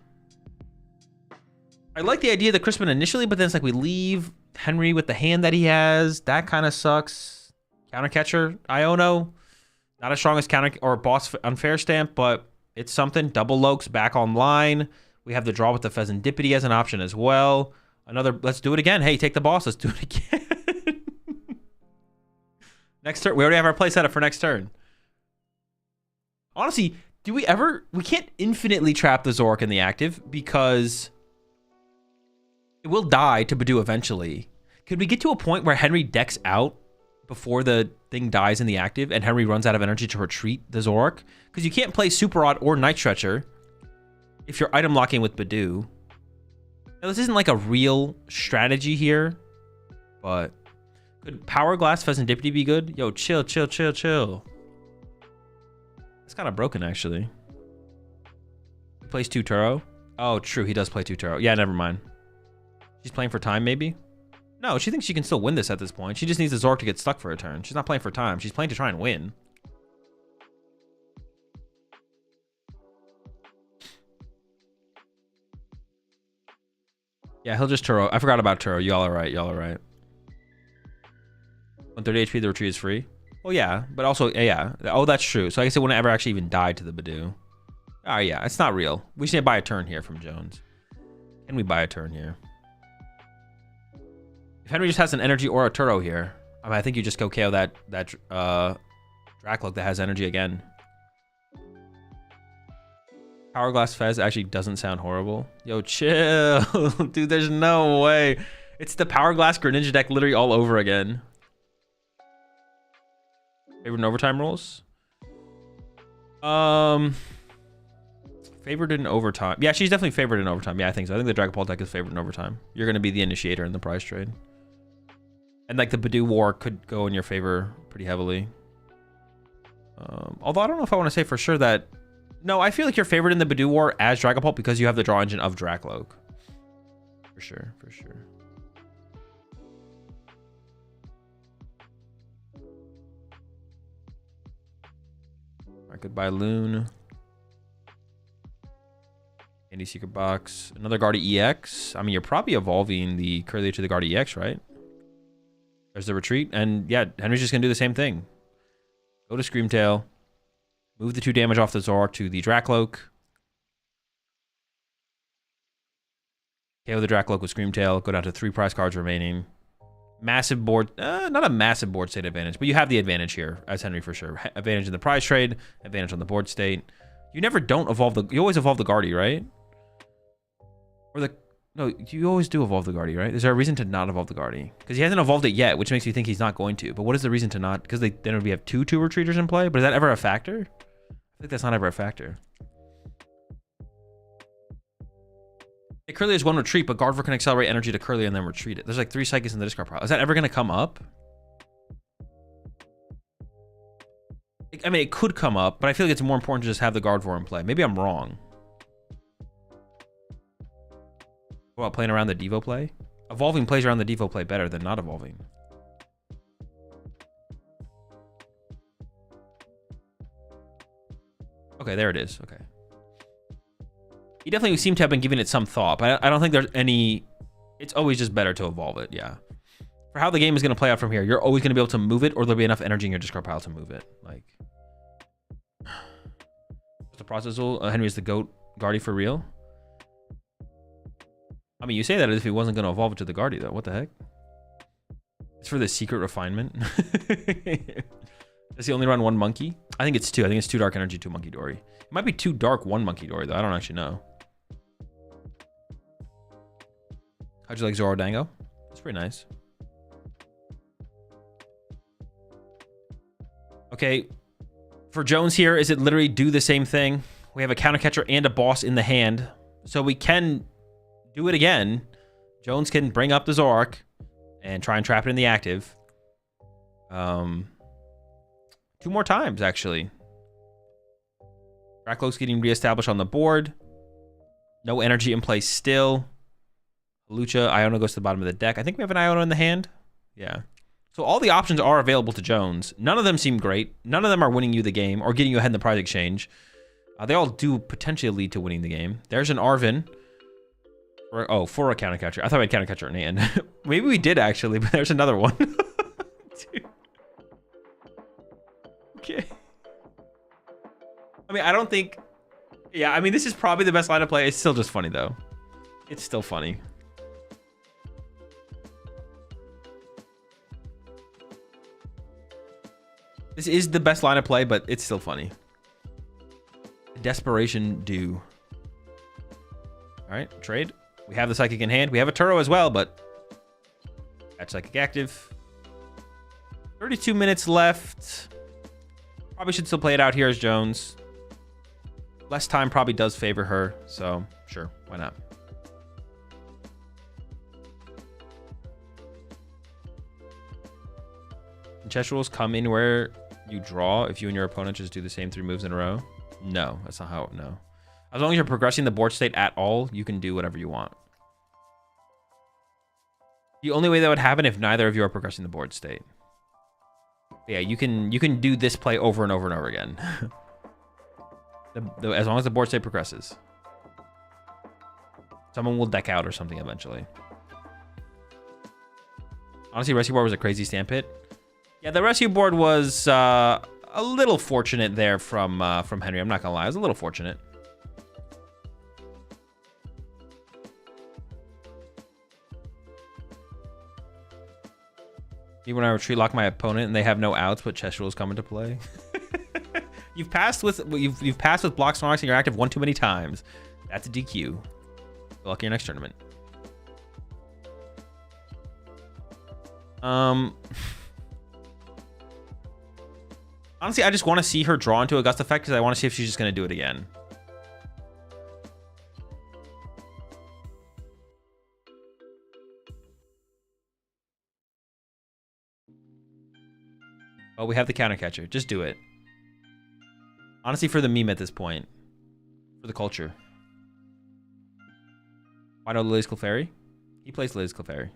I like the idea of the Crispin initially, but then it's like we leave Henry with the hand that he has. That kind of sucks. Countercatcher, Iono. Not as strong as counter or boss unfair stamp, but it's something. Double Lokes back online. We have the draw with the Pheasantipity as an option as well. Another, let's do it again. Hey, take the boss. Let's do it again. Next turn. We already have our play set up for next turn. Honestly, we can't infinitely trap the Zoroark in the active because it will die to Badoo eventually. Could we get to a point where Henry decks out before the thing dies in the active and Henry runs out of energy to retreat the Zoroark? Because you can't play Super Odd or Night Stretcher if you're item locking with Badoo. Now, this isn't like a real strategy here, but could Power Glass Pheasantipity be good? Yo, chill. It's kind of broken, actually. He plays 2 Turo. Oh, true. He does play 2 Turo. Yeah, never mind. She's playing for time, maybe? No, she thinks she can still win this at this point. She just needs the Zoroark to get stuck for a turn. She's not playing for time. She's playing to try and win. Yeah, he'll just Turo. I forgot about Turo. Y'all are right. 130 HP, the retreat is free. Well, yeah, but also, yeah. Oh, that's true. So I guess it wouldn't ever actually even die to the Badoo. Oh, yeah, it's not real. We should buy a turn here from Jones. Can we buy a turn here? If Henry just has an energy or a Turo here, I think you just go KO that Dracloak that has energy again. Power Glass Fez actually doesn't sound horrible. Yo, chill. Dude, there's no way. It's the Power Glass Greninja deck literally all over again. Favored in overtime rules? Favored in overtime. Yeah, she's definitely favored in overtime. Yeah, I think so. I think the Dragon Ball deck is favored in overtime. You're going to be the initiator in the prize trade. And like the Badoo War could go in your favor pretty heavily. Although I don't know if I want to say for sure that... No, I feel like you're favored in the Badoo War as Dragon Ball because you have the draw engine of Dracloak. For sure. Alright, goodbye Loon. Candy Secret Box. Another Guardy EX. I mean, you're probably evolving the Curly to the Guardy EX, right? There's the retreat. And yeah, Henry's just going to do the same thing. Go to Screamtail. Move the 2 damage off the Zoroark to the Dracloak. KO the Dracloak with Screamtail. Go down to 3 prize cards remaining. Massive board. Not a massive board state advantage, but you have the advantage here as Henry for sure. Advantage in the prize trade. Advantage on the board state. You never don't evolve the... You always evolve the Guardy, right? Or the... No, you always do evolve the Guardy, right? Is there a reason to not evolve the Guardy? Because he hasn't evolved it yet, which makes me think he's not going to. But what is the reason to not? Because then we have 2 retreaters in play? But is that ever a factor? I think that's not ever a factor. Curly has 1 retreat, but Gardevoir can accelerate energy to Curly and then retreat it. There's like 3 Psychics in the discard pile. Is that ever going to come up? I mean, it could come up, but I feel like it's more important to just have the Gardevoir in play. Maybe I'm wrong. What about playing around the Devo play? Evolving plays around the Devo play better than not evolving. Okay, there it is. Okay. You definitely seem to have been giving it some thought, but I don't think there's any... It's always just better to evolve it, yeah. For how the game is going to play out from here, you're always going to be able to move it, or there'll be enough energy in your discard pile to move it. Like... What's the process? Henry's the GOAT Guardy for real? I mean, you say that as if he wasn't going to evolve it to the Guardy, though. What the heck? It's for the secret refinement. Does he only run 1 monkey? I think it's 2. I think it's 2 dark energy, 2 monkey dory. It might be 2 dark, 1 monkey dory, though. I don't actually know. How'd you like Zoro Dango? It's pretty nice. Okay. For Jones here, is it literally do the same thing? We have a counter catcher and a boss in the hand, so we can do it again. Jones can bring up the Zoroark and try and trap it in the active. 2 more times, actually. Dracloak's getting reestablished on the board. No energy in place still. Lucha, Iona goes to the bottom of the deck. I think we have an Iona in the hand. Yeah. So all the options are available to Jones. None of them seem great. None of them are winning you the game or getting you ahead in the prize exchange. They all do potentially lead to winning the game. There's an Arvin. For a counter catcher. I thought we had counter catcher in hand. Maybe we did actually, but there's another one. Dude. Okay. I mean, I don't think... Yeah, I mean, this is probably the best line of play. It's still just funny, though. It's still funny. This is the best line of play, but it's still funny. Desperation do. All right, trade. We have the Psychic in hand. We have a Turo as well, but... Catch Psychic active. 32 minutes left. Probably should still play it out here as Jones. Less time probably does favor her, so sure, why not? And chess rules come in where you draw if you and your opponent just do the same 3 moves in a row? No, that's not how, no. As long as you're progressing the board state at all, you can do whatever you want. The only way that would happen if neither of you are progressing the board state. Yeah, you can do this play over and over and over again. As long as the board state progresses. Someone will deck out or something eventually. Honestly, rescue board was a crazy stamp hit. Yeah, the rescue board was a little fortunate there from Henry. I'm not gonna lie, it was a little fortunate. Even when I retreat lock my opponent and they have no outs, but chess rules come into play. You've passed with block Snorlax and you're active 1 too many times. That's a DQ. Good luck in your next tournament. Honestly, I just want to see her draw into a Gust effect because I want to see if she's just going to do it again. Oh, we have the counter catcher. Just do it. Honestly, for the meme at this point. For the culture. Why not Lily's Clefairy? He plays Lily's Clefairy.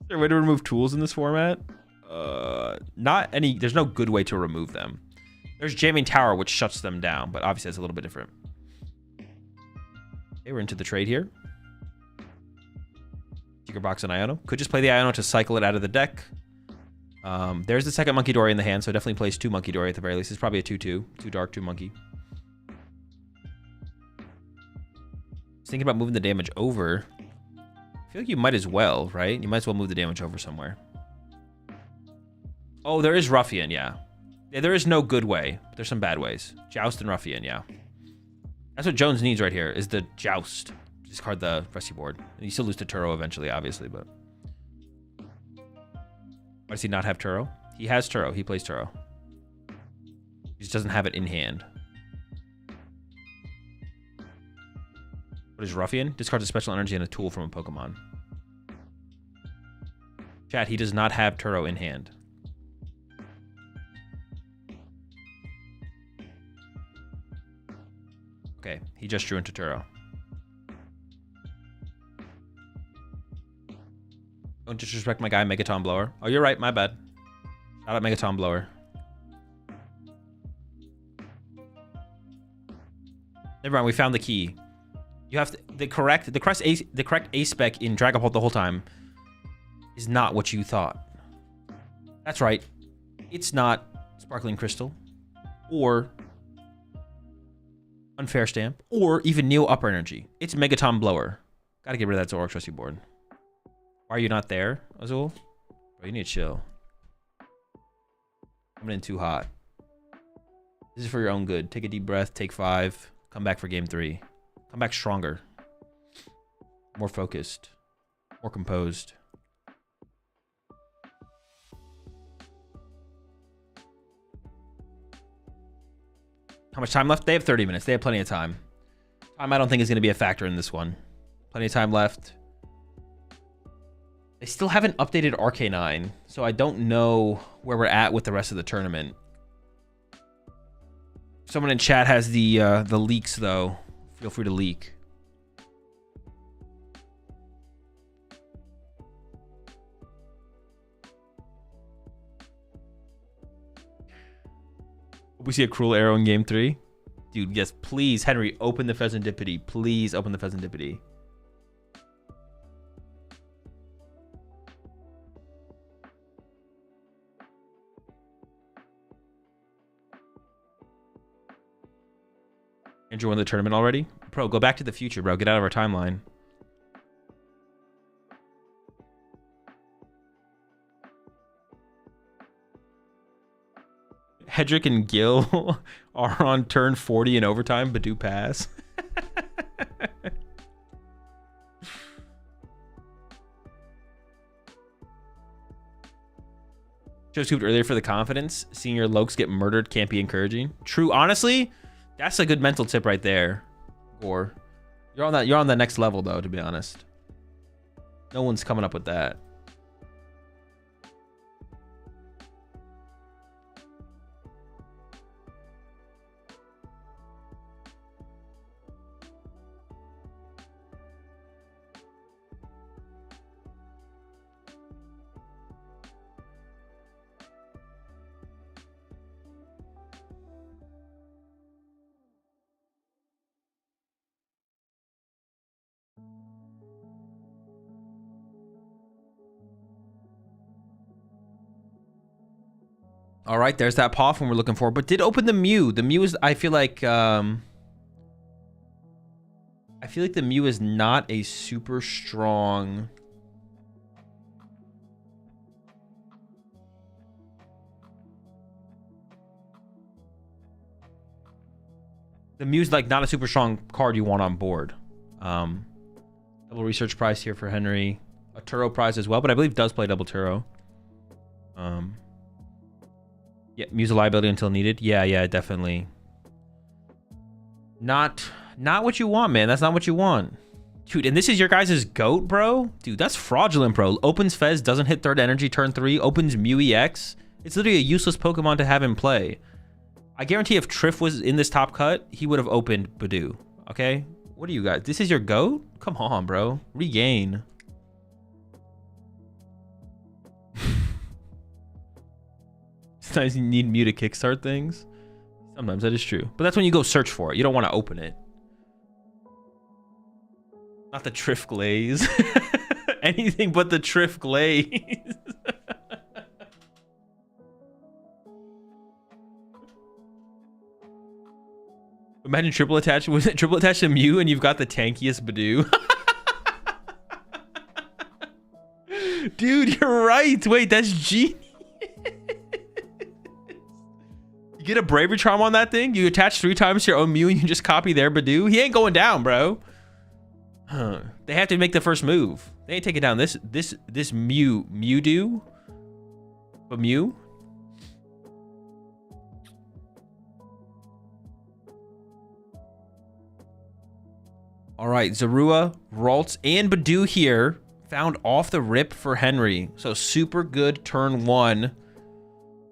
Is there a way to remove tools in this format? Not any. There's no good way to remove them. There's Jamming Tower, which shuts them down, but obviously it's a little bit different. Okay, we're into the trade here. Secret Box and Iono. Could just play the Iono to cycle it out of the deck. There's the second Monkey Dory in the hand, so definitely plays 2 Monkey Dory at the very least. It's probably a 2-2. 2 dark, 2 monkey. Thinking about moving the damage over. I feel like you might as well, right? You might as well move the damage over somewhere. Oh, there is Ruffian, yeah. Yeah, there is no good way. But there's some bad ways. Joust and Ruffian, yeah. That's what Jones needs right here, is the Joust. Discard the rescue board. And you still lose to Turo eventually, obviously, but... Why does he not have Turo? He has Turo. He plays Turo. He just doesn't have it in hand. What is Ruffian? Discards a special energy and a tool from a Pokemon. Chat, he does not have Turo in hand. Okay, he just drew into Turo. Don't disrespect my guy, Megaton Blower. Oh, you're right, my bad. Shout out Megaton Blower. Never mind, we found the key. You have to, the correct A spec in Dragapult the whole time is not what you thought. That's right. It's not Sparkling Crystal or Unfair Stamp or even Neo Upper Energy. It's Megaton Blower. Gotta get rid of that Zoroark Trusty board. Why are you not there, Azul? Bro, you need to chill. Coming in too hot. This is for your own good. Take a deep breath. Take 5. Come back for game 3. Come back stronger. more focused, more composed. How much time left? They have 30 minutes. They have plenty of time. Time I don't think is going to be a factor in this one. Plenty of time left. They still haven't updated Arcanine, so I don't know where we're at with the rest of the tournament. Someone in chat has the leaks, though. Feel free to leak. We see a cruel arrow in game 3. Dude, yes, please, Henry, open the Pheasantipity. Please open the Pheasantipity. Andrew won the tournament already? Bro, go back to the future, bro. Get out of our timeline. Hedrick and Gil are on turn 40 in overtime, but do pass. Joe scooped earlier for the confidence. Seeing your Lokes get murdered can't be encouraging. True, honestly, that's a good mental tip right there. Or you're on that next level though, to be honest. No one's coming up with that. All right, there's that Poffin we're looking for, but did open the Mew. The Mew is, I feel like the Mew is not a super strong. The Mew's like not a super strong card you want on board. Double research prize here for Henry. A Turo prize as well, but I believe does play double Turo. Yeah, Mew's a liability until needed. Yeah, definitely. Not what you want, man. That's not what you want. Dude, and this is your guys' GOAT, bro? Dude, that's fraudulent, bro. Opens Fez, doesn't hit third energy turn 3, opens Mew EX. It's literally a useless Pokemon to have in play. I guarantee if Triff was in this top cut, he would have opened Badoo. Okay? What are you guys? This is your GOAT? Come on, bro. Regain. Sometimes you need Mew to kickstart things. Sometimes that is true. But that's when you go search for it. You don't want to open it. Not the Triff Glaze. Anything but the Triff Glaze. Imagine triple attach. Was it triple attach to Mew and you've got the tankiest Badoo? Dude, you're right. Wait, that's genius. You get a Bravery Charm on that thing, you attach 3 times to your own Mew and you just copy their Badoo. He ain't going down, bro. They have to make the first move. They ain't taking down this Mewtwo. But Mew. All right, Zorua, Ralts, and Badoo here. Found off the rip for Henry. So super good turn 1.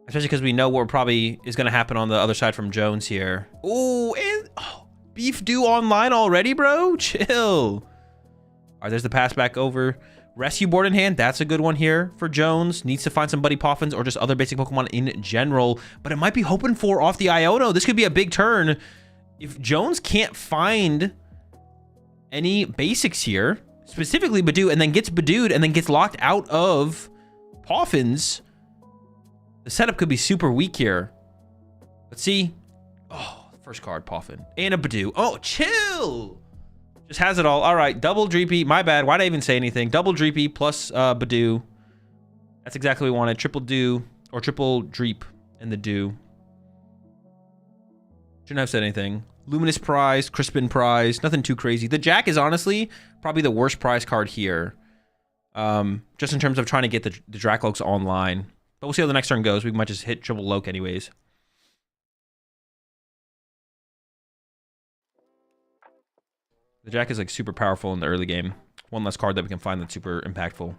Especially because we know what probably is going to happen on the other side from Jones here. Ooh, and Beef Dew online already, bro? Chill. All right, there's the pass back over. Rescue board in hand. That's a good one here for Jones. Needs to find some Buddy Poffins or just other basic Pokemon in general. But it might be hoping for off the Iono. This could be a big turn. If Jones can't find any basics here, specifically Badoo, and then gets Badooed and then gets locked out of Poffins, the setup could be super weak here. Let's see. Oh, first card, Poffin. And a Badoo. Oh, chill. Just has it all. All right, double Dreepy. My bad. Why'd I even say anything? Double Dreepy plus Badoo. That's exactly what we wanted. Triple Dew or triple Dreep and the Dew. Shouldn't have said anything. Luminous prize, Crispin prize. Nothing too crazy. The Jack is honestly Probably the worst prize card here. Just in terms of trying to get the Dracloaks online. But we'll see how the next turn goes. We might just hit triple Loke anyways. The Jack is like super powerful in the early game. One less card that we can find that's super impactful.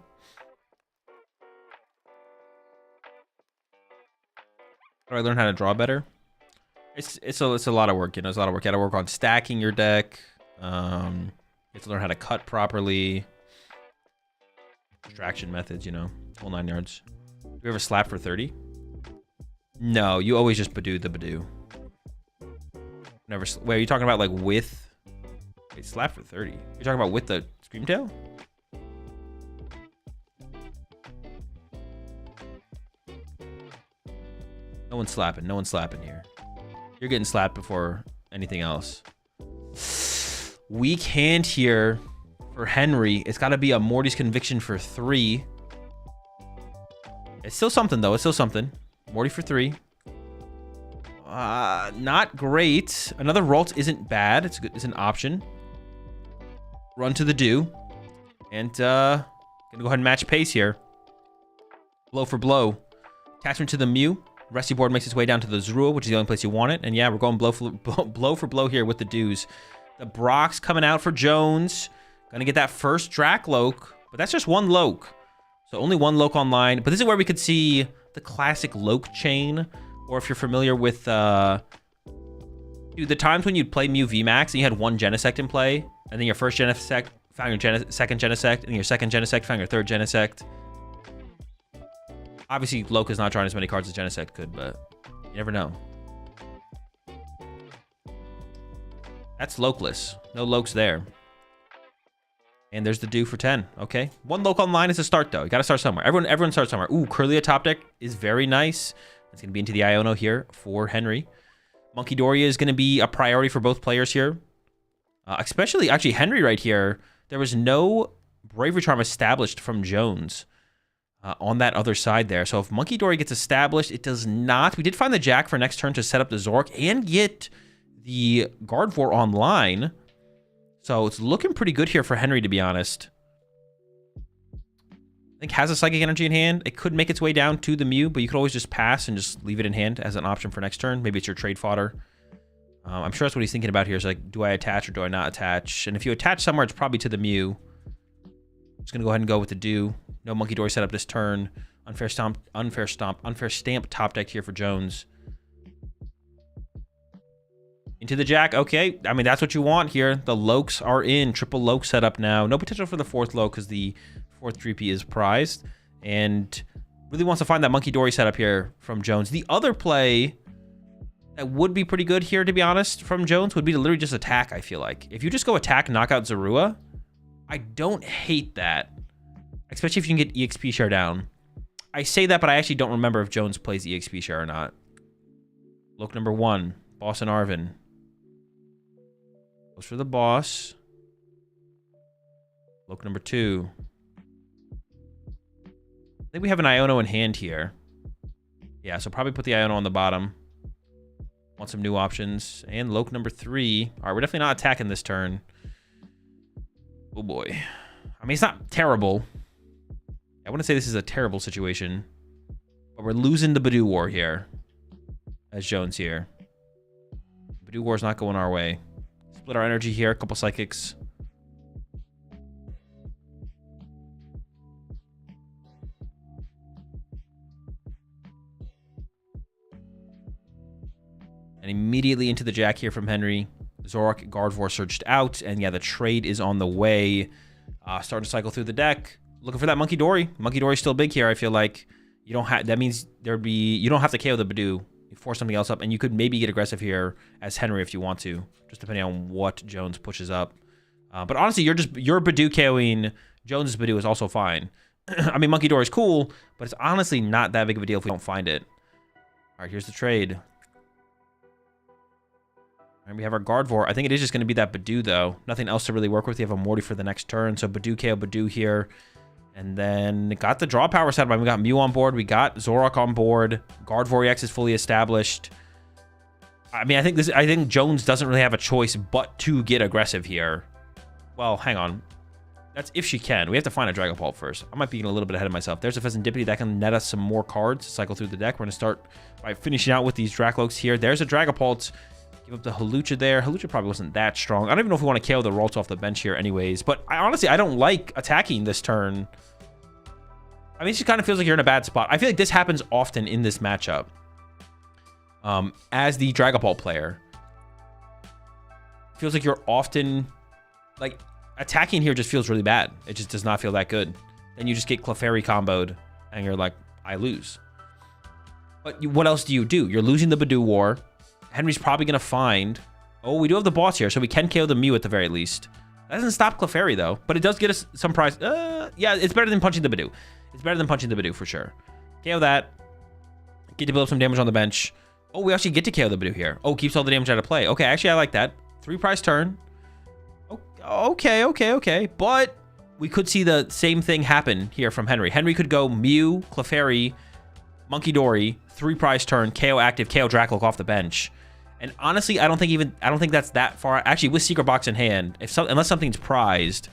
How do I learn how to draw better? It's a lot of work, you know. It's a lot of work. You got to work on stacking your deck. You have to learn how to cut properly. Distraction methods, you know, whole 9 yards. Do you ever slap for 30? No, you always just Badoo the Badoo. Never. Wait, are you talking about like with? Wait, slap for 30. You're talking about with the Screamtail? No one's slapping. No one's slapping here. You're getting slapped before anything else. Weak hand here for Henry. It's got to be a Morty's Conviction for 3. It's still something, though. It's still something. Morty for 3. Not great. Another Ralt isn't bad. It's an option. Run to the do. And gonna go ahead and match pace here. Blow for blow. Attachment to the Mew. Rescue board makes its way down to the Zorua, which is the only place you want it. And yeah, we're going blow for blow here with the Dews. The Brock's coming out for Jones. Gonna get that first Dracloak, but that's just one Loke. So only one Loke online. But this is where we could see the classic Loke chain. Or if you're familiar with, dude, the times when you'd play Mew VMAX and you had one Genesect in play, and then your first Genesect found your second Genesect, and your second Genesect found your third Genesect. Obviously, Loke is not drawing as many cards as Genesect could, but you never know. That's Lokeless. No Lokes there. And there's the Dew for 10. Okay. One Loke online is a start, though. You got to start somewhere. Everyone starts somewhere. Ooh, Curlia top deck is very nice. It's going to be into the Iono here for Henry. Monkey Doria is going to be a priority for both players here. Especially, actually, Henry right here. There was no Bravery Charm established from Jones on that other side there. So if Monkey Doria gets established, it does not. We did find the Jack for next turn to set up the Zork and get the Gardevoir online. So it's looking pretty good here for Henry, to be honest. I think has a Psychic Energy in hand. It could make its way down to the Mew, but you could always just pass and just leave it in hand as an option for next turn. Maybe it's your trade fodder. I'm sure that's what he's thinking about here. Is like, do I attach or do I not attach? And if you attach somewhere, it's probably to the Mew. Just going to go ahead and go with the Dew. No Monkey Dory set up this turn. Unfair Stamp top deck here for Jones. Into the Jack. Okay. I mean, that's what you want here. The Lokes are in. Triple Loke setup now. No potential for the fourth Loke because the fourth 3P is prized. And really wants to find that Monkey Dory setup here from Jones. The other play that would be pretty good here, to be honest, from Jones would be to literally just attack, I feel like. If you just go attack, knock out Zorua, I don't hate that. Especially if you can get EXP share down. I say that, but I actually don't remember if Jones plays EXP share or not. Look number 1, Boss and Arvin. Goes for the Boss. Look number 2. I think we have an Iono in hand here. Yeah, so probably put the Iono on the bottom. Want some new options. And Loke number 3. All right, we're definitely not attacking this turn. Oh boy. I mean, it's not terrible. I wouldn't say this is a terrible situation. But we're losing the Badoo War here. As Jones here. Badoo War's not going our way. Split our energy here. A couple Psychics. And immediately into the Jack here from Henry. Zork, Gardevoir searched out. And yeah, the trade is on the way. Starting to cycle through the deck. Looking for that Monkey Dory. Monkey Dory's still big here, I feel like. You don't have, that means you don't have to KO the Badoo. You force something else up, and you could maybe get aggressive here as Henry if you want to, just depending on what Jones pushes up. But honestly, you're Badoo KOing Jones's Badoo is also fine. I mean, Monkey Dory is cool, but it's honestly not that big of a deal if we don't find it. All right, here's the trade. And we have our Gardevoir. I think it is just going to be that Badoo, though. Nothing else to really work with. You have a Morty for the next turn, so Badoo KO Badoo here. And then got the draw power set up. We got Mew on board. We got Zorok on board. Gardevoir EX is fully established. I mean, I think Jones doesn't really have a choice but to get aggressive here. Well, hang on. That's if she can. We have to find a Dragapult first. I might be getting a little bit ahead of myself. There's a Pheasantipity that can net us some more cards to cycle through the deck. We're going to start by finishing out with these Dracloaks here. There's a Dragapult. Give up the Hawlucha there. Hawlucha probably wasn't that strong. I don't even know if we want to KO the Ralts off the bench here anyways. But honestly, I don't like attacking this turn. I mean, it just kind of feels like you're in a bad spot. I feel like this happens often in this matchup. As the Dragapult player. Feels like you're often... like, attacking here just feels really bad. It just does not feel that good. Then you just get Clefairy comboed, and you're like, I lose. But what else do? You're losing the Badoo War. Henry's probably going to find... oh, we do have the boss here, so we can KO the Mew at the very least. That doesn't stop Clefairy, though. But it does get us some prize. Yeah, it's better than punching the Badoo. It's better than punching the Badoo, for sure. KO that. Get to build up some damage on the bench. Oh, we actually get to KO the Badoo here. Oh, keeps all the damage out of play. Okay, actually, I like that. 3 prize turn. Okay. But we could see the same thing happen here from Henry. Henry could go Mew, Clefairy, Monkey Dory, 3 prize turn, KO active, KO Dracloak off the bench. And honestly, I don't think that's that far. Actually, with Secret Box in hand, unless something's prized,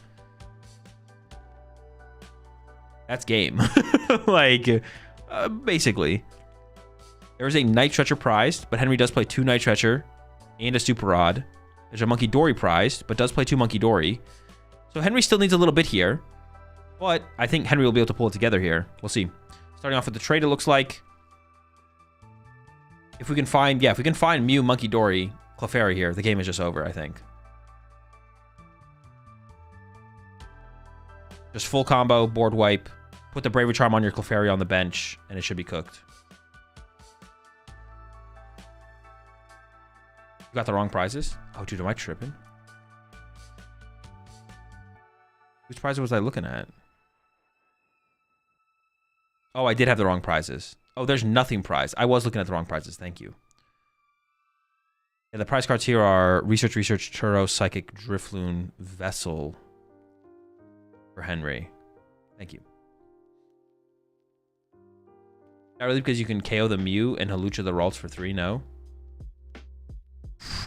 that's game. Like, basically. There is a Night Stretcher prized, but Henry does play 2 Night Stretcher and a Super Rod. There's a Monkey Dory prized, but does play 2 Monkey Dory. So Henry still needs a little bit here. But I think Henry will be able to pull it together here. We'll see. Starting off with the trade, it looks like. If we can find, if we can find Mew, Monkey Dory, Clefairy here, the game is just over, I think. Just full combo, board wipe. Put the Bravery Charm on your Clefairy on the bench, and it should be cooked. You got the wrong prizes? Oh, dude, am I tripping? Which prizes was I looking at? Oh, I did have the wrong prizes. Oh, there's nothing prize. I was looking at the wrong prizes. Thank you. Yeah, the prize cards here are Research, Churro, Psychic, Drifloon, Vessel for Henry. Thank you. Not really, because you can KO the Mew and Hawlucha the Ralts for 3. No.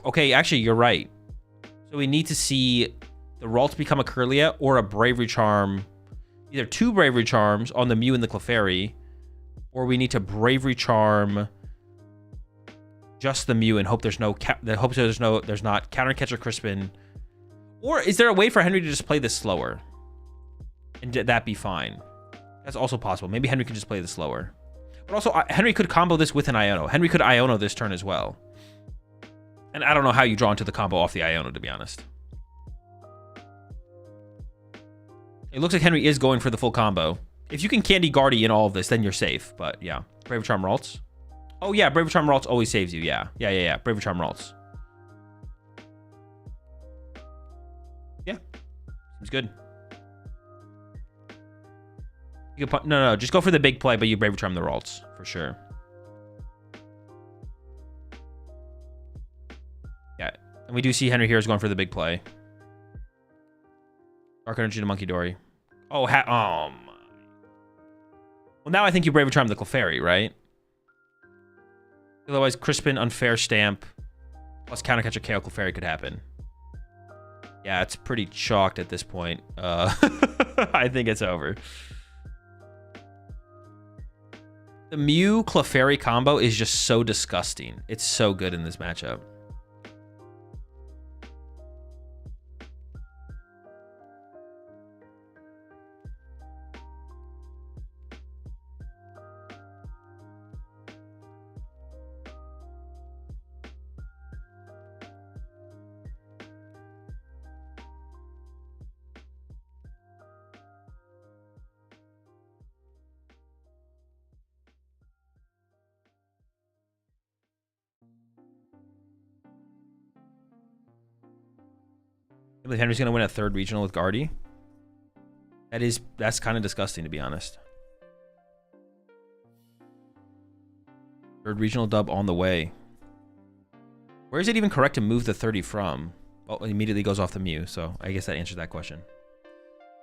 Okay, actually, you're right. So we need to see the Ralts become a Kirlia or a Bravery Charm. Either 2 Bravery Charms on the Mew and the Clefairy, or we need to Bravery Charm just the Mew and hope there's not Counter Catcher Crispin. Or is there a way for Henry to just play this slower and that be fine? That's also possible. Maybe Henry could just play this slower. But also, Henry could combo this with an Iono. Henry could Iono this turn as well. And I don't know how you draw into the combo off the Iono, to be honest. It looks like Henry is going for the full combo. If you can Candy Guardy in all of this, then you're safe. But yeah, Bravery Charm Ralts. Oh yeah, Bravery Charm Ralts always saves you. Yeah. Bravery Charm Ralts. Yeah, seems good. You can no, just go for the big play, but you Bravery Charm the Ralts for sure. Yeah, and we do see Henry here is going for the big play. Dark Energy to Monkey Dory. Oh, well, now I think you Bravery Charm the Clefairy, right? Otherwise, Crispin, Unfair Stamp, plus Counter Catcher KO Clefairy could happen. Yeah, it's pretty chalked at this point. I think it's over. The Mew Clefairy combo is just so disgusting. It's so good in this matchup. I believe Henry's gonna win a 3rd regional with Guardy. That's kind of disgusting, to be honest. 3rd regional dub on the way. Where is it even correct to move the 30 from? Oh, it immediately goes off the Mew, so I guess that answers that question.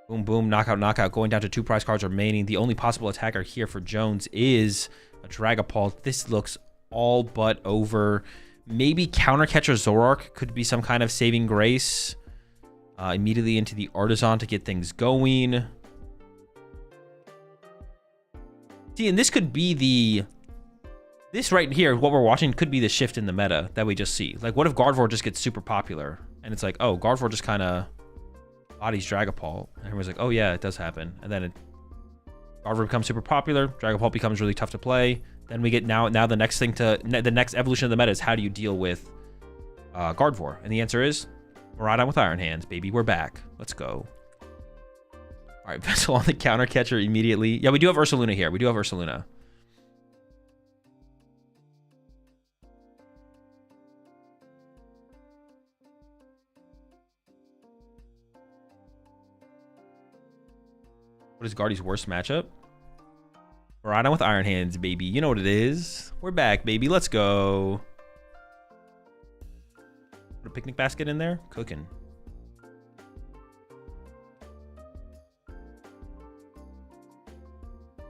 Boom, boom, knockout, knockout. Going down to 2 prize cards remaining. The only possible attacker here for Jones is a Dragapult. This looks all but over. Maybe Counter Catcher Zoroark could be some kind of saving grace. Immediately into the Artisan to get things going. See, and this could be the... This right here, what we're watching, could be the shift in the meta that we just see. Like, what if Gardevoir just gets super popular? And it's like, oh, Gardevoir just kind of bodies Dragapult. And everyone's like, oh, yeah, it does happen. And then Gardevoir becomes super popular. Dragapult becomes really tough to play. Then we get now the next thing to... The next evolution of the meta is how do you deal with Gardevoir? And the answer is Miraidon with Iron Hands, baby. We're back. Let's go. All right, Vessel on the counter catcher immediately. Yeah, we do have Ursaluna here. We do have Ursaluna. What is Guardy's worst matchup? Miraidon with Iron Hands, baby. You know what it is. We're back, baby. Let's go. Put a picnic basket in there. Cooking.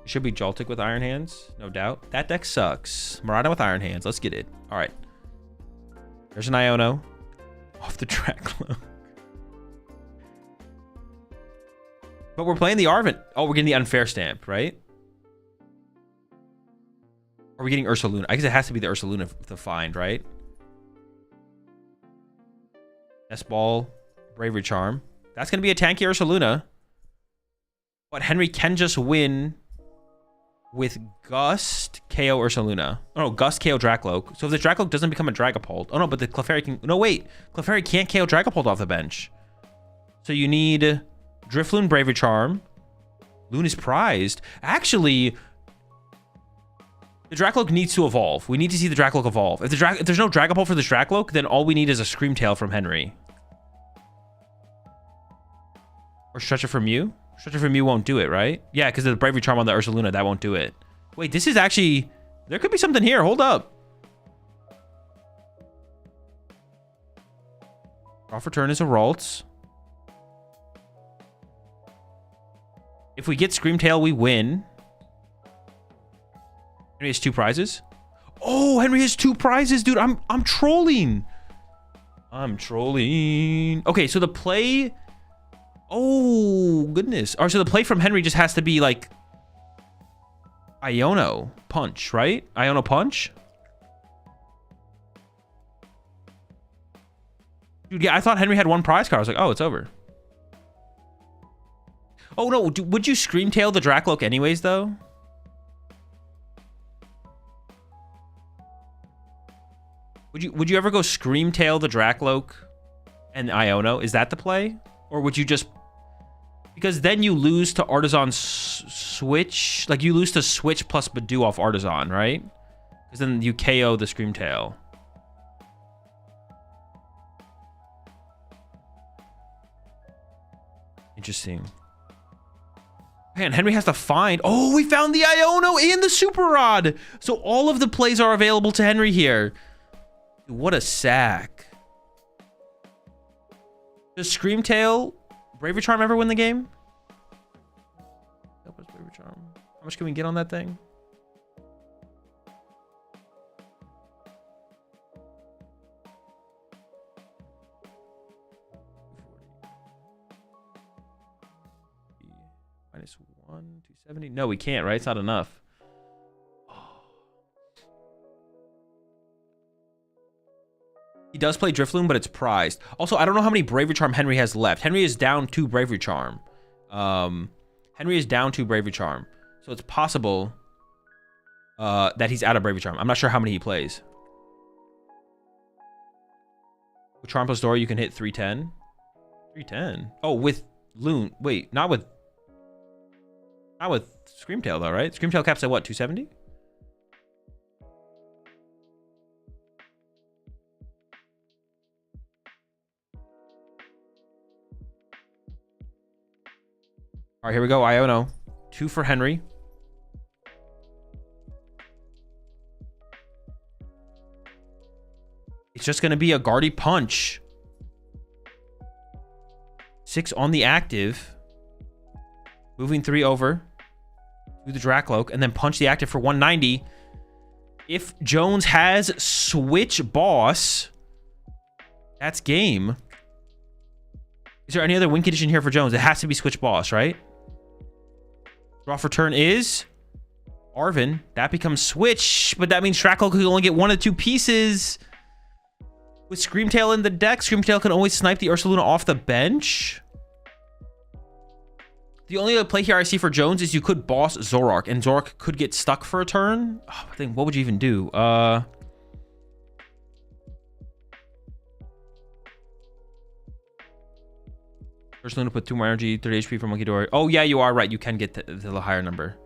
It should be Joltik with Iron Hands. No doubt. That deck sucks. Miraidon with Iron Hands. Let's get it. All right. There's an Iono. Off the track low. But we're playing the Arvin. Oh, we're getting the unfair stamp, right? Or are we getting Ursaluna? I guess it has to be the Ursaluna to find, right? S-Ball, Bravery Charm. That's going to be a tanky Ursaluna. But Henry can just win with Gust, KO Ursaluna. Oh, no, Gust, KO Dracloak. So if the Dracloak doesn't become a Dragapult. Oh, no, but the Clefairy can... No, wait. Clefairy can't KO Dragapult off the bench. So you need... Drifloon, Bravery Charm. Loon is prized. Actually, the Dracloak needs to evolve. We need to see the Dracloak evolve. If there's no Dragapult for this Dracloak, then all we need is a Screamtail from Henry. Or Stretcher from Mew? Stretcher from Mew won't do it, right? Yeah, because of the Bravery Charm on the Ursaluna, that won't do it. Wait, this is actually... There could be something here. Hold up. Off return is a Ralts. If we get Screamtail, we win. Henry has 2 prizes. Oh, Henry has 2 prizes, dude. I'm trolling. I'm trolling. Okay, so the play... Oh, goodness. All right, so the play from Henry just has to be like... Iono Punch, right? Iono Punch? Dude, yeah, I thought Henry had 1 prize card. I was like, oh, it's over. Oh, no. Would you Screamtail the Dracloak anyways, though? Would you ever go Screamtail the Dracloak and Iono? Is that the play? Or would you just... Because then you lose to Artisan Switch. Like, you lose to Switch plus Badoo off Artisan, right? Because then you KO the Screamtail. Interesting. Man, Henry has to find... Oh, we found the Iono and the Super Rod. So all of the plays are available to Henry here. Dude, what a sack. Does Screamtail, Bravery Charm ever win the game? That was Bravery Charm. How much can we get on that thing? -1, 270. No, we can't, right? It's not enough. He does play Drifloon, but it's prized. Also, I don't know how many Bravery Charm Henry has left. Henry is down 2 Bravery Charm. Henry is down 2 Bravery Charm. So it's possible that he's out of Bravery Charm. I'm not sure how many he plays. With Charm plus Dory, you can hit 310. 310? Oh, with Loon. Wait, not with Screamtail, though, right? Screamtail caps at what, 270? All right, here we go. Iono. 2 for Henry. It's just going to be a Guardy Punch. 6 on the active. Moving 3 over to the Dracloak, and then punch the active for 190. If Jones has Switch Boss, that's game. Is there any other win condition here for Jones? It has to be switch boss, right? Draw for turn is Arvin. That becomes switch, but that means Shrapnel could only get 1 of 2 pieces. With Screamtail in the deck, Screamtail can always snipe the Archaludon off the bench. The only other play here I see for Jones is you could boss Zoroark, and Zoroark could get stuck for a turn. Oh, I think, what would you even do? Archaludon put 2 more energy, 30 HP from Monkey Dory. Oh, yeah, you are right. You can get the higher number.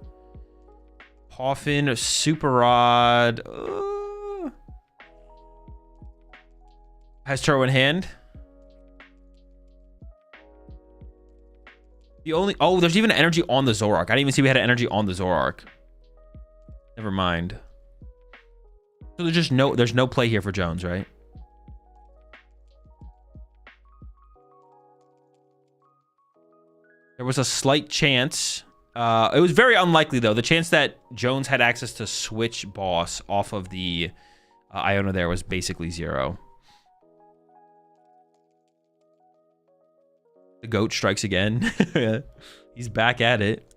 Poffin, Super Rod. Has Turbo in hand. The only... Oh, there's even energy on the Zoroark. I didn't even see we had energy on the Zoroark. Never mind. So there's no play here for Jones, right? There was a slight chance. It was very unlikely, though. The chance that Jones had access to switch boss off of the Iona there was basically 0. The goat strikes again. He's back at it.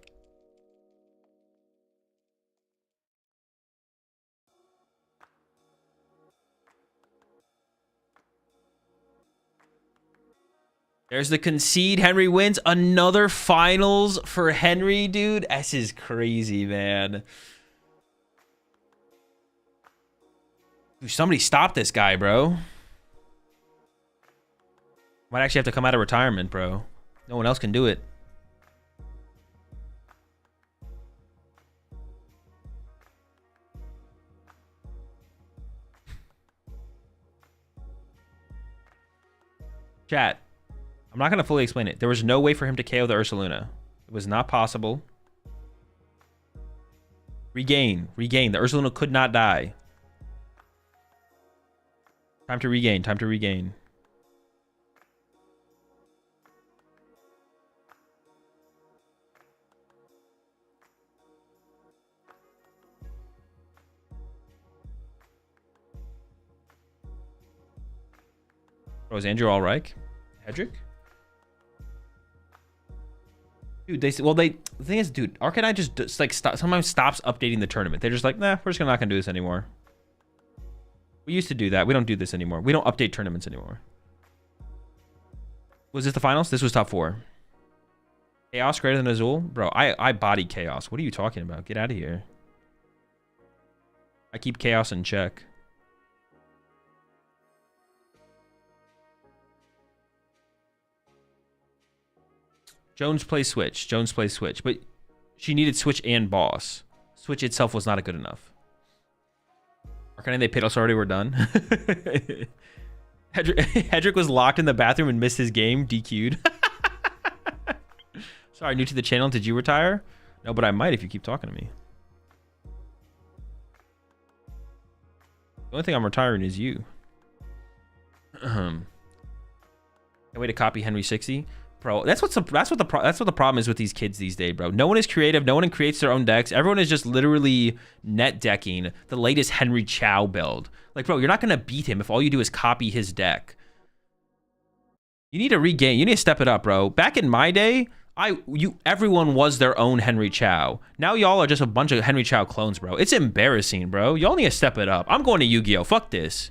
There's the concede. Henry wins. Another finals for Henry, dude. This is crazy, man. Dude, somebody stop this guy, bro. Might actually have to come out of retirement, bro. No one else can do it. Chat. I'm not going to fully explain it. There was no way for him to KO the Ursaluna. It was not possible. Regain. Regain. The Ursaluna could not die. Time to regain. Time to regain. Oh, is Andrew all right? Hedrick? Dude, the thing is, dude, Arcanine just like sometimes stops updating the tournament. They're just like, nah, we're just not gonna do this anymore. We used to do that. We don't do this anymore. We don't update tournaments anymore. Was this the finals? This was top 4. Chaos greater than Azul? Bro, I body Chaos. What are you talking about? Get out of here. I keep Chaos in check. Jones plays Switch. Jones plays Switch. But she needed Switch and Boss. Switch itself was not good enough. Arcanine, they paid us already. We're done. Hedrick was locked in the bathroom and missed his game. DQ'd. Sorry, new to the channel. Did you retire? No, but I might if you keep talking to me. The only thing I'm retiring is you. Can't wait to copy Henry 60. Bro, that's what the problem is with these kids these days, bro. No one is creative. No one creates their own decks. Everyone is just literally net decking the latest Henry Chow build. Like, bro, you're not gonna beat him if all you do is copy his deck. You need to regain. You need to step it up, bro. Back in my day, everyone was their own Henry Chow. Now y'all are just a bunch of Henry Chow clones, bro. It's embarrassing, bro. Y'all need to step it up. I'm going to Yu-Gi-Oh. Fuck this.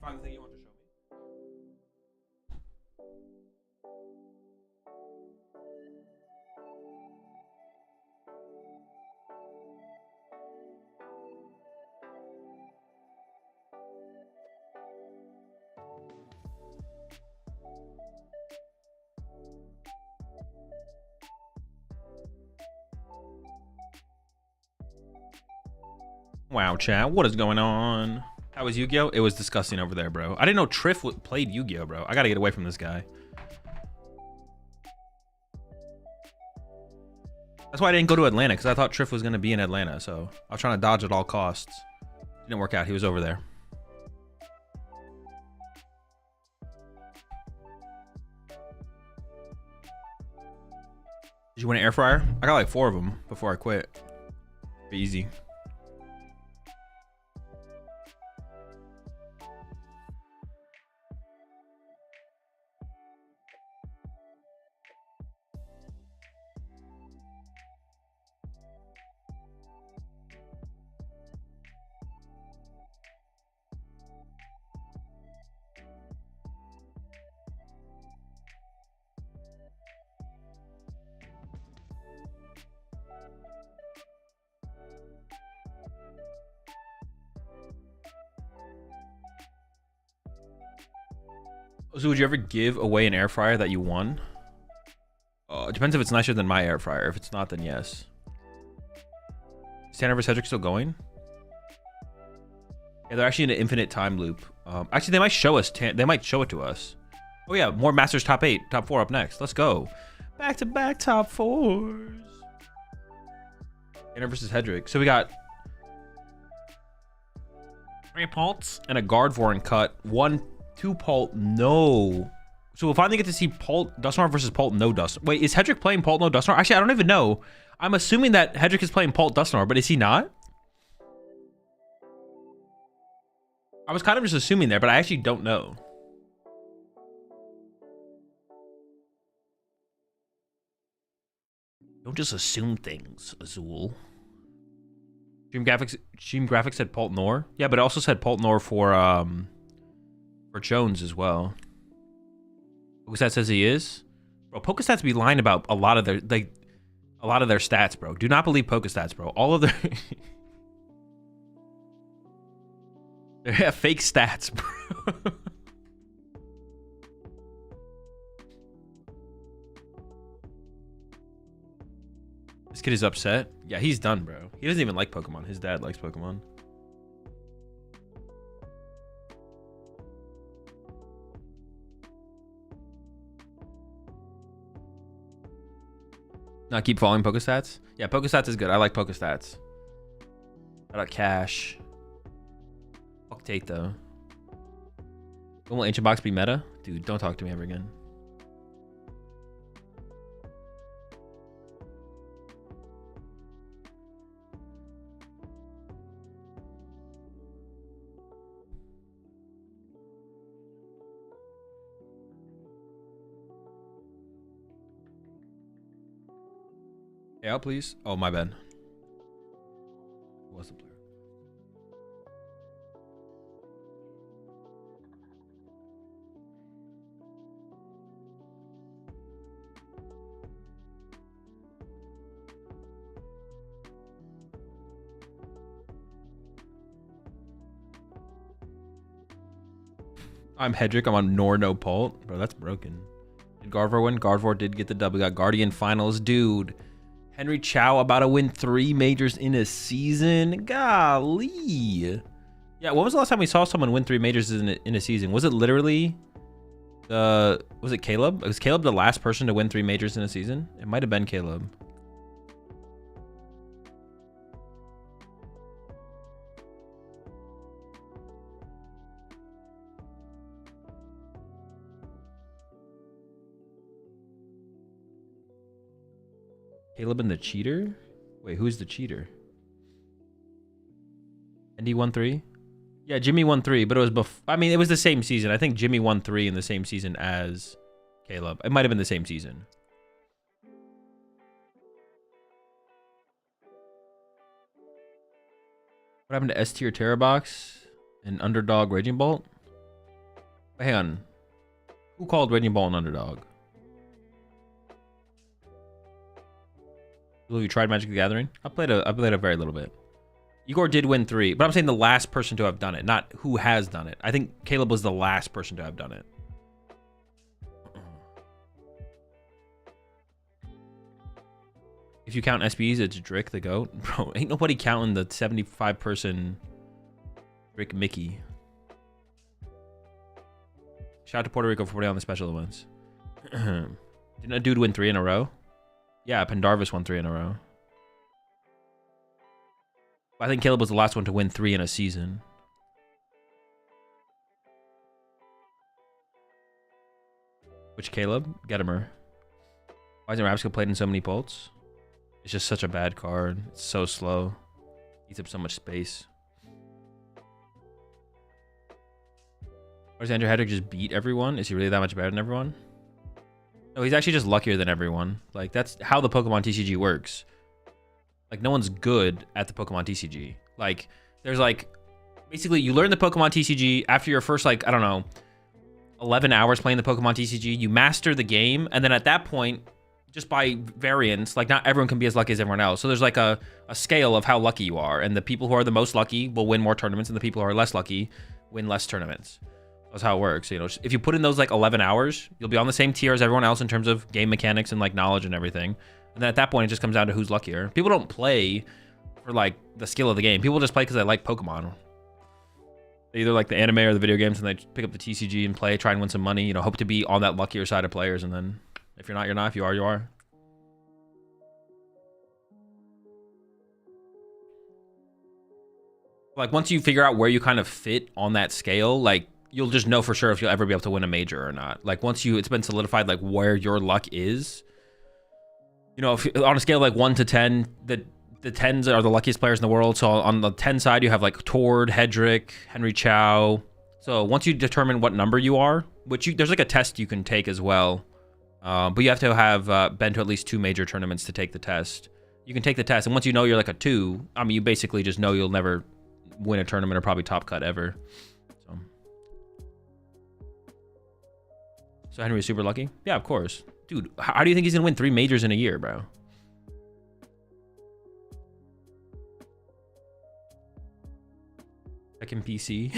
Find the thing you want to show me. Wow, chat, what is going on? How was Yu-Gi-Oh? It was disgusting over there, bro. I didn't know Triff played Yu-Gi-Oh, bro. I gotta get away from this guy. That's why I didn't go to Atlanta, because I thought Triff was gonna be in Atlanta, so I was trying to dodge at all costs. Didn't work out. He was over there. Did you win an air fryer? I got like 4 of them before I quit. Be easy. So would you ever give away an air fryer that you won? It depends if it's nicer than my air fryer. If it's not, then yes. Stanford Cedric still going? Yeah, they're actually in an infinite time loop. Actually, they might show us. They might show it to us. Oh yeah, more Masters top 8, top 4 up next. Let's go. Back to back top 4s. Tanner versus Hedrick. So we got 3 Pults and a Gardevoir cut. 2 Pult, no. So we'll finally get to see Pult Dusknoir versus Pult no Dusknoir. Wait, is Hedrick playing Pult no Dusknoir? Actually, I don't even know. I'm assuming that Hedrick is playing Pult Dusknoir, but is he not? I was kind of just assuming there, but I actually don't know. Don't just assume things, Azul. Stream Graphics said Pult Nor. Yeah, but it also said Pult Nor for Jones as well. Pokestat says he is. Bro, Pokestats be lying about a lot of their stats, bro. Do not believe Pokestats, bro. All of their they have fake stats, bro. This kid is upset. Yeah, he's done, bro. He doesn't even like Pokemon. His dad likes Pokemon. Not keep following Pokestats? Yeah, Pokestats is good. I like Pokestats. Shout out Cash. Fuck Tate, though. When will Ancient Box be meta? Dude, don't talk to me ever again. Yeah, please. Oh, my bad. What's the player? I'm Hedrick. I'm on Nor no Pult. Bro, that's broken. Did Gardevoir win? Gardevoir did get the W. Got Guardian Finals. Dude. Henry Chow about to win 3 majors in a season. Golly. Yeah, when was the last time we saw someone win 3 majors in a season? Was it literally was it Caleb? Was Caleb the last person to win 3 majors in a season? It might have been Caleb. Caleb and the cheater? Wait, who's the cheater? And he won 3? Yeah, Jimmy won 3, but it was I mean, it was the same season. I think Jimmy won 3 in the same season as Caleb. It might have been the same season. What happened to S tier Terra Box and Underdog Raging Bolt? Hang on. Who called Raging Ball an underdog? Have you tried Magic the Gathering? I played a very little bit. Igor did win 3, but I'm saying the last person to have done it, not who has done it. I think Caleb was the last person to have done it. If you count SBs, it's Drick the GOAT. Bro, ain't nobody counting the 75-person Drick Mickey. Shout out to Puerto Rico for putting on the special events. Didn't a dude win 3 in a row? Yeah, Pendarvis won 3 in a row. I think Caleb was the last one to win 3 in a season. Which Caleb? Getimer. Why isn't Rapsco played in so many bolts? It's just such a bad card. It's so slow. Eats up so much space. Or does Andrew Hedrick just beat everyone? Is he really that much better than everyone? No, he's actually just luckier than everyone. Like, that's how the Pokemon TCG works. Like, no one's good at the Pokemon TCG. Like, there's like, basically, you learn the Pokemon TCG after your first, like, I don't know, 11 hours playing the Pokemon TCG. You master the game, and then at that point, just by variance, like, not everyone can be as lucky as everyone else. So there's like a scale of how lucky you are, and the people who are the most lucky will win more tournaments, and the people who are less lucky win less tournaments. That's how it works. You know, if you put in those like 11 hours, you'll be on the same tier as everyone else in terms of game mechanics and like knowledge and everything. And then at that point, it just comes down to who's luckier. People don't play for like the skill of the game. People just play because they like Pokemon. They either like the anime or the video games, and they pick up the TCG and play, try and win some money. You know, hope to be on that luckier side of players. And then if you're not, you're not. If you are, you are. Like, once you figure out where you kind of fit on that scale, like, you'll just know for sure if you'll ever be able to win a major or not. Like, once it's been solidified, like, where your luck is. You know, if on a scale of like 1 to 10, the 10s are the luckiest players in the world. So on the 10 side, you have like Tord, Hedrick, Henry Chow. So once you determine what number you are, there's like a test you can take as well. But you have to have been to at least 2 major tournaments to take the test. You can take the test, and once you know you're like a 2, I mean, you basically just know you'll never win a tournament or probably top cut ever. So Henry is super lucky? Yeah, of course. Dude, how do you think he's gonna win 3 majors in a year, bro? Second PC.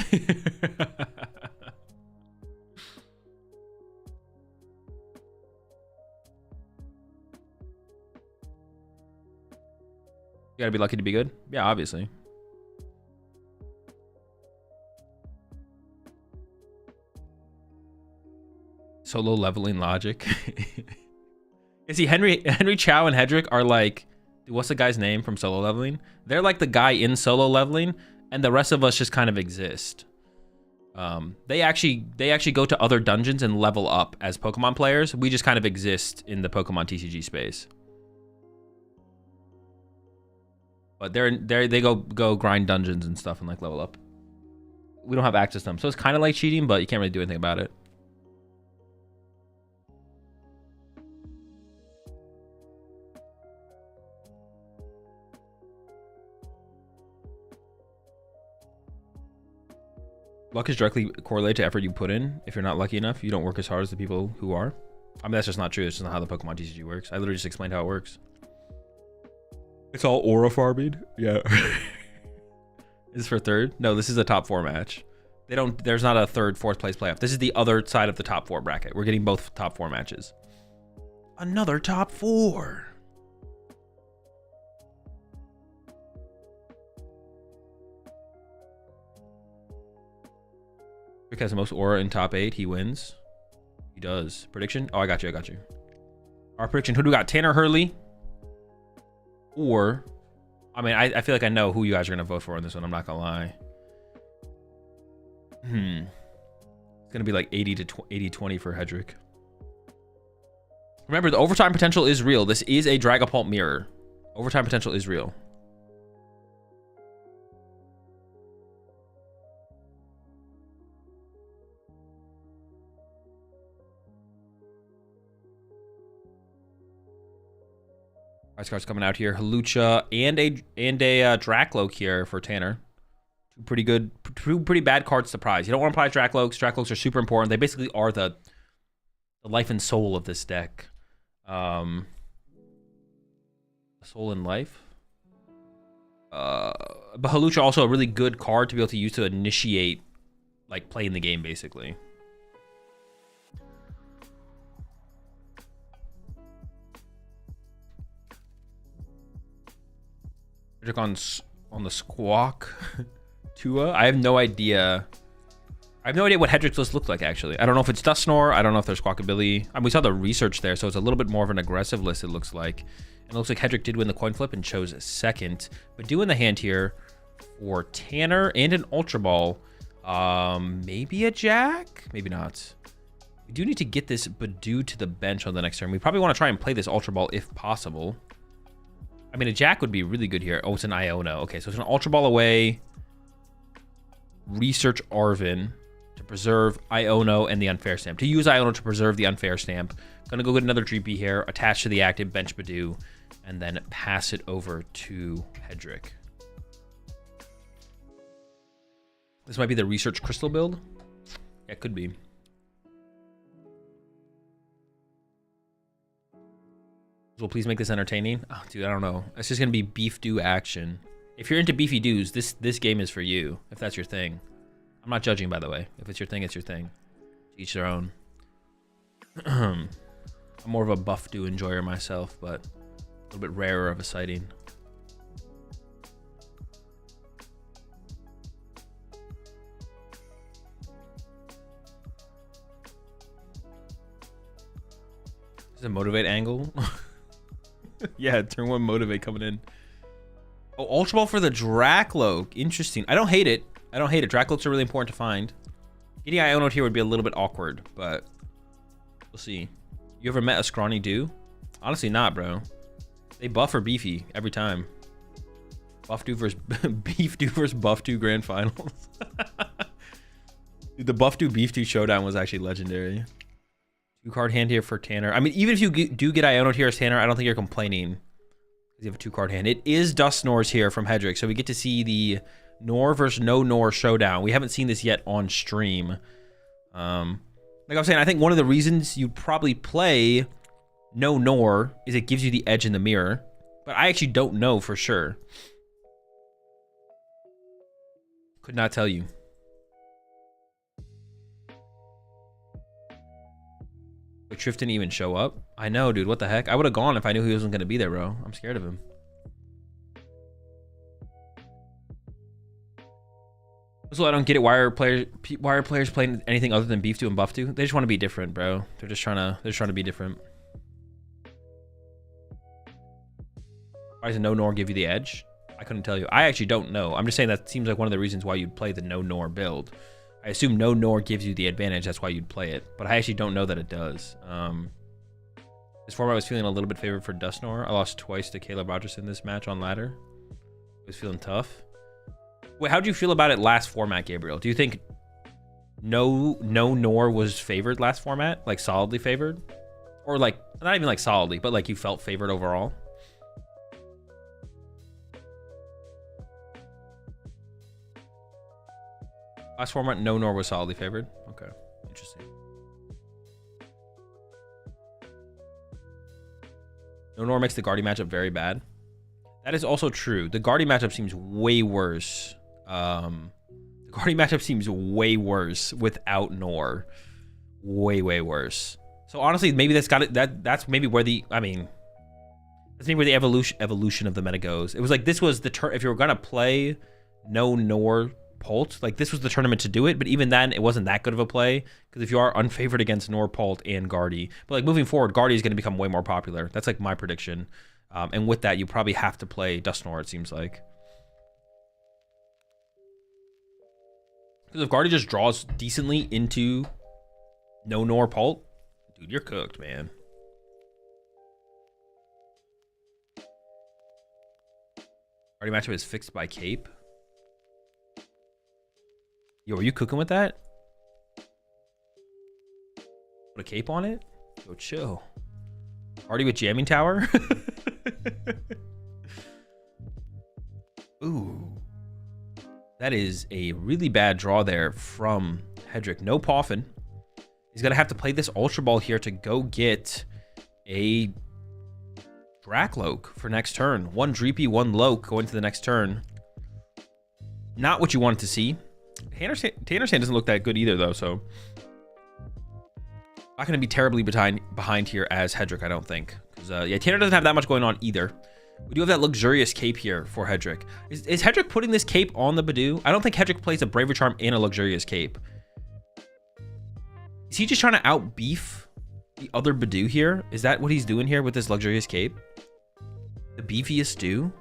You gotta be lucky to be good? Yeah, obviously. Solo leveling logic. You see, Henry Chow and Hedrick are like, what's the guy's name from solo leveling? They're like the guy in solo leveling, and the rest of us just kind of exist. They actually go to other dungeons and level up as Pokemon players. We just kind of exist in the Pokemon TCG space. But they go grind dungeons and stuff and like level up. We don't have access to them, so it's kind of like cheating, but you can't really do anything about it. Luck is directly correlated to effort you put in. If you're not lucky enough, you don't work as hard as the people who are. I mean, that's just not true. It's just not how the Pokemon TCG works. I literally just explained how it works. It's all aura farming. Yeah. Is this for third? No, this is a top 4 match. There's not a third, fourth place playoff. This is the other side of the top 4 bracket. We're getting both top 4 matches. Another top 4. Rick has the most aura in top 8. He wins. He does. Prediction? Oh, I got you. Our prediction. Who do we got? Tanner Hurley? Or, I mean, I feel like I know who you guys are going to vote for in this one. I'm not going to lie. It's going to be like 80-20 for Hedrick. Remember, the overtime potential is real. This is a Dragapult mirror. Overtime potential is real. Ice cards coming out here. Halucha and a Dracloak here for Tanner. Two pretty bad cards to prize. You don't want to prize Dracloaks. Dracloaks are super important. They basically are the life and soul of this deck. Soul and life. But Hawlucha also a really good card to be able to use to initiate, like, playing the game, basically. On the Squawk. Tua. I have no idea. I have no idea what Hedrick's list looked like, actually. I don't know if it's Dusknoir. I don't know if there's Squawkabilly. I mean, we saw the research there, so it's a little bit more of an aggressive list, it looks like. And it looks like Hedrick did win the coin flip and chose second. But do in the hand here for Tanner and an Ultra Ball. Maybe a Jack? Maybe not. We do need to get this Badoo to the bench on the next turn. We probably want to try and play this Ultra Ball if possible. I mean, a Jack would be really good here. Oh, it's an Iono. Okay, so it's an Ultra Ball away. Research Arven to preserve Iono and the Unfair Stamp. To use Iono to preserve the Unfair Stamp. Gonna go get another GP here, attach to the active, bench Badoo, and then pass it over to Hedrick. This might be the Research Crystal build. Yeah, it could be. So please make this entertaining. Oh, dude, I don't know. It's just gonna be beef do action. If you're into beefy doos, this game is for you. If that's your thing, I'm not judging, by the way. If it's your thing, it's your thing. Each their own. I'm more of a buff do enjoyer myself, but a little bit rarer of a sighting. Is it a motivate angle? Yeah, turn 1 motivate coming in. Oh, Ultra Ball for the Dracloak. Interesting. I don't hate it. I don't hate it. Dracloaks are really important to find. Getting Iono here would be a little bit awkward, but we'll see. You ever met a scrawny do? Honestly, not, bro. They buff or beefy every time. Buff do versus beef do versus buff do grand finals. Dude, the buff do beef do showdown was actually legendary. 2-card hand here for Tanner. I mean, even if you do get Iono here as Tanner, I don't think you're complaining. You have a 2-card hand. It is Dusknoir's here from Hedrick, so we get to see the Nor versus no Nor showdown. We haven't seen this yet on stream. Like I was saying, I think one of the reasons you probably play no Nor is it gives you the edge in the mirror, but I actually don't know for sure. Could not tell you. But Triff didn't even show up. I know, dude. What the heck? I would have gone if I knew he wasn't going to be there, bro. I'm scared of him. Also, I don't get it. Why are players playing anything other than beef 2 and buff 2? They just want to be different, bro. They're just trying to be different. Why does no Nor give you the edge? I couldn't tell you. I actually don't know. I'm just saying that seems like one of the reasons why you'd play the no Nor build. I assume no Nor gives you the advantage. That's why you'd play it. But I actually don't know that it does. This format was feeling a little bit favored for Dusknoir. I lost twice to Caleb Rogers in this match on ladder. I was feeling tough. Wait, how'd you feel about it last format, Gabriel? Do you think no Nor was favored last format? Like solidly favored? Or like, not even like solidly, but like you felt favored overall? Last format, no Nor was solidly favored. Okay, interesting. No Nor makes the Guardy matchup very bad. That is also true. The Guardy matchup seems way worse. The Guardy matchup seems way worse without Nor. Way worse. So honestly, maybe that's got it. That's maybe where the that's maybe where the evolution of the meta goes. It was like this was the turn. If you were gonna play no Nor Pult, like this was the tournament to do it, but even then it wasn't that good of a play because if you are unfavored against Nor, Pult, and Guardy, but like moving forward, Guardy is going to become way more popular. That's like my prediction, and with that you probably have to play Dusknoir, it seems like, because if Guardy just draws decently into no Nor, Pult, dude, you're cooked, man. Guardy matchup is fixed by Cape. Yo, are you cooking with that? Put a cape on it? Yo, chill. Already with jamming tower? Ooh. That is a really bad draw there from Hedrick. No Poffin. He's going to have to play this Ultra Ball here to go get a Dracloak for next turn. 1 Dreepy, 1 Loke going to the next turn. Not what you wanted to see. Tanner's hand doesn't look that good either, though, so not going to be terribly behind here as Hedrick, I don't think. Because, yeah, Tanner doesn't have that much going on either. We do have that luxurious cape here for Hedrick. Is Hedrick putting this cape on the Badoo? I don't think Hedrick plays a Bravery Charm and a luxurious cape. Is he just trying to out-beef the other Badoo here? Is that what he's doing here with this luxurious cape? The beefiest do?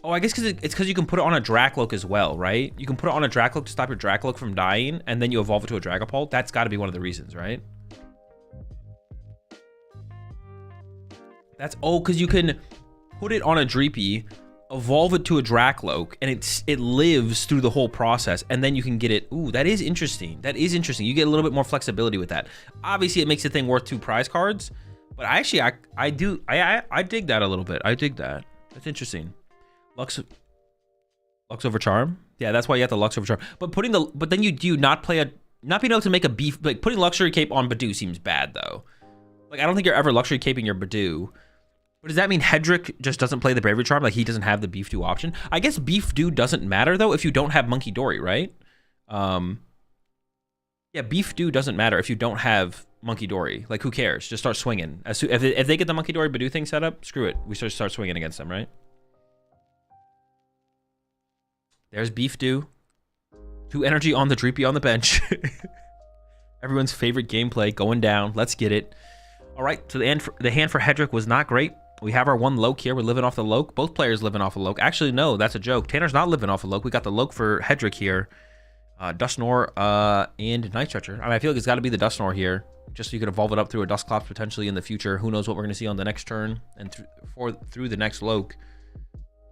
Oh, I guess it's because you can put it on a Dracloak as well, right? You can put it on a Dracloak to stop your Dracloak from dying, and then you evolve it to a Dragapult. That's got to be one of the reasons, right? That's, oh, because you can put it on a Dreepy, evolve it to a Dracloak, and it lives through the whole process, and then you can get it. Ooh, that is interesting. That is interesting. You get a little bit more flexibility with that. Obviously, it makes the thing worth 2 prize cards, but I dig that a little bit. I dig that. That's interesting. Lux over Charm. Yeah, that's why you have the Lux over Charm. But then you do not being able to make a beef, like putting Luxury Cape on Badoo seems bad though. Like I don't think you're ever Luxury Caping your Badoo. But does that mean Hedrick just doesn't play the Bravery Charm? Like he doesn't have the Beef Do option? I guess Beef Do doesn't matter though if you don't have Monkey Dory, right? Yeah, Beef Do doesn't matter if you don't have Monkey Dory. Like who cares? Just start swinging. If they get the Monkey Dory Badoo thing set up, screw it. We start swinging against them, right? There's Beef Do. 2 energy on the Dreepy on the bench. Everyone's favorite gameplay going down. Let's get it. All right, so the hand for Hedrick was not great. We have our 1 Loke here. We're living off the Loke. Both players living off a Loke. Actually, no, that's a joke. Tanner's not living off a Loke. We got the Loke for Hedrick here. Dusknoir and Night Stretcher. I mean, I feel like it's got to be the Dusknoir here, just so you could evolve it up through a Dusclops potentially in the future. Who knows what we're going to see on the next turn and through the next Loke.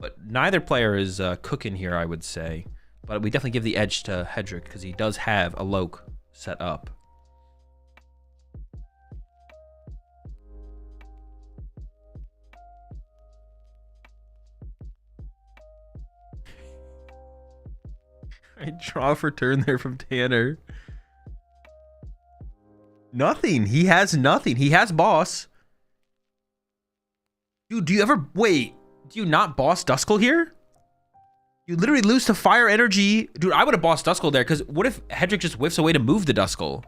But neither player is cooking here, I would say. But we definitely give the edge to Hedrick because he does have a Loke set up. I draw for turn there from Tanner. Nothing. He has nothing. He has boss. Dude, do you ever... Wait. Do you not boss Duskull here? You literally lose to fire energy. Dude, I would have bossed Duskull there because what if Hedrick just whiffs away to move the Duskull?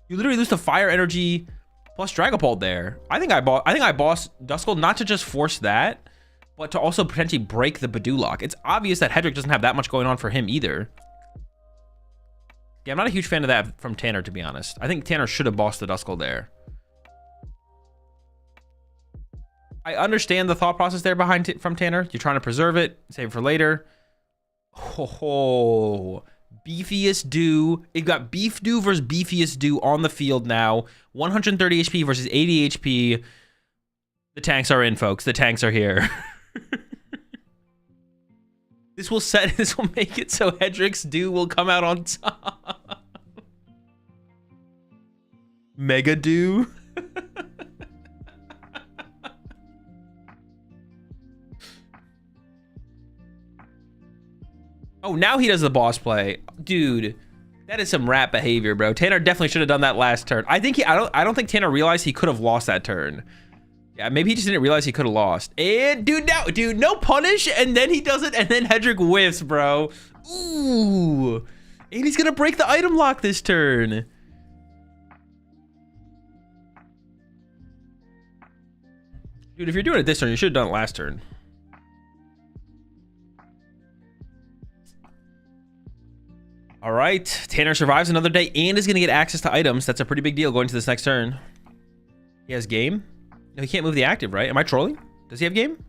You literally lose to fire energy plus Dragapult there. I think I bossed Duskull not to just force that, but to also potentially break the Badoo lock. It's obvious that Hedrick doesn't have that much going on for him either. Yeah, I'm not a huge fan of that from Tanner, to be honest. I think Tanner should have bossed the Duskull there. I understand the thought process there from Tanner. You're trying to preserve it, save it for later. Oh, beefiest do. You've got Beef Do versus beefiest do on the field now. 130 HP versus 80 HP. The tanks are in, folks. The tanks are here. This will make it so Hedrick's do will come out on top. Mega do. Oh, now he does the boss play. Dude, that is some rat behavior, bro. Tanner definitely should have done that last turn. I don't think Tanner realized he could have lost that turn. Yeah, maybe he just didn't realize he could have lost. And dude, no punish, and then he does it, and then Hedrick whiffs, bro. Ooh. And he's gonna break the item lock this turn. Dude, if you're doing it this turn, you should have done it last turn. All right, Tanner survives another day and is going to get access to items. That's a pretty big deal going to this next turn. He has game? No, he can't move the active, right? Am I trolling? Does he have game?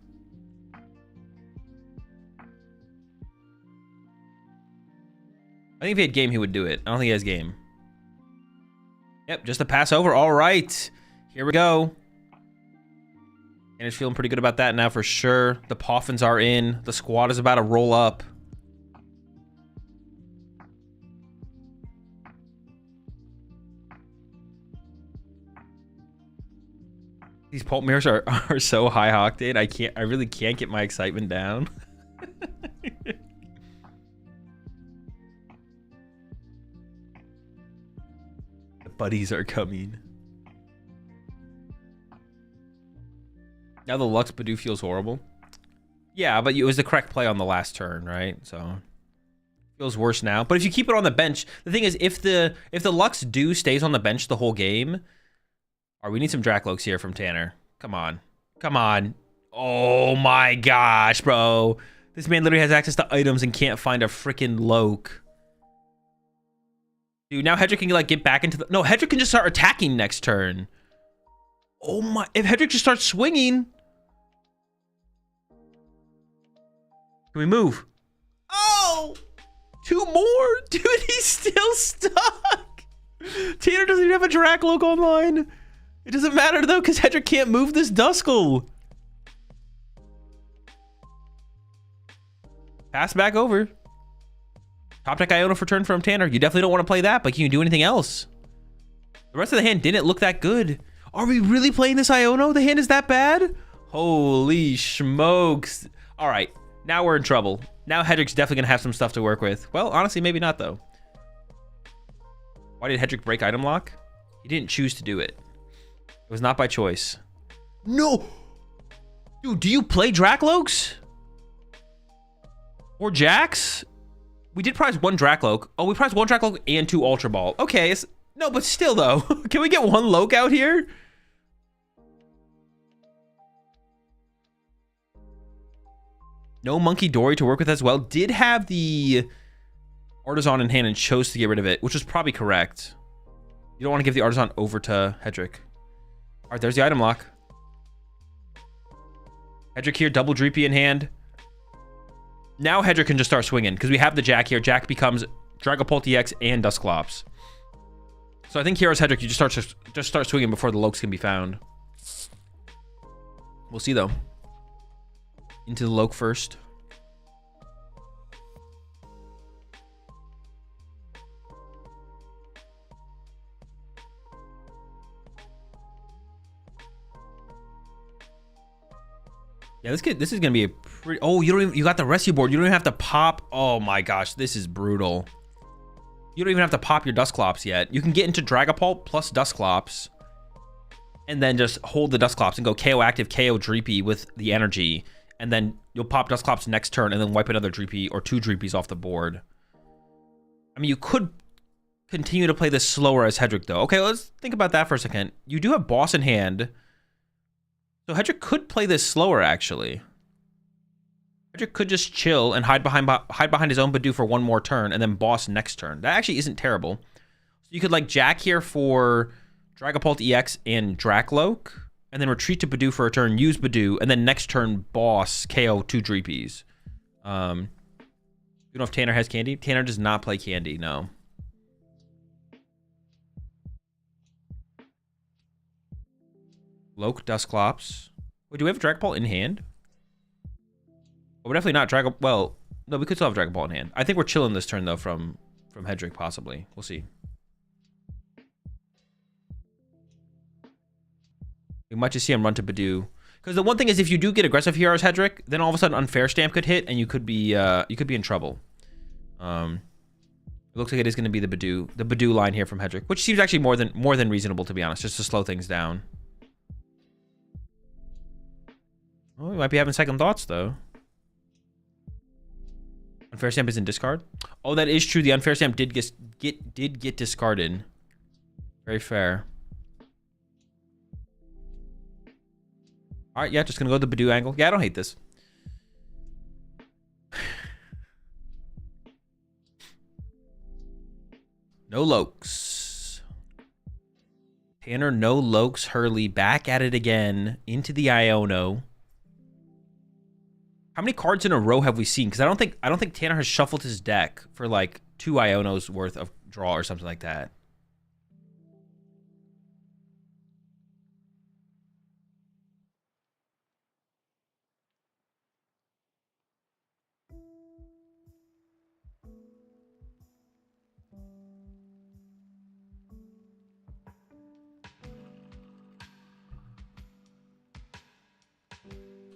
I think if he had game, he would do it. I don't think he has game. Yep, just a pass over. All right, here we go. Tanner's feeling pretty good about that now for sure. The Poffins are in. The squad is about to roll up. These pulp mirrors are so high octane. I really can't get my excitement down. Buddies are coming. Now the Lux Badoo feels horrible. Yeah, but it was the correct play on the last turn, right? So feels worse now. But if you keep it on the bench, the thing is, if the Lux Do stays on the bench the whole game, all right, we need some Dracloaks here from Tanner. Come on, come on. Oh my gosh, bro. This man literally has access to items and can't find a freaking Loke. Dude, now Hedrick can like get back into the... No, Hedrick can just start attacking next turn. Oh my... If Hedrick just starts swinging... Can we move? Oh! 2 more? Dude, he's still stuck. Tanner doesn't even have a Dracloak online. It doesn't matter though, because Hedrick can't move this Duskull. Pass back over. Top deck Iona for turn from Tanner. You definitely don't want to play that, but can you do anything else? The rest of the hand didn't look that good. Are we really playing this Iono? The hand is that bad? Holy smokes. All right, now we're in trouble. Now Hedrick's definitely going to have some stuff to work with. Well, honestly, maybe not, though. Why did Hedrick break item lock? He didn't choose to do it. It was not by choice. No! Dude, do you play Dracloaks? Or Jax? We did prize 1 Dracloak. Oh, we prized 1 Dracloak and 2 Ultra Ball. Okay, no, but still, though. Can we get 1 Loke out here? No Monkey Dory to work with as well. Did have the Artisan in hand and chose to get rid of it, which was probably correct. You don't want to give the Artisan over to Hedrick. All right, there's the item lock. Hedrick here, double Dreepy in hand. Now Hedrick can just start swinging because we have the Jack here. Jack becomes Dragapult EX and Dusclops. So I think Heroes Hedrick, you just start swinging before the Lokes can be found. We'll see though. Into the Loke first. Yeah, this is gonna be a pretty... Oh, you got the rescue board. You don't even have to pop. Oh my gosh, this is brutal. You don't even have to pop your Dusclops yet. You can get into Dragapult plus Dusclops, and then just hold the Dusclops and go KO active, KO Dreepy with the energy, and then you'll pop Dusclops next turn, and then wipe another Dreepy or 2 Dreepies off the board. I mean, you could continue to play this slower as Hedrick, though. Okay, let's think about that for a second. You do have Boss in hand. So Hedrick could play this slower, actually. Hedrick could just chill and hide behind his own Badoo for 1 more turn, and then Boss next turn. That actually isn't terrible. So you could like Jack here for Dragapult EX and Dracloak, and then retreat to Badoo for a turn, use Badoo, and then next turn Boss KO 2 Dreepies. You know if Tanner has Candy? Tanner does not play Candy, no. Loke, Dusclops. Wait, do we have Dragapult in hand? Oh, we're definitely not Dragapult. Well, no, we could still have Dragapult in hand. I think we're chilling this turn, though, from Hedrick, possibly. We'll see. We might just see him run to Badoo. Because the one thing is, if you do get aggressive here as Hedrick, then all of a sudden Unfair Stamp could hit, and you could be in trouble. It looks like it is going to be the Badoo line here from Hedrick, which seems actually more than reasonable, to be honest, just to slow things down. Oh, we might be having second thoughts, though. Unfair Stamp is in discard. Oh, that is true. The Unfair Stamp did get discarded. Very fair. All right, yeah, just gonna go the Badoo angle. Yeah, I don't hate this. No Lokes. Tanner, no Lokes. Hurley back at it again into the Iono. How many cards in a row have we seen? Because I don't think Tanner has shuffled his deck for like 2 Ionos worth of draw or something like that.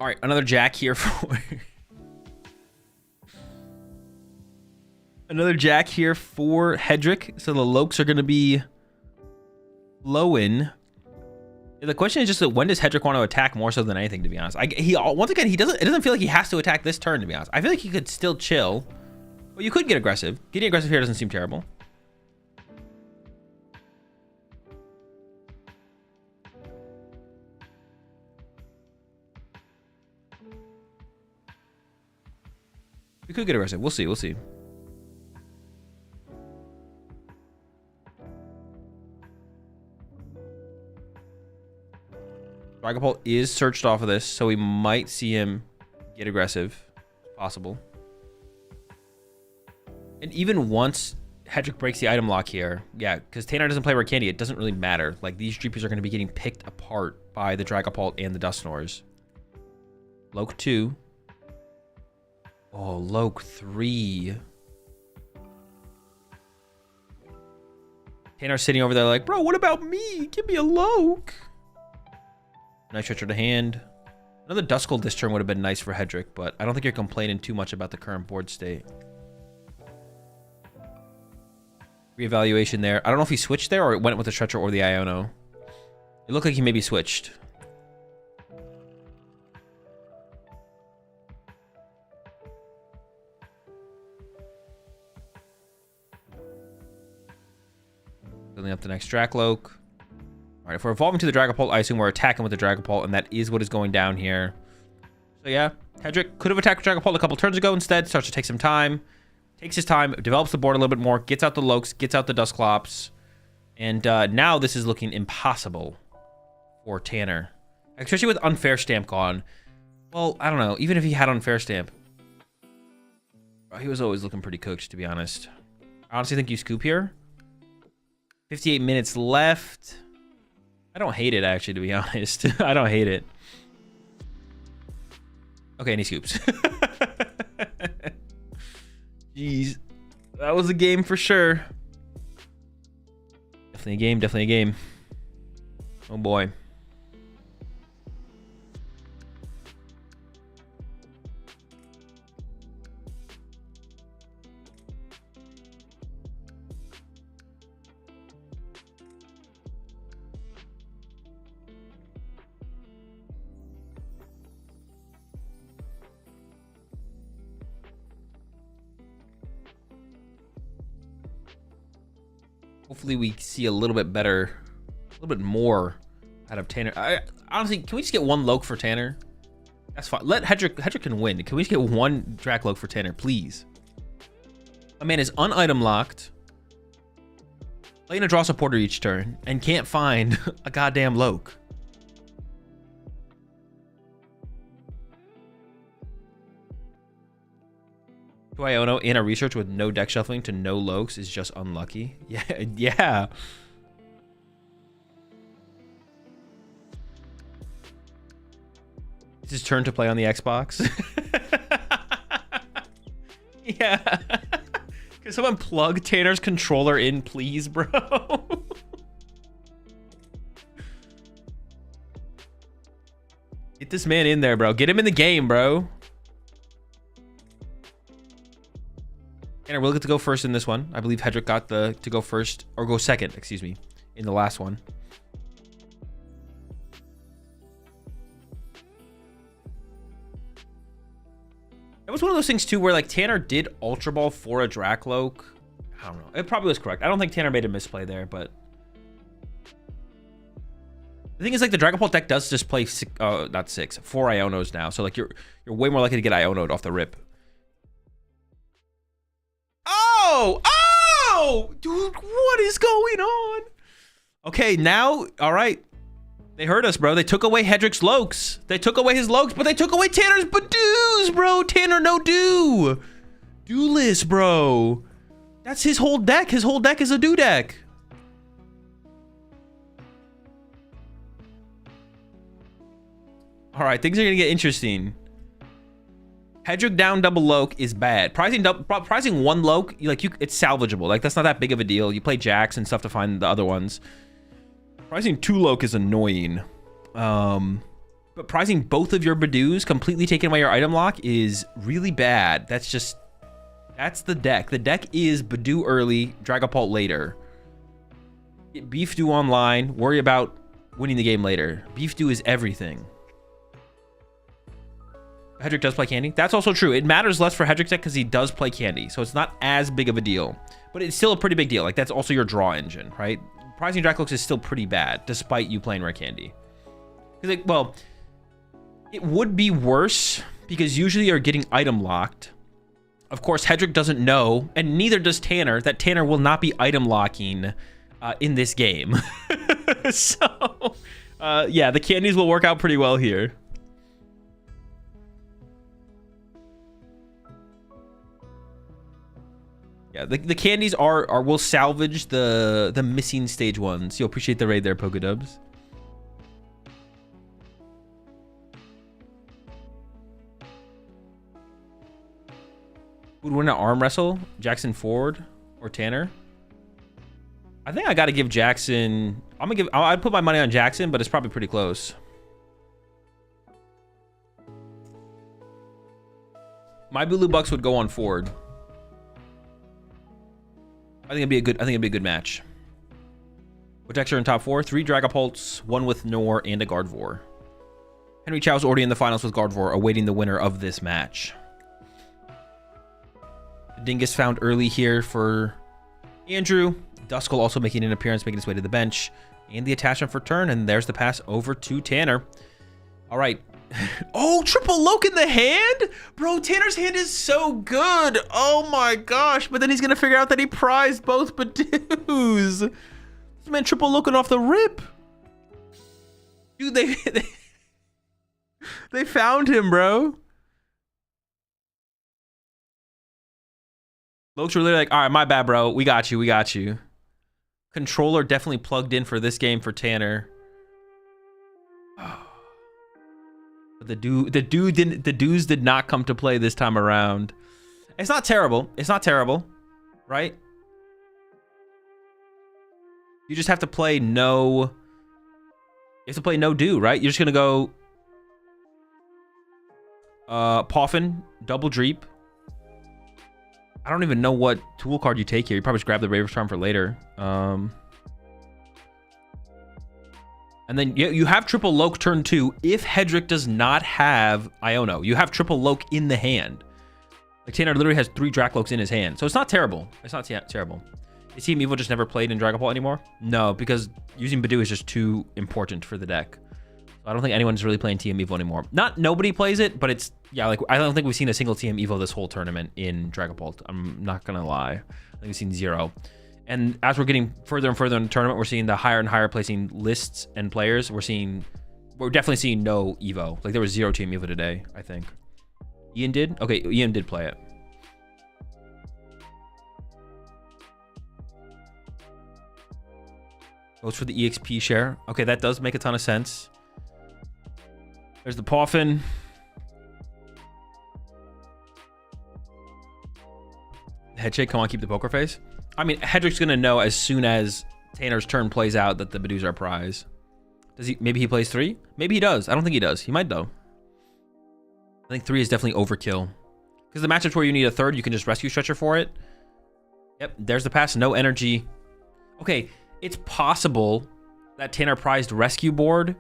All right, another Jack here for another Jack here for Hedrick. So the Lokes are going to be Lowen. The question is just that when does Hedrick want to attack more so than anything, to be honest. Once again, it doesn't feel like he has to attack this turn, to be honest. I feel like he could still chill. Well, you could get aggressive. Getting aggressive here doesn't seem terrible. We could get aggressive. We'll see. We'll see. Dragapult is searched off of this, so we might see him get aggressive. Possible. And even once Hedrick breaks the item lock here, yeah, because Tanner doesn't play Rare Candy, it doesn't really matter. Like, these GPs are going to be getting picked apart by the Dragapult and the Dusknoirs. Loke 2. Oh, Loke 3. Tanner's sitting over there like, bro, what about me? Give me a Loke. Nice Treacher to hand. Another Duskull this turn would have been nice for Hedrick, but I don't think you're complaining too much about the current board state. Reevaluation there. I don't know if he switched there or it went with the Stretcher or the Iono. It looked like he maybe switched. Building up the next Dracloak. All right, if we're evolving to the Dragapult, I assume we're attacking with the Dragapult, and that is what is going down here. So yeah, Hedrick could have attacked Dragapult a couple turns ago instead. Starts to take some time. Takes his time, develops the board a little bit more, gets out the Lokes, gets out the Dusclops. And now this is looking impossible for Tanner. Especially with Unfair Stamp gone. Well, I don't know. Even if he had Unfair Stamp, he was always looking pretty cooked, to be honest. I honestly think you scoop here. 58 minutes left. I don't hate it, actually, to be honest. I don't hate it. Okay, and he scoops. Jeez. That was a game for sure. Definitely a game, definitely a game. Oh boy. Hopefully we see a little bit better, a little bit more out of Tanner. Honestly, can we just get one Loke for Tanner? That's fine. Let Hedrick can win. Can we just get one Dracloak for Tanner, please? A man is un-item locked, playing a draw supporter each turn, and can't find a goddamn Loke. To Iono in a research with no deck shuffling to no Lokes is just unlucky. Yeah, yeah. It's his turn to play on the Xbox. Yeah. Can someone plug Tanner's controller in, please, bro? Get this man in there, bro. Get him in the game, bro. Tanner will get to go first in this one. I believe Hedrick got to go first, or go second, excuse me, in the last one. It was one of those things too where like Tanner did Ultra Ball for a Dracloak. I don't know. It probably was correct. I don't think Tanner made a misplay there, but the thing is like the Dragapult deck does just play not 4 Ionos now. So like you're way more likely to get Iono'd off the rip. Oh, dude, what is going on? Okay, now, all right. They hurt us, bro. They took away Hedrick's Lokes. They took away his Lokes, but they took away Tanner's Badoos, bro. Tanner, no do. Duelist, bro. That's his whole deck. His whole deck is a do deck. All right, things are going to get interesting. Hedrick down double Loke is bad. Pricing one Loke, it's salvageable. Like, that's not that big of a deal. You play Jax and stuff to find the other ones. Pricing 2 Loke is annoying. But pricing both of your Badoos, completely taking away your item lock, is really bad. That's the deck. The deck is Badoo early, Dragapult later. Get beef stew online. Worry about winning the game later. Beef stew is everything. Hedrick does play Candy. That's also true. It matters less for Hedrick's deck because he does play Candy. So it's not as big of a deal. But it's still a pretty big deal. Like, that's also your draw engine, right? Prizing Dracloaks is still pretty bad, despite you playing Rare Candy. Because, well, it would be worse because usually you're getting item locked. Of course, Hedrick doesn't know, and neither does Tanner, that Tanner will not be item locking in this game. So, yeah, the candies will work out pretty well here. Yeah, the candies will salvage the missing stage ones. You'll appreciate the raid there, Pokedubs. Would win an arm wrestle? Jackson Ford or Tanner? I think I got to give Jackson. I'd put my money on Jackson, but it's probably pretty close. My Bulu Bucks would go on Ford. I think it'd be a good match. What decks are in top 4? 3 Dragapults, 1 with Nor, and a Gardevoir. Henry Chow's already in the finals with Gardevoir, awaiting the winner of this match. Dingus found early here for Andrew. Duskull also making an appearance, making his way to the bench. And the attachment for turn, and there's the pass over to Tanner. All right. Oh, triple Loke in the hand? Bro, Tanner's hand is so good. Oh my gosh. But then he's going to figure out that he prized both Badoos. This man triple Loking off the rip. Dude, they found him, bro. Lokes were literally like, all right, my bad, bro. We got you. Controller definitely plugged in for this game for Tanner. But the dudes did not come to play this time around. It's not terrible. Right? You just have to play no. You have to play no do, right? You're just gonna go Poffin, double Dreep. I don't even know what tool card you take here. You probably just grab the Raver's Charm for later. And then you have triple Loke turn 2 if Hedrick does not have Iono. You have triple Loke in the hand. Like, Tanner literally has 3 Dracloaks in his hand. So it's not terrible. It's not terrible. Is Team Evo just never played in Dragapult anymore? No, because using Badoo is just too important for the deck. I don't think anyone's really playing TM Evo anymore. Nobody plays it, but it's, yeah, like, I don't think we've seen a single TM Evo this whole tournament in Dragapult. I'm not gonna lie. I think we've seen 0. And as we're getting further and further in the tournament, we're seeing the higher and higher placing lists and players. We're definitely seeing no Evo. Like, there was 0 TM Evo today, I think. Ian did? Okay, Ian did play it. Goes for the EXP share. Okay, that does make a ton of sense. There's the Poffin. Headshake, come on, keep the poker face. I mean, Hedrick's gonna know as soon as Tanner's turn plays out that the Badoos are a prize. Does he? Maybe he plays 3? Maybe he does. I don't think he does. He might, though. I think 3 is definitely overkill. Because the matchups where you need a 3rd, you can just rescue stretcher for it. Yep, there's the pass. No energy. Okay, it's possible that Tanner prized rescue board,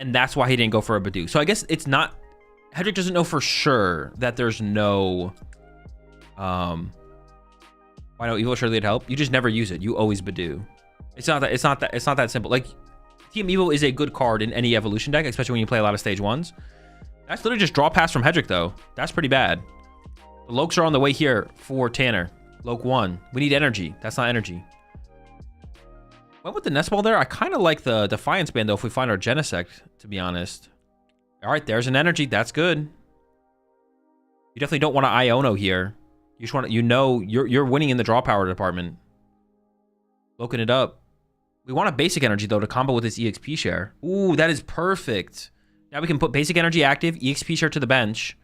and that's why he didn't go for a Badoo. So I guess it's not. Hedrick doesn't know for sure that there's no. Why no Evo surely would help? You just never use it. You always Badoo. It's not that simple. Like, Team Evo is a good card in any evolution deck, especially when you play a lot of stage 1s. That's literally just draw pass from Hedrick, though. That's pretty bad. The Lokes are on the way here for Tanner. Loke 1. We need energy. That's not energy. Went with the Nest Ball there. I kind of like the Defiance Band, though, if we find our Genesect, to be honest. All right, there's an energy. That's good. You definitely don't want to Iono here. You just want to, you're winning in the draw power department. Loking it up. We want a basic energy, though, to combo with this EXP share. Ooh, that is perfect. Now we can put basic energy active, EXP share to the bench,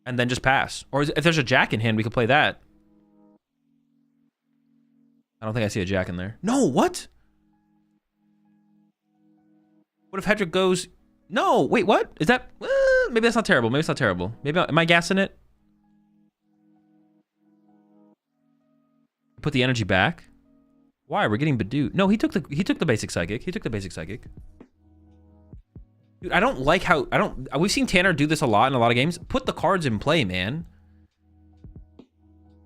and then just pass. Or if there's a Jack in hand, we could play that. I don't think I see a Jack in there. No, what? What if Hedrick goes... No, wait, what? Is that... maybe that's not terrible. Maybe it's not terrible. Maybe... Am I gassing it? Put the energy back. Why? We're getting Badoo. No, he took the basic psychic. He took the basic psychic. Dude, I don't like how we've seen Tanner do this a lot in a lot of games. Put the cards in play, man.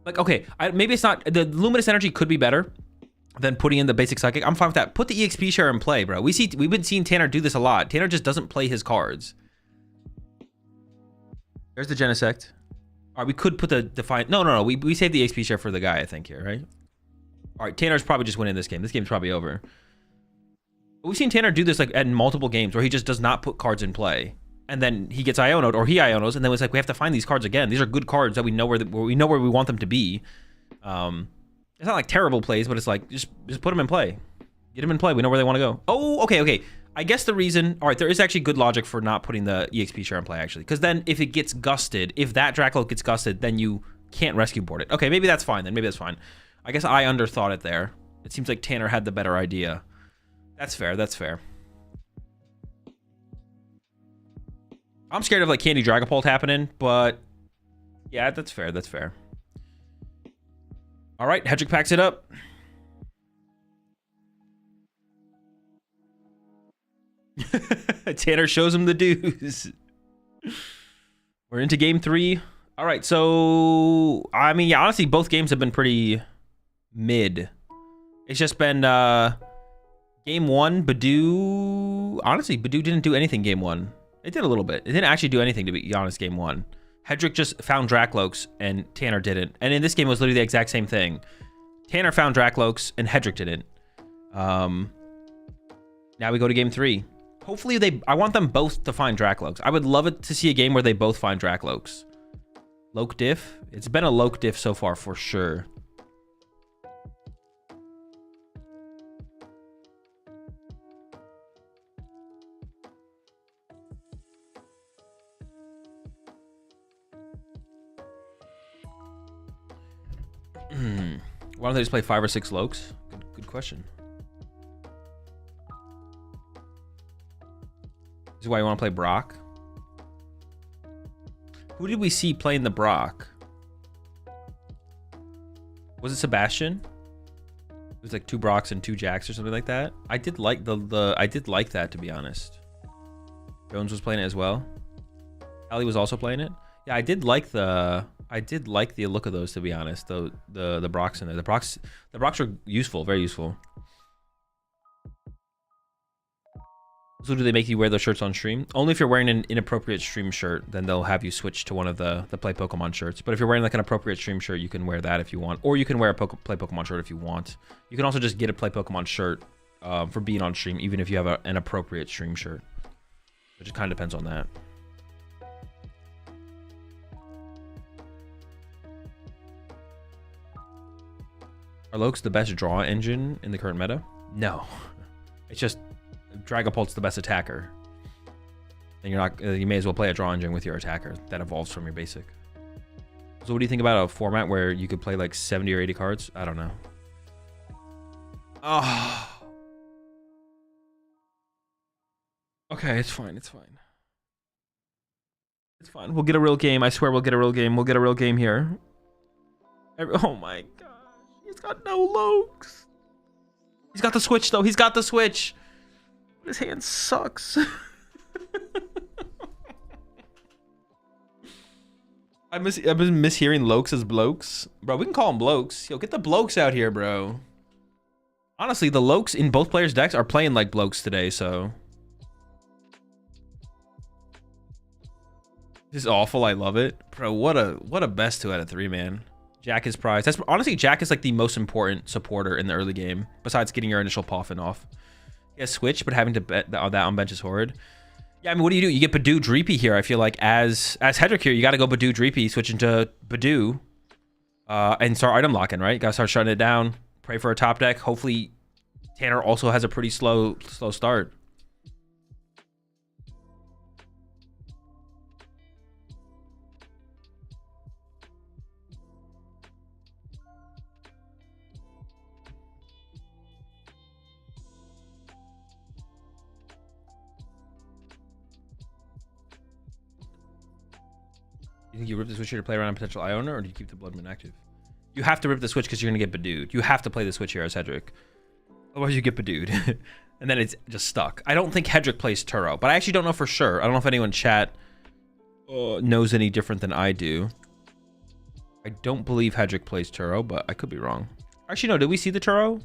Like, okay, maybe it's not, the luminous energy could be better than putting in the basic psychic. I'm fine with that. Put the EXP share in play, bro. We've been seeing Tanner do this a lot. Tanner just doesn't play his cards. There's the Genesect. All right, we could put the Defiant. No. We saved the EXP share for the guy, I think, here, right? All right, Tanner's probably just winning this game. This game's probably over. But we've seen Tanner do this like at multiple games where he just does not put cards in play. And then he gets Iono'd, or he Ionos, and then it's like, we have to find these cards again. These are good cards that we know where we want them to be. It's not like terrible plays, but it's like, just put them in play. Get them in play. We know where they want to go. Oh, okay. I guess the reason, all right, there is actually good logic for not putting the EXP share in play, actually. Because then if it gets gusted, if that Dracloak gets gusted, then you can't rescue board it. Okay, maybe that's fine then. Maybe that's fine. I guess I underthought it there. It seems like Tanner had the better idea. That's fair. That's fair. I'm scared of like Candy Dragapult happening, but yeah, that's fair. That's fair. All right, Hedrick packs it up. Tanner shows him the dues. We're into game 3. All right, so I mean, yeah, honestly, both games have been pretty mid. It's just been game 1, Badoo. Honestly, Badoo didn't do anything game 1. It did a little bit. It didn't actually do anything, to be honest, game 1. Hedrick just found Dracloaks, and Tanner didn't. And in this game, it was literally the exact same thing. Tanner found Dracloaks, and Hedrick didn't. Now we go to game 3. Hopefully, I want them both to find Dracloaks. I would love it to see a game where they both find Dracloaks. Loke diff? It's been a Loke diff so far, for sure. Why don't they just play 5 or 6 Lokes? Good question. This is why you want to play Brock. Who did we see playing the Brock? Was it Sebastian? It was like 2 Brocks and 2 Jacks or something like that. I did like I did like that, to be honest. Jones was playing it as well. Ali was also playing it. Yeah, I did like the look of those, to be honest. The Brocks in there. The Brocks are useful, very useful. So do they make you wear those shirts on stream? Only if you're wearing an inappropriate stream shirt, then they'll have you switch to one of the Play Pokemon shirts. But if you're wearing like an appropriate stream shirt, you can wear that if you want. Or you can wear a Play Pokemon shirt if you want. You can also just get a Play Pokemon shirt for being on stream, even if you have an appropriate stream shirt. It just kind of depends on that. Are Lokes the best draw engine in the current meta? No. It's just Dragapult's the best attacker. And you're not, you may as well play a draw engine with your attacker that evolves from your basic. So what do you think about a format where you could play like 70 or 80 cards? I don't know. Oh. Okay, it's fine. It's fine. It's fine. We'll get a real game. I swear we'll get a real game. We'll get a real game here. Oh my gosh. He's got no Lokes. He's got the switch though. He's got the switch. His hand sucks. I've been mishearing Lokes as blokes. Bro, we can call them blokes. Yo, get the blokes out here, bro. Honestly, the Lokes in both players' decks are playing like blokes today, so. This is awful. I love it. Bro, what a best 2 out of 3, man. Jack is prized. That's honestly, Jack is like the most important supporter in the early game, besides getting your initial Poffin off. Yeah, switch, but having to bet that on bench is horrid. Yeah, I mean, what do? You get Badoo Dreepy here. I feel like as Hedrick here, you got to go Badoo Dreepy, switch into Badoo, and start item locking, right? Got to start shutting it down. Pray for a top deck. Hopefully, Tanner also has a pretty slow start. You think you rip the switch here to play around a potential Iona, or do you keep the Bloodman active? You have to rip the switch because you're going to get Badooed. You have to play the switch here as Hedrick. Otherwise you get Badooed. And then it's just stuck. I don't think Hedrick plays Turo, but I actually don't know for sure. I don't know if anyone in chat knows any different than I do. I don't believe Hedrick plays Turo, but I could be wrong. Actually, no. Did we see the Turo?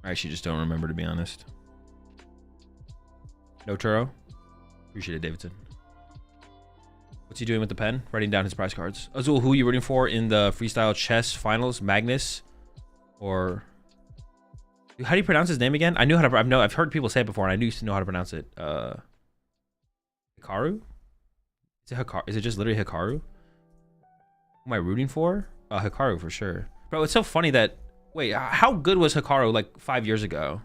I actually just don't remember, to be honest. No Turo? Appreciate it, Davidson. What's he doing with the pen? Writing down his prize cards. Azul, who are you rooting for in the freestyle chess finals? Magnus? Or... How do you pronounce his name again? I knew how to... I've heard people say it before, and I used to know how to pronounce it. Hikaru? Is it Hikaru? Is it just literally Hikaru? Who am I rooting for? Hikaru, for sure. Bro, it's so funny that... Wait, how good was Hikaru, like, 5 years ago?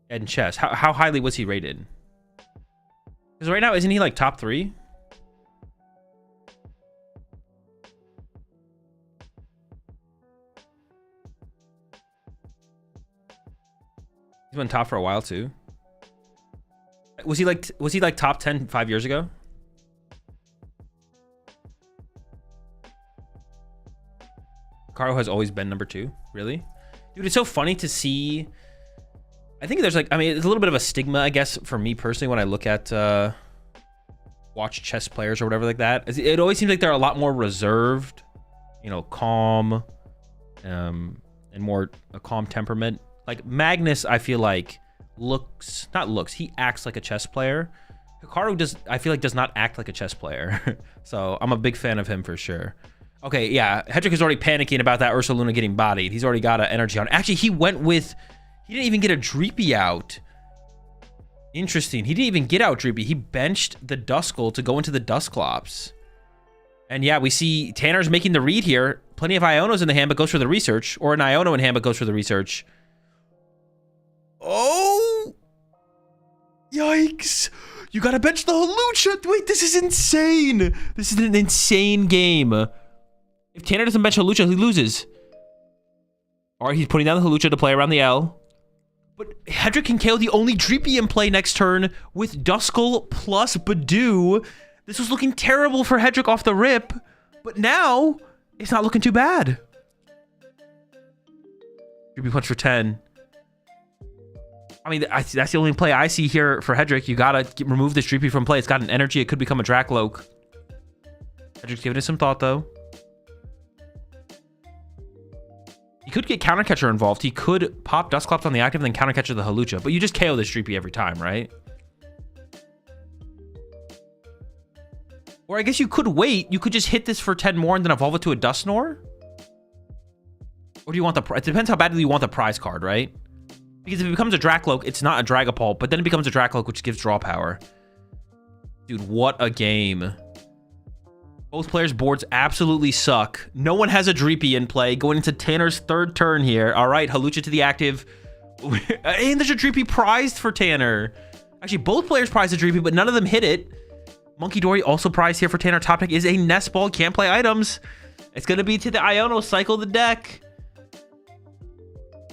In chess? How highly was he rated? Because right now, isn't he, like, top 3? He's been top for a while too. Was he like top 10 5 years ago? Caro has always been number 2. Really? Dude, it's so funny to see. I think there's like, I mean, it's a little bit of a stigma, I guess, for me personally when I look at watch chess players or whatever like that. It always seems like they're a lot more reserved, you know, calm, and more a calm temperament. Like Magnus, I feel like he acts like a chess player. Hikaru I feel like does not act like a chess player. So I'm a big fan of him for sure. Okay, yeah, Hedrick is already panicking about that Ursaluna getting bodied. He's already got an energy on. Actually, he didn't even get a Dreepy out. Interesting, he didn't even get out Dreepy. He benched the Duskull to go into the Dusclops. And yeah, we see Tanner's making the read here. Plenty of Ionos in the hand, but goes for the research. Or an Iono in hand, but goes for the research. Oh! Yikes! You gotta bench the Hawlucha! Wait, this is insane! This is an insane game. If Tanner doesn't bench Hawlucha, he loses. Alright, he's putting down the Hawlucha to play around the L. But Hedrick can KO the only Dreepy in play next turn with Duskull plus Badoo. This was looking terrible for Hedrick off the rip. But now, it's not looking too bad. Dreepy punch for 10. I mean, that's the only play I see here for Hedrick. You gotta remove this Dreepy from play. It's got an energy. It could become a Drakloak. Hedrick's giving it some thought, though. He could get Countercatcher involved. He could pop Dusclops on the active and then Countercatcher the Hawlucha. But you just KO this Dreepy every time, right? Or I guess you could wait. You could just hit this for 10 more and then evolve it to a Dusknoir. Or do you want the... It depends how badly you want the prize card, right? Because if it becomes a Drakloak, it's not a Dragapult, but then it becomes a Drakloak, which gives draw power. Dude, what a game. Both players' boards absolutely suck. No one has a Dreepy in play. Going into Tanner's third turn here. All right, Hawlucha to the active. And there's a Dreepy prized for Tanner. Actually, both players prized a Dreepy, but none of them hit it. Monkey Dory also prized here for Tanner. Top deck is a Nest Ball. Can't play items. It's going to be to the Iono. Cycle the deck.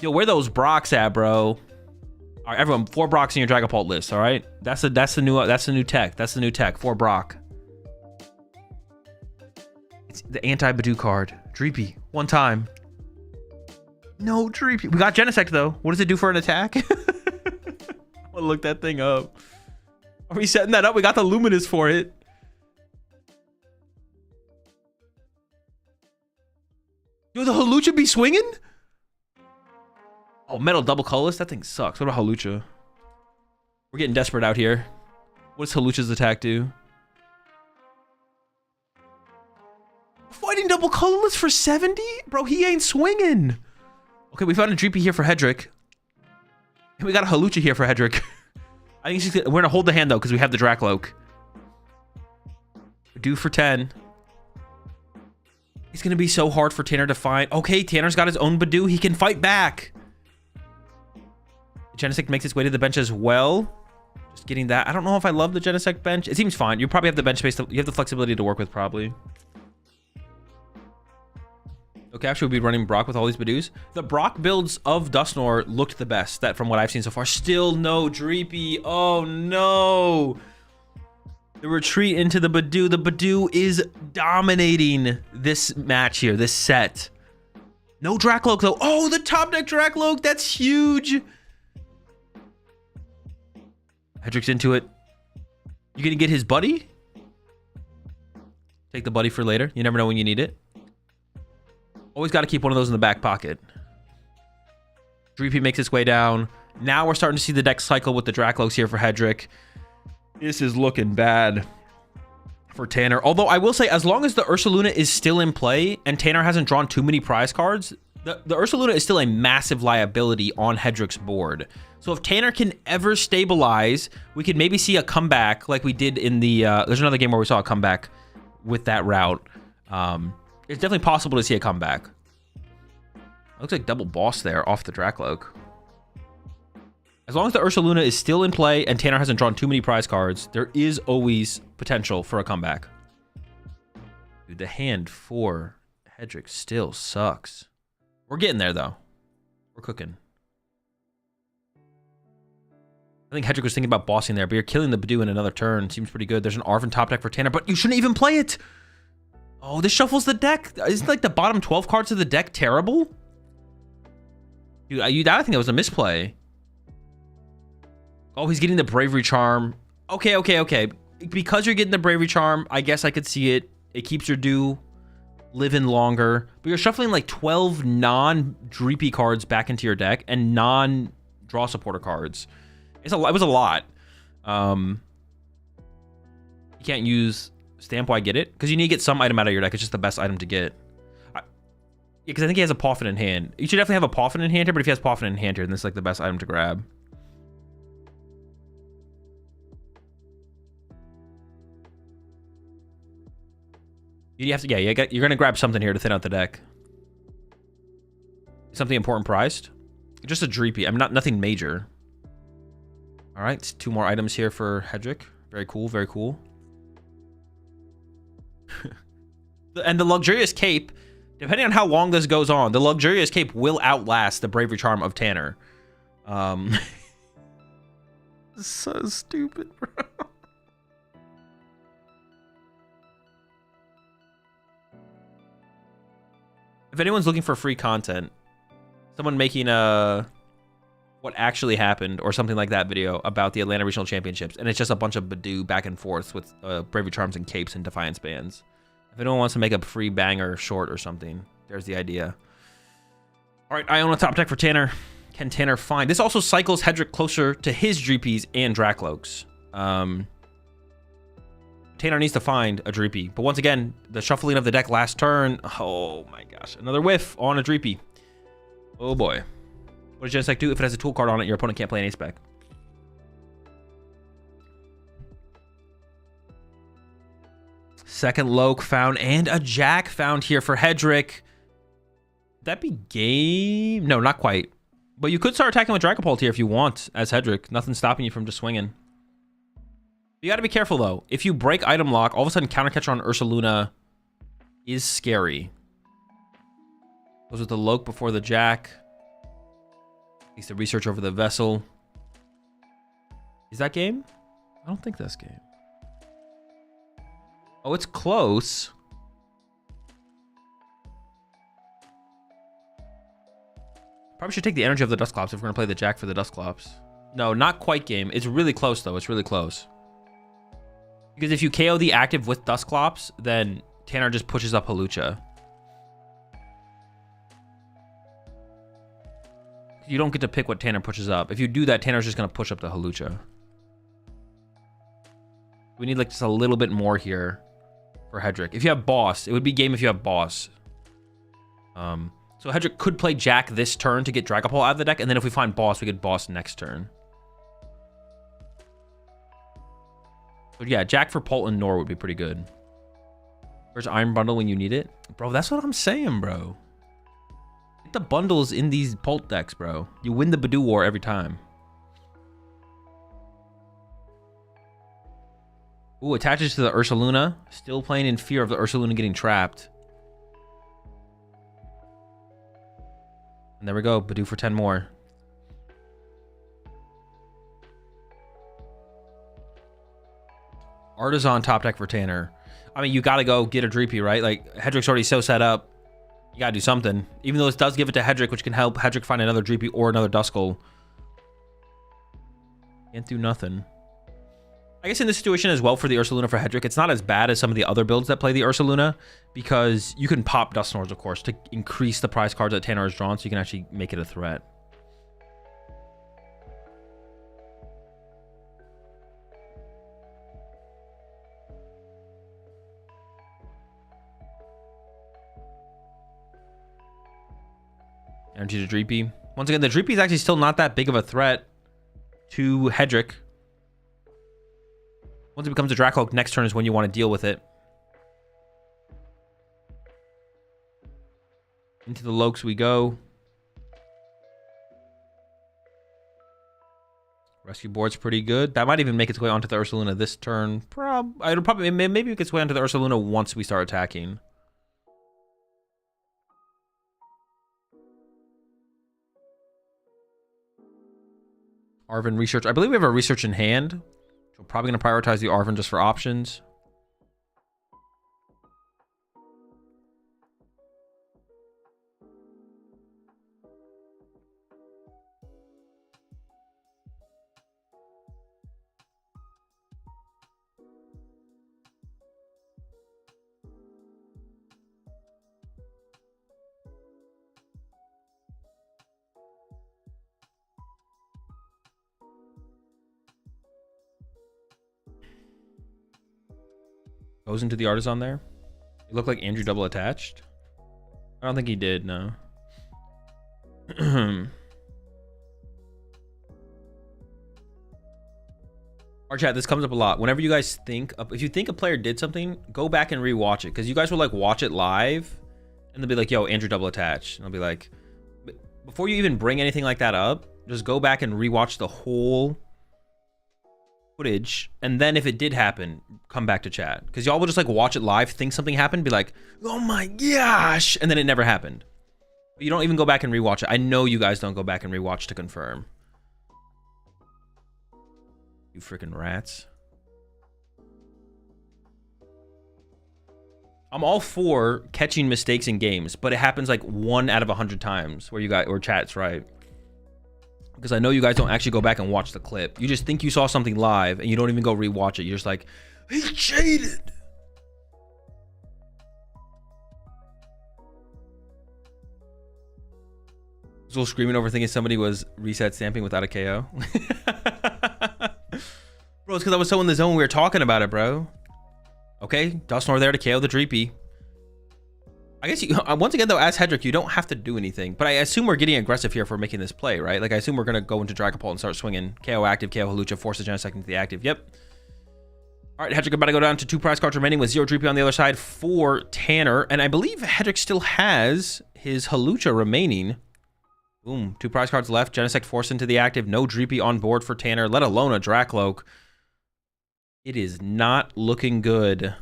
Yo, where those Brocks at, bro? All right, everyone, 4 Brocks in your Dragapult list. All right, that's the new tech. That's the new tech. 4 Brock. It's the anti-Badoo card. Dreepy, 1 time. No Dreepy. We got Genesect though. What does it do for an attack? I'm gonna look that thing up. Are we setting that up? We got the Luminous for it. Yo, the Hawlucha be swinging? Oh, Metal Double Colorless? That thing sucks. What about Hawlucha? We're getting desperate out here. What does Hawlucha's attack do? Fighting Double Colorless for 70? Bro, he ain't swinging. Okay, we found a Dreepy here for Hedrick. And we got a Hawlucha here for Hedrick. I think we're going to hold the hand, though, because we have the Drakloak. Due for 10. It's going to be so hard for Tanner to find. Okay, Tanner's got his own Badoo. He can fight back. Genesect makes its way to the bench as well. Just getting that. I don't know if I love the Genesect bench. It seems fine. You probably have the bench space. You have the flexibility to work with, probably. Okay, actually, we'll be running Brock with all these Badoos. The Brock builds of Dusknoir looked the best, that from what I've seen so far. Still no Dreepy. Oh, no. The retreat into the Badoo. The Badoo is dominating this match here, this set. No Dracloak though. Oh, the top deck Dracloak. That's huge. Hedrick's into it. You gonna get his buddy? Take the buddy for later. You never know when you need it. Always got to keep one of those in the back pocket. Dreepy makes its way down. Now we're starting to see the deck cycle with the Dracloaks here for Hedrick. This is looking bad for Tanner. Although I will say, as long as the Ursaluna is still in play and Tanner hasn't drawn too many prize cards, the Ursaluna is still a massive liability on Hedrick's board. So if Tanner can ever stabilize, we could maybe see a comeback like we did in the... there's another game where we saw a comeback with that route. It's definitely possible to see a comeback. Looks like double boss there off the Dracloak. As long as the Ursaluna is still in play and Tanner hasn't drawn too many prize cards, there is always potential for a comeback. Dude, the hand for Hedrick still sucks. We're getting there, though. We're cooking. I think Hedrick was thinking about bossing there, but you're killing the Badoo in another turn. Seems pretty good. There's an Arven top deck for Tanner, but you shouldn't even play it. Oh, this shuffles the deck. Isn't like the bottom 12 cards of the deck terrible? Dude, I think that was a misplay. Oh, he's getting the Bravery Charm. Okay. Because you're getting the Bravery Charm, I guess I could see it. It keeps your Dew living longer. But you're shuffling like 12 non-Dreepy cards back into your deck and non-draw supporter cards. It was a lot. You can't use Stamp. I get it. Because you need to get some item out of your deck. It's just the best item to get. Yeah, because I think he has a Poffin in hand. You should definitely have a Poffin in hand here, but if he has Poffin in hand here, then this is like the best item to grab. You have to, yeah, you're going to grab something here to thin out the deck. Something important prized? Just a Dreepy. I mean, nothing major. All right, 2 more items here for Hedrick. Very cool, very cool. And the Luxurious Cape, depending on how long this goes on, the Luxurious Cape will outlast the Bravery Charm of Tanner. So stupid, bro. If anyone's looking for free content, someone making a what actually happened or something like that video about the Atlanta Regional Championships, and it's just a bunch of Badoo back and forth with Bravery Charms and Capes and Defiance Bands. If anyone wants to make a free banger short or something, there's the idea. All right, I own a top deck for Tanner. Can Tanner find? This also cycles Hedrick closer to his Dreepies and Dracloaks. Tanner needs to find a Dreepy. But once again, the shuffling of the deck last turn. Oh my gosh. Another whiff on a Dreepy. Oh boy. What does Genesect do? If it has a tool card on it, your opponent can't play an ace spec. Second Loke found and a Jack found here for Hedrick. That be game? No, not quite. But you could start attacking with Dragapult here if you want as Hedrick. Nothing's stopping you from just swinging. You got to be careful, though. If you break item lock, all of a sudden counter catcher on Ursaluna is scary. Goes with the Loke before the Jack. Takes the research over the Vessel. Is that game? I don't think that's game. Oh, it's close. Probably should take the energy of the Dustclops if we're going to play the Jack for the Dustclops. No, not quite game. It's really close, though. It's really close. Because if you KO the active with Dustclops, then Tanner just pushes up Hawlucha. You don't get to pick what Tanner pushes up. If you do that, Tanner's just going to push up the Hawlucha. We need like just a little bit more here for Hedrick. If you have Boss, it would be game if you have Boss. So Hedrick could play Jack this turn to get Dragapult out of the deck, and then if we find Boss, we get Boss next turn. But yeah, Jack for Pult and Nor would be pretty good. Where's Iron Bundle when you need it? Bro, that's what I'm saying, bro. Get the bundles in these Pult decks, bro. You win the Badoo War every time. Ooh, attaches to the Ursaluna. Still playing in fear of the Ursaluna getting trapped. And there we go. Badoo for 10 more. Artisan top deck for Tanner. I mean, you got to go get a Dreepy, right? Like, Hedrick's already so set up. You got to do something. Even though this does give it to Hedrick, which can help Hedrick find another Dreepy or another Duskull. Can't do nothing. I guess in this situation as well for the Ursaluna for Hedrick, it's not as bad as some of the other builds that play the Ursaluna, because you can pop Dusknoirs, of course, to increase the prize cards that Tanner has drawn, so you can actually make it a threat. Energy to Dreepy. Once again, the Dreepy is actually still not that big of a threat to Hedrick. Once it becomes a Dracloak, next turn is when you want to deal with it. Into the Lokes we go. Rescue board's pretty good. That might even make its way onto the Ursaluna this turn. It'll probably maybe make its way onto the Ursaluna once we start attacking. Arven research. I believe we have a research in hand. We're probably going to prioritize the Arven just for options. Goes into the Artisan there. It looked like Andrew double attached. I don't think he did, no. Our chat, this comes up a lot. Whenever you guys think, if you think a player did something, go back and rewatch it. Because you guys will like watch it live and they'll be like, yo, Andrew double attached. And I'll be like, before you even bring anything like that up, just go back and rewatch the whole footage, and then if it did happen, come back to chat, because y'all will just like watch it live, think something happened, be like, oh my gosh, and then it never happened. But you don't even go back and rewatch it. I know you guys don't go back and rewatch to confirm. You freaking rats. I'm all for catching mistakes in games, but it happens like 1 out of 100 times where you guys, or chat's right. Because I know you guys don't actually go back and watch the clip. You just think you saw something live and you don't even go rewatch it. You're just like, he cheated. Still screaming over thinking somebody was reset stamping without a KO. Bro, it's because I was so in the zone we were talking about it, bro. Okay, Dusknoir there to KO the Dreepy. I guess you, once again though, as Hedrick, you don't have to do anything. But I assume we're getting aggressive here for making this play, right? Like I assume we're gonna go into Dragapult and start swinging. KO active, KO Hawlucha, force the Genesect into the active. Yep. All right, Hedrick about to go down to 2 prize cards remaining with 0 Dreepy on the other side for Tanner, and I believe Hedrick still has his Hawlucha remaining. Boom, 2 prize cards left. Genesect force into the active. No Dreepy on board for Tanner, let alone a Dracloak. It is not looking good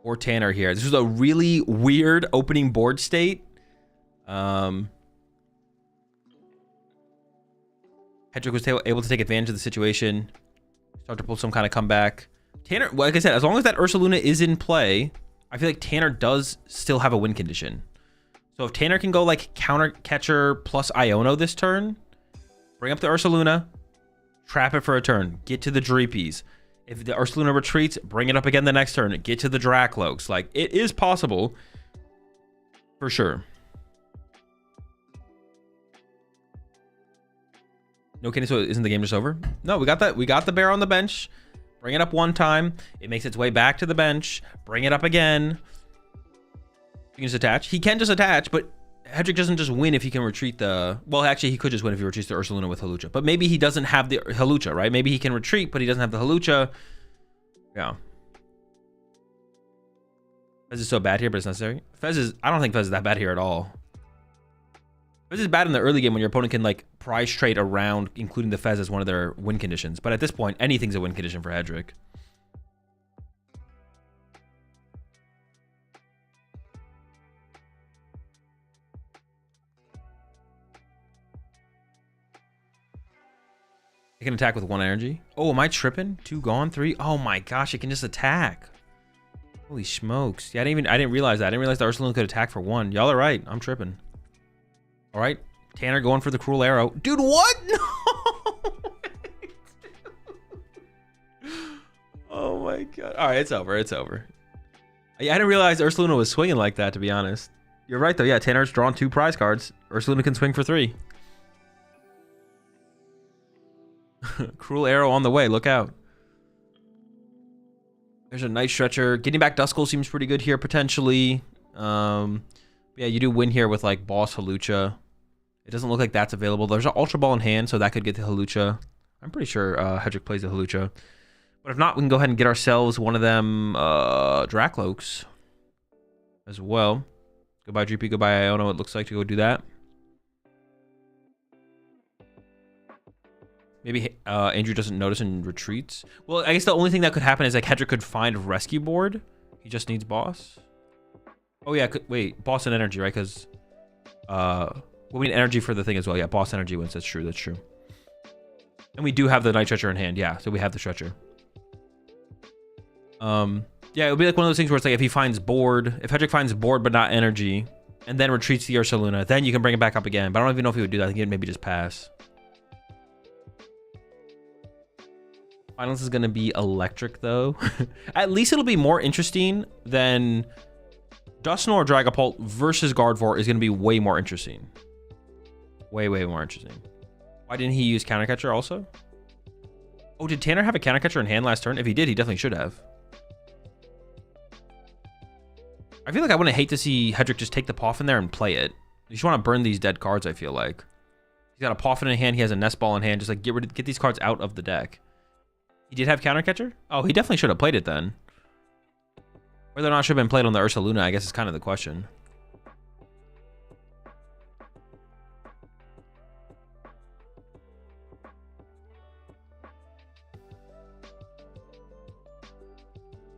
for Tanner here. This was a really weird opening board state. Hedrick was able to take advantage of the situation. Start to pull some kind of comeback. Tanner, well, like I said, as long as that Ursaluna is in play, I feel like Tanner does still have a win condition. So if Tanner can go like counter catcher plus Iono this turn, bring up the Ursaluna, trap it for a turn, get to the Dreepies. If the Ursaluna retreats, bring it up again the next turn. Get to the Dracloaks. Like, it is possible. For sure. Okay, so isn't the game just over? No, we got that. We got the bear on the bench. Bring it up one time. It makes its way back to the bench. Bring it up again. You can just attach. He can just attach, but Hedrick doesn't just win if he can retreat the... Well, actually, he could just win if he retreats the Ursaluna with Hawlucha. But maybe he doesn't have the Hawlucha, right? Maybe he can retreat, but he doesn't have the Hawlucha. Yeah. Fez is so bad here, but it's necessary. Fez is... I don't think Fez is that bad here at all. Fez is bad in the early game when your opponent can, like, prize trade around, including the Fez as one of their win conditions. But at this point, anything's a win condition for Hedrick. It can attack with 1 energy. Oh, am I tripping? 2 gone, 3. Oh my gosh, it can just attack. Holy smokes. Yeah, I didn't realize that. I didn't realize the Archaludon could attack for 1. Y'all are right. I'm tripping. All right. Tanner going for the cruel arrow. Dude, what? No. Oh my god. All right, it's over. It's over. Yeah, I didn't realize Archaludon was swinging like that, to be honest. You're right, though. Yeah, Tanner's drawn 2 prize cards. Archaludon can swing for 3. Cruel arrow on the way. Look out. There's a nice stretcher. Getting back Duskull seems pretty good here, potentially. Yeah, you do win here with, like, Boss Hawlucha. It doesn't look like that's available. There's an Ultra Ball in hand, so that could get the Hawlucha. I'm pretty sure Hedrick plays the Hawlucha. But if not, we can go ahead and get ourselves one of them Dracloaks as well. Goodbye, GP. Goodbye, Iono. It looks like to go do that. Maybe Andrew doesn't notice and retreats. Well, I guess the only thing that could happen is like Hedrick could find a rescue board. He just needs boss. Oh yeah, wait, boss and energy, right? Because we need energy for the thing as well. Yeah, boss energy wins. That's true. That's true. And we do have the night stretcher in hand. Yeah, so we have the stretcher. Yeah, it would be like one of those things where it's like if he finds board, if Hedrick finds board but not energy, and then retreats the Archaludon, then you can bring it back up again. But I don't even know if he would do that. I think he'd maybe just pass. Finals is going to be electric, though. At least it'll be more interesting than Dusknoir or Dragapult versus Gardevoir is going to be way more interesting. Way, way more interesting. Why didn't he use Counter Catcher also? Oh, did Tanner have a Counter Catcher in hand last turn? If he did, he definitely should have. I feel like I wouldn't hate to see Hedrick just take the Poffin there and play it. You just want to burn these dead cards, I feel like. He's got a Poffin in hand. He has a Nest Ball in hand. Just like get these cards out of the deck. He did have Counter Catcher? Oh, he definitely should have played it then. Whether or not it should have been played on the Archaludon, I guess is kind of the question.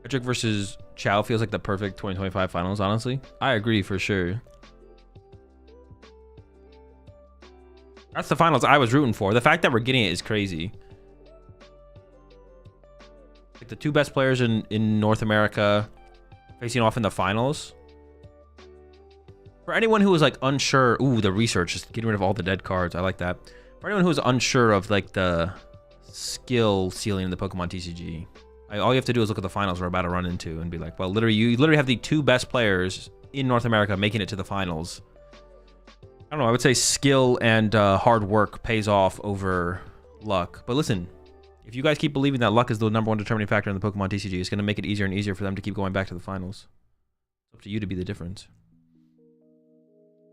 Hedrick versus Chow feels like the perfect 2025 finals, honestly. I agree for sure. That's the finals I was rooting for. The fact that we're getting it is crazy. Like the 2 best players in North America facing off in the finals. For anyone who was like unsure, ooh, the research, just getting rid of all the dead cards. I like that. For anyone who was unsure of like the skill ceiling in the Pokemon TCG, all you have to do is look at the finals we're about to run into and be like, well, literally, you literally have the 2 best players in North America making it to the finals. I don't know. I would say skill and hard work pays off over luck. But listen, if you guys keep believing that luck is the #1 determining factor in the Pokemon TCG, it's going to make it easier and easier for them to keep going back to the finals. It's up to you to be the difference.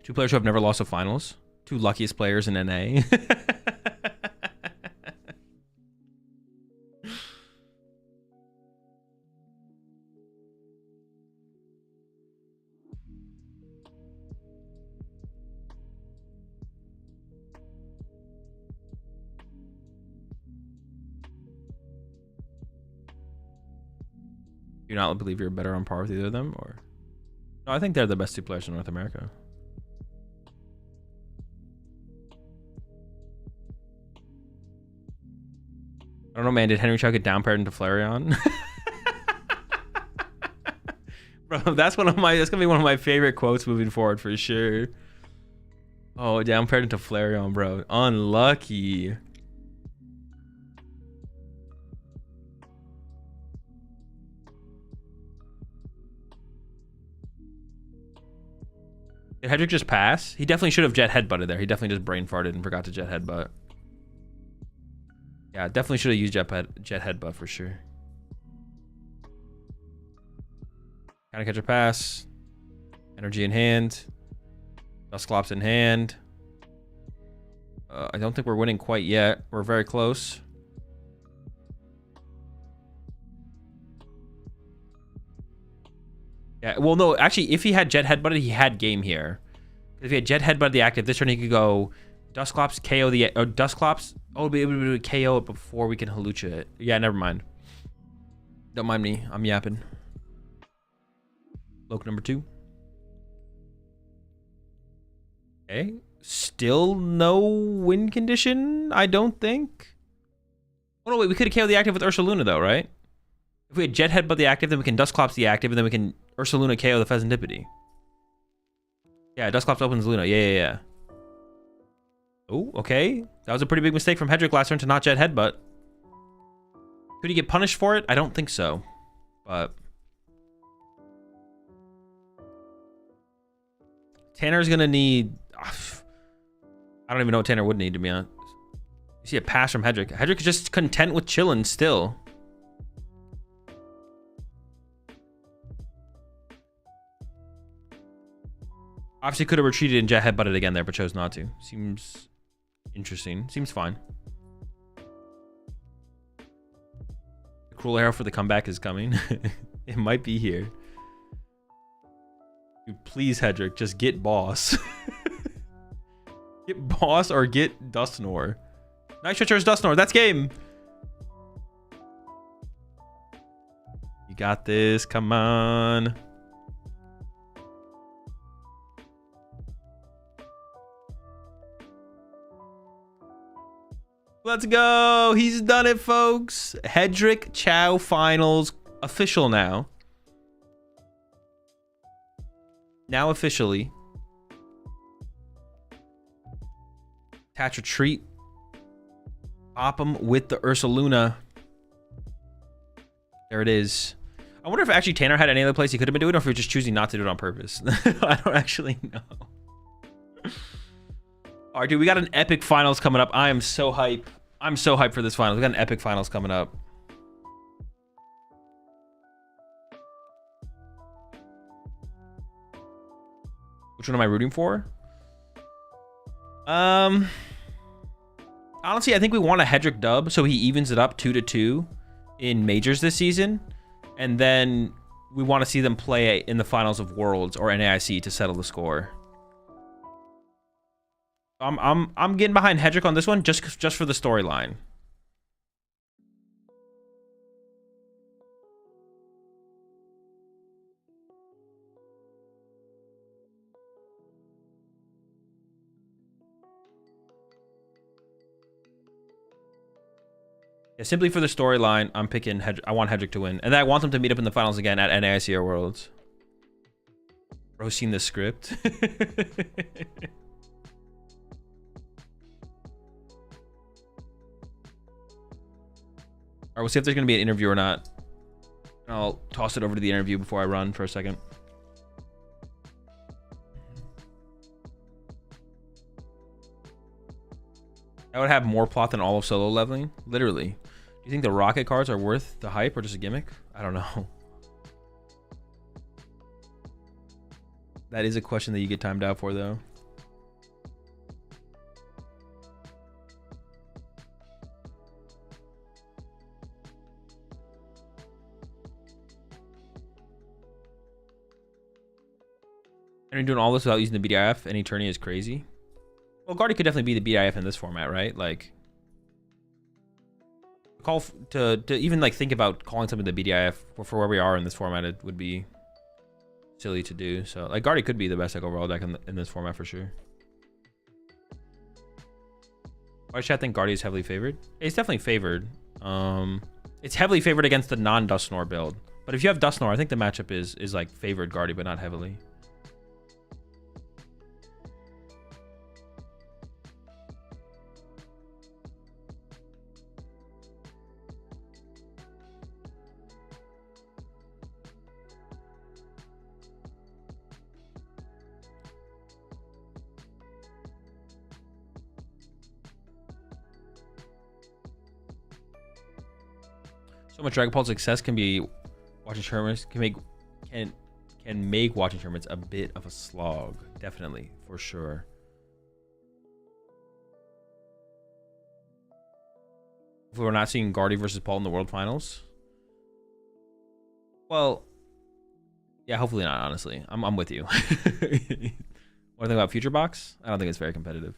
2 players who have never lost a finals. 2 luckiest players in NA. Do you not believe you're better on par with either of them, or? No, I think they're the best 2 players in North America. I don't know, man. Did Henry Chow get down paired into Flareon? Bro, that's gonna be one of my favorite quotes moving forward for sure. Oh, down paired into Flareon, bro. Unlucky. Did Hedrick just pass? He definitely should have Jet Headbutted there. He definitely just brain farted and forgot to Jet Headbutt. Yeah, definitely should have used Jet Headbutt for sure. Counter Catcher pass. Energy in hand. Dusclops in hand. I don't think we're winning quite yet. We're very close. Yeah, well, no, actually, if he had Jet Headbutted, he had game here. If he had Jet Headbutted the active, this turn he could go Dusclops, KO the... Or Dusclops... Oh, be able to KO it before we can Hawlucha it. Yeah, never mind. Don't mind me. I'm yapping. Loke number 2. Okay. Still no win condition, I don't think. Oh no, wait, we could have KO'd the active with Ursaluna though, right? If we had Jet Headbutt the active, then we can Dusclops the active, and then we can Ursaluna KO the Pheasantipede. Yeah, Dusclops opens Luna. Yeah. Oh, okay. That was a pretty big mistake from Hedrick last turn to not Jet Headbutt. Could he get punished for it? I don't think so. But Tanner's gonna need... I don't even know what Tanner would need, to be honest. You see a pass from Hedrick. Hedrick is just content with chilling still. Obviously could have retreated and Jet Headbutted again there, but chose not to. Seems interesting. Seems fine. The Cruel Arrow for the comeback is coming. It might be here. Dude, please, Hedrick, just get boss. Get boss or get Dusknoir. Nitro Charge Dusknoir. That's game. You got this. Come on. Let's go. He's done it, folks. Hedrick Chow finals official now. Now officially. Attach Retreat. Pop him with the Ursaluna. There it is. I wonder if actually Tanner had any other place he could have been doing, or if he was just choosing not to do it on purpose. I don't actually know. All right, dude, we got an epic finals coming up. I am so hype. I'm so hyped for this finals. We got an epic finals coming up. Which one am I rooting for? Honestly, I think we want a Hedrick dub so he evens it up 2-2 in majors this season, and then we want to see them play in the finals of Worlds or NAIC to settle the score. I'm getting behind Hedrick on this one just for the storyline. Yeah, simply for the storyline, I'm picking Hedrick. I want Hedrick to win, and then I want them to meet up in the finals again at NAIC or Worlds. Bro, seen the script? All right, we'll see if there's going to be an interview or not. I'll toss it over to the interview before I run for a second. I would have more plot than all of solo leveling. Literally. Do you think the rocket cards are worth the hype or just a gimmick? I don't know. That is a question that you get timed out for, though. And you're doing all this without using the BDIF. Any tourney is crazy. Well, Guardy could definitely be the BDIF in this format, right? Like, call to even like think about calling something the BDIF for where we are in this format. It would be silly to do. So, like, Guardy could be the best like overall deck in this format for sure. Why does chat think Guardy is heavily favored? It's definitely favored. It's heavily favored against the non-Dusknoir build. But if you have Dusknoir, I think the matchup is like favored Guardy, but not heavily. So much Dragon Ball success can be watching tournaments can make watching tournaments a bit of a slog. Definitely, for sure. If we're not seeing Guardy versus Paul in the World Finals, well, yeah, hopefully not. Honestly, I'm with you. What do you think about Future Box? I don't think it's very competitive.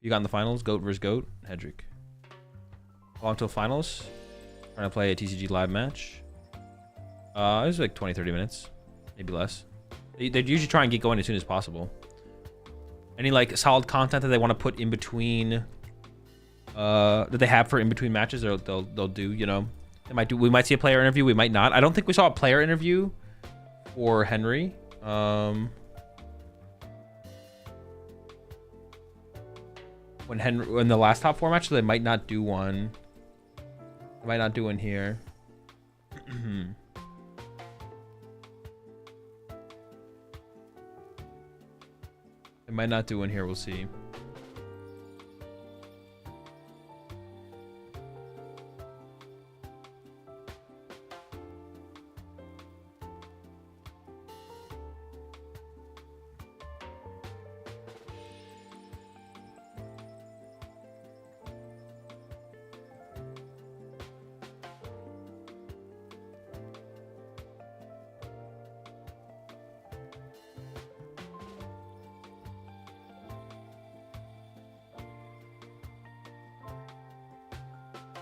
You got in the finals, Goat versus Goat, Hedrick. Long till finals. Trying to play a TCG live match. It was like 20-30 minutes, maybe less. They usually try and get going as soon as possible. Any like solid content that they want to put in between that they have for in between matches. They'll do, you know, they might do. We might see a player interview. We might not. I don't think we saw a player interview for Henry. When the last top 4 match, so they might not do one. They might not do one here. They might not do one here. We'll see.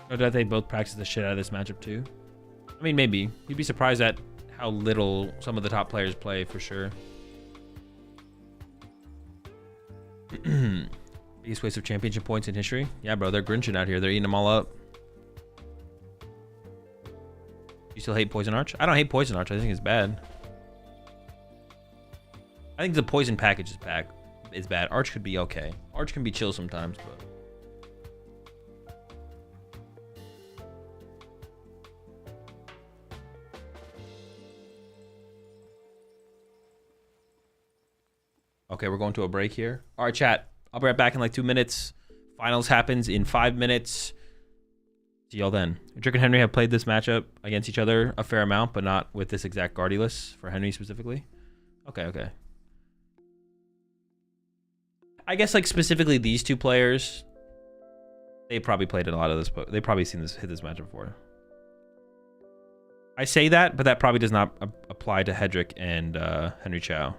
No doubt they both practice the shit out of this matchup too. I mean, maybe. You'd be surprised at how little some of the top players play, for sure. Biggest waste of championship points in history. Yeah, bro, they're grinching out here. They're eating them all up. You still hate Poison Arch? I don't hate Poison Arch. I think it's bad. I think the poison package is bad. Arch could be okay. Arch can be chill sometimes, but... Okay, we're going to a break here. All right, chat. I'll be right back in like 2 minutes. Finals happens in 5 minutes. See y'all then. Drick and Henry have played this matchup against each other a fair amount, but not with this exact Guardilus for Henry specifically. Okay. I guess like specifically these two players, they probably played a lot of this. They've probably seen this hit this matchup before. I say that, but that probably does not apply to Hedrick and Henry Chow.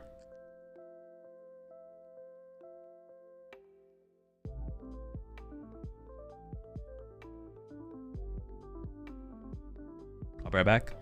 I'll be right back.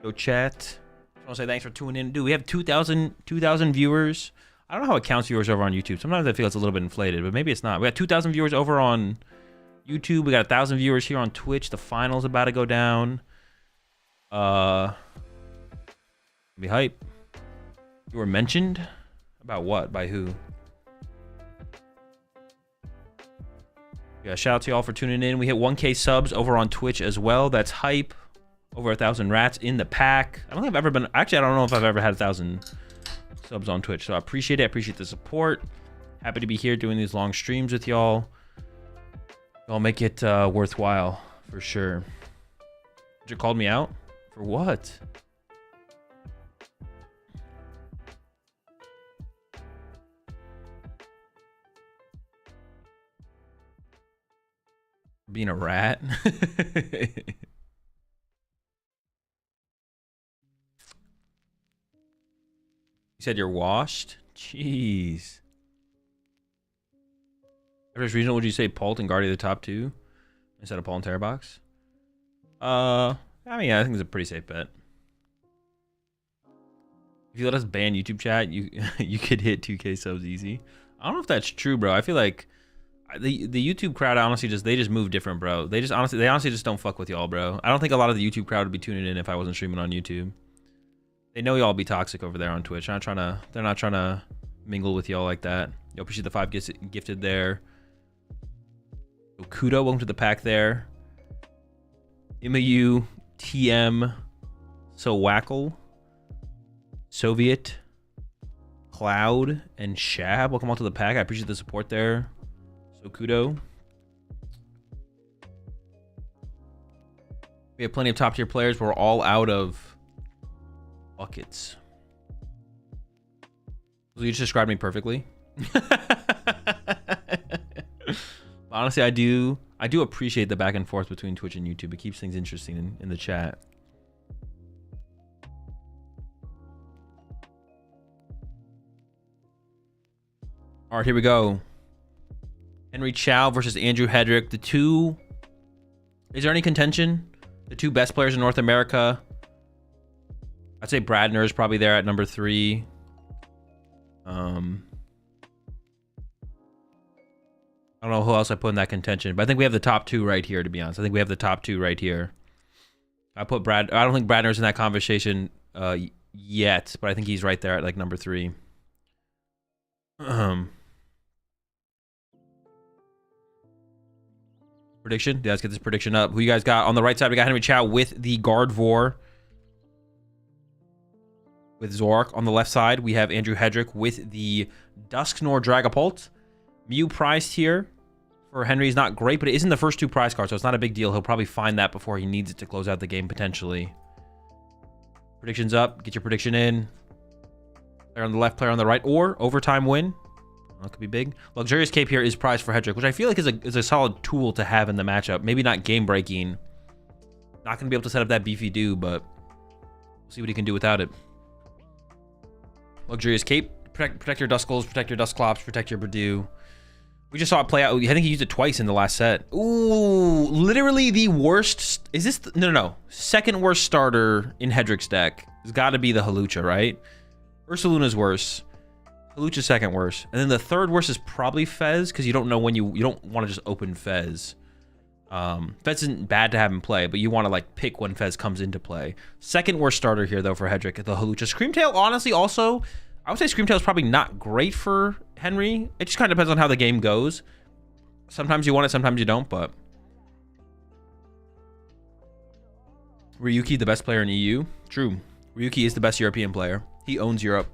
Go chat. I want to say thanks for tuning in. Dude, we have 2,000 viewers. I don't know how it counts viewers over on YouTube. Sometimes I feel it's a little bit inflated, but maybe it's not. We got 2,000 viewers over on YouTube. We got 1,000 viewers here on Twitch. The final's about to go down. Be hype. You were mentioned? About what? By who? Yeah, shout out to y'all for tuning in. We hit 1K subs over on Twitch as well. That's hype. Over 1,000 rats in the pack. I don't think I've ever been... Actually, I don't know if I've ever had 1,000 subs on Twitch. So I appreciate it. I appreciate the support. Happy to be here doing these long streams with y'all. Y'all make it worthwhile for sure. You called me out? For what? Being a rat? You said you're washed? Jeez. Average regional, would you say Pult and Guardia the top two instead of Paul and Terrorbox? I mean, yeah, I think it's a pretty safe bet. If you let us ban YouTube chat, you could hit 2K subs easy. I don't know if that's true, bro. I feel like the YouTube crowd honestly they just move different, bro. They honestly just don't fuck with y'all, bro. I don't think a lot of the YouTube crowd would be tuning in if I wasn't streaming on YouTube. They know y'all be toxic over there on Twitch. They're not trying to mingle with y'all like that. Yo, appreciate the 5 gifted there. So Kudo, welcome to the pack there. Imayu, TM, Sowackle, Soviet, Cloud, and Shab. Welcome all to the pack. I appreciate the support there. So Kudo. We have plenty of top tier players. We're all out of buckets. So you just described me perfectly. Honestly, I do appreciate the back and forth between Twitch and YouTube. It keeps things interesting in the chat. All right, here we go. Henry Chow versus Andrew Hedrick. Is there any contention? The two best players in North America. I'd say Bradner is probably there at number 3. I don't know who else I put in that contention, but I think we have the top 2 right here, to be honest. I think we have the top 2 right here. I don't think Bradner's in that conversation yet, but I think he's right there at like number 3. Prediction? Yeah, let's get this prediction up. Who you guys got? On the right side, we got Henry Chow with the Gardevoir. With Zorak. On the left side, we have Andrew Hedrick with the Dusknoir Dragapult. Mew priced here for Henry is not great, but it isn't the first 2 prize cards, so it's not a big deal. He'll probably find that before he needs it to close out the game, potentially. Predictions up. Get your prediction in. Player on the left, player on the right, or overtime win. That could be big. Luxurious Cape here is prized for Hedrick, which I feel like is a solid tool to have in the matchup. Maybe not game-breaking. Not going to be able to set up that beefy do, but we'll see what he can do without it. Luxurious Cape. Protect your Duskulls, protect your Dusclops, protect your Purdue. We just saw it play out. I think he used it twice in the last set. Ooh, literally the worst. Is this? No. Second worst starter in Hedrick's deck. It's got to be the Hawlucha, right? Ursaluna's worse. Hawlucha's second worst. And then the third worst is probably Fez, because you don't know when you don't want to just open Fez. Fez isn't bad to have in play, but you want to like pick when Fez comes into play. Second worst starter here though for Hedrick, the Hawlucha. Screamtail, honestly, also, I would say Screamtail is probably not great for Henry. It just kind of depends on how the game goes. Sometimes you want it, sometimes you don't, but Ryuki, the best player in EU. True. Ryuki is the best European player. He owns Europe.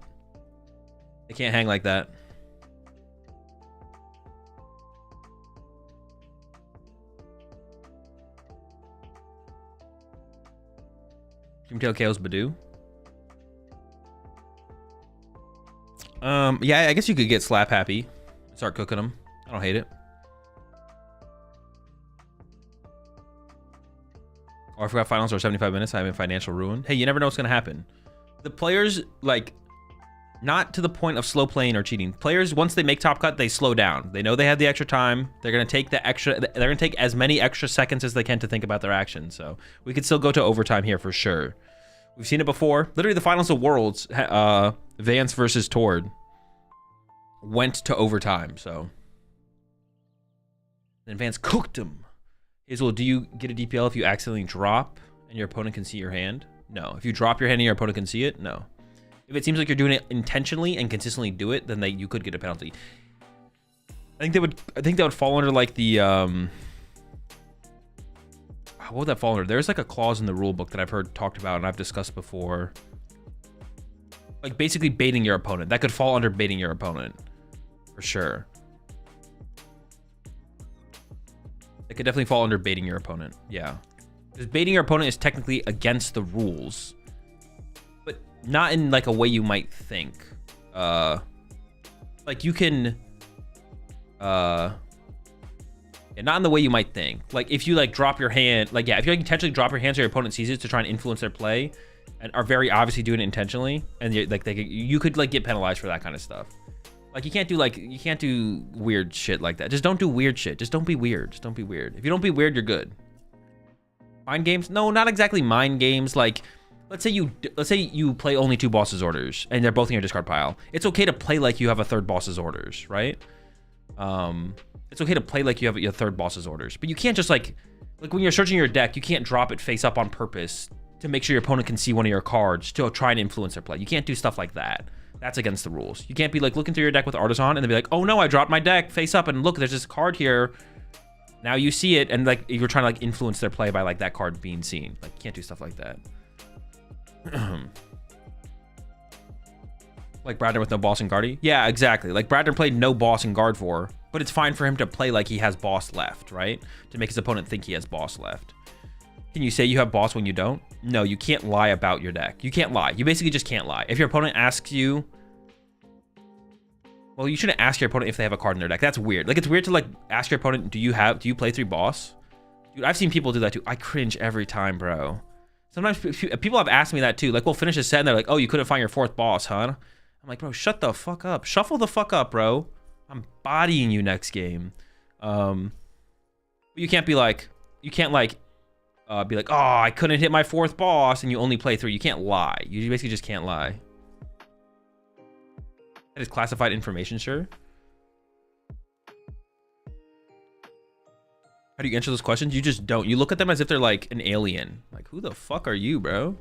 They can't hang like that. Screamtail KOs Badoo. Yeah, I guess you could get Slap Happy. Start cooking them. I don't hate it. Or I forgot finals are 75 minutes. I'm in financial ruin. Hey, you never know what's going to happen. The players, like, not to the point of slow playing or cheating. Players, once they make top cut, they slow down. They know they have the extra time. They're going to take they're going to take as many extra seconds as they can to think about their actions. So we could still go to overtime here for sure. We've seen it before. Literally the finals of Worlds, Vance versus Tord went to overtime, so. Then Vance cooked him. Azul, do you get a DPL if you accidentally drop and your opponent can see your hand? No. If you drop your hand and your opponent can see it, no. If it seems like you're doing it intentionally and consistently do it, then you could get a penalty. I think that would fall under like the what would that fall under? There's like a clause in the rule book that I've heard talked about and I've discussed before. Like basically baiting your opponent. That could fall under baiting your opponent. For sure. It could definitely fall under baiting your opponent. Yeah. Because baiting your opponent is technically against the rules. But not in like a way you might think. Like you can not in the way you might think. Like if you like drop your hand, like yeah, if you like, intentionally drop your hand so your opponent sees it to try and influence their play, and are very obviously doing it intentionally, and you could like get penalized for that kind of stuff. Like you can't do weird shit like that. Just don't do weird shit. Just don't be weird. Just don't be weird. If you don't be weird, you're good. Mind games? No, not exactly mind games. Like let's say you play only 2 boss's orders and they're both in your discard pile. It's okay to play like you have a 3rd boss's orders, right? It's okay to play like you have your 3rd boss's orders, but you can't just like when you're searching your deck, you can't drop it face up on purpose to make sure your opponent can see one of your cards to try and influence their play. You can't do stuff like that. That's against the rules. You can't be like looking through your deck with Artisan and then be like, oh no, I dropped my deck face up and look, there's this card here. Now you see it and like you're trying to like influence their play by like that card being seen. Like you can't do stuff like that. Like Bradner with no boss and guardy? Yeah, exactly. Like Bradner played no boss and guard for, but it's fine for him to play like he has boss left, right? To make his opponent think he has boss left. Can you say you have boss when you don't? No, you can't lie about your deck. You can't lie. You basically just can't lie. If your opponent asks you, well, you shouldn't ask your opponent if they have a card in their deck. That's weird. Like it's weird to like ask your opponent, do you play 3 boss? Dude, I've seen people do that too. I cringe every time, bro. Sometimes people have asked me that too. Like we'll finish a set and they're like, oh, you couldn't find your 4th boss, huh? I'm like, bro, shut the fuck up. Shuffle the fuck up, bro. I'm bodying you next game. You can't be like, be like, oh, I couldn't hit my 4th boss and you only play 3. You can't lie. You basically just can't lie. That is classified information, sure. How do you answer those questions? You just don't. You look at them as if they're like an alien. Like, who the fuck are you, bro?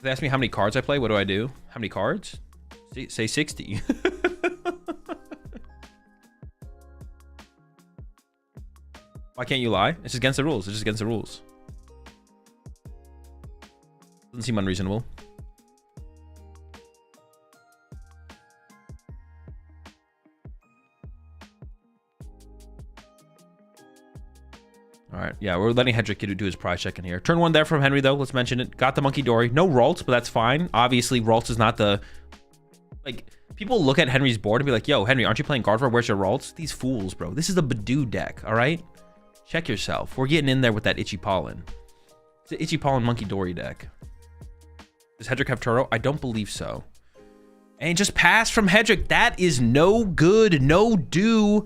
They ask me how many cards I play. What do I do? How many cards? Say 60. Why can't you lie? It's just against the rules. It's just against the rules. Doesn't seem unreasonable. All right, yeah, we're letting Hedrick do his prize check in here. Turn 1 there from Henry, though. Let's mention it. Got the Monkey Dory. No Ralts, but that's fine. Obviously, Ralts is not the... Like, people look at Henry's board and be like, yo, Henry, aren't you playing Gardevoir? Where's your Ralts? These fools, bro. This is the Badoo deck, all right? Check yourself. We're getting in there with that Itchy Pollen. It's the Itchy Pollen Monkey Dory deck. Does Hedrick have Turo? I don't believe so. And just pass from Hedrick. That is no good, no do.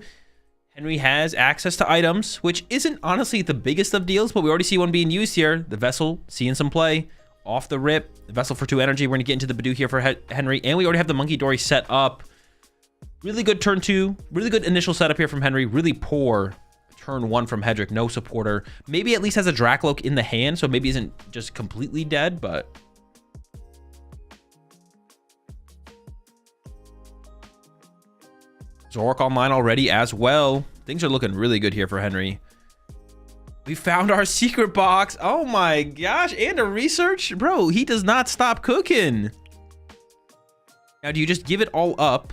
Henry has access to items, which isn't honestly the biggest of deals, but we already see one being used here. The Vessel, seeing some play. Off the rip. The Vessel for 2 energy. We're going to get into the Badoo here for Henry. And we already have the Monkey Dory set up. Really good turn 2. Really good initial setup here from Henry. Really poor turn 1 from Hedrick. No supporter. Maybe at least has a Dracloak in the hand, so maybe isn't just completely dead, but... Zork online already as well. Things are looking really good here for Henry. We found our secret box. Oh my gosh. And a research. Bro, he does not stop cooking. Now, do you just give it all up?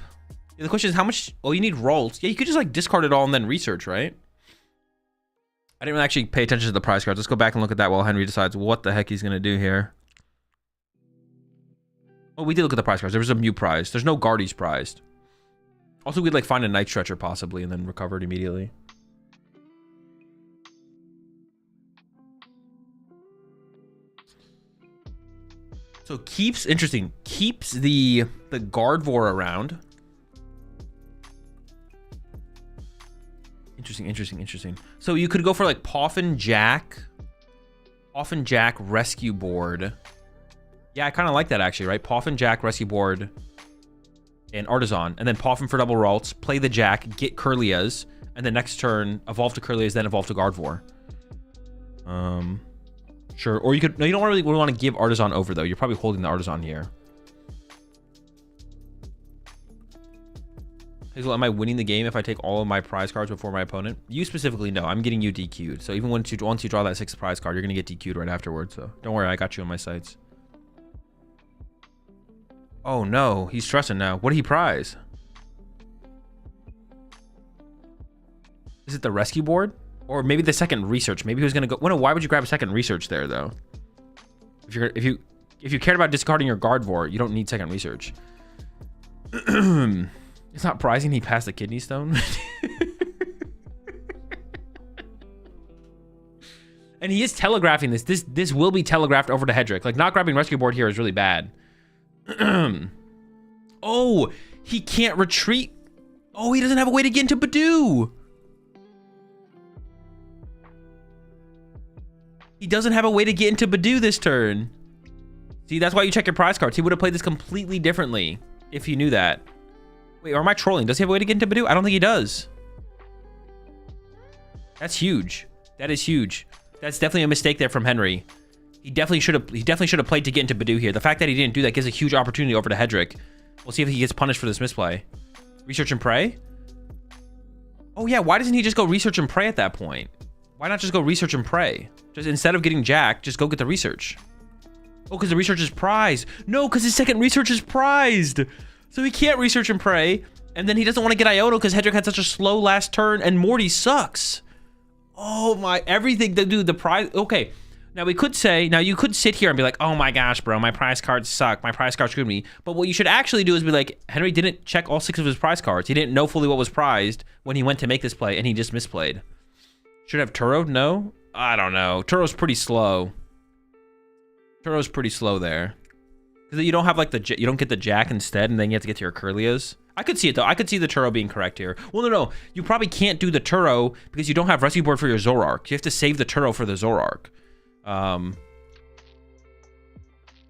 The question is how much... Oh, you need rolls. Yeah, you could just like discard it all and then research, right? I didn't really actually pay attention to the prize cards. Let's go back and look at that while Henry decides what the heck he's going to do here. Oh, we did look at the prize cards. There was a Mew prize. There's no Guardies prized. Also, we'd like find a Night Stretcher possibly and then recover it immediately. So keeps, interesting, keeps the Gardevoir around. Interesting. So you could go for like Poffin Jack Poffin Jack rescue board. Yeah, I kind of like that actually, right? Poffin Jack rescue board and Artisan, and then Poffin for double Ralts, play the Jack, get Curlias, and then next turn evolve to Curlias, then evolve to Gardevoir. Sure. Or you could, no, you don't really want to give Artisan over though. You're probably holding the Artisan here. Hazel, am I winning the game if I take all of my prize cards before my opponent? You specifically, no. I'm getting you DQ'd. So even once you draw that 6th prize card, you're going to get DQ'd right afterwards. So don't worry, I got you on my sights. Oh no, he's stressing now. What did he prize? Is it the rescue board? Or maybe the second research? Maybe he was going to go... Well, no, why would you grab a second research there, though? If you cared about discarding your Gardevoir, you don't need second research. It's not prizing he passed the kidney stone. And he is telegraphing this. This will be telegraphed over to Hedrick. Like, not grabbing rescue board here is really bad. Oh, he can't retreat. Oh, he doesn't have a way to get into Badoo. He doesn't have a way to get into Badoo this turn. See, that's why you check your prize cards. He would have played this completely differently if he knew that. Wait, or am I trolling? Does he have a way to get into Badoo? I don't think he does. That's huge. That is huge. That's definitely a mistake there from Henry. He definitely should have played to get into Badoo here. The fact that he didn't do that gives a huge opportunity over to Hedrick. We'll see if he gets punished for this misplay. Research and pray? Oh yeah, why doesn't he just go research and pray at that point? Why not just go research and pray? Just instead of getting Jack, just go get the research. Oh, because the research is prized. No, because his second research is prized. So he can't research and pray. And then he doesn't want to get Iono because Hedrick had such a slow last turn and Morty sucks. Oh my, everything to do the prize. Okay, now we could say, now you could sit here and be like, oh my gosh, bro, my prize cards suck. My prize cards screwed me. But what you should actually do is be like, Henry didn't check all 6 of his prize cards. He didn't know fully what was prized when he went to make this play and he just misplayed. Should have Turo? No? I don't know. Turo's pretty slow. Turo's pretty slow there. Because you don't have like you don't get the Jack instead and then you have to get to your Curlias. I could see it though. I could see the Turo being correct here. Well, no. You probably can't do the Turo because you don't have rescue board for your Zoroark. You have to save the Turo for the Zoroark.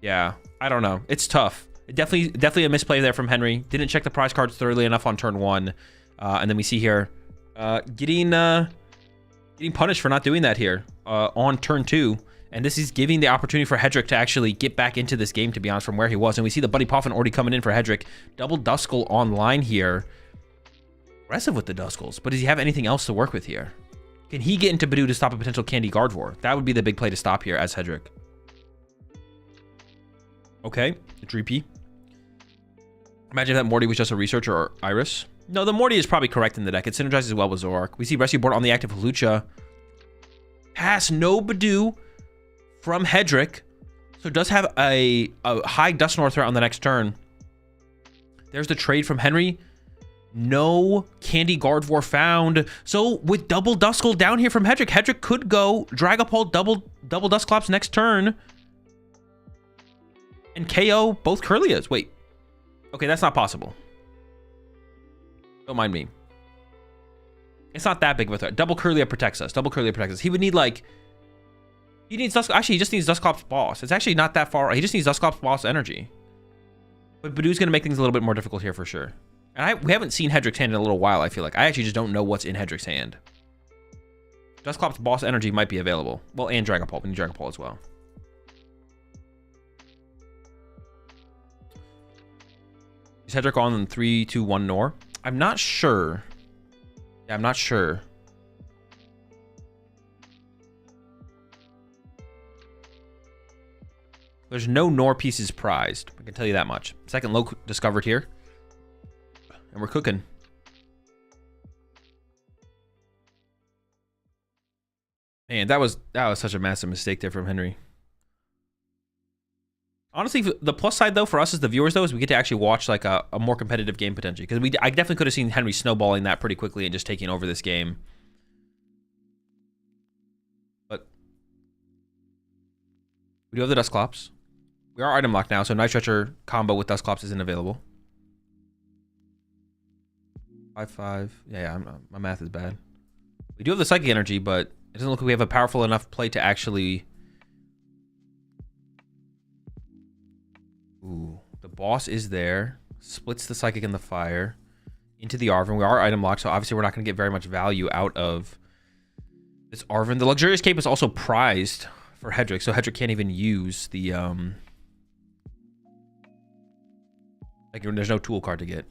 Yeah, I don't know. It's tough. Definitely a misplay there from Henry. Didn't check the prize cards thoroughly enough on turn 1. And then we see here getting punished for not doing that here on turn 2. And this is giving the opportunity for Hedrick to actually get back into this game, to be honest, from where he was. And we see the Buddy Poffin already coming in for Hedrick. Double Duskull online here. Aggressive with the Duskulls. But does he have anything else to work with here? Can he get into Badoo to stop a potential Candy Gardevoir? That would be the big play to stop here as Hedrick. Okay, Dreepy. Imagine that Morty was just a researcher or Iris. No, the Morty is probably correct in the deck. It synergizes well with Zoroark. We see rescue board on the active Hawlucha. Pass no Badoo from Hedrick. So it does have a high Dusknoir threat on the next turn. There's the trade from Henry. No Candy Gardevoir found. So with double Duskull down here from Hedrick, Hedrick could go Dragapult double Dusclops next turn and KO both Curlias. Wait. Okay, that's not possible. Don't mind me. It's not that big of a threat. Double Curlia protects us. Double Curlia protects us. He would need like... He needs Duskull. Actually, he just needs Dusclops Boss. It's actually not that far. He just needs Dusclops Boss energy. But Badoo's going to make things a little bit more difficult here for sure. And we haven't seen Hedrick's hand in a little while, I feel like. I actually just don't know what's in Hedrick's hand. Dusclops Boss energy might be available. Well, and Dragapult. We need Dragapult as well. Is Hedrick on 3, 2, 1 Nor? I'm not sure. Yeah, I'm not sure. There's no Nor pieces prized. I can tell you that much. Second low discovered here. And we're cooking. Man, that was such a massive mistake there from Henry. Honestly, the plus side though for us as the viewers though is we get to actually watch like a more competitive game potentially, because I definitely could have seen Henry snowballing that pretty quickly and just taking over this game. But we do have the Dusclops. We are item locked now, so Night Stretcher combo with Dusclops isn't available. 5/5. Yeah, my math is bad. We do have the Psychic Energy, but it doesn't look like we have a powerful enough play to actually Ooh, the boss is there. Splits the Psychic and the Fire into the Arven. We are item locked, so obviously we're not going to get very much value out of this Arven. The Luxurious Cape is also prized for Hedrick, so Hedrick can't even use the like, there's no tool card to get.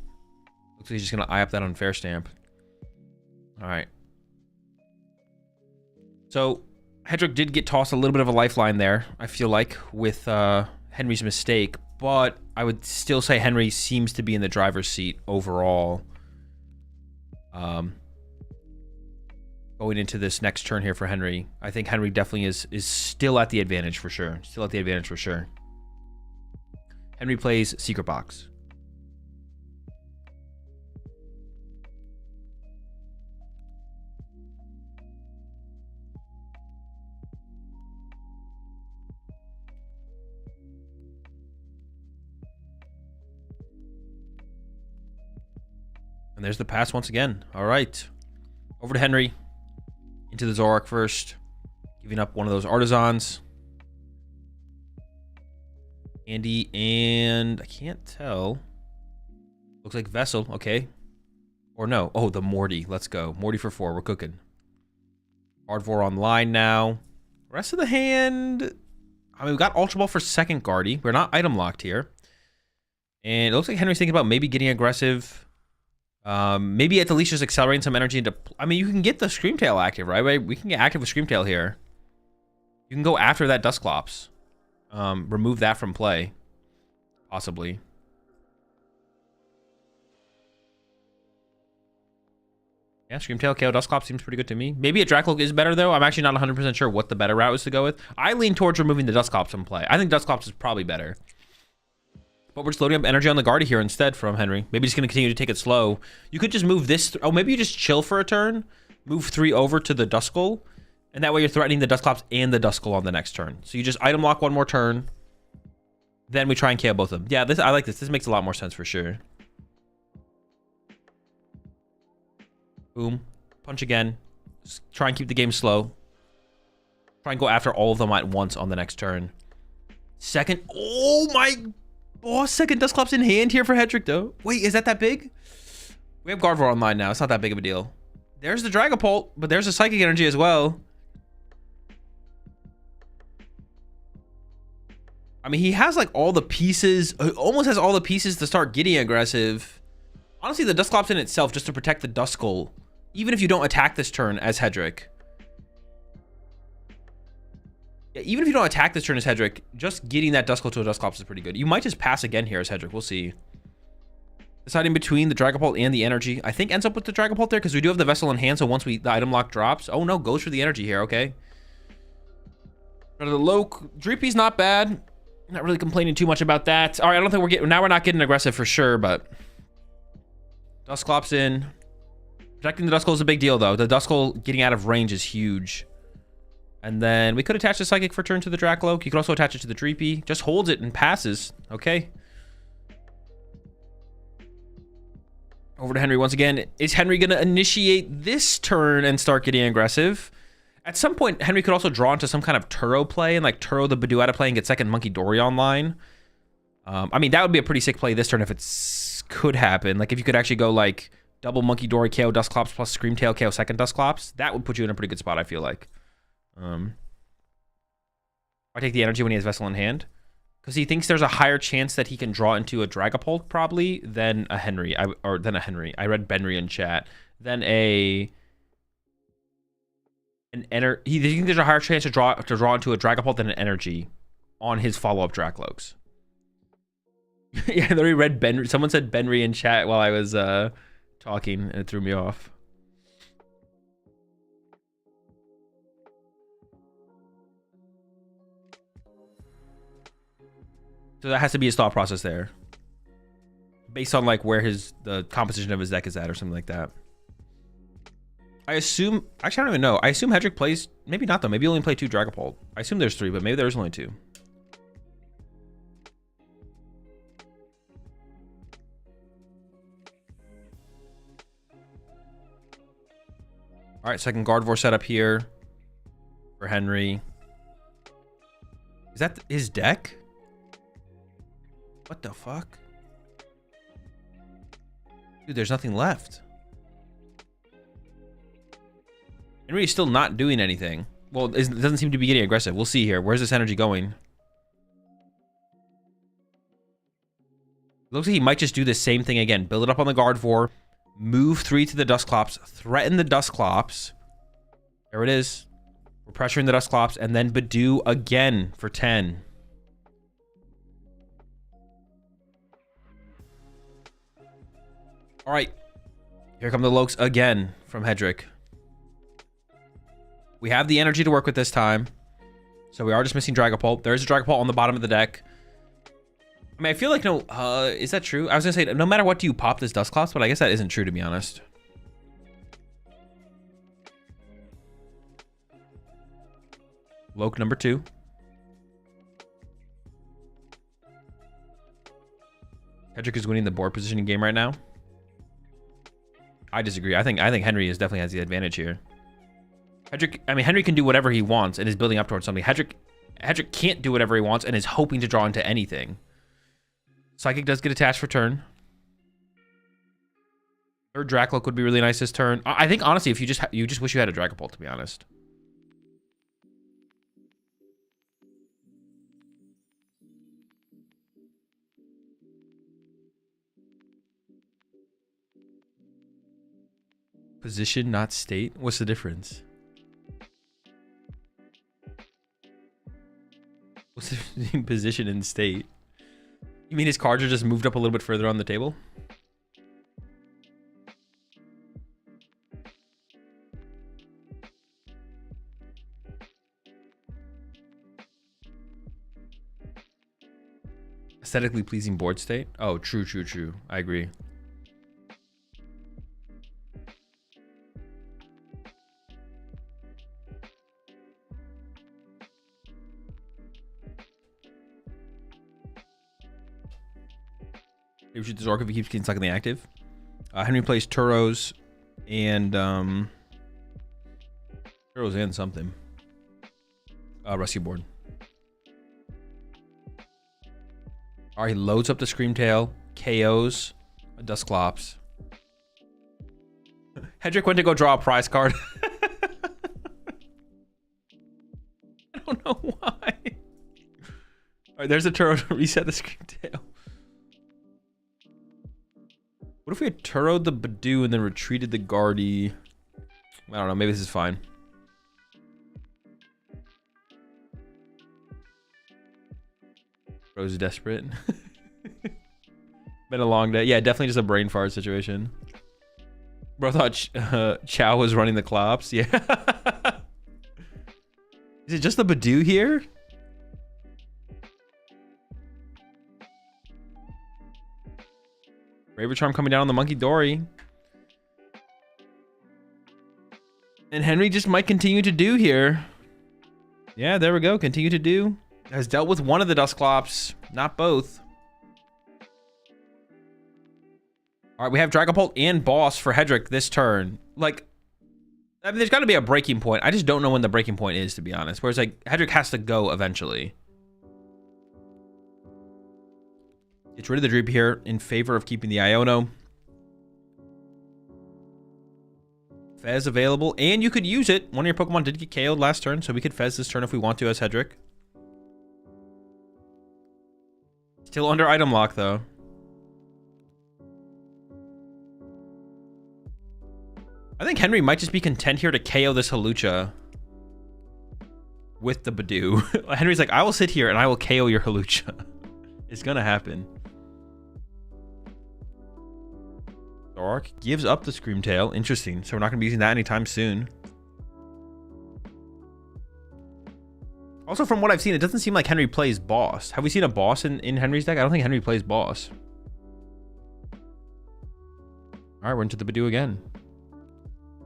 Looks like he's just gonna eye up that unfair stamp. All right. So Hedrick did get tossed a little bit of a lifeline there, I feel like, with Henry's mistake, but I would still say Henry seems to be in the driver's seat overall. Going into this next turn here for Henry, I think Henry definitely is still at the advantage for sure. Still at the advantage for sure. Henry plays Secret Box. And there's the pass once again. All right. Over to Henry. Into the Zoroark first. Giving up one of those Artisans. Andy and... I can't tell. Looks like Vessel. Okay. Or no. Oh, the Morty. Let's go. Morty for 4. We're cooking. Ardvor online now. Rest of the hand... I mean, we got Ultra Ball for second Guardy. We're not item locked here. And it looks like Henry's thinking about maybe getting aggressive... maybe at the least just accelerating some energy into... I mean, you can get the Screamtail active, right? We can get active with Screamtail here. You can go after that Dusclops. Remove that from play. Possibly. Yeah, Screamtail, KO, Dusclops seems pretty good to me. Maybe a Dracloak is better, though. I'm actually not 100% sure what the better route is to go with. I lean towards removing the Dusclops from play. I think Dusclops is probably better. But we're just loading up energy on the Guardy here instead from Henry. Maybe just going to continue to take it slow. You could just move this... Oh, maybe you just chill for a turn. Move 3 over to the Duskull. And that way you're threatening the Dusclops and the Duskull on the next turn. So you just item lock one more turn. Then we try and KO both of them. Yeah, I like this. This makes a lot more sense for sure. Boom. Punch again. Just try and keep the game slow. Try and go after all of them at once on the next turn. Second... Oh my... Oh, second Dusclops in hand here for Hedrick, though. Wait, is that big? We have Gardevoir online now. It's not that big of a deal. There's the Dragapult, but there's the Psychic Energy as well. I mean, he has, like, all the pieces. Almost has all the pieces to start getting aggressive. Honestly, the Dusclops in itself, just to protect the Duskull, even if you don't attack this turn as Hedrick. Yeah, even if you don't attack this turn as Hedrick, just getting that Duskull to a Dusclops is pretty good. You might just pass again here as Hedrick. We'll see. Deciding between the Dragapult and the energy. I think ends up with the Dragapult there because we do have the Vessel in hand, so once the item lock drops... Oh, no, goes for the energy here. Okay. But the low... Dreepy's not bad. Not really complaining too much about that. All right, I don't think we're getting... Now we're not getting aggressive for sure, but... Dusclops in. Protecting the Duskull is a big deal, though. The Duskull getting out of range is huge. And then we could attach the Psychic for turn to the Dracloak. You could also attach it to the Dreepy. Just holds it and passes. Okay. Over to Henry once again. Is Henry going to initiate this turn and start getting aggressive? At some point, Henry could also draw into some kind of Turo play and like Turo the Bidoof out of play and get second Monkey Dory online. I mean, that would be a pretty sick play this turn if it could happen. Like if you could actually go like double Monkey Dory KO Dusclops plus Screamtail KO second Dusclops. That would put you in a pretty good spot, I feel like. I take the energy when he has Vessel in hand because he thinks there's a higher chance that he can draw into a Dragapult probably than a Henry. I read Benry in chat. Than he thinks there's a higher chance to draw into a Dragapult than an energy on his follow-up Dracloaks. Yeah, I literally read Benry. Someone said Benry in chat while I was talking and it threw me off. So that has to be his thought process there. Based on like where the composition of his deck is at or something like that. I assume, actually I don't even know. I assume Hedrick plays, maybe not though. Maybe he only play 2 Dragapult. I assume there's 3, but maybe there's only 2. All right, second Gardevoir setup here for Henry. Is that his deck? What the fuck? Dude, there's nothing left. Henry is still not doing anything. Well, it doesn't seem to be getting aggressive. We'll see here. Where's this energy going? Looks like he might just do the same thing again. Build it up on the guard 4. Move 3 to the Dusclops. Threaten the Dusclops. There it is. We're pressuring the Dusclops. And then Badoo again for 10. All right. Here come the Lokes again from Hedrick. We have the energy to work with this time. So we are just missing Dragapult. There is a Dragapult on the bottom of the deck. I mean, I feel like no... is that true? I was going to say, no matter what, do you pop this Dusclops? But I guess that isn't true, to be honest. Loke number 2. Hedrick is winning the board positioning game right now. I disagree. I think Henry definitely has the advantage here. Hedrick, I mean, Henry can do whatever he wants and is building up towards something. Hedrick can't do whatever he wants and is hoping to draw into anything. Psychic does get attached for turn. Third Dracloak would be really nice this turn. I think honestly, if you just wish you had a Dragapult, to be honest. Position, not state. What's the difference? What's the difference between position and state? You mean his cards are just moved up a little bit further on the table? Aesthetically pleasing board state? Oh, true, true, true. I agree. Maybe we shoot the Zork if he keeps getting stuck in the active. Henry plays Turos and Turos and something. Rescue board. All right, he loads up the Screamtail, KOs a Dusclops. Hedrick went to go draw a prize card. I don't know why. All right, there's a Turo to reset the Screamtail. What if we had Turo'd the Badoo and then retreated the Guardy? I don't know. Maybe this is fine. Bro's desperate. Been a long day. Yeah, definitely just a brain fart situation. Bro thought Chow was running the Clops. Yeah. Is it just the Badoo here? Raver Charm coming down on the Monkey Dory. And Henry just might continue to do here. Yeah, there we go. Continue to do. Has dealt with one of the Dusclops, not both. All right, we have Dragapult and Boss for Hedrick this turn. Like, I mean, there's got to be a breaking point. I just don't know when the breaking point is, to be honest. Whereas, like, Hedrick has to go eventually. Gets rid of the Dreep here in favor of keeping the Iono. Fez available, and you could use it. One of your Pokemon did get KO'd last turn, so we could Fez this turn if we want to as Hedrick. Still under item lock, though. I think Henry might just be content here to KO this Hawlucha with the Badoo. Henry's like, I will sit here and I will KO your Hawlucha. It's gonna happen. Dark gives up the Screamtail. Interesting. So we're not going to be using that anytime soon. Also, from what I've seen, it doesn't seem like Henry plays Boss. Have we seen a Boss in Henry's deck? I don't think Henry plays Boss. All right, we're into the Badoo again.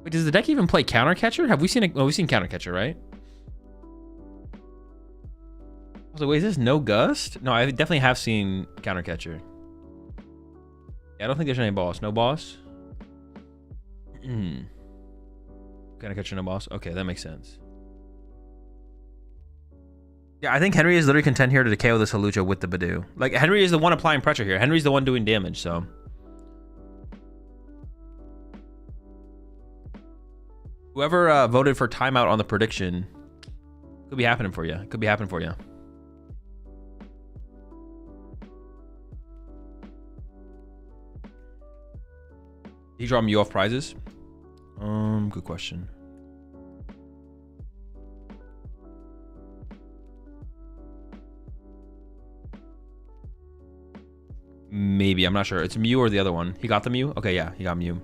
Wait, does the deck even play Counter Catcher? Have we seen we've seen Counter Catcher, right? So wait, is this No Gust? No, I definitely have seen Counter Catcher. Yeah, I don't think there's any Boss. No Boss? Counter Catcher, no Boss? Okay, that makes sense. Yeah, I think Henry is literally content here to KO this Hawlucha with the Badoo. Like, Henry is the one applying pressure here. Henry's the one doing damage, so. Whoever voted for timeout on the prediction could be happening for you. Could be happening for you. Did he draw Mew off prizes? Good question. Maybe, I'm not sure. It's Mew or the other one. He got the Mew? Okay, yeah, he got Mew.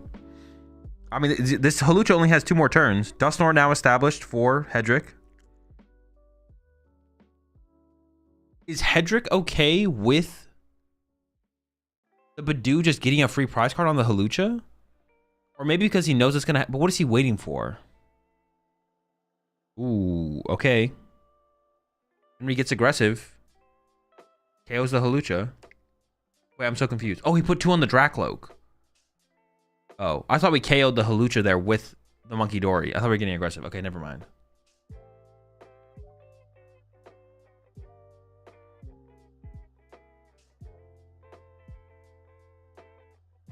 I mean, this Hawlucha only has 2 more turns. Dusknoir now established for Hedrick. Is Hedrick okay with the Badoo just getting a free prize card on the Hawlucha? Or maybe because he knows it's gonna... But what is he waiting for? Ooh, okay. Henry gets aggressive. KOs the Hawlucha. Wait, I'm so confused. Oh, he put 2 on the Dracloak. Oh, I thought we KO'd the Hawlucha there with the Monkey Dory. I thought we were getting aggressive. Okay, never mind.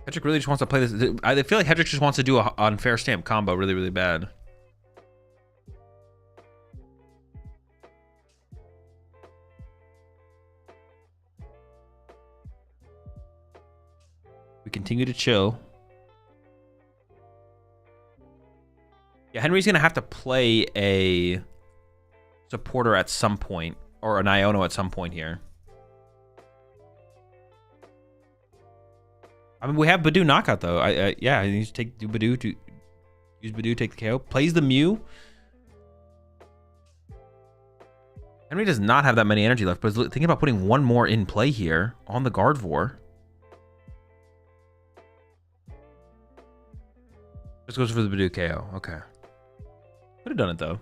Hedrick really just wants to play this. I feel like Hedrick just wants to do an unfair stamp combo really, really bad. We continue to chill. Yeah, Henry's going to have to play a supporter at some point, or an Iono at some point here. I mean, we have Badoo knockout, though. Yeah, he needs to do Badoo to use Badoo, take the KO. Plays the Mew. Henry does not have that many energy left, but is thinking about putting 1 more in play here on the Gardevoir. Just goes for the Badoo KO. Okay. Could have done it, though.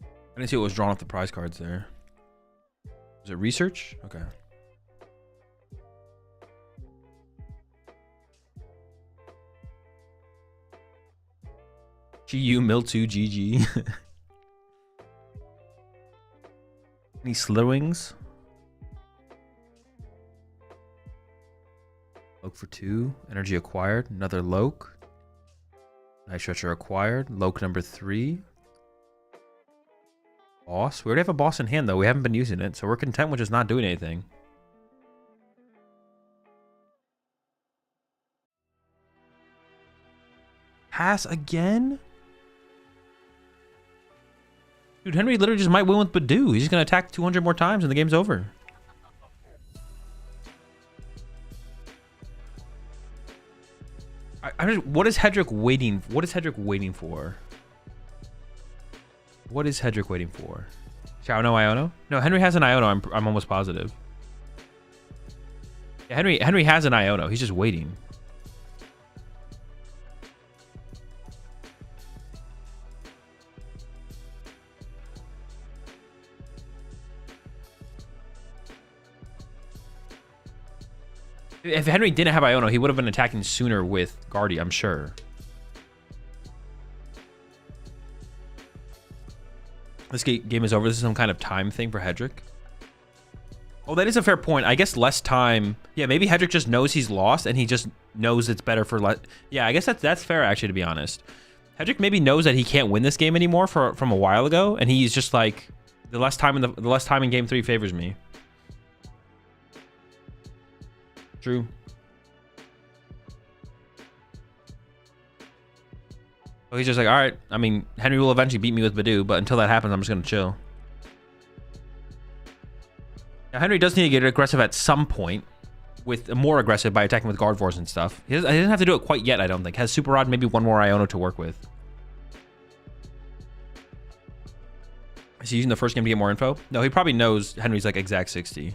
I didn't see what was drawn off the prize cards there. Was it research? Okay. GU Miltu GG. Any Slitherwings? Loke for 2. Energy acquired. Another Loke. Night Stretcher acquired. Loke number 3. Boss. We already have a boss in hand, though. We haven't been using it, so we're content with just not doing anything. Pass again? Dude, Henry literally just might win with Badoo. He's just going to attack 200 more times and the game's over. What is Hedrick waiting? What is Hedrick waiting for? What is Hedrick waiting for? Shao no Iono? No, Henry has an Iono. I'm almost positive. Yeah, Henry has an Iono. He's just waiting. If Henry didn't have Iono, he would have been attacking sooner with Guardy, I'm sure. This game is over. This is some kind of time thing for Hedrick. Oh, that is a fair point. I guess less time. Yeah, maybe Hedrick just knows he's lost and he just knows it's better for less. Yeah, I guess that's fair, actually, to be honest. Hedrick maybe knows that he can't win this game anymore from a while ago, and he's just like, the less time in game 3 favors me. True. So he's just like, all right, I mean, Henry will eventually beat me with Badoo, but until that happens, I'm just going to chill. Now, Henry does need to get aggressive at some point, with more aggressive by attacking with Gardevoirs and stuff. He doesn't have to do it quite yet, I don't think. Has Super Rod, maybe 1 more Iono to work with. Is he using the first game to get more info? No, he probably knows Henry's like exact 60.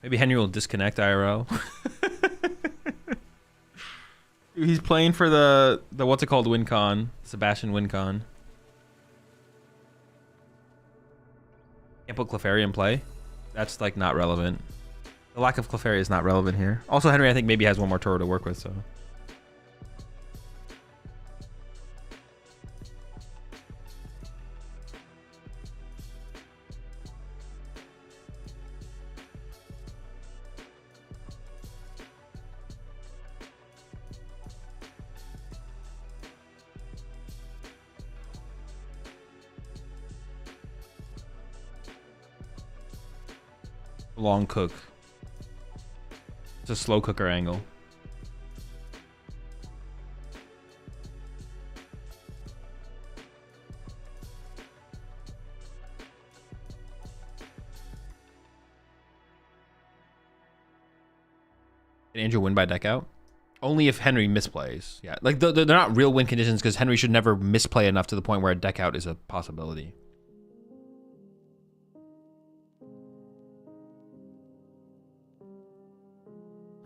Maybe Henry will disconnect IRL. He's playing for the what's it called, WinCon. Sebastian WinCon. Can't put Clefairy in play. That's like not relevant. The lack of Clefairy is not relevant here. Also, Henry, I think maybe has one more Toro to work with, so. Long cook. It's a slow cooker angle. Can Andrew win by deck out? Only if Henry misplays. Yeah, like they're not real win conditions because Henry should never misplay enough to the point where a deck out is a possibility.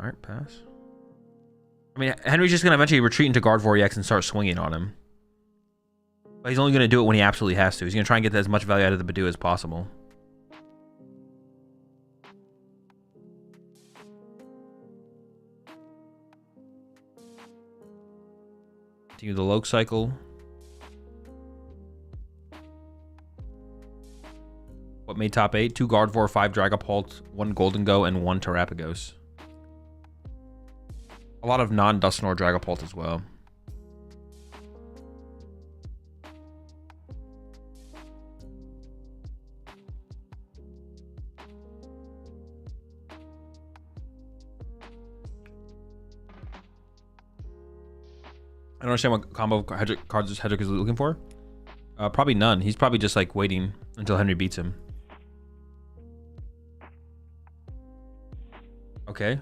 All right, pass. I mean, Henry's just going to eventually retreat into Gardevoir EX and start swinging on him. But he's only going to do it when he absolutely has to. He's going to try and get as much value out of the Badoo as possible. Continue the Loke cycle. What made top 8? 2 Gardevoir, 5 Dragapult, 1 Golden Go, and 1 Terrapagos. A lot of non-Dusknoir Dragapult as well. I don't understand what combo cards Hedrick is looking for. Probably none. He's probably just like waiting until Henry beats him. Okay.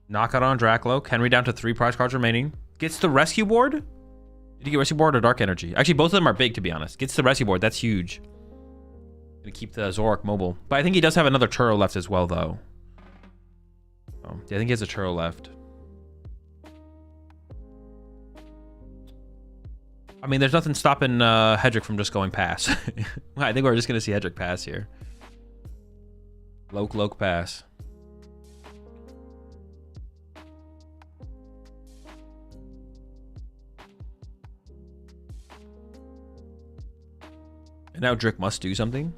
Knockout on Dracloak. Henry down to 3 prize cards remaining. Gets the rescue board? Did he get rescue board or dark energy? Actually, both of them are big, to be honest. Gets the rescue board. That's huge. Gonna keep the Zoroark mobile. But I think he does have another Churro left as well, though. Oh, yeah, I think he has a Churro left. I mean, there's nothing stopping Hedrick from just going pass. I think we're just gonna see Hedrick pass here. Loke pass. And now Drick must do something.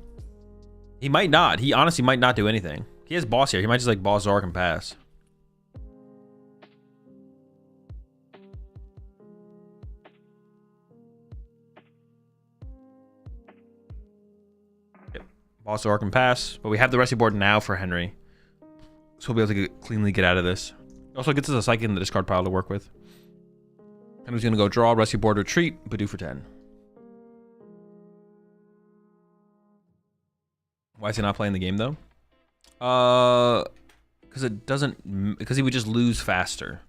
He might not. He honestly might not do anything. He has boss here. He might just like boss Zoroark and pass. Yep. Boss Zoroark and pass. But we have the rescue board now for Henry. So we'll be able to cleanly get out of this. Also gets us a Psychic in the discard pile to work with. Henry's going to go draw, rescue board, retreat, Badoo for 10. Why is he not playing the game though? Because it doesn't. Because he would just lose faster.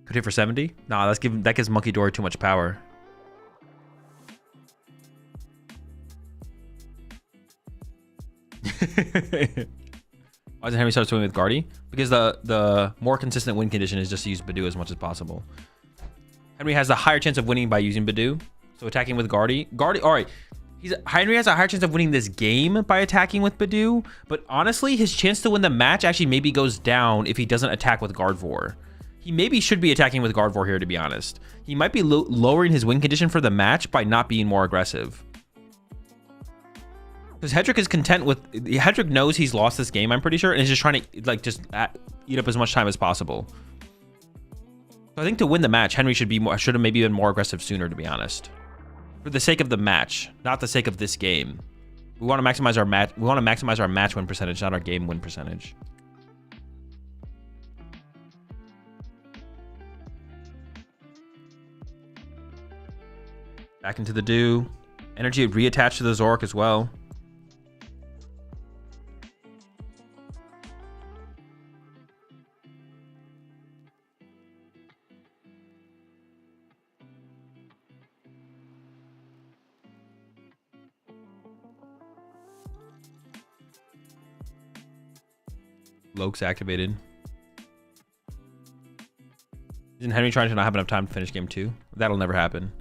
Could hit for 70? Nah, that gives Monkey Dory too much power. Why doesn't Henry start swinging with Guardy? Because the more consistent win condition is just to use Badoo as much as possible. Henry has a higher chance of winning by using Badoo. So attacking with Guardy. All right. Henry has a higher chance of winning this game by attacking with Badoo, but honestly, his chance to win the match actually maybe goes down if he doesn't attack with Gardevoir. He maybe should be attacking with Gardevoir here, to be honest. He might be lowering his win condition for the match by not being more aggressive. Because Hedrick is content with... Hedrick knows he's lost this game, I'm pretty sure, and is just trying to like eat up as much time as possible. So I think to win the match, Henry should have maybe been more aggressive sooner, to be honest. For the sake of the match, not the sake of this game. We want to maximize our match. We want to maximize our match win percentage, not our game win percentage. Back into the Dew. Energy reattached to the Zoroark as well. Loke's activated. Isn't Henry trying to not have enough time to finish game 2? That'll never happen.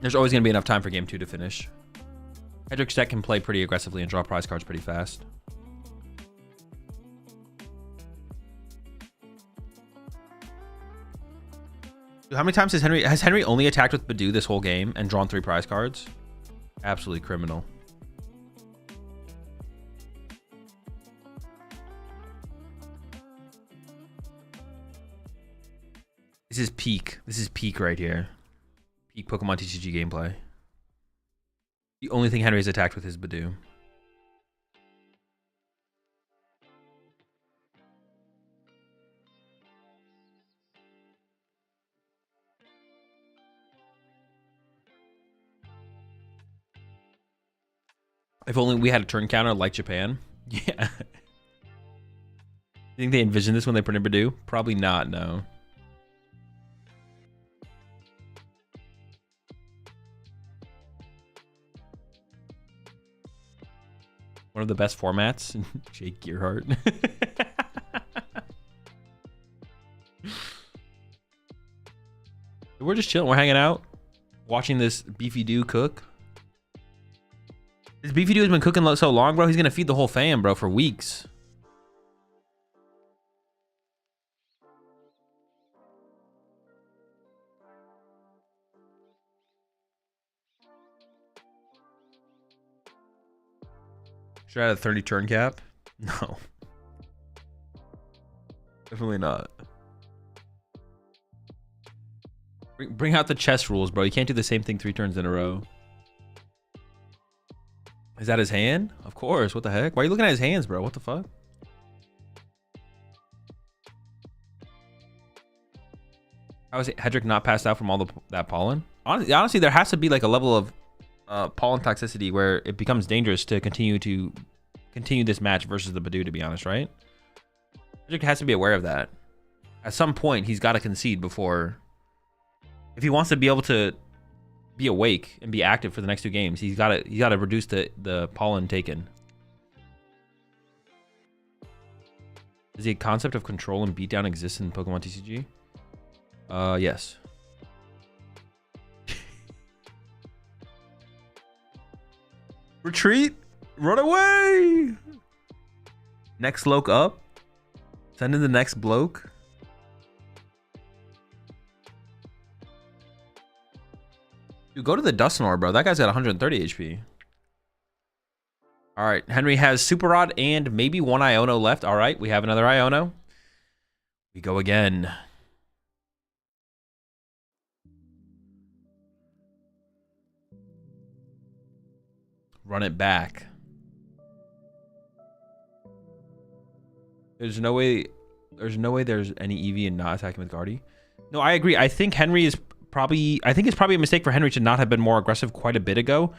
There's always going to be enough time for game 2 to finish. Hedrick's deck can play pretty aggressively and draw prize cards pretty fast. Dude, how many times has Henry only attacked with Badoo this whole game and drawn 3 prize cards? Absolutely criminal. This is peak. This is peak right here. Peak Pokemon TCG gameplay. The only thing Henry has attacked with is Badoo. If only we had a turn counter like Japan. Yeah. You think they envisioned this when they printed Badoo? Probably not, no. One of the best formats. Jake Gearhart. We're just chilling. We're hanging out. Watching this Beefy Doo cook. This Beefy Doo has been cooking so long, bro. He's going to feed the whole fam, bro, for weeks. Should I add a 30 turn cap? No. Definitely not. Bring out the chess rules, bro. You can't do the same thing 3 turns in a row. Is that his hand? Of course. What the heck? Why are you looking at his hands, bro? What the fuck? How is Hedrick not passed out from all that pollen? Honestly, there has to be like a level of pollen toxicity where it becomes dangerous to continue this match versus the Badoo, to be honest, right? Hedrick has to be aware of that. At some point, he's got to concede before... If he wants to be able to be awake and be active for the next 2 games, he's got to reduce the pollen taken. Does the concept of control and beatdown exist in Pokemon TCG? Yes. Retreat! Run away! Next bloke up. Send in the next bloke. Dude, go to the Dusknoir, bro. That guy's got 130 HP. All right, Henry has Super Rod and maybe 1 Iono left. All right, we have another Iono. We go again. Run it back. There's no way there's any EV and not attacking with Guardy. No, I agree. I think it's probably a mistake for Henry to not have been more aggressive quite a bit ago.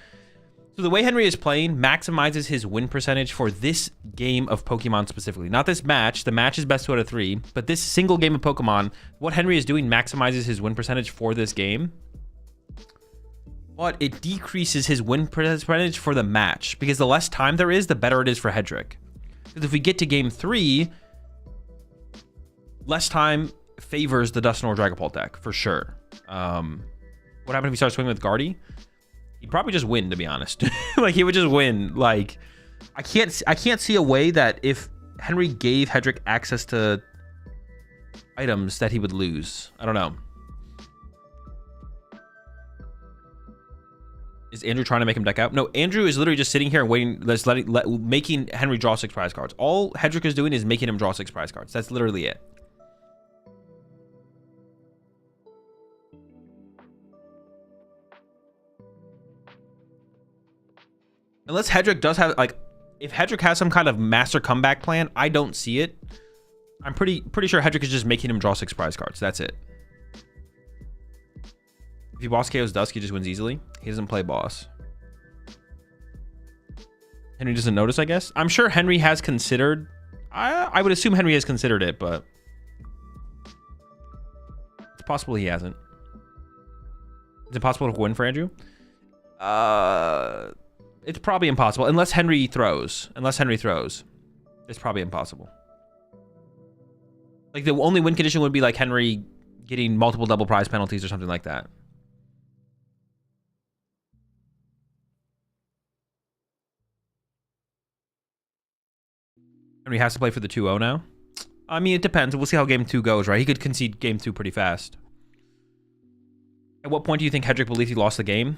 So the way Henry is playing maximizes his win percentage for this game of Pokemon specifically. Not this match. The match is best 2 out of 3. But this single game of Pokemon, what Henry is doing maximizes his win percentage for this game. But it decreases his win percentage for the match. Because the less time there is, the better it is for Hedrick. Because if we get to game 3, less time favors the Dusknoir Dragapult deck, for sure. What happened if he starts swinging with Guardy? He'd probably just win, to be honest. Like, he would just win. Like, I can't see a way that if Henry gave Hedrick access to items that he would lose. I don't know. Is Andrew trying to make him deck out? No, Andrew is literally just sitting here and waiting, making Henry draw 6 prize cards. All Hedrick is doing is making him draw 6 prize cards. That's literally it. Unless Hedrick does have, like, if Hedrick has some kind of master comeback plan, I don't see it. I'm pretty sure Hedrick is just making him draw 6 prize cards. That's it. If he boss KOs Dusk, he just wins easily. He doesn't play boss. Henry doesn't notice, I guess. I'm sure Henry has considered. I would assume Henry has considered it, but it's possible he hasn't. Is it possible to win for Andrew? It's probably impossible unless Henry throws. It's probably impossible. Like, the only win condition would be like Henry getting multiple double prize penalties or something like that. Henry has to play for the 2-0 now. I mean, it depends. We'll see how game 2 goes, right? He could concede game 2 pretty fast. At what point do you think Hedrick believes he lost the game?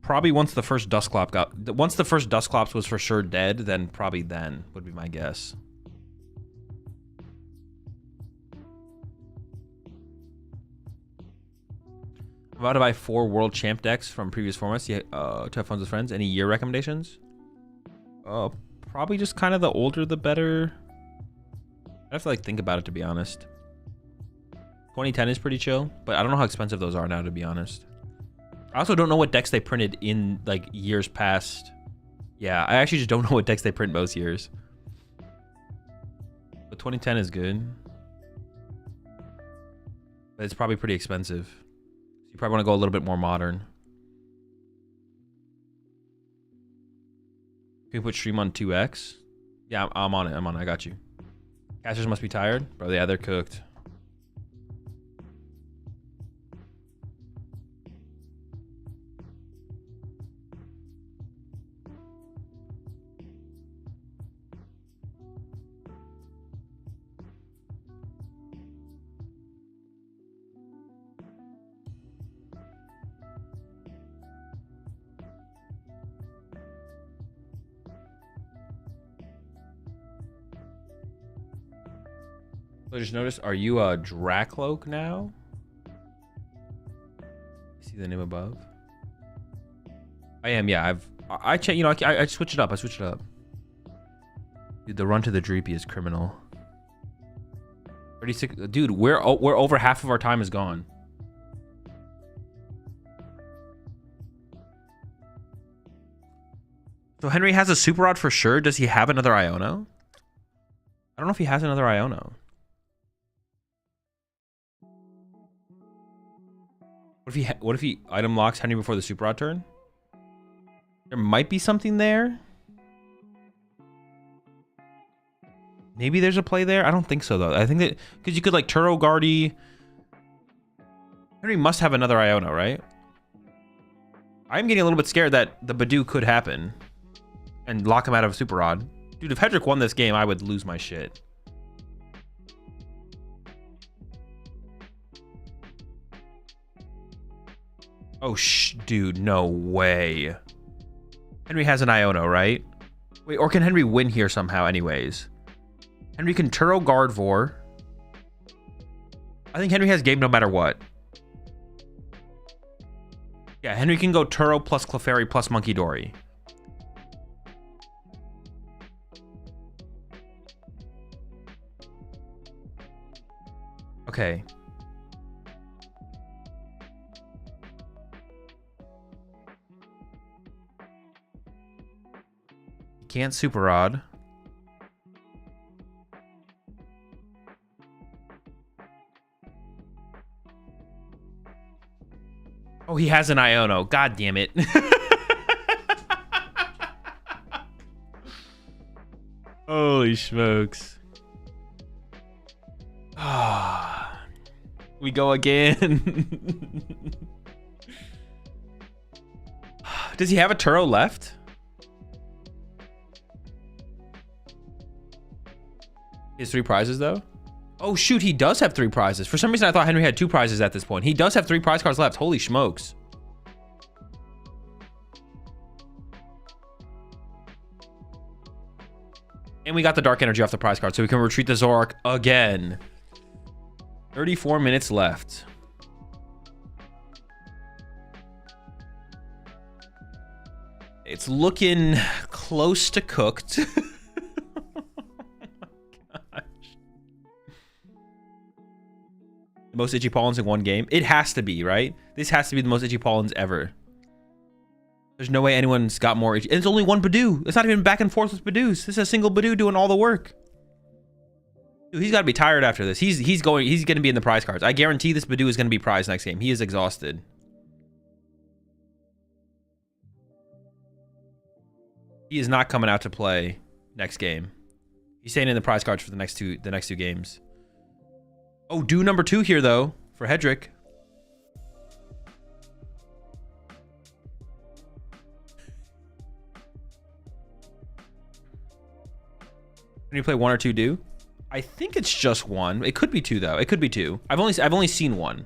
Probably once the first Once the first Dusclops was for sure dead, then probably then would be my guess. I'm about to buy 4 World Champ decks from previous formats to have fun with friends. Any year recommendations? Probably just kind of the older the better. I have to like think about it, to be honest. 2010 is pretty chill, but I don't know how expensive those are now, to be honest. I also don't know what decks they printed in like years past. Yeah, I actually just don't know what decks they print most years. But 2010 is good. But it's probably pretty expensive. So you probably want to go a little bit more modern. Can we put stream on 2x? Yeah, I'm on it. I got you. Casters must be tired. Bro, yeah, they're cooked. I just noticed, are you a Dracloak now? See the name above? I am, yeah. I switched it up. Dude, the run to the Dreepy is criminal. 36, dude. We're over half of our time is gone. So Henry has a Super Rod for sure. Does he have another Iono? I don't know if he has another Iono. What if he item locks Henry before the Super Rod turn? There might be something there. Maybe there's a play there. I don't think so though. I think that because you could like Turo Guardy. Henry must have another Iono, right? I'm getting a little bit scared that the Badoo could happen and lock him out of a Super Rod. Dude, if Hedrick won this game, I would lose my shit. Oh, dude, no way. Henry has an Iono, right? Wait, or can Henry win here somehow anyways? Henry can Turo Gardevoir. I think Henry has game no matter what. Yeah, Henry can go Turo plus Clefairy plus Monkey Dory. Okay. Can't Super Rod. Oh, he has an Iono. God damn it. Holy smokes. We go again. Does he have a Turo left? He has 3 prizes though. Oh shoot, he does have 3 prizes. For some reason I thought Henry had 2 prizes at this point. He does have 3 prize cards left. Holy smokes. And we got the Dark Energy off the prize card, so we can retreat the Zoroark again. 34 minutes left. It's looking close to cooked. Most itchy pollens in one game. It has to be, right? This has to be the most itchy pollens ever. There's no way anyone's got more itchy. And it's only one Badoo. It's not even back and forth with Badoos. This is a single Badoo doing all the work. Dude, he's got to be tired after this. He's going to be in the prize cards. I guarantee this Badoo is going to be prized next game. He is exhausted. He is not coming out to play next game. He's staying in the prize cards for the next two games. Oh, do number 2 here, though, for Hedrick. When you play 1 or 2 do? I think it's just 1. It could be 2 though. It could be 2. I've only seen 1.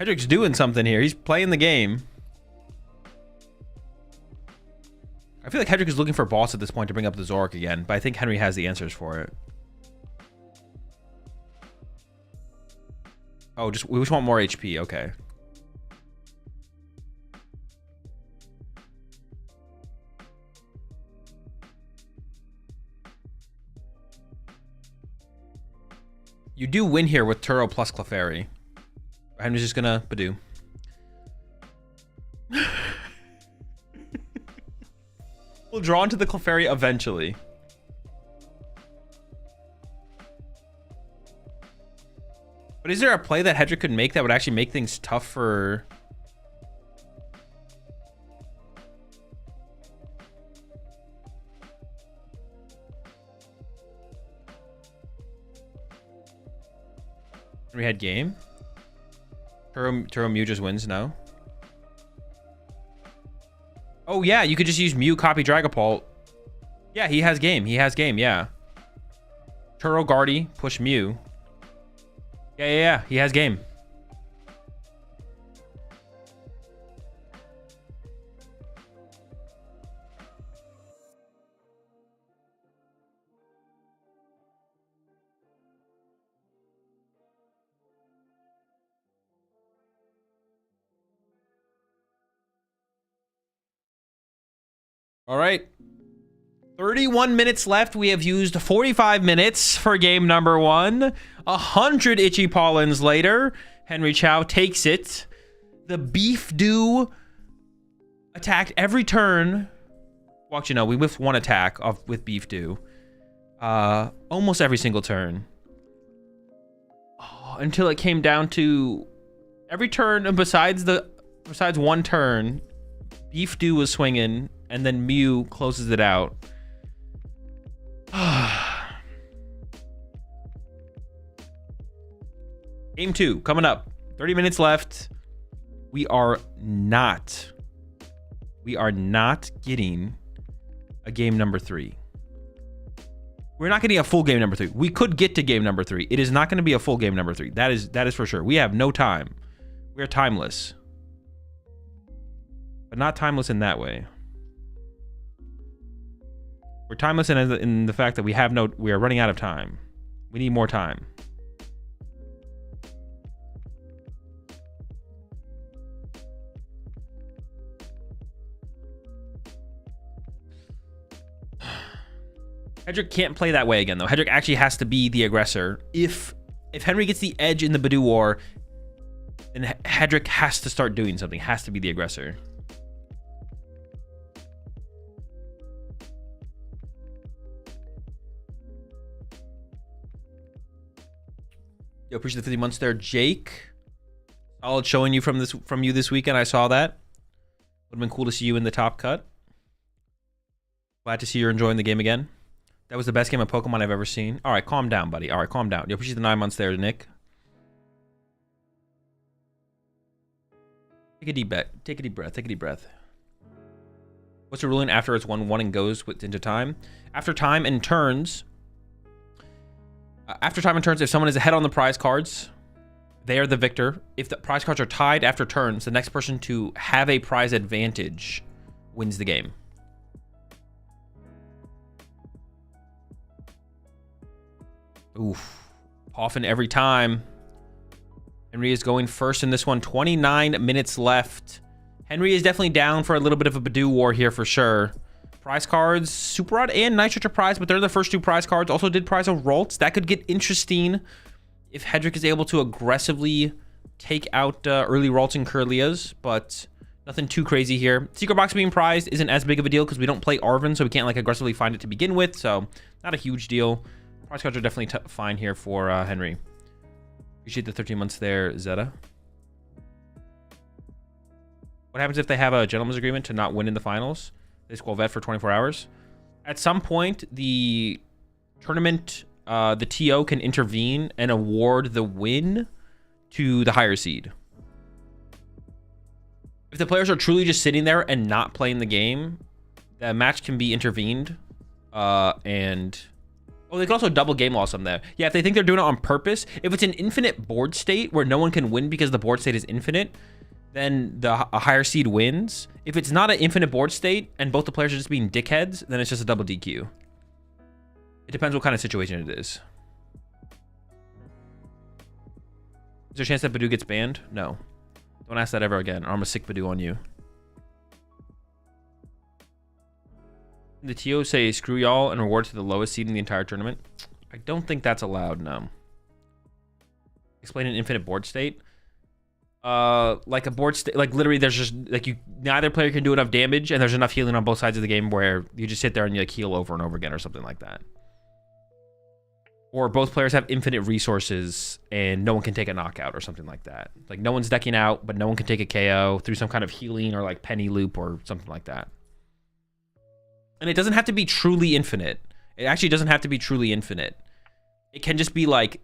Hedrick's doing something here. He's playing the game. I feel like Hedrick is looking for a boss at this point to bring up the Zoroark again, but I think Henry has the answers for it. Oh, we just want more HP. Okay. You do win here with Turo plus Clefairy. I'm just gonna Badoo. We'll draw into the Clefairy eventually. But is there a play that Hedrick could make that would actually make things tough for... We had game? Turo Mew just wins, no? Oh yeah, you could just use Mew, copy Dragapult. Yeah, he has game. He has game, yeah. Turo Guardy, push Mew. Yeah. He has game. All right. 31 minutes left. We have used 45 minutes for game number 1. 100 itchy pollens later, Henry Chow takes it. The Beef Dew attacked every turn. Well, actually, no, we whiffed 1 attack with Beef Dew. Almost every single turn. Oh, until it came down to every turn besides 1 turn, Beef Dew was swinging, and then Mew closes it out. Game 2 coming up. 30 minutes left. We are not getting a game number 3. We're not getting a full game number 3. We could get to game number 3. It is not going to be a full game number 3. That is for sure. We have no time. We are timeless. But not timeless in that way. We're timeless in the fact that we are running out of time. We need more time. Hedrick can't play that way again, though. Hedrick actually has to be the aggressor. If Henry gets the edge in the Badoo War, then Hedrick has to start doing something. Has to be the aggressor. Yo, appreciate the 50 months there, Jake. Solid showing you from you this weekend. I saw that. Would have been cool to see you in the top cut. Glad to see you're enjoying the game again. That was the best game of Pokemon I've ever seen. All right, calm down, buddy. All right, calm down. Yo, appreciate the 9 months there, Nick. Take a deep breath. Take a deep breath. Take a deep breath. What's the ruling after it's 1-1 and goes into time? After time and turns. If someone is ahead on the prize cards, they are the victor. If the prize cards are tied after turns, the next person to have a prize advantage wins the game. Oof. Often every time. Henry is going first in this one. 29 minutes left. Henry is definitely down for a little bit of a Badoo War here for sure. Prize cards, Super Rod and Nitro prize, but they're the first 2 prize cards. Also did prize a Ralts. That could get interesting if Hedrick is able to aggressively take out early Ralts and Kirlias, but nothing too crazy here. Secret Box being prized isn't as big of a deal because we don't play Arven, so we can't like aggressively find it to begin with, so not a huge deal. Prize cards are definitely fine here for Henry. Appreciate the 13 months there, Zeta. What happens if they have a gentleman's agreement to not win in the finals? Play Squall Vet for 24 hours. At some point, the tournament, the TO can intervene and award the win to the higher seed. If the players are truly just sitting there and not playing the game, the match can be intervened. And oh, they can also double game loss on there. Yeah, if they think they're doing it on purpose, if it's an infinite board state where no one can win because the board state is infinite, then a higher seed wins. If it's not an infinite board state and both the players are just being dickheads, then it's just a double DQ. It depends what kind of situation it is. Is there a chance that Badoo gets banned? No. Don't ask that ever again, or I'm gonna sick Badoo on you. The TO say screw y'all and reward to the lowest seed in the entire tournament. I don't think that's allowed, no. Explain an infinite board state. Like a board state, like literally there's just like neither player can do enough damage and there's enough healing on both sides of the game where you just sit there and you like heal over and over again or something like that. Or both players have infinite resources and no one can take a knockout or something like that. Like no one's decking out, but no one can take a KO through some kind of healing or like penny loop or something like that. And it doesn't have to be truly infinite. It actually doesn't have to be truly infinite. It can just be like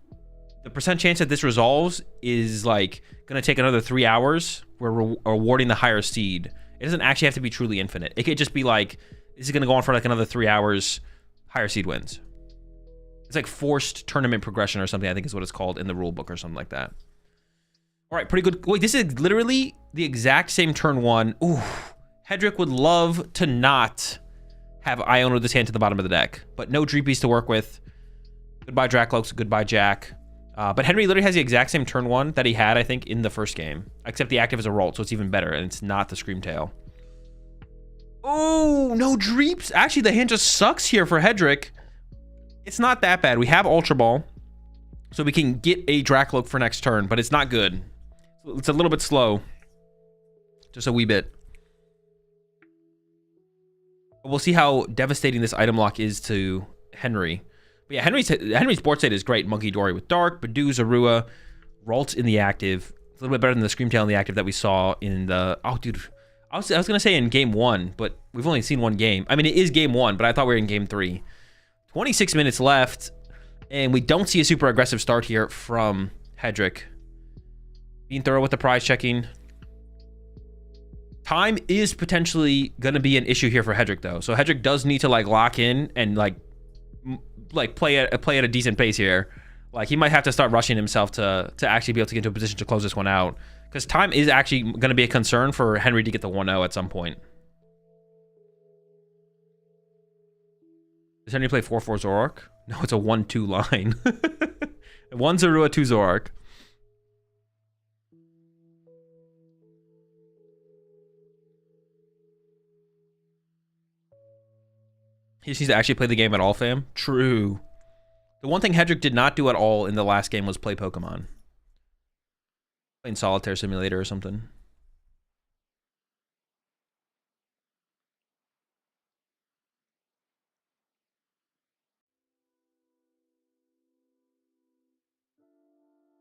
the percent chance that this resolves is like going to take another 3 hours. We're awarding the higher seed. It doesn't actually have to be truly infinite. It could just be like, this is going to go on for like another 3 hours. Higher seed wins. It's like forced tournament progression or something, I think is what it's called in the rule book or something like that. All right, pretty good. Wait, this is literally the exact same turn one. Ooh, Hedrick would love to not have Ion with his hand to the bottom of the deck, but no Dreepies to work with. Goodbye Dracloaks, goodbye Jack. But Henry literally has the exact same turn one that he had, I think, in the first game, except the active is a Rolt, so it's even better, and it's not the Screamtail. Oh, no Dreeps. Actually, the hand just sucks here for Hedrick. It's not that bad. We have Ultra Ball, so we can get a Dracloak for next turn, but it's not good. It's a little bit slow. Just a wee bit. We'll see how devastating this item lock is to Henry. But yeah, Henry's board state is great. Monkey Dory with Dark, Badoo, Zorua, Ralt in the active. It's a little bit better than the Screamtail in the active that we saw in the... Oh, dude. I was going to say in game one, but we've only seen one game. I mean, it is game one, but I thought we were in game three. 26 minutes left, and we don't see a super aggressive start here from Hedrick. Being thorough with the prize checking. Time is potentially going to be an issue here for Hedrick, though. So Hedrick does need to like lock in and like play at a decent pace here. Like he might have to start rushing himself to actually be able to get into a position to close this one out, because time is actually going to be a concern for Henry to get the 1-0 at some point. Does Henry play 4-4 Zoroark? No, it's a 1-2 line. 1 Zorua, 2 Zoroark. He just needs to actually play the game at all, fam. True. The one thing Hedrick did not do at all in the last game was play Pokemon. Playing Solitaire Simulator or something.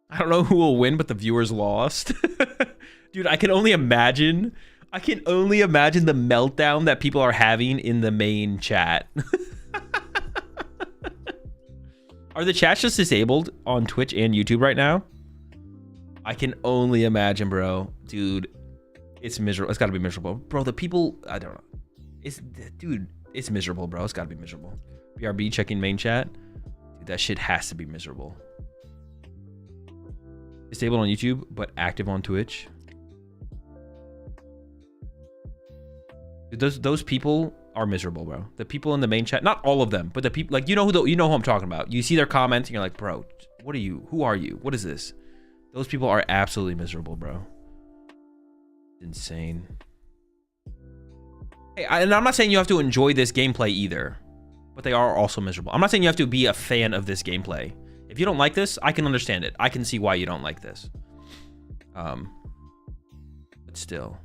I don't know who will win, but the viewers lost. Dude, I can only imagine the meltdown that people are having in the main chat. Are the chats just disabled on Twitch and YouTube right now? I can only imagine, bro. Dude, it's miserable. It's got to be miserable. Bro, the people, I don't know. Dude, it's miserable, bro. It's got to be miserable. BRB checking main chat. Dude, that shit has to be miserable. Disabled on YouTube, but active on Twitch. Those people are miserable, bro. The people in the main chat, not all of them, but the people, like, you know who I'm talking about. You see their comments and you're like, bro, what are you? Who are you? What is this? Those people are absolutely miserable, bro. Insane. Hey, and I'm not saying you have to enjoy this gameplay either, but they are also miserable. I'm not saying you have to be a fan of this gameplay. If you don't like this, I can understand it. I can see why you don't like this. But still.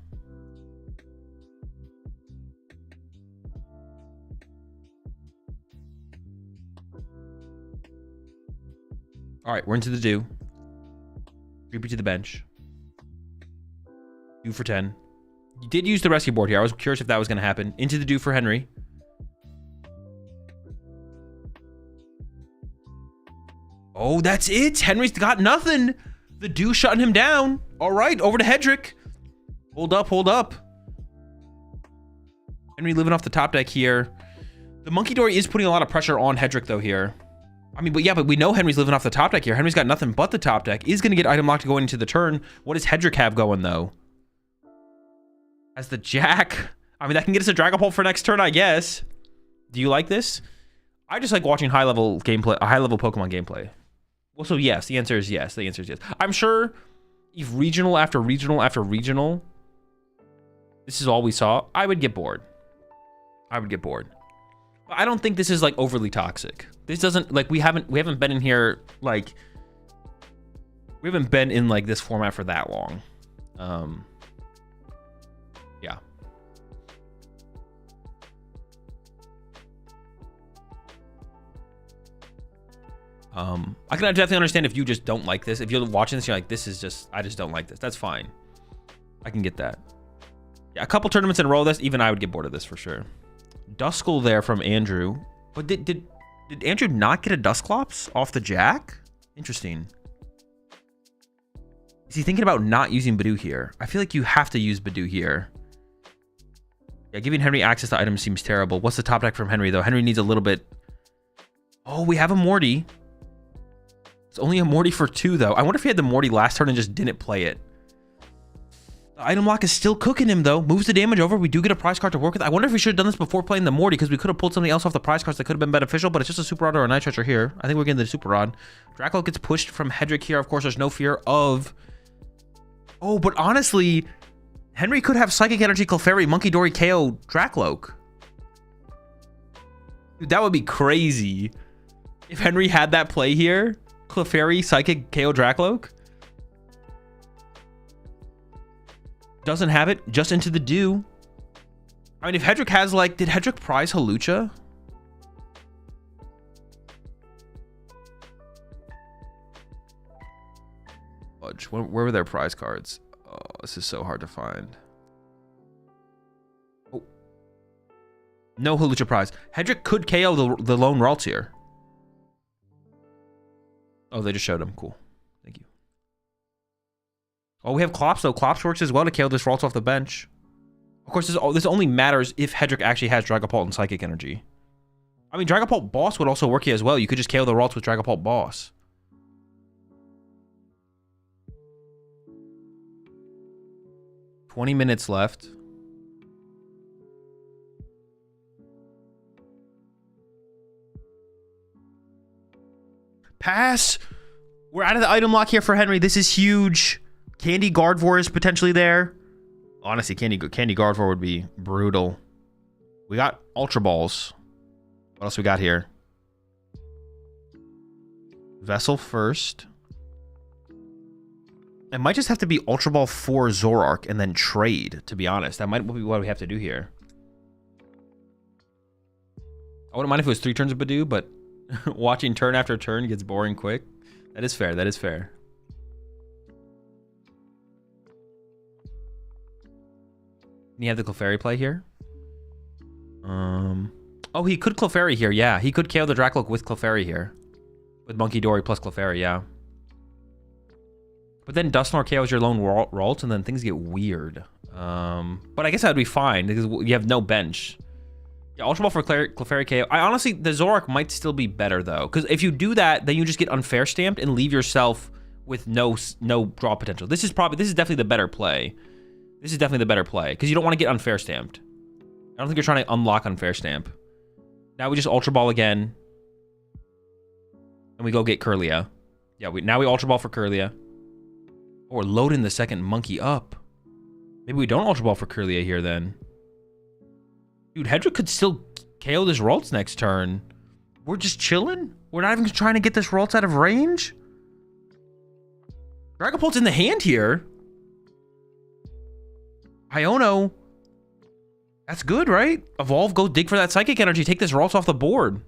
All right, we're into the do. Creepy to the bench. 2 for 10. You did use the rescue board here. I was curious if that was going to happen. Into the Dew for Henry. Oh, that's it. Henry's got nothing. The Dew shutting him down. All right, over to Hedrick. Hold up, hold up. Henry living off the top deck here. The Monkey Dory is putting a lot of pressure on Hedrick, though, here. I mean, but yeah, but we know Henry's living off the top deck here. Henry's got nothing but the top deck. Is going to get item locked going into the turn. What does Hedrick have going, though? As the Jack. I mean, that can get us a Dragapult for next turn, I guess. Do you like this? I just like watching high-level gameplay, high-level Pokemon gameplay. Well, so yes. The answer is yes. The answer is yes. I'm sure if regional after regional after regional, this is all we saw, I would get bored. I would get bored. But I don't think this is like overly toxic. This doesn't like we haven't been in here like we haven't been in like this format for that long. Yeah. I can definitely understand if you just don't like this. If you're watching this, you're like, this is just, I just don't like this. That's fine. I can get that. Yeah, a couple tournaments in a row, even I would get bored of this for sure. Duskull there from Andrew. But did Andrew not get a Dusclops off the Jack? Interesting. Is he thinking about not using Badoo here? I feel like you have to use Badoo here. Yeah, giving Henry access to items seems terrible. What's the top deck from Henry, though? Henry needs a little bit... Oh, we have a Morty. It's only a Morty for 2, though. I wonder if he had the Morty last turn and just didn't play it. The item lock is still cooking him, though. Moves the damage over. We do get a prize card to work with. I wonder if we should have done this before playing the Morty, because we could have pulled something else off the prize cards that could have been beneficial, but it's just a Super Rod or a Night Stretcher here. I think we're getting the Super Rod. Dracloak gets pushed from Hedrick here. Of course, there's no fear of... Oh, but honestly, Henry could have Psychic Energy, Clefairy, Monkey Dory, KO, Dracloak. Dude, that would be crazy. If Henry had that play here, Clefairy, Psychic, KO, Dracloak. Doesn't have it, just into the Dew. I mean, if Hedrick has, like, did Hedrick prize Hawlucha? Fudge, where were their prize cards? Oh, this is so hard to find. Oh. No Hawlucha prize. Hedrick could KO the lone Ralts here. Oh, they just showed him. Cool. Thank you. Oh, we have Clops, though. Clops works as well to KO this Ralts off the bench. Of course, this only matters if Hedrick actually has Dragapult and Psychic Energy. I mean, Dragapult Boss would also work here as well. You could just KO the Ralts with Dragapult Boss. $20 minutes left. Pass. We're out of the item lock here for Henry. This is huge. Candy Gardevoir is potentially there. Honestly, Candy Gardevoir would be brutal. We got Ultra Balls. What else we got here? Vessel first. It might just have to be Ultra Ball for Zoroark and then trade, to be honest. That might be what we have to do here. I wouldn't mind if it was 3 turns of Badoo, but watching turn after turn gets boring quick. That is fair. That is fair. Can you have the Clefairy play here? Oh, he could Clefairy here. Yeah, he could KO the Dracloak with Clefairy here. With Monkey Dory plus Clefairy, yeah. But then Dusknoir KOs your lone Ralts, and then things get weird. But I guess that would be fine, because you have no bench. Yeah, Ultra Ball for Clefairy KO. I honestly, the Zoroark might still be better, though. Because if you do that, then you just get unfair stamped and leave yourself with no draw potential. This is definitely the better play. This is definitely the better play, because you don't want to get unfair stamped. I don't think you're trying to unlock unfair stamp. Now we just Ultra Ball again. And we go get Kirlia. Yeah, now we Ultra Ball for Kirlia. Or loading the second monkey up. Maybe we don't Ultra Ball for Kirlia here then. Dude, Hedrick could still KO this Ralts next turn. We're just chilling? We're not even trying to get this Ralts out of range? Dragapult's in the hand here. Iono. That's good, right? Evolve, go dig for that Psychic Energy. Take this Ralts off the board.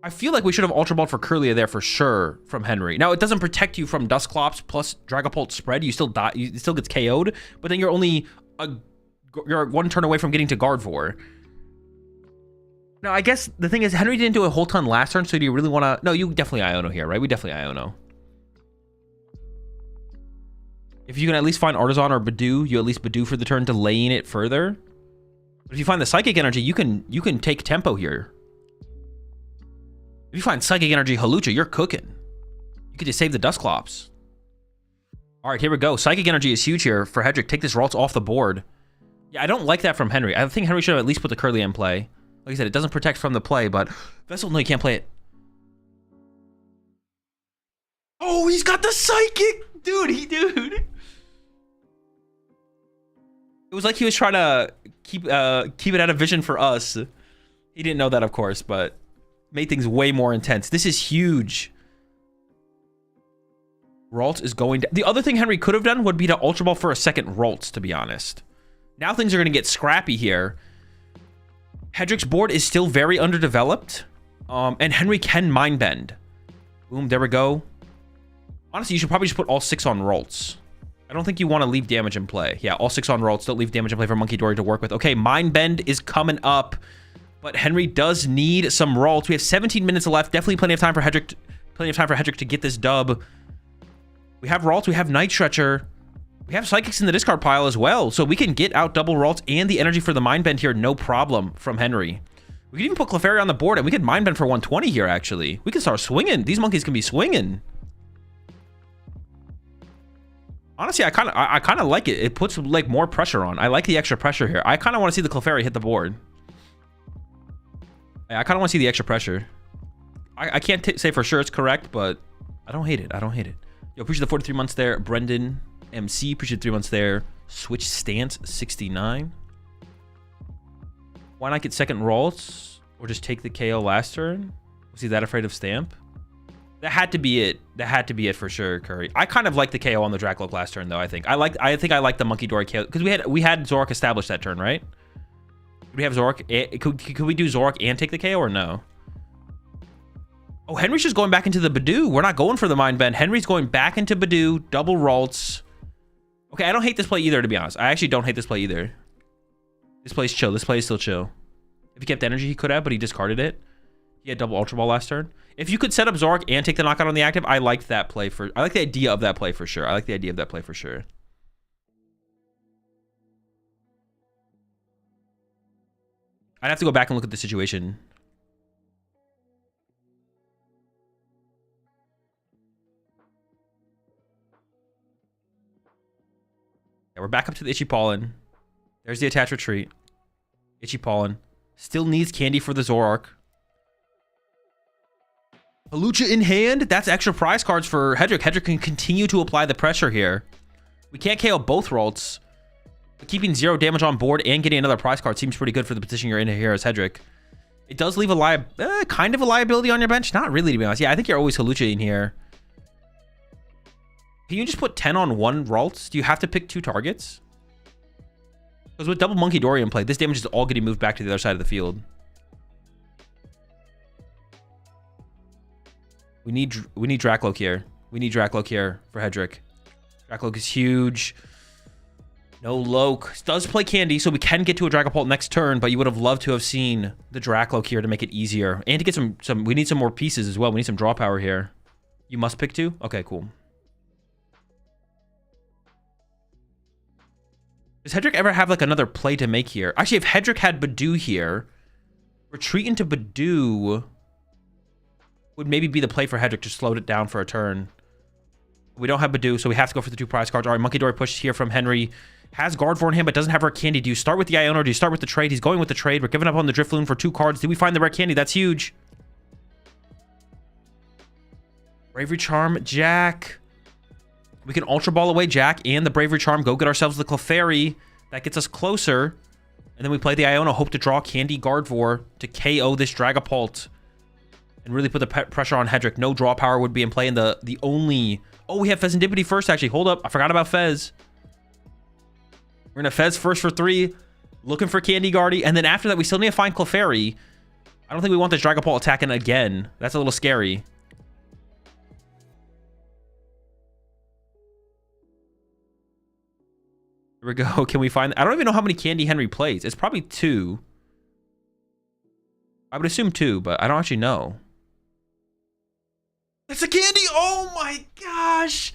I feel like we should have Ultra Balled for Kirlia there for sure from Henry. Now, it doesn't protect you from Dusclops plus Dragapult spread. You still die. You still gets KO'd, but then you're only you're 1 turn away from getting to Gardevoir. Now, I guess the thing is, Henry didn't do a whole ton last turn, so do you really want to... No, you definitely Iono here, right? We definitely Iono. If you can at least find Artisan or Badoo, you at least Badoo for the turn, delaying it further. But if you find the Psychic Energy, you can take tempo here. If you find Psychic Energy Hawlucha, you're cooking. You could just save the Dusclops. All right, here we go. Psychic Energy is huge here for Hedrick. Take this Ralts off the board. Yeah, I don't like that from Henry. I think Henry should have at least put the Kirlia in play. Like I said, it doesn't protect from the play, but Vessel, no, you can't play it. Oh, he's got the Psychic! Dude. It was like he was trying to keep it out of vision for us. He didn't know that, of course, but made things way more intense. This is huge. Ralts is going to... The other thing Henry could have done would be to Ultra Ball for a second Ralts, to be honest. Now things are going to get scrappy here. Hedrick's board is still very underdeveloped. And Henry can Mind Bend. Boom, there we go. Honestly, you should probably just put all 6 on Ralts. I don't think you want to leave damage in play. Yeah, all 6 on Ralts. Don't leave damage in play for Monkey Dory to work with. Okay, Mind Bend is coming up. But Henry does need some Ralts. We have 17 minutes left. Definitely plenty of time for Hedrick to get this dub. We have Ralts. We have Night Stretcher. We have Psychics in the discard pile as well. So we can get out double Ralts and the energy for the Mind Bend here. No problem from Henry. We can even put Clefairy on the board and we can Mind Bend for 120 here, actually. We can start swinging. These monkeys can be swinging. Honestly, I kind of like it. It puts like more pressure on. I like the extra pressure here. I kind of want to see the Clefairy hit the board. I kind of want to see the extra pressure. I can't say for sure it's correct, but I don't hate it. I don't hate it. Yo, appreciate the 43 months there. Brendan MC, appreciate the 3 months there. Switch Stance 69. Why not get second Ralts? Or just take the KO last turn? Was he that afraid of Stamp? That had to be it. That had to be it for sure, Curry. I kind of like the KO on the Dracloak last turn, though, I think. I think I like the Monkey Dory KO. Because we had Zoroark established that turn, right? Could we have Zoroark? Could we do Zoroark and take the KO or no? Oh, Henry's just going back into the Badoo. We're not going for the Mind Bend. Henry's going back into Badoo. Double Ralts. Okay, I don't hate this play either, to be honest. I actually don't hate this play either. This play's chill. This play is still chill. If he kept energy, he could have, but he discarded it. He had double Ultra Ball last turn. If you could set up Zoroark and take the knockout on the active, I liked that play for... I like the idea of that play for sure. I like the idea of that play for sure. I'd have to go back and look at the situation. Yeah, we're back up to the Itchy Pollen. There's the Attach Retreat. Itchy Pollen. Still needs candy for the Zoroark. Hawlucha in hand. That's extra prize cards for Hedrick. Hedrick can continue to apply the pressure here. We can't KO both Ralts. But keeping 0 damage on board and getting another prize card seems pretty good for the position you're in here as Hedrick. It does leave a kind of a liability on your bench. Not really, to be honest. Yeah, I think you're always Hawlucha in here. Can you just put 10 on 1 Ralts? Do you have to pick 2 targets? Because with double Monkey Dory in play, this damage is all getting moved back to the other side of the field. We need Dracloak here. We need Dracloak here for Hedrick. Dracloak is huge. No Loke. Does play Candy, so we can get to a Dragapult next turn, but you would have loved to have seen the Dracloak here to make it easier. And to get some we need some more pieces as well. We need some draw power here. You must pick 2? Okay, cool. Does Hedrick ever have like another play to make here? Actually, if Hedrick had Badoo here, retreat into Badoo would maybe be the play for Hedrick to slow it down for a turn. We don't have Badoo, so we have to go for the 2 prize cards. All right, Monkey Dory pushed here from Henry. Has Gardevoir in hand, but doesn't have Rare Candy. Do you start with the Iono or do you start with the trade? He's going with the trade. We're giving up on the Drifloon for 2 cards. Did we find the Rare Candy? That's huge. Bravery Charm, Jack. We can Ultra Ball away Jack and the Bravery Charm. Go get ourselves the Clefairy. That gets us closer. And then we play the Iono. Hope to draw Candy Gardevoir to KO this Dragapult. And really put the pressure on Hedrick. No draw power would be in play. And the only... Oh, we have Fezandipity first, actually. Hold up. I forgot about Fez. We're going to Fez first for 3. Looking for Candy Guardy. And then after that, we still need to find Clefairy. I don't think we want this Dragapult attacking again. That's a little scary. Here we go. Can we find... I don't even know how many Candy Henry plays. It's probably 2. I would assume 2, but I don't actually know. It's a Candy! Oh my gosh!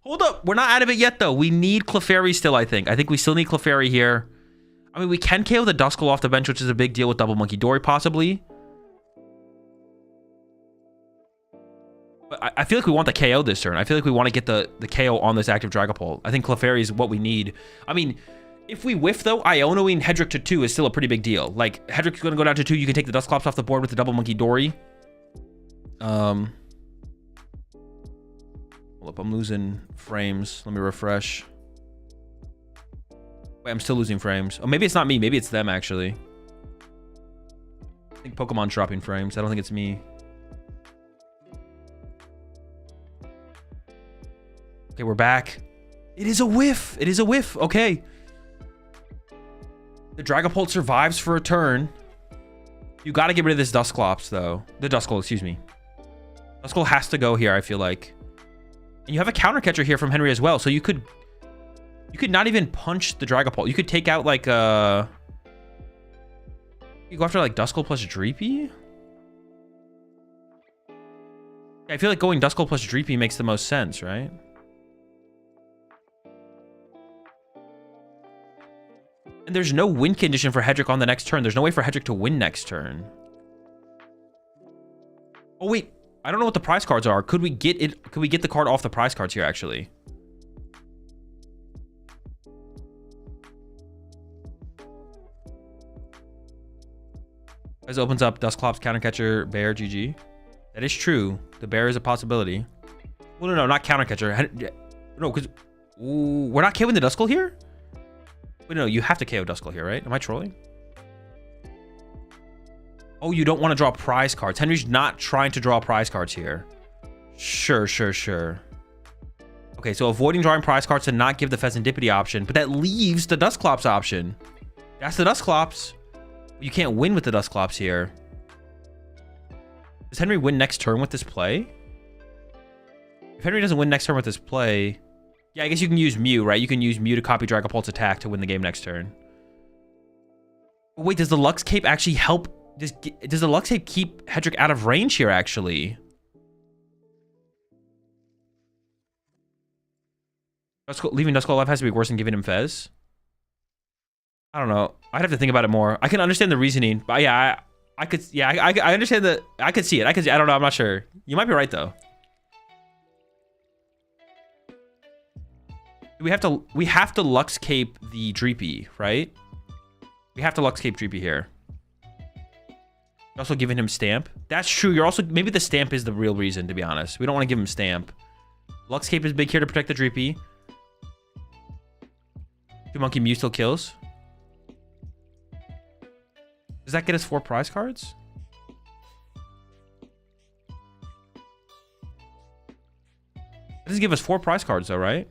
Hold up. We're not out of it yet, though. We need Clefairy still, I think. I think we still need Clefairy here. I mean, we can KO the Duskull off the bench, which is a big deal with Double Monkey Dory, possibly. But I feel like we want the KO this turn. I feel like we want to get the KO on this active Dragapult. I think Clefairy is what we need. I mean, if we whiff, though, Ionoing Hedrick to 2 is still a pretty big deal. Like, Hedrick's going to go down to 2. You can take the Dusclops off the board with the Double Monkey Dory. Hold up. I'm losing frames. Let me refresh. Wait, I'm still losing frames. Oh, maybe it's not me. Maybe it's them, actually. I think Pokemon's dropping frames. I don't think it's me. Okay, we're back. It is a whiff. It is a whiff. Okay. The Dragapult survives for a turn. You got to get rid of this Dusclops, though. The Duskull, excuse me. Duskull has to go here, I feel like. And you have a counter catcher here from Henry as well, so you could not even punch the Dragapult. You could take out like you go after like Duskull plus Dreepy. Yeah, I feel like going Duskull plus Dreepy makes the most sense, right? And there's no win condition for Hedrick on the next turn. There's no way for Hedrick to win next turn. Oh wait, I don't know what the prize cards are. Could we get it? Could we get the card off the prize cards here actually? This opens up Dusclops, Countercatcher, Bear, GG. That is true. The Bear is a possibility. Well, no, not Countercatcher. No, because we're not KOing the Duskull here? Wait, no, you have to KO Duskull here, right? Am I trolling? Oh, you don't want to draw prize cards. Henry's not trying to draw prize cards here. Sure. Okay, so avoiding drawing prize cards to not give the Pheasantipity option, but that leaves the Dusclops option. That's the Dusclops. You can't win with the Dusclops here. Does Henry win next turn with this play? If Henry doesn't win next turn with this play... Yeah, I guess you can use Mew, right? You can use Mew to copy Dragapult's attack to win the game next turn. But wait, does the Lux Cape actually help? Does the Lux Cape keep Hedrick out of range here, actually? Leaving Duskull alive has to be worse than giving him Fez? I don't know. I'd have to think about it more. I can understand the reasoning, but yeah, I could... Yeah, I understand that. I could see it. I don't know. I'm not sure. You might be right, though. We have to Lux Cape the Dreepy, right? We have to Lux Cape Dreepy here. You're also giving him Stamp. That's true. You're also... Maybe the Stamp is the real reason, to be honest. We don't want to give him Stamp. Lux Cape is big here to protect the Dreepy. 2 Monkey Mew still kills. Does that get us 4 prize cards? That doesn't give us 4 prize cards, though, right?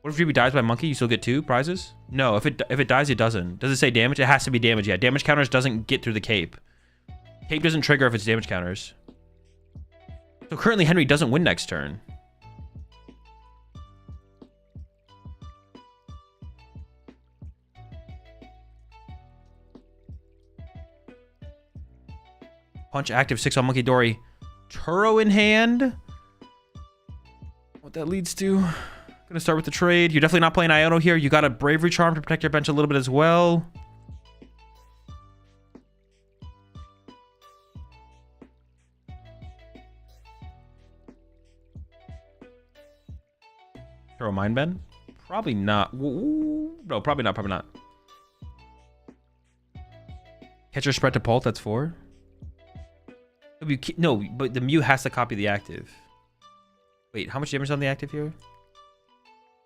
What if Dreepy dies by Monkey? You still get 2 prizes? No, if it dies, it doesn't. Does it say damage? It has to be damage. Yeah, damage counters doesn't get through the Cape. Cape doesn't trigger if it's damage counters. So currently, Henry doesn't win next turn. Punch active 6 on Monkey Dory. Turo in hand. What that leads to... Gonna start with the trade. You're definitely not playing Iono here. You got a Bravery Charm to protect your bench a little bit as well. Throw a Mind Bend? Probably not. Ooh, no, probably not. Catcher Spread to Pult, that's 4. No, but the Mew has to copy the active. Wait, how much damage on the active here?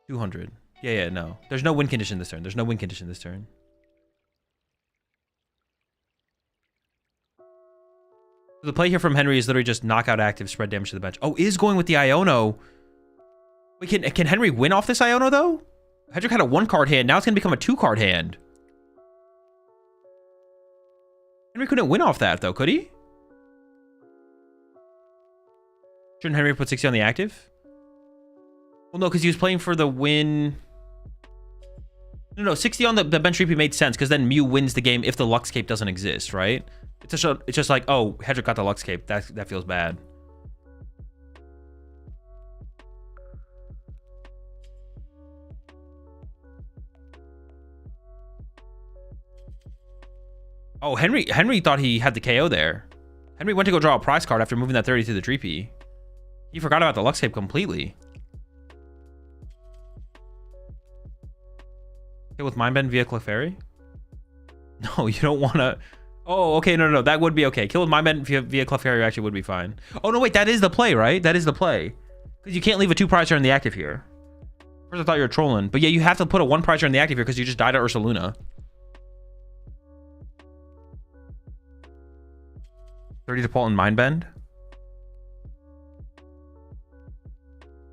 200. Yeah, no. There's no win condition this turn. The play here from Henry is literally just knockout active, spread damage to the bench. Oh, is going with the Iono. Wait, can Henry win off this Iono, though? Hedrick had a 1-card hand. Now it's going to become a 2-card hand. Henry couldn't win off that, though, could he? Shouldn't Henry put 60 on the active? Well, no, because he was playing for the win. No, 60 on the bench repeat made sense, because then Mew wins the game if the Lux Cape doesn't exist, right? It's just like, oh, Hedrick got the Lux Cape. That feels bad. Oh, Henry thought he had the KO there. Henry went to go draw a prize card after moving that 30 to the Dreepy. He forgot about the Lux Cape completely. Okay, with Mind Bend via Clefairy? No, you don't want to... Oh, okay, no, that would be okay. Kill with Mind Bend via Clefairy actually would be fine. Oh, no, wait, that is the play, right? That is the play. Because you can't leave a 2 prizer in the active here. First I thought you were trolling. But yeah, you have to put a 1 prizer in the active here because you just died to Ursaluna. 30 to Paul and Mind Bend.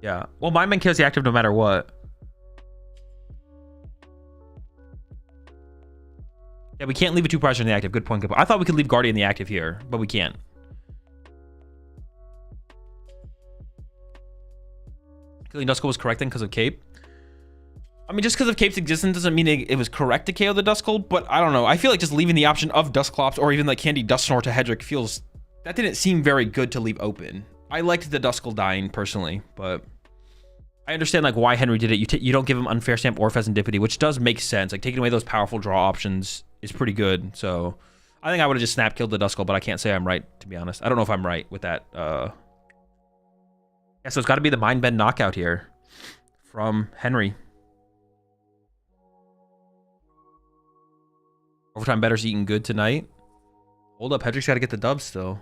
Yeah. Well, Mind Bend kills the active no matter what. Yeah, we can't leave a 2 prizer in the active. Good point. Good point. I thought we could leave Guardian in the active here, but we can't. Killing Duskull was correct then because of Cape. I mean, just because of Cape's existence doesn't mean it was correct to KO the Duskull, but I don't know. I feel like just leaving the option of Dusclops or even like Candy Dusknor to Hedrick feels... That didn't seem very good to leave open. I liked the Duskull dying personally, but... I understand like why Henry did it. You don't give him Unfair Stamp or Pheasantipity, which does make sense. Like taking away those powerful draw options is pretty good. So I think I would have just snap killed the Duskull, but I can't say I'm right, to be honest. I don't know if I'm right with that. Yeah, so it's got to be the Mind Bend knockout here from Henry. Overtime better's eating good tonight. Hold up, Hedrick's got to get the dub still.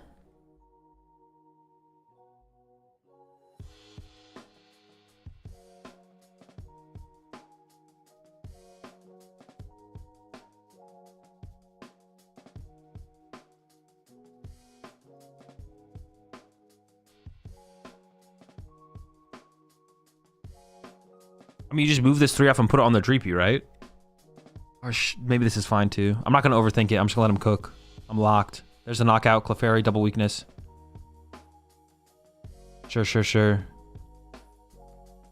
I mean, you just move this 3 off and put it on the Dreepy, right? Or maybe this is fine too. I'm not going to overthink it. I'm just going to let him cook. I'm locked. There's a knockout. Clefairy, double weakness. Sure.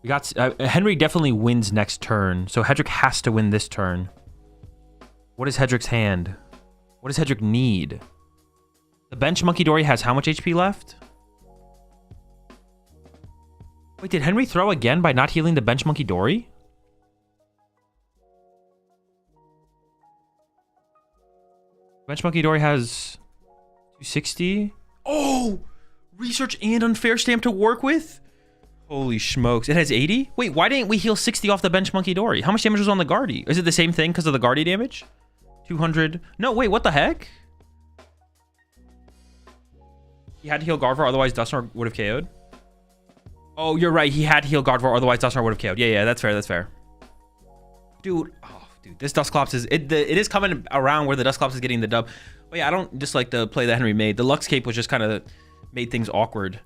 We got... Henry definitely wins next turn. So Hedrick has to win this turn. What is Hedrick's hand? What does Hedrick need? The bench Monkey Dory has how much HP left? Wait, did Henry throw again by not healing the bench Monkey Dory? Bench Monkey Dory has 260. Oh! Research and Unfair Stamp to work with? Holy smokes. It has 80? Wait, why didn't we heal 60 off the bench Monkey Dory? How much damage was on the Guardy? Is it the same thing because of the Guardy damage? 200. No, wait, what the heck? He had to heal Gardevoir, otherwise Dusknor would have KO'd. Oh, you're right. He had to heal Gardevoir, otherwise Dusknor would have KO'd. Yeah, that's fair. Dude, this Dusclops is... It is coming around where the Dusclops is getting the dub. But yeah, I don't dislike the play that Henry made. The Lux Cape was just kind of made things awkward.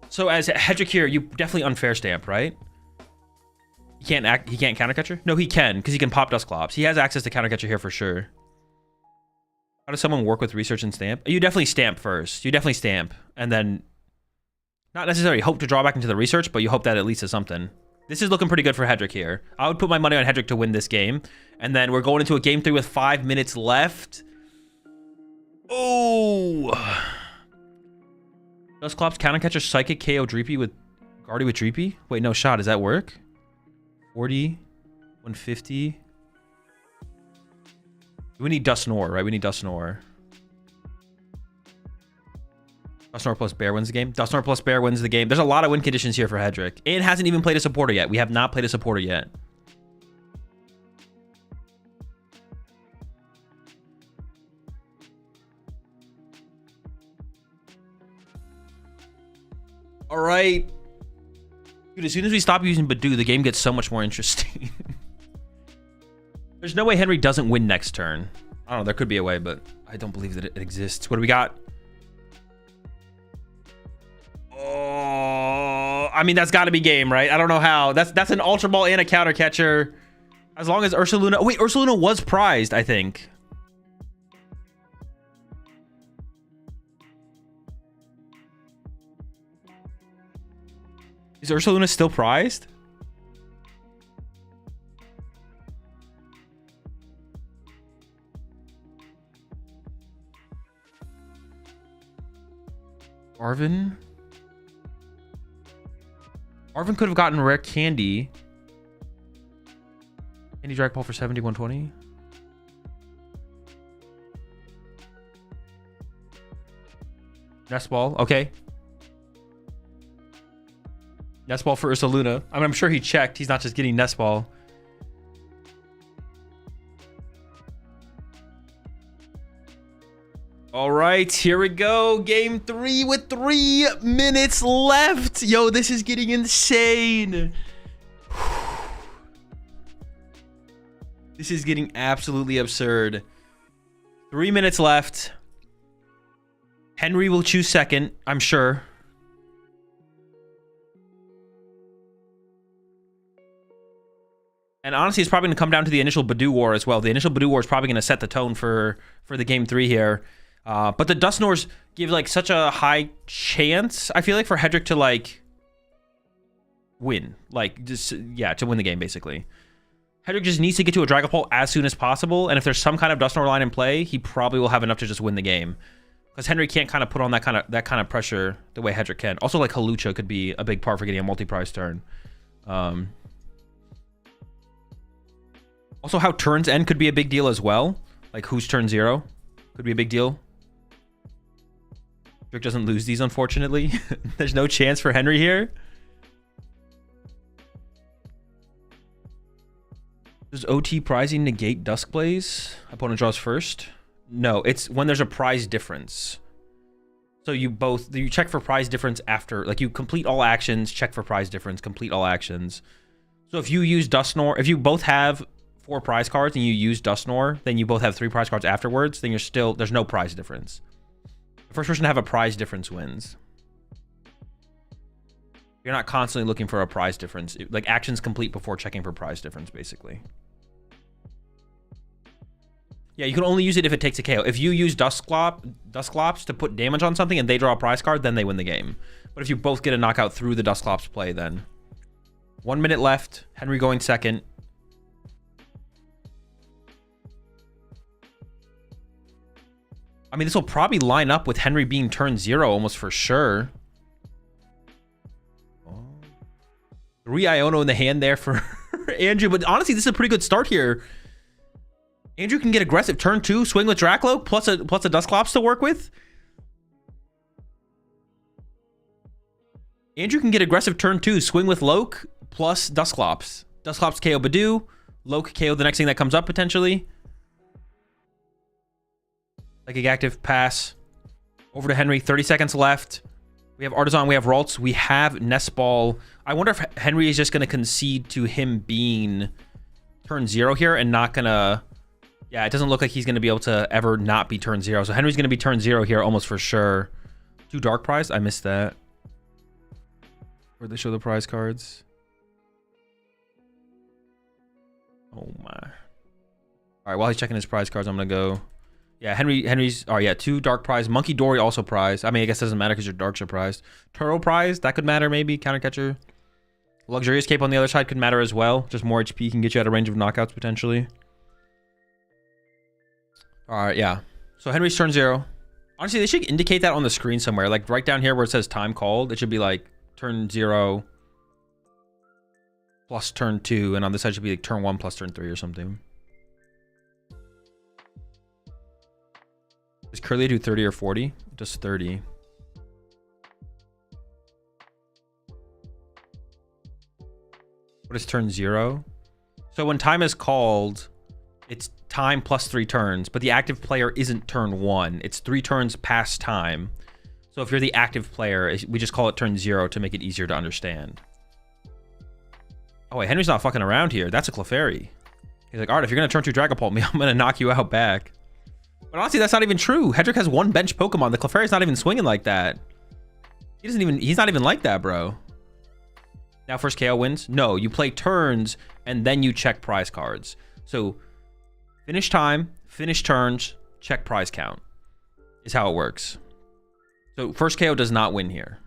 So as Hedrick here, you definitely Unfair Stamp, right? He can't countercatcher? No, he can, because he can pop Dusclops. He has access to countercatcher here for sure. How does someone work with Research and Stamp? You definitely Stamp first. You definitely Stamp, and then not necessarily hope to draw back into the Research, but you hope that at least is something. This is looking pretty good for Hedrick here. I would put my money on Hedrick to win this game. And then we're going into a game 3 with 5 minutes left. Oh! Dusclops countercatcher Psychic KO Dreepy with Guardy with Dreepy? Wait, no shot. Does that work? 40, 150. We need Dusknor, right? We need Dusknor. Dusknor plus Bear wins the game. Dusknor plus Bear wins the game. There's a lot of win conditions here for Hedrick. And hasn't even played a supporter yet. We have not played a supporter yet. All right. Dude, as soon as we stop using Badoo, the game gets so much more interesting. There's no way Henry doesn't win next turn. I don't know. There could be a way, but I don't believe that it exists. What do we got? Oh, I mean, that's got to be game, right? I don't know how. That's an Ultra Ball and a counter catcher. As long as Ursaluna... Wait, Ursaluna was prized, I think. Is Ursaluna still prized? Arvin could have gotten rare candy. Candy Drag Ball for 70, 120. Nest Ball, okay. Nest Ball for Ursaluna. I mean, I'm sure he checked. He's not just getting Nest Ball. All right, here we go. Game 3 with 3 minutes left. Yo, this is getting insane. This is getting absolutely absurd. 3 minutes left. Henry will choose second, I'm sure. And honestly, it's probably going to come down to the initial Badoo War as well. The initial Badoo War is probably going to set the tone for the game 3 here. But the Dusknors give like such a high chance, I feel like, for Hedrick to like win. Like, just, yeah, to win the game, basically. Hedrick just needs to get to a Dragapult as soon as possible. And if there's some kind of Dusknor line in play, he probably will have enough to just win the game. Because Henry can't kind of put on that kind of pressure the way Hedrick can. Also, like, Halucha could be a big part for getting a multi-prize turn. Also, how turns end could be a big deal as well. Like, who's turn 0 could be a big deal. Hedrick doesn't lose these, unfortunately. There's no chance for Henry here. Does OT prizing negate Duskblaze? Opponent draws first. No, it's when there's a prize difference. So you check for prize difference after, like, you complete all actions, check for prize difference, complete all actions. So if you use Dusknor, if you both have 4 prize cards and you use Dusknor, then you both have 3 prize cards afterwards, then there's no prize difference. The first person to have a prize difference wins. You're not constantly looking for a prize difference. Like, actions complete before checking for prize difference, basically. Yeah, you can only use it if it takes a KO. If you use Dusclops to put damage on something and they draw a prize card, then they win the game. But if you both get a knockout through the Dusclops play, then. 1 minute left. Henry going second. I mean, this will probably line up with Henry being turn 0 almost for sure. 3 Iono in the hand there for Andrew. But honestly, this is a pretty good start here. Andrew can get aggressive turn 2, swing with Dracloak, plus a Dusclops to work with. Andrew can get aggressive turn 2, swing with Loke, plus Dusclops. Dusclops KO Badoo, Loke KO the next thing that comes up potentially. Psychic active, pass. Over to Henry, 30 seconds left. We have Artisan, we have Ralts, we have Nest Ball. I wonder if Henry is just going to concede to him being turn 0 here and not going to... Yeah, it doesn't look like he's going to be able to ever not be turn 0. So Henry's going to be turn 0 here almost for sure. 2 Dark Prize? I missed that. Where'd they show the prize cards? Oh my. All right, while he's checking his prize cards, I'm going to go... Yeah, Henry's... Oh, yeah, 2 Dark Prize. Monkey Dory also prized. I mean, I guess it doesn't matter because your Darks are prized. Turo Prize, that could matter maybe. Countercatcher. Luxurious Cape on the other side could matter as well. Just more HP can get you out of range of knockouts potentially. All right, yeah. So Henry's turn 0. Honestly, they should indicate that on the screen somewhere. Like right down here where it says time called, it should be like turn 0 plus turn 2. And on this side should be like turn 1 plus turn 3 or something. Does Curly do 30 or 40? Just 30. What is turn 0? So when time is called, it's time plus 3 turns, but the active player isn't turn 1. It's 3 turns past time. So if you're the active player, we just call it turn 0 to make it easier to understand. Oh wait, Henry's not fucking around here. That's a Clefairy. He's like, alright, if you're gonna turn 2 Dragapult me, I'm gonna knock you out back. But honestly, that's not even true. Hedrick has 1 bench Pokemon. The Clefairy's not even swinging like that. He's not even like that, bro. Now first KO wins? No, you play turns and then you check prize cards. So finish time, finish turns, check prize count is how it works. So first KO does not win here.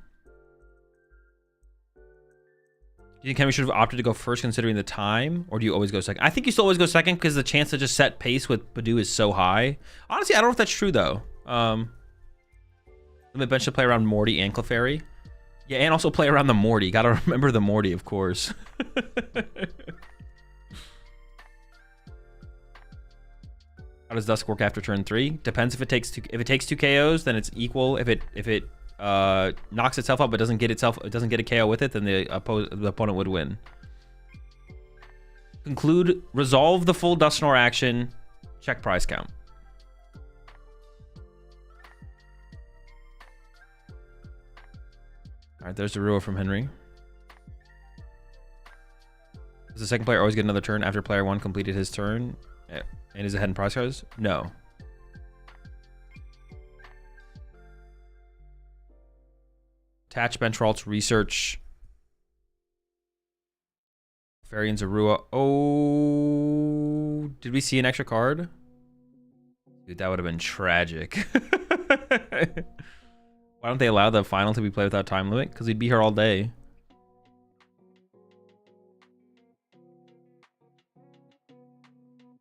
Do you think Henry should have opted to go first considering the time, or do you always go second? I think you still always go second because the chance to just set pace with Badoo is so high. Honestly, I don't know if that's true though. Limit bench to play around Morty and Clefairy. Yeah, and also play around the Morty. Gotta remember the Morty, of course. How does Dusk work after turn 3? Depends if it takes two KOs, then it's equal. If it knocks itself up but doesn't get a KO with it, then the opponent would win. Conclude, resolve the full Dusknoir action, check prize count. All right, there's the Rua from Henry. Does the second player always get another turn after player 1 completed his turn and is ahead in prize cards? No. Attach bench vaults, research. Fairy and Zarua. Oh, did we see an extra card? Dude, that would have been tragic. Why don't they allow the final to be played without time limit? Because we'd be here all day.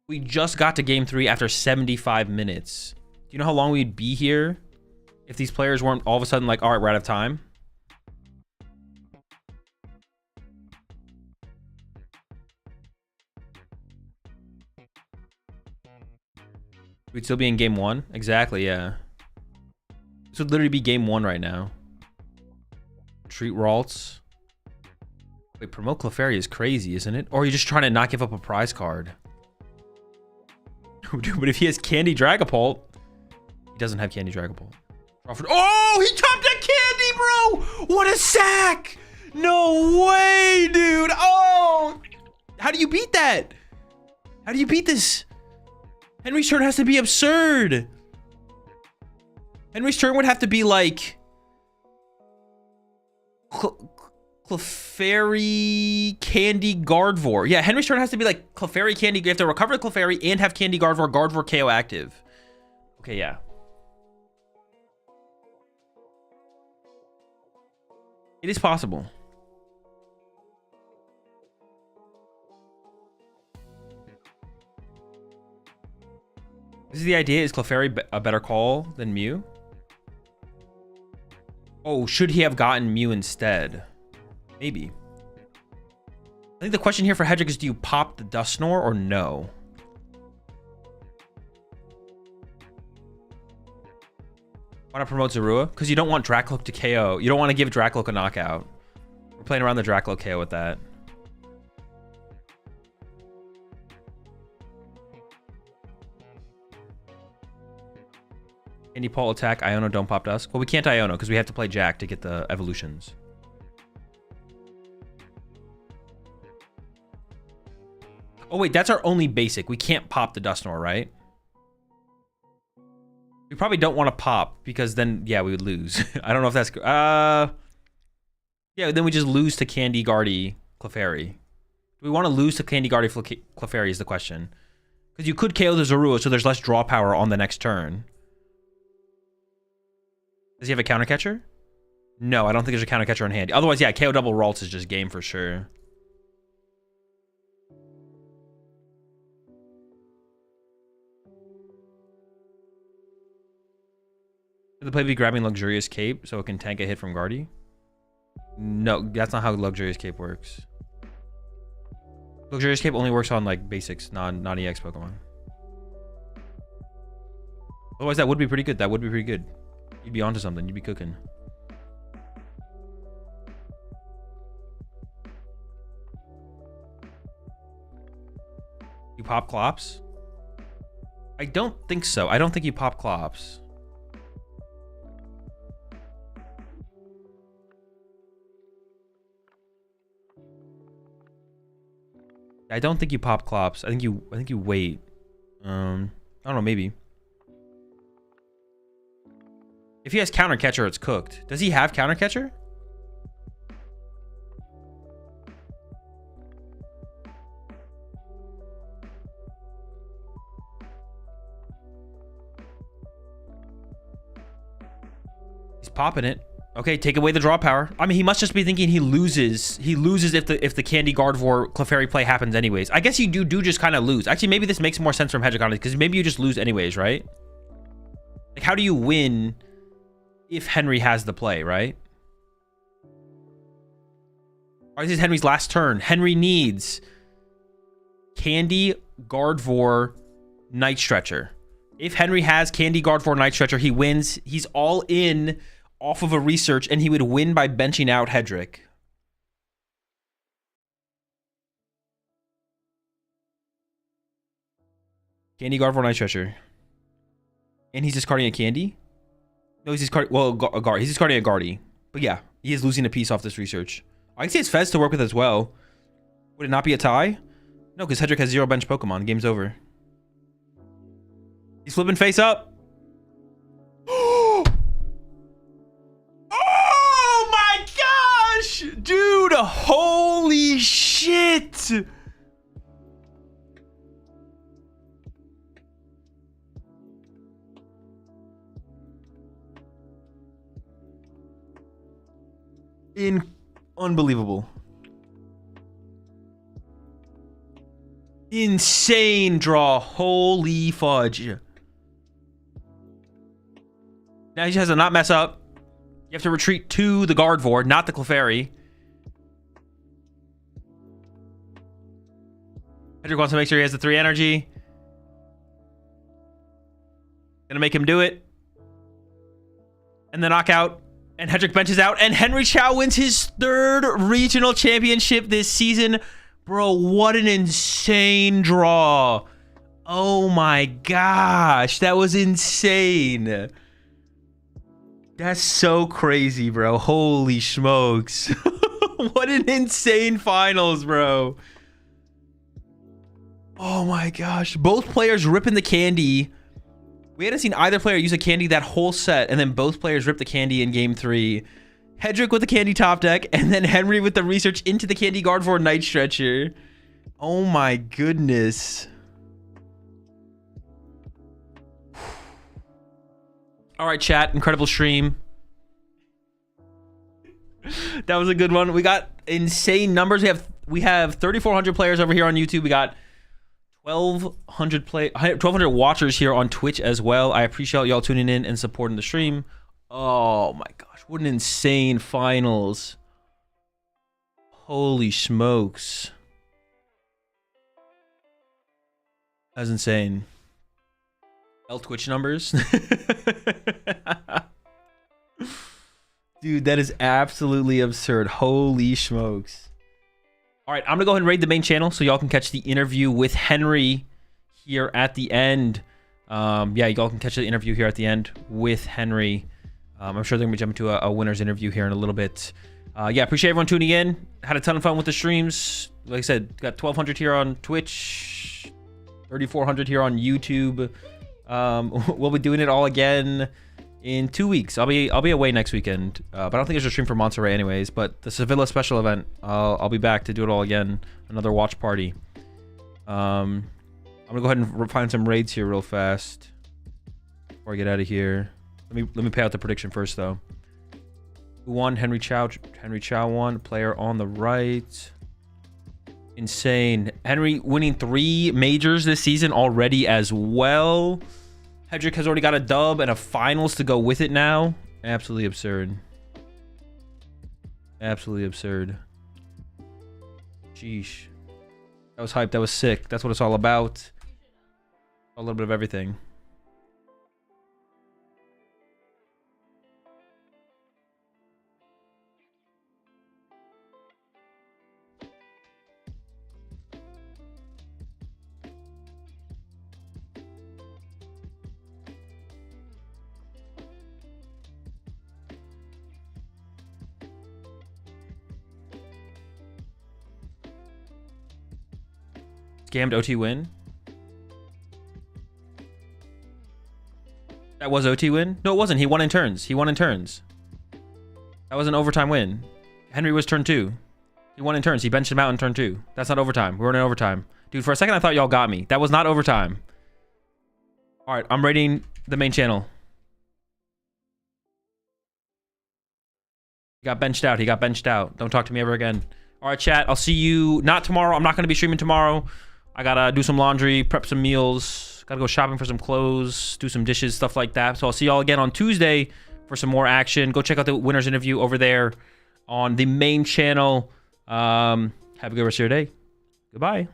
We just got to game 3 after 75 minutes. Do you know how long we'd be here if these players weren't all of a sudden like, all right, we're out of time? We'd still be in game 1? Exactly, yeah. This would literally be game 1 right now. Treat Ralts. Wait, promote Clefairy is crazy, isn't it? Or are you just trying to not give up a prize card? Dude, but if he has Candy Dragapult, he doesn't have Candy Dragapult. Oh, he topped that Candy, bro! What a sack! No way, dude! Oh! How do you beat that? How do you beat this? Henry's turn has to be absurd. Henry's turn would have to be like Clefairy, Candy, Gardevoir. Yeah, Henry's turn has to be like Clefairy, Candy. You have to recover the Clefairy and have Candy, Gardevoir, Gardevoir KO active. Okay, yeah. It is possible. This is the idea. Is Clefairy a better call than Mew? Oh, should he have gotten Mew instead? Maybe. I think the question here for Hedrick is, do you pop the Dusknoir or no? Why not promote Zarua? Because you don't want Dracloak to KO. You don't want to give Dracloak a knockout. We're playing around the Dracloak KO with that. Candy Paul attack, Iono don't pop Dusk. Well, we can't Iono because we have to play Jack to get the evolutions. Oh wait, that's our only basic. We can't pop the Dusknoir, right? We probably don't want to pop because then, yeah, we would lose. I don't know if that's... yeah, then we just lose to Candy Guardy Clefairy. Do we want to lose to Candy Guardy Clefairy is the question. Because you could KO the Zorua, so there's less draw power on the next turn. Does he have a counter catcher? No, I don't think there's a counter catcher on hand. Otherwise, yeah, KO double Ralts is just game for sure. Should the play be grabbing Luxurious Cape so it can tank a hit from Guardy? No, that's not how Luxurious Cape works. Luxurious Cape only works on like basics, non-EX Pokemon. Otherwise, that would be pretty good. That would be pretty good. You'd be onto something. You'd be cooking. You pop Clops? I don't think so. I don't think you pop Clops. I don't think you pop Clops. I think you wait. I don't know, maybe. If he has counter catcher, it's cooked. Does he have counter catcher? He's popping it. Okay, take away the draw power. I mean, he must just be thinking he loses. He loses if the Candy Gardevoir Clefairy play happens anyways. I guess you do just kind of lose. Actually, maybe this makes more sense from Hedgehog on it, because maybe you just lose anyways, right? Like, how do you win if Henry has the play, right? All right, this is Henry's last turn. Henry needs Candy Gardevoir Night Stretcher. If Henry has Candy Gardevoir Night Stretcher, he wins. He's all in off of a research, and he would win by benching out Hedrick. Candy Gardevoir Night Stretcher. And he's discarding a Candy? No, he's discarding... Well, a Guard. He's discarding a Guardy. But yeah, he is losing a piece off this research. I can see his Fez to work with as well. Would it not be a tie? No, because Hedrick has 0 bench Pokemon. Game's over. He's flipping face up. Oh my gosh! Dude, holy shit! Unbelievable. Insane draw. Holy fudge. Now he just has to not mess up. You have to retreat to the Gardevoir, not the Clefairy. Hedrick wants to make sure he has the 3 energy. Gonna make him do it. And the knockout. And Hedrick benches out. And Henry Chow wins his 3rd regional championship this season. Bro, what an insane draw. Oh my gosh. That was insane. That's so crazy, bro. Holy smokes. What an insane finals, bro. Oh my gosh. Both players ripping the candy. We hadn't seen either player use a candy that whole set, and then both players ripped the candy in game 3. Hedrick with the candy top deck, and then Henry with the research into the Candy Gardevoir Night Stretcher. Oh my goodness. All right, chat. Incredible stream. That was a good one. We got insane numbers. We have 3,400 players over here on YouTube. We got 1,200 watchers here on Twitch as well. I appreciate y'all tuning in and supporting the stream. Oh my gosh, what an insane finals. Holy smokes. That's insane. Twitch numbers. Dude, that is absolutely absurd. Holy smokes. All right, I'm gonna go ahead and raid the main channel so y'all can catch the interview with Henry here at the end. Yeah, y'all can catch the interview here at the end with Henry. I'm sure they're gonna be jumping to a winner's interview here in a little bit. Yeah, appreciate everyone tuning in. Had a ton of fun with the streams. Like I said, got 1,200 here on Twitch, 3,400 here on YouTube. We'll be doing it all again in 2 weeks. I'll be away next weekend, but I don't think there's a stream for Monterey anyways. But the Sevilla special event, I'll be back to do it all again. Another watch party. I'm gonna go ahead and find some raids here real fast before I get out of here. Let me pay out the prediction first though. Who won? Henry Chow. Henry Chow won. Player on the right. Insane. Henry winning 3 majors this season already as well. Hedrick has already got a dub and a finals to go with it now. Absolutely absurd. Absolutely absurd. Sheesh. That was hype. That was sick. That's what it's all about. A little bit of everything. Scammed OT win. That was OT win? No, it wasn't. He won in turns. He won in turns. That was an overtime win. Henry was turn 2. He won in turns. He benched him out in turn 2. That's not overtime. We were in overtime. Dude, for a second I thought y'all got me. That was not overtime. All right, I'm rating the main channel. He got benched out. He got benched out. Don't talk to me ever again. All right, chat. I'll see you not tomorrow. I'm not going to be streaming tomorrow. I got to do some laundry, prep some meals. Got to go shopping for some clothes, do some dishes, stuff like that. So I'll see y'all again on Tuesday for some more action. Go check out the winner's interview over there on the main channel. Have a good rest of your day. Goodbye.